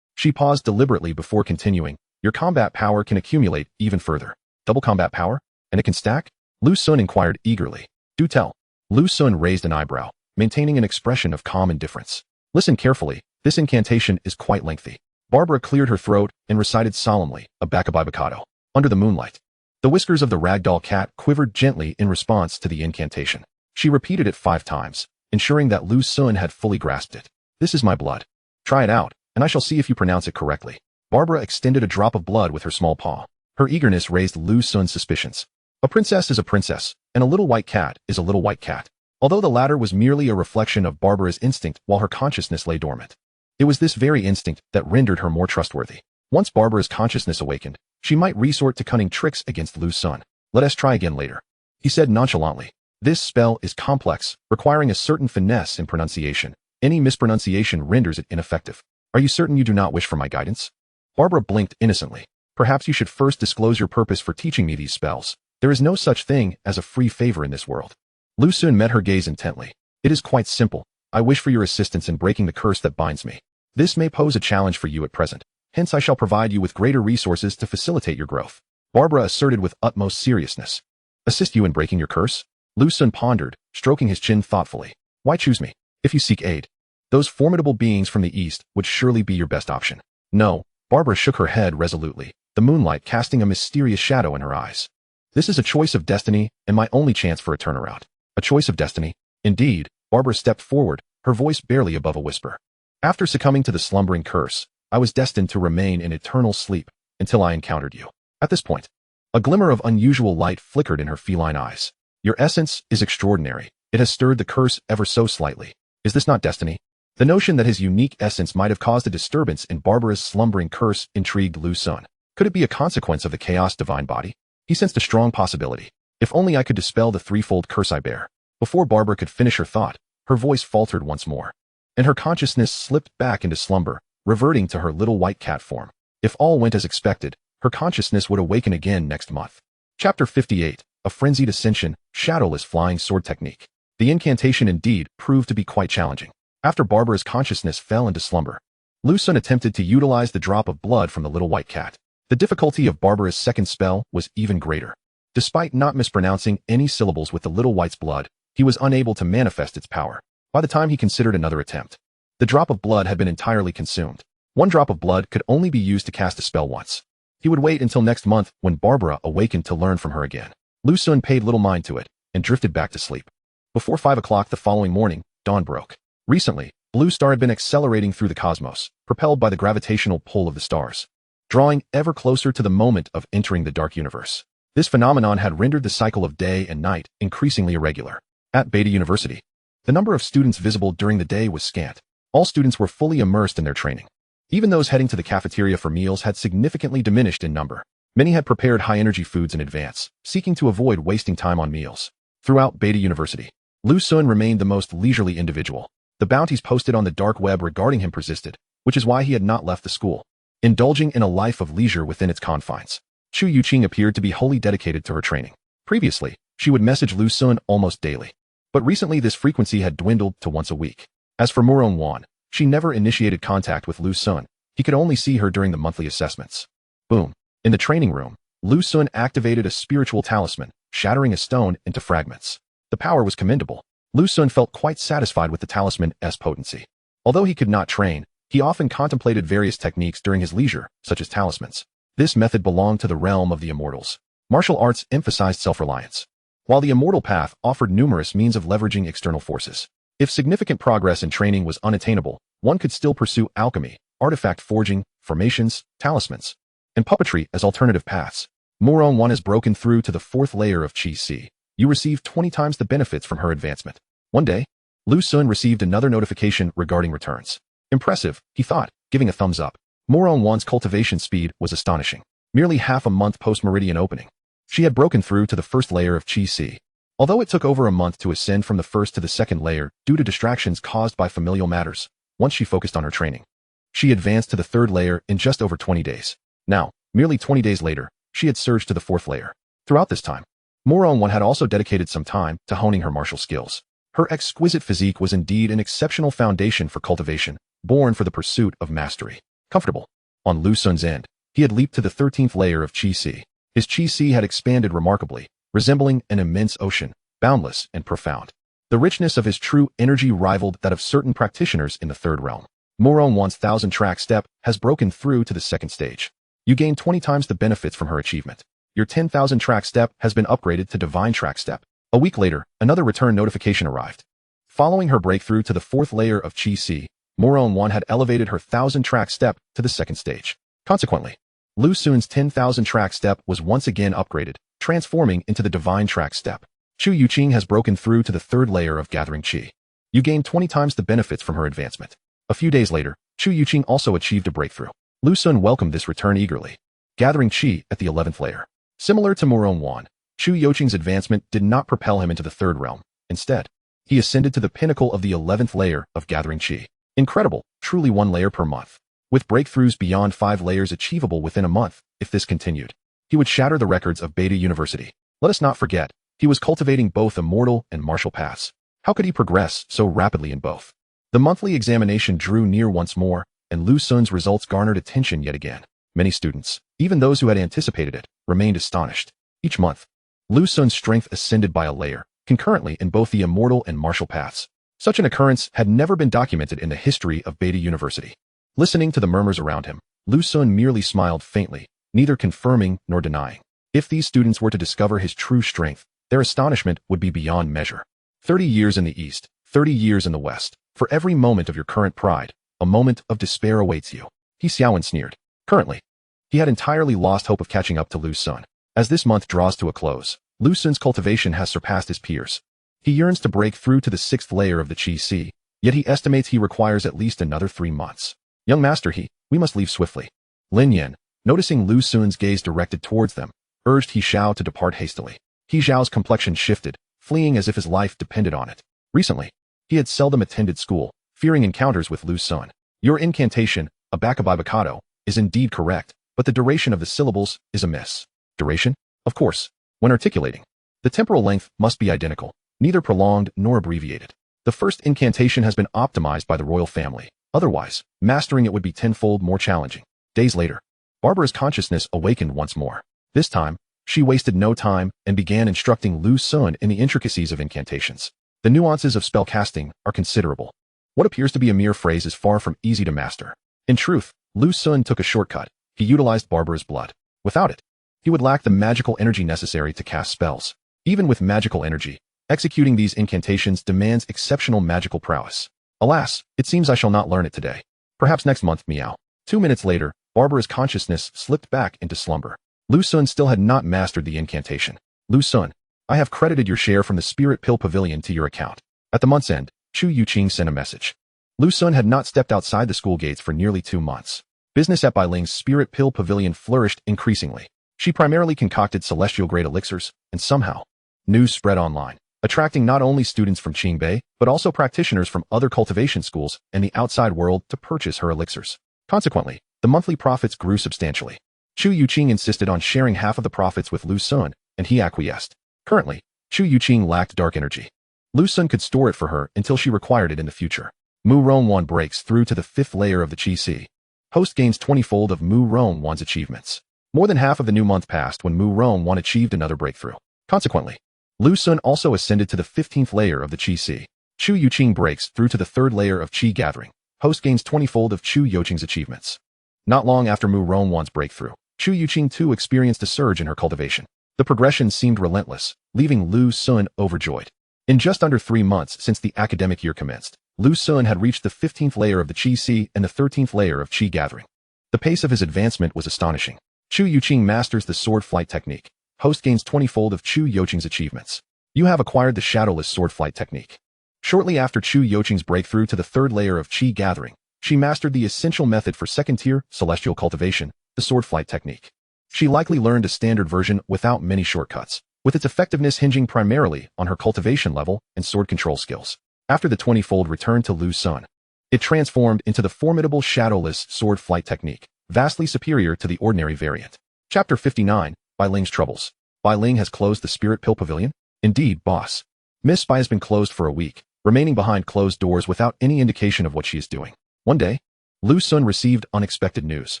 She paused deliberately before continuing. Your combat power can accumulate even further. Double combat power? And it can stack? Lu Sun inquired eagerly. Do tell. Lu Sun raised an eyebrow, maintaining an expression of calm indifference. Listen carefully, this incantation is quite lengthy. Barbara cleared her throat and recited solemnly, a Bacabibacado. Under the moonlight. The whiskers of the ragdoll cat quivered gently in response to the incantation. She repeated it 5 times, ensuring that Lu Sun had fully grasped it. This is my blood. Try it out, and I shall see if you pronounce it correctly. Barbara extended a drop of blood with her small paw. Her eagerness raised Lu Sun's suspicions. A princess is a princess, and a little white cat is a little white cat. Although the latter was merely a reflection of Barbara's instinct while her consciousness lay dormant. It was this very instinct that rendered her more trustworthy. Once Barbara's consciousness awakened, she might resort to cunning tricks against Lu Sun. Let us try again later, he said nonchalantly. This spell is complex, requiring a certain finesse in pronunciation. Any mispronunciation renders it ineffective. Are you certain you do not wish for my guidance? Barbara blinked innocently. Perhaps you should first disclose your purpose for teaching me these spells. There is no such thing as a free favor in this world. Lu Sun met her gaze intently. It is quite simple. I wish for your assistance in breaking the curse that binds me. This may pose a challenge for you at present. Hence I shall provide you with greater resources to facilitate your growth. Barbara asserted with utmost seriousness. Assist you in breaking your curse? Lu Sun pondered, stroking his chin thoughtfully. Why choose me? If you seek aid, those formidable beings from the east would surely be your best option. No, Barbara shook her head resolutely, the moonlight casting a mysterious shadow in her eyes. This is a choice of destiny and my only chance for a turnaround. A choice of destiny? Indeed, Barbara stepped forward, her voice barely above a whisper. After succumbing to the slumbering curse, I was destined to remain in eternal sleep until I encountered you. At this point, a glimmer of unusual light flickered in her feline eyes. Your essence is extraordinary. It has stirred the curse ever so slightly. Is this not destiny? The notion that his unique essence might have caused a disturbance in Barbara's slumbering curse intrigued Lu Sun. Could it be a consequence of the chaos divine body? He sensed a strong possibility. If only I could dispel the threefold curse I bear. Before Barbara could finish her thought, her voice faltered once more, and her consciousness slipped back into slumber, reverting to her little white cat form. If all went as expected, her consciousness would awaken again next month. Chapter 58, A Frenzied Ascension, Shadowless Flying Sword Technique. The incantation indeed proved to be quite challenging. After Barbara's consciousness fell into slumber, Lu Sun attempted to utilize the drop of blood from the little white cat. The difficulty of Barbara's second spell was even greater. Despite not mispronouncing any syllables with the little white's blood, he was unable to manifest its power. By the time he considered another attempt, the drop of blood had been entirely consumed. One drop of blood could only be used to cast a spell once. He would wait until next month when Barbara awakened to learn from her again. Lu Sun paid little mind to it and drifted back to sleep. Before 5 o'clock the following morning, dawn broke. Recently, Blue Star had been accelerating through the cosmos, propelled by the gravitational pull of the stars, drawing ever closer to the moment of entering the dark universe. This phenomenon had rendered the cycle of day and night increasingly irregular. At Beta University, the number of students visible during the day was scant. All students were fully immersed in their training. Even those heading to the cafeteria for meals had significantly diminished in number. Many had prepared high-energy foods in advance, seeking to avoid wasting time on meals. Throughout Beta University, Lu Sun remained the most leisurely individual. The bounties posted on the dark web regarding him persisted, which is why he had not left the school, indulging in a life of leisure within its confines. Chu Youqing appeared to be wholly dedicated to her training. Previously, she would message Lu Sun almost daily, but recently this frequency had dwindled to once a week. As for Murong Wan, she never initiated contact with Lu Sun. He could only see her during the monthly assessments. Boom. In the training room, Lu Sun activated a spiritual talisman, shattering a stone into fragments. The power was commendable. Lu Sun felt quite satisfied with the talisman's potency. Although he could not train, he often contemplated various techniques during his leisure, such as talismans. This method belonged to the realm of the immortals. Martial arts emphasized self-reliance, while the immortal path offered numerous means of leveraging external forces. If significant progress in training was unattainable, one could still pursue alchemy, artifact forging, formations, talismans, and puppetry as alternative paths. Murong Wan has broken through to the 4th layer of Chi Si. You receive 20 times the benefits from her advancement. One day, Lu Sun received another notification regarding returns. Impressive, he thought, giving a thumbs up. Murong Wan's cultivation speed was astonishing. Merely half a month post-meridian opening, she had broken through to the 1st layer of Chi Si. Although it took over a month to ascend from the first to the second layer due to distractions caused by familial matters, once she focused on her training, she advanced to the third layer in just over 20 days. Now, merely 20 days later, she had surged to the fourth layer. Throughout this time, Murong Wan had also dedicated some time to honing her martial skills. Her exquisite physique was indeed an exceptional foundation for cultivation, born for the pursuit of mastery. Comfortable. On Lu Sun's end, he had leaped to the 13th layer of Qi Si. His Qi Si had expanded remarkably, resembling an immense ocean, boundless and profound. The richness of his true energy rivaled that of certain practitioners in the third realm. Murong Wan's 1,000-track step has broken through to the second stage. You gain 20 times the benefits from her achievement. Your 10,000-track step has been upgraded to divine track step. A week later, another return notification arrived. Following her breakthrough to the fourth layer of Qi Si, Murong Wan had elevated her 1,000-track step to the second stage. Consequently, Lu Sun's 10,000-track step was once again upgraded, transforming into the divine track step. Chu Youqing has broken through to the third layer of gathering Qi. You gain 20 times the benefits from her advancement. A few days later, Chu Youqing also achieved a breakthrough. Lu Sun welcomed this return eagerly, gathering Qi at the 11th layer. Similar to Murong Wan, Chu Youqing's advancement did not propel him into the third realm. Instead, he ascended to the pinnacle of the 11th layer of gathering Qi. Incredible, truly 1 layer per month. With breakthroughs beyond 5 layers achievable within a month, if this continued, he would shatter the records of Beta University. Let us not forget, he was cultivating both immortal and martial paths. How could he progress so rapidly in both? The monthly examination drew near once more, and Lu Sun's results garnered attention yet again. Many students, even those who had anticipated it, remained astonished. Each month, Lu Sun's strength ascended by a layer, concurrently in both the immortal and martial paths. Such an occurrence had never been documented in the history of Beta University. Listening to the murmurs around him, Lu Sun merely smiled faintly, neither confirming nor denying. If these students were to discover his true strength, their astonishment would be beyond measure. 30 years in the East, 30 years in the West. For every moment of your current pride, a moment of despair awaits you. He Xiaowen sneered. Currently, he had entirely lost hope of catching up to Lu Sun. As this month draws to a close, Lu Sun's cultivation has surpassed his peers. He yearns to break through to the 6th layer of the Qi Si, yet he estimates he requires at least another 3 months. Young master, we must leave swiftly. Lin Yan, noticing Lu Sun's gaze directed towards them, urged He Xiao to depart hastily. He Xiao's complexion shifted, fleeing as if his life depended on it. Recently, he had seldom attended school, fearing encounters with Lu Sun. Your incantation, Abacabibacado, is indeed correct, but the duration of the syllables is amiss. Duration? Of course. When articulating, the temporal length must be identical, neither prolonged nor abbreviated. The first incantation has been optimized by the royal family. Otherwise, mastering it would be tenfold more challenging. Days later, Barbara's consciousness awakened once more. This time, she wasted no time and began instructing Lu Sun in the intricacies of incantations. The nuances of spell casting are considerable. What appears to be a mere phrase is far from easy to master. In truth, Lu Sun took a shortcut. He utilized Barbara's blood. Without it, he would lack the magical energy necessary to cast spells. Even with magical energy, executing these incantations demands exceptional magical prowess. Alas, it seems I shall not learn it today. Perhaps next month, meow. 2 minutes later, Barbara's consciousness slipped back into slumber. Lu Sun still had not mastered the incantation. Lu Sun, I have credited your share from the Spirit Pill Pavilion to your account. At the month's end, Chu Youqing sent a message. Lu Sun had not stepped outside the school gates for nearly 2 months. Business at Bailing's Spirit Pill Pavilion flourished increasingly. She primarily concocted celestial-grade elixirs, and somehow, news spread online, attracting not only students from Qingbei, but also practitioners from other cultivation schools and the outside world to purchase her elixirs. Consequently, the monthly profits grew substantially. Chu Youqing insisted on sharing half of the profits with Lu Sun, and he acquiesced. Currently, Chu Youqing lacked dark energy. Lu Sun could store it for her until she required it in the future. Murong Wan breaks through to the 5th layer of the Qi Si. Host gains 20-fold of Murong Wan's achievements. More than half of the new month passed when Murong Wan achieved another breakthrough. Consequently, Lu Sun also ascended to the 15th layer of the Qi Si. Chu Youqing breaks through to the 3rd layer of Qi Gathering. Host gains 20-fold of Chu Youqing's achievements. Not long after Murong Wan's breakthrough, Chu Youqing too experienced a surge in her cultivation. The progression seemed relentless, leaving Lu Sun overjoyed. In just under 3 months since the academic year commenced, Lu Sun had reached the 15th layer of the Qi Si and the 13th layer of Qi Gathering. The pace of his advancement was astonishing. Chu Youqing masters the sword flight technique. Host gains 20-fold of Chu Youqing's achievements. You have acquired the shadowless sword flight technique. Shortly after Chu Youqing's breakthrough to the 3rd layer of Qi Gathering, she mastered the essential method for second-tier celestial cultivation, the sword flight technique. She likely learned a standard version without many shortcuts. with its effectiveness hinging primarily on her cultivation level and sword control skills. After the 20-fold returned to Lu Sun, it transformed into the formidable shadowless sword flight technique, vastly superior to the ordinary variant. Chapter 59, Bai Ling's Troubles. Bai Ling has closed the Spirit Pill Pavilion? Indeed, boss. Miss Bai has been closed for a week, remaining behind closed doors without any indication of what she is doing. One day, Lu Sun received unexpected news.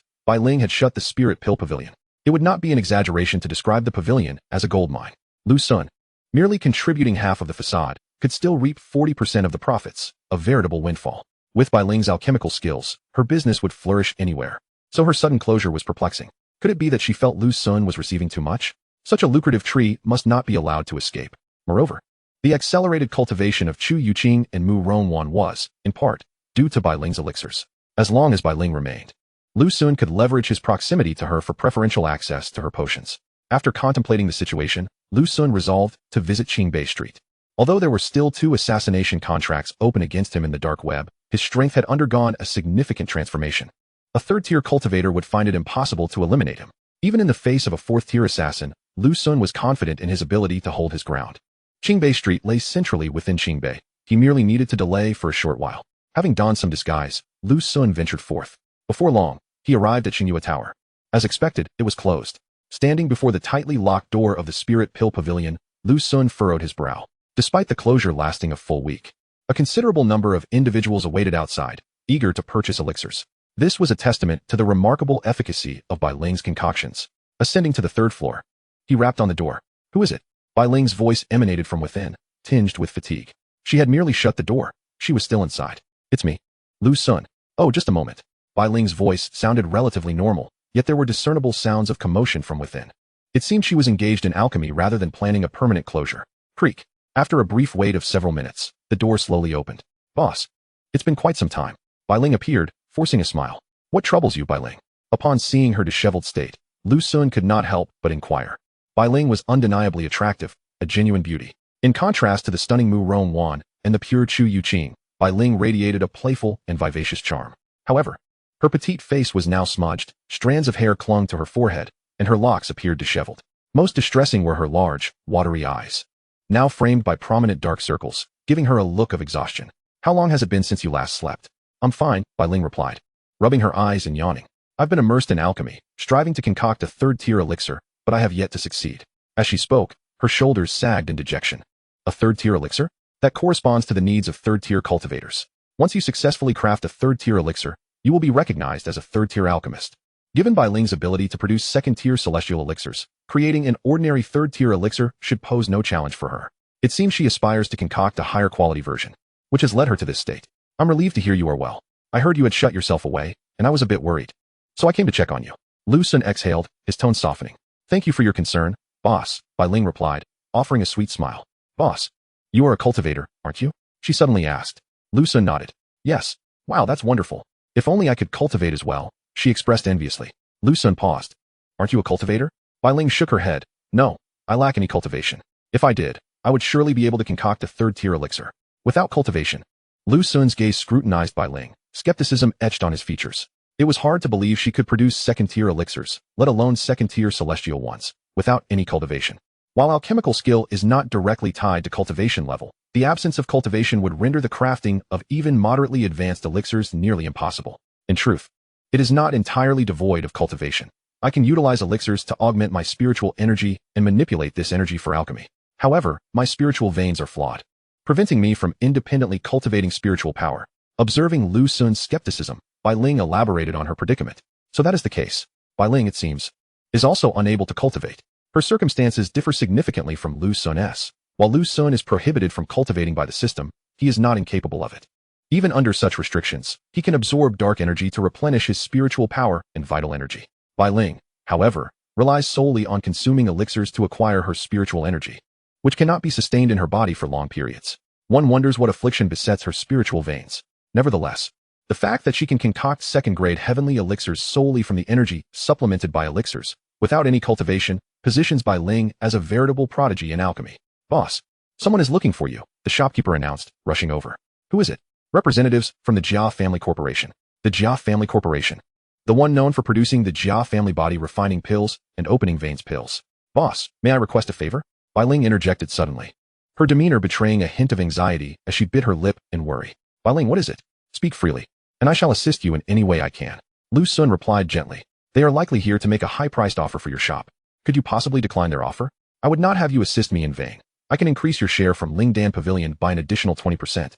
Bai Ling had shut the Spirit Pill Pavilion. It would not be an exaggeration to describe the pavilion as a gold mine. Lu Sun, merely contributing half of the facade, could still reap 40% of the profits, a veritable windfall. With Bai Ling's alchemical skills, her business would flourish anywhere. So her sudden closure was perplexing. Could it be that she felt Lu Sun was receiving too much? Such a lucrative tree must not be allowed to escape. Moreover, the accelerated cultivation of Chu Youqing and Murong Wan was, in part, due to Bai Ling's elixirs. As long as Bai Ling remained, Lu Sun could leverage his proximity to her for preferential access to her potions. After contemplating the situation, Lu Sun resolved to visit Qingbei Street. Although there were still 2 assassination contracts open against him in the dark web, his strength had undergone a significant transformation. A third-tier cultivator would find it impossible to eliminate him. Even in the face of a fourth-tier assassin, Lu Sun was confident in his ability to hold his ground. Qingbei Street lay centrally within Qingbei. He merely needed to delay for a short while. Having donned some disguise, Lu Sun ventured forth. Before long, he arrived at Xinhua Tower. As expected, it was closed. Standing before the tightly locked door of the Spirit Pill Pavilion, Lu Sun furrowed his brow. Despite the closure lasting a full week, a considerable number of individuals awaited outside, eager to purchase elixirs. This was a testament to the remarkable efficacy of Bai Ling's concoctions. Ascending to the 3rd floor, he rapped on the door. Who is it? Bai Ling's voice emanated from within, tinged with fatigue. She had merely shut the door. She was still inside. It's me. Lu Sun. Oh, just a moment. Bai Ling's voice sounded relatively normal, yet there were discernible sounds of commotion from within. It seemed she was engaged in alchemy rather than planning a permanent closure. Creak. After a brief wait of several minutes, the door slowly opened. Boss. It's been quite some time. Bai Ling appeared, forcing a smile. What troubles you, Bai Ling? Upon seeing her disheveled state, Lu Sun could not help but inquire. Bai Ling was undeniably attractive, a genuine beauty. In contrast to the stunning Murong Wan and the pure Chu Youqing, Bai Ling radiated a playful and vivacious charm. However, her petite face was now smudged, strands of hair clung to her forehead, and her locks appeared disheveled. Most distressing were her large, watery eyes, now framed by prominent dark circles, giving her a look of exhaustion. How long has it been since you last slept? I'm fine, Bai Ling replied, rubbing her eyes and yawning. I've been immersed in alchemy, striving to concoct a 3rd-tier elixir, but I have yet to succeed. As she spoke, her shoulders sagged in dejection. A 3rd-tier elixir? That corresponds to the needs of 3rd-tier cultivators. Once you successfully craft a 3rd-tier elixir, you will be recognized as a 3rd-tier alchemist. Given Bai Ling's ability to produce 2nd-tier celestial elixirs, creating an ordinary 3rd-tier elixir should pose no challenge for her. It seems she aspires to concoct a higher quality version, which has led her to this state. I'm relieved to hear you are well. I heard you had shut yourself away, and I was a bit worried. So I came to check on you. Lu Sun exhaled, his tone softening. Thank you for your concern, boss, Bai Ling replied, offering a sweet smile. Boss, you are a cultivator, aren't you? She suddenly asked. Lu Sun nodded. Yes. Wow, that's wonderful. If only I could cultivate as well, she expressed enviously. Lu Sun paused. Aren't you a cultivator? Bai Ling shook her head. No, I lack any cultivation. If I did, I would surely be able to concoct a 3rd-tier elixir. Without cultivation. Lu Sun's gaze scrutinized Bai Ling. Skepticism etched on his features. It was hard to believe she could produce 2nd-tier elixirs, let alone 2nd-tier celestial ones, without any cultivation. While alchemical skill is not directly tied to cultivation level, the absence of cultivation would render the crafting of even moderately advanced elixirs nearly impossible. In truth, it is not entirely devoid of cultivation. I can utilize elixirs to augment my spiritual energy and manipulate this energy for alchemy. However, my spiritual veins are flawed, preventing me from independently cultivating spiritual power. Observing Lu Sun's skepticism, Bai Ling elaborated on her predicament. So that is the case. Bai Ling, it seems, is also unable to cultivate. Her circumstances differ significantly from Lu Sun's. While Lu Sun is prohibited from cultivating by the system, he is not incapable of it. Even under such restrictions, he can absorb dark energy to replenish his spiritual power and vital energy. Bai Ling, however, relies solely on consuming elixirs to acquire her spiritual energy, which cannot be sustained in her body for long periods. One wonders what affliction besets her spiritual veins. Nevertheless, the fact that she can concoct 2nd-grade heavenly elixirs solely from the energy supplemented by elixirs, without any cultivation, positions Bai Ling as a veritable prodigy in alchemy. Boss, someone is looking for you, the shopkeeper announced, rushing over. Who is it? Representatives from the Jia Family Corporation. The Jia Family Corporation. The one known for producing the Jia Family Body refining pills and opening veins pills. Boss, may I request a favor? Bai Ling interjected suddenly, her demeanor betraying a hint of anxiety as she bit her lip in worry. Bai Ling, what is it? Speak freely, and I shall assist you in any way I can. Lu Sun replied gently. They are likely here to make a high-priced offer for your shop. Could you possibly decline their offer? I would not have you assist me in vain. I can increase your share from Lingdan Pavilion by an additional 20%.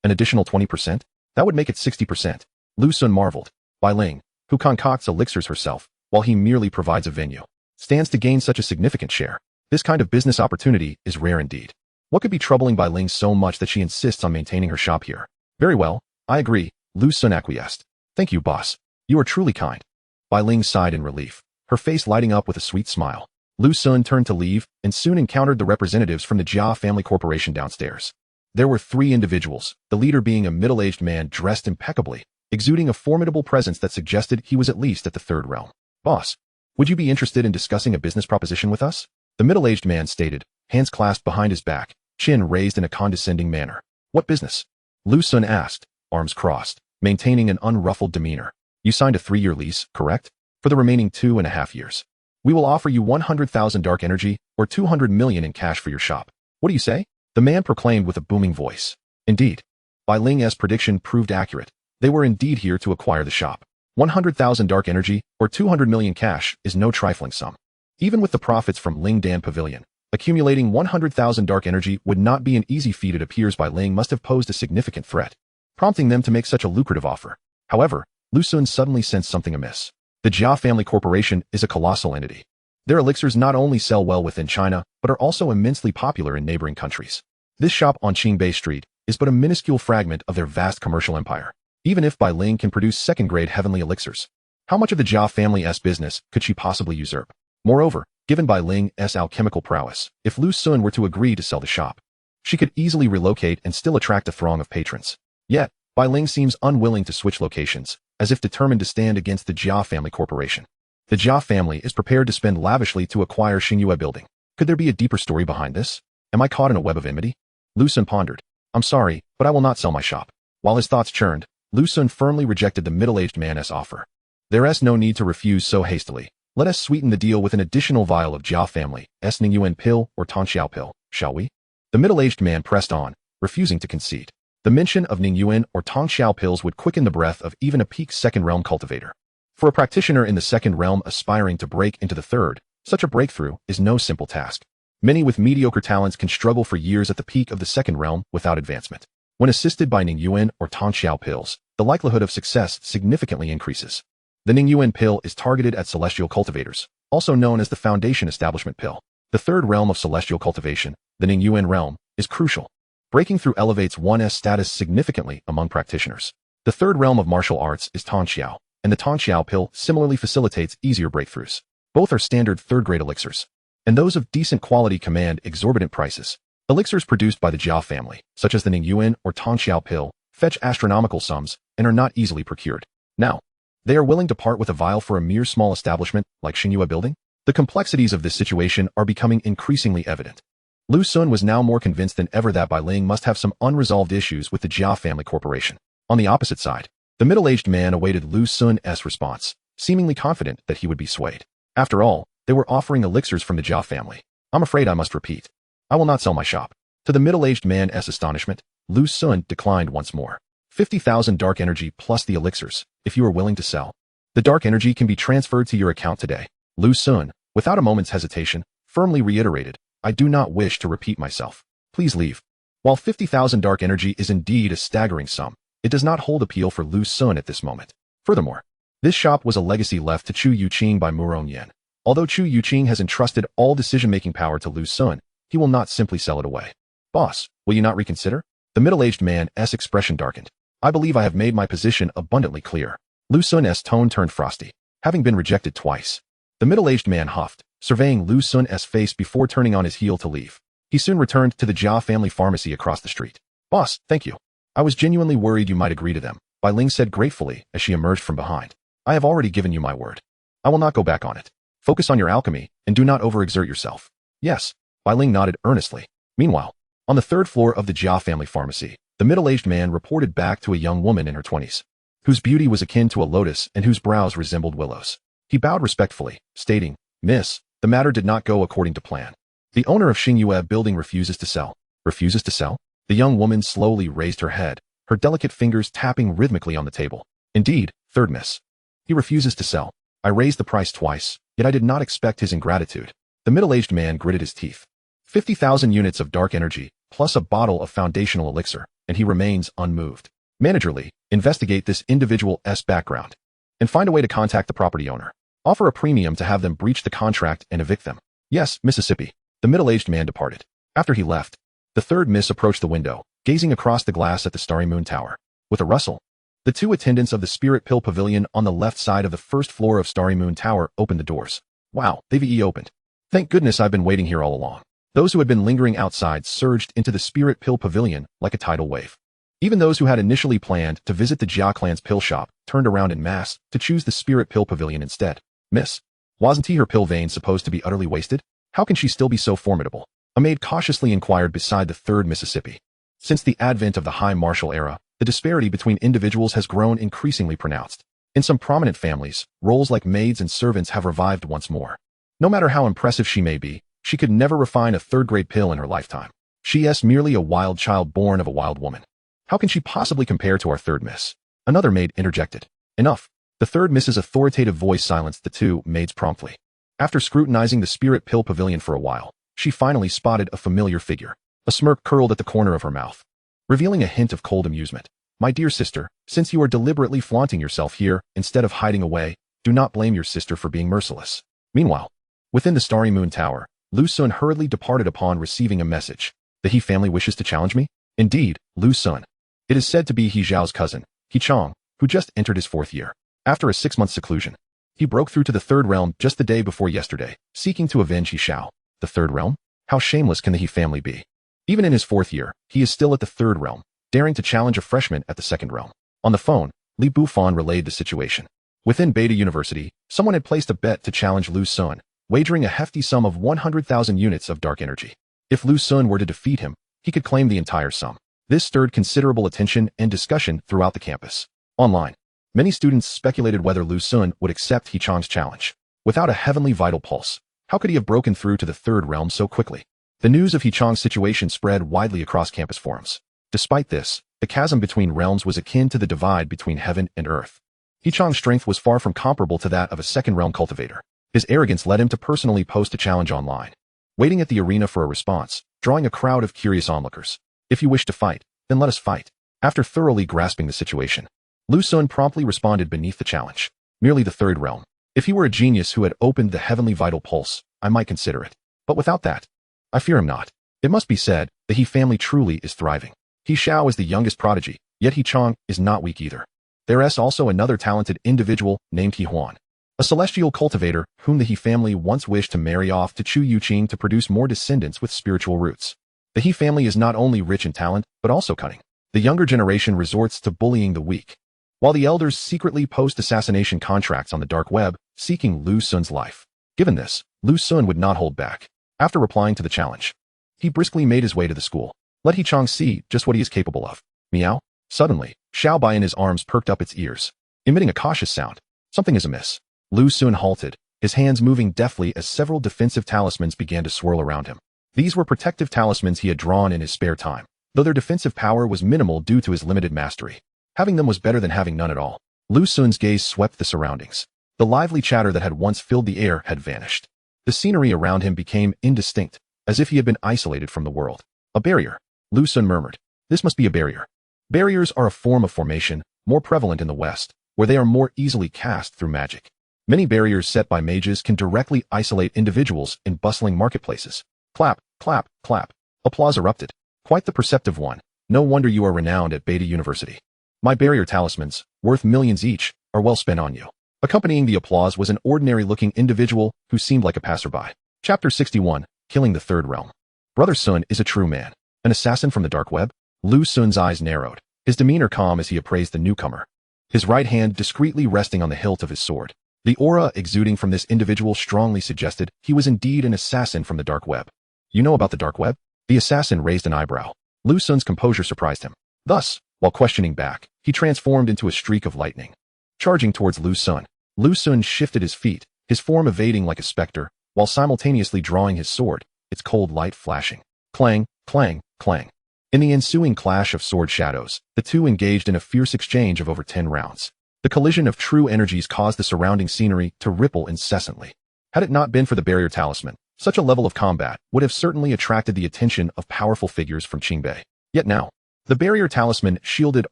An additional 20%? That would make it 60%. Lu Sun marveled. Bai Ling, who concocts elixirs herself, while he merely provides a venue, stands to gain such a significant share. This kind of business opportunity is rare indeed. What could be troubling Bai Ling so much that she insists on maintaining her shop here? Very well, I agree, Lu Sun acquiesced. Thank you, boss. You are truly kind. Bai Ling sighed in relief, her face lighting up with a sweet smile. Lu Sun turned to leave and soon encountered the representatives from the Jia Family Corporation downstairs. There were 3 individuals, the leader being a middle-aged man dressed impeccably, exuding a formidable presence that suggested he was at least at the 3rd realm. Boss, would you be interested in discussing a business proposition with us? The middle-aged man stated, hands clasped behind his back, chin raised in a condescending manner. What business? Lu Sun asked, arms crossed, maintaining an unruffled demeanor. You signed a 3-year lease, correct? For the remaining 2.5 years. We will offer you 100,000 dark energy or 200 million in cash for your shop. What do you say? The man proclaimed with a booming voice. Indeed. Bai Ling's prediction proved accurate. They were indeed here to acquire the shop. 100,000 dark energy or 200 million cash is no trifling sum. Even with the profits from Lingdan Pavilion, accumulating 100,000 dark energy would not be an easy feat. It appears Bai Ling must have posed a significant threat, prompting them to make such a lucrative offer. However, Lu Sun suddenly sensed something amiss. The Jia Family Corporation is a colossal entity. Their elixirs not only sell well within China, but are also immensely popular in neighboring countries. This shop on Qingbei Street is but a minuscule fragment of their vast commercial empire. Even if Bai Ling can produce second-grade heavenly elixirs, how much of the Jia family's business could she possibly usurp? Moreover, given Bai Ling's alchemical prowess, if Lu Sun were to agree to sell the shop, she could easily relocate and still attract a throng of patrons. Yet, Bai Ling seems unwilling to switch locations, as if determined to stand against the Jia Family Corporation. The Jia family is prepared to spend lavishly to acquire Xingyue Building. Could there be a deeper story behind this? Am I caught in a web of enmity? Lu Sun pondered. I'm sorry, but I will not sell my shop. While his thoughts churned, Lu Sun firmly rejected the middle-aged man's offer. There's no need to refuse so hastily. Let us sweeten the deal with an additional vial of Jia family's Ningyuan pill or Tongxiao pill, shall we? The middle-aged man pressed on, refusing to concede. The mention of Ningyuan or Tongxiao pills would quicken the breath of even a peak 2nd realm cultivator. For a practitioner in the 2nd realm aspiring to break into the 3rd, such a breakthrough is no simple task. Many with mediocre talents can struggle for years at the peak of the 2nd realm without advancement. When assisted by Ningyuan or Tongxiao pills, the likelihood of success significantly increases. The Ningyuan pill is targeted at celestial cultivators, also known as the Foundation Establishment pill. The 3rd realm of celestial cultivation, the Ningyuan realm, is crucial. Breaking through elevates one's status significantly among practitioners. The 3rd realm of martial arts is Tongxiao, and the Tongxiao pill similarly facilitates easier breakthroughs. Both are standard 3rd-grade elixirs, and those of decent quality command exorbitant prices. Elixirs produced by the Jia family, such as the Ningyuan or Tongxiao pill, fetch astronomical sums and are not easily procured. Now, they are willing to part with a vial for a mere small establishment like Xingyue Building? The complexities of this situation are becoming increasingly evident. Lu Sun was now more convinced than ever that Bai Ling must have some unresolved issues with the Jia Family Corporation. On the opposite side, the middle-aged man awaited Lu Sun's response, seemingly confident that he would be swayed. After all, they were offering elixirs from the Jia family. I'm afraid I must repeat. I will not sell my shop. To the middle-aged man's astonishment, Lu Sun declined once more. 50,000 dark energy plus the elixirs, if you are willing to sell. The dark energy can be transferred to your account today. Lu Sun, without a moment's hesitation, firmly reiterated, I do not wish to repeat myself. Please leave. While 50,000 dark energy is indeed a staggering sum, it does not hold appeal for Lu Sun at this moment. Furthermore, this shop was a legacy left to Chu Youqing by Murong Wan. Although Chu Youqing has entrusted all decision-making power to Lu Sun, he will not simply sell it away. Boss, will you not reconsider? The middle-aged man's expression darkened. I believe I have made my position abundantly clear. Lu Sun's tone turned frosty, having been rejected twice. The middle-aged man huffed, surveying Lu Sun's face before turning on his heel to leave. He soon returned to the Jia family pharmacy across the street. Boss, thank you. I was genuinely worried you might agree to them, Bai Ling said gratefully as she emerged from behind. I have already given you my word. I will not go back on it. Focus on your alchemy, and do not overexert yourself. Yes, Bai Ling nodded earnestly. Meanwhile, on the 3rd floor of the Jia family pharmacy, the middle-aged man reported back to a young woman in her 20s, whose beauty was akin to a lotus and whose brows resembled willows. He bowed respectfully, stating, Miss, the matter did not go according to plan. The owner of Xingyue building refuses to sell. Refuses to sell? The young woman slowly raised her head, her delicate fingers tapping rhythmically on the table. Indeed, third miss. He refuses to sell. I raised the price twice, yet I did not expect his ingratitude. The middle-aged man gritted his teeth. 50,000 units of dark energy, plus a bottle of foundational elixir, and he remains unmoved. Managerly, investigate this individual's background, and find a way to contact the property owner. Offer a premium to have them breach the contract and evict them. Yes, Mississippi. The middle-aged man departed. After he left, the third miss approached the window, gazing across the glass at the Starry Moon Tower. With a rustle, the two attendants of the Spirit Pill Pavilion on the left side of the first floor of Starry Moon Tower opened the doors. Wow, they've opened. Thank goodness I've been waiting here all along. Those who had been lingering outside surged into the Spirit Pill Pavilion like a tidal wave. Even those who had initially planned to visit the Jia clan's pill shop turned around en masse to choose the Spirit Pill Pavilion instead. Miss, wasn't her pill vein supposed to be utterly wasted? How can she still be so formidable? A maid cautiously inquired beside the third Mississippi. Since the advent of the high martial era, the disparity between individuals has grown increasingly pronounced. In some prominent families, roles like maids and servants have revived once more. No matter how impressive she may be, she could never refine a third-grade pill in her lifetime. She is merely a wild child born of a wild woman. How can she possibly compare to our third miss? Another maid interjected. Enough. The third miss's authoritative voice silenced the two maids promptly. After scrutinizing the Spirit Pill Pavilion for a while, she finally spotted a familiar figure. A smirk curled at the corner of her mouth, revealing a hint of cold amusement. My dear sister, since you are deliberately flaunting yourself here instead of hiding away, do not blame your sister for being merciless. Meanwhile, within the Starry Moon Tower, Lu Sun hurriedly departed upon receiving a message. The He family wishes to challenge me? Indeed, Lu Sun. It is said to be He Zhao's cousin, He Chong, who just entered his 4th year. After a 6-month seclusion, he broke through to the Third Realm just the day before yesterday, seeking to avenge He Zhao. The Third Realm? How shameless can the He family be? Even in his 4th year, he is still at the Third Realm, daring to challenge a freshman at the Second Realm. On the phone, Li Bufan relayed the situation. Within Beta University, someone had placed a bet to challenge Lu Sun, wagering a hefty sum of 100,000 units of dark energy. If Lu Sun were to defeat him, he could claim the entire sum. This stirred considerable attention and discussion throughout the campus. Online, many students speculated whether Lu Sun would accept He Chong's challenge. Without a heavenly vital pulse, how could he have broken through to the Third Realm so quickly? The news of He Chong's situation spread widely across campus forums. Despite this, the chasm between realms was akin to the divide between heaven and earth. He Chong's strength was far from comparable to that of a second-realm cultivator. His arrogance led him to personally post a challenge online, waiting at the arena for a response, drawing a crowd of curious onlookers. If you wish to fight, then let us fight. After thoroughly grasping the situation, Lu Sun promptly responded beneath the challenge. Merely the Third Realm. If he were a genius who had opened the heavenly vital pulse, I might consider it. But without that, I fear him not. It must be said, the He family truly is thriving. He Zhao is the youngest prodigy, yet He Chong is not weak either. There is also another talented individual named He Huan, a celestial cultivator whom the He family once wished to marry off to Chu Youqing to produce more descendants with spiritual roots. The He family is not only rich in talent, but also cunning. The younger generation resorts to bullying the weak, while the elders secretly post assassination contracts on the dark web, seeking Lu Sun's life. Given this, Lu Sun would not hold back. After replying to the challenge, he briskly made his way to the school. Let He Chong see just what he is capable of. Meow. Suddenly, Xiao Bai in his arms perked up its ears, emitting a cautious sound. Something is amiss. Lu Sun halted, his hands moving deftly as several defensive talismans began to swirl around him. These were protective talismans he had drawn in his spare time, though their defensive power was minimal due to his limited mastery. Having them was better than having none at all. Lu Sun's gaze swept the surroundings. The lively chatter that had once filled the air had vanished. The scenery around him became indistinct, as if he had been isolated from the world. A barrier, Lu Sun murmured. This must be a barrier. Barriers are a form of formation, more prevalent in the West, where they are more easily cast through magic. Many barriers set by mages can directly isolate individuals in bustling marketplaces. Clap, clap, clap. Applause erupted. Quite the perceptive one. No wonder you are renowned at Beta University. My barrier talismans, worth millions each, are well spent on you. Accompanying the applause was an ordinary-looking individual who seemed like a passerby. Chapter 61, Killing the Third Realm. Brother Sun is a true man. An assassin from the dark web? Lu Sun's eyes narrowed, his demeanor calm as he appraised the newcomer, his right hand discreetly resting on the hilt of his sword. The aura exuding from this individual strongly suggested he was indeed an assassin from the dark web. You know about the dark web? The assassin raised an eyebrow. Lu Sun's composure surprised him. Thus, while questioning back, he transformed into a streak of lightning. Charging towards Lu Sun, Lu Sun shifted his feet, his form evading like a specter, while simultaneously drawing his sword, its cold light flashing. Clang, clang, clang. In the ensuing clash of sword shadows, the two engaged in a fierce exchange of over 10 rounds. The collision of true energies caused the surrounding scenery to ripple incessantly. Had it not been for the barrier talisman, such a level of combat would have certainly attracted the attention of powerful figures from Qingbei. Yet now, the barrier talisman shielded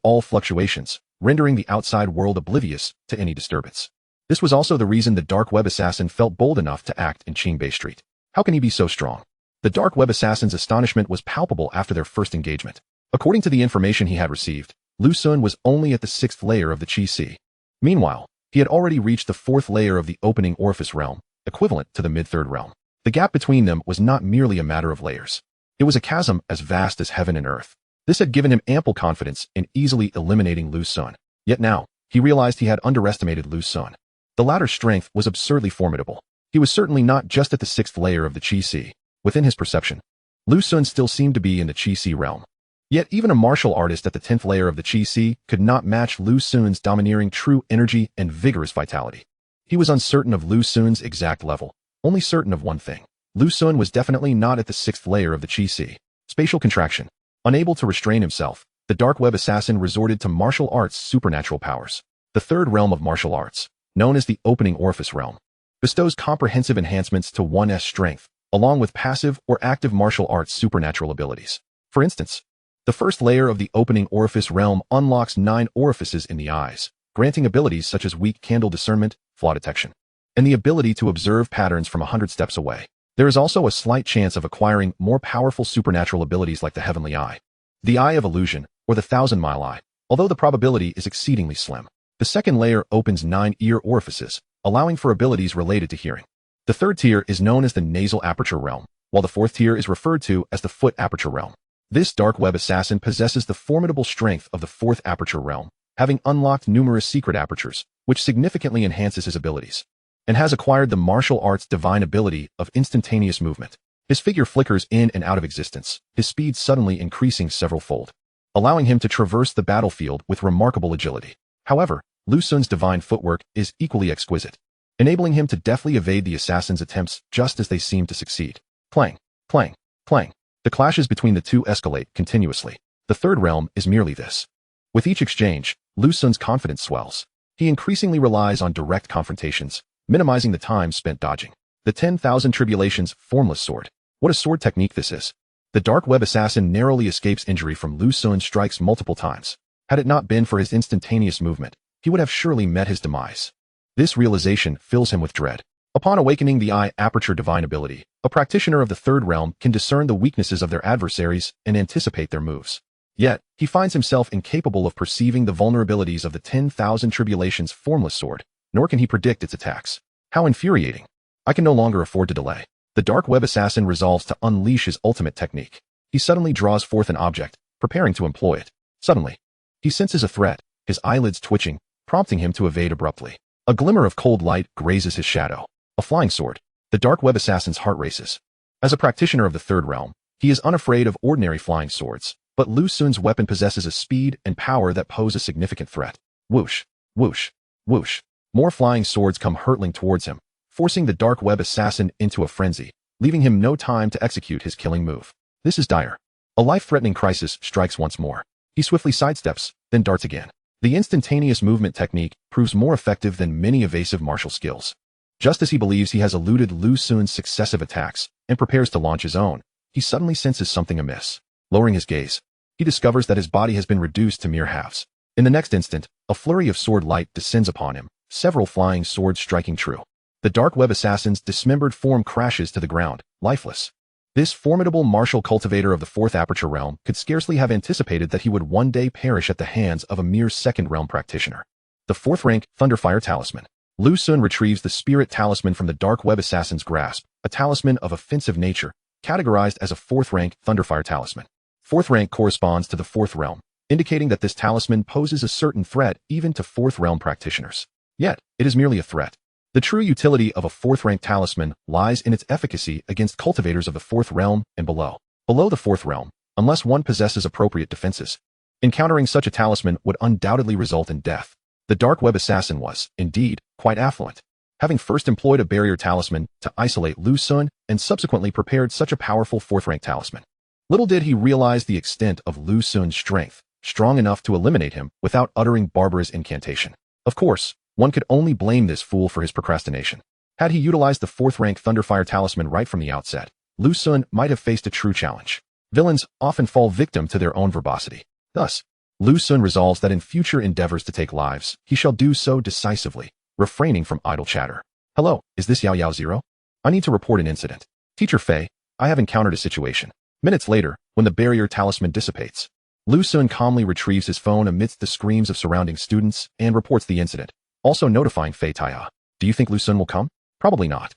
all fluctuations, rendering the outside world oblivious to any disturbance. This was also the reason the dark web assassin felt bold enough to act in Qingbei Street. How can he be so strong? The dark web assassin's astonishment was palpable after their first engagement. According to the information he had received, Lu Xun was only at the 6th layer of the Qi Si. Meanwhile, he had already reached the 4th layer of the opening orifice realm, equivalent to the mid-third realm. The gap between them was not merely a matter of layers. It was a chasm as vast as heaven and earth. This had given him ample confidence in easily eliminating Lu Xun. Yet now, he realized he had underestimated Lu Xun. The latter's strength was absurdly formidable. He was certainly not just at the 6th layer of the Qi Si. Within his perception, Lu Xun still seemed to be in the Qi Si realm. Yet even a martial artist at the 10th layer of the Qi Si could not match Lu Xun's domineering true energy and vigorous vitality. He was uncertain of Lu Xun's exact level, only certain of one thing. Lu Xun was definitely not at the 6th layer of the Qi Si. Spatial contraction. Unable to restrain himself, the dark web assassin resorted to martial arts' supernatural powers. The third realm of martial arts, known as the opening orifice realm, bestows comprehensive enhancements to one's strength, along with passive or active martial arts supernatural abilities. For instance, the first layer of the opening orifice realm unlocks 9 orifices in the eyes, granting abilities such as weak candle discernment, flaw detection, and the ability to observe patterns from 100 steps away. There is also a slight chance of acquiring more powerful supernatural abilities like the Heavenly Eye, the Eye of Illusion, or the 1,000-Mile Eye, although the probability is exceedingly slim. The second layer opens 9 ear orifices, allowing for abilities related to hearing. The third tier is known as the nasal aperture realm, while the fourth tier is referred to as the foot aperture realm. This dark web assassin possesses the formidable strength of the fourth aperture realm, having unlocked numerous secret apertures, which significantly enhances his abilities, and has acquired the martial arts' divine ability of instantaneous movement. His figure flickers in and out of existence, his speed suddenly increasing several-fold, allowing him to traverse the battlefield with remarkable agility. However, Lu Xun's divine footwork is equally exquisite, enabling him to deftly evade the assassin's attempts just as they seem to succeed. Clang, clang, clang. The clashes between the two escalate continuously. The third realm is merely this. With each exchange, Lu Xun's confidence swells. He increasingly relies on direct confrontations, minimizing the time spent dodging. The 10,000 Tribulations Formless Sword. What a sword technique this is. The dark web assassin narrowly escapes injury from Lu Xun's strikes multiple times. Had it not been for his instantaneous movement, he would have surely met his demise. This realization fills him with dread. Upon awakening the eye aperture divine ability, a practitioner of the third realm can discern the weaknesses of their adversaries and anticipate their moves. Yet, he finds himself incapable of perceiving the vulnerabilities of the 10,000 Tribulations Formless Sword, nor can he predict its attacks. How infuriating. I can no longer afford to delay. The dark web assassin resolves to unleash his ultimate technique. He suddenly draws forth an object, preparing to employ it. Suddenly, he senses a threat, his eyelids twitching, prompting him to evade abruptly. A glimmer of cold light grazes his shadow. A flying sword. The dark web assassin's heart races. As a practitioner of the third realm, he is unafraid of ordinary flying swords, but Lu Xun's weapon possesses a speed and power that pose a significant threat. Whoosh, whoosh, whoosh. More flying swords come hurtling towards him, forcing the dark web assassin into a frenzy, leaving him no time to execute his killing move. This is dire. A life-threatening crisis strikes once more. He swiftly sidesteps, then darts again. The instantaneous movement technique proves more effective than many evasive martial skills. Just as he believes he has eluded Lu Xun's successive attacks and prepares to launch his own, he suddenly senses something amiss. Lowering his gaze, he discovers that his body has been reduced to mere halves. In the next instant, a flurry of sword light descends upon him, several flying swords striking true. The dark web assassin's dismembered form crashes to the ground, lifeless. This formidable martial cultivator of the fourth aperture realm could scarcely have anticipated that he would one day perish at the hands of a mere second realm practitioner. The fourth rank Thunderfire Talisman. Lu Xun retrieves the spirit talisman from the dark web assassin's grasp, a talisman of offensive nature, categorized as a fourth rank Thunderfire Talisman. Fourth rank corresponds to the fourth realm, indicating that this talisman poses a certain threat even to fourth realm practitioners. Yet, it is merely a threat. The true utility of a fourth rank talisman lies in its efficacy against cultivators of the fourth realm and below. Below the fourth realm, unless one possesses appropriate defenses, encountering such a talisman would undoubtedly result in death. The dark web assassin was, indeed, quite affluent. having first employed a barrier talisman to isolate Lu Xun and subsequently prepared such a powerful fourth-rank talisman. Little did he realize the extent of Lu Xun's strength, strong enough to eliminate him without uttering Barbara's incantation. Of course, one could only blame this fool for his procrastination. Had he utilized the fourth-rank Thunderfire talisman right from the outset, Lu Xun might have faced a true challenge. Villains often fall victim to their own verbosity. Thus, Lu Xun resolves that in future endeavors to take lives, he shall do so decisively, refraining from idle chatter. Hello, is this Yao Yao Zero? I need to report an incident. Teacher Fei, I have encountered a situation. Minutes later, when the barrier talisman dissipates, Lu Xun calmly retrieves his phone amidst the screams of surrounding students and reports the incident, also notifying Fei Taiya. Do you think Lu Xun will come? Probably not.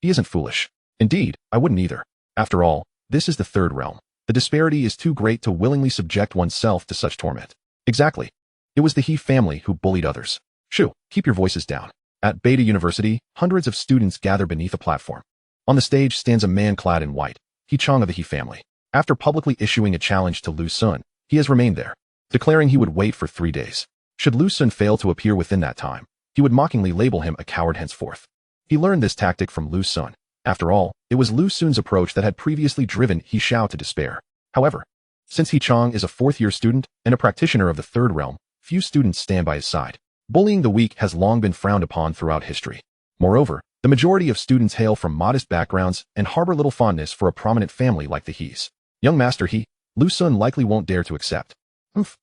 He isn't foolish. Indeed, I wouldn't either. After all, this is the third realm. The disparity is too great to willingly subject oneself to such torment. Exactly. It was the He family who bullied others. Shoo, keep your voices down. At Beta University, hundreds of students gather beneath a platform. On the stage stands a man clad in white, He Chong of the He family. After publicly issuing a challenge to Lu Xun, he has remained there, declaring he would wait for 3 days. Should Lu Xun fail to appear within that time, he would mockingly label him a coward henceforth. He learned this tactic from Lu Xun. After all, it was Lu Xun's approach that had previously driven He Xiao to despair. However, since He Chong is a fourth-year student and a practitioner of the third realm, few students stand by his side. Bullying the weak has long been frowned upon throughout history. Moreover, the majority of students hail from modest backgrounds and harbor little fondness for a prominent family like the He's. Young Master He, Lu Xun likely won't dare to accept.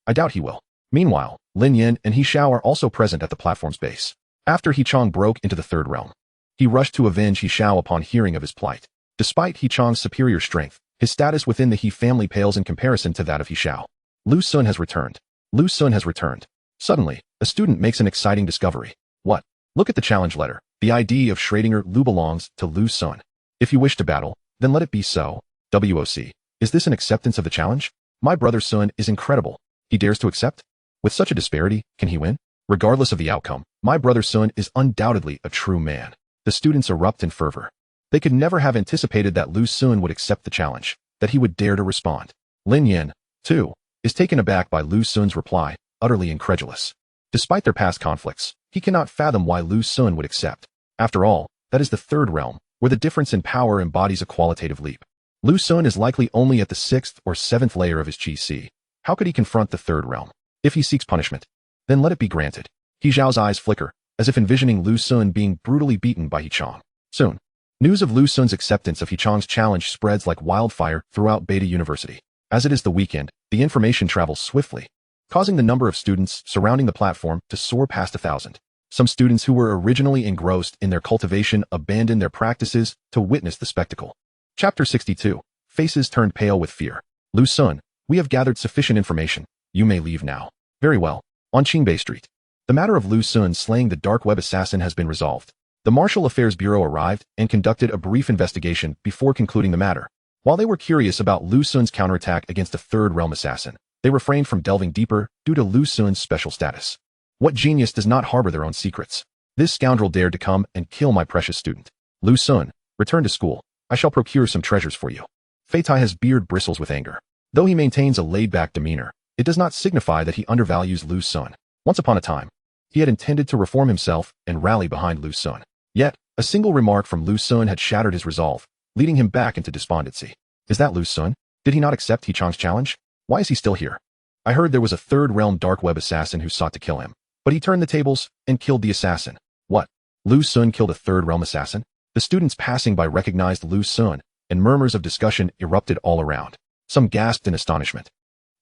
I doubt he will. Meanwhile, Lin Yin and He Xiao are also present at the platform's base. After He Chong broke into the third realm, he rushed to avenge He Xiao upon hearing of his plight. Despite He Chong's superior strength, his status within the He family pales in comparison to that of He Xiao. Lu Xun has returned. Lu Xun has returned. Suddenly, a student makes an exciting discovery. What? Look at the challenge letter. The ID of Schrödinger Lu belongs to Lu Xun. If you wish to battle, then let it be so. WOC. Is this an acceptance of the challenge? My brother Sun is incredible. He dares to accept? With such a disparity, can he win? Regardless of the outcome, my brother Sun is undoubtedly a true man. The students erupt in fervor. They could never have anticipated that Lu Xun would accept the challenge, that he would dare to respond. Lin Yin, too, is taken aback by Lu Xun's reply, utterly incredulous. Despite their past conflicts, he cannot fathom why Lu Xun would accept. After all, that is the third realm, where the difference in power embodies a qualitative leap. Lu Xun is likely only at the 6th or 7th layer of his Qi. How could he confront the third realm? If he seeks punishment, then let it be granted. He Zhao's eyes flicker, as if envisioning Lu Xun being brutally beaten by He Chong. Soon, news of Lu Xun's acceptance of He Chong's challenge spreads like wildfire throughout Beta University. As it is the weekend, the information travels swiftly, causing the number of students surrounding the platform to soar past 1,000. Some students who were originally engrossed in their cultivation abandon their practices to witness the spectacle. Chapter 62. Faces turned pale with fear. Lu Xun, we have gathered sufficient information. You may leave now. Very well. On Qingbei Street. The matter of Lu Xun slaying the dark web assassin has been resolved. The Martial Affairs Bureau arrived and conducted a brief investigation before concluding the matter. While they were curious about Lu Xun's counterattack against a third realm assassin, they refrained from delving deeper due to Lu Xun's special status. What genius does not harbor their own secrets? This scoundrel dared to come and kill my precious student. Lu Xun, return to school. I shall procure some treasures for you. Fei Taiya's beard bristles with anger. Though he maintains a laid-back demeanor, it does not signify that he undervalues Lu Xun. Once upon a time, he had intended to reform himself and rally behind Lu Xun. Yet, a single remark from Lu Xun had shattered his resolve, leading him back into despondency. Is that Lu Xun? Did he not accept He Chong's challenge? Why is he still here? I heard there was a third realm dark web assassin who sought to kill him, but he turned the tables and killed the assassin. What? Lu Xun killed a third realm assassin? The students passing by recognized Lu Xun, and murmurs of discussion erupted all around. Some gasped in astonishment.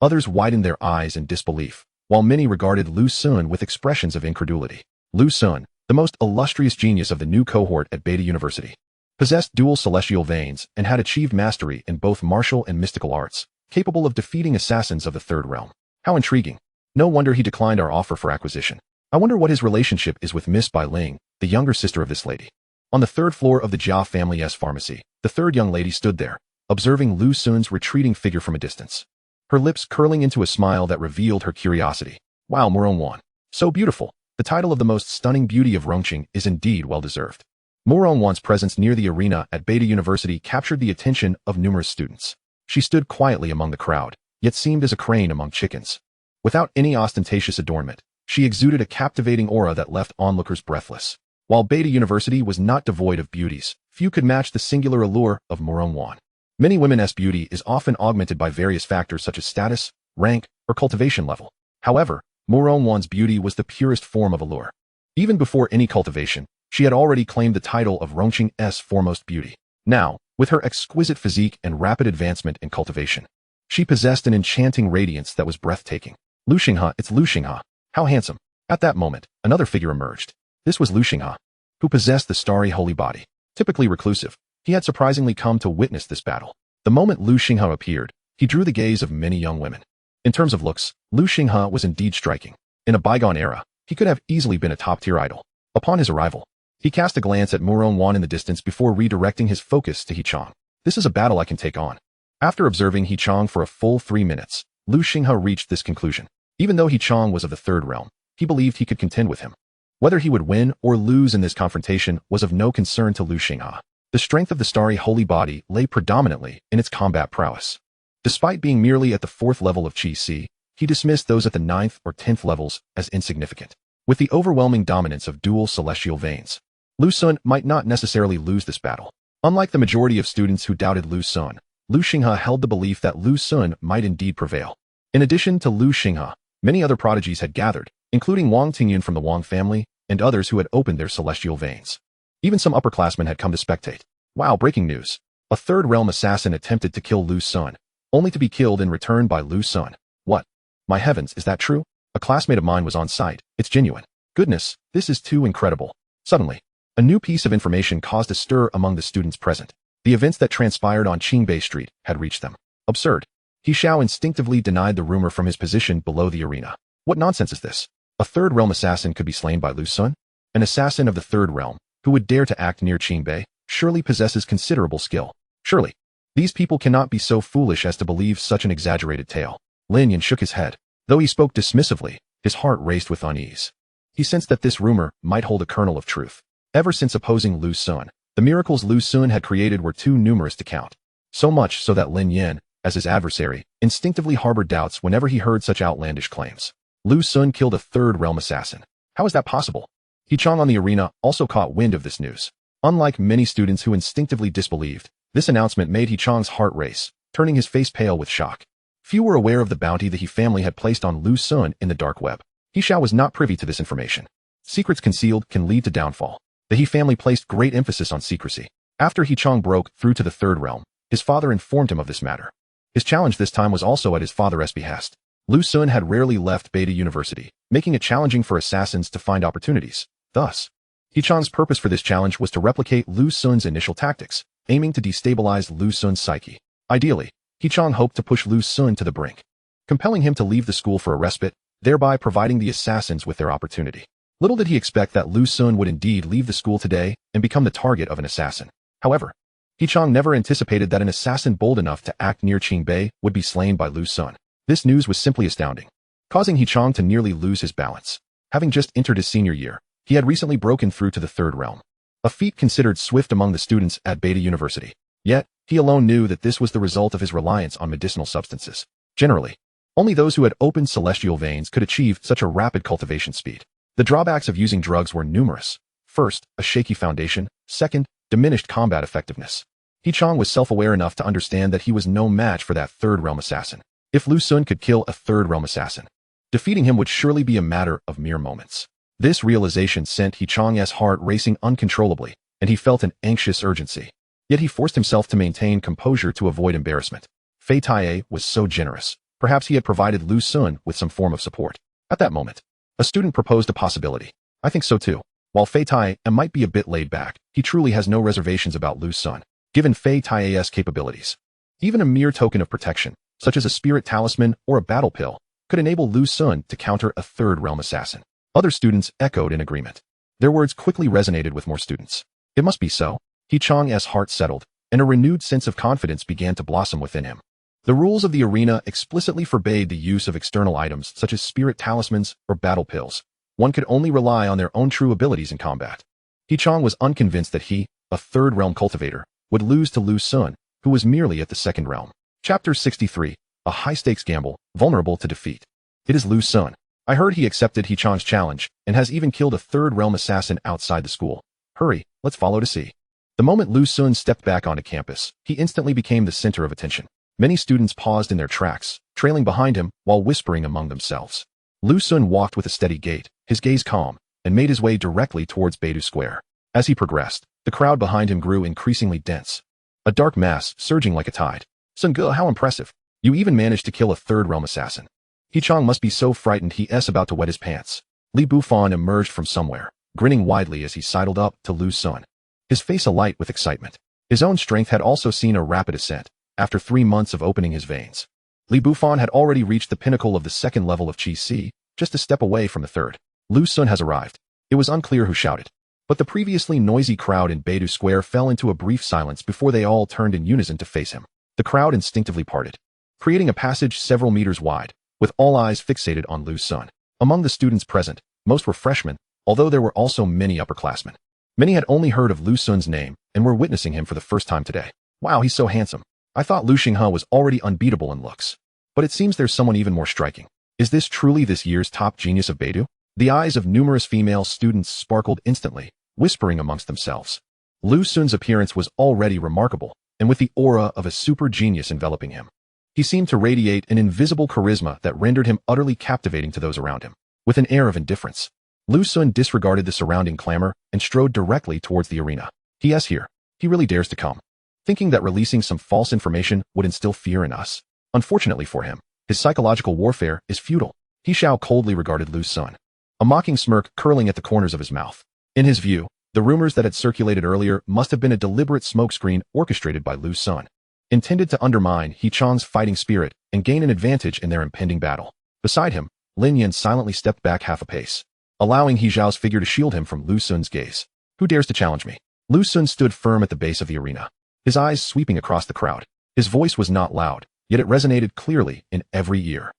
Others widened their eyes in disbelief, while many regarded Lu Xun with expressions of incredulity. Lu Xun, the most illustrious genius of the new cohort at Beta University, possessed dual celestial veins and had achieved mastery in both martial and mystical arts, capable of defeating assassins of the third realm. How intriguing. No wonder he declined our offer for acquisition. I wonder what his relationship is with Miss Bai Ling, the younger sister of this lady. On the third floor of the Jia family's pharmacy, the third young lady stood there, observing Lu Xun's retreating figure from a distance. Her lips curling into a smile that revealed her curiosity. Wow, Murong Wan. So beautiful. The title of the most stunning beauty of Rongqing is indeed well-deserved. Murong Wan's presence near the arena at Beta University captured the attention of numerous students. She stood quietly among the crowd, yet seemed as a crane among chickens. Without any ostentatious adornment, she exuded a captivating aura that left onlookers breathless. While Beta University was not devoid of beauties, few could match the singular allure of Murong Wan. Many women's beauty is often augmented by various factors such as status, rank, or cultivation level. However, Murong Wan's beauty was the purest form of allure. Even before any cultivation, she had already claimed the title of Rong City's foremost beauty. Now, with her exquisite physique and rapid advancement in cultivation, she possessed an enchanting radiance that was breathtaking. Lu Xinghe, it's Lu Xinghe. How handsome. At that moment, another figure emerged. This was Lu Xinghe, who possessed the starry holy body. Typically reclusive, he had surprisingly come to witness this battle. The moment Lu Xinghe appeared, he drew the gaze of many young women. In terms of looks, Lu Xinghe was indeed striking. In a bygone era, he could have easily been a top-tier idol. Upon his arrival, he cast a glance at Murong Wan in the distance before redirecting his focus to Heechang. This is a battle I can take on. After observing Heechang for a full 3 minutes, Lu Xinghe reached this conclusion. Even though Heechang was of the third realm, he believed he could contend with him. Whether he would win or lose in this confrontation was of no concern to Lu Xinghe. The strength of the starry holy body lay predominantly in its combat prowess. Despite being merely at the 4th level of Qi Si, he dismissed those at the 9th or 10th levels as insignificant. With the overwhelming dominance of dual celestial veins, Lu Sun might not necessarily lose this battle. Unlike the majority of students who doubted Lu Sun, Lu Xinghe held the belief that Lu Sun might indeed prevail. In addition to Lu Xinghe, many other prodigies had gathered, including Wang Tingyun from the Wang family and others who had opened their celestial veins. Even some upperclassmen had come to spectate. Wow, breaking news. A third realm assassin attempted to kill Lu Sun, only to be killed in return by Lu Sun. What? My heavens, is that true? A classmate of mine was on site. It's genuine. Goodness, this is too incredible. Suddenly, a new piece of information caused a stir among the students present. The events that transpired on Qingbei Street had reached them. Absurd. He Xiao instinctively denied the rumor from his position below the arena. What nonsense is this? A third realm assassin could be slain by Lu Sun? An assassin of the third realm, who would dare to act near Qingbei, surely possesses considerable skill. Surely, these people cannot be so foolish as to believe such an exaggerated tale. Lin Yan shook his head. Though he spoke dismissively, his heart raced with unease. He sensed that this rumor might hold a kernel of truth. Ever since opposing Lu Sun, the miracles Lu Sun had created were too numerous to count. So much so that Lin Yan, as his adversary, instinctively harbored doubts whenever he heard such outlandish claims. Lu Sun killed a third realm assassin. How is that possible? Heechang on the arena also caught wind of this news. Unlike many students who instinctively disbelieved, this announcement made Heechang's heart race, turning his face pale with shock. Few were aware of the bounty the He family had placed on Lu Sun in the dark web. He Xiao was not privy to this information. Secrets concealed can lead to downfall. The He family placed great emphasis on secrecy. After Heechang broke through to the third realm, his father informed him of this matter. His challenge this time was also at his father's behest. Lu Sun had rarely left Beta University, making it challenging for assassins to find opportunities. Thus, Heechang's purpose for this challenge was to replicate Lu Sun's initial tactics, aiming to destabilize Lu Sun's psyche. Ideally, Heechang hoped to push Lu Sun to the brink, compelling him to leave the school for a respite, thereby providing the assassins with their opportunity. Little did he expect that Lu Sun would indeed leave the school today and become the target of an assassin. However, Heechang never anticipated that an assassin bold enough to act near Qingbei would be slain by Lu Sun. This news was simply astounding, causing Heechang to nearly lose his balance. Having just entered his senior year, he had recently broken through to the third realm, a feat considered swift among the students at Beta University. Yet, he alone knew that this was the result of his reliance on medicinal substances. Generally, only those who had opened celestial veins could achieve such a rapid cultivation speed. The drawbacks of using drugs were numerous. First, a shaky foundation. Second, diminished combat effectiveness. Heechang was self-aware enough to understand that he was no match for that third realm assassin. If Lu Sun could kill a third realm assassin, defeating him would surely be a matter of mere moments. This realization sent Heechang's heart racing uncontrollably, and he felt an anxious urgency. Yet he forced himself to maintain composure to avoid embarrassment. Fei Tae was so generous. Perhaps he had provided Lu Sun with some form of support. At that moment, a student proposed a possibility. I think so too. While Fei Tae might be a bit laid back, he truly has no reservations about Lu Sun, given Fei Tae's capabilities. Even a mere token of protection, such as a spirit talisman or a battle pill, could enable Lu Sun to counter a third realm assassin. Other students echoed in agreement. Their words quickly resonated with more students. It must be so. Heechang's heart settled, and a renewed sense of confidence began to blossom within him. The rules of the arena explicitly forbade the use of external items such as spirit talismans or battle pills. One could only rely on their own true abilities in combat. Heechang was unconvinced that he, a third realm cultivator, would lose to Lu Sun, who was merely at the second realm. Chapter 63, a high-stakes gamble, vulnerable to defeat. It is Lu Sun. I heard he accepted He-chan's challenge and has even killed a third realm assassin outside the school. Hurry, let's follow to see. The moment Lu Sun stepped back onto campus, he instantly became the center of attention. Many students paused in their tracks, trailing behind him while whispering among themselves. Lu Sun walked with a steady gait, his gaze calm, and made his way directly towards Beidou Square. As he progressed, the crowd behind him grew increasingly dense, a dark mass surging like a tide. Sun Ge, how impressive. You even managed to kill a third realm assassin. He-chan must be so frightened he's about to wet his pants. Li Bufan emerged from somewhere, grinning widely as he sidled up to Lu Sun, his face alight with excitement. His own strength had also seen a rapid ascent, after 3 months of opening his veins. Li Bufan had already reached the pinnacle of the second level of Qi Si, just a step away from the third. Lu Sun has arrived. It was unclear who shouted, but the previously noisy crowd in Beidou Square fell into a brief silence before they all turned in unison to face him. The crowd instinctively parted, creating a passage several meters wide, with all eyes fixated on Lu Sun. Among the students present, most were freshmen, although there were also many upperclassmen. Many had only heard of Lu Sun's name and were witnessing him for the first time today. Wow, he's so handsome. I thought Lu Xinghe was already unbeatable in looks, but it seems there's someone even more striking. Is this truly this year's top genius of Beidou? The eyes of numerous female students sparkled instantly, whispering amongst themselves. Lu Sun's appearance was already remarkable, and with the aura of a super genius enveloping him, he seemed to radiate an invisible charisma that rendered him utterly captivating to those around him. With an air of indifference, Lu Sun disregarded the surrounding clamor and strode directly towards the arena. He here. He really dares to come, thinking that releasing some false information would instill fear in us. Unfortunately for him, his psychological warfare is futile. He coldly regarded Lu Sun, a mocking smirk curling at the corners of his mouth. In his view, the rumors that had circulated earlier must have been a deliberate smokescreen orchestrated by Lu Sun, intended to undermine He-chan's fighting spirit and gain an advantage in their impending battle. Beside him, Lin Yan silently stepped back half a pace, allowing He Zhao's figure to shield him from Lu Sun's gaze. Who dares to challenge me? Lu Sun stood firm at the base of the arena, his eyes sweeping across the crowd. His voice was not loud, yet it resonated clearly in every ear.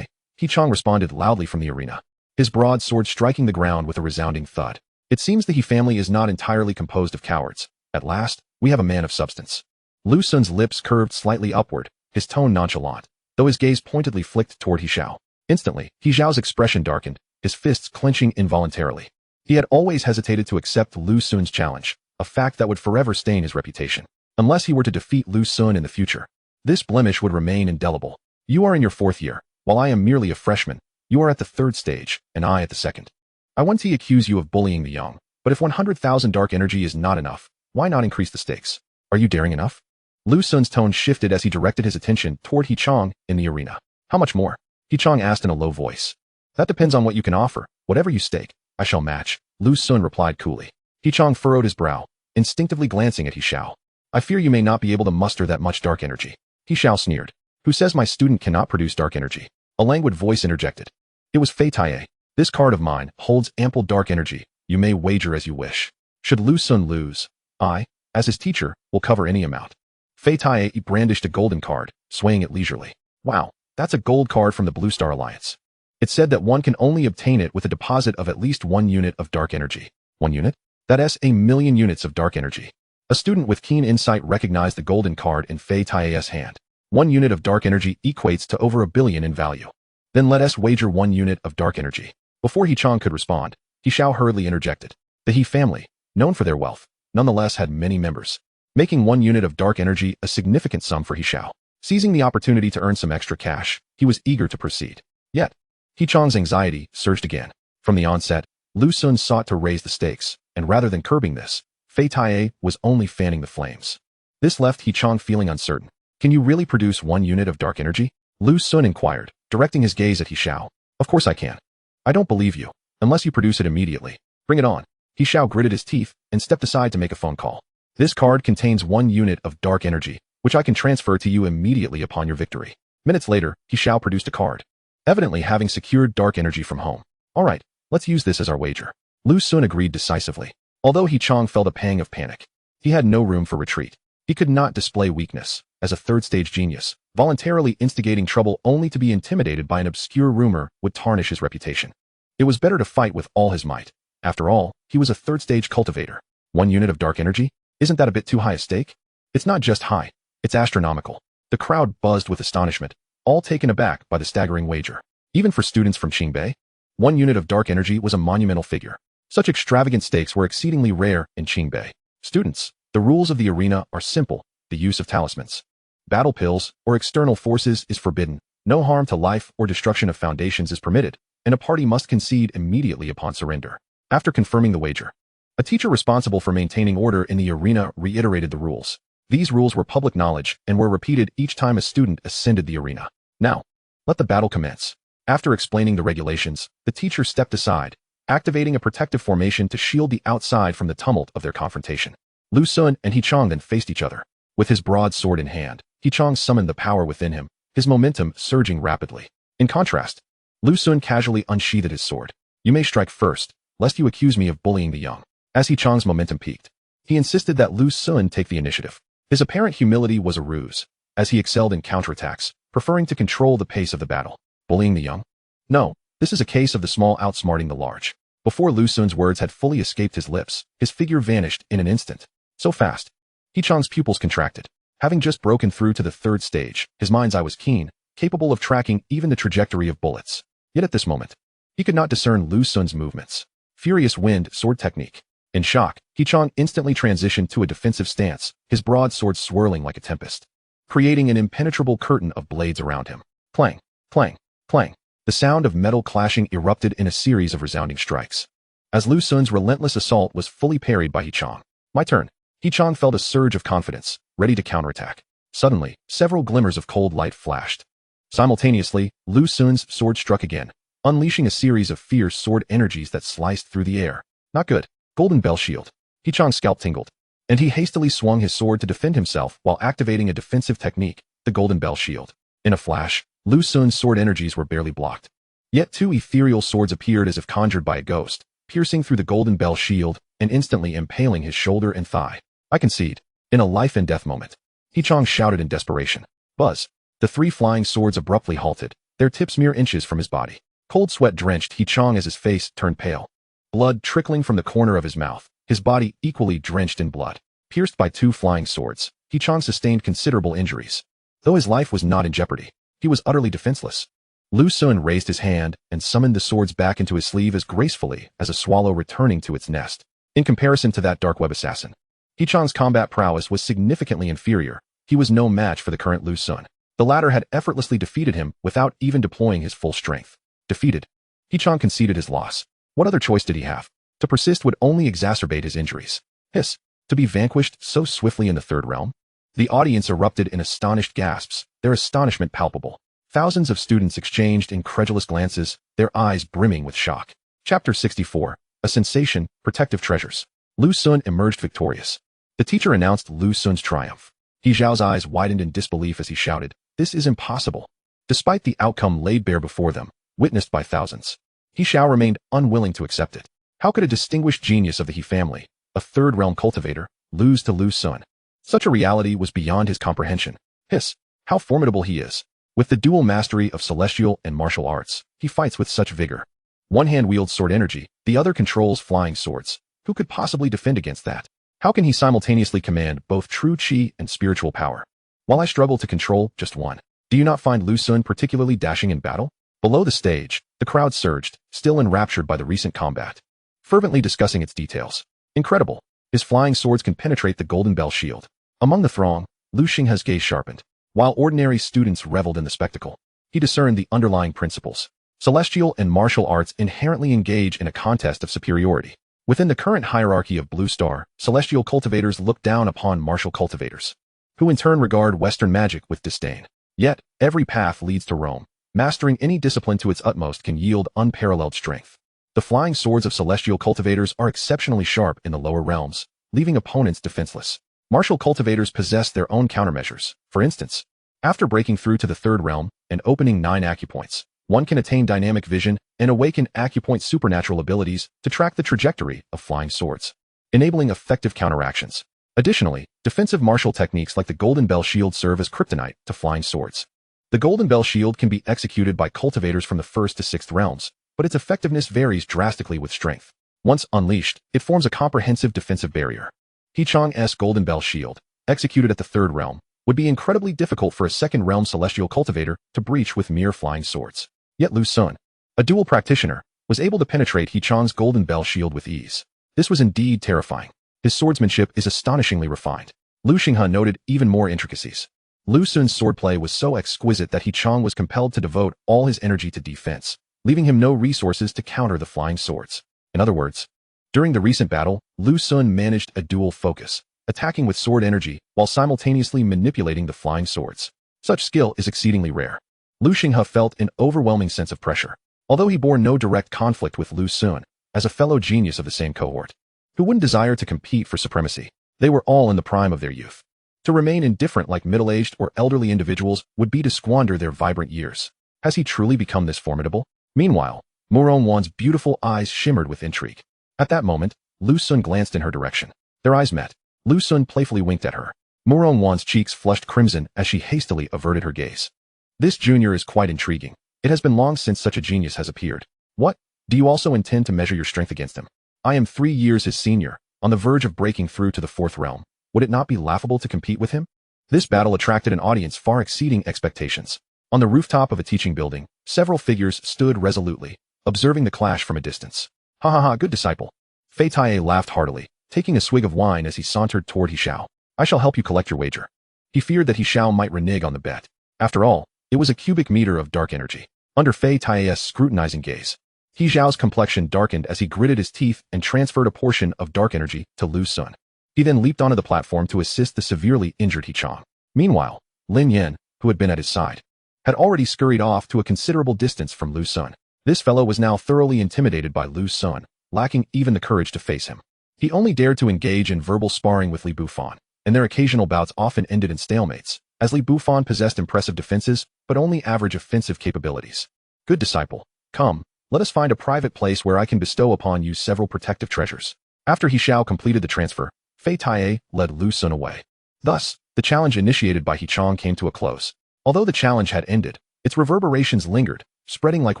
He-chan responded loudly from the arena, his broad sword striking the ground with a resounding thud. It seems the He family is not entirely composed of cowards. At last, we have a man of substance. Lu Sun's lips curved slightly upward, his tone nonchalant, though his gaze pointedly flicked toward He Zhao. Instantly, He Zhao's expression darkened, his fists clenching involuntarily. He had always hesitated to accept Lu Sun's challenge, a fact that would forever stain his reputation. Unless he were to defeat Lu Sun in the future, this blemish would remain indelible. You are in your 4th year, while I am merely a freshman. You are at the 3rd stage, and I at the 2nd. I want to accuse you of bullying the young, but if 100,000 dark energy is not enough, why not increase the stakes? Are you daring enough? Lu Sun's tone shifted as he directed his attention toward He-chan in the arena. How much more? He-chan asked in a low voice. That depends on what you can offer. Whatever you stake, I shall match, Lu Sun replied coolly. He-chan furrowed his brow, instinctively glancing at He Zhao. I fear you may not be able to muster that much dark energy. He Zhao sneered. Who says my student cannot produce dark energy? A languid voice interjected. It was Fei Tae. This card of mine holds ample dark energy. You may wager as you wish. Should Lu Sun lose, I, as his teacher, will cover any amount. Fei Tae brandished a golden card, swaying it leisurely. Wow, that's a gold card from the Blue Star Alliance. It said that one can only obtain it with a deposit of at least 1 unit of dark energy. 1 unit? That's 1,000,000 units of dark energy. A student with keen insight recognized the golden card in Fei Tae's hand. 1 unit of dark energy equates to over 1 billion in value. Then let us wager 1 unit of dark energy. Before He-chan could respond, He Zhao hurriedly interjected. The He family, known for their wealth, nonetheless had many members, making 1 unit of dark energy a significant sum for He Zhao. Seizing the opportunity to earn some extra cash, he was eager to proceed. Yet, He-chan's anxiety surged again. From the onset, Lu Sun sought to raise the stakes, and rather than curbing this, Fei Tae was only fanning the flames. This left He-chan feeling uncertain. Can you really produce 1 unit of dark energy? Lu Sun inquired, directing his gaze at He Zhao. Of course I can. I don't believe you, unless you produce it immediately. Bring it on. He Zhao gritted his teeth and stepped aside to make a phone call. This card contains 1 unit of dark energy, which I can transfer to you immediately upon your victory. Minutes later, He Zhao produced a card, evidently having secured dark energy from home. All right, let's use this as our wager. Lu Sun agreed decisively. Although He-chan felt a pang of panic, he had no room for retreat. He could not display weakness, as a 3rd-stage genius. Voluntarily instigating trouble only to be intimidated by an obscure rumor would tarnish his reputation. It was better to fight with all his might. After all, he was a 3rd-stage cultivator. 1 unit of dark energy? Isn't that a bit too high a stake? It's not just high, it's astronomical. The crowd buzzed with astonishment, all taken aback by the staggering wager. Even for students from Qingbei? 1 unit of dark energy was a monumental figure. Such extravagant stakes were exceedingly rare in Qingbei. Students, the rules of the arena are simple. The use of talismans, battle pills, or external forces is forbidden. No harm to life or destruction of foundations is permitted, and a party must concede immediately upon surrender. After confirming the wager, a teacher responsible for maintaining order in the arena reiterated the rules. These rules were public knowledge and were repeated each time a student ascended the arena. Now, let the battle commence. After explaining the regulations, the teacher stepped aside, activating a protective formation to shield the outside from the tumult of their confrontation. Lu Sun and He-Chong then faced each other. With his broadsword in hand, He-Chong summoned the power within him, his momentum surging rapidly. In contrast, Lu Sun casually unsheathed his sword. You may strike first, lest you accuse me of bullying the young. As He-Chong's momentum peaked, he insisted that Lu Sun take the initiative. His apparent humility was a ruse, as he excelled in counterattacks, preferring to control the pace of the battle. Bullying the young? No, this is a case of the small outsmarting the large. Before Lu Sun's words had fully escaped his lips, his figure vanished in an instant. So fast, He-Chong's pupils contracted. Having just broken through to the third stage, his mind's eye was keen, capable of tracking even the trajectory of bullets. Yet at this moment, he could not discern Lu Sun's movements. Furious wind sword technique. In shock, He-Chong instantly transitioned to a defensive stance, his broadsword swirling like a tempest, creating an impenetrable curtain of blades around him. Clang, clang, clang. The sound of metal clashing erupted in a series of resounding strikes. As Lu Sun's relentless assault was fully parried by He-Chong. My turn. He-Chong felt a surge of confidence, ready to counterattack. Suddenly, several glimmers of cold light flashed. Simultaneously, Lu Sun's sword struck again, unleashing a series of fierce sword energies that sliced through the air. Not good. Golden Bell Shield. He-Chong's scalp tingled, and he hastily swung his sword to defend himself while activating a defensive technique, the Golden Bell Shield. In a flash, Lu Sun's sword energies were barely blocked. Yet 2 ethereal swords appeared as if conjured by a ghost, piercing through the Golden Bell Shield and instantly impaling his shoulder and thigh. I concede. In a life and death moment, He-Chong shouted in desperation. Buzz. The 3 flying swords abruptly halted, their tips mere inches from his body. Cold sweat drenched He-Chong as his face turned pale. Blood trickling from the corner of his mouth, his body equally drenched in blood. Pierced by 2 flying swords, He-Chong sustained considerable injuries. Though his life was not in jeopardy, he was utterly defenseless. Lu Sun raised his hand and summoned the swords back into his sleeve as gracefully as a swallow returning to its nest. In comparison to that dark web assassin, He-Chong's combat prowess was significantly inferior. He was no match for the current Lu Sun. The latter had effortlessly defeated him without even deploying his full strength. Defeated, He-Chong conceded his loss. What other choice did he have? To persist would only exacerbate his injuries. Hiss. To be vanquished so swiftly in the third realm? The audience erupted in astonished gasps, their astonishment palpable. Thousands of students exchanged incredulous glances, their eyes brimming with shock. Chapter 64. A Sensation, Protective Treasures. Lu Sun emerged victorious. The teacher announced Lu Sun's triumph. He Zhao's eyes widened in disbelief as he shouted, "This is impossible." Despite the outcome laid bare before them, witnessed by thousands, He Zhao remained unwilling to accept it. How could a distinguished genius of the He family, a third-realm cultivator, lose to Lu Sun? Such a reality was beyond his comprehension. Hiss. How formidable he is. With the dual mastery of celestial and martial arts, he fights with such vigor. One hand wields sword energy, the other controls flying swords. Who could possibly defend against that? How can he simultaneously command both true chi and spiritual power? While I struggle to control just one, do you not find Lu Sun particularly dashing in battle? Below the stage, the crowd surged, still enraptured by the recent combat, fervently discussing its details. Incredible. His flying swords can penetrate the Golden Bell Shield. Among the throng, Lu Xinghe's gaze sharpened. While ordinary students reveled in the spectacle, he discerned the underlying principles. Celestial and martial arts inherently engage in a contest of superiority. Within the current hierarchy of Blue Star, celestial cultivators look down upon martial cultivators, who in turn regard Western magic with disdain. Yet, every path leads to Rome. Mastering any discipline to its utmost can yield unparalleled strength. The flying swords of celestial cultivators are exceptionally sharp in the lower realms, leaving opponents defenseless. Martial cultivators possess their own countermeasures. For instance, after breaking through to the third realm and opening 9 acupoints, one can attain dynamic vision and awaken acupoint supernatural abilities to track the trajectory of flying swords, enabling effective counteractions. Additionally, defensive martial techniques like the Golden Bell Shield serve as kryptonite to flying swords. The Golden Bell Shield can be executed by cultivators from the 1st to 6th realms, but its effectiveness varies drastically with strength. Once unleashed, it forms a comprehensive defensive barrier. He-Chong's Golden Bell Shield, executed at the 3rd realm, would be incredibly difficult for a 2nd realm celestial cultivator to breach with mere flying swords. Yet Lu Sun, a dual practitioner, was able to penetrate He-Chang's golden bell shield with ease. This was indeed terrifying. His swordsmanship is astonishingly refined. Lu Xinghe noted even more intricacies. Lu Sun's swordplay was so exquisite that He-Chang was compelled to devote all his energy to defense, leaving him no resources to counter the flying swords. In other words, during the recent battle, Lu Sun managed a dual focus, attacking with sword energy while simultaneously manipulating the flying swords. Such skill is exceedingly rare. Lu Xinghe felt an overwhelming sense of pressure. Although he bore no direct conflict with Lu Sun, as a fellow genius of the same cohort, who wouldn't desire to compete for supremacy, they were all in the prime of their youth. To remain indifferent like middle-aged or elderly individuals would be to squander their vibrant years. Has he truly become this formidable? Meanwhile, Murong Wan's beautiful eyes shimmered with intrigue. At that moment, Lu Sun glanced in her direction. Their eyes met. Lu Sun playfully winked at her. Murong Wan's cheeks flushed crimson as she hastily averted her gaze. This junior is quite intriguing. It has been long since such a genius has appeared. What? Do you also intend to measure your strength against him? I am 3 years his senior, on the verge of breaking through to the 4th realm. Would it not be laughable to compete with him? This battle attracted an audience far exceeding expectations. On the rooftop of a teaching building, several figures stood resolutely, observing the clash from a distance. Ha ha ha, good disciple. Fei Taie laughed heartily, taking a swig of wine as he sauntered toward He Xiao. I shall help you collect your wager. He feared that He Xiao might renege on the bet. After all, it was a cubic meter of dark energy. Under Fei Taie's scrutinizing gaze, He Xiao's complexion darkened as he gritted his teeth and transferred a portion of dark energy to Lu Sun. He then leaped onto the platform to assist the severely injured He-Chang. Meanwhile, Lin Yan, who had been at his side, had already scurried off to a considerable distance from Lu Sun. This fellow was now thoroughly intimidated by Lu Sun, lacking even the courage to face him. He only dared to engage in verbal sparring with Li Bufan, and their occasional bouts often ended in stalemates, as Li Bufan possessed impressive defenses but only average offensive capabilities. Good disciple, come, let us find a private place where I can bestow upon you several protective treasures. After He Xiao completed the transfer, Fei Taie led Lu Sun away. Thus, the challenge initiated by He-Chang came to a close. Although the challenge had ended, its reverberations lingered, spreading like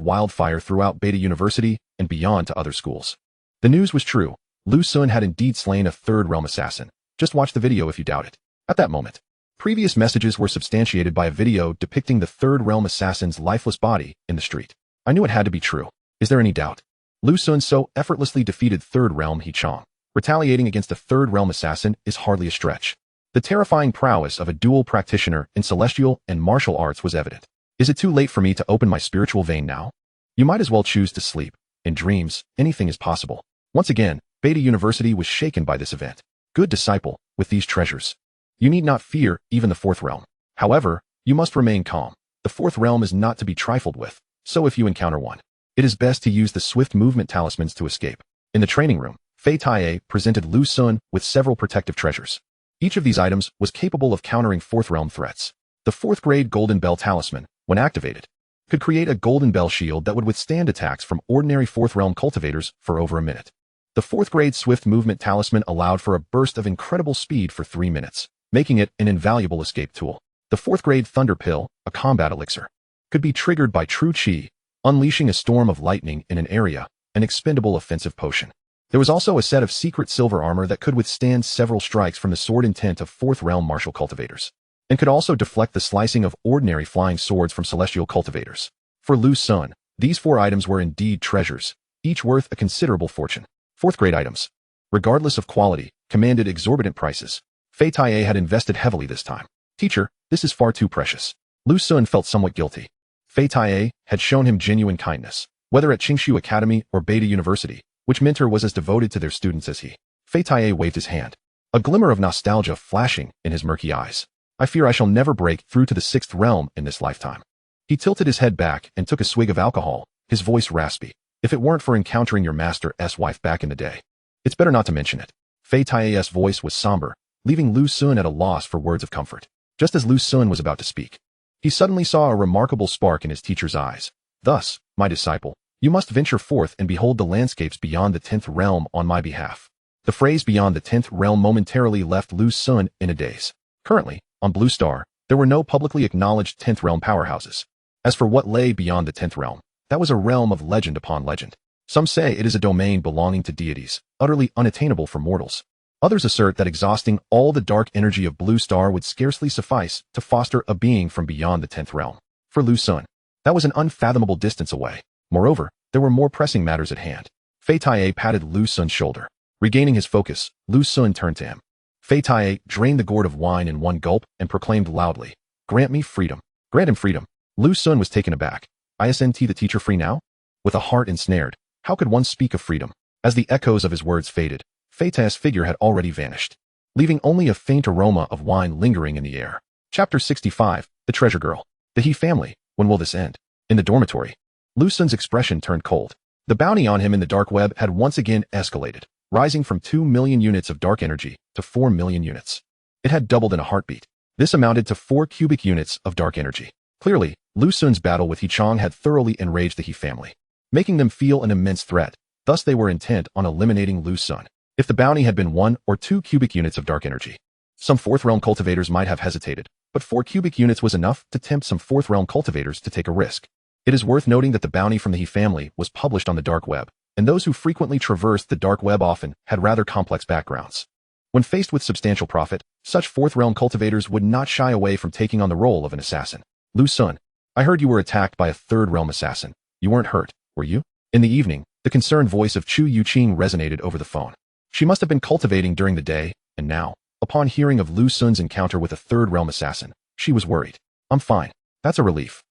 wildfire throughout Beta University and beyond to other schools. The news was true. Lu Sun had indeed slain a 3rd realm assassin. Just watch the video if you doubt it. At that moment, previous messages were substantiated by a video depicting the 3rd realm assassin's lifeless body in the street. I knew it had to be true. Is there any doubt? Lu Sun so effortlessly defeated 3rd realm He-Chang. Retaliating against a 3rd realm assassin is hardly a stretch. The terrifying prowess of a dual practitioner in celestial and martial arts was evident. Is it too late for me to open my spiritual vein now? You might as well choose to sleep. In dreams, anything is possible. Once again, Beta University was shaken by this event. Good disciple, with these treasures, you need not fear even the 4th realm. However, you must remain calm. The 4th realm is not to be trifled with, so if you encounter one, it is best to use the swift movement talismans to escape. In the training room, Fei Taie presented Lu Sun with several protective treasures. Each of these items was capable of countering 4th realm threats. The 4th grade Golden Bell Talisman, when activated, could create a Golden Bell shield that would withstand attacks from ordinary 4th realm cultivators for over a minute. The 4th grade Swift Movement Talisman allowed for a burst of incredible speed for 3 minutes, making it an invaluable escape tool. The 4th grade Thunder Pill, a combat elixir, could be triggered by true chi, unleashing a storm of lightning in an area, an expendable offensive potion. There was also a set of secret silver armor that could withstand several strikes from the sword intent of 4th realm martial cultivators, and could also deflect the slicing of ordinary flying swords from celestial cultivators. For Lu Sun, these 4 items were indeed treasures, each worth a considerable fortune. 4th grade items, regardless of quality, commanded exorbitant prices. Fei Taie had invested heavily this time. Teacher, this is far too precious. Lu Sun felt somewhat guilty. Fei Taie had shown him genuine kindness, whether at Qingshu Academy or Beta University, which mentor was as devoted to their students as he. Fei Taie waved his hand, a glimmer of nostalgia flashing in his murky eyes. I fear I shall never break through to the 6th realm in this lifetime. He tilted his head back and took a swig of alcohol, his voice raspy. If it weren't for encountering your master's wife back in the day, it's better not to mention it. Fei Taie's voice was somber, leaving Lu Sun at a loss for words of comfort. Just as Lu Sun was about to speak, he suddenly saw a remarkable spark in his teacher's eyes. Thus, my disciple, you must venture forth and behold the landscapes beyond the 10th realm on my behalf. The phrase beyond the 10th realm momentarily left Lu Sun in a daze. Currently, on Blue Star, there were no publicly acknowledged 10th realm powerhouses. As for what lay beyond the 10th realm, that was a realm of legend upon legend. Some say it is a domain belonging to deities, utterly unattainable for mortals. Others assert that exhausting all the dark energy of Blue Star would scarcely suffice to foster a being from beyond the 10th realm. For Lu Sun, that was an unfathomable distance away. Moreover, There were more pressing matters at hand. Fei Taiye patted Lu Sun's shoulder. Regaining his focus, Lu Sun turned to him. Fei Taiye drained the gourd of wine in one gulp and proclaimed loudly, "Grant me freedom." Grant him freedom. Lu Sun was taken aback. "Isn't the teacher free now?" With a heart ensnared, how could one speak of freedom? As the echoes of his words faded, Fei Taiye's figure had already vanished, leaving only a faint aroma of wine lingering in the air. Chapter 65, The Treasure Girl. The He family, when will this end? In the dormitory, Lu Sun's expression turned cold. The bounty on him in the dark web had once again escalated, rising from 2 million units of dark energy to 4 million units. It had doubled in a heartbeat. This amounted to 4 cubic units of dark energy. Clearly, Lu Sun's battle with He Chang had thoroughly enraged the He family, making them feel an immense threat. Thus they were intent on eliminating Lu Sun. If the bounty had been 1 or 2 cubic units of dark energy, some fourth realm cultivators might have hesitated, but 4 cubic units was enough to tempt some fourth realm cultivators to take a risk. It is worth noting that the bounty from the He family was published on the dark web, and those who frequently traversed the dark web often had rather complex backgrounds. When faced with substantial profit, such fourth realm cultivators would not shy away from taking on the role of an assassin. Lu Sun, I heard you were attacked by a third realm assassin. You weren't hurt, were you? In the evening, the concerned voice of Chu Youqing resonated over the phone. She must have been cultivating during the day, and now, upon hearing of Lu Sun's encounter with a third realm assassin, she was worried. I'm fine. That's a relief.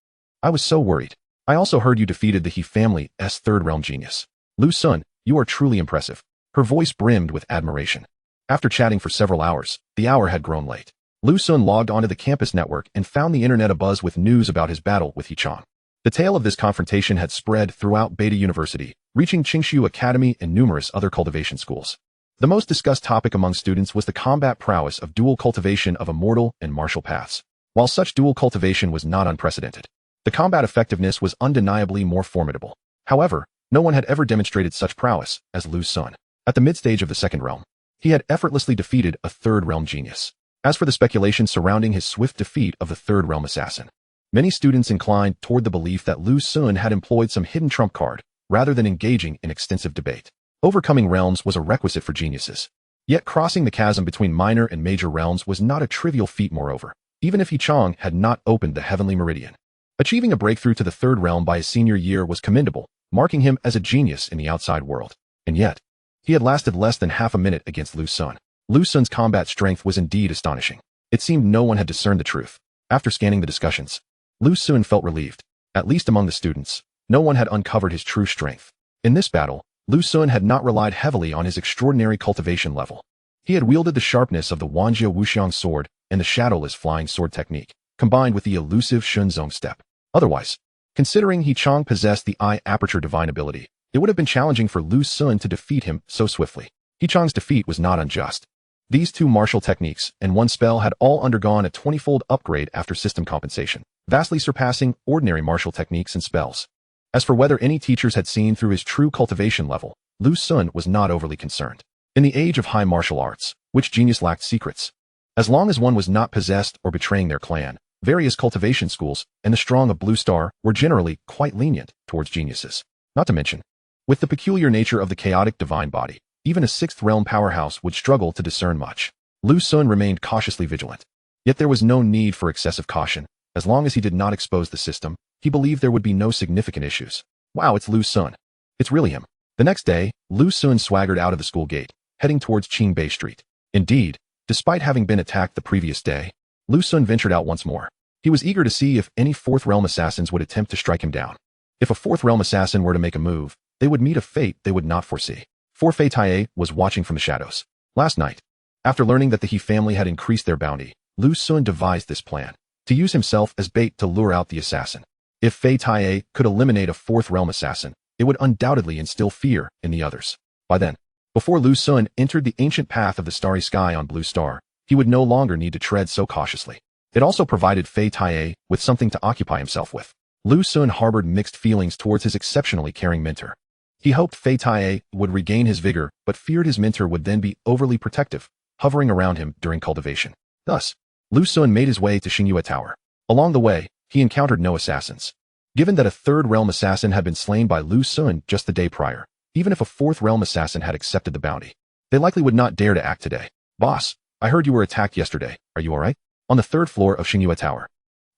I was so worried. I also heard you defeated the He family's third realm genius. Lu Sun, you are truly impressive. Her voice brimmed with admiration. After chatting for several hours, the hour had grown late. Lu Sun logged onto the campus network and found the internet abuzz with news about his battle with He Chang. The tale of this confrontation had spread throughout Beta University, reaching Qingshu Academy and numerous other cultivation schools. The most discussed topic among students was the combat prowess of dual cultivation of immortal and martial paths. While such dual cultivation was not unprecedented, the combat effectiveness was undeniably more formidable. However, no one had ever demonstrated such prowess as Lu Sun. At the mid-stage of the second realm, he had effortlessly defeated a third realm genius. As for the speculation surrounding his swift defeat of the third realm assassin, many students inclined toward the belief that Lu Sun had employed some hidden trump card, rather than engaging in extensive debate. Overcoming realms was a requisite for geniuses. Yet crossing the chasm between minor and major realms was not a trivial feat moreover, even if He Chang had not opened the heavenly meridian. Achieving a breakthrough to the third realm by his senior year was commendable, marking him as a genius in the outside world. And yet, he had lasted less than half a minute against Lu Sun. Lu Sun's combat strength was indeed astonishing. It seemed no one had discerned the truth. After scanning the discussions, Lu Sun felt relieved. At least among the students, no one had uncovered his true strength. In this battle, Lu Sun had not relied heavily on his extraordinary cultivation level. He had wielded the sharpness of the Wanjia Wuxiang sword and the shadowless flying sword technique, combined with the elusive Shunzong step. Otherwise, considering He Chang possessed the eye aperture divine ability, it would have been challenging for Lu Sun to defeat him so swiftly. He Chang's defeat was not unjust. These two martial techniques and one spell had all undergone a 20-fold upgrade after system compensation, vastly surpassing ordinary martial techniques and spells. As for whether any teachers had seen through his true cultivation level, Lu Sun was not overly concerned. In the age of high martial arts, which genius lacked secrets? As long as one was not possessed or betraying their clan, various cultivation schools and the strong of Blue Star were generally quite lenient towards geniuses. Not to mention, with the peculiar nature of the chaotic divine body, even a sixth realm powerhouse would struggle to discern much. Lu Sun remained cautiously vigilant. Yet there was no need for excessive caution. As long as he did not expose the system, he believed there would be no significant issues. Wow, it's Lu Sun. It's really him. The next day, Lu Sun swaggered out of the school gate, heading towards Qingbei Street. Indeed, despite having been attacked the previous day, Lu Sun ventured out once more. He was eager to see if any fourth realm assassins would attempt to strike him down. If a fourth realm assassin were to make a move, they would meet a fate they would not foresee. For Fei Taiye was watching from the shadows. Last night, after learning that the He family had increased their bounty, Lu Sun devised this plan, to use himself as bait to lure out the assassin. If Fei Taiye could eliminate a fourth realm assassin, it would undoubtedly instill fear in the others. By then, before Lu Sun entered the ancient path of the starry sky on Blue Star, he would no longer need to tread so cautiously. It also provided Fei Taiye with something to occupy himself with. Lu Sun harbored mixed feelings towards his exceptionally caring mentor. He hoped Fei Taiye would regain his vigor, but feared his mentor would then be overly protective, hovering around him during cultivation. Thus, Lu Sun made his way to Xingyue Tower. Along the way, he encountered no assassins. Given that a third realm assassin had been slain by Lu Sun just the day prior, even if a fourth realm assassin had accepted the bounty, they likely would not dare to act today. Boss, I heard you were attacked yesterday. Are you alright? On the third floor of Xingyue Tower.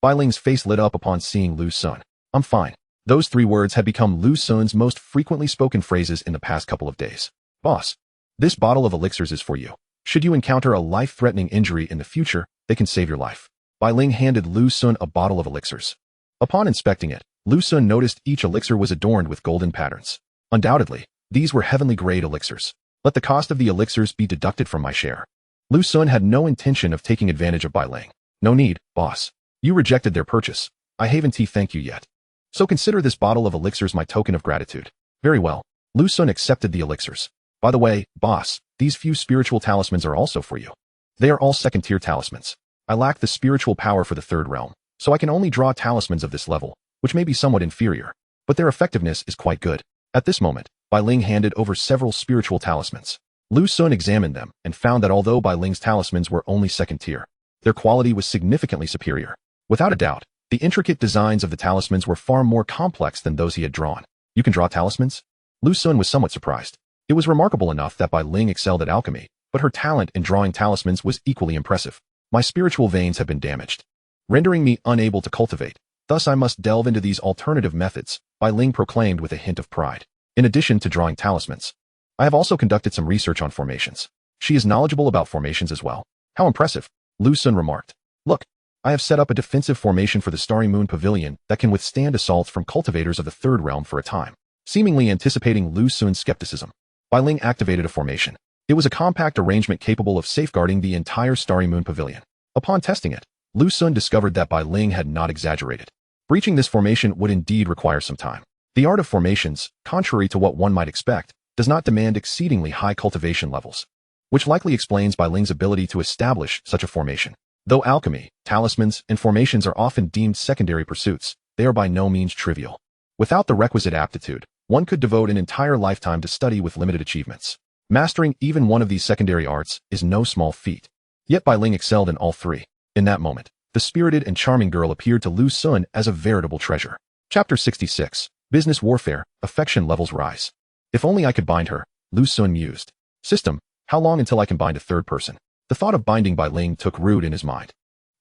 Bai Ling's face lit up upon seeing Lu Sun. I'm fine. Those 3 words had become Lu Xun's most frequently spoken phrases in the past couple of days. Boss, this bottle of elixirs is for you. Should you encounter a life-threatening injury in the future, they can save your life. Bai Ling handed Lu Xun a bottle of elixirs. Upon inspecting it, Lu Xun noticed each elixir was adorned with golden patterns. Undoubtedly, these were heavenly-grade elixirs. Let the cost of the elixirs be deducted from my share. Lu Xun had no intention of taking advantage of Bai Ling. No need, boss. You rejected their purchase. I haven't thanked you yet. So consider this bottle of elixirs my token of gratitude. Very well. Lu Xun accepted the elixirs. By the way, boss, these few spiritual talismans are also for you. They are all second-tier talismans. I lack the spiritual power for the 3rd realm, so I can only draw talismans of this level, which may be somewhat inferior, but their effectiveness is quite good. At this moment, Bai Ling handed over several spiritual talismans. Lu Xun examined them and found that although Bai Ling's talismans were only second tier, their quality was significantly superior. Without a doubt, the intricate designs of the talismans were far more complex than those he had drawn. You can draw talismans? Lu Xun was somewhat surprised. It was remarkable enough that Bai Ling excelled at alchemy, but her talent in drawing talismans was equally impressive. My spiritual veins have been damaged, rendering me unable to cultivate. Thus I must delve into these alternative methods, Bai Ling proclaimed with a hint of pride. In addition to drawing talismans, I have also conducted some research on formations. She is knowledgeable about formations as well. How impressive, Lu Xun remarked. Look, I have set up a defensive formation for the Starry Moon Pavilion that can withstand assaults from cultivators of the 3rd realm for a time. Seemingly anticipating Lu Xun's skepticism, Bai Ling activated a formation. It was a compact arrangement capable of safeguarding the entire Starry Moon Pavilion. Upon testing it, Lu Xun discovered that Bai Ling had not exaggerated. Breaching this formation would indeed require some time. The art of formations, contrary to what one might expect, does not demand exceedingly high cultivation levels, which likely explains Bai Ling's ability to establish such a formation. Though alchemy, talismans, and formations are often deemed secondary pursuits, they are by no means trivial. Without the requisite aptitude, one could devote an entire lifetime to study with limited achievements. Mastering even one of these secondary arts is no small feat. Yet Bai Ling excelled in all 3. In that moment, the spirited and charming girl appeared to Lu Xun as a veritable treasure. Chapter 66. Business Warfare, Affection Levels Rise. If only I could bind her, Lu Xun mused. System, how long until I can bind a 3rd person? The thought of binding Bai Ling took root in his mind.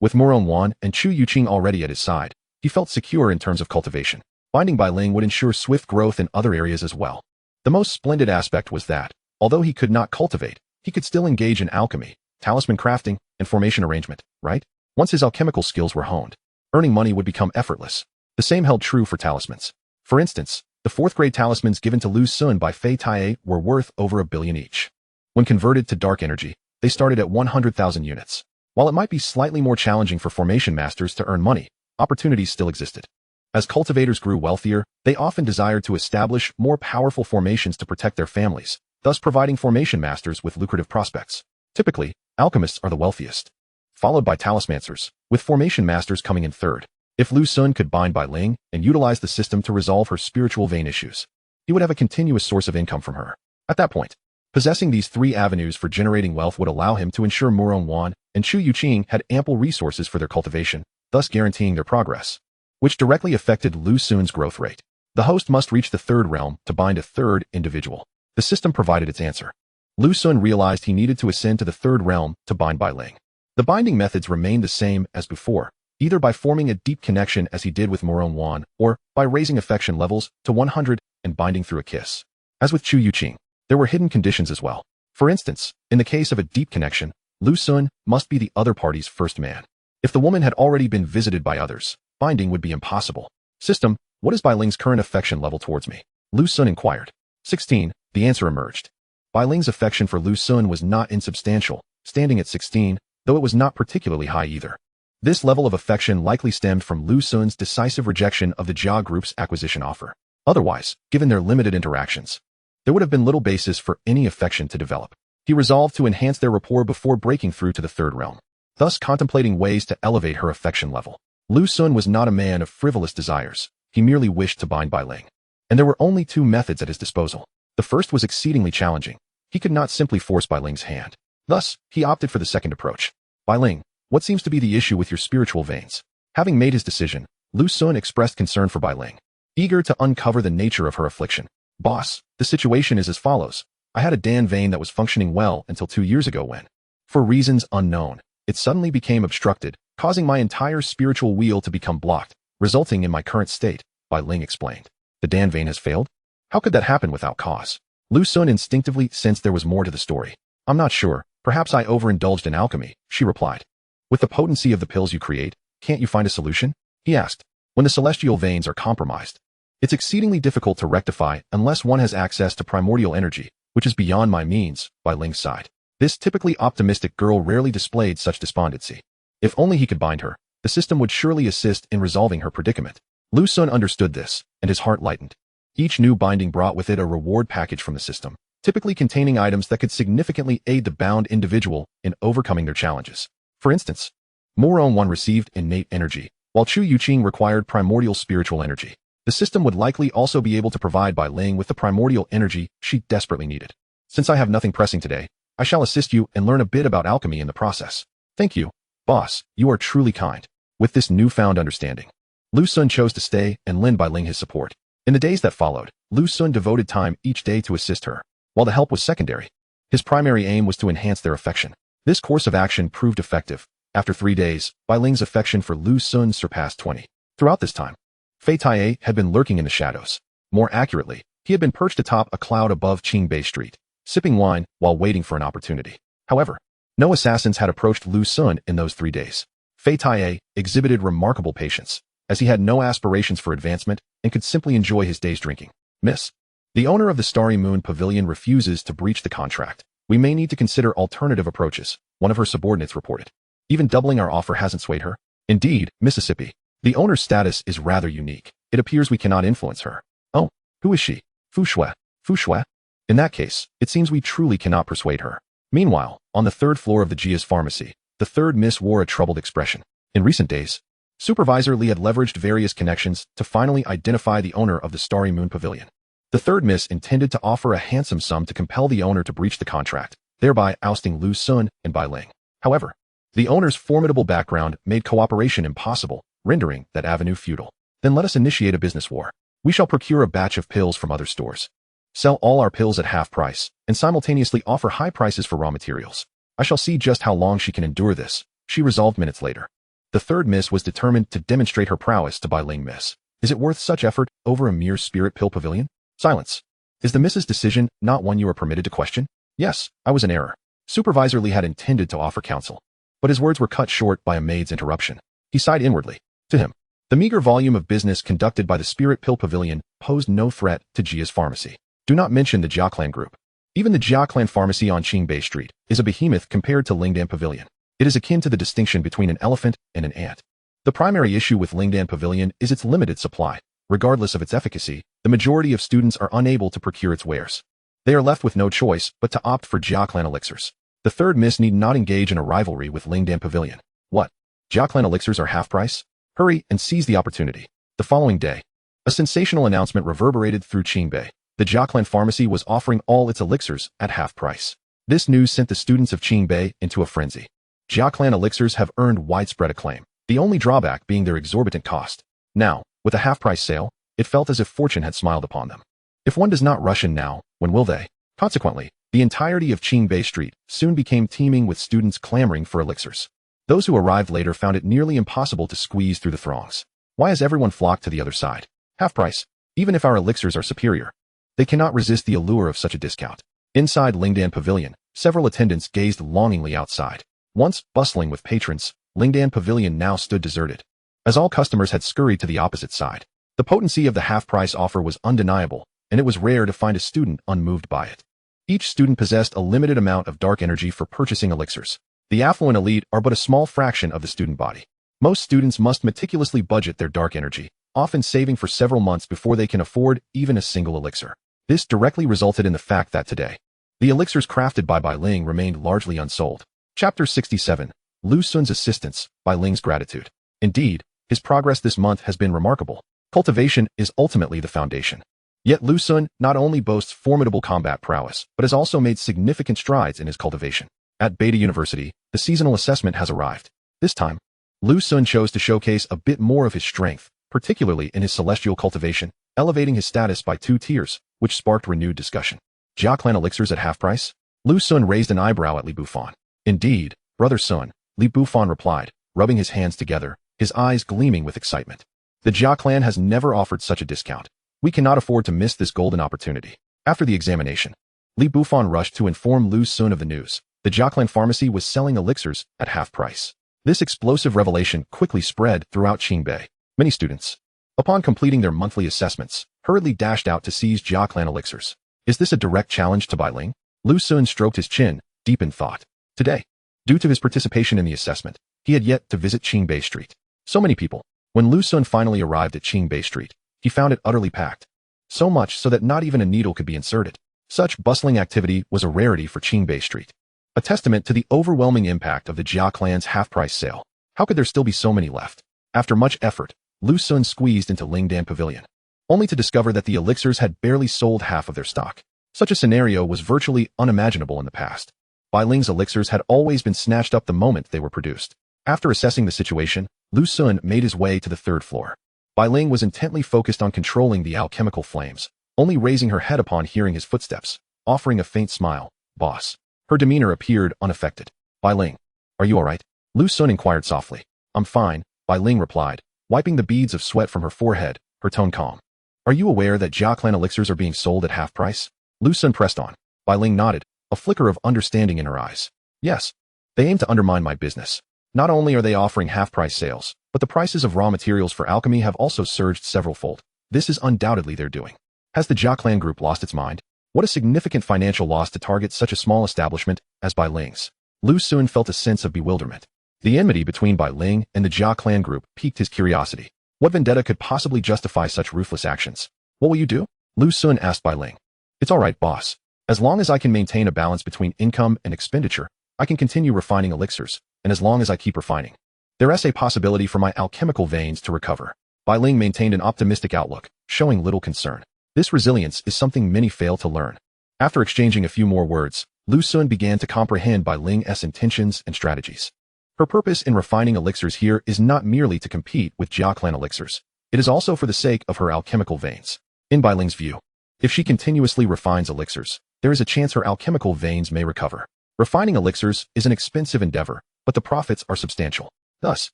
With Murong Wan and Chu Youqing already at his side, he felt secure in terms of cultivation. Binding Bai Ling would ensure swift growth in other areas as well. The most splendid aspect was that, although he could not cultivate, he could still engage in alchemy, talisman crafting, and formation arrangement, right? Once his alchemical skills were honed, earning money would become effortless. The same held true for talismans. For instance, the 4th-grade talismans given to Lu Xun by Fei Tae were worth over $1 billion each. When converted to dark energy, they started at 100,000 units. While it might be slightly more challenging for formation masters to earn money, opportunities still existed. As cultivators grew wealthier, they often desired to establish more powerful formations to protect their families, thus providing formation masters with lucrative prospects. Typically, alchemists are the wealthiest, followed by talismancers, with formation masters coming in 3rd. If Lu Xun could bind Bai Ling and utilize the system to resolve her spiritual vein issues, he would have a continuous source of income from her. At that point, possessing these 3 avenues for generating wealth would allow him to ensure Murong Wan and Chu Youqing had ample resources for their cultivation, thus guaranteeing their progress, which directly affected Lu Xun's growth rate. The host must reach the 3rd realm to bind a 3rd individual. The system provided its answer. Lu Xun realized he needed to ascend to the 3rd realm to bind Bai Ling. The binding methods remained the same as before, either by forming a deep connection as he did with Murong Wan, or by raising affection levels to 100 and binding through a kiss. As with Chu Youqing, there were hidden conditions as well. For instance, in the case of a deep connection, Lu Xun must be the other party's first man. If the woman had already been visited by others, binding would be impossible. System, what is Bai Ling's current affection level towards me? Lu Xun inquired. 16, the answer emerged. Bai Ling's affection for Lu Xun was not insubstantial, standing at 16, though it was not particularly high either. This level of affection likely stemmed from Lu Xun's decisive rejection of the Jia Group's acquisition offer. Otherwise, given their limited interactions, there would have been little basis for any affection to develop. He resolved to enhance their rapport before breaking through to the 3rd realm, thus contemplating ways to elevate her affection level. Lu Xun was not a man of frivolous desires. He merely wished to bind Bai Ling. And there were only 2 methods at his disposal. The first was exceedingly challenging. He could not simply force Bai Ling's hand. Thus, he opted for the second approach. Bai Ling, what seems to be the issue with your spiritual veins? Having made his decision, Lu Xun expressed concern for Bai Ling, eager to uncover the nature of her affliction. Boss, the situation is as follows. I had a Dan vein that was functioning well until 2 years ago when, for reasons unknown, it suddenly became obstructed, causing my entire spiritual wheel to become blocked, resulting in my current state. Bai Ling explained. The Dan vein has failed? How could that happen without cause? Lu Sun instinctively sensed there was more to the story. I'm not sure. Perhaps I overindulged in alchemy, she replied. With the potency of the pills you create, can't you find a solution? He asked. When the celestial veins are compromised, it's exceedingly difficult to rectify unless one has access to primordial energy, which is beyond my means, Bai Ling sighed. This typically optimistic girl rarely displayed such despondency. If only he could bind her, the system would surely assist in resolving her predicament. Lu Sun understood this, and his heart lightened. Each new binding brought with it a reward package from the system, typically containing items that could significantly aid the bound individual in overcoming their challenges. For instance, Murong Wan received innate energy, while Chu Youqing required primordial spiritual energy. The system would likely also be able to provide Bai Ling with the primordial energy she desperately needed. Since I have nothing pressing today, I shall assist you and learn a bit about alchemy in the process. Thank you, boss, you are truly kind. With this newfound understanding, Lu Sun chose to stay and lend Bai Ling his support. In the days that followed, Lu Sun devoted time each day to assist her, while the help was secondary. His primary aim was to enhance their affection. This course of action proved effective. After 3 days, Bai Ling's affection for Lu Sun surpassed 20. Throughout this time, Fei Taiye had been lurking in the shadows. More accurately, he had been perched atop a cloud above Qingbei Street, sipping wine while waiting for an opportunity. However, no assassins had approached Lu Sun in those 3 days. Fei Taiye exhibited remarkable patience, as he had no aspirations for advancement and could simply enjoy his day's drinking. Miss, the owner of the Starry Moon Pavilion refuses to breach the contract. We may need to consider alternative approaches, one of her subordinates reported. Even doubling our offer hasn't swayed her. Indeed, Mississippi, the owner's status is rather unique. It appears we cannot influence her. Oh, who is she? Fu Shui. Fu Shui? In that case, it seems we truly cannot persuade her. Meanwhile, on the 3rd floor of the Jia's pharmacy, the 3rd Miss wore a troubled expression. In recent days, Supervisor Li had leveraged various connections to finally identify the owner of the Starry Moon Pavilion. The 3rd Miss intended to offer a handsome sum to compel the owner to breach the contract, thereby ousting Lu Sun and Bai Ling. However, the owner's formidable background made cooperation impossible, rendering that avenue futile. Then let us initiate a business war. We shall procure a batch of pills from other stores, sell all our pills at half price, and simultaneously offer high prices for raw materials. I shall see just how long she can endure this, she resolved minutes later. The 3rd Miss was determined to demonstrate her prowess to Bai Ling. Miss, is it worth such effort over a mere spirit pill pavilion? Silence. Is the Miss's decision not one you are permitted to question? Yes, I was in error. Supervisor Li had intended to offer counsel, but his words were cut short by a maid's interruption. He sighed inwardly. To him, the meager volume of business conducted by the Spirit Pill Pavilion posed no threat to Jia's pharmacy. Do not mention the Jia Clan group. Even the Jia Clan pharmacy on Qingbei Street is a behemoth compared to Lingdan Pavilion. It is akin to the distinction between an elephant and an ant. The primary issue with Lingdan Pavilion is its limited supply. Regardless of its efficacy, the majority of students are unable to procure its wares. They are left with no choice but to opt for Jia Clan elixirs. The 3rd Miss need not engage in a rivalry with Lingdan Pavilion. What? Jia Clan elixirs are half price? Hurry and seize the opportunity. The following day, a sensational announcement reverberated through Qingbei. The Jia Clan pharmacy was offering all its elixirs at half price. This news sent the students of Qingbei into a frenzy. Jia Clan elixirs have earned widespread acclaim, the only drawback being their exorbitant cost. Now, with a half-price sale, it felt as if fortune had smiled upon them. If one does not rush in now, when will they? Consequently, the entirety of Qingbei Street soon became teeming with students clamoring for elixirs. Those who arrived later found it nearly impossible to squeeze through the throngs. Why has everyone flocked to the other side? Half price. Even if our elixirs are superior, they cannot resist the allure of such a discount. Inside Lingdan Pavilion, several attendants gazed longingly outside. Once bustling with patrons, Lingdan Pavilion now stood deserted, as all customers had scurried to the opposite side. The potency of the half-price offer was undeniable, and it was rare to find a student unmoved by it. Each student possessed a limited amount of dark energy for purchasing elixirs. The affluent elite are but a small fraction of the student body. Most students must meticulously budget their dark energy, often saving for several months before they can afford even a single elixir. This directly resulted in the fact that today, the elixirs crafted by Bai Ling remained largely unsold. Chapter 67. Lu Sun's Assistance, Bai Ling's Gratitude. Indeed, his progress this month has been remarkable. Cultivation is ultimately the foundation. Yet Lu Sun not only boasts formidable combat prowess, but has also made significant strides in his cultivation. At Beta University, the seasonal assessment has arrived. This time, Lu Sun chose to showcase a bit more of his strength, particularly in his celestial cultivation, elevating his status by 2 tiers, which sparked renewed discussion. Jia Clan elixirs at half price? Lu Sun raised an eyebrow at Li Bufan. Indeed, brother Sun, Li Bufan replied, rubbing his hands together, his eyes gleaming with excitement. The Jia clan has never offered such a discount. We cannot afford to miss this golden opportunity. After the examination, Li Bufan rushed to inform Lu Sun of the news. The Jia clan pharmacy was selling elixirs at half price. This explosive revelation quickly spread throughout Qingbei. Many students, upon completing their monthly assessments, hurriedly dashed out to seize Jia clan elixirs. Is this a direct challenge to Bai Ling? Lu Sun stroked his chin, deep in thought. Today, due to his participation in the assessment, he had yet to visit Qingbei Street. So many people. When Lu Sun finally arrived at Qingbei Street, he found it utterly packed. So much so that not even a needle could be inserted. Such bustling activity was a rarity for Qingbei Street. A testament to the overwhelming impact of the Jia clan's half-price sale. How could there still be so many left? After much effort, Lu Sun squeezed into Lingdan Pavilion, only to discover that the elixirs had barely sold half of their stock. Such a scenario was virtually unimaginable in the past. Bai Ling's elixirs had always been snatched up the moment they were produced. After assessing the situation, Lu Sun made his way to the third floor. Bai Ling was intently focused on controlling the alchemical flames, only raising her head upon hearing his footsteps, offering a faint smile. Boss. Her demeanor appeared unaffected. Bai Ling, are you alright? Lu Sun inquired softly. I'm fine, Bai Ling replied, wiping the beads of sweat from her forehead, her tone calm. Are you aware that Jia clan elixirs are being sold at half price? Lu Sun pressed on. Bai Ling nodded, a flicker of understanding in her eyes. Yes. They aim to undermine my business. Not only are they offering half-price sales, but the prices of raw materials for alchemy have also surged several-fold. This is undoubtedly their doing. Has the Jia clan group lost its mind? What a significant financial loss to target such a small establishment as Bai Ling's. Lu Sun felt a sense of bewilderment. The enmity between Bai Ling and the Jia clan group piqued his curiosity. What vendetta could possibly justify such ruthless actions? What will you do? Lu Sun asked Bai Ling. It's all right, boss. As long as I can maintain a balance between income and expenditure, I can continue refining elixirs, and as long as I keep refining, there is a possibility for my alchemical veins to recover. Bai Ling maintained an optimistic outlook, showing little concern. This resilience is something many fail to learn. After exchanging a few more words, Lu Sun began to comprehend Bai Ling's intentions and strategies. Her purpose in refining elixirs here is not merely to compete with Jia clan elixirs. It is also for the sake of her alchemical veins. In Bai Ling's view, if she continuously refines elixirs, there is a chance her alchemical veins may recover. Refining elixirs is an expensive endeavor, but the profits are substantial. Thus,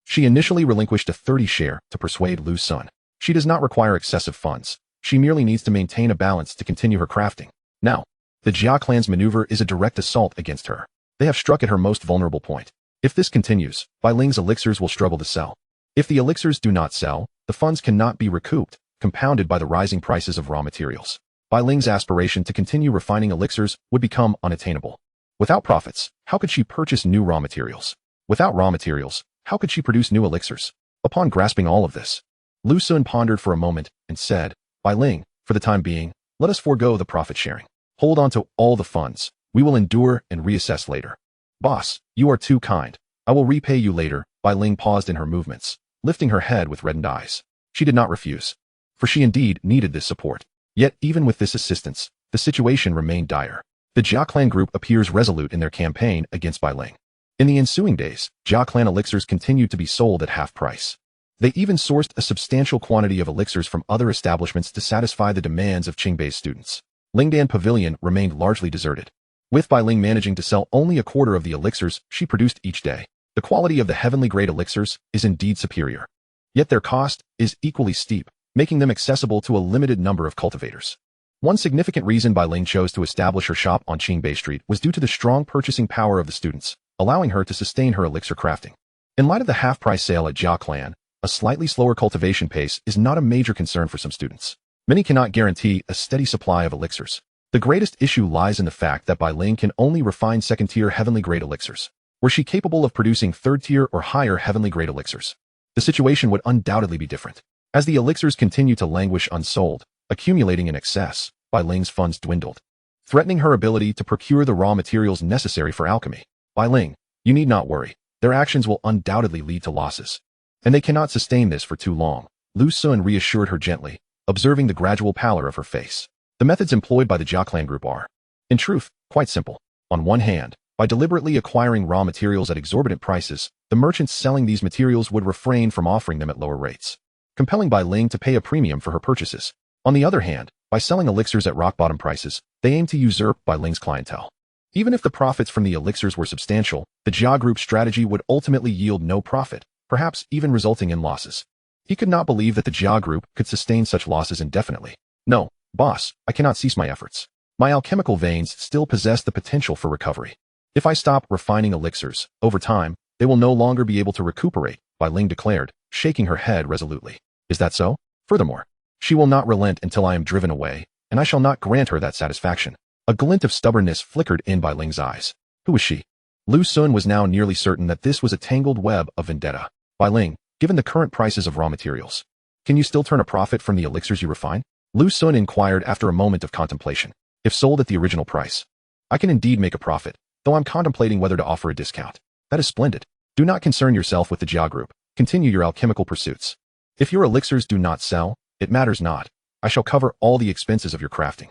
she initially relinquished a 30 share to persuade Lu Sun. She does not require excessive funds. She merely needs to maintain a balance to continue her crafting. Now, the Jia clan's maneuver is a direct assault against her. They have struck at her most vulnerable point. If this continues, Bai Ling's elixirs will struggle to sell. If the elixirs do not sell, the funds cannot be recouped, compounded by the rising prices of raw materials. Bai Ling's aspiration to continue refining elixirs would become unattainable. Without profits, how could she purchase new raw materials? Without raw materials, how could she produce new elixirs? Upon grasping all of this, Lu Sun pondered for a moment and said, Bai Ling, for the time being, let us forego the profit sharing. Hold on to all the funds. We will endure and reassess later. Boss, you are too kind. I will repay you later. Bai Ling paused in her movements, lifting her head with reddened eyes. She did not refuse, for she indeed needed this support. Yet even with this assistance, the situation remained dire. The Jia clan group appears resolute in their campaign against Bai Ling. In the ensuing days, Jia clan elixirs continued to be sold at half price. They even sourced a substantial quantity of elixirs from other establishments to satisfy the demands of Qingbei's students. Lingdan Pavilion remained largely deserted, with Bai Ling managing to sell only a quarter of the elixirs she produced each day. The quality of the heavenly grade elixirs is indeed superior. Yet their cost is equally steep, making them accessible to a limited number of cultivators. One significant reason Bai Ling chose to establish her shop on Qingbei Street was due to the strong purchasing power of the students, allowing her to sustain her elixir crafting. In light of the half-price sale at Jia clan, a slightly slower cultivation pace is not a major concern for some students. Many cannot guarantee a steady supply of elixirs. The greatest issue lies in the fact that Bai Ling can only refine second-tier heavenly grade elixirs. Were she capable of producing third-tier or higher heavenly grade elixirs, the situation would undoubtedly be different. As the elixirs continue to languish unsold, accumulating in excess, Bai Ling's funds dwindled, threatening her ability to procure the raw materials necessary for alchemy. Bai Ling, you need not worry. Their actions will undoubtedly lead to losses, and they cannot sustain this for too long. Lu Sun reassured her gently, observing the gradual pallor of her face. The methods employed by the Jia clan group are, in truth, quite simple. On one hand, by deliberately acquiring raw materials at exorbitant prices, the merchants selling these materials would refrain from offering them at lower rates, compelling Bai Ling to pay a premium for her purchases. On the other hand, by selling elixirs at rock-bottom prices, they aim to usurp Bai Ling's clientele. Even if the profits from the elixirs were substantial, the Jia group's strategy would ultimately yield no profit, perhaps even resulting in losses. He could not believe that the Jia group could sustain such losses indefinitely. No, boss, I cannot cease my efforts. My alchemical veins still possess the potential for recovery. If I stop refining elixirs, over time, they will no longer be able to recuperate, Bai Ling declared, shaking her head resolutely. Is that so? Furthermore, she will not relent until I am driven away, and I shall not grant her that satisfaction. A glint of stubbornness flickered in Bai Ling's eyes. Who was she? Lu Xun was now nearly certain that this was a tangled web of vendetta. Bai Ling, given the current prices of raw materials, can you still turn a profit from the elixirs you refine? Lu Xun inquired after a moment of contemplation. If sold at the original price, I can indeed make a profit, though I'm contemplating whether to offer a discount. That is splendid. Do not concern yourself with the Jia group. Continue your alchemical pursuits. If your elixirs do not sell, it matters not. I shall cover all the expenses of your crafting.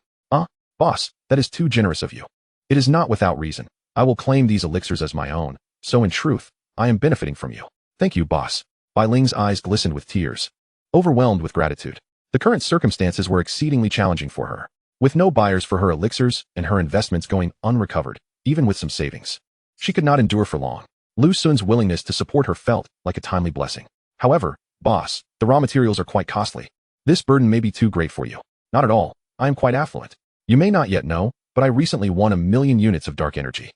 Boss, that is too generous of you. It is not without reason. I will claim these elixirs as my own, so in truth, I am benefiting from you. Thank you, boss. Bai Ling's eyes glistened with tears. Overwhelmed with gratitude. The current circumstances were exceedingly challenging for her, with no buyers for her elixirs and her investments going unrecovered, even with some savings. She could not endure for long. Lu Xun's willingness to support her felt like a timely blessing. However, boss, the raw materials are quite costly. This burden may be too great for you. Not at all. I am quite affluent. You may not yet know, but I recently won 1,000,000 units of dark energy.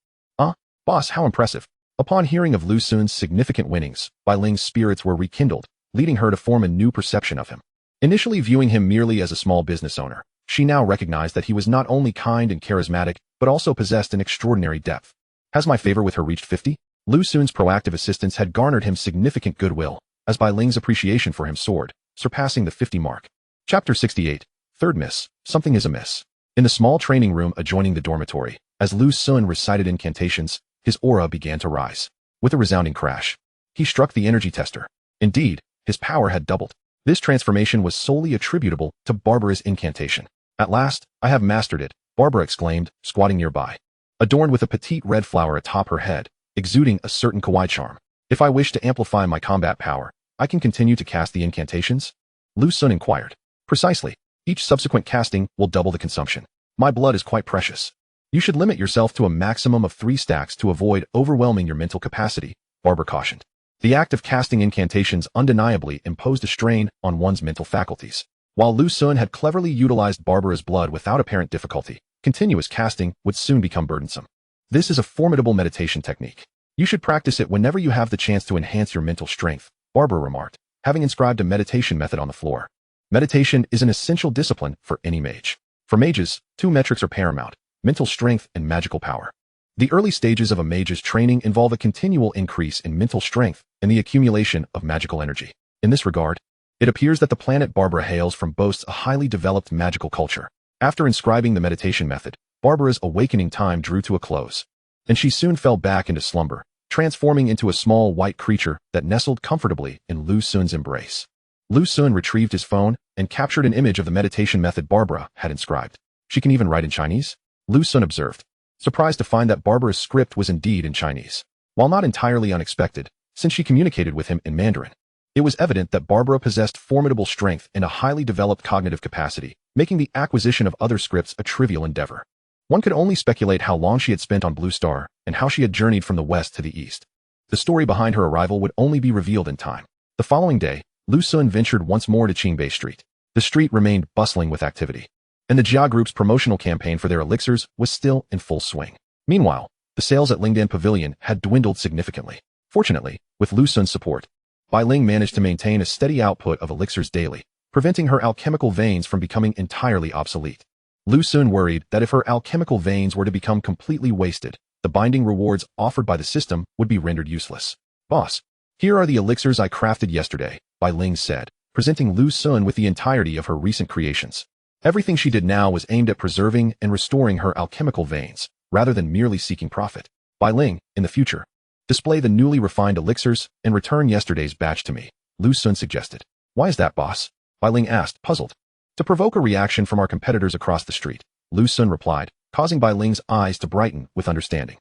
Boss, how impressive. Upon hearing of Lu Xun's significant winnings, Bai Ling's spirits were rekindled, leading her to form a new perception of him. Initially viewing him merely as a small business owner, she now recognized that he was not only kind and charismatic, but also possessed an extraordinary depth. Has my favor with her reached 50? Lu Xun's proactive assistance had garnered him significant goodwill, as Bai Ling's appreciation for him soared, surpassing the 50 mark. Chapter 68. Third Miss. Something is amiss. In the small training room adjoining the dormitory, as Lu Xun recited incantations, his aura began to rise. With a resounding crash, he struck the energy tester. Indeed, his power had doubled. This transformation was solely attributable to Barbara's incantation. At last, I have mastered it, Barbara exclaimed, squatting nearby. Adorned with a petite red flower atop her head, exuding a certain kawaii charm. If I wish to amplify my combat power, I can continue to cast the incantations? Lu Xun inquired. Precisely. Each subsequent casting will double the consumption. My blood is quite precious. You should limit yourself to a maximum of 3 stacks to avoid overwhelming your mental capacity, Barbara cautioned. The act of casting incantations undeniably imposed a strain on one's mental faculties. While Lu Xun had cleverly utilized Barbara's blood without apparent difficulty, continuous casting would soon become burdensome. This is a formidable meditation technique. You should practice it whenever you have the chance to enhance your mental strength, Barbara remarked, having inscribed a meditation method on the floor. Meditation is an essential discipline for any mage. For mages, 2 metrics are paramount: mental strength and magical power. The early stages of a mage's training involve a continual increase in mental strength and the accumulation of magical energy. In this regard, it appears that the planet Barbara hails from boasts a highly developed magical culture. After inscribing the meditation method, Barbara's awakening time drew to a close, and she soon fell back into slumber, transforming into a small white creature that nestled comfortably in Lu Xun's embrace. Lu Xun retrieved his phone and captured an image of the meditation method Barbara had inscribed. She can even write in Chinese? Lu Xun observed, surprised to find that Barbara's script was indeed in Chinese. While not entirely unexpected, since she communicated with him in Mandarin, it was evident that Barbara possessed formidable strength and a highly developed cognitive capacity, making the acquisition of other scripts a trivial endeavor. One could only speculate how long she had spent on Blue Star and how she had journeyed from the west to the east. The story behind her arrival would only be revealed in time. The following day, Lu Xun ventured once more to Qingbei Street. The street remained bustling with activity, and the Jia Group's promotional campaign for their elixirs was still in full swing. Meanwhile, the sales at Lingdan Pavilion had dwindled significantly. Fortunately, with Lu Xun's support, Bai Ling managed to maintain a steady output of elixirs daily, preventing her alchemical veins from becoming entirely obsolete. Lu Xun worried that if her alchemical veins were to become completely wasted, the binding rewards offered by the system would be rendered useless. Boss, here are the elixirs I crafted yesterday, Bai Ling said, presenting Lu Xun with the entirety of her recent creations. Everything she did now was aimed at preserving and restoring her alchemical veins, rather than merely seeking profit. Bai Ling, in the future, display the newly refined elixirs and return yesterday's batch to me, Lu Xun suggested. Why is that, boss? Bai Ling asked, puzzled. To provoke a reaction from our competitors across the street, Lu Xun replied, causing Bai Ling's eyes to brighten with understanding.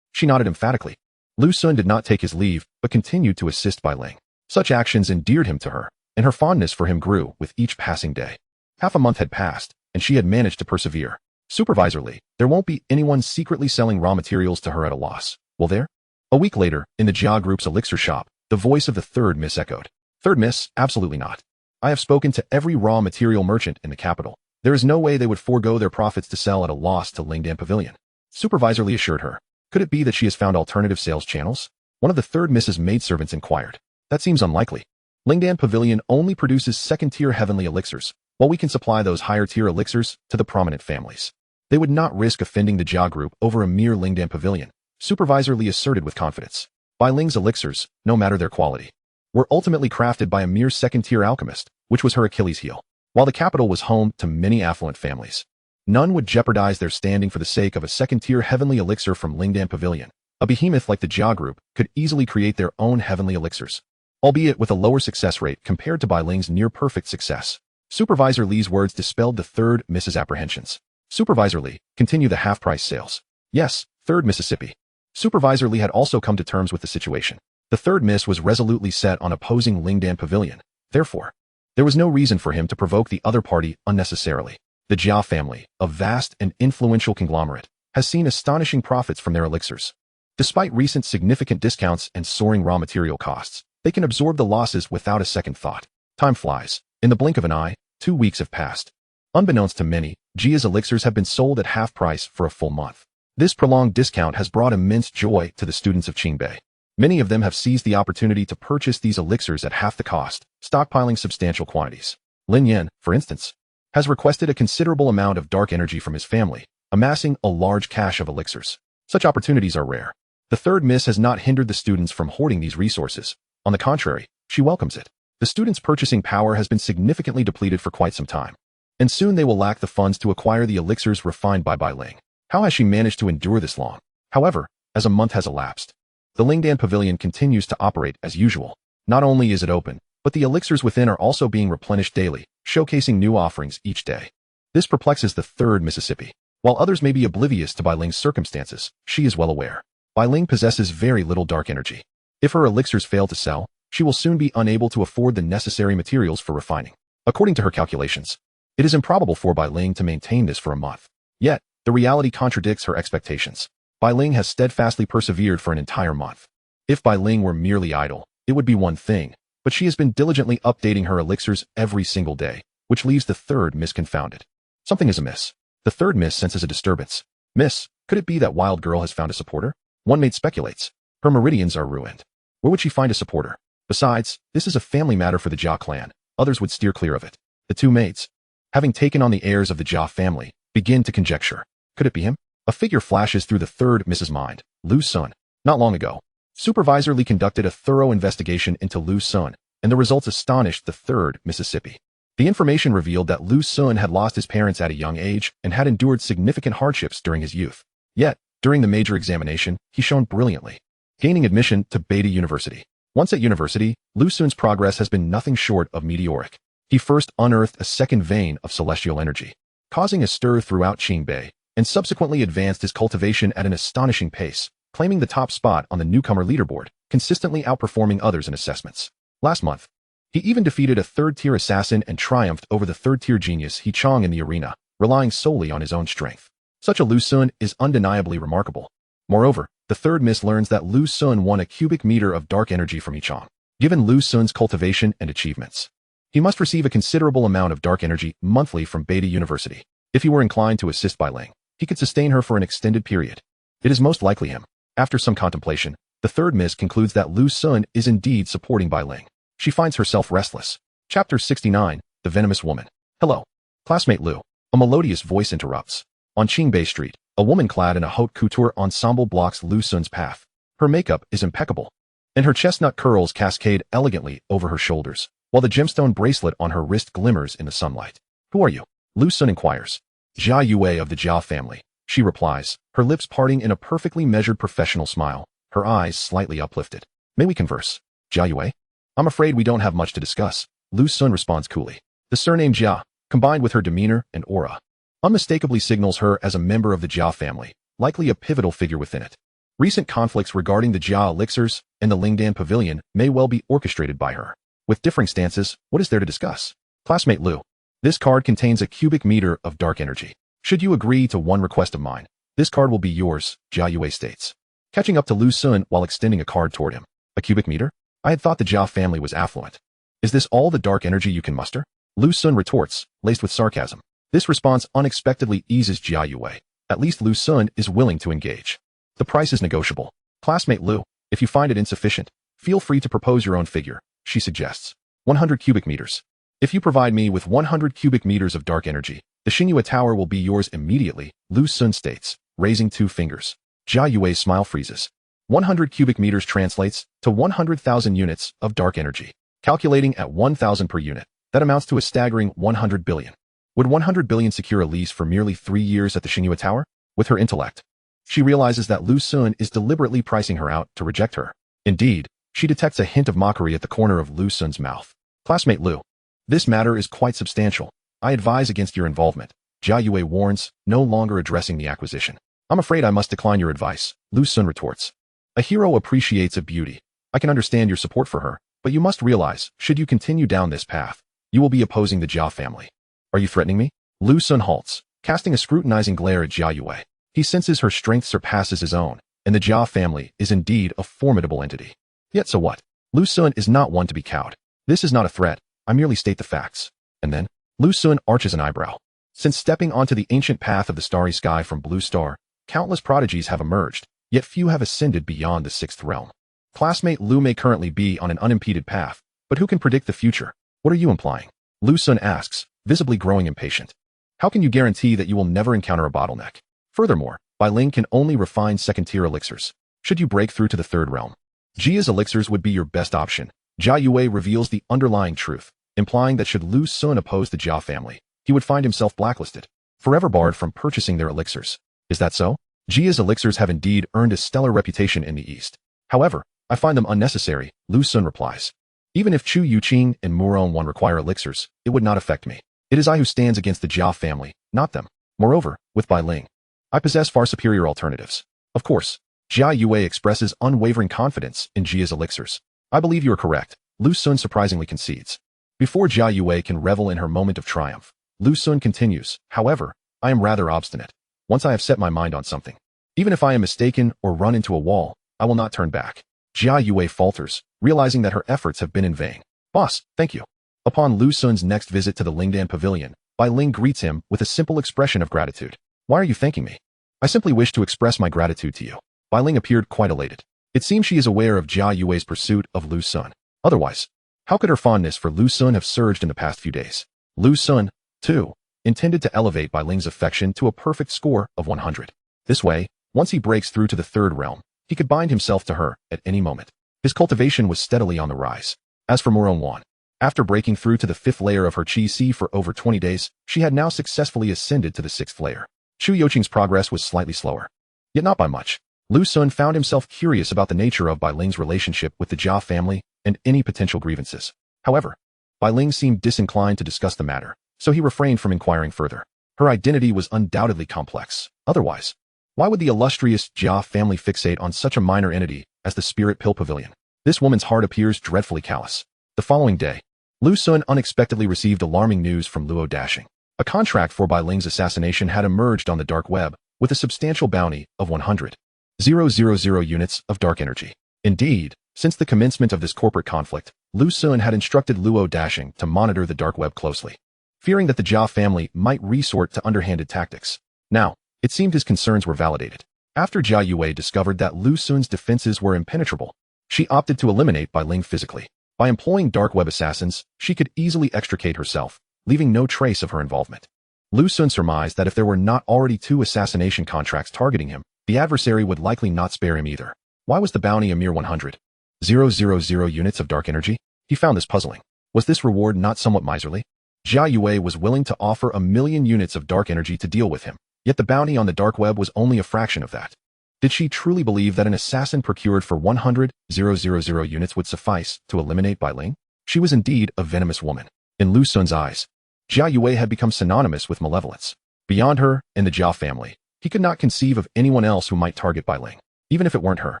She nodded emphatically. Lu Xun did not take his leave, but continued to assist Bai Ling. Such actions endeared him to her, and her fondness for him grew with each passing day. Half a month had passed, and she had managed to persevere. Supervisorly, there won't be anyone secretly selling raw materials to her at a loss, will there? A week later, in the Jia Group's elixir shop, the voice of the third miss echoed. Third miss, absolutely not. I have spoken to every raw material merchant in the capital. There is no way they would forego their profits to sell at a loss to Lingdan Pavilion. Supervisor Lee assured her. Could it be that she has found alternative sales channels? One of the third miss's maidservants inquired. That seems unlikely. Lingdan Pavilion only produces second-tier heavenly elixirs, while we can supply those higher-tier elixirs to the prominent families. They would not risk offending the Jia group over a mere Lingdan Pavilion, Supervisor Lee asserted with confidence. Bai Ling's elixirs, no matter their quality, were ultimately crafted by a mere second-tier alchemist, which was her Achilles heel. While the capital was home to many affluent families, none would jeopardize their standing for the sake of a second-tier heavenly elixir from Lingdan Pavilion. A behemoth like the Jia group could easily create their own heavenly elixirs, albeit with a lower success rate compared to Bai Ling's near-perfect success. Supervisor Lee's words dispelled the third miss's apprehensions. Supervisor Lee, continue the half-price sales. Yes, third Mississippi. Supervisor Lee had also come to terms with the situation. The third miss was resolutely set on opposing Lingdan Pavilion. Therefore, there was no reason for him to provoke the other party unnecessarily. The Jia family, a vast and influential conglomerate, has seen astonishing profits from their elixirs. Despite recent significant discounts and soaring raw material costs, they can absorb the losses without a second thought. Time flies. In the blink of an eye, 2 weeks have passed. Unbeknownst to many, Jia's elixirs have been sold at half price for a full month. This prolonged discount has brought immense joy to the students of Qingbei. Many of them have seized the opportunity to purchase these elixirs at half the cost, stockpiling substantial quantities. Lin Yan, for instance, has requested a considerable amount of dark energy from his family, amassing a large cache of elixirs. Such opportunities are rare. The third miss has not hindered the students from hoarding these resources. On the contrary, she welcomes it. The students' purchasing power has been significantly depleted for quite some time, and soon they will lack the funds to acquire the elixirs refined by Bai Ling. How has she managed to endure this long? However, as a month has elapsed, the Lingdan Pavilion continues to operate as usual. Not only is it open, but the elixirs within are also being replenished daily, showcasing new offerings each day. This perplexes the third Mississippi. While others may be oblivious to Bai Ling's circumstances, she is well aware. Bai Ling possesses very little dark energy. If her elixirs fail to sell, she will soon be unable to afford the necessary materials for refining. According to her calculations, it is improbable for Bai Ling to maintain this for a month. Yet, the reality contradicts her expectations. Bai Ling has steadfastly persevered for an entire month. If Bai Ling were merely idle, it would be one thing, but she has been diligently updating her elixirs every single day, which leaves the third miss confounded. Something is amiss. The third miss senses a disturbance. Miss, could it be that wild girl has found a supporter? One maid speculates. Her meridians are ruined. Where would she find a supporter? Besides, this is a family matter for the Jia clan. Others would steer clear of it. The two maids, having taken on the heirs of the Jia family, begin to conjecture. Could it be him? A figure flashes through the third miss's mind. Lu's son. Not long ago, Supervisor Lee conducted a thorough investigation into Lu's son, and the results astonished the third Mississippi. The information revealed that Lu's son had lost his parents at a young age and had endured significant hardships during his youth. Yet, during the major examination, he shone brilliantly, gaining admission to Beta University. Once at university, Lu Sun's progress has been nothing short of meteoric. He first unearthed a second vein of celestial energy, causing a stir throughout Qingbei, and subsequently advanced his cultivation at an astonishing pace, claiming the top spot on the newcomer leaderboard, consistently outperforming others in assessments. Last month, he even defeated a third-tier assassin and triumphed over the third-tier genius He Chong in the arena, relying solely on his own strength. Such a Lu Sun is undeniably remarkable. Moreover, the third miss learns that Lu Sun won a cubic meter of dark energy from He Chong. Given Lu Sun's cultivation and achievements, he must receive a considerable amount of dark energy monthly from Beta University. If he were inclined to assist Bai Ling, he could sustain her for an extended period. It is most likely him. After some contemplation, the third miss concludes that Lu Sun is indeed supporting Bai Ling. She finds herself restless. Chapter 69, The Venomous Woman. Hello, classmate Lu. A melodious voice interrupts. On Qingbei Street, a woman clad in a haute couture ensemble blocks Lu Sun's path. Her makeup is impeccable, and her chestnut curls cascade elegantly over her shoulders, while the gemstone bracelet on her wrist glimmers in the sunlight. Who are you? Lu Sun inquires. Jia Yue of the Jia family, she replies, her lips parting in a perfectly measured professional smile, her eyes slightly uplifted. May we converse? Jia Yue? I'm afraid we don't have much to discuss, Lu Sun responds coolly. The surname Jia, combined with her demeanor and aura, unmistakably signals her as a member of the Jia family, likely a pivotal figure within it. Recent conflicts regarding the Jia elixirs and the Lingdan Pavilion may well be orchestrated by her. With differing stances, what is there to discuss? Classmate Lu. This card contains a cubic meter of dark energy. Should you agree to one request of mine, this card will be yours, Jia Yue states, catching up to Lu Sun while extending a card toward him. A cubic meter? I had thought the Jia family was affluent. Is this all the dark energy you can muster? Lu Sun retorts, laced with sarcasm. This response unexpectedly eases Jia Yue. At least Lu Sun is willing to engage. The price is negotiable. Classmate Lu, if you find it insufficient, feel free to propose your own figure, she suggests. 100 cubic meters. If you provide me with 100 cubic meters of dark energy, the Xinhua Tower will be yours immediately, Lu Sun states, raising 2 fingers. Jia Yue's smile freezes. 100 cubic meters translates to 100,000 units of dark energy. Calculating at 1,000 per unit, that amounts to a staggering 100 billion. Would 100 billion secure a lease for merely 3 years at the Xinhua Tower? With her intellect, she realizes that Lu Sun is deliberately pricing her out to reject her. Indeed, she detects a hint of mockery at the corner of Lu Sun's mouth. Classmate Lu, this matter is quite substantial. I advise against your involvement, Jia Yue warns, no longer addressing the acquisition. I'm afraid I must decline your advice, Lu Sun retorts. A hero appreciates a beauty. I can understand your support for her, but you must realize, should you continue down this path, you will be opposing the Jia family. Are you threatening me? Lu Sun halts, casting a scrutinizing glare at Jia Yue. He senses her strength surpasses his own, and the Jia family is indeed a formidable entity. Yet so what? Lu Sun is not one to be cowed. This is not a threat, I merely state the facts. And then, Lu Sun arches an eyebrow. Since stepping onto the ancient path of the starry sky from Blue Star, countless prodigies have emerged, yet few have ascended beyond the 6th realm. Classmate Lu may currently be on an unimpeded path, but who can predict the future? What are you implying? Lu Sun asks, visibly growing impatient. How can you guarantee that you will never encounter a bottleneck? Furthermore, Bai Ling can only refine second-tier elixirs. Should you break through to the 3rd realm, Jia's elixirs would be your best option. Jia Yue reveals the underlying truth, implying that should Lu Sun oppose the Jia family, he would find himself blacklisted, forever barred from purchasing their elixirs. Is that so? Jia's elixirs have indeed earned a stellar reputation in the East. However, I find them unnecessary, Lu Sun replies. Even if Chu Youqing and Murong Wan require elixirs, it would not affect me. It is I who stands against the Jia family, not them. Moreover, with Bai Ling, I possess far superior alternatives. Of course, Jia Yue expresses unwavering confidence in Jia's elixirs. I believe you are correct, Lu Sun surprisingly concedes. Before Jia Yue can revel in her moment of triumph, Lu Sun continues, however, I am rather obstinate. Once I have set my mind on something, even if I am mistaken or run into a wall, I will not turn back. Jia Yue falters, realizing that her efforts have been in vain. Boss, thank you. Upon Lu Sun's next visit to the Lingdan Pavilion, Bai Ling greets him with a simple expression of gratitude. Why are you thanking me? I simply wish to express my gratitude to you. Bai Ling appeared quite elated. It seems she is aware of Jia Yue's pursuit of Lu Sun. Otherwise, how could her fondness for Lu Sun have surged in the past few days? Lu Sun, too, intended to elevate Bai Ling's affection to a perfect score of 100. This way, once he breaks through to the 3rd realm, he could bind himself to her at any moment. His cultivation was steadily on the rise. As for Murong Wan, after breaking through to the 5th layer of her Qi Si for over 20 days, she had now successfully ascended to the 6th layer. Chu Youqing's progress was slightly slower, yet not by much. Lu Sun found himself curious about the nature of Bai Ling's relationship with the Jia family and any potential grievances. However, Bai Ling seemed disinclined to discuss the matter, so he refrained from inquiring further. Her identity was undoubtedly complex. Otherwise, why would the illustrious Jia family fixate on such a minor entity as the Spirit Pill Pavilion? This woman's heart appears dreadfully callous. The following day, Lu Sun unexpectedly received alarming news from Luo Dashing. A contract for Bai Ling's assassination had emerged on the dark web with a substantial bounty of 100,000 units of dark energy. Indeed, since the commencement of this corporate conflict, Lu Sun had instructed Luo Dashing to monitor the dark web closely, fearing that the Jia family might resort to underhanded tactics. Now, it seemed his concerns were validated. After Jia Yue discovered that Lu Sun's defenses were impenetrable, she opted to eliminate Bai Ling physically. By employing dark web assassins, she could easily extricate herself, leaving no trace of her involvement. Lu Sun surmised that if there were not already 2 assassination contracts targeting him, the adversary would likely not spare him either. Why was the bounty a mere 100,000 units of dark energy? He found this puzzling. Was this reward not somewhat miserly? Jia Yue was willing to offer 1,000,000 units of dark energy to deal with him, yet the bounty on the dark web was only a fraction of that. Did she truly believe that an assassin procured for 100,000 units would suffice to eliminate Bai Ling? She was indeed a venomous woman. In Lu Sun's eyes, Jia Yue had become synonymous with malevolence. Beyond her and the Jia family, he could not conceive of anyone else who might target Bai Ling. Even if it weren't her,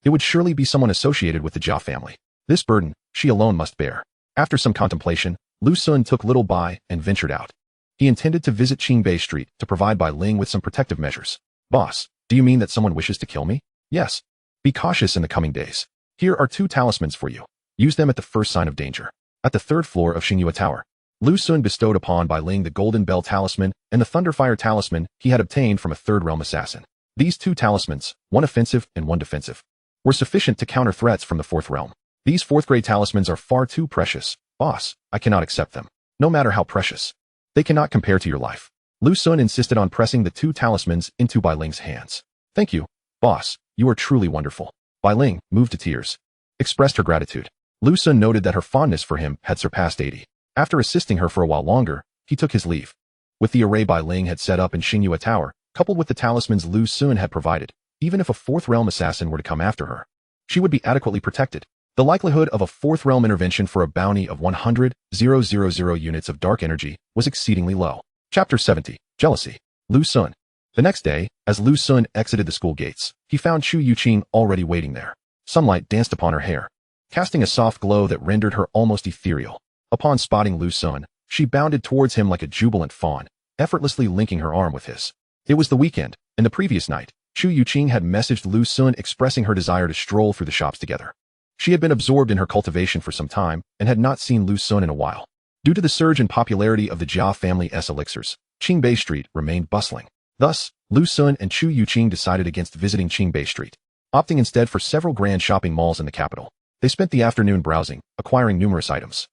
it would surely be someone associated with the Jia family. This burden, she alone must bear. After some contemplation, Lu Sun took little Bai and ventured out. He intended to visit Qingbei Street to provide Bai Ling with some protective measures. Boss, do you mean that someone wishes to kill me? Yes. Be cautious in the coming days. Here are 2 talismans for you. Use them at the first sign of danger. At the third floor of Xingyue Tower, Lu Sun bestowed upon Bai Ling the Golden Bell Talisman and the Thunderfire Talisman he had obtained from a Third Realm assassin. These two talismans, one offensive and one defensive, were sufficient to counter threats from the Fourth Realm. These fourth-grade talismans are far too precious. Boss, I cannot accept them. No matter how precious, they cannot compare to your life. Lu Sun insisted on pressing the two talismans into Bai Ling's hands. Thank you, boss, you are truly wonderful. Bai Ling, moved to tears, expressed her gratitude. Lu Sun noted that her fondness for him had surpassed 80. After assisting her for a while longer, he took his leave. With the array Bai Ling had set up in Xingyue Tower, coupled with the talismans Lu Sun had provided, even if a Fourth Realm assassin were to come after her, she would be adequately protected. The likelihood of a Fourth Realm intervention for a bounty of 100,000 units of dark energy was exceedingly low. Chapter 70. Jealousy. Lu Sun. The next day, as Lu Sun exited the school gates, he found Chu Youqing already waiting there. Sunlight danced upon her hair, casting a soft glow that rendered her almost ethereal. Upon spotting Lu Sun, she bounded towards him like a jubilant fawn, effortlessly linking her arm with his. It was the weekend, and the previous night, Chu Youqing had messaged Lu Sun expressing her desire to stroll through the shops together. She had been absorbed in her cultivation for some time and had not seen Lu Sun in a while. Due to the surge in popularity of the Jia family's elixirs, Qingbei Street remained bustling. Thus, Lu Sun and Chu Youqing decided against visiting Qingbei Street, opting instead for several grand shopping malls in the capital. They spent the afternoon browsing, acquiring numerous items.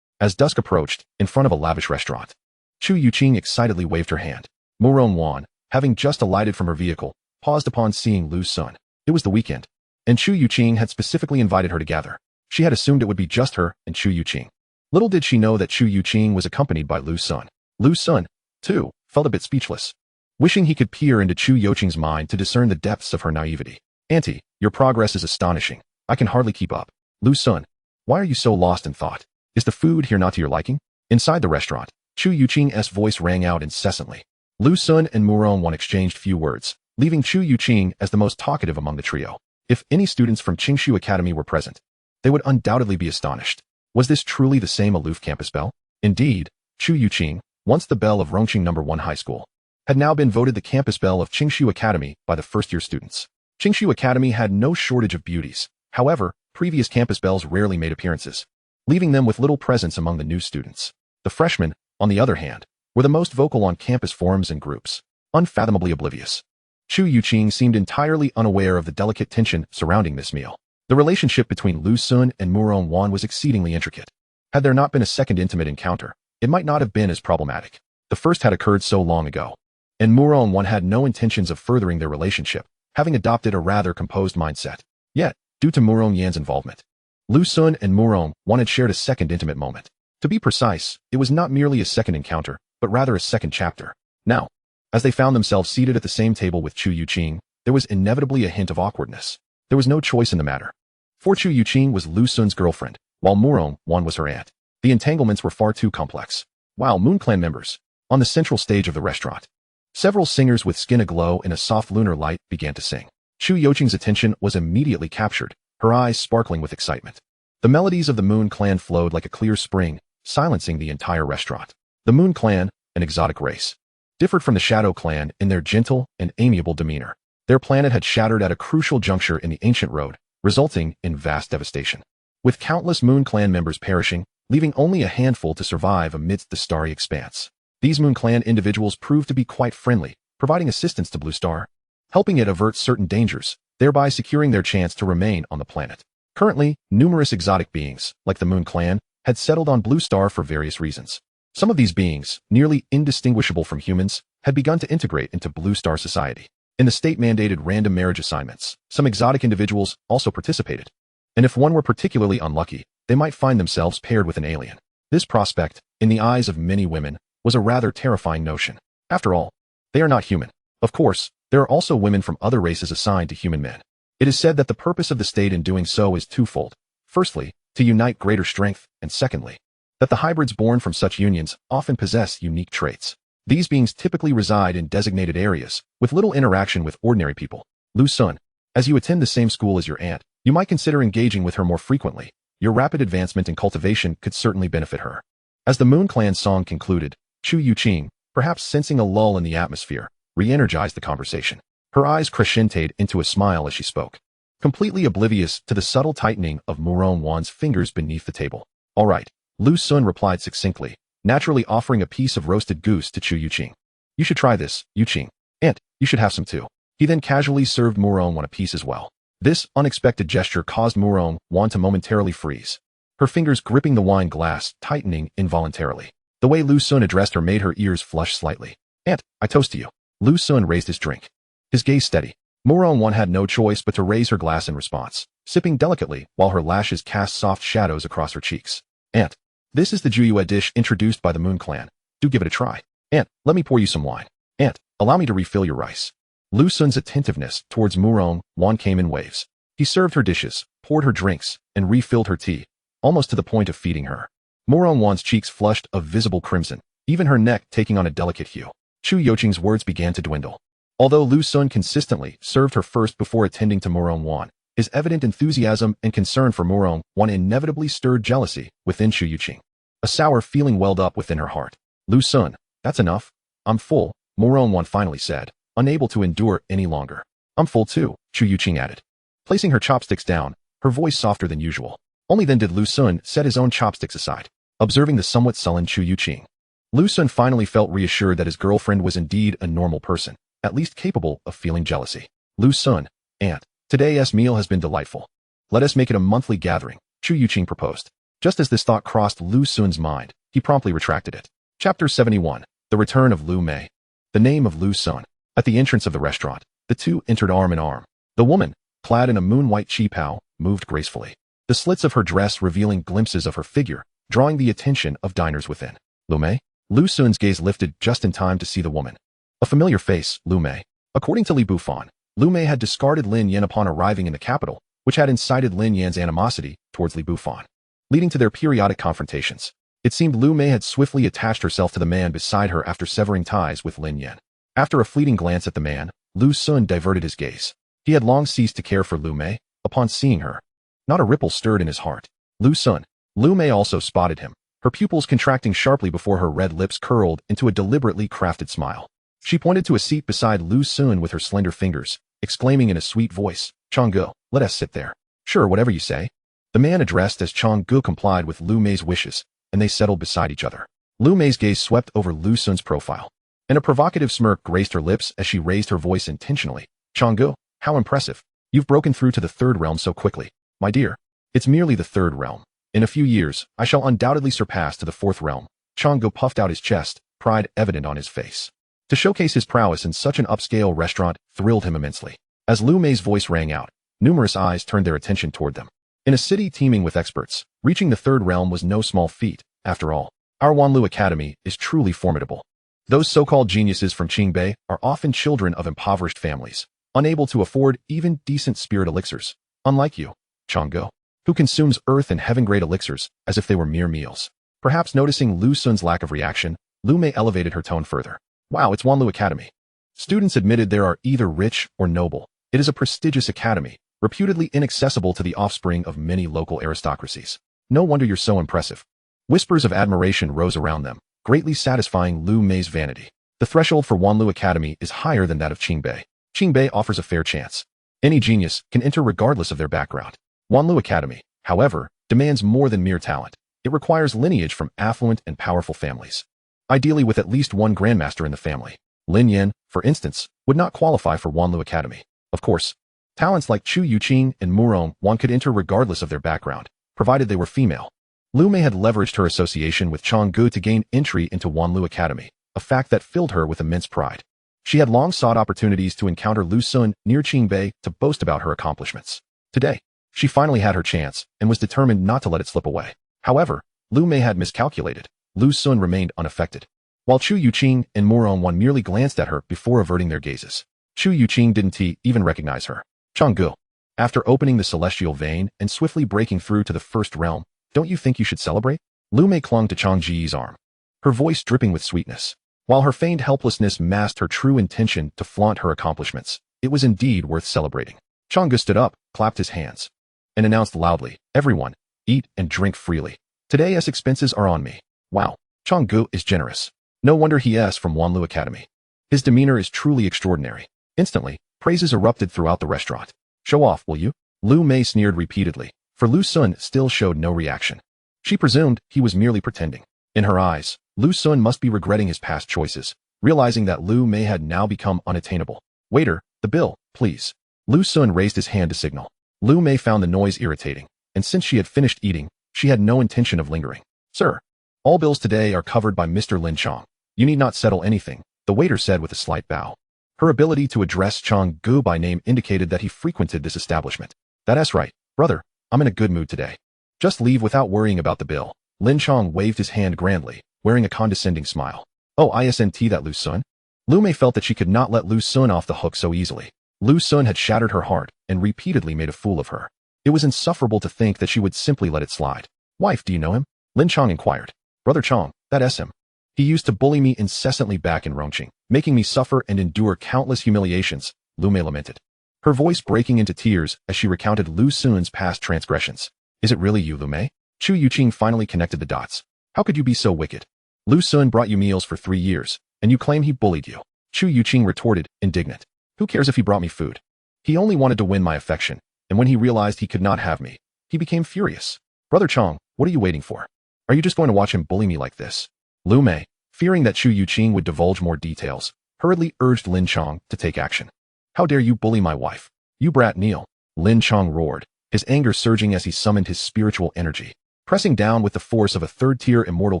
As dusk approached, in front of a lavish restaurant, Chu Youqing excitedly waved her hand. Murong Wan, having just alighted from her vehicle, paused upon seeing Lu Sun. It was the weekend, and Chu Youqing had specifically invited her to gather. She had assumed it would be just her and Chu Youqing. Little did she know that Chu Youqing was accompanied by Lu Sun. Lu Sun, too, felt a bit speechless, wishing he could peer into Chu Youqing's mind to discern the depths of her naivety. Auntie, your progress is astonishing. I can hardly keep up. Lu Sun, why are you so lost in thought? Is the food here not to your liking? Inside the restaurant, Chu Youqing's voice rang out incessantly. Lu Sun and Murong Wan exchanged few words, leaving Chu Youqing as the most talkative among the trio. If any students from Qingshu Academy were present, they would undoubtedly be astonished. Was this truly the same aloof campus bell? Indeed, Chu Youqing, once the bell of Rongqing No. 1 High School, had now been voted the campus bell of Qingshu Academy by the first-year students. Qingshu Academy had no shortage of beauties. However, previous campus bells rarely made appearances, leaving them with little presence among the new students. The freshmen, on the other hand, were the most vocal on campus forums and groups, unfathomably oblivious. Chu Youqing seemed entirely unaware of the delicate tension surrounding this meal. The relationship between Lu Sun and Murong Wan was exceedingly intricate. Had there not been a second intimate encounter, it might not have been as problematic. The first had occurred so long ago, and Murong Wan had no intentions of furthering their relationship, having adopted a rather composed mindset. Yet, due to Murong Yan's involvement, Lu Sun and Murong Wan had shared a second intimate moment. To be precise, it was not merely a second encounter, but rather a second chapter. Now, as they found themselves seated at the same table with Chu Youqing, there was inevitably a hint of awkwardness. There was no choice in the matter. For Chu Youqing was Lu Sun's girlfriend, while Murong Wan was her aunt. The entanglements were far too complex. While Moon Clan members, on the central stage of the restaurant, several singers with skin aglow in a soft lunar light began to sing. Chu Youqing's attention was immediately captured, her eyes sparkling with excitement. The melodies of the Moon Clan flowed like a clear spring, silencing the entire restaurant. The Moon Clan, an exotic race, differed from the Shadow Clan in their gentle and amiable demeanor. Their planet had shattered at a crucial juncture in the ancient road, resulting in vast devastation, with countless Moon Clan members perishing, leaving only a handful to survive amidst the starry expanse. These Moon Clan individuals proved to be quite friendly, providing assistance to Blue Star, helping it avert certain dangers, thereby securing their chance to remain on the planet. Currently, numerous exotic beings, like the Moon Clan, had settled on Blue Star for various reasons. Some of these beings, nearly indistinguishable from humans, had begun to integrate into Blue Star society. In the state-mandated random marriage assignments, some exotic individuals also participated. And if one were particularly unlucky, they might find themselves paired with an alien. This prospect, in the eyes of many women, was a rather terrifying notion. After all, they are not human. Of course, there are also women from other races assigned to human men. It is said that the purpose of the state in doing so is twofold. Firstly, to unite greater strength, and secondly, that the hybrids born from such unions often possess unique traits. These beings typically reside in designated areas, with little interaction with ordinary people. Lu Sun, as you attend the same school as your aunt, you might consider engaging with her more frequently. Your rapid advancement in cultivation could certainly benefit her. As the Moon Clan song concluded, Chu Youqing, perhaps sensing a lull in the atmosphere, re-energized the conversation. Her eyes crescented into a smile as she spoke, completely oblivious to the subtle tightening of Murong Wan's fingers beneath the table. All right, Lu Sun replied succinctly, naturally offering a piece of roasted goose to Chu Youqing. You should try this, Youqing. And you should have some too. He then casually served Murong Wan a piece as well. This unexpected gesture caused Murong Wan to momentarily freeze, her fingers gripping the wine glass, tightening involuntarily. The way Lu Sun addressed her made her ears flush slightly. Aunt, I toast to you. Lu Sun raised his drink, his gaze steady. Murong Wan had no choice but to raise her glass in response, sipping delicately while her lashes cast soft shadows across her cheeks. Aunt, this is the Juyue dish introduced by the Moon Clan. Do give it a try. Aunt, let me pour you some wine. Aunt, allow me to refill your rice. Lu Sun's attentiveness towards Murong Wan came in waves. He served her dishes, poured her drinks, and refilled her tea, almost to the point of feeding her. Murong Wan's cheeks flushed a visible crimson, even her neck taking on a delicate hue. Chu Youqing's words began to dwindle. Although Lu Sun consistently served her first before attending to Murong Wan, his evident enthusiasm and concern for Murong Wan inevitably stirred jealousy within Chu Youqing. A sour feeling welled up within her heart. Lu Sun, that's enough. I'm full, Murong Wan finally said, unable to endure any longer. I'm full too, Chu Youqing added, placing her chopsticks down, her voice softer than usual. Only then did Lu Sun set his own chopsticks aside, observing the somewhat sullen Chu Youqing. Lu Sun finally felt reassured that his girlfriend was indeed a normal person, at least capable of feeling jealousy. Lu Sun, Aunt, today's meal has been delightful. Let us make it a monthly gathering, Chu Youqing proposed. Just as this thought crossed Lu Sun's mind, he promptly retracted it. Chapter 71, The Return of Lu Mei. The name of Lu Sun. At the entrance of the restaurant, the two entered arm in arm. The woman, clad in a moon-white qipao, moved gracefully, the slits of her dress revealing glimpses of her figure, drawing the attention of diners within. Lu Mei? Lu Sun's gaze lifted just in time to see the woman. A familiar face, Lu Mei. According to Li Bufan, Lu Mei had discarded Lin Yan upon arriving in the capital, which had incited Lin Yan's animosity towards Li Bufan, leading to their periodic confrontations. It seemed Lu Mei had swiftly attached herself to the man beside her after severing ties with Lin Yan. After a fleeting glance at the man, Lu Sun diverted his gaze. He had long ceased to care for Lu Mei upon seeing her. Not a ripple stirred in his heart. Lu Sun. Lu Mei also spotted him, her pupils contracting sharply before her red lips curled into a deliberately crafted smile. She pointed to a seat beside Lu Sun with her slender fingers, exclaiming in a sweet voice, Changgu, let us sit there. Sure, whatever you say. The man addressed as Changgu complied with Lu Mei's wishes, and they settled beside each other. Lu Mei's gaze swept over Lu Sun's profile, and a provocative smirk graced her lips as she raised her voice intentionally. Changgu, how impressive. You've broken through to the third realm so quickly. My dear, it's merely the third realm. In a few years, I shall undoubtedly surpass to the fourth realm. Changgu puffed out his chest, pride evident on his face. To showcase his prowess in such an upscale restaurant thrilled him immensely. As Lu Mei's voice rang out, numerous eyes turned their attention toward them. In a city teeming with experts, reaching the third realm was no small feat. After all, our Wanlu Academy is truly formidable. Those so-called geniuses from Qingbei are often children of impoverished families, unable to afford even decent spirit elixirs, unlike you, Changgu, who consumes earth and heaven-grade elixirs as if they were mere meals. Perhaps noticing Lu Sun's lack of reaction, Lu Mei elevated her tone further. Wow, it's Wanlu Academy. Students admitted there are either rich or noble. It is a prestigious academy, reputedly inaccessible to the offspring of many local aristocracies. No wonder you're so impressive. Whispers of admiration rose around them, greatly satisfying Lu Mei's vanity. The threshold for Wanlu Academy is higher than that of Qingbei. Qingbei offers a fair chance. Any genius can enter regardless of their background. Wanlu Academy, however, demands more than mere talent. It requires lineage from affluent and powerful families, ideally with at least one grandmaster in the family. Lin Yan, for instance, would not qualify for Wanlu Academy. Of course, talents like Chu Youqing and Murong Wan could enter regardless of their background, provided they were female. Lu Mei had leveraged her association with Changgu to gain entry into Wanlu Academy, a fact that filled her with immense pride. She had long sought opportunities to encounter Lu Sun near Qingbei to boast about her accomplishments. Today, she finally had her chance and was determined not to let it slip away. However, Lu Mei had miscalculated. Lu Sun remained unaffected, while Chu Youqing and Murong Wan merely glanced at her before averting their gazes. Chu Youqing didn't even recognize her. Changgu, after opening the celestial vein and swiftly breaking through to the first realm, don't you think you should celebrate? Lu Mei clung to Changji's arm, her voice dripping with sweetness. While her feigned helplessness masked her true intention to flaunt her accomplishments, it was indeed worth celebrating. Changgu stood up, clapped his hands, and announced loudly, everyone, eat and drink freely. Today's expenses are on me. Wow, Changgu is generous. No wonder he is from Wanlu Academy. His demeanor is truly extraordinary. Instantly, praises erupted throughout the restaurant. Show off, will you? Lu Mei sneered repeatedly, for Lu Sun still showed no reaction. She presumed he was merely pretending. In her eyes, Lu Sun must be regretting his past choices, realizing that Lu Mei had now become unattainable. Waiter, the bill, please. Lu Sun raised his hand to signal. Lu Mei found the noise irritating, and since she had finished eating, she had no intention of lingering. Sir, all bills today are covered by Mr. Lin Chong. You need not settle anything, the waiter said with a slight bow. Her ability to address Chong Gu by name indicated that he frequented this establishment. That's right, brother, I'm in a good mood today. Just leave without worrying about the bill. Lin Chong waved his hand grandly, wearing a condescending smile. Oh, isn't that Lu Sun? Lu Mei felt that she could not let Lu Sun off the hook so easily. Lu Sun had shattered her heart and repeatedly made a fool of her. It was insufferable to think that she would simply let it slide. Wife, do you know him? Lin Chong inquired. Brother Chong, that's him. He used to bully me incessantly back in Rong City, making me suffer and endure countless humiliations, Lu Mei lamented, her voice breaking into tears as she recounted Lu Sun's past transgressions. Is it really you, Lu Mei? Chu Youqing finally connected the dots. How could you be so wicked? Lu Sun brought you meals for 3 years, and you claim he bullied you. Chu Youqing retorted, indignant. Who cares if he brought me food? He only wanted to win my affection, and when he realized he could not have me, he became furious. Brother Chong, what are you waiting for? Are you just going to watch him bully me like this? Lu Mei, fearing that Chu Youqing would divulge more details, hurriedly urged Lin Chong to take action. How dare you bully my wife? You brat kneel. Lin Chong roared, his anger surging as he summoned his spiritual energy, pressing down with the force of a third-tier immortal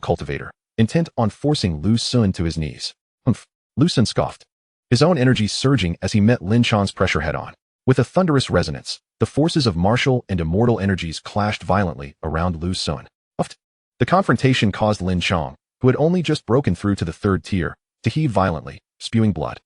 cultivator, intent on forcing Lu Sun to his knees. Humph. Lu Sun scoffed, his own energy surging as he met Lin Chong's pressure head-on. With a thunderous resonance, the forces of martial and immortal energies clashed violently around Lu Sun. Uffed. The confrontation caused Lin Chong, who had only just broken through to the third tier, to heave violently, spewing blood.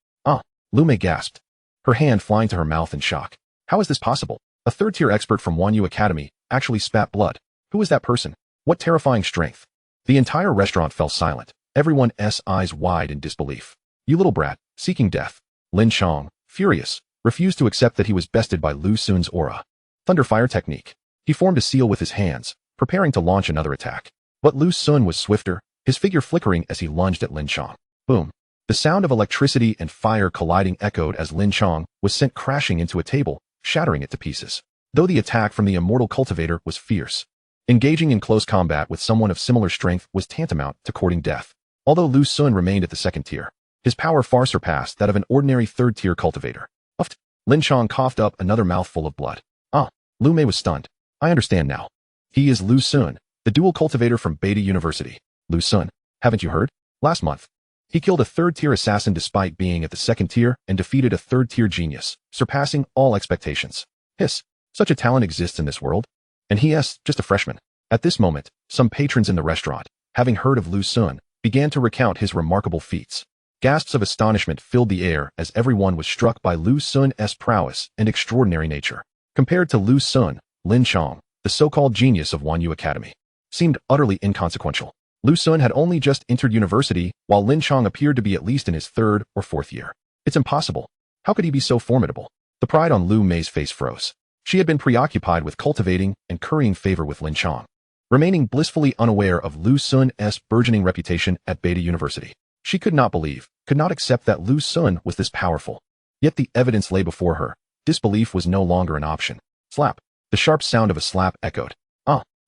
Lu Mei gasped, her hand flying to her mouth in shock. How is this possible? A third-tier expert from Wanyu Academy actually spat blood. Who is that person? What terrifying strength? The entire restaurant fell silent, everyone's eyes wide in disbelief. You little brat, seeking death. Lin Chong, furious, refused to accept that he was bested by Lu Sun's aura. Thunderfire technique. He formed a seal with his hands, preparing to launch another attack. But Lu Sun was swifter, his figure flickering as he lunged at Lin Chong. Boom. The sound of electricity and fire colliding echoed as Lin Chong was sent crashing into a table, shattering it to pieces. Though the attack from the immortal cultivator was fierce, engaging in close combat with someone of similar strength was tantamount to courting death. Although Lu Sun remained at the second tier, his power far surpassed that of an ordinary third-tier cultivator. Uffed. Lin Chong coughed up another mouthful of blood. Lu Mei was stunned. I understand now. He is Lu Sun, the dual cultivator from Beta University. Lu Sun, haven't you heard? Last month, he killed a third-tier assassin despite being at the second tier and defeated a third-tier genius, surpassing all expectations. Hiss. Such a talent exists in this world? And he's just a freshman. At this moment, some patrons in the restaurant, having heard of Lu Sun, began to recount his remarkable feats. Gasps of astonishment filled the air as everyone was struck by Lu Sun's prowess and extraordinary nature. Compared to Lu Sun, Lin Chong, the so-called genius of Wanyu Academy, seemed utterly inconsequential. Lu Sun had only just entered university, while Lin Chong appeared to be at least in his third or fourth year. It's impossible. How could he be so formidable? The pride on Lu Mei's face froze. She had been preoccupied with cultivating and currying favor with Lin Chong, remaining blissfully unaware of Lu Sun's burgeoning reputation at Beta University. She could not believe, could not accept that Lu Sun was this powerful. Yet the evidence lay before her. Disbelief was no longer an option. Slap. The sharp sound of a slap echoed.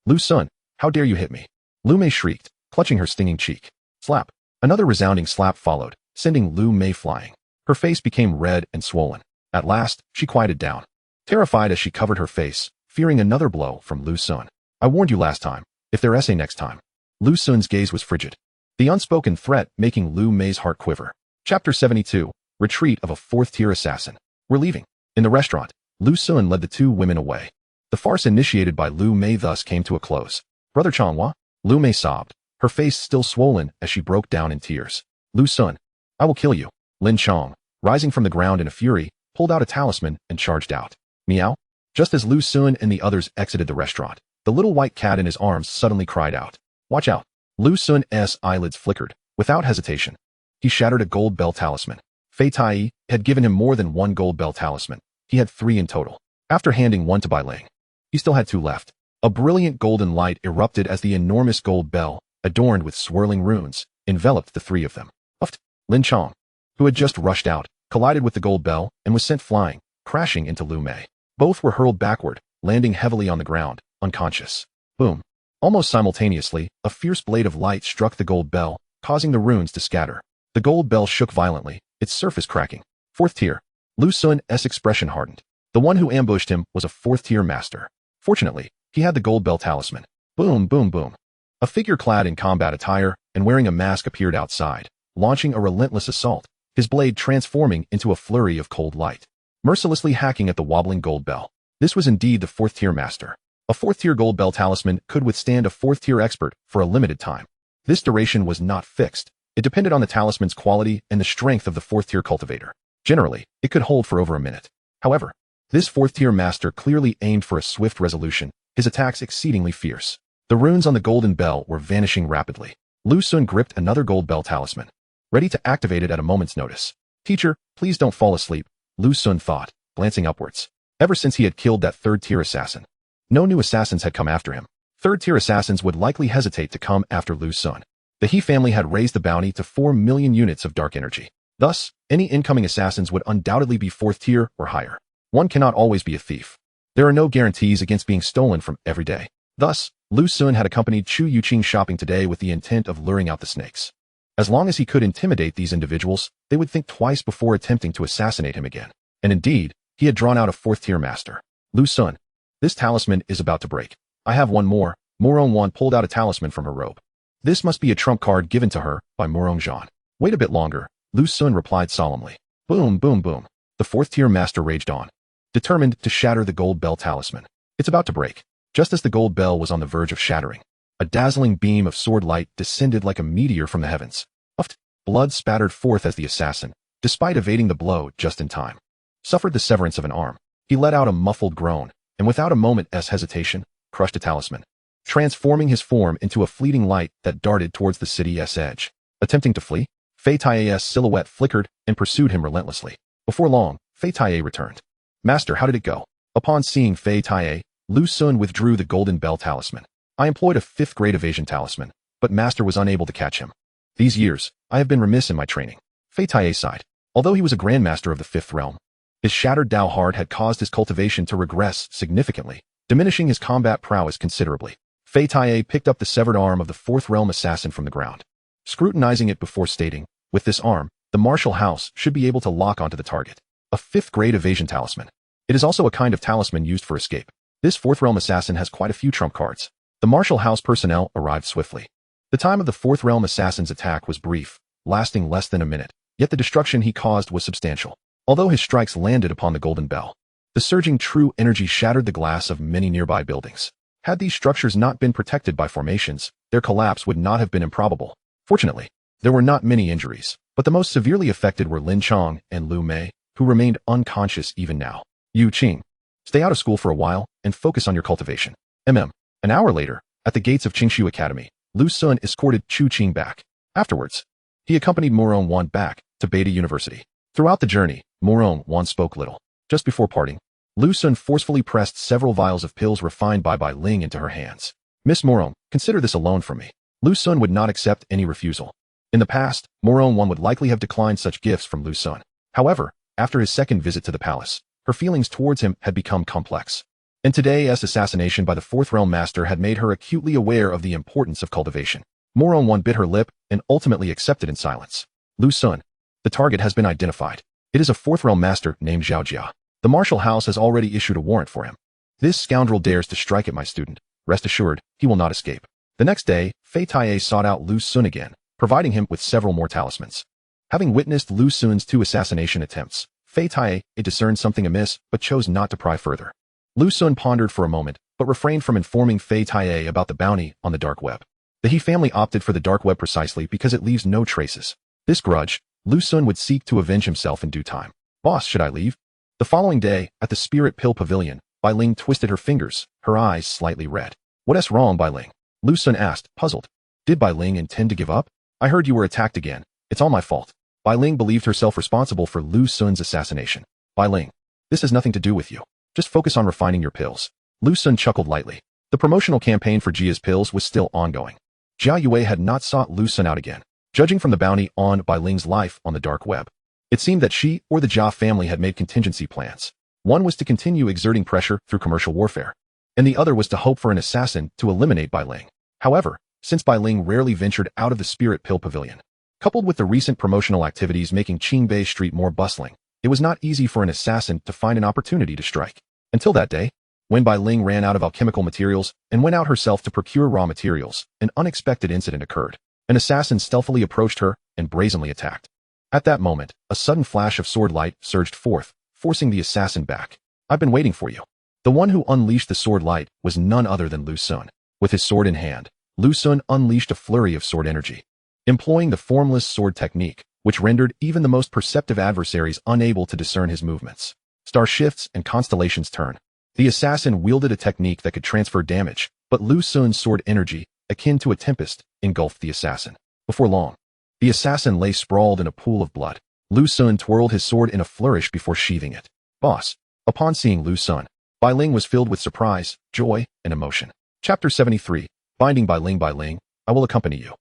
Lu Sun, how dare you hit me? Lu Mei shrieked, clutching her stinging cheek. Slap. Another resounding slap followed, sending Lu Mei flying. Her face became red and swollen. At last, she quieted down, terrified as she covered her face, fearing another blow from Lu Sun. I warned you last time. If there's essay next time. Lu Sun's gaze was frigid, the unspoken threat making Lu Mei's heart quiver. Chapter 72. Retreat of a fourth-tier assassin. We're leaving. In the restaurant, Lu Sun led the two women away. The farce initiated by Lu Mei thus came to a close. Brother Changhua? Lu Mei sobbed, her face still swollen as she broke down in tears. Lu Sun, I will kill you. Lin Chong, rising from the ground in a fury, pulled out a talisman and charged out. Meow. Just as Lu Sun and the others exited the restaurant, the little white cat in his arms suddenly cried out. Watch out. Lu Sun's eyelids flickered. Without hesitation, he shattered a gold bell talisman. Fei Tai had given him more than one gold bell talisman. He had 3 in total. After handing one to Bai Ling, he still had 2 left. A brilliant golden light erupted as the enormous gold bell, adorned with swirling runes, enveloped the 3 of them. Uffed. Lin Chong, who had just rushed out, collided with the gold bell and was sent flying, crashing into Lu Mei. Both were hurled backward, landing heavily on the ground, unconscious. Boom. Almost simultaneously, a fierce blade of light struck the gold bell, causing the runes to scatter. The gold bell shook violently, its surface cracking. Fourth tier. Lu Sun's expression hardened. The one who ambushed him was a fourth-tier master. Fortunately, he had the gold bell talisman. Boom, boom, boom. A figure clad in combat attire and wearing a mask appeared outside, launching a relentless assault, his blade transforming into a flurry of cold light, mercilessly hacking at the wobbling gold bell. This was indeed the fourth-tier master. A fourth-tier gold bell talisman could withstand a fourth-tier expert for a limited time. This duration was not fixed. It depended on the talisman's quality and the strength of the fourth-tier cultivator. Generally, it could hold for over a minute. However, this fourth-tier master clearly aimed for a swift resolution, his attacks exceedingly fierce. The runes on the golden bell were vanishing rapidly. Lu Sun gripped another gold bell talisman, ready to activate it at a moment's notice. Teacher, please don't fall asleep, Lu Sun thought, glancing upwards. Ever since he had killed that third-tier assassin, no new assassins had come after him. Third-tier assassins would likely hesitate to come after Lu Sun. The He family had raised the bounty to 4 million units of dark energy. Thus, any incoming assassins would undoubtedly be fourth tier or higher. One cannot always be a thief. There are no guarantees against being stolen from every day. Thus, Lu Sun had accompanied Chu Youqing shopping today with the intent of luring out the snakes. As long as he could intimidate these individuals, they would think twice before attempting to assassinate him again. And indeed, he had drawn out a fourth-tier master. Lu Sun, this talisman is about to break. I have one more. Murong Wan pulled out a talisman from her robe. This must be a trump card given to her by Murong Wan. Wait a bit longer, Lu Sun replied solemnly. Boom, boom, boom. The fourth-tier master raged on, determined to shatter the gold bell talisman. It's about to break. Just as the gold bell was on the verge of shattering, a dazzling beam of sword light descended like a meteor from the heavens. Puffed, blood spattered forth as the assassin, despite evading the blow just in time, suffered the severance of an arm. He let out a muffled groan, and without a moment's hesitation, crushed a talisman, transforming his form into a fleeting light that darted towards the city's edge. Attempting to flee, Fei Taiye's silhouette flickered and pursued him relentlessly. Before long, Fei Taiye returned. Master, how did it go? Upon seeing Fei Taiye, Lu Sun withdrew the golden bell talisman. I employed a 5th-grade evasion talisman, but Master was unable to catch him. These years, I have been remiss in my training. Fei Taiye sighed. Although he was a grandmaster of the 5th realm, his shattered Dao heart had caused his cultivation to regress significantly, diminishing his combat prowess considerably. Fei Taiye picked up the severed arm of the 4th realm assassin from the ground, scrutinizing it before stating, with this arm, the martial house should be able to lock onto the target. A 5th-grade evasion talisman. It is also a kind of talisman used for escape. This 4th realm assassin has quite a few trump cards. The martial house personnel arrived swiftly. The time of the 4th realm assassin's attack was brief, lasting less than a minute, yet the destruction he caused was substantial. Although his strikes landed upon the golden bell, the surging true energy shattered the glass of many nearby buildings. Had these structures not been protected by formations, their collapse would not have been improbable. Fortunately, there were not many injuries, but the most severely affected were Lin Chang and Lu Mei, who remained unconscious even now. Yu Qing, stay out of school for a while and focus on your cultivation. An hour later, at the gates of Qingshu Academy, Lu Sun escorted Chu Qing back. Afterwards, he accompanied Murong Wan back to Beta University. Throughout the journey, Murong Wan spoke little. Just before parting, Lu Sun forcefully pressed several vials of pills refined by Ling into her hands. Miss Murong, consider this a loan from me. Lu Sun would not accept any refusal. In the past, Murong Wan would likely have declined such gifts from Lu Sun. However, after his second visit to the palace, her feelings towards him had become complex. And today's assassination by the 4th realm master had made her acutely aware of the importance of cultivation. Murong Wan bit her lip and ultimately accepted in silence. Lu Sun, the target has been identified. It is a 4th realm master named Zhao Jia. The martial house has already issued a warrant for him. This scoundrel dares to strike at my student. Rest assured, he will not escape. The next day, Fei Taiye sought out Lu Sun again, providing him with several more talismans. Having witnessed Lu Sun's 2 assassination attempts, Fei Taiye discerned something amiss but chose not to pry further. Lu Sun pondered for a moment, but refrained from informing Fei Taiye about the bounty on the dark web. The He family opted for the dark web precisely because it leaves no traces. This grudge, Lu Sun would seek to avenge himself in due time. Boss, should I leave? The following day, at the Spirit Pill Pavilion, Bai Ling twisted her fingers, her eyes slightly red. What's wrong, Bai Ling? Lu Sun asked, puzzled. Did Bai Ling intend to give up? I heard you were attacked again. It's all my fault. Bai Ling believed herself responsible for Lu Sun's assassination. Bai Ling, this has nothing to do with you. Just focus on refining your pills. Lu Sun chuckled lightly. The promotional campaign for Jia's pills was still ongoing. Jia Yue had not sought Lu Sun out again. Judging from the bounty on Bai Ling's life on the dark web, it seemed that she or the Jia family had made contingency plans. One was to continue exerting pressure through commercial warfare, and the other was to hope for an assassin to eliminate Bai Ling. However, since Bai Ling rarely ventured out of the Spirit Pill Pavilion, coupled with the recent promotional activities making Qingbei Street more bustling, it was not easy for an assassin to find an opportunity to strike. Until that day, when Bai Ling ran out of alchemical materials and went out herself to procure raw materials, an unexpected incident occurred. An assassin stealthily approached her and brazenly attacked. At that moment, a sudden flash of sword light surged forth, forcing the assassin back. "I've been waiting for you." The one who unleashed the sword light was none other than Lu Sun. With his sword in hand, Lu Sun unleashed a flurry of sword energy. Employing the formless sword technique, which rendered even the most perceptive adversaries unable to discern his movements. Star shifts and constellations turn. The assassin wielded a technique that could transfer damage, but Lu Sun's sword energy, akin to a tempest, engulfed the assassin. Before long, the assassin lay sprawled in a pool of blood. Lu Sun twirled his sword in a flourish before sheathing it. "Boss." Upon seeing Lu Sun, Bai Ling was filled with surprise, joy, and emotion. Chapter 73, Binding Bai Ling. Bai Ling, I will accompany you.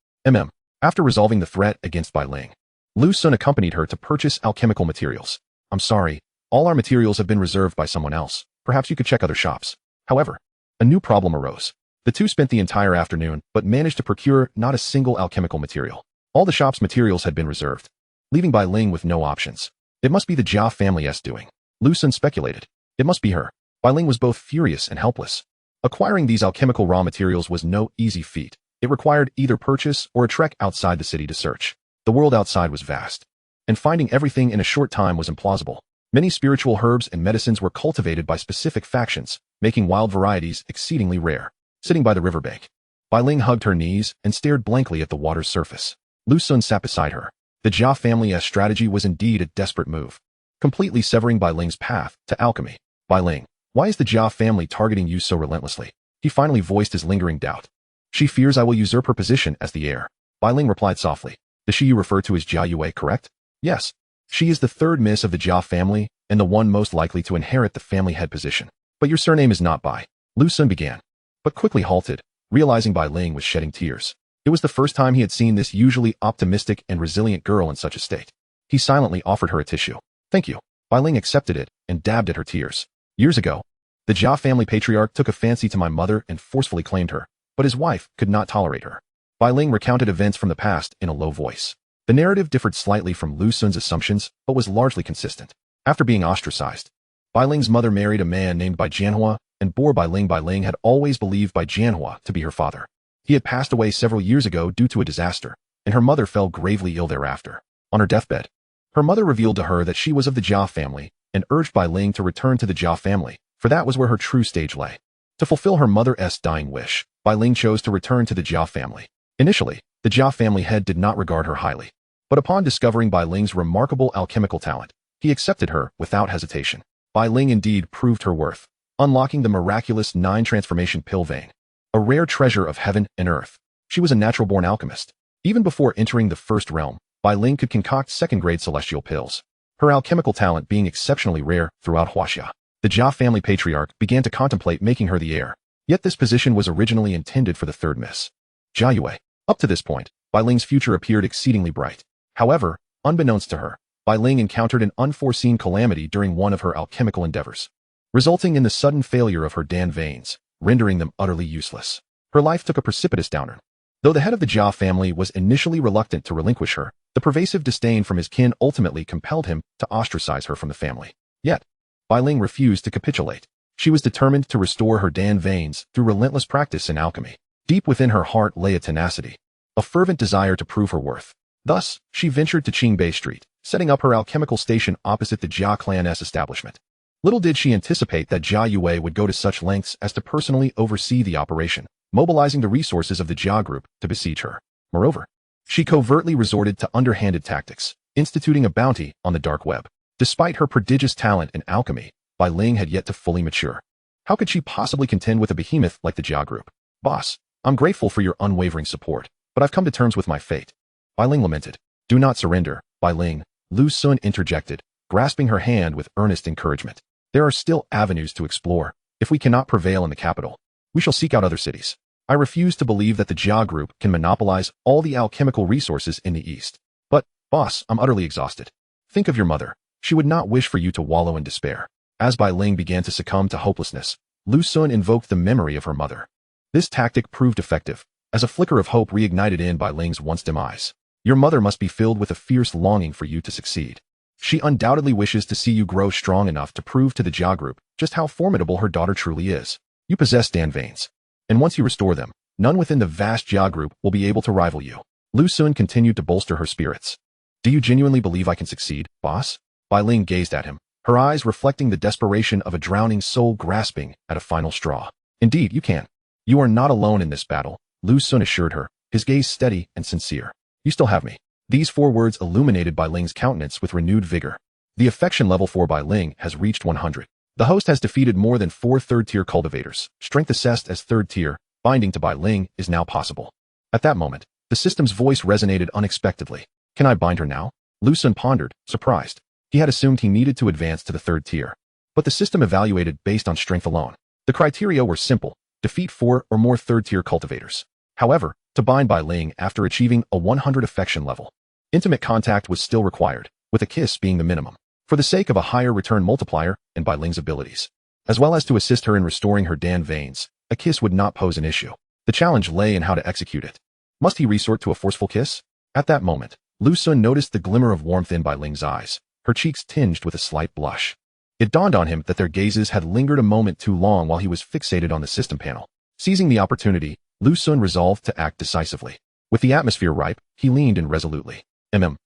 After resolving the threat against Bai Ling, Lu Sun accompanied her to purchase alchemical materials. "I'm sorry, all our materials have been reserved by someone else. Perhaps you could check other shops." However, a new problem arose. The two spent the entire afternoon, but managed to procure not a single alchemical material. All the shop's materials had been reserved, leaving Bai Ling with no options. It must be the Jia family's doing. Lu Sun speculated. It must be her. Bai Ling was both furious and helpless. Acquiring these alchemical raw materials was no easy feat. It required either purchase or a trek outside the city to search. The world outside was vast, and finding everything in a short time was implausible. Many spiritual herbs and medicines were cultivated by specific factions, making wild varieties exceedingly rare. Sitting by the riverbank, Bai Ling hugged her knees and stared blankly at the water's surface. Lu Sun sat beside her. The Jia family's strategy was indeed a desperate move, completely severing Bai Ling's path to alchemy. "Bai Ling, why is the Jia family targeting you so relentlessly?" He finally voiced his lingering doubt. "She fears I will usurp her position as the heir." Bai Ling replied softly. "The she you refer to is Jia Yue, correct?" "Yes. She is the third miss of the Jia family and the one most likely to inherit the family head position. But your surname is not Bai." Lu Sun began, but quickly halted, realizing Bai Ling was shedding tears. It was the first time he had seen this usually optimistic and resilient girl in such a state. He silently offered her a tissue. "Thank you." Bai Ling accepted it and dabbed at her tears. "Years ago, the Jia family patriarch took a fancy to my mother and forcefully claimed her, but his wife could not tolerate her." Bai Ling recounted events from the past in a low voice. The narrative differed slightly from Lu Sun's assumptions, but was largely consistent. After being ostracized, Bai Ling's mother married a man named Bai Jianhua and bore Bai Ling. Bai Ling had always believed Bai Jianhua to be her father. He had passed away several years ago due to a disaster, and her mother fell gravely ill thereafter. On her deathbed, her mother revealed to her that she was of the Jia family and urged Bai Ling to return to the Jia family, for that was where her true stage lay. To fulfill her mother's dying wish, Bai Ling chose to return to the Jia family. Initially, the Jia family head did not regard her highly, but upon discovering Bai Ling's remarkable alchemical talent, he accepted her without hesitation. Bai Ling indeed proved her worth, unlocking the miraculous 9-transformation pill vein, a rare treasure of heaven and earth. She was a natural-born alchemist. Even before entering the first realm, Bai Ling could concoct second-grade celestial pills, her alchemical talent being exceptionally rare throughout Huaxia. The Jia family patriarch began to contemplate making her the heir, yet this position was originally intended for the third miss, Jia Yue. Up to this point, Bai Ling's future appeared exceedingly bright. However, unbeknownst to her, Bai Ling encountered an unforeseen calamity during one of her alchemical endeavors, resulting in the sudden failure of her Dan veins, rendering them utterly useless. Her life took a precipitous downturn. Though the head of the Jia family was initially reluctant to relinquish her, the pervasive disdain from his kin ultimately compelled him to ostracize her from the family. Yet, Bai Ling refused to capitulate. She was determined to restore her Dan veins through relentless practice in alchemy. Deep within her heart lay a tenacity, a fervent desire to prove her worth. Thus, she ventured to Qingbei Street, setting up her alchemical station opposite the Jia clan's establishment. Little did she anticipate that Jia Yue would go to such lengths as to personally oversee the operation, mobilizing the resources of the Jia group to besiege her. Moreover, she covertly resorted to underhanded tactics, instituting a bounty on the dark web. Despite her prodigious talent in alchemy, Bai Ling had yet to fully mature. How could she possibly contend with a behemoth like the Jia group? "Boss, I'm grateful for your unwavering support, but I've come to terms with my fate." Bai Ling lamented. "Do not surrender, Bai Ling," Lu Sun interjected, grasping her hand with earnest encouragement. "There are still avenues to explore. If we cannot prevail in the capital, we shall seek out other cities. I refuse to believe that the Jia group can monopolize all the alchemical resources in the East. But, boss, I'm utterly exhausted. Think of your mother. She would not wish for you to wallow in despair." As Bai Ling began to succumb to hopelessness, Lu Xun invoked the memory of her mother. This tactic proved effective, as a flicker of hope reignited in Bai Ling's once-dim eyes. Your mother must be filled with a fierce longing for you to succeed. She undoubtedly wishes to see you grow strong enough to prove to the Jia group just how formidable her daughter truly is. You possess Dan veins, and once you restore them, none within the vast Jia group will be able to rival you. Lu Xun continued to bolster her spirits. Do you genuinely believe I can succeed, boss? Bai Ling gazed at him, her eyes reflecting the desperation of a drowning soul grasping at a final straw. Indeed, you can. You are not alone in this battle, Lu Xun assured her, his gaze steady and sincere. You still have me. These 4 words illuminated Bai Ling's countenance with renewed vigor. The affection level for Bai Ling has reached 100. The host has defeated more than 4 third-tier cultivators. Strength assessed as 3rd tier, binding to Bai Ling is now possible. At that moment, the system's voice resonated unexpectedly. Can I bind her now? Lu Xun pondered, surprised. He had assumed he needed to advance to the 3rd tier. But the system evaluated based on strength alone. The criteria were simple: defeat 4 or more 3rd-tier cultivators. However, to bind Bai Ling after achieving a 100 affection level, intimate contact was still required, with a kiss being the minimum, for the sake of a higher return multiplier and Bai Ling's abilities. As well as to assist her in restoring her Dan veins, a kiss would not pose an issue. The challenge lay in how to execute it. Must he resort to a forceful kiss? At that moment, Lu Xun noticed the glimmer of warmth in Bai Ling's eyes, her cheeks tinged with a slight blush. It dawned on him that their gazes had lingered a moment too long while he was fixated on the system panel. Seizing the opportunity, Lu Xun resolved to act decisively. With the atmosphere ripe, he leaned in resolutely.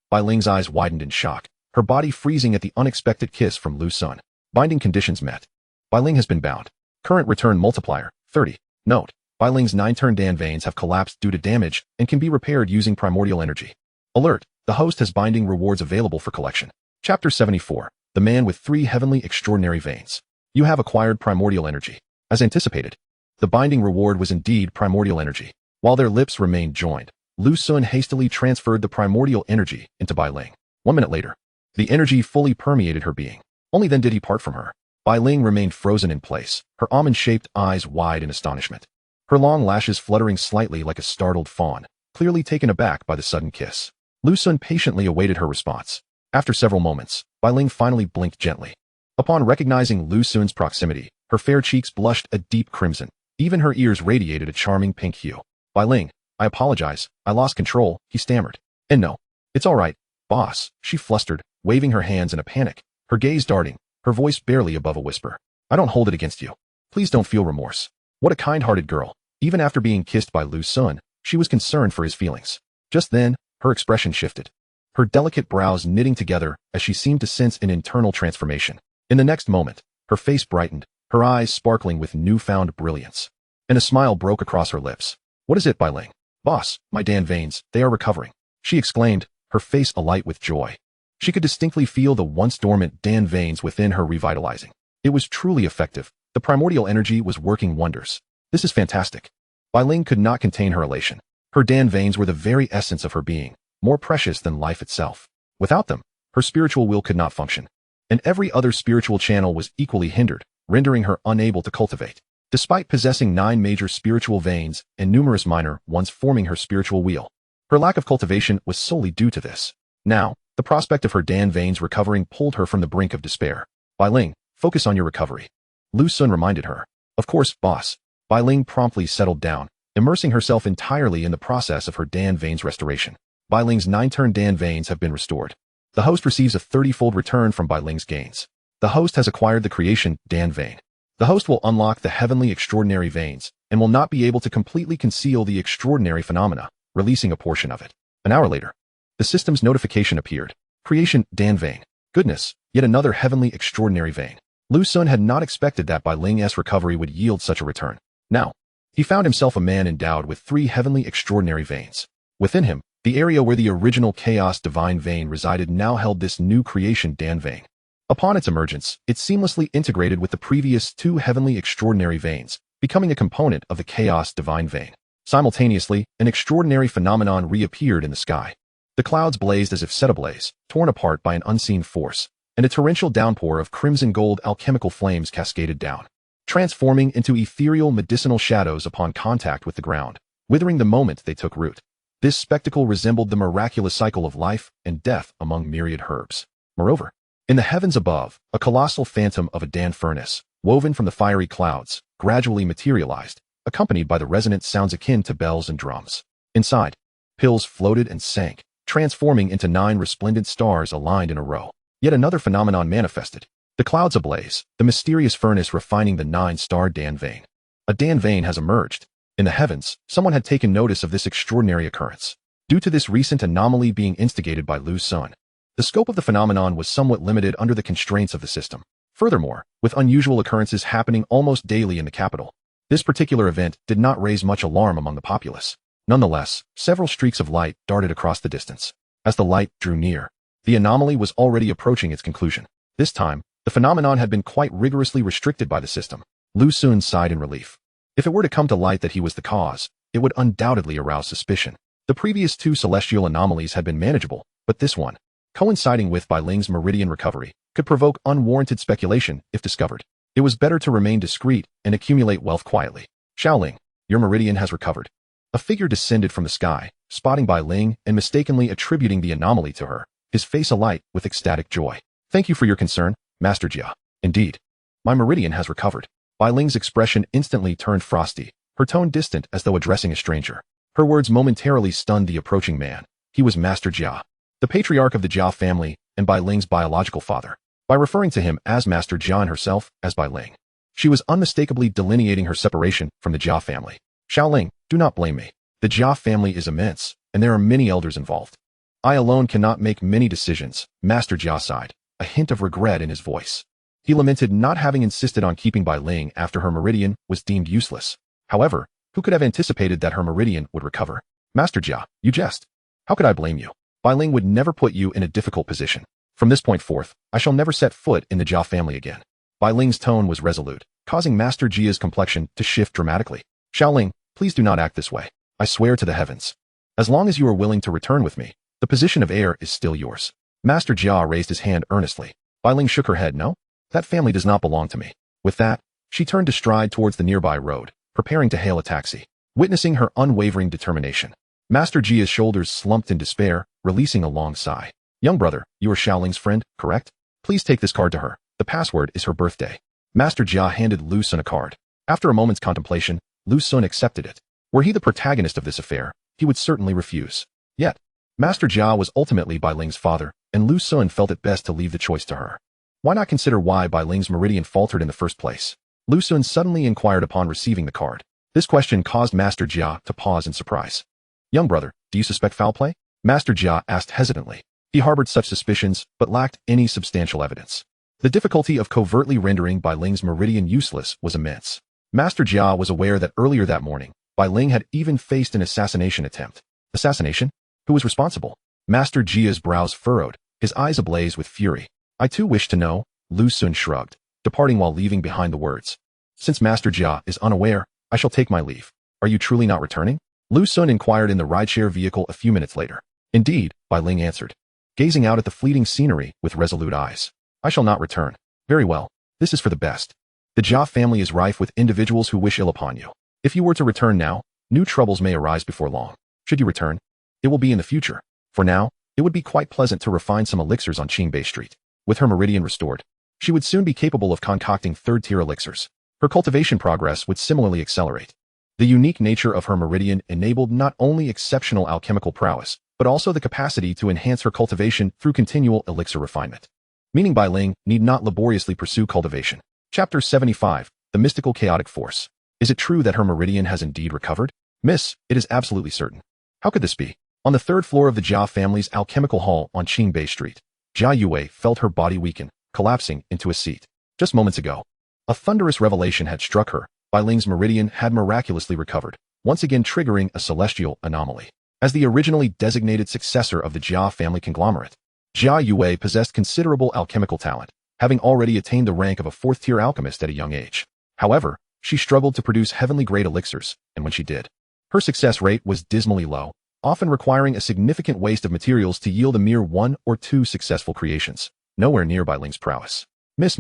Bai Ling's eyes widened in shock, her body freezing at the unexpected kiss from Lu Xun. Binding conditions met. Bai Ling has been bound. Current return multiplier, 30. Note: Bai Ling's 9-turn Dan veins have collapsed due to damage and can be repaired using primordial energy. Alert: the host has binding rewards available for collection. Chapter 74. The Man with 3 Heavenly Extraordinary Veins. You have acquired primordial energy. As anticipated, the binding reward was indeed primordial energy. While their lips remained joined, Lu Xun hastily transferred the primordial energy into Bai Ling. 1 minute later, the energy fully permeated her being. Only then did he part from her. Bai Ling remained frozen in place, her almond-shaped eyes wide in astonishment. Her long lashes fluttering slightly like a startled fawn, clearly taken aback by the sudden kiss. Lu Xun patiently awaited her response. After several moments, Bai Ling finally blinked gently. Upon recognizing Lu Xun's proximity, her fair cheeks blushed a deep crimson. Even her ears radiated a charming pink hue. Bai Ling, I apologize, I lost control, he stammered. And no, it's all right, boss, she flustered, waving her hands in a panic, her gaze darting, her voice barely above a whisper. I don't hold it against you. Please don't feel remorse. What a kind-hearted girl. Even after being kissed by Lu Xun, she was concerned for his feelings. Just then, her expression shifted, her delicate brows knitting together as she seemed to sense an internal transformation. In the next moment, her face brightened, her eyes sparkling with newfound brilliance. And a smile broke across her lips. What is it, Bai Ling? Boss, my Dan veins, they are recovering, she exclaimed, her face alight with joy. She could distinctly feel the once dormant Dan veins within her revitalizing. It was truly effective. The primordial energy was working wonders. This is fantastic. Bai Ling could not contain her elation. Her Dan veins were the very essence of her being, more precious than life itself. Without them, her spiritual will could not function. And every other spiritual channel was equally hindered, rendering her unable to cultivate. Despite possessing 9 major spiritual veins and numerous minor ones forming her spiritual wheel, her lack of cultivation was solely due to this. Now, the prospect of her Dan veins recovering pulled her from the brink of despair. Bai Ling, focus on your recovery, Lu Xun reminded her. Of course, boss. Bai Ling promptly settled down, immersing herself entirely in the process of her Dan veins restoration. Bai Ling's 9-turn Dan veins have been restored. The host receives a 30-fold return from Bai Ling's gains. The host has acquired the creation Dan vein. The host will unlock the heavenly extraordinary veins and will not be able to completely conceal the extraordinary phenomena, releasing a portion of it. An hour later, the system's notification appeared. Creation Dan vein. Goodness, yet another heavenly extraordinary vein. Lu Xun had not expected that Bai Ling's recovery would yield such a return. Now, he found himself a man endowed with 3 heavenly extraordinary veins. Within him, the area where the original chaos divine vein resided now held this new creation Dan vein. Upon its emergence, it seamlessly integrated with the previous 2 heavenly extraordinary veins, becoming a component of the chaos divine vein. Simultaneously, an extraordinary phenomenon reappeared in the sky. The clouds blazed as if set ablaze, torn apart by an unseen force, and a torrential downpour of crimson gold alchemical flames cascaded down, transforming into ethereal medicinal shadows upon contact with the ground, withering the moment they took root. This spectacle resembled the miraculous cycle of life and death among myriad herbs. Moreover, In the heavens above, a colossal phantom of a Dan furnace, woven from the fiery clouds, gradually materialized, accompanied by the resonant sounds akin to bells and drums. Inside, pills floated and sank, transforming into 9 resplendent stars aligned in a row. Yet another phenomenon manifested. The clouds ablaze, the mysterious furnace refining the 9-star Dan vein. A Dan vein has emerged. In the heavens, someone had taken notice of this extraordinary occurrence. Due to this recent anomaly being instigated by Lu Sun, the scope of the phenomenon was somewhat limited under the constraints of the system. Furthermore, with unusual occurrences happening almost daily in the capital, this particular event did not raise much alarm among the populace. Nonetheless, several streaks of light darted across the distance. As the light drew near, the anomaly was already approaching its conclusion. This time, the phenomenon had been quite rigorously restricted by the system. Lu Sun sighed in relief. If it were to come to light that he was the cause, it would undoubtedly arouse suspicion. The previous 2 celestial anomalies had been manageable, but this one, coinciding with Bai Ling's meridian recovery, could provoke unwarranted speculation if discovered. It was better to remain discreet and accumulate wealth quietly. Xiaoling, your meridian has recovered. A figure descended from the sky, spotting Bai Ling and mistakenly attributing the anomaly to her, his face alight with ecstatic joy. Thank you for your concern, Master Jia. Indeed, my meridian has recovered. Bai Ling's expression instantly turned frosty, her tone distant as though addressing a stranger. Her words momentarily stunned the approaching man. He was Master Jia, the patriarch of the Jia family and Bai Ling's biological father. By referring to him as Master Jia and herself as Bai Ling, she was unmistakably delineating her separation from the Jia family. Xiaoling, do not blame me. The Jia family is immense, and there are many elders involved. I alone cannot make many decisions, Master Jia sighed, a hint of regret in his voice. He lamented not having insisted on keeping Bai Ling after her meridian was deemed useless. However, who could have anticipated that her meridian would recover? Master Jia, you jest. How could I blame you? Bai Ling would never put you in a difficult position. From this point forth, I shall never set foot in the Jia family again. Bai Ling's tone was resolute, causing Master Jia's complexion to shift dramatically. Xiaoling, please do not act this way. I swear to the heavens. As long as you are willing to return with me, the position of heir is still yours. Master Jia raised his hand earnestly. Bai Ling shook her head. No, that family does not belong to me. With that, she turned to stride towards the nearby road, preparing to hail a taxi. Witnessing her unwavering determination, Master Jia's shoulders slumped in despair, releasing a long sigh. Young brother, you are Xiaoling's friend, correct? Please take this card to her. The password is her birthday. Master Jia handed Lu Sun a card. After a moment's contemplation, Lu Sun accepted it. Were he the protagonist of this affair, he would certainly refuse. Yet, Master Jia was ultimately Bai Ling's father, and Lu Sun felt it best to leave the choice to her. Why not consider why Bai Ling's meridian faltered in the first place? Lu Sun suddenly inquired upon receiving the card. This question caused Master Jia to pause in surprise. Young brother, do you suspect foul play? Master Jia asked hesitantly. He harbored such suspicions, but lacked any substantial evidence. The difficulty of covertly rendering Bai Ling's meridian useless was immense. Master Jia was aware that earlier that morning, Bai Ling had even faced an assassination attempt. Assassination? Who was responsible? Master Jia's brows furrowed, his eyes ablaze with fury. I too wish to know, Lu Sun shrugged, departing while leaving behind the words. Since Master Jia is unaware, I shall take my leave. Are you truly not returning? Lu Sun inquired in the rideshare vehicle a few minutes later. Indeed, Bai Ling answered, gazing out at the fleeting scenery with resolute eyes. I shall not return. Very well, this is for the best. The Jia family is rife with individuals who wish ill upon you. If you were to return now, new troubles may arise before long. Should you return, it will be in the future. For now, it would be quite pleasant to refine some elixirs on Qingbei Street. With her meridian restored, she would soon be capable of concocting third-tier elixirs. Her cultivation progress would similarly accelerate. The unique nature of her meridian enabled not only exceptional alchemical prowess, but also the capacity to enhance her cultivation through continual elixir refinement. Meaning Bai Ling need not laboriously pursue cultivation. Chapter 75, The Mystical Chaotic Force. Is it true that her meridian has indeed recovered? Miss, it is absolutely certain. How could this be? On the 3rd floor of the Jia family's alchemical hall on Qingbei Street, Jia Yue felt her body weaken, collapsing into a seat. Just moments ago, a thunderous revelation had struck her. Bai Ling's meridian had miraculously recovered, once again triggering a celestial anomaly. As the originally designated successor of the Jia family conglomerate, Jia Yue possessed considerable alchemical talent, having already attained the rank of a 4th-tier alchemist at a young age. However, she struggled to produce heavenly-grade elixirs, and when she did, her success rate was dismally low, often requiring a significant waste of materials to yield a mere 1 or 2 successful creations, nowhere near Bai Ling's prowess. Miss,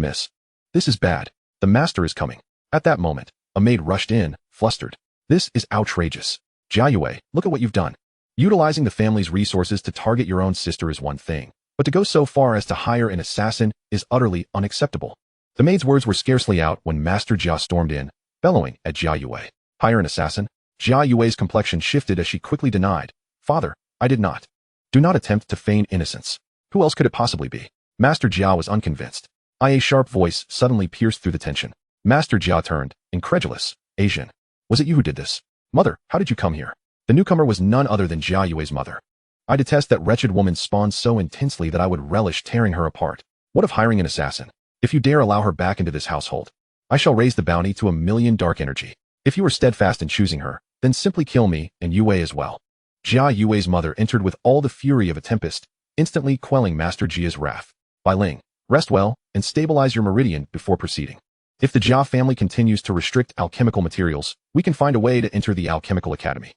this is bad. The master is coming. At that moment, a maid rushed in, flustered. This is outrageous. Jia Yue, look at what you've done. Utilizing the family's resources to target your own sister is one thing, but to go so far as to hire an assassin is utterly unacceptable. The maid's words were scarcely out when Master Jia stormed in, bellowing at Jia Yue. Hire an assassin? Jia Yue's complexion shifted as she quickly denied. Father, I did not. Do not attempt to feign innocence. Who else could it possibly be? Master Jia was unconvinced. A sharp voice suddenly pierced through the tension. Master Jia turned, incredulous. Asian. Was it you who did this? Mother, how did you come here? The newcomer was none other than Jia Yue's mother. I detest that wretched woman spawned so intensely that I would relish tearing her apart. What of hiring an assassin? If you dare allow her back into this household, I shall raise the bounty to 1,000,000 dark energy. If you are steadfast in choosing her, then simply kill me and Yue as well. Jia Yue's mother entered with all the fury of a tempest, instantly quelling Master Jia's wrath. Bai Ling, rest well and stabilize your meridian before proceeding. If the Jia family continues to restrict alchemical materials, we can find a way to enter the alchemical academy.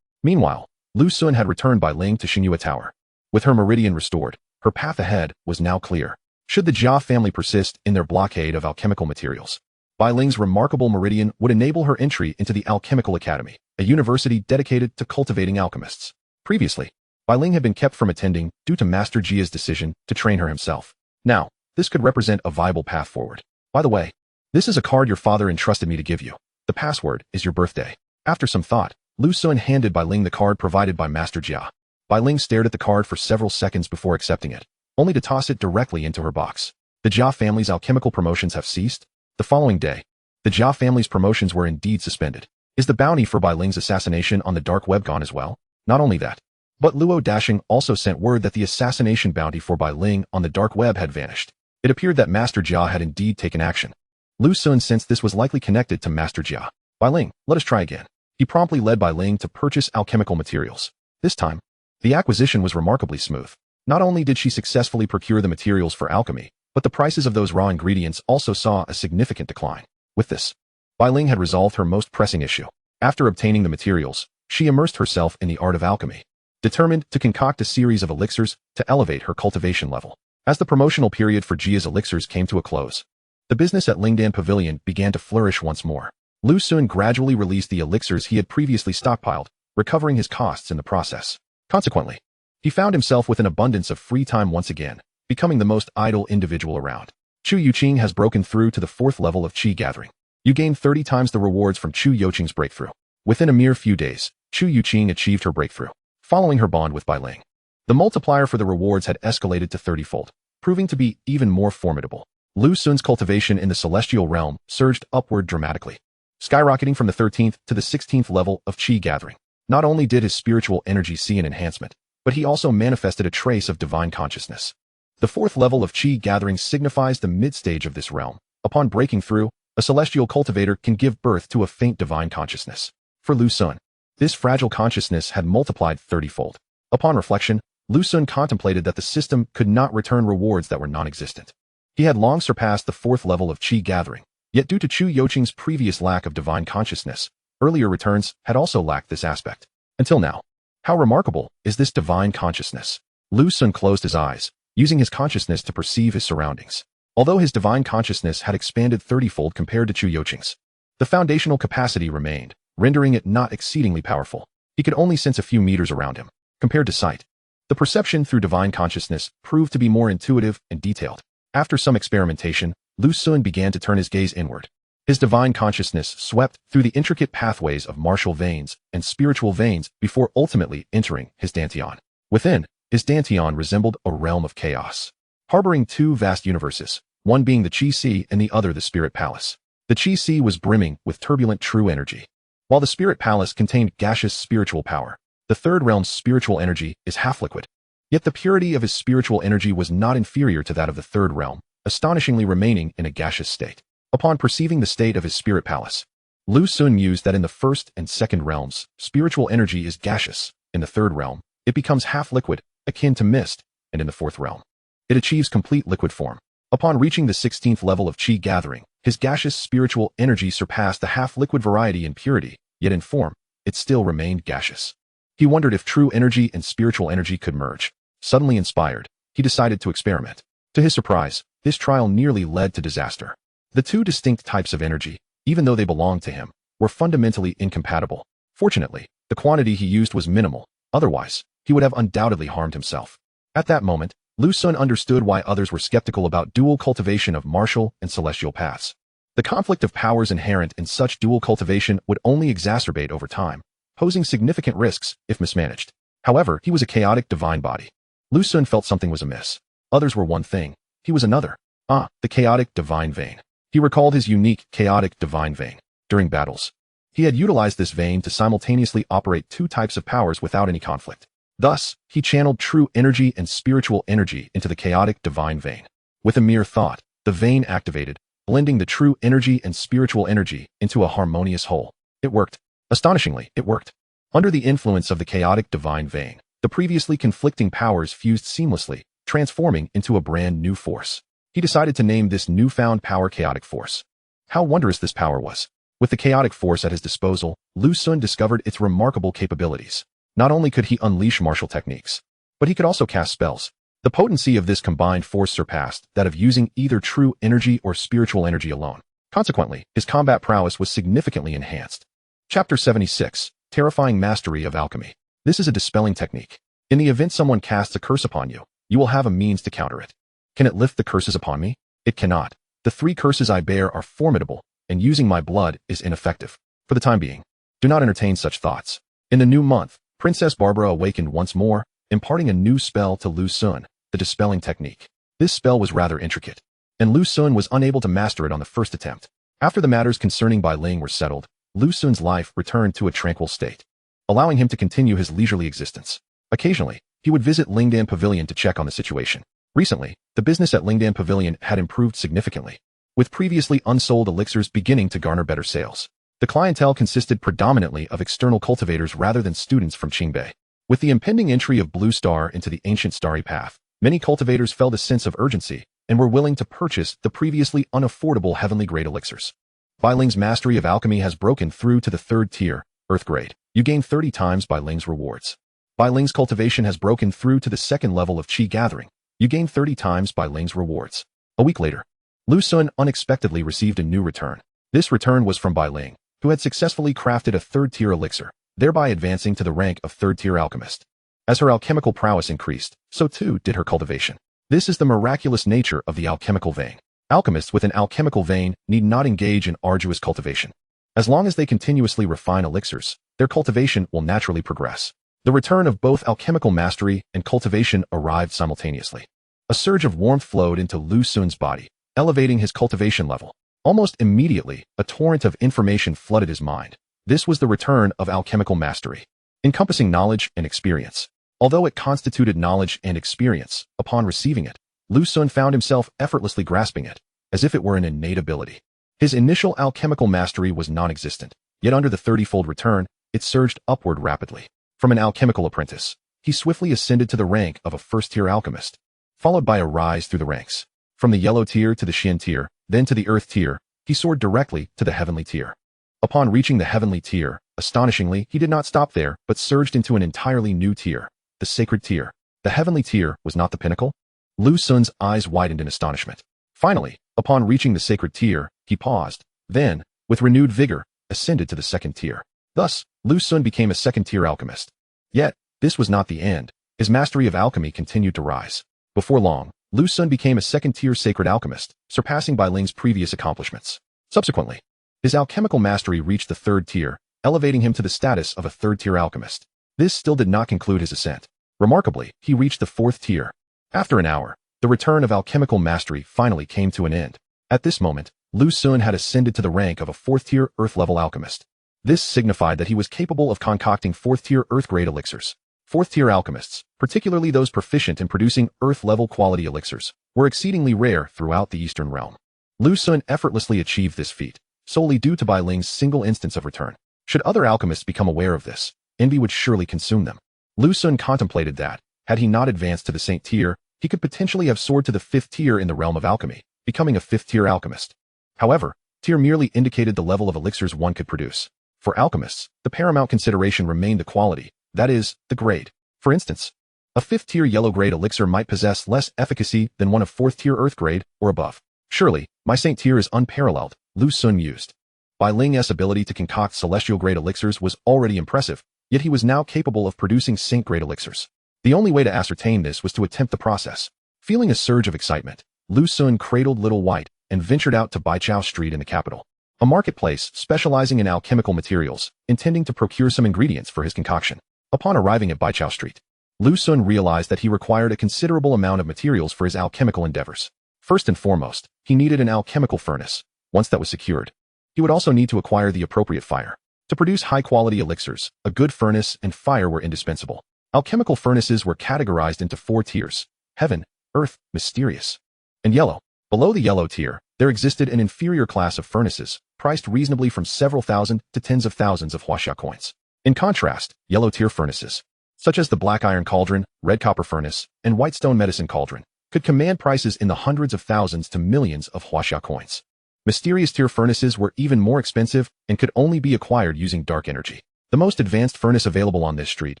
Meanwhile, Lu Sun had returned Bai Ling to Xingyue Tower. With her meridian restored, her path ahead was now clear. Should the Jia family persist in their blockade of alchemical materials, Bai Ling's remarkable meridian would enable her entry into the Alchemical Academy, a university dedicated to cultivating alchemists. Previously, Bai Ling had been kept from attending due to Master Jia's decision to train her himself. Now, this could represent a viable path forward. By the way, this is a card your father entrusted me to give you. The password is your birthday. After some thought, Lu Sun handed Bai Ling the card provided by Master Jia. Bai Ling stared at the card for several seconds before accepting it, only to toss it directly into her box. The Jia family's alchemical promotions have ceased. The following day, the Jia family's promotions were indeed suspended. Is the bounty for Bai Ling's assassination on the dark web gone as well? Not only that, but Luo Dashing also sent word that the assassination bounty for Bai Ling on the dark web had vanished. It appeared that Master Jia had indeed taken action. Lu Sun sensed this was likely connected to Master Jia. Bai Ling, let us try again. He promptly led Bai Ling to purchase alchemical materials. This time, the acquisition was remarkably smooth. Not only did she successfully procure the materials for alchemy, but the prices of those raw ingredients also saw a significant decline. With this, Bai Ling had resolved her most pressing issue. After obtaining the materials, she immersed herself in the art of alchemy, determined to concoct a series of elixirs to elevate her cultivation level. As the promotional period for Jia's elixirs came to a close, the business at Lingdan Pavilion began to flourish once more. Lu Sun gradually released the elixirs he had previously stockpiled, recovering his costs in the process. Consequently, he found himself with an abundance of free time once again, becoming the most idle individual around. Chu Youqing has broken through to the 4th level of Qi gathering. You gain 30 times the rewards from Chu Youqing's breakthrough. Within a mere few days, Chu Youqing achieved her breakthrough, following her bond with Bai Ling. The multiplier for the rewards had escalated to 30-fold, proving to be even more formidable. Lu Sun's cultivation in the celestial realm surged upward dramatically, skyrocketing from the 13th to the 16th level of Qi gathering. Not only did his spiritual energy see an enhancement, but he also manifested a trace of divine consciousness. The 4th level of Qi gathering signifies the mid-stage of this realm. Upon breaking through, a celestial cultivator can give birth to a faint divine consciousness. For Lu Sun, this fragile consciousness had multiplied 30-fold. Upon reflection, Lu Sun contemplated that the system could not return rewards that were non-existent. He had long surpassed the 4th level of Qi gathering, yet due to Chu Youqing's previous lack of divine consciousness, earlier returns had also lacked this aspect. Until now. How remarkable is this divine consciousness? Lu Sun closed his eyes, using his consciousness to perceive his surroundings. Although his divine consciousness had expanded 30-fold compared to Chu Youqing's, the foundational capacity remained, rendering it not exceedingly powerful. He could only sense a few meters around him. Compared to sight, the perception through divine consciousness proved to be more intuitive and detailed. After some experimentation, Lu Sun began to turn his gaze inward. His divine consciousness swept through the intricate pathways of martial veins and spiritual veins before ultimately entering his dantian. Within, his dantian resembled a realm of chaos, harboring 2 vast universes, one being the Qi Sea and the other the Spirit Palace. The Qi Sea was brimming with turbulent true energy, while the Spirit Palace contained gaseous spiritual power. The 3rd realm's spiritual energy is half-liquid. Yet the purity of his spiritual energy was not inferior to that of the 3rd realm, astonishingly remaining in a gaseous state. Upon perceiving the state of his Spirit Palace, Lu Sun mused that in the 1st and 2nd realms, spiritual energy is gaseous. In the 3rd realm, it becomes half-liquid, akin to mist, and in the 4th realm, it achieves complete liquid form. Upon reaching the 16th level of Qi gathering, his gaseous spiritual energy surpassed the half-liquid variety in purity, yet in form, it still remained gaseous. He wondered if true energy and spiritual energy could merge. Suddenly inspired, he decided to experiment. To his surprise, this trial nearly led to disaster. The 2 distinct types of energy, even though they belonged to him, were fundamentally incompatible. Fortunately, the quantity he used was minimal, otherwise, he would have undoubtedly harmed himself. At that moment, Lu Xun understood why others were skeptical about dual cultivation of martial and celestial paths. The conflict of powers inherent in such dual cultivation would only exacerbate over time, posing significant risks if mismanaged. However, he was a chaotic divine body. Lu Xun felt something was amiss. Others were one thing, he was another. The chaotic divine vein. He recalled his unique chaotic divine vein. During battles, he had utilized this vein to simultaneously operate two types of powers without any conflict. Thus, he channeled true energy and spiritual energy into the chaotic divine vein. With a mere thought, the vein activated, blending the true energy and spiritual energy into a harmonious whole. It worked. Astonishingly, it worked. Under the influence of the chaotic divine vein, the previously conflicting powers fused seamlessly, transforming into a brand new force. He decided to name this newfound power Chaotic Force. How wondrous this power was. With the chaotic force at his disposal, Lu Xun discovered its remarkable capabilities. Not only could he unleash martial techniques, but he could also cast spells. The potency of this combined force surpassed that of using either true energy or spiritual energy alone. Consequently, his combat prowess was significantly enhanced. Chapter 76, Terrifying Mastery of Alchemy. This is a dispelling technique. In the event someone casts a curse upon you, you will have a means to counter it. Can it lift the curses upon me? It cannot. The 3 curses I bear are formidable, and using my blood is ineffective. For the time being, do not entertain such thoughts. In the new month, Princess Barbara awakened once more, imparting a new spell to Lu Xun, the dispelling technique. This spell was rather intricate, and Lu Xun was unable to master it on the first attempt. After the matters concerning Bai Ling were settled, Lu Xun's life returned to a tranquil state, allowing him to continue his leisurely existence. Occasionally, he would visit Lingdan Pavilion to check on the situation. Recently, the business at Lingdan Pavilion had improved significantly, with previously unsold elixirs beginning to garner better sales. The clientele consisted predominantly of external cultivators rather than students from Qingbei. With the impending entry of Blue Star into the ancient starry path, many cultivators felt a sense of urgency and were willing to purchase the previously unaffordable heavenly grade elixirs. Bai Ling's mastery of alchemy has broken through to the 3rd tier, Earth grade. You gain 30 times Bai Ling's rewards. Bai Ling's cultivation has broken through to the 2nd level of Qi gathering. You gain 30 times Bai Ling's rewards. A week later, Lu Xun unexpectedly received a new return. This return was from Bai Ling, who had successfully crafted a 3rd tier elixir, thereby advancing to the rank of 3rd tier alchemist. As her alchemical prowess increased, so too did her cultivation. This is the miraculous nature of the alchemical vein. Alchemists with an alchemical vein need not engage in arduous cultivation. As long as they continuously refine elixirs, their cultivation will naturally progress. The return of both alchemical mastery and cultivation arrived simultaneously. A surge of warmth flowed into Lu Xun's body, elevating his cultivation level. Almost immediately, a torrent of information flooded his mind. This was the return of alchemical mastery, encompassing knowledge and experience. Although it constituted knowledge and experience, upon receiving it, Lu Xun found himself effortlessly grasping it, as if it were an innate ability. His initial alchemical mastery was non-existent, yet under the 30-fold return, it surged upward rapidly. From an alchemical apprentice, he swiftly ascended to the rank of a 1st-tier alchemist, followed by a rise through the ranks. From the yellow tier to the Xin tier, then to the earth tier, he soared directly to the heavenly tier. Upon reaching the heavenly tier, astonishingly, he did not stop there, but surged into an entirely new tier, the sacred tier. The heavenly tier was not the pinnacle? Lu Xun's eyes widened in astonishment. Finally, upon reaching the sacred tier, he paused, then, with renewed vigor, ascended to the 2nd tier. Thus, Lu Xun became a 2nd-tier alchemist. Yet, this was not the end. His mastery of alchemy continued to rise. Before long, Lu Xun became a 2nd-tier sacred alchemist, surpassing Bai Ling's previous accomplishments. Subsequently, his alchemical mastery reached the 3rd tier, elevating him to the status of a 3rd-tier alchemist. This still did not conclude his ascent. Remarkably, he reached the 4th tier. After an hour, the return of alchemical mastery finally came to an end. At this moment, Lu Xun had ascended to the rank of a 4th-tier Earth-level alchemist. This signified that he was capable of concocting 4th-tier Earth-grade elixirs. 4th-tier alchemists, particularly those proficient in producing Earth-level quality elixirs, were exceedingly rare throughout the Eastern realm. Lu Xun effortlessly achieved this feat, solely due to Bai Ling's single instance of return. Should other alchemists become aware of this, envy would surely consume them. Lu Xun contemplated that, had he not advanced to the Saint tier, he could potentially have soared to the 5th tier in the realm of alchemy, becoming a 5th-tier alchemist. However, tier merely indicated the level of elixirs one could produce. For alchemists, the paramount consideration remained the quality, that is, the grade. For instance, a 5th-tier yellow-grade elixir might possess less efficacy than one of 4th-tier earth-grade or above. Surely, my Saint tier is unparalleled, Lu Xun mused. Bai Ling's ability to concoct celestial-grade elixirs was already impressive, yet he was now capable of producing Saint-grade elixirs. The only way to ascertain this was to attempt the process. Feeling a surge of excitement, Lu Sun cradled Little White and ventured out to Baichao Street in the capital, a marketplace specializing in alchemical materials, intending to procure some ingredients for his concoction. Upon arriving at Baichao Street, Lu Sun realized that he required a considerable amount of materials for his alchemical endeavors. First and foremost, he needed an alchemical furnace. Once that was secured, he would also need to acquire the appropriate fire. To produce high-quality elixirs, a good furnace and fire were indispensable. Alchemical furnaces were categorized into 4 tiers: heaven, earth, mysterious, and yellow. Below the yellow tier, there existed an inferior class of furnaces, priced reasonably from several thousand to tens of thousands of huaxia coins. In contrast, yellow tier furnaces, such as the black iron cauldron, red copper furnace, and white stone medicine cauldron, could command prices in the hundreds of thousands to millions of huaxia coins. Mysterious tier furnaces were even more expensive and could only be acquired using dark energy. The most advanced furnace available on this street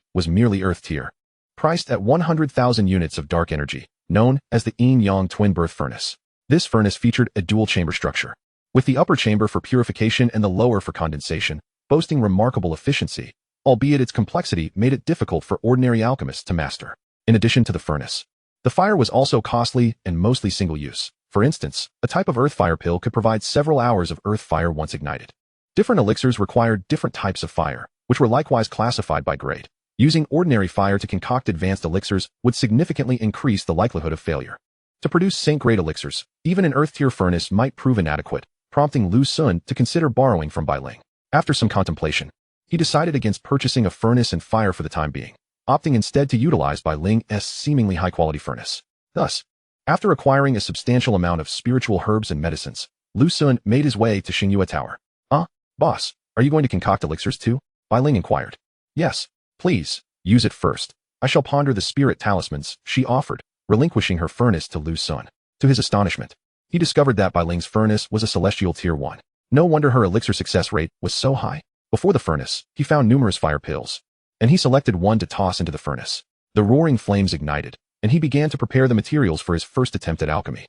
was merely earth tier, priced at 100,000 units of dark energy, known as the yin-yang twin birth furnace. This furnace featured a dual chamber structure, with the upper chamber for purification and the lower for condensation, boasting remarkable efficiency, albeit its complexity made it difficult for ordinary alchemists to master. In addition to the furnace, the fire was also costly and mostly single-use. For instance, a type of earth fire pill could provide several hours of earth fire once ignited. Different elixirs required different types of fire, which were likewise classified by grade. Using ordinary fire to concoct advanced elixirs would significantly increase the likelihood of failure. To produce saint-grade elixirs, even an earth-tier furnace might prove inadequate, prompting Lu Sun to consider borrowing from Bai Ling. After some contemplation, he decided against purchasing a furnace and fire for the time being, opting instead to utilize Bai Ling's seemingly high-quality furnace. Thus, after acquiring a substantial amount of spiritual herbs and medicines, Lu Sun made his way to Xingyue Tower. Boss, are you going to concoct elixirs too? Bai Ling inquired. Yes, please, use it first. I shall ponder the spirit talismans, she offered, relinquishing her furnace to Lu Sun. To his astonishment, he discovered that Bai Ling's furnace was a celestial tier 1. No wonder her elixir success rate was so high. Before the furnace, he found numerous fire pills, and he selected one to toss into the furnace. The roaring flames ignited, and he began to prepare the materials for his first attempt at alchemy.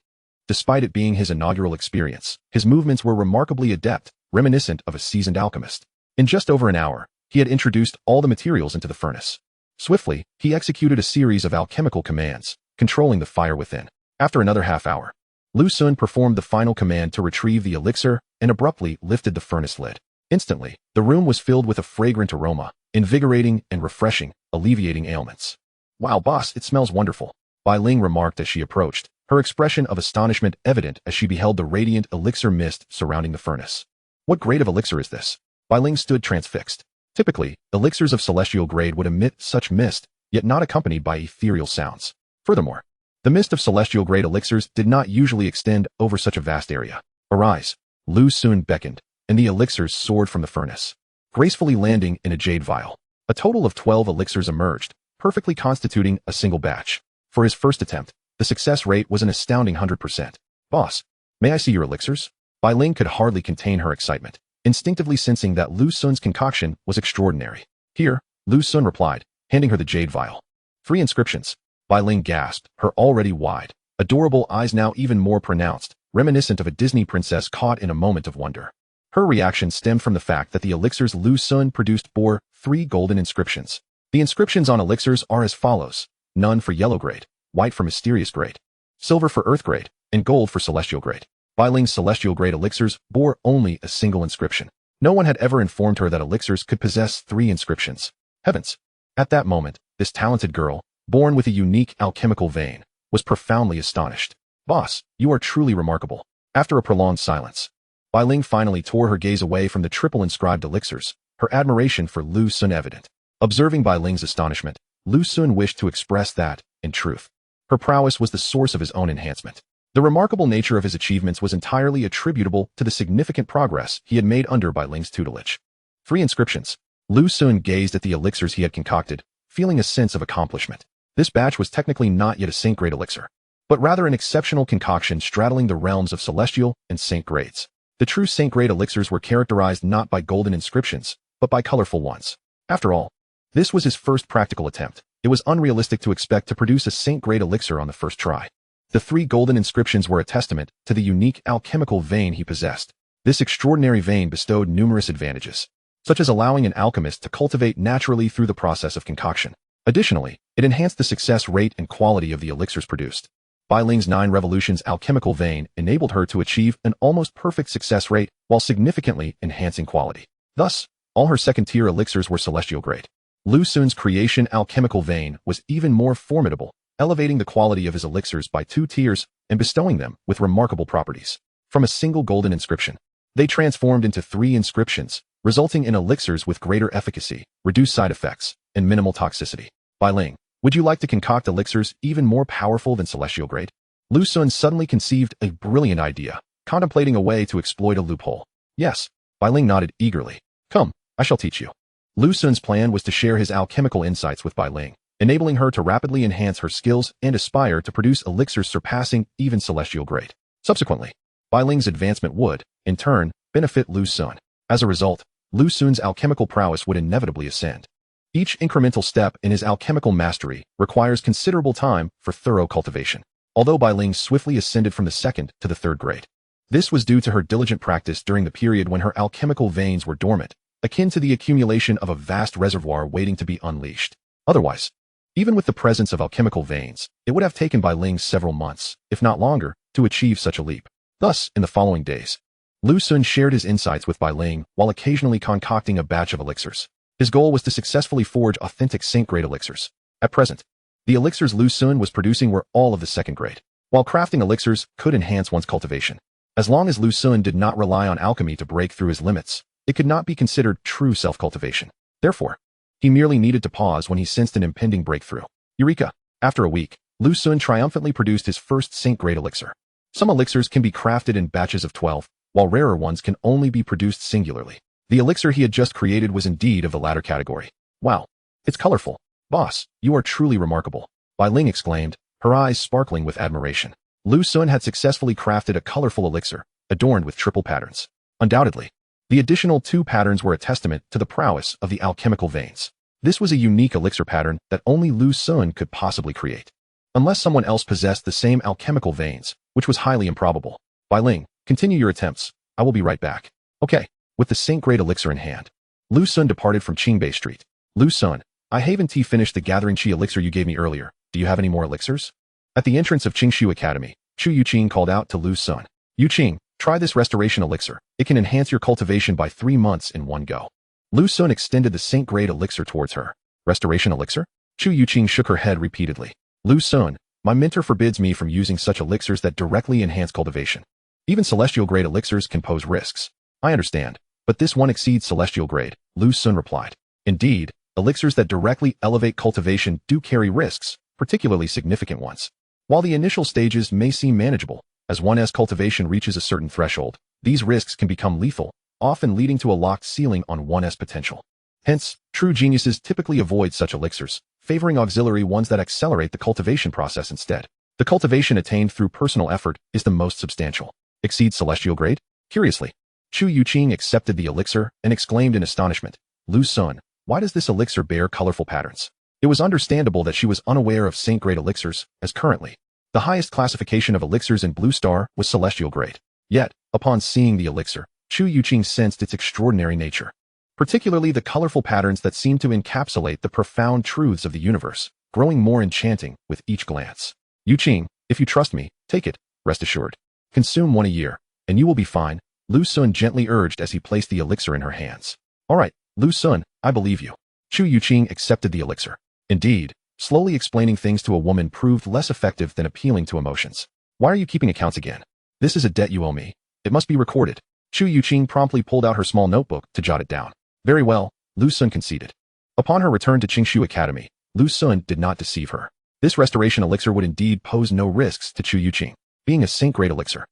Despite it being his inaugural experience, his movements were remarkably adept, reminiscent of a seasoned alchemist. In just over an hour, he had introduced all the materials into the furnace. Swiftly, he executed a series of alchemical commands, controlling the fire within. After another half hour, Lu Sun performed the final command to retrieve the elixir and abruptly lifted the furnace lid. Instantly, the room was filled with a fragrant aroma, invigorating and refreshing, alleviating ailments. Wow, boss, it smells wonderful, Bai Ling remarked as she approached, her expression of astonishment evident as she beheld the radiant elixir mist surrounding the furnace. What grade of elixir is this? Bai Ling stood transfixed. Typically, elixirs of celestial grade would emit such mist, yet not accompanied by ethereal sounds. Furthermore, the mist of celestial grade elixirs did not usually extend over such a vast area. Arise, Lu Sun beckoned, and the elixirs soared from the furnace, gracefully landing in a jade vial. A total of 12 elixirs emerged, perfectly constituting a single batch. For his first attempt, the success rate was an astounding 100%. Boss, may I see your elixirs? Bai Ling could hardly contain her excitement, instinctively sensing that Lu Sun's concoction was extraordinary. Here, Lu Sun replied, handing her the jade vial. 3 inscriptions. Bai Ling gasped, her already wide, adorable eyes now even more pronounced, reminiscent of a Disney princess caught in a moment of wonder. Her reaction stemmed from the fact that the elixirs Lu Sun produced bore 3 golden inscriptions. The inscriptions on elixirs are as follows: none for yellow grade, white for mysterious grade, silver for earth grade, and gold for celestial grade. Bai Ling's celestial grade elixirs bore only a single inscription. No one had ever informed her that elixirs could possess 3 inscriptions. Heavens! At that moment, this talented girl, born with a unique alchemical vein, was profoundly astonished. Boss, you are truly remarkable. After a prolonged silence, Bai Ling finally tore her gaze away from the triple inscribed elixirs, her admiration for Lu Sun evident. Observing Bai Ling's astonishment, Lu Sun wished to express that, in truth, her prowess was the source of his own enhancement. The remarkable nature of his achievements was entirely attributable to the significant progress he had made under Bai Ling's tutelage. 3 inscriptions. Lu Sun gazed at the elixirs he had concocted, feeling a sense of accomplishment. This batch was technically not yet a saint-grade elixir, but rather an exceptional concoction straddling the realms of celestial and saint grades. The true saint-grade elixirs were characterized not by golden inscriptions, but by colorful ones. After all, this was his first practical attempt. It was unrealistic to expect to produce a saint-grade elixir on the first try. The 3 golden inscriptions were a testament to the unique alchemical vein he possessed. This extraordinary vein bestowed numerous advantages, such as allowing an alchemist to cultivate naturally through the process of concoction. Additionally, it enhanced the success rate and quality of the elixirs produced. Bai Ling's 9 revolutions alchemical vein enabled her to achieve an almost perfect success rate while significantly enhancing quality. Thus, all her second-tier elixirs were celestial grade. Lu Xun's creation alchemical vein was even more formidable, elevating the quality of his elixirs by 2 tiers and bestowing them with remarkable properties. From a single golden inscription, they transformed into 3 inscriptions, resulting in elixirs with greater efficacy, reduced side effects, and minimal toxicity. Bai Ling, would you like to concoct elixirs even more powerful than celestial grade? Lu Xun suddenly conceived a brilliant idea, contemplating a way to exploit a loophole. Yes, Bai Ling nodded eagerly. Come, I shall teach you. Lu Xun's plan was to share his alchemical insights with Bai Ling, enabling her to rapidly enhance her skills and aspire to produce elixirs surpassing even celestial grade. Subsequently, Bai Ling's advancement would, in turn, benefit Lu Xun. As a result, Lu Xun's alchemical prowess would inevitably ascend. Each incremental step in his alchemical mastery requires considerable time for thorough cultivation, although Bai Ling swiftly ascended from the 2nd to the 3rd grade. This was due to her diligent practice during the period when her alchemical veins were dormant, akin to the accumulation of a vast reservoir waiting to be unleashed. Otherwise, even with the presence of alchemical veins, it would have taken Bai Ling several months, if not longer, to achieve such a leap. Thus, in the following days, Lu Xun shared his insights with Bai Ling while occasionally concocting a batch of elixirs. His goal was to successfully forge authentic saint-grade elixirs. At present, the elixirs Lu Xun was producing were all of the 2nd grade, while crafting elixirs could enhance one's cultivation. As long as Lu Xun did not rely on alchemy to break through his limits, it could not be considered true self-cultivation. Therefore, he merely needed to pause when he sensed an impending breakthrough. Eureka! After a week, Lu Xun triumphantly produced his first saint-grade elixir. Some elixirs can be crafted in batches of 12, while rarer ones can only be produced singularly. The elixir he had just created was indeed of the latter category. Wow, it's colorful. Boss, you are truly remarkable. Bai Ling exclaimed, her eyes sparkling with admiration. Lu Xun had successfully crafted a colorful elixir, adorned with triple patterns. Undoubtedly, the additional 2 patterns were a testament to the prowess of the alchemical veins. This was a unique elixir pattern that only Lu Xun could possibly create, unless someone else possessed the same alchemical veins, which was highly improbable. Bai Ling, continue your attempts. I will be right back. Okay. With the saint-grade elixir in hand, Lu Xun departed from Qingbei Street. Lu Xun, I haven't finished the gathering qi elixir you gave me earlier. Do you have any more elixirs? At the entrance of Qingshu Academy, Chu Youqing called out to Lu Xun. Youqing, try this restoration elixir. It can enhance your cultivation by 3 months in one go. Lu Xun extended the saint-grade elixir towards her. Restoration elixir? Chu Youqing shook her head repeatedly. Lu Xun, my mentor forbids me from using such elixirs that directly enhance cultivation. Even celestial-grade elixirs can pose risks. I understand, but this one exceeds celestial grade, Lu Xun replied. Indeed, elixirs that directly elevate cultivation do carry risks, particularly significant ones. While the initial stages may seem manageable, as one's cultivation reaches a certain threshold, these risks can become lethal, often leading to a locked ceiling on one's potential. Hence, true geniuses typically avoid such elixirs, favoring auxiliary ones that accelerate the cultivation process instead. The cultivation attained through personal effort is the most substantial. Exceeds celestial grade? Curiously, Chu Youqing accepted the elixir and exclaimed in astonishment, Lu Xun, why does this elixir bear colorful patterns? It was understandable that she was unaware of saint-grade elixirs, as currently, the highest classification of elixirs in Blue Star was celestial grade. Yet, upon seeing the elixir, Chu Youqing sensed its extraordinary nature, particularly the colorful patterns that seemed to encapsulate the profound truths of the universe, growing more enchanting with each glance. Youqing, if you trust me, take it, rest assured. Consume 1 a year, and you will be fine, Lu Xun gently urged as he placed the elixir in her hands. All right, Lu Xun, I believe you. Chu Youqing accepted the elixir. Indeed, slowly explaining things to a woman proved less effective than appealing to emotions. Why are you keeping accounts again? This is a debt you owe me. It must be recorded. Chu Youqing promptly pulled out her small notebook to jot it down. Very well, Lu Xun conceded. Upon her return to Qingshu Academy, Lu Xun did not deceive her. This restoration elixir would indeed pose no risks to Chu Youqing, being a saint-grade elixir.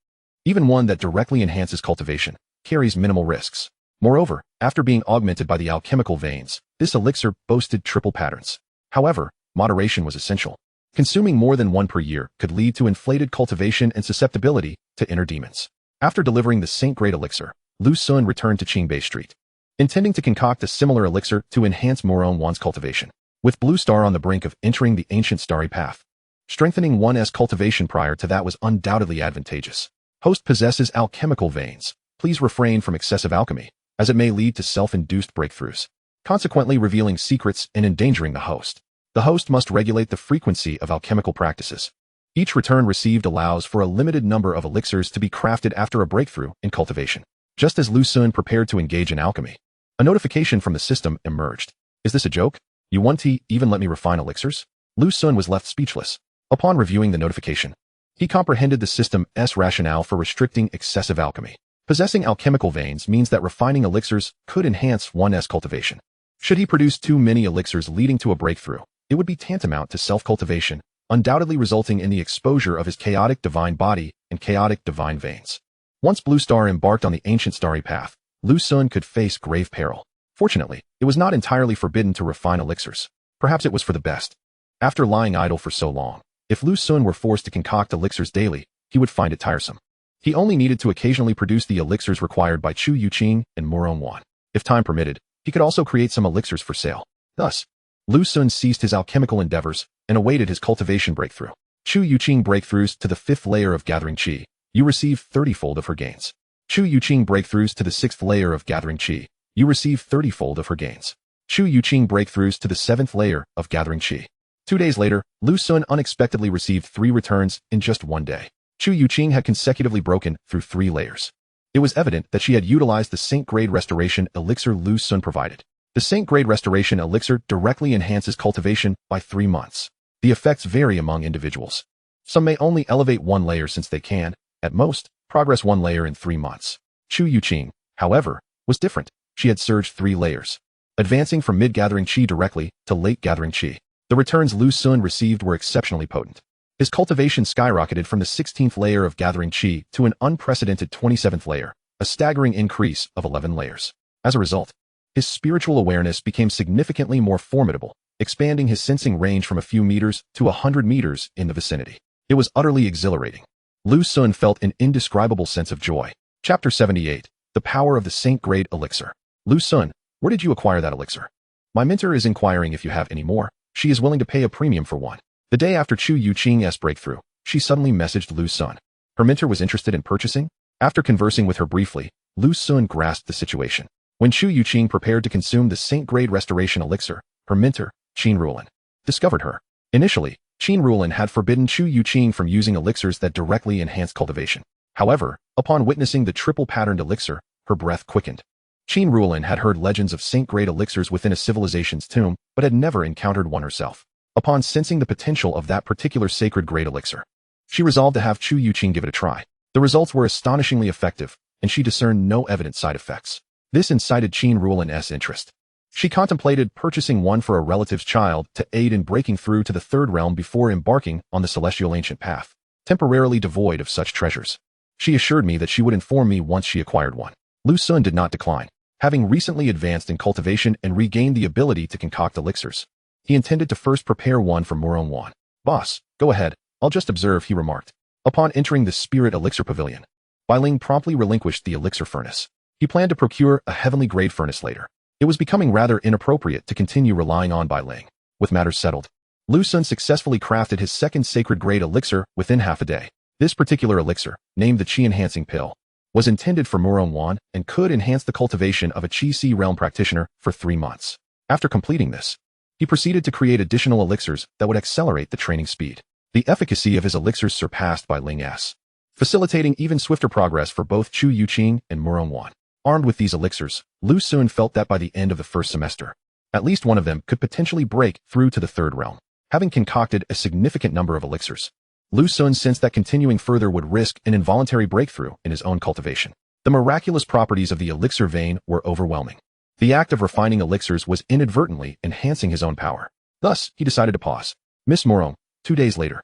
Even one that directly enhances cultivation carries minimal risks. Moreover, after being augmented by the alchemical veins, this elixir boasted triple patterns. However, moderation was essential. Consuming more than 1 per year could lead to inflated cultivation and susceptibility to inner demons. After delivering the saint-grade elixir, Lu Xun returned to Qingbei Street, intending to concoct a similar elixir to enhance Murong Wan's cultivation. With Blue Star on the brink of entering the ancient starry path, strengthening one's cultivation prior to that was undoubtedly advantageous. Host possesses alchemical veins. Please refrain from excessive alchemy, as it may lead to self-induced breakthroughs, consequently revealing secrets and endangering the host. The host must regulate the frequency of alchemical practices. Each return received allows for a limited number of elixirs to be crafted after a breakthrough in cultivation. Just as Lu Sun prepared to engage in alchemy, a notification from the system emerged. Is this a joke? You won't even let me refine elixirs? Lu Sun was left speechless. Upon reviewing the notification, he comprehended the system's rationale for restricting excessive alchemy. Possessing alchemical veins means that refining elixirs could enhance one's cultivation. Should he produce too many elixirs leading to a breakthrough, it would be tantamount to self-cultivation, undoubtedly resulting in the exposure of his chaotic divine body and chaotic divine veins. Once Blue Star embarked on the ancient starry path, Lu Sun could face grave peril. Fortunately, it was not entirely forbidden to refine elixirs. Perhaps it was for the best. After lying idle for so long, if Lu Sun were forced to concoct elixirs daily, he would find it tiresome. He only needed to occasionally produce the elixirs required by Chu Youqing and Murong Wan. If time permitted, he could also create some elixirs for sale. Thus, Lu Sun ceased his alchemical endeavors and awaited his cultivation breakthrough. Chu Youqing breakthroughs to the 5th layer of gathering qi. You receive 30-fold of her gains. Chu Youqing breakthroughs to the 6th layer of gathering qi. You receive 30-fold of her gains. Chu Youqing breakthroughs to the 7th layer of gathering qi. 2 days later, Lu Sun unexpectedly received 3 returns in just 1 day. Chu Youqing had consecutively broken through 3 layers. It was evident that she had utilized the Saint Grade Restoration Elixir Lu Sun provided. The Saint Grade Restoration Elixir directly enhances cultivation by 3 months. The effects vary among individuals. Some may only elevate 1 layer since they can, at most, progress 1 layer in 3 months. Chu Youqing, however, was different. She had surged 3 layers, advancing from mid-gathering qi directly to late-gathering qi. The returns Lu Sun received were exceptionally potent. His cultivation skyrocketed from the 16th layer of gathering qi to an unprecedented 27th layer, a staggering increase of 11 layers. As a result, his spiritual awareness became significantly more formidable, expanding his sensing range from a few meters to 100 meters in the vicinity. It was utterly exhilarating. Lu Sun felt an indescribable sense of joy. Chapter 78. The Power of the Saint Grade Elixir. Lu Sun, where did you acquire that elixir? My mentor is inquiring if you have any more. She is willing to pay a premium for one. The day after Chu Youqing's breakthrough, she suddenly messaged Lu Sun. Her mentor was interested in purchasing? After conversing with her briefly, Lu Sun grasped the situation. When Chu Youqing prepared to consume the Saint Grade Restoration Elixir, her mentor, Qin Rulin, discovered her. Initially, Qin Rulin had forbidden Chu Youqing from using elixirs that directly enhanced cultivation. However, upon witnessing the triple-patterned elixir, her breath quickened. Qin Rulin had heard legends of Saint Grade elixirs within a civilization's tomb, but had never encountered one herself. Upon sensing the potential of that particular sacred grade elixir, she resolved to have Chu Youqing give it a try. The results were astonishingly effective, and she discerned no evident side effects. This incited Qin Rulin's interest. She contemplated purchasing one for a relative's child to aid in breaking through to the 3rd realm before embarking on the celestial ancient path, temporarily devoid of such treasures. She assured me that she would inform me once she acquired one. Lu Sun did not decline. Having recently advanced in cultivation and regained the ability to concoct elixirs, he intended to first prepare one for Murong Wan. Boss, go ahead, I'll just observe, he remarked. Upon entering the Spirit Elixir Pavilion, Bai Ling promptly relinquished the elixir furnace. He planned to procure a heavenly grade furnace later. It was becoming rather inappropriate to continue relying on Bai Ling. With matters settled, Lu Sun successfully crafted his 2nd sacred grade elixir within half a day. This particular elixir, named the Qi Enhancing Pill, was intended for Murong Wan and could enhance the cultivation of a Qi Si realm practitioner for 3 months. After completing this, he proceeded to create additional elixirs that would accelerate the training speed. The efficacy of his elixirs surpassed Bai Ling's, facilitating even swifter progress for both Chu Youqing and Murong Wan. Armed with these elixirs, Lu Sun felt that by the end of the 1st semester, at least one of them could potentially break through to the 3rd realm. Having concocted a significant number of elixirs, Lu Sun sensed that continuing further would risk an involuntary breakthrough in his own cultivation. The miraculous properties of the elixir vein were overwhelming. The act of refining elixirs was inadvertently enhancing his own power. Thus, he decided to pause. Miss Murong, 2 days later,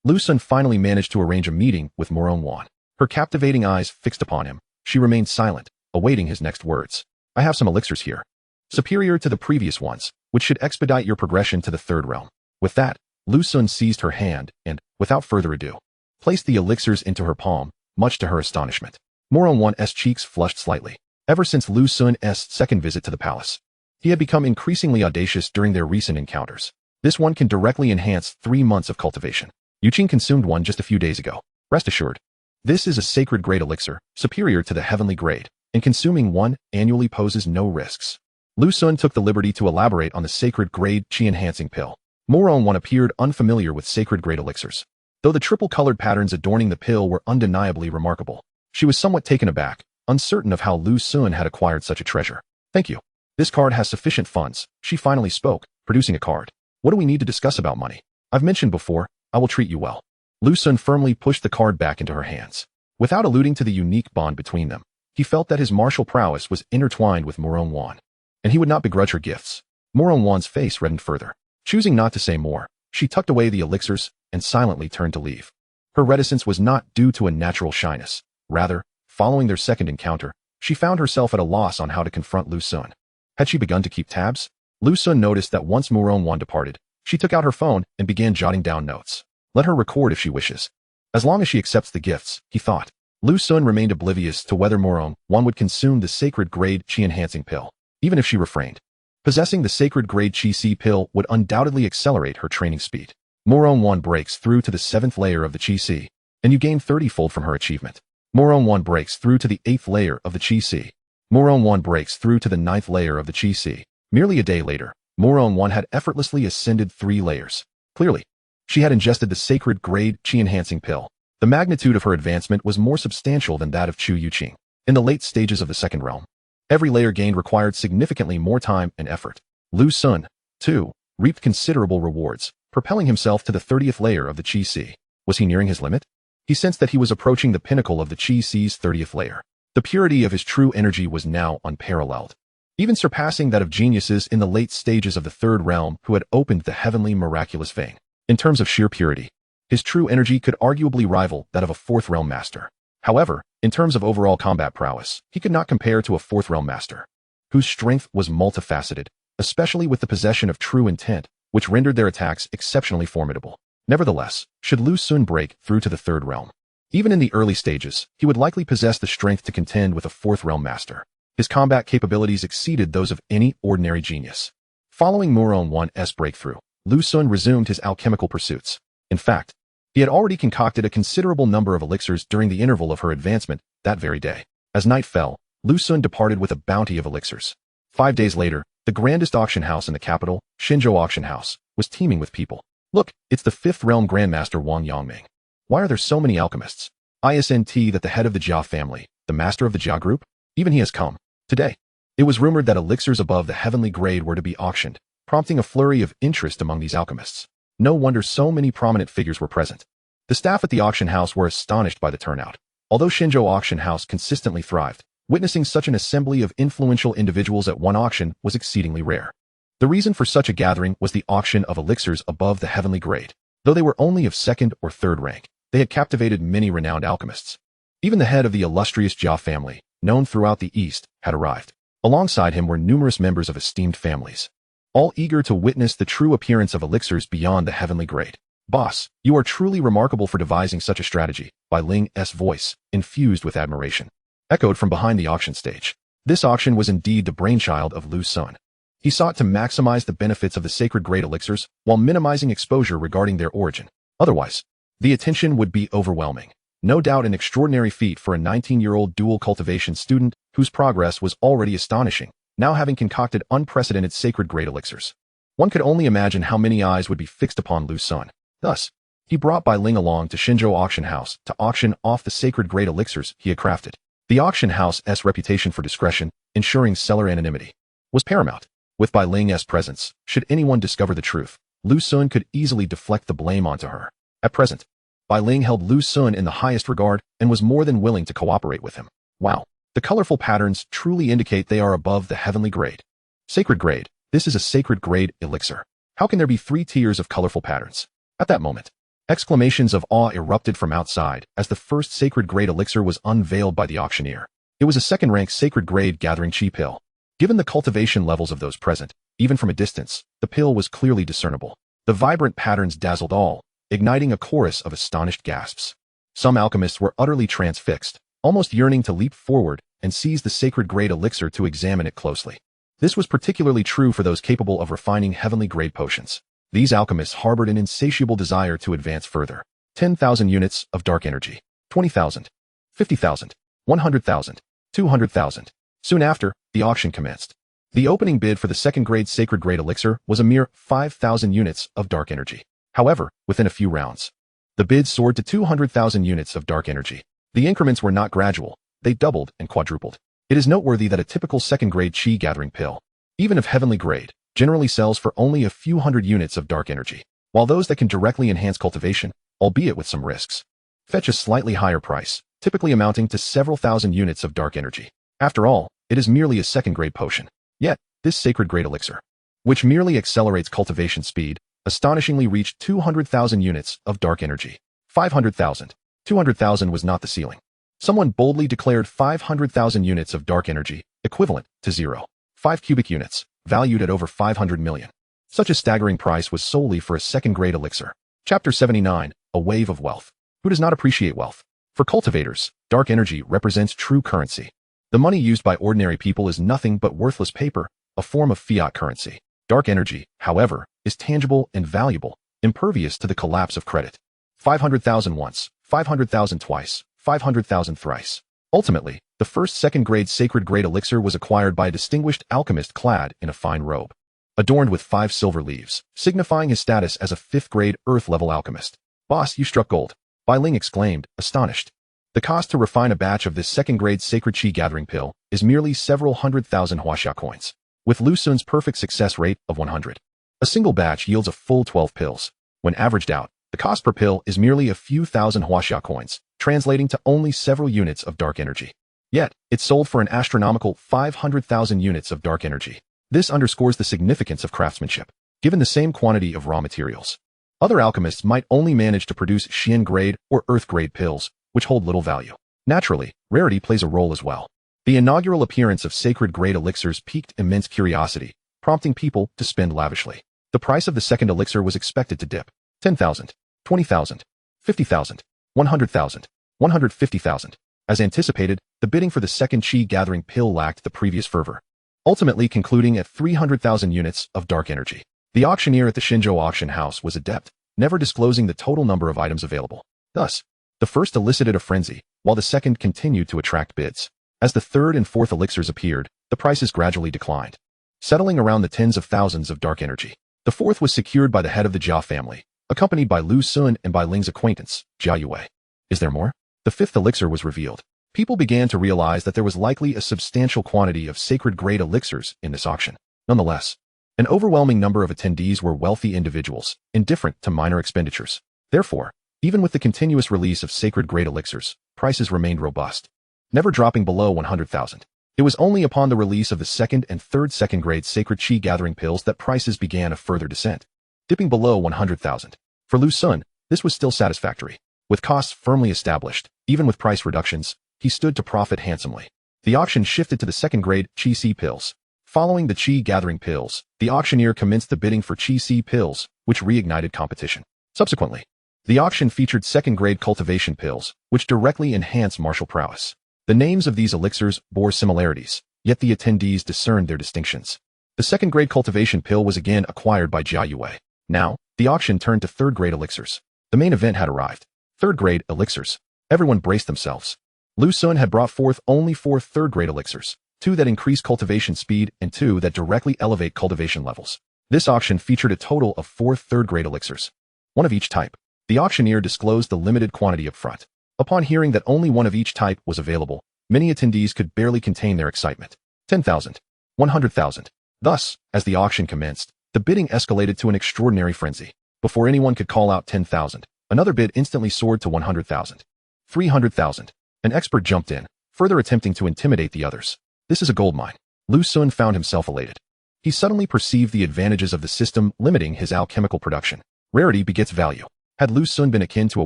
Lu Sun finally managed to arrange a meeting with Murong Wan. Her captivating eyes fixed upon him, she remained silent, awaiting his next words. I have some elixirs here, superior to the previous ones, which should expedite your progression to the 3rd realm. With that, Lu Sun seized her hand and, without further ado, placed the elixirs into her palm, much to her astonishment. Murong Wan's cheeks flushed slightly. Ever since Lu Sun's 2nd visit to the palace, he had become increasingly audacious during their recent encounters. This one can directly enhance 3 months of cultivation. Youqing consumed one just a few days ago. Rest assured, this is a sacred grade elixir, superior to the heavenly grade, and consuming one annually poses no risks. Lu Sun took the liberty to elaborate on the sacred grade Qi Enhancing Pill. Murong Wan appeared unfamiliar with sacred grade elixirs. Though the triple-colored patterns adorning the pill were undeniably remarkable, she was somewhat taken aback, uncertain of how Lu Sun had acquired such a treasure. Thank you. This card has sufficient funds, she finally spoke, producing a card. What do we need to discuss about money? I've mentioned before, I will treat you well. Lu Sun firmly pushed the card back into her hands. Without alluding to the unique bond between them, he felt that his martial prowess was intertwined with Murong Wan, and he would not begrudge her gifts. Murong Wan's face reddened further. Choosing not to say more, she tucked away the elixirs and silently turned to leave. Her reticence was not due to a natural shyness. Rather, following their second encounter, she found herself at a loss on how to confront Lu Sun. Had she begun to keep tabs? Lu Sun noticed that once Murong Wan departed, she took out her phone and began jotting down notes. Let her record if she wishes. As long as she accepts the gifts, he thought. Lu Sun remained oblivious to whether Murong Wan would consume the sacred-grade chi-enhancing pill, even if she refrained. Possessing the sacred-grade Chi-Si pill would undoubtedly accelerate her training speed. Murong Wan breaks through to the 7th layer of the Chi-Si, and you gain 30-fold from her achievement. Murong Wan breaks through to the 8th layer of the Chi-Si. Murong Wan breaks through to the 9th layer of the Chi-Si. Merely a day later, Murong Wan had effortlessly ascended 3 layers. Clearly, she had ingested the sacred-grade chi-enhancing pill. The magnitude of her advancement was more substantial than that of Chu Youqing. In the late stages of the second realm, every layer gained required significantly more time and effort. Lu Sun, too, reaped considerable rewards, propelling himself to the 30th layer of the Chi-Si. Was he nearing his limit? He sensed that he was approaching the pinnacle of the Chi-Si's 30th layer. The purity of his true energy was now unparalleled, even surpassing that of geniuses in the late stages of the third realm who had opened the heavenly miraculous vein. In terms of sheer purity, his true energy could arguably rival that of a fourth realm master. However, in terms of overall combat prowess, he could not compare to a fourth realm master, whose strength was multifaceted, especially with the possession of true intent, which rendered their attacks exceptionally formidable. Nevertheless, should Lu Sun break through to the third realm, even in the early stages, he would likely possess the strength to contend with a fourth realm master. His combat capabilities exceeded those of any ordinary genius. Following Murong Wan's breakthrough, Lu Sun resumed his alchemical pursuits. In fact, he had already concocted a considerable number of elixirs during the interval of her advancement that very day. As night fell, Lu Sun departed with a bounty of elixirs. 5 days later, the grandest auction house in the capital, Xinzhou Auction House, was teeming with people. Look, it's the 5th realm Grandmaster Wang Yangming. Why are there so many alchemists? Isn't that the head of the Jia family, the master of the Jia group? Even he has come. Today, it was rumored that elixirs above the heavenly grade were to be auctioned, prompting a flurry of interest among these alchemists. No wonder so many prominent figures were present. The staff at the auction house were astonished by the turnout. Although Xinzhou Auction House consistently thrived, witnessing such an assembly of influential individuals at one auction was exceedingly rare. The reason for such a gathering was the auction of elixirs above the heavenly grade. Though they were only of 2nd or 3rd rank, they had captivated many renowned alchemists. Even the head of the illustrious Jia family, known throughout the East, had arrived. Alongside him were numerous members of esteemed families, all eager to witness the true appearance of elixirs beyond the heavenly grade. Boss, you are truly remarkable for devising such a strategy, Bai Ling's voice, infused with admiration, echoed from behind the auction stage. This auction was indeed the brainchild of Lu Sun. He sought to maximize the benefits of the sacred grade elixirs while minimizing exposure regarding their origin. Otherwise, the attention would be overwhelming. No doubt an extraordinary feat for a 19-year-old dual cultivation student whose progress was already astonishing, now having concocted unprecedented sacred grade elixirs. One could only imagine how many eyes would be fixed upon Lu Sun. Thus, he brought Bai Ling along to Xinzhou Auction House to auction off the sacred grade elixirs he had crafted. The auction house's reputation for discretion, ensuring seller anonymity, was paramount. With Bai Ling's presence, should anyone discover the truth, Lu Sun could easily deflect the blame onto her. At present, Bai Ling held Lu Sun in the highest regard and was more than willing to cooperate with him. Wow, the colorful patterns truly indicate they are above the heavenly grade. Sacred grade, this is a sacred grade elixir. How can there be 3 tiers of colorful patterns? At that moment, exclamations of awe erupted from outside as the first sacred grade elixir was unveiled by the auctioneer. It was a 2nd-rank sacred grade gathering chi pill. Given the cultivation levels of those present, even from a distance, the pill was clearly discernible. The vibrant patterns dazzled all, igniting a chorus of astonished gasps. Some alchemists were utterly transfixed, almost yearning to leap forward and seize the sacred grade elixir to examine it closely. This was particularly true for those capable of refining heavenly grade potions. These alchemists harbored an insatiable desire to advance further. 10,000 units of dark energy, 20,000, 50,000, 100,000, 200,000. Soon after, the auction commenced. The opening bid for the 2nd grade sacred grade elixir was a mere 5,000 units of dark energy. However, within a few rounds, The bids soared to 200,000 units of dark energy. The increments were not gradual, they doubled and quadrupled. It is noteworthy that a typical second-grade chi gathering pill, even of heavenly grade, generally sells for only a few hundred units of dark energy, while those that can directly enhance cultivation, albeit with some risks, fetch a slightly higher price, typically amounting to several thousand units of dark energy. After all, it is merely a second-grade potion. Yet, this sacred-grade elixir, which merely accelerates cultivation speed, astonishingly reached 200,000 units of dark energy. 500,000. 200,000 was not the ceiling. Someone boldly declared 500,000 units of dark energy, equivalent to 0.5 cubic units, valued at over 500 million. Such a staggering price was solely for a second-grade elixir. Chapter 79, A Wave of Wealth. Who does not appreciate wealth? For cultivators, dark energy represents true currency. The money used by ordinary people is nothing but worthless paper, a form of fiat currency. Dark energy, however, is tangible and valuable, impervious to the collapse of credit. 500,000 once, 500,000 twice, 500,000 thrice. Ultimately, the first second-grade sacred-grade elixir was acquired by a distinguished alchemist clad in a fine robe, adorned with 5 silver leaves, signifying his status as a 5th-grade earth-level alchemist. "Boss, you struck gold," Bai Ling exclaimed, astonished. The cost to refine a batch of this second-grade sacred chi gathering pill is merely several 100,000 huaxia coins, with Lu Sun's perfect success rate of 100. A single batch yields a full 12 pills. When averaged out, the cost per pill is merely a few thousand huaxia coins, translating to only several units of dark energy. Yet, it sold for an astronomical 500,000 units of dark energy. This underscores the significance of craftsmanship, given the same quantity of raw materials. Other alchemists might only manage to produce Xian-grade or Earth-grade pills, which hold little value. Naturally, rarity plays a role as well. The inaugural appearance of sacred-grade elixirs piqued immense curiosity, prompting people to spend lavishly. The price of the second elixir was expected to dip. 10,000, 20,000, 50,000, 100,000, 150,000. As anticipated, the bidding for the second chi-gathering pill lacked the previous fervor, ultimately concluding at 300,000 units of dark energy. The auctioneer at the Shenzhou auction house was adept, never disclosing the total number of items available. Thus, the first elicited a frenzy, while the second continued to attract bids. As the third and fourth elixirs appeared, the prices gradually declined, settling around the tens of thousands of dark energy. The fourth was secured by the head of the Jia family, accompanied by Lu Sun and by Ling's acquaintance, Jia Yue. Is there more? The fifth elixir was revealed. People began to realize that there was likely a substantial quantity of sacred-grade elixirs in this auction. Nonetheless, an overwhelming number of attendees were wealthy individuals, indifferent to minor expenditures. Therefore, even with the continuous release of sacred-grade elixirs, prices remained robust, never dropping below 100,000. It was only upon the release of the second and third second-grade sacred chi gathering pills that prices began a further descent, dipping below 100,000. For Lu Sun, this was still satisfactory. With costs firmly established, even with price reductions, he stood to profit handsomely. The auction shifted to the second-grade Chi C pills. Following the Chi gathering pills, the auctioneer commenced the bidding for Chi C pills, which reignited competition. Subsequently, the auction featured second-grade cultivation pills, which directly enhance martial prowess. The names of these elixirs bore similarities, yet the attendees discerned their distinctions. The second-grade cultivation pill was again acquired by Jia Yue. Now, the auction turned to third-grade elixirs. The main event had arrived. Third-grade elixirs. Everyone braced themselves. Lu Sun had brought forth only 4 third-grade elixirs, 2 that increase cultivation speed and 2 that directly elevate cultivation levels. This auction featured a total of 4 third-grade elixirs, 1 of each type. The auctioneer disclosed the limited quantity up front. Upon hearing that only 1 of each type was available, many attendees could barely contain their excitement. 10,000, 100,000. Thus, as the auction commenced, the bidding escalated to an extraordinary frenzy. Before anyone could call out 10,000, another bid instantly soared to 100,000. 300,000. An expert jumped in, further attempting to intimidate the others. This is a goldmine. Lu Sun found himself elated. He suddenly perceived the advantages of the system limiting his alchemical production. Rarity begets value. Had Lu Sun been akin to a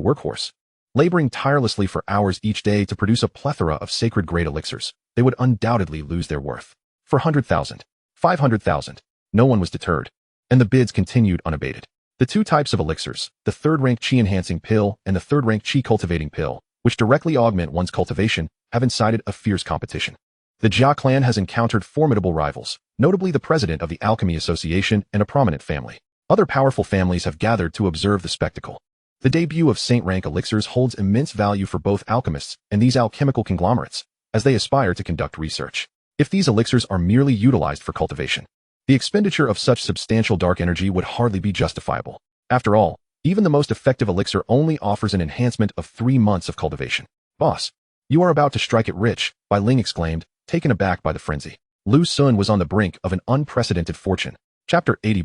workhorse, laboring tirelessly for hours each day to produce a plethora of sacred-grade elixirs, they would undoubtedly lose their worth. For 100,000, 500,000, no one was deterred, and the bids continued unabated. The 2 types of elixirs, the third-rank chi-enhancing pill and the third-rank chi-cultivating pill, which directly augment one's cultivation, have incited a fierce competition. The Jia clan has encountered formidable rivals, notably the president of the Alchemy Association and a prominent family. Other powerful families have gathered to observe the spectacle. The debut of saint-rank elixirs holds immense value for both alchemists and these alchemical conglomerates, as they aspire to conduct research. If these elixirs are merely utilized for cultivation, the expenditure of such substantial dark energy would hardly be justifiable. After all, Even the most effective elixir only offers an enhancement of 3 months of cultivation. Boss, you are about to strike it rich, Bai Ling exclaimed, taken aback by the frenzy. Lu Sun was on the brink of an unprecedented fortune. Chapter 80.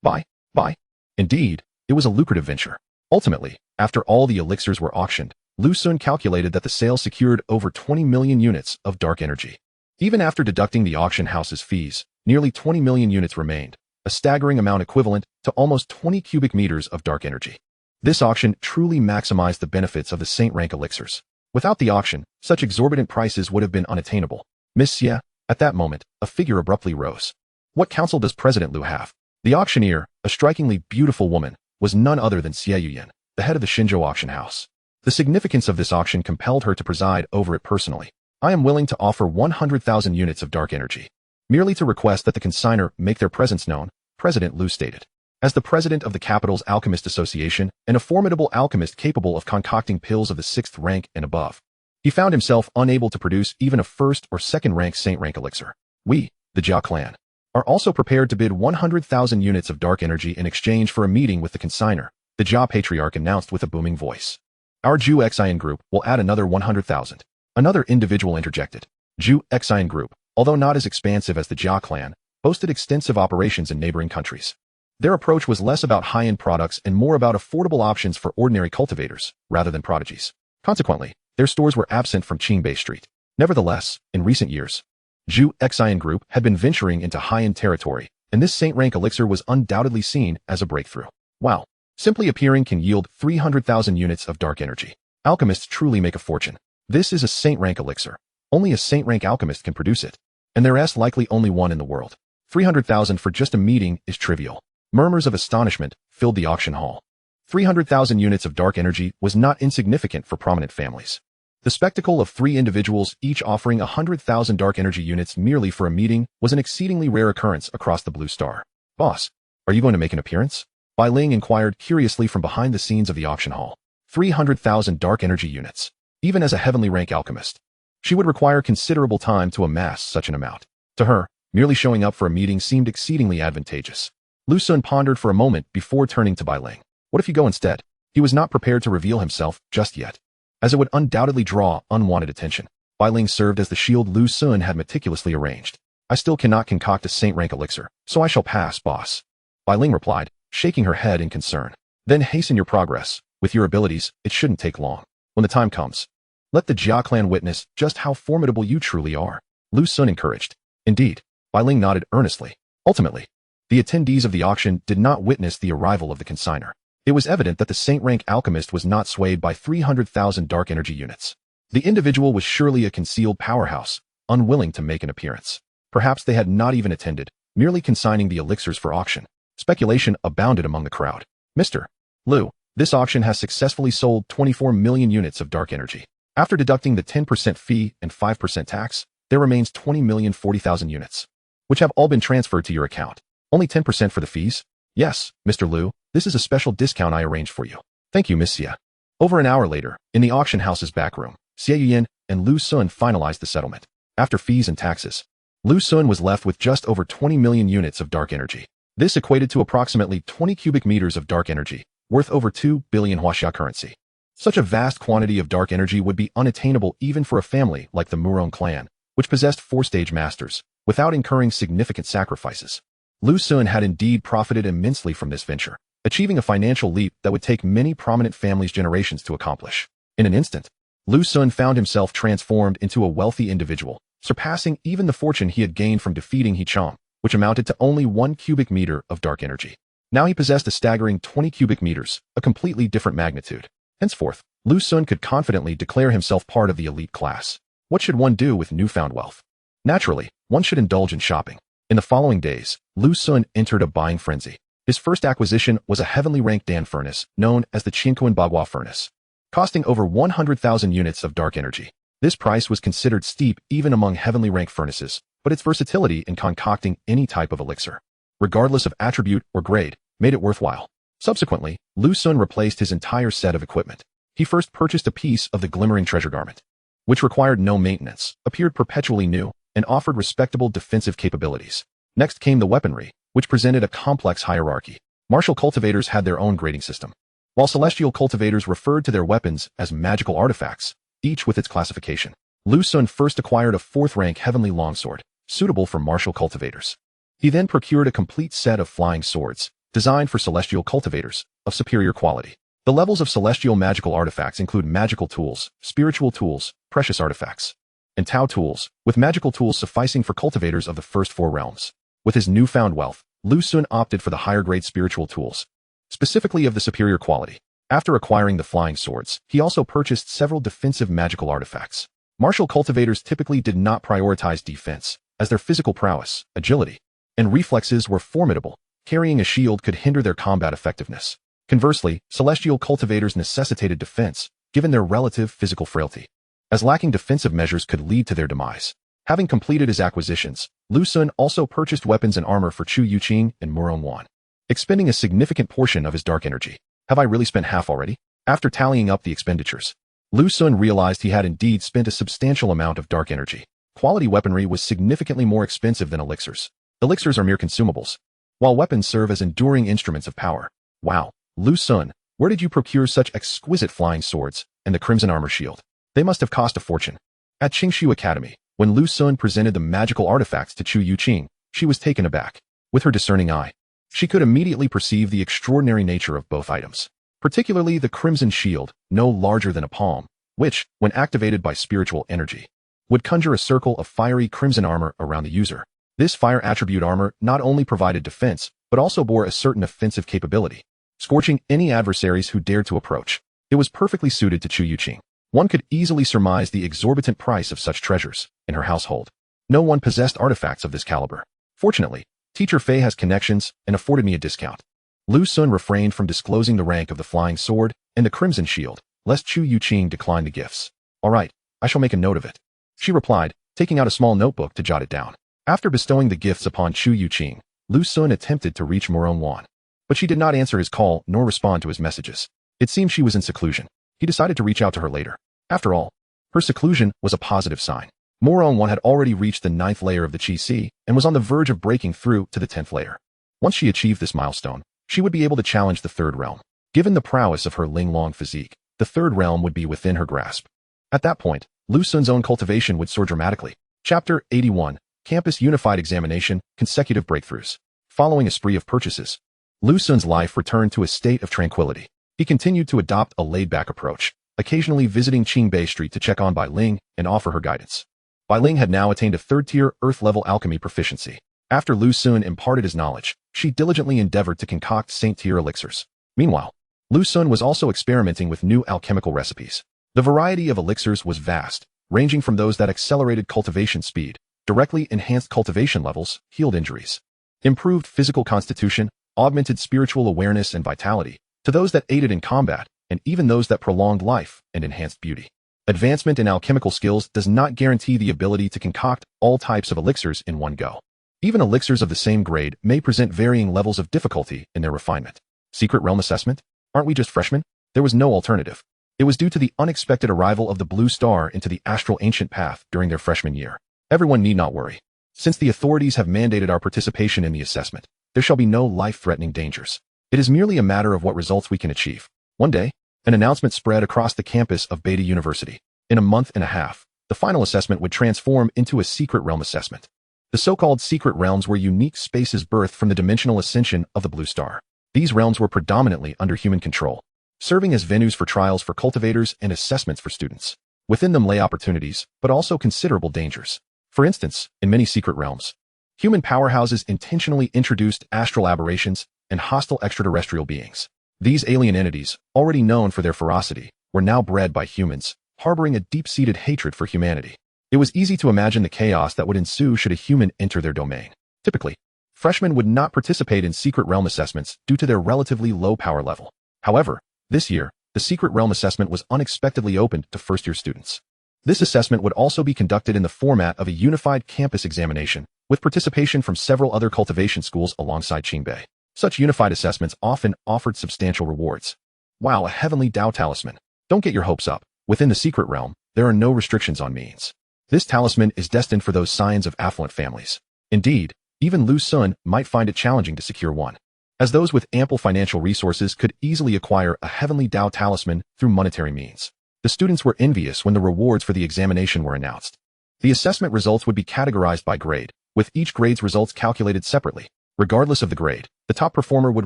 Buy. Indeed, it was a lucrative venture. Ultimately, after all the elixirs were auctioned, Lu Sun calculated that the sale secured over 20 million units of dark energy. Even after deducting the auction house's fees, nearly 20 million units remained, a staggering amount equivalent to almost 20 cubic meters of dark energy. This auction truly maximized the benefits of the Saint rank elixirs. Without the auction, such exorbitant prices would have been unattainable. Miss Xie, at that moment, a figure abruptly rose. What counsel does President Lu have? The auctioneer, a strikingly beautiful woman, was none other than Xie Yuyan, the head of the Shenzhou auction house. The significance of this auction compelled her to preside over it personally. I am willing to offer 100,000 units of dark energy. Merely to request that the consignor make their presence known, President Lu stated. As the president of the capital's Alchemist Association and a formidable alchemist capable of concocting pills of the 6th rank and above, he found himself unable to produce even a 1st or 2nd rank Saint rank elixir. We, the Jia clan, are also prepared to bid 100,000 units of dark energy in exchange for a meeting with the consignor, the Jia patriarch announced with a booming voice. Our Chu Youqing group will add another 100,000. Another individual interjected. Chu Youqing group, although not as expansive as the Jia clan, boasted extensive operations in neighboring countries. Their approach was less about high-end products and more about affordable options for ordinary cultivators, rather than prodigies. Consequently, their stores were absent from Qingbei Street. Nevertheless, in recent years, Chu Youqing Group had been venturing into high-end territory, and this Saint rank elixir was undoubtedly seen as a breakthrough. Wow! Simply appearing can yield 300,000 units of dark energy. Alchemists truly make a fortune. This is a Saint rank elixir. Only a Saint rank alchemist can produce it. And there is likely only one in the world. 300,000 for just a meeting is trivial. Murmurs of astonishment filled the auction hall. 300,000 units of dark energy was not insignificant for prominent families. The spectacle of 3 individuals each offering 100,000 dark energy units merely for a meeting was an exceedingly rare occurrence across the Blue Star. Boss, are you going to make an appearance? Bai Ling inquired curiously from behind the scenes of the auction hall. 300,000 dark energy units. Even as a heavenly rank alchemist, she would require considerable time to amass such an amount. To her, merely showing up for a meeting seemed exceedingly advantageous. Lu Sun pondered for a moment before turning to Bai Ling. What if you go instead? He was not prepared to reveal himself just yet, as it would undoubtedly draw unwanted attention. Bai Ling served as the shield Lu Sun had meticulously arranged. I still cannot concoct a Saint rank elixir, so I shall pass, boss. Bai Ling replied, shaking her head in concern. Then hasten your progress. With your abilities, it shouldn't take long. When the time comes, let the Jia clan witness just how formidable you truly are. Lu Sun encouraged. Indeed, Bai Ling nodded earnestly. Ultimately, the attendees of the auction did not witness the arrival of the consignor. It was evident that the Saint rank alchemist was not swayed by 300,000 dark energy units. The individual was surely a concealed powerhouse, unwilling to make an appearance. Perhaps they had not even attended, merely consigning the elixirs for auction. Speculation abounded among the crowd. Mr. Lu, this auction has successfully sold 24 million units of dark energy. After deducting the 10% fee and 5% tax, there remains 20,040,000 units, which have all been transferred to your account. Only 10% for the fees? Yes, Mr. Lu, this is a special discount I arranged for you. Thank you, Miss Xie. Over an hour later, in the auction house's back room, Xie Yuyan and Lu Sun finalized the settlement. After fees and taxes, Lu Sun was left with just over 20 million units of dark energy. This equated to approximately 20 cubic meters of dark energy, worth over 2 billion huaxia currency. Such a vast quantity of dark energy would be unattainable even for a family like the Murong clan, which possessed 4-stage masters, without incurring significant sacrifices. Lu Sun had indeed profited immensely from this venture, achieving a financial leap that would take many prominent families' generations to accomplish. In an instant, Lu Sun found himself transformed into a wealthy individual, surpassing even the fortune he had gained from defeating He Chang, which amounted to only 1 cubic meter of dark energy. Now he possessed a staggering 20 cubic meters, a completely different magnitude. Henceforth, Lu Sun could confidently declare himself part of the elite class. What should one do with newfound wealth? Naturally, one should indulge in shopping. In the following days, Lu Sun entered a buying frenzy. His first acquisition was a heavenly ranked Dan furnace, known as the Qianquan Bagua furnace, costing over 100,000 units of dark energy. This price was considered steep even among heavenly ranked furnaces, but its versatility in concocting any type of elixir, regardless of attribute or grade, made it worthwhile. Subsequently, Lu Sun replaced his entire set of equipment. He first purchased a piece of the glimmering treasure garment, which required no maintenance, appeared perpetually new, and offered respectable defensive capabilities. Next came the weaponry, which presented a complex hierarchy. Martial cultivators had their own grading system. while celestial cultivators referred to their weapons as magical artifacts, each with its classification. Lu Xun first acquired a 4th-rank heavenly longsword, suitable for martial cultivators. He then procured a complete set of flying swords, designed for celestial cultivators, of superior quality. The levels of celestial magical artifacts include magical tools, spiritual tools, precious artifacts, and Tao tools, with magical tools sufficing for cultivators of the first 4 realms. With his newfound wealth, Lu Xun opted for the higher-grade spiritual tools, specifically of the superior quality. After acquiring the flying swords, he also purchased several defensive magical artifacts. Martial cultivators typically did not prioritize defense, as their physical prowess, agility, and reflexes were formidable. Carrying a shield could hinder their combat effectiveness. Conversely, celestial cultivators necessitated defense, given their relative physical frailty, as lacking defensive measures could lead to their demise. Having completed his acquisitions, Lu Xun also purchased weapons and armor for Chu Youqing and Murong Wan, expending a significant portion of his dark energy. Have I really spent half already? After tallying up the expenditures, Lu Xun realized he had indeed spent a substantial amount of dark energy. Quality weaponry was significantly more expensive than elixirs. Elixirs are mere consumables, while weapons serve as enduring instruments of power. Wow, Lu Xun, where did you procure such exquisite flying swords and the crimson armor shield? They must have cost a fortune. At Qingshu Academy, when Lu Xun presented the magical artifacts to Chu Youqing, she was taken aback. With her discerning eye, she could immediately perceive the extraordinary nature of both items, particularly the crimson shield, no larger than a palm, which, when activated by spiritual energy, would conjure a circle of fiery crimson armor around the user. This fire attribute armor not only provided defense, but also bore a certain offensive capability, scorching any adversaries who dared to approach. It was perfectly suited to Chu Youqing. One could easily surmise the exorbitant price of such treasures in her household. No one possessed artifacts of this caliber. Fortunately, Teacher Fei has connections and afforded me a discount. Lu Xun refrained from disclosing the rank of the flying sword and the crimson shield, lest Chu Youqing decline the gifts. All right, I shall make a note of it, she replied, taking out a small notebook to jot it down. After bestowing the gifts upon Chu Youqing, Lu Xun attempted to reach Murong Wan, but she did not answer his call nor respond to his messages. It seemed she was in seclusion. He decided to reach out to her later. After all, her seclusion was a positive sign. Murong Wan had already reached the 9th layer of the Qi Si and was on the verge of breaking through to the 10th layer. Once she achieved this milestone, she would be able to challenge the 3rd realm. Given the prowess of her Linglong physique, the 3rd realm would be within her grasp. At that point, Lu Xun's own cultivation would soar dramatically. Chapter 81, Campus Unified Examination, Consecutive Breakthroughs. Following a spree of purchases, Lu Xun's life returned to a state of tranquility. He continued to adopt a laid-back approach, occasionally visiting Qingbei Street to check on Bai Ling and offer her guidance. Bai Ling had now attained a 3rd-tier Earth-level alchemy proficiency. After Lu Xun imparted his knowledge, she diligently endeavored to concoct Saint-tier elixirs. Meanwhile, Lu Xun was also experimenting with new alchemical recipes. The variety of elixirs was vast, ranging from those that accelerated cultivation speed, directly enhanced cultivation levels, healed injuries, improved physical constitution, augmented spiritual awareness and vitality, to those that aided in combat, and even those that prolonged life and enhanced beauty. Advancement in alchemical skills does not guarantee the ability to concoct all types of elixirs in one go. Even elixirs of the same grade may present varying levels of difficulty in their refinement. Secret Realm Assessment? Aren't we just freshmen? There was no alternative. It was due to the unexpected arrival of the Blue Star into the Astral Ancient Path during their freshman year. Everyone need not worry. Since the authorities have mandated our participation in the assessment, there shall be no life-threatening dangers. It is merely a matter of what results we can achieve. One day, an announcement spread across the campus of Beta University. In a month and a half, the final assessment would transform into a Secret Realm Assessment. The so-called Secret Realms were unique spaces birthed from the dimensional ascension of the Blue Star. These realms were predominantly under human control, serving as venues for trials for cultivators and assessments for students. Within them lay opportunities, but also considerable dangers. For instance, in many secret realms, human powerhouses intentionally introduced astral aberrations and hostile extraterrestrial beings. These alien entities, already known for their ferocity, were now bred by humans, harboring a deep-seated hatred for humanity. It was easy to imagine the chaos that would ensue should a human enter their domain. Typically, freshmen would not participate in secret realm assessments due to their relatively low power level. However, this year, the secret realm assessment was unexpectedly opened to first-year students. This assessment would also be conducted in the format of a unified campus examination, with participation from several other cultivation schools alongside Qingbei. Such unified assessments often offered substantial rewards. Wow, a heavenly Tao talisman. Don't get your hopes up. Within the secret realm, there are no restrictions on means. This talisman is destined for those scions of affluent families. Indeed, even Lu Xun might find it challenging to secure one. as those with ample financial resources could easily acquire a heavenly Tao talisman through monetary means. The students were envious when the rewards for the examination were announced. The assessment results would be categorized by grade, with each grade's results calculated separately. Regardless of the grade, the top performer would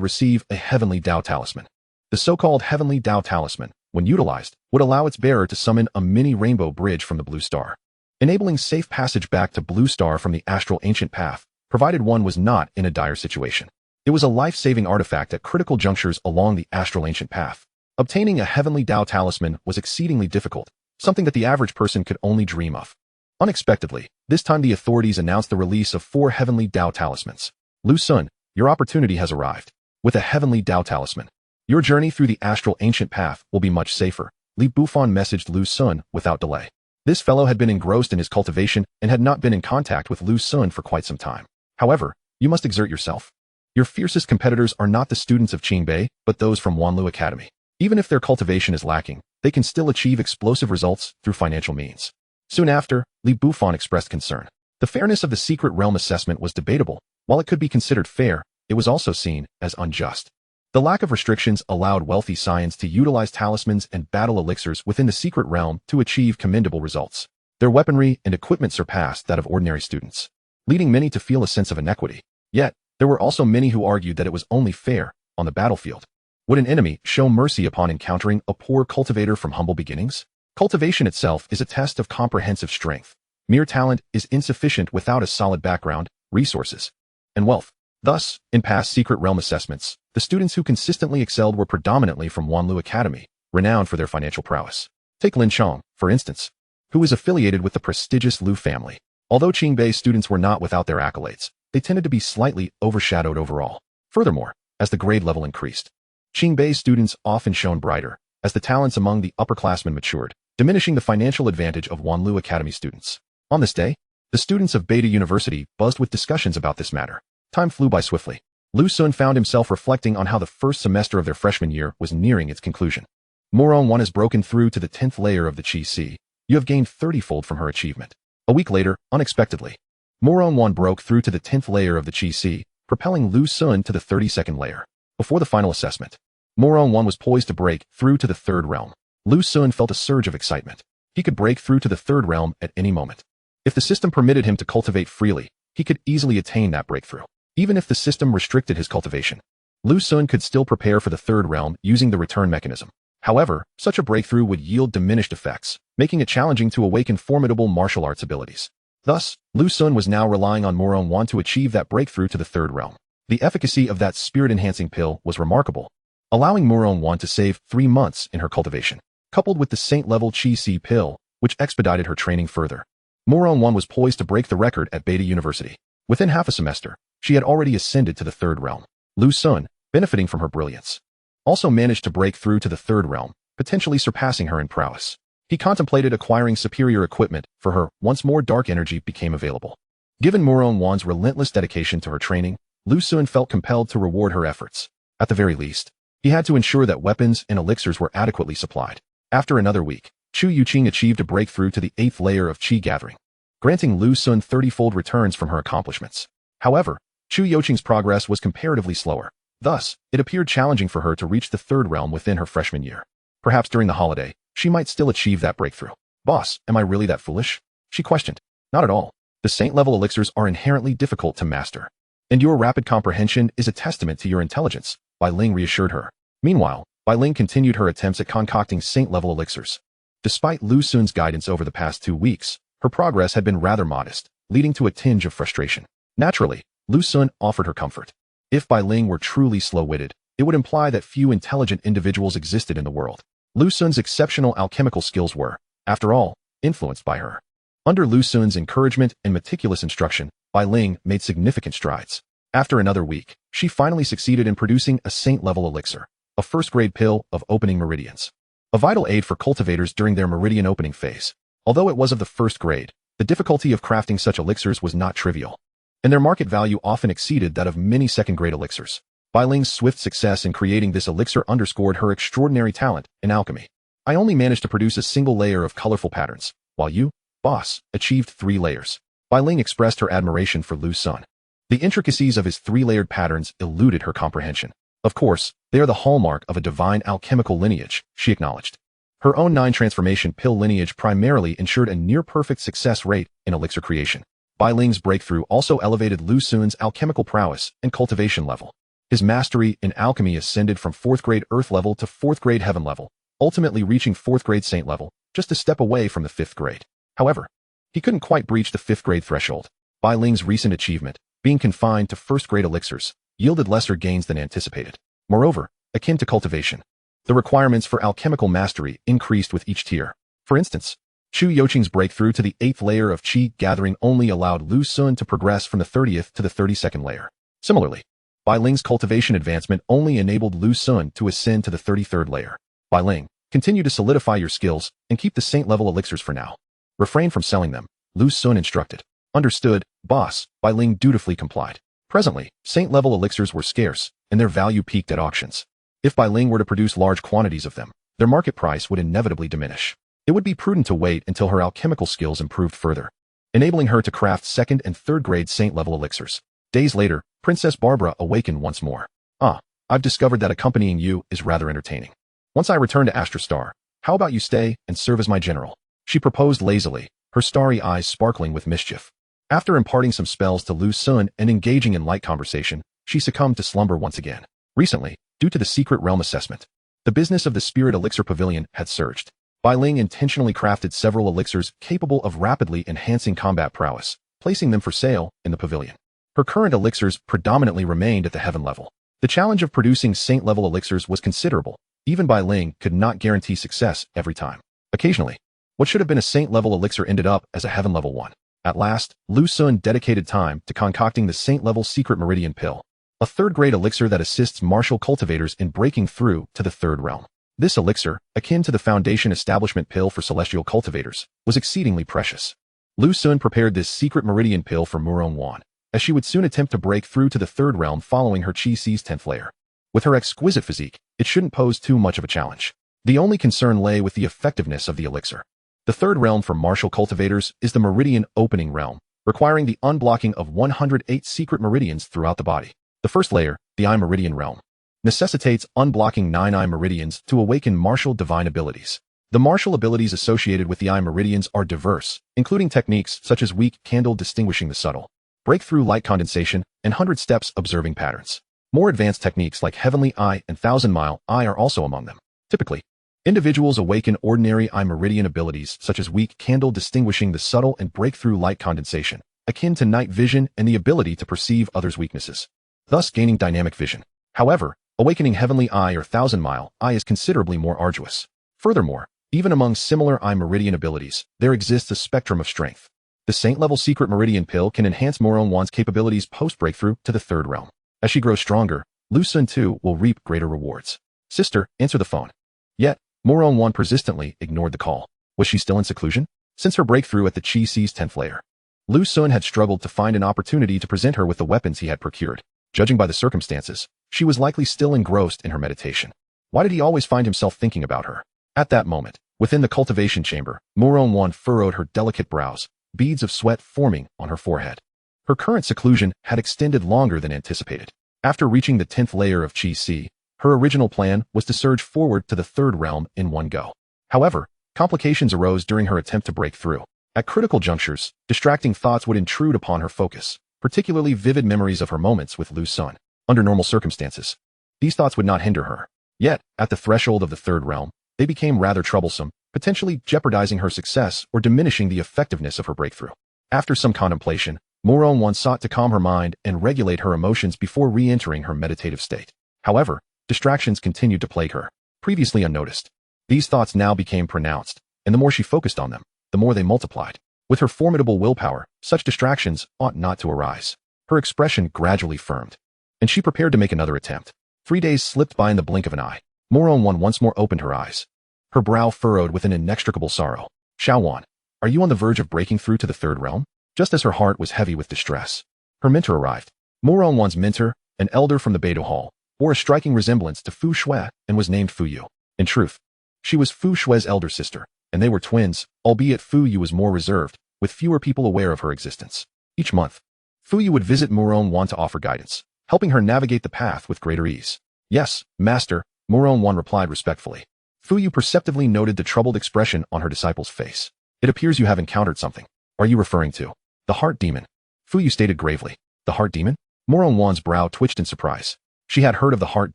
receive a heavenly Tao talisman. The so-called heavenly Tao talisman, when utilized, would allow its bearer to summon a mini rainbow bridge from the blue star, enabling safe passage back to blue star from the astral ancient path, provided one was not in a dire situation. It was a life-saving artifact at critical junctures along the astral ancient path. Obtaining a heavenly Tao talisman was exceedingly difficult, something that the average person could only dream of. Unexpectedly, this time the authorities announced the release of 4 heavenly Tao talismans. Lu Sun, your opportunity has arrived. With a heavenly Tao talisman, your journey through the astral ancient path will be much safer. Li Bufan messaged Lu Sun without delay. This fellow had been engrossed in his cultivation and had not been in contact with Lu Sun for quite some time. However, you must exert yourself. Your fiercest competitors are not the students of Qingbei, but those from Wanlu Academy. Even if their cultivation is lacking, they can still achieve explosive results through financial means. Soon after, Li Bufan expressed concern. The fairness of the secret realm assessment was debatable. While it could be considered fair, it was also seen as unjust. The lack of restrictions allowed wealthy scions to utilize talismans and battle elixirs within the secret realm to achieve commendable results. Their weaponry and equipment surpassed that of ordinary students, leading many to feel a sense of inequity. Yet, there were also many who argued that it was only fair on the battlefield. Would an enemy show mercy upon encountering a poor cultivator from humble beginnings? Cultivation itself is a test of comprehensive strength. Mere talent is insufficient without a solid background, resources, and wealth. Thus, in past secret realm assessments, the students who consistently excelled were predominantly from Wanlu Academy, renowned for their financial prowess. Take Lin Chong, for instance, who is affiliated with the prestigious Lu family. Although Qingbei students were not without their accolades, they tended to be slightly overshadowed overall. Furthermore, as the grade level increased, Qingbei students often shone brighter as the talents among the upperclassmen matured, diminishing the financial advantage of Wanlu Academy students. On this day, the students of Beta University buzzed with discussions about this matter. Time flew by swiftly. Lu Sun found himself reflecting on how the first semester of their freshman year was nearing its conclusion. Murong Wan has broken through to the 10th layer of the Qi Si. You have gained 30-fold from her achievement. A week later, unexpectedly, Murong Wan broke through to the 10th layer of the Qi Si, propelling Lu Sun to the 32nd layer. Before the final assessment, Murong Wan was poised to break through to the 3rd realm. Lu Sun felt a surge of excitement. He could break through to the 3rd realm at any moment. If the system permitted him to cultivate freely, he could easily attain that breakthrough. Even if the system restricted his cultivation, Lu Sun could still prepare for the 3rd realm using the return mechanism. However, such a breakthrough would yield diminished effects, making it challenging to awaken formidable martial arts abilities. Thus, Lu Sun was now relying on Murong Wan to achieve that breakthrough to the 3rd realm. The efficacy of that spirit-enhancing pill was remarkable, allowing Murong Wan to save 3 months in her cultivation, coupled with the saint-level Qi Si pill, which expedited her training further. Murong Wan was poised to break the record at Beta University. Within half a semester, she had already ascended to the 3rd realm. Lu Sun, benefiting from her brilliance, also managed to break through to the 3rd realm, potentially surpassing her in prowess. He contemplated acquiring superior equipment for her once more dark energy became available. Given Murong Wan's relentless dedication to her training, Lu Sun felt compelled to reward her efforts. At the very least, he had to ensure that weapons and elixirs were adequately supplied. After another week, Chu Youqing achieved a breakthrough to the 8th layer of Qi gathering, granting Lu Sun 30-fold returns from her accomplishments. However, Chu Youqing's progress was comparatively slower. Thus, it appeared challenging for her to reach the 3rd realm within her freshman year. Perhaps during the holiday, she might still achieve that breakthrough. Boss, am I really that foolish? She questioned. Not at all. The saint-level elixirs are inherently difficult to master, and your rapid comprehension is a testament to your intelligence, Bai Ling reassured her. Meanwhile, Bai Ling continued her attempts at concocting saint-level elixirs. Despite Lu Sun's guidance over the past 2 weeks, her progress had been rather modest, leading to a tinge of frustration. Naturally, Lu Sun offered her comfort. If Bai Ling were truly slow-witted, it would imply that few intelligent individuals existed in the world. Lu Sun's exceptional alchemical skills were, after all, influenced by her. Under Lu Sun's encouragement and meticulous instruction, Bai Ling made significant strides. After another week, she finally succeeded in producing a saint-level elixir, a first-grade pill of opening meridians. A vital aid for cultivators during their meridian opening phase. Although it was of the 1st grade, the difficulty of crafting such elixirs was not trivial, and their market value often exceeded that of many 2nd-grade elixirs. Bai Ling's swift success in creating this elixir underscored her extraordinary talent in alchemy. I only managed to produce a single layer of colorful patterns, while you, boss, achieved 3 layers. Bai Ling expressed her admiration for Lu Sun. The intricacies of his three-layered patterns eluded her comprehension. Of course, they are the hallmark of a divine alchemical lineage, she acknowledged. Her own 9-transformation pill lineage primarily ensured a near-perfect success rate in elixir creation. Bai Ling's breakthrough also elevated Lu Xun's alchemical prowess and cultivation level. His mastery in alchemy ascended from 4th grade earth level to 4th grade heaven level, ultimately reaching 4th grade saint level, just a step away from the 5th grade. However, he couldn't quite breach the 5th grade threshold. Bai Ling's recent achievement, being confined to 1st grade elixirs, yielded lesser gains than anticipated. Moreover, akin to cultivation, the requirements for alchemical mastery increased with each tier. For instance, Chu Youqing's breakthrough to the 8th layer of qi gathering only allowed Lu Xun to progress from the 30th to the 32nd layer. Similarly, Bai Ling's cultivation advancement only enabled Lu Xun to ascend to the 33rd layer. Bai Ling, continue to solidify your skills and keep the saint-level elixirs for now. Refrain from selling them, Lu Xun instructed. Understood, boss, Bai Ling dutifully complied. Presently, saint-level elixirs were scarce, and their value peaked at auctions. If Bai Ling were to produce large quantities of them, their market price would inevitably diminish. It would be prudent to wait until her alchemical skills improved further, enabling her to craft 2nd and 3rd grade saint-level elixirs. Days later, Princess Barbara awakened once more. I've discovered that accompanying you is rather entertaining. Once I return to Astra Star, how about you stay and serve as my general? She proposed lazily, her starry eyes sparkling with mischief. After imparting some spells to Lu Xun and engaging in light conversation, she succumbed to slumber once again. Recently, due to the secret realm assessment, the business of the Spirit Elixir Pavilion had surged. Bai Ling intentionally crafted several elixirs capable of rapidly enhancing combat prowess, placing them for sale in the pavilion. Her current elixirs predominantly remained at the heaven level. The challenge of producing saint-level elixirs was considerable. Even Bai Ling could not guarantee success every time. Occasionally, what should have been a saint-level elixir ended up as a heaven-level one. At last, Lu Xun dedicated time to concocting the saint-level secret meridian pill, a 3rd-grade elixir that assists martial cultivators in breaking through to the 3rd realm. This elixir, akin to the foundation establishment pill for celestial cultivators, was exceedingly precious. Lu Xun prepared this secret meridian pill for Murong Wan, as she would soon attempt to break through to the 3rd realm following her Qi C's 10th layer. With her exquisite physique, it shouldn't pose too much of a challenge. The only concern lay with the effectiveness of the elixir. The 3rd realm for martial cultivators is the meridian opening realm, requiring the unblocking of 108 secret meridians throughout the body. The 1st layer, the I meridian realm, necessitates unblocking 9 I meridians to awaken martial divine abilities. The martial abilities associated with the I meridians are diverse, including techniques such as weak candle distinguishing the subtle, breakthrough light condensation, and 100 steps observing patterns. More advanced techniques like Heavenly Eye and 1,000-mile Eye are also among them. Typically, individuals awaken ordinary I meridian abilities such as weak candle distinguishing the subtle and breakthrough light condensation, akin to night vision and the ability to perceive others' weaknesses, thus gaining dynamic vision. However, awakening Heavenly Eye or 1,000-mile Eye is considerably more arduous. Furthermore, even among similar I meridian abilities, there exists a spectrum of strength. The saint-level secret meridian pill can enhance Murong Wan's capabilities post-breakthrough to the 3rd realm. As she grows stronger, Lu Xun too will reap greater rewards. Sister, answer the phone. Yet, Murong Wan persistently ignored the call. Was she still in seclusion? Since her breakthrough at the Qi C's 10th layer, Lu Xun had struggled to find an opportunity to present her with the weapons he had procured. Judging by the circumstances, she was likely still engrossed in her meditation. Why did he always find himself thinking about her? At that moment, within the cultivation chamber, Murong Wan furrowed her delicate brows, beads of sweat forming on her forehead. Her current seclusion had extended longer than anticipated. After reaching the 10th layer of Qi C, her original plan was to surge forward to the 3rd realm in one go. However, complications arose during her attempt to break through. At critical junctures, distracting thoughts would intrude upon her focus, particularly vivid memories of her moments with Lu Xun. Under normal circumstances, these thoughts would not hinder her. Yet, at the threshold of the 3rd realm, they became rather troublesome, potentially jeopardizing her success or diminishing the effectiveness of her breakthrough. After some contemplation, Murong Wan sought to calm her mind and regulate her emotions before re-entering her meditative state. However, distractions continued to plague her, previously unnoticed. These thoughts now became pronounced, and the more she focused on them, the more they multiplied. With her formidable willpower, such distractions ought not to arise. Her expression gradually firmed, and she prepared to make another attempt. 3 days slipped by in the blink of an eye. Murong Wan once more opened her eyes, her brow furrowed with an inextricable sorrow. Xiao Wan, are you on the verge of breaking through to the 3rd realm? Just as her heart was heavy with distress, her mentor arrived. Murong Wan's mentor, an elder from the Beidou Hall, bore a striking resemblance to Fu Shui and was named Fu Yu. In truth, she was Fu Shui's elder sister, and they were twins, albeit Fu Yu was more reserved, with fewer people aware of her existence. Each month, Fu Yu would visit Murong Wan to offer guidance, helping her navigate the path with greater ease. Yes, master, Murong Wan replied respectfully. Fu Yu perceptively noted the troubled expression on her disciple's face. It appears you have encountered something. Are you referring to the heart demon? Fu Yu stated gravely. The heart demon? Murong Wan's brow twitched in surprise. She had heard of the heart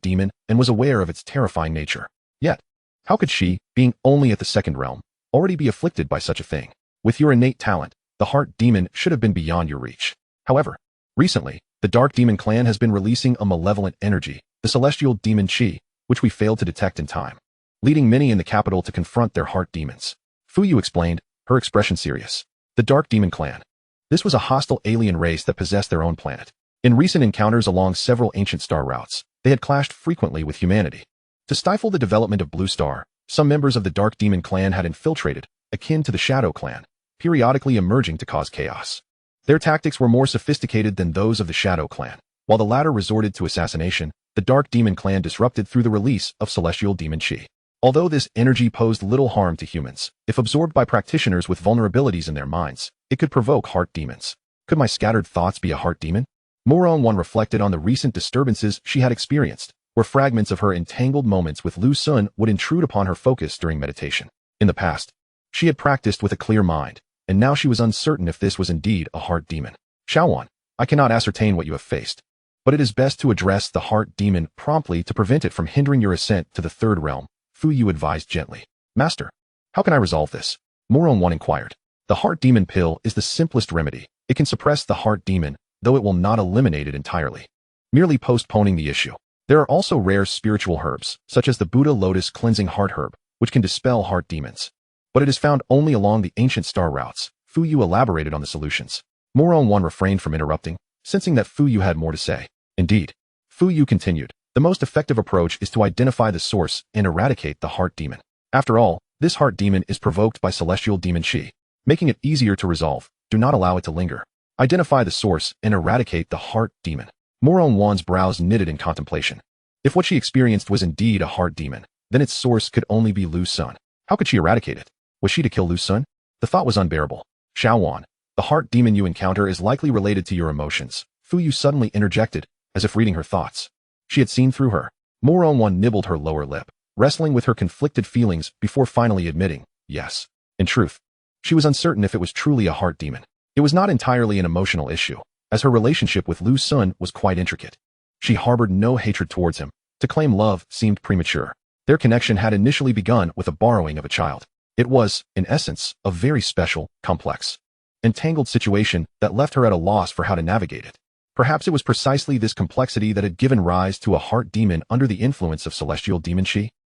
demon and was aware of its terrifying nature. Yet, how could she, being only at the second realm, already be afflicted by such a thing? With your innate talent, the heart demon should have been beyond your reach. However, recently, the Dark Demon clan has been releasing a malevolent energy, the celestial demon Qi, which we failed to detect in time, leading many in the capital to confront their heart demons. Fu Yu explained, her expression serious. The Dark Demon clan. This was a hostile alien race that possessed their own planet. In recent encounters along several ancient star routes, they had clashed frequently with humanity. To stifle the development of Blue Star, some members of the Dark Demon clan had infiltrated, akin to the Shadow clan, periodically emerging to cause chaos. Their tactics were more sophisticated than those of the Shadow clan. While the latter resorted to assassination, the Dark Demon clan disrupted through the release of celestial demon Qi. Although this energy posed little harm to humans, if absorbed by practitioners with vulnerabilities in their minds, it could provoke heart demons. Could my scattered thoughts be a heart demon? Murong Wan reflected on the recent disturbances she had experienced, where fragments of her entangled moments with Lu Sun would intrude upon her focus during meditation. In the past, she had practiced with a clear mind, and now she was uncertain if this was indeed a heart demon. Xiaowan, I cannot ascertain what you have faced, but it is best to address the heart demon promptly to prevent it from hindering your ascent to the third realm, Fu Yu advised gently. Master, how can I resolve this? Murong Wan inquired. The heart demon pill is the simplest remedy. It can suppress the heart demon, though it will not eliminate it entirely, merely postponing the issue. There are also rare spiritual herbs, such as the Buddha Lotus Cleansing Heart Herb, which can dispel heart demons. But it is found only along the ancient star routes. Fu Yu elaborated on the solutions. Murong Wan refrained from interrupting, sensing that Fu Yu had more to say. Indeed, Fu Yu continued, the most effective approach is to identify the source and eradicate the heart demon. After all, this heart demon is provoked by celestial demon Qi, making it easier to resolve. Do not allow it to linger. Identify the source and eradicate the heart demon. Murong Wan's brows knitted in contemplation. If what she experienced was indeed a heart demon, then its source could only be Lu Sun. How could she eradicate it? Was she to kill Lu Sun? The thought was unbearable. Xiaowan, the heart demon you encounter is likely related to your emotions. Fu Yu suddenly interjected, as if reading her thoughts. She had seen through her. Murong Wan nibbled her lower lip, wrestling with her conflicted feelings before finally admitting, yes. In truth, she was uncertain if it was truly a heart demon. It was not entirely an emotional issue, as her relationship with Lu Sun was quite intricate. She harbored no hatred towards him. To claim love seemed premature. Their connection had initially begun with a borrowing of a child. It was, in essence, a very special, complex, entangled situation that left her at a loss for how to navigate it. Perhaps it was precisely this complexity that had given rise to a heart demon under the influence of celestial demon Qi.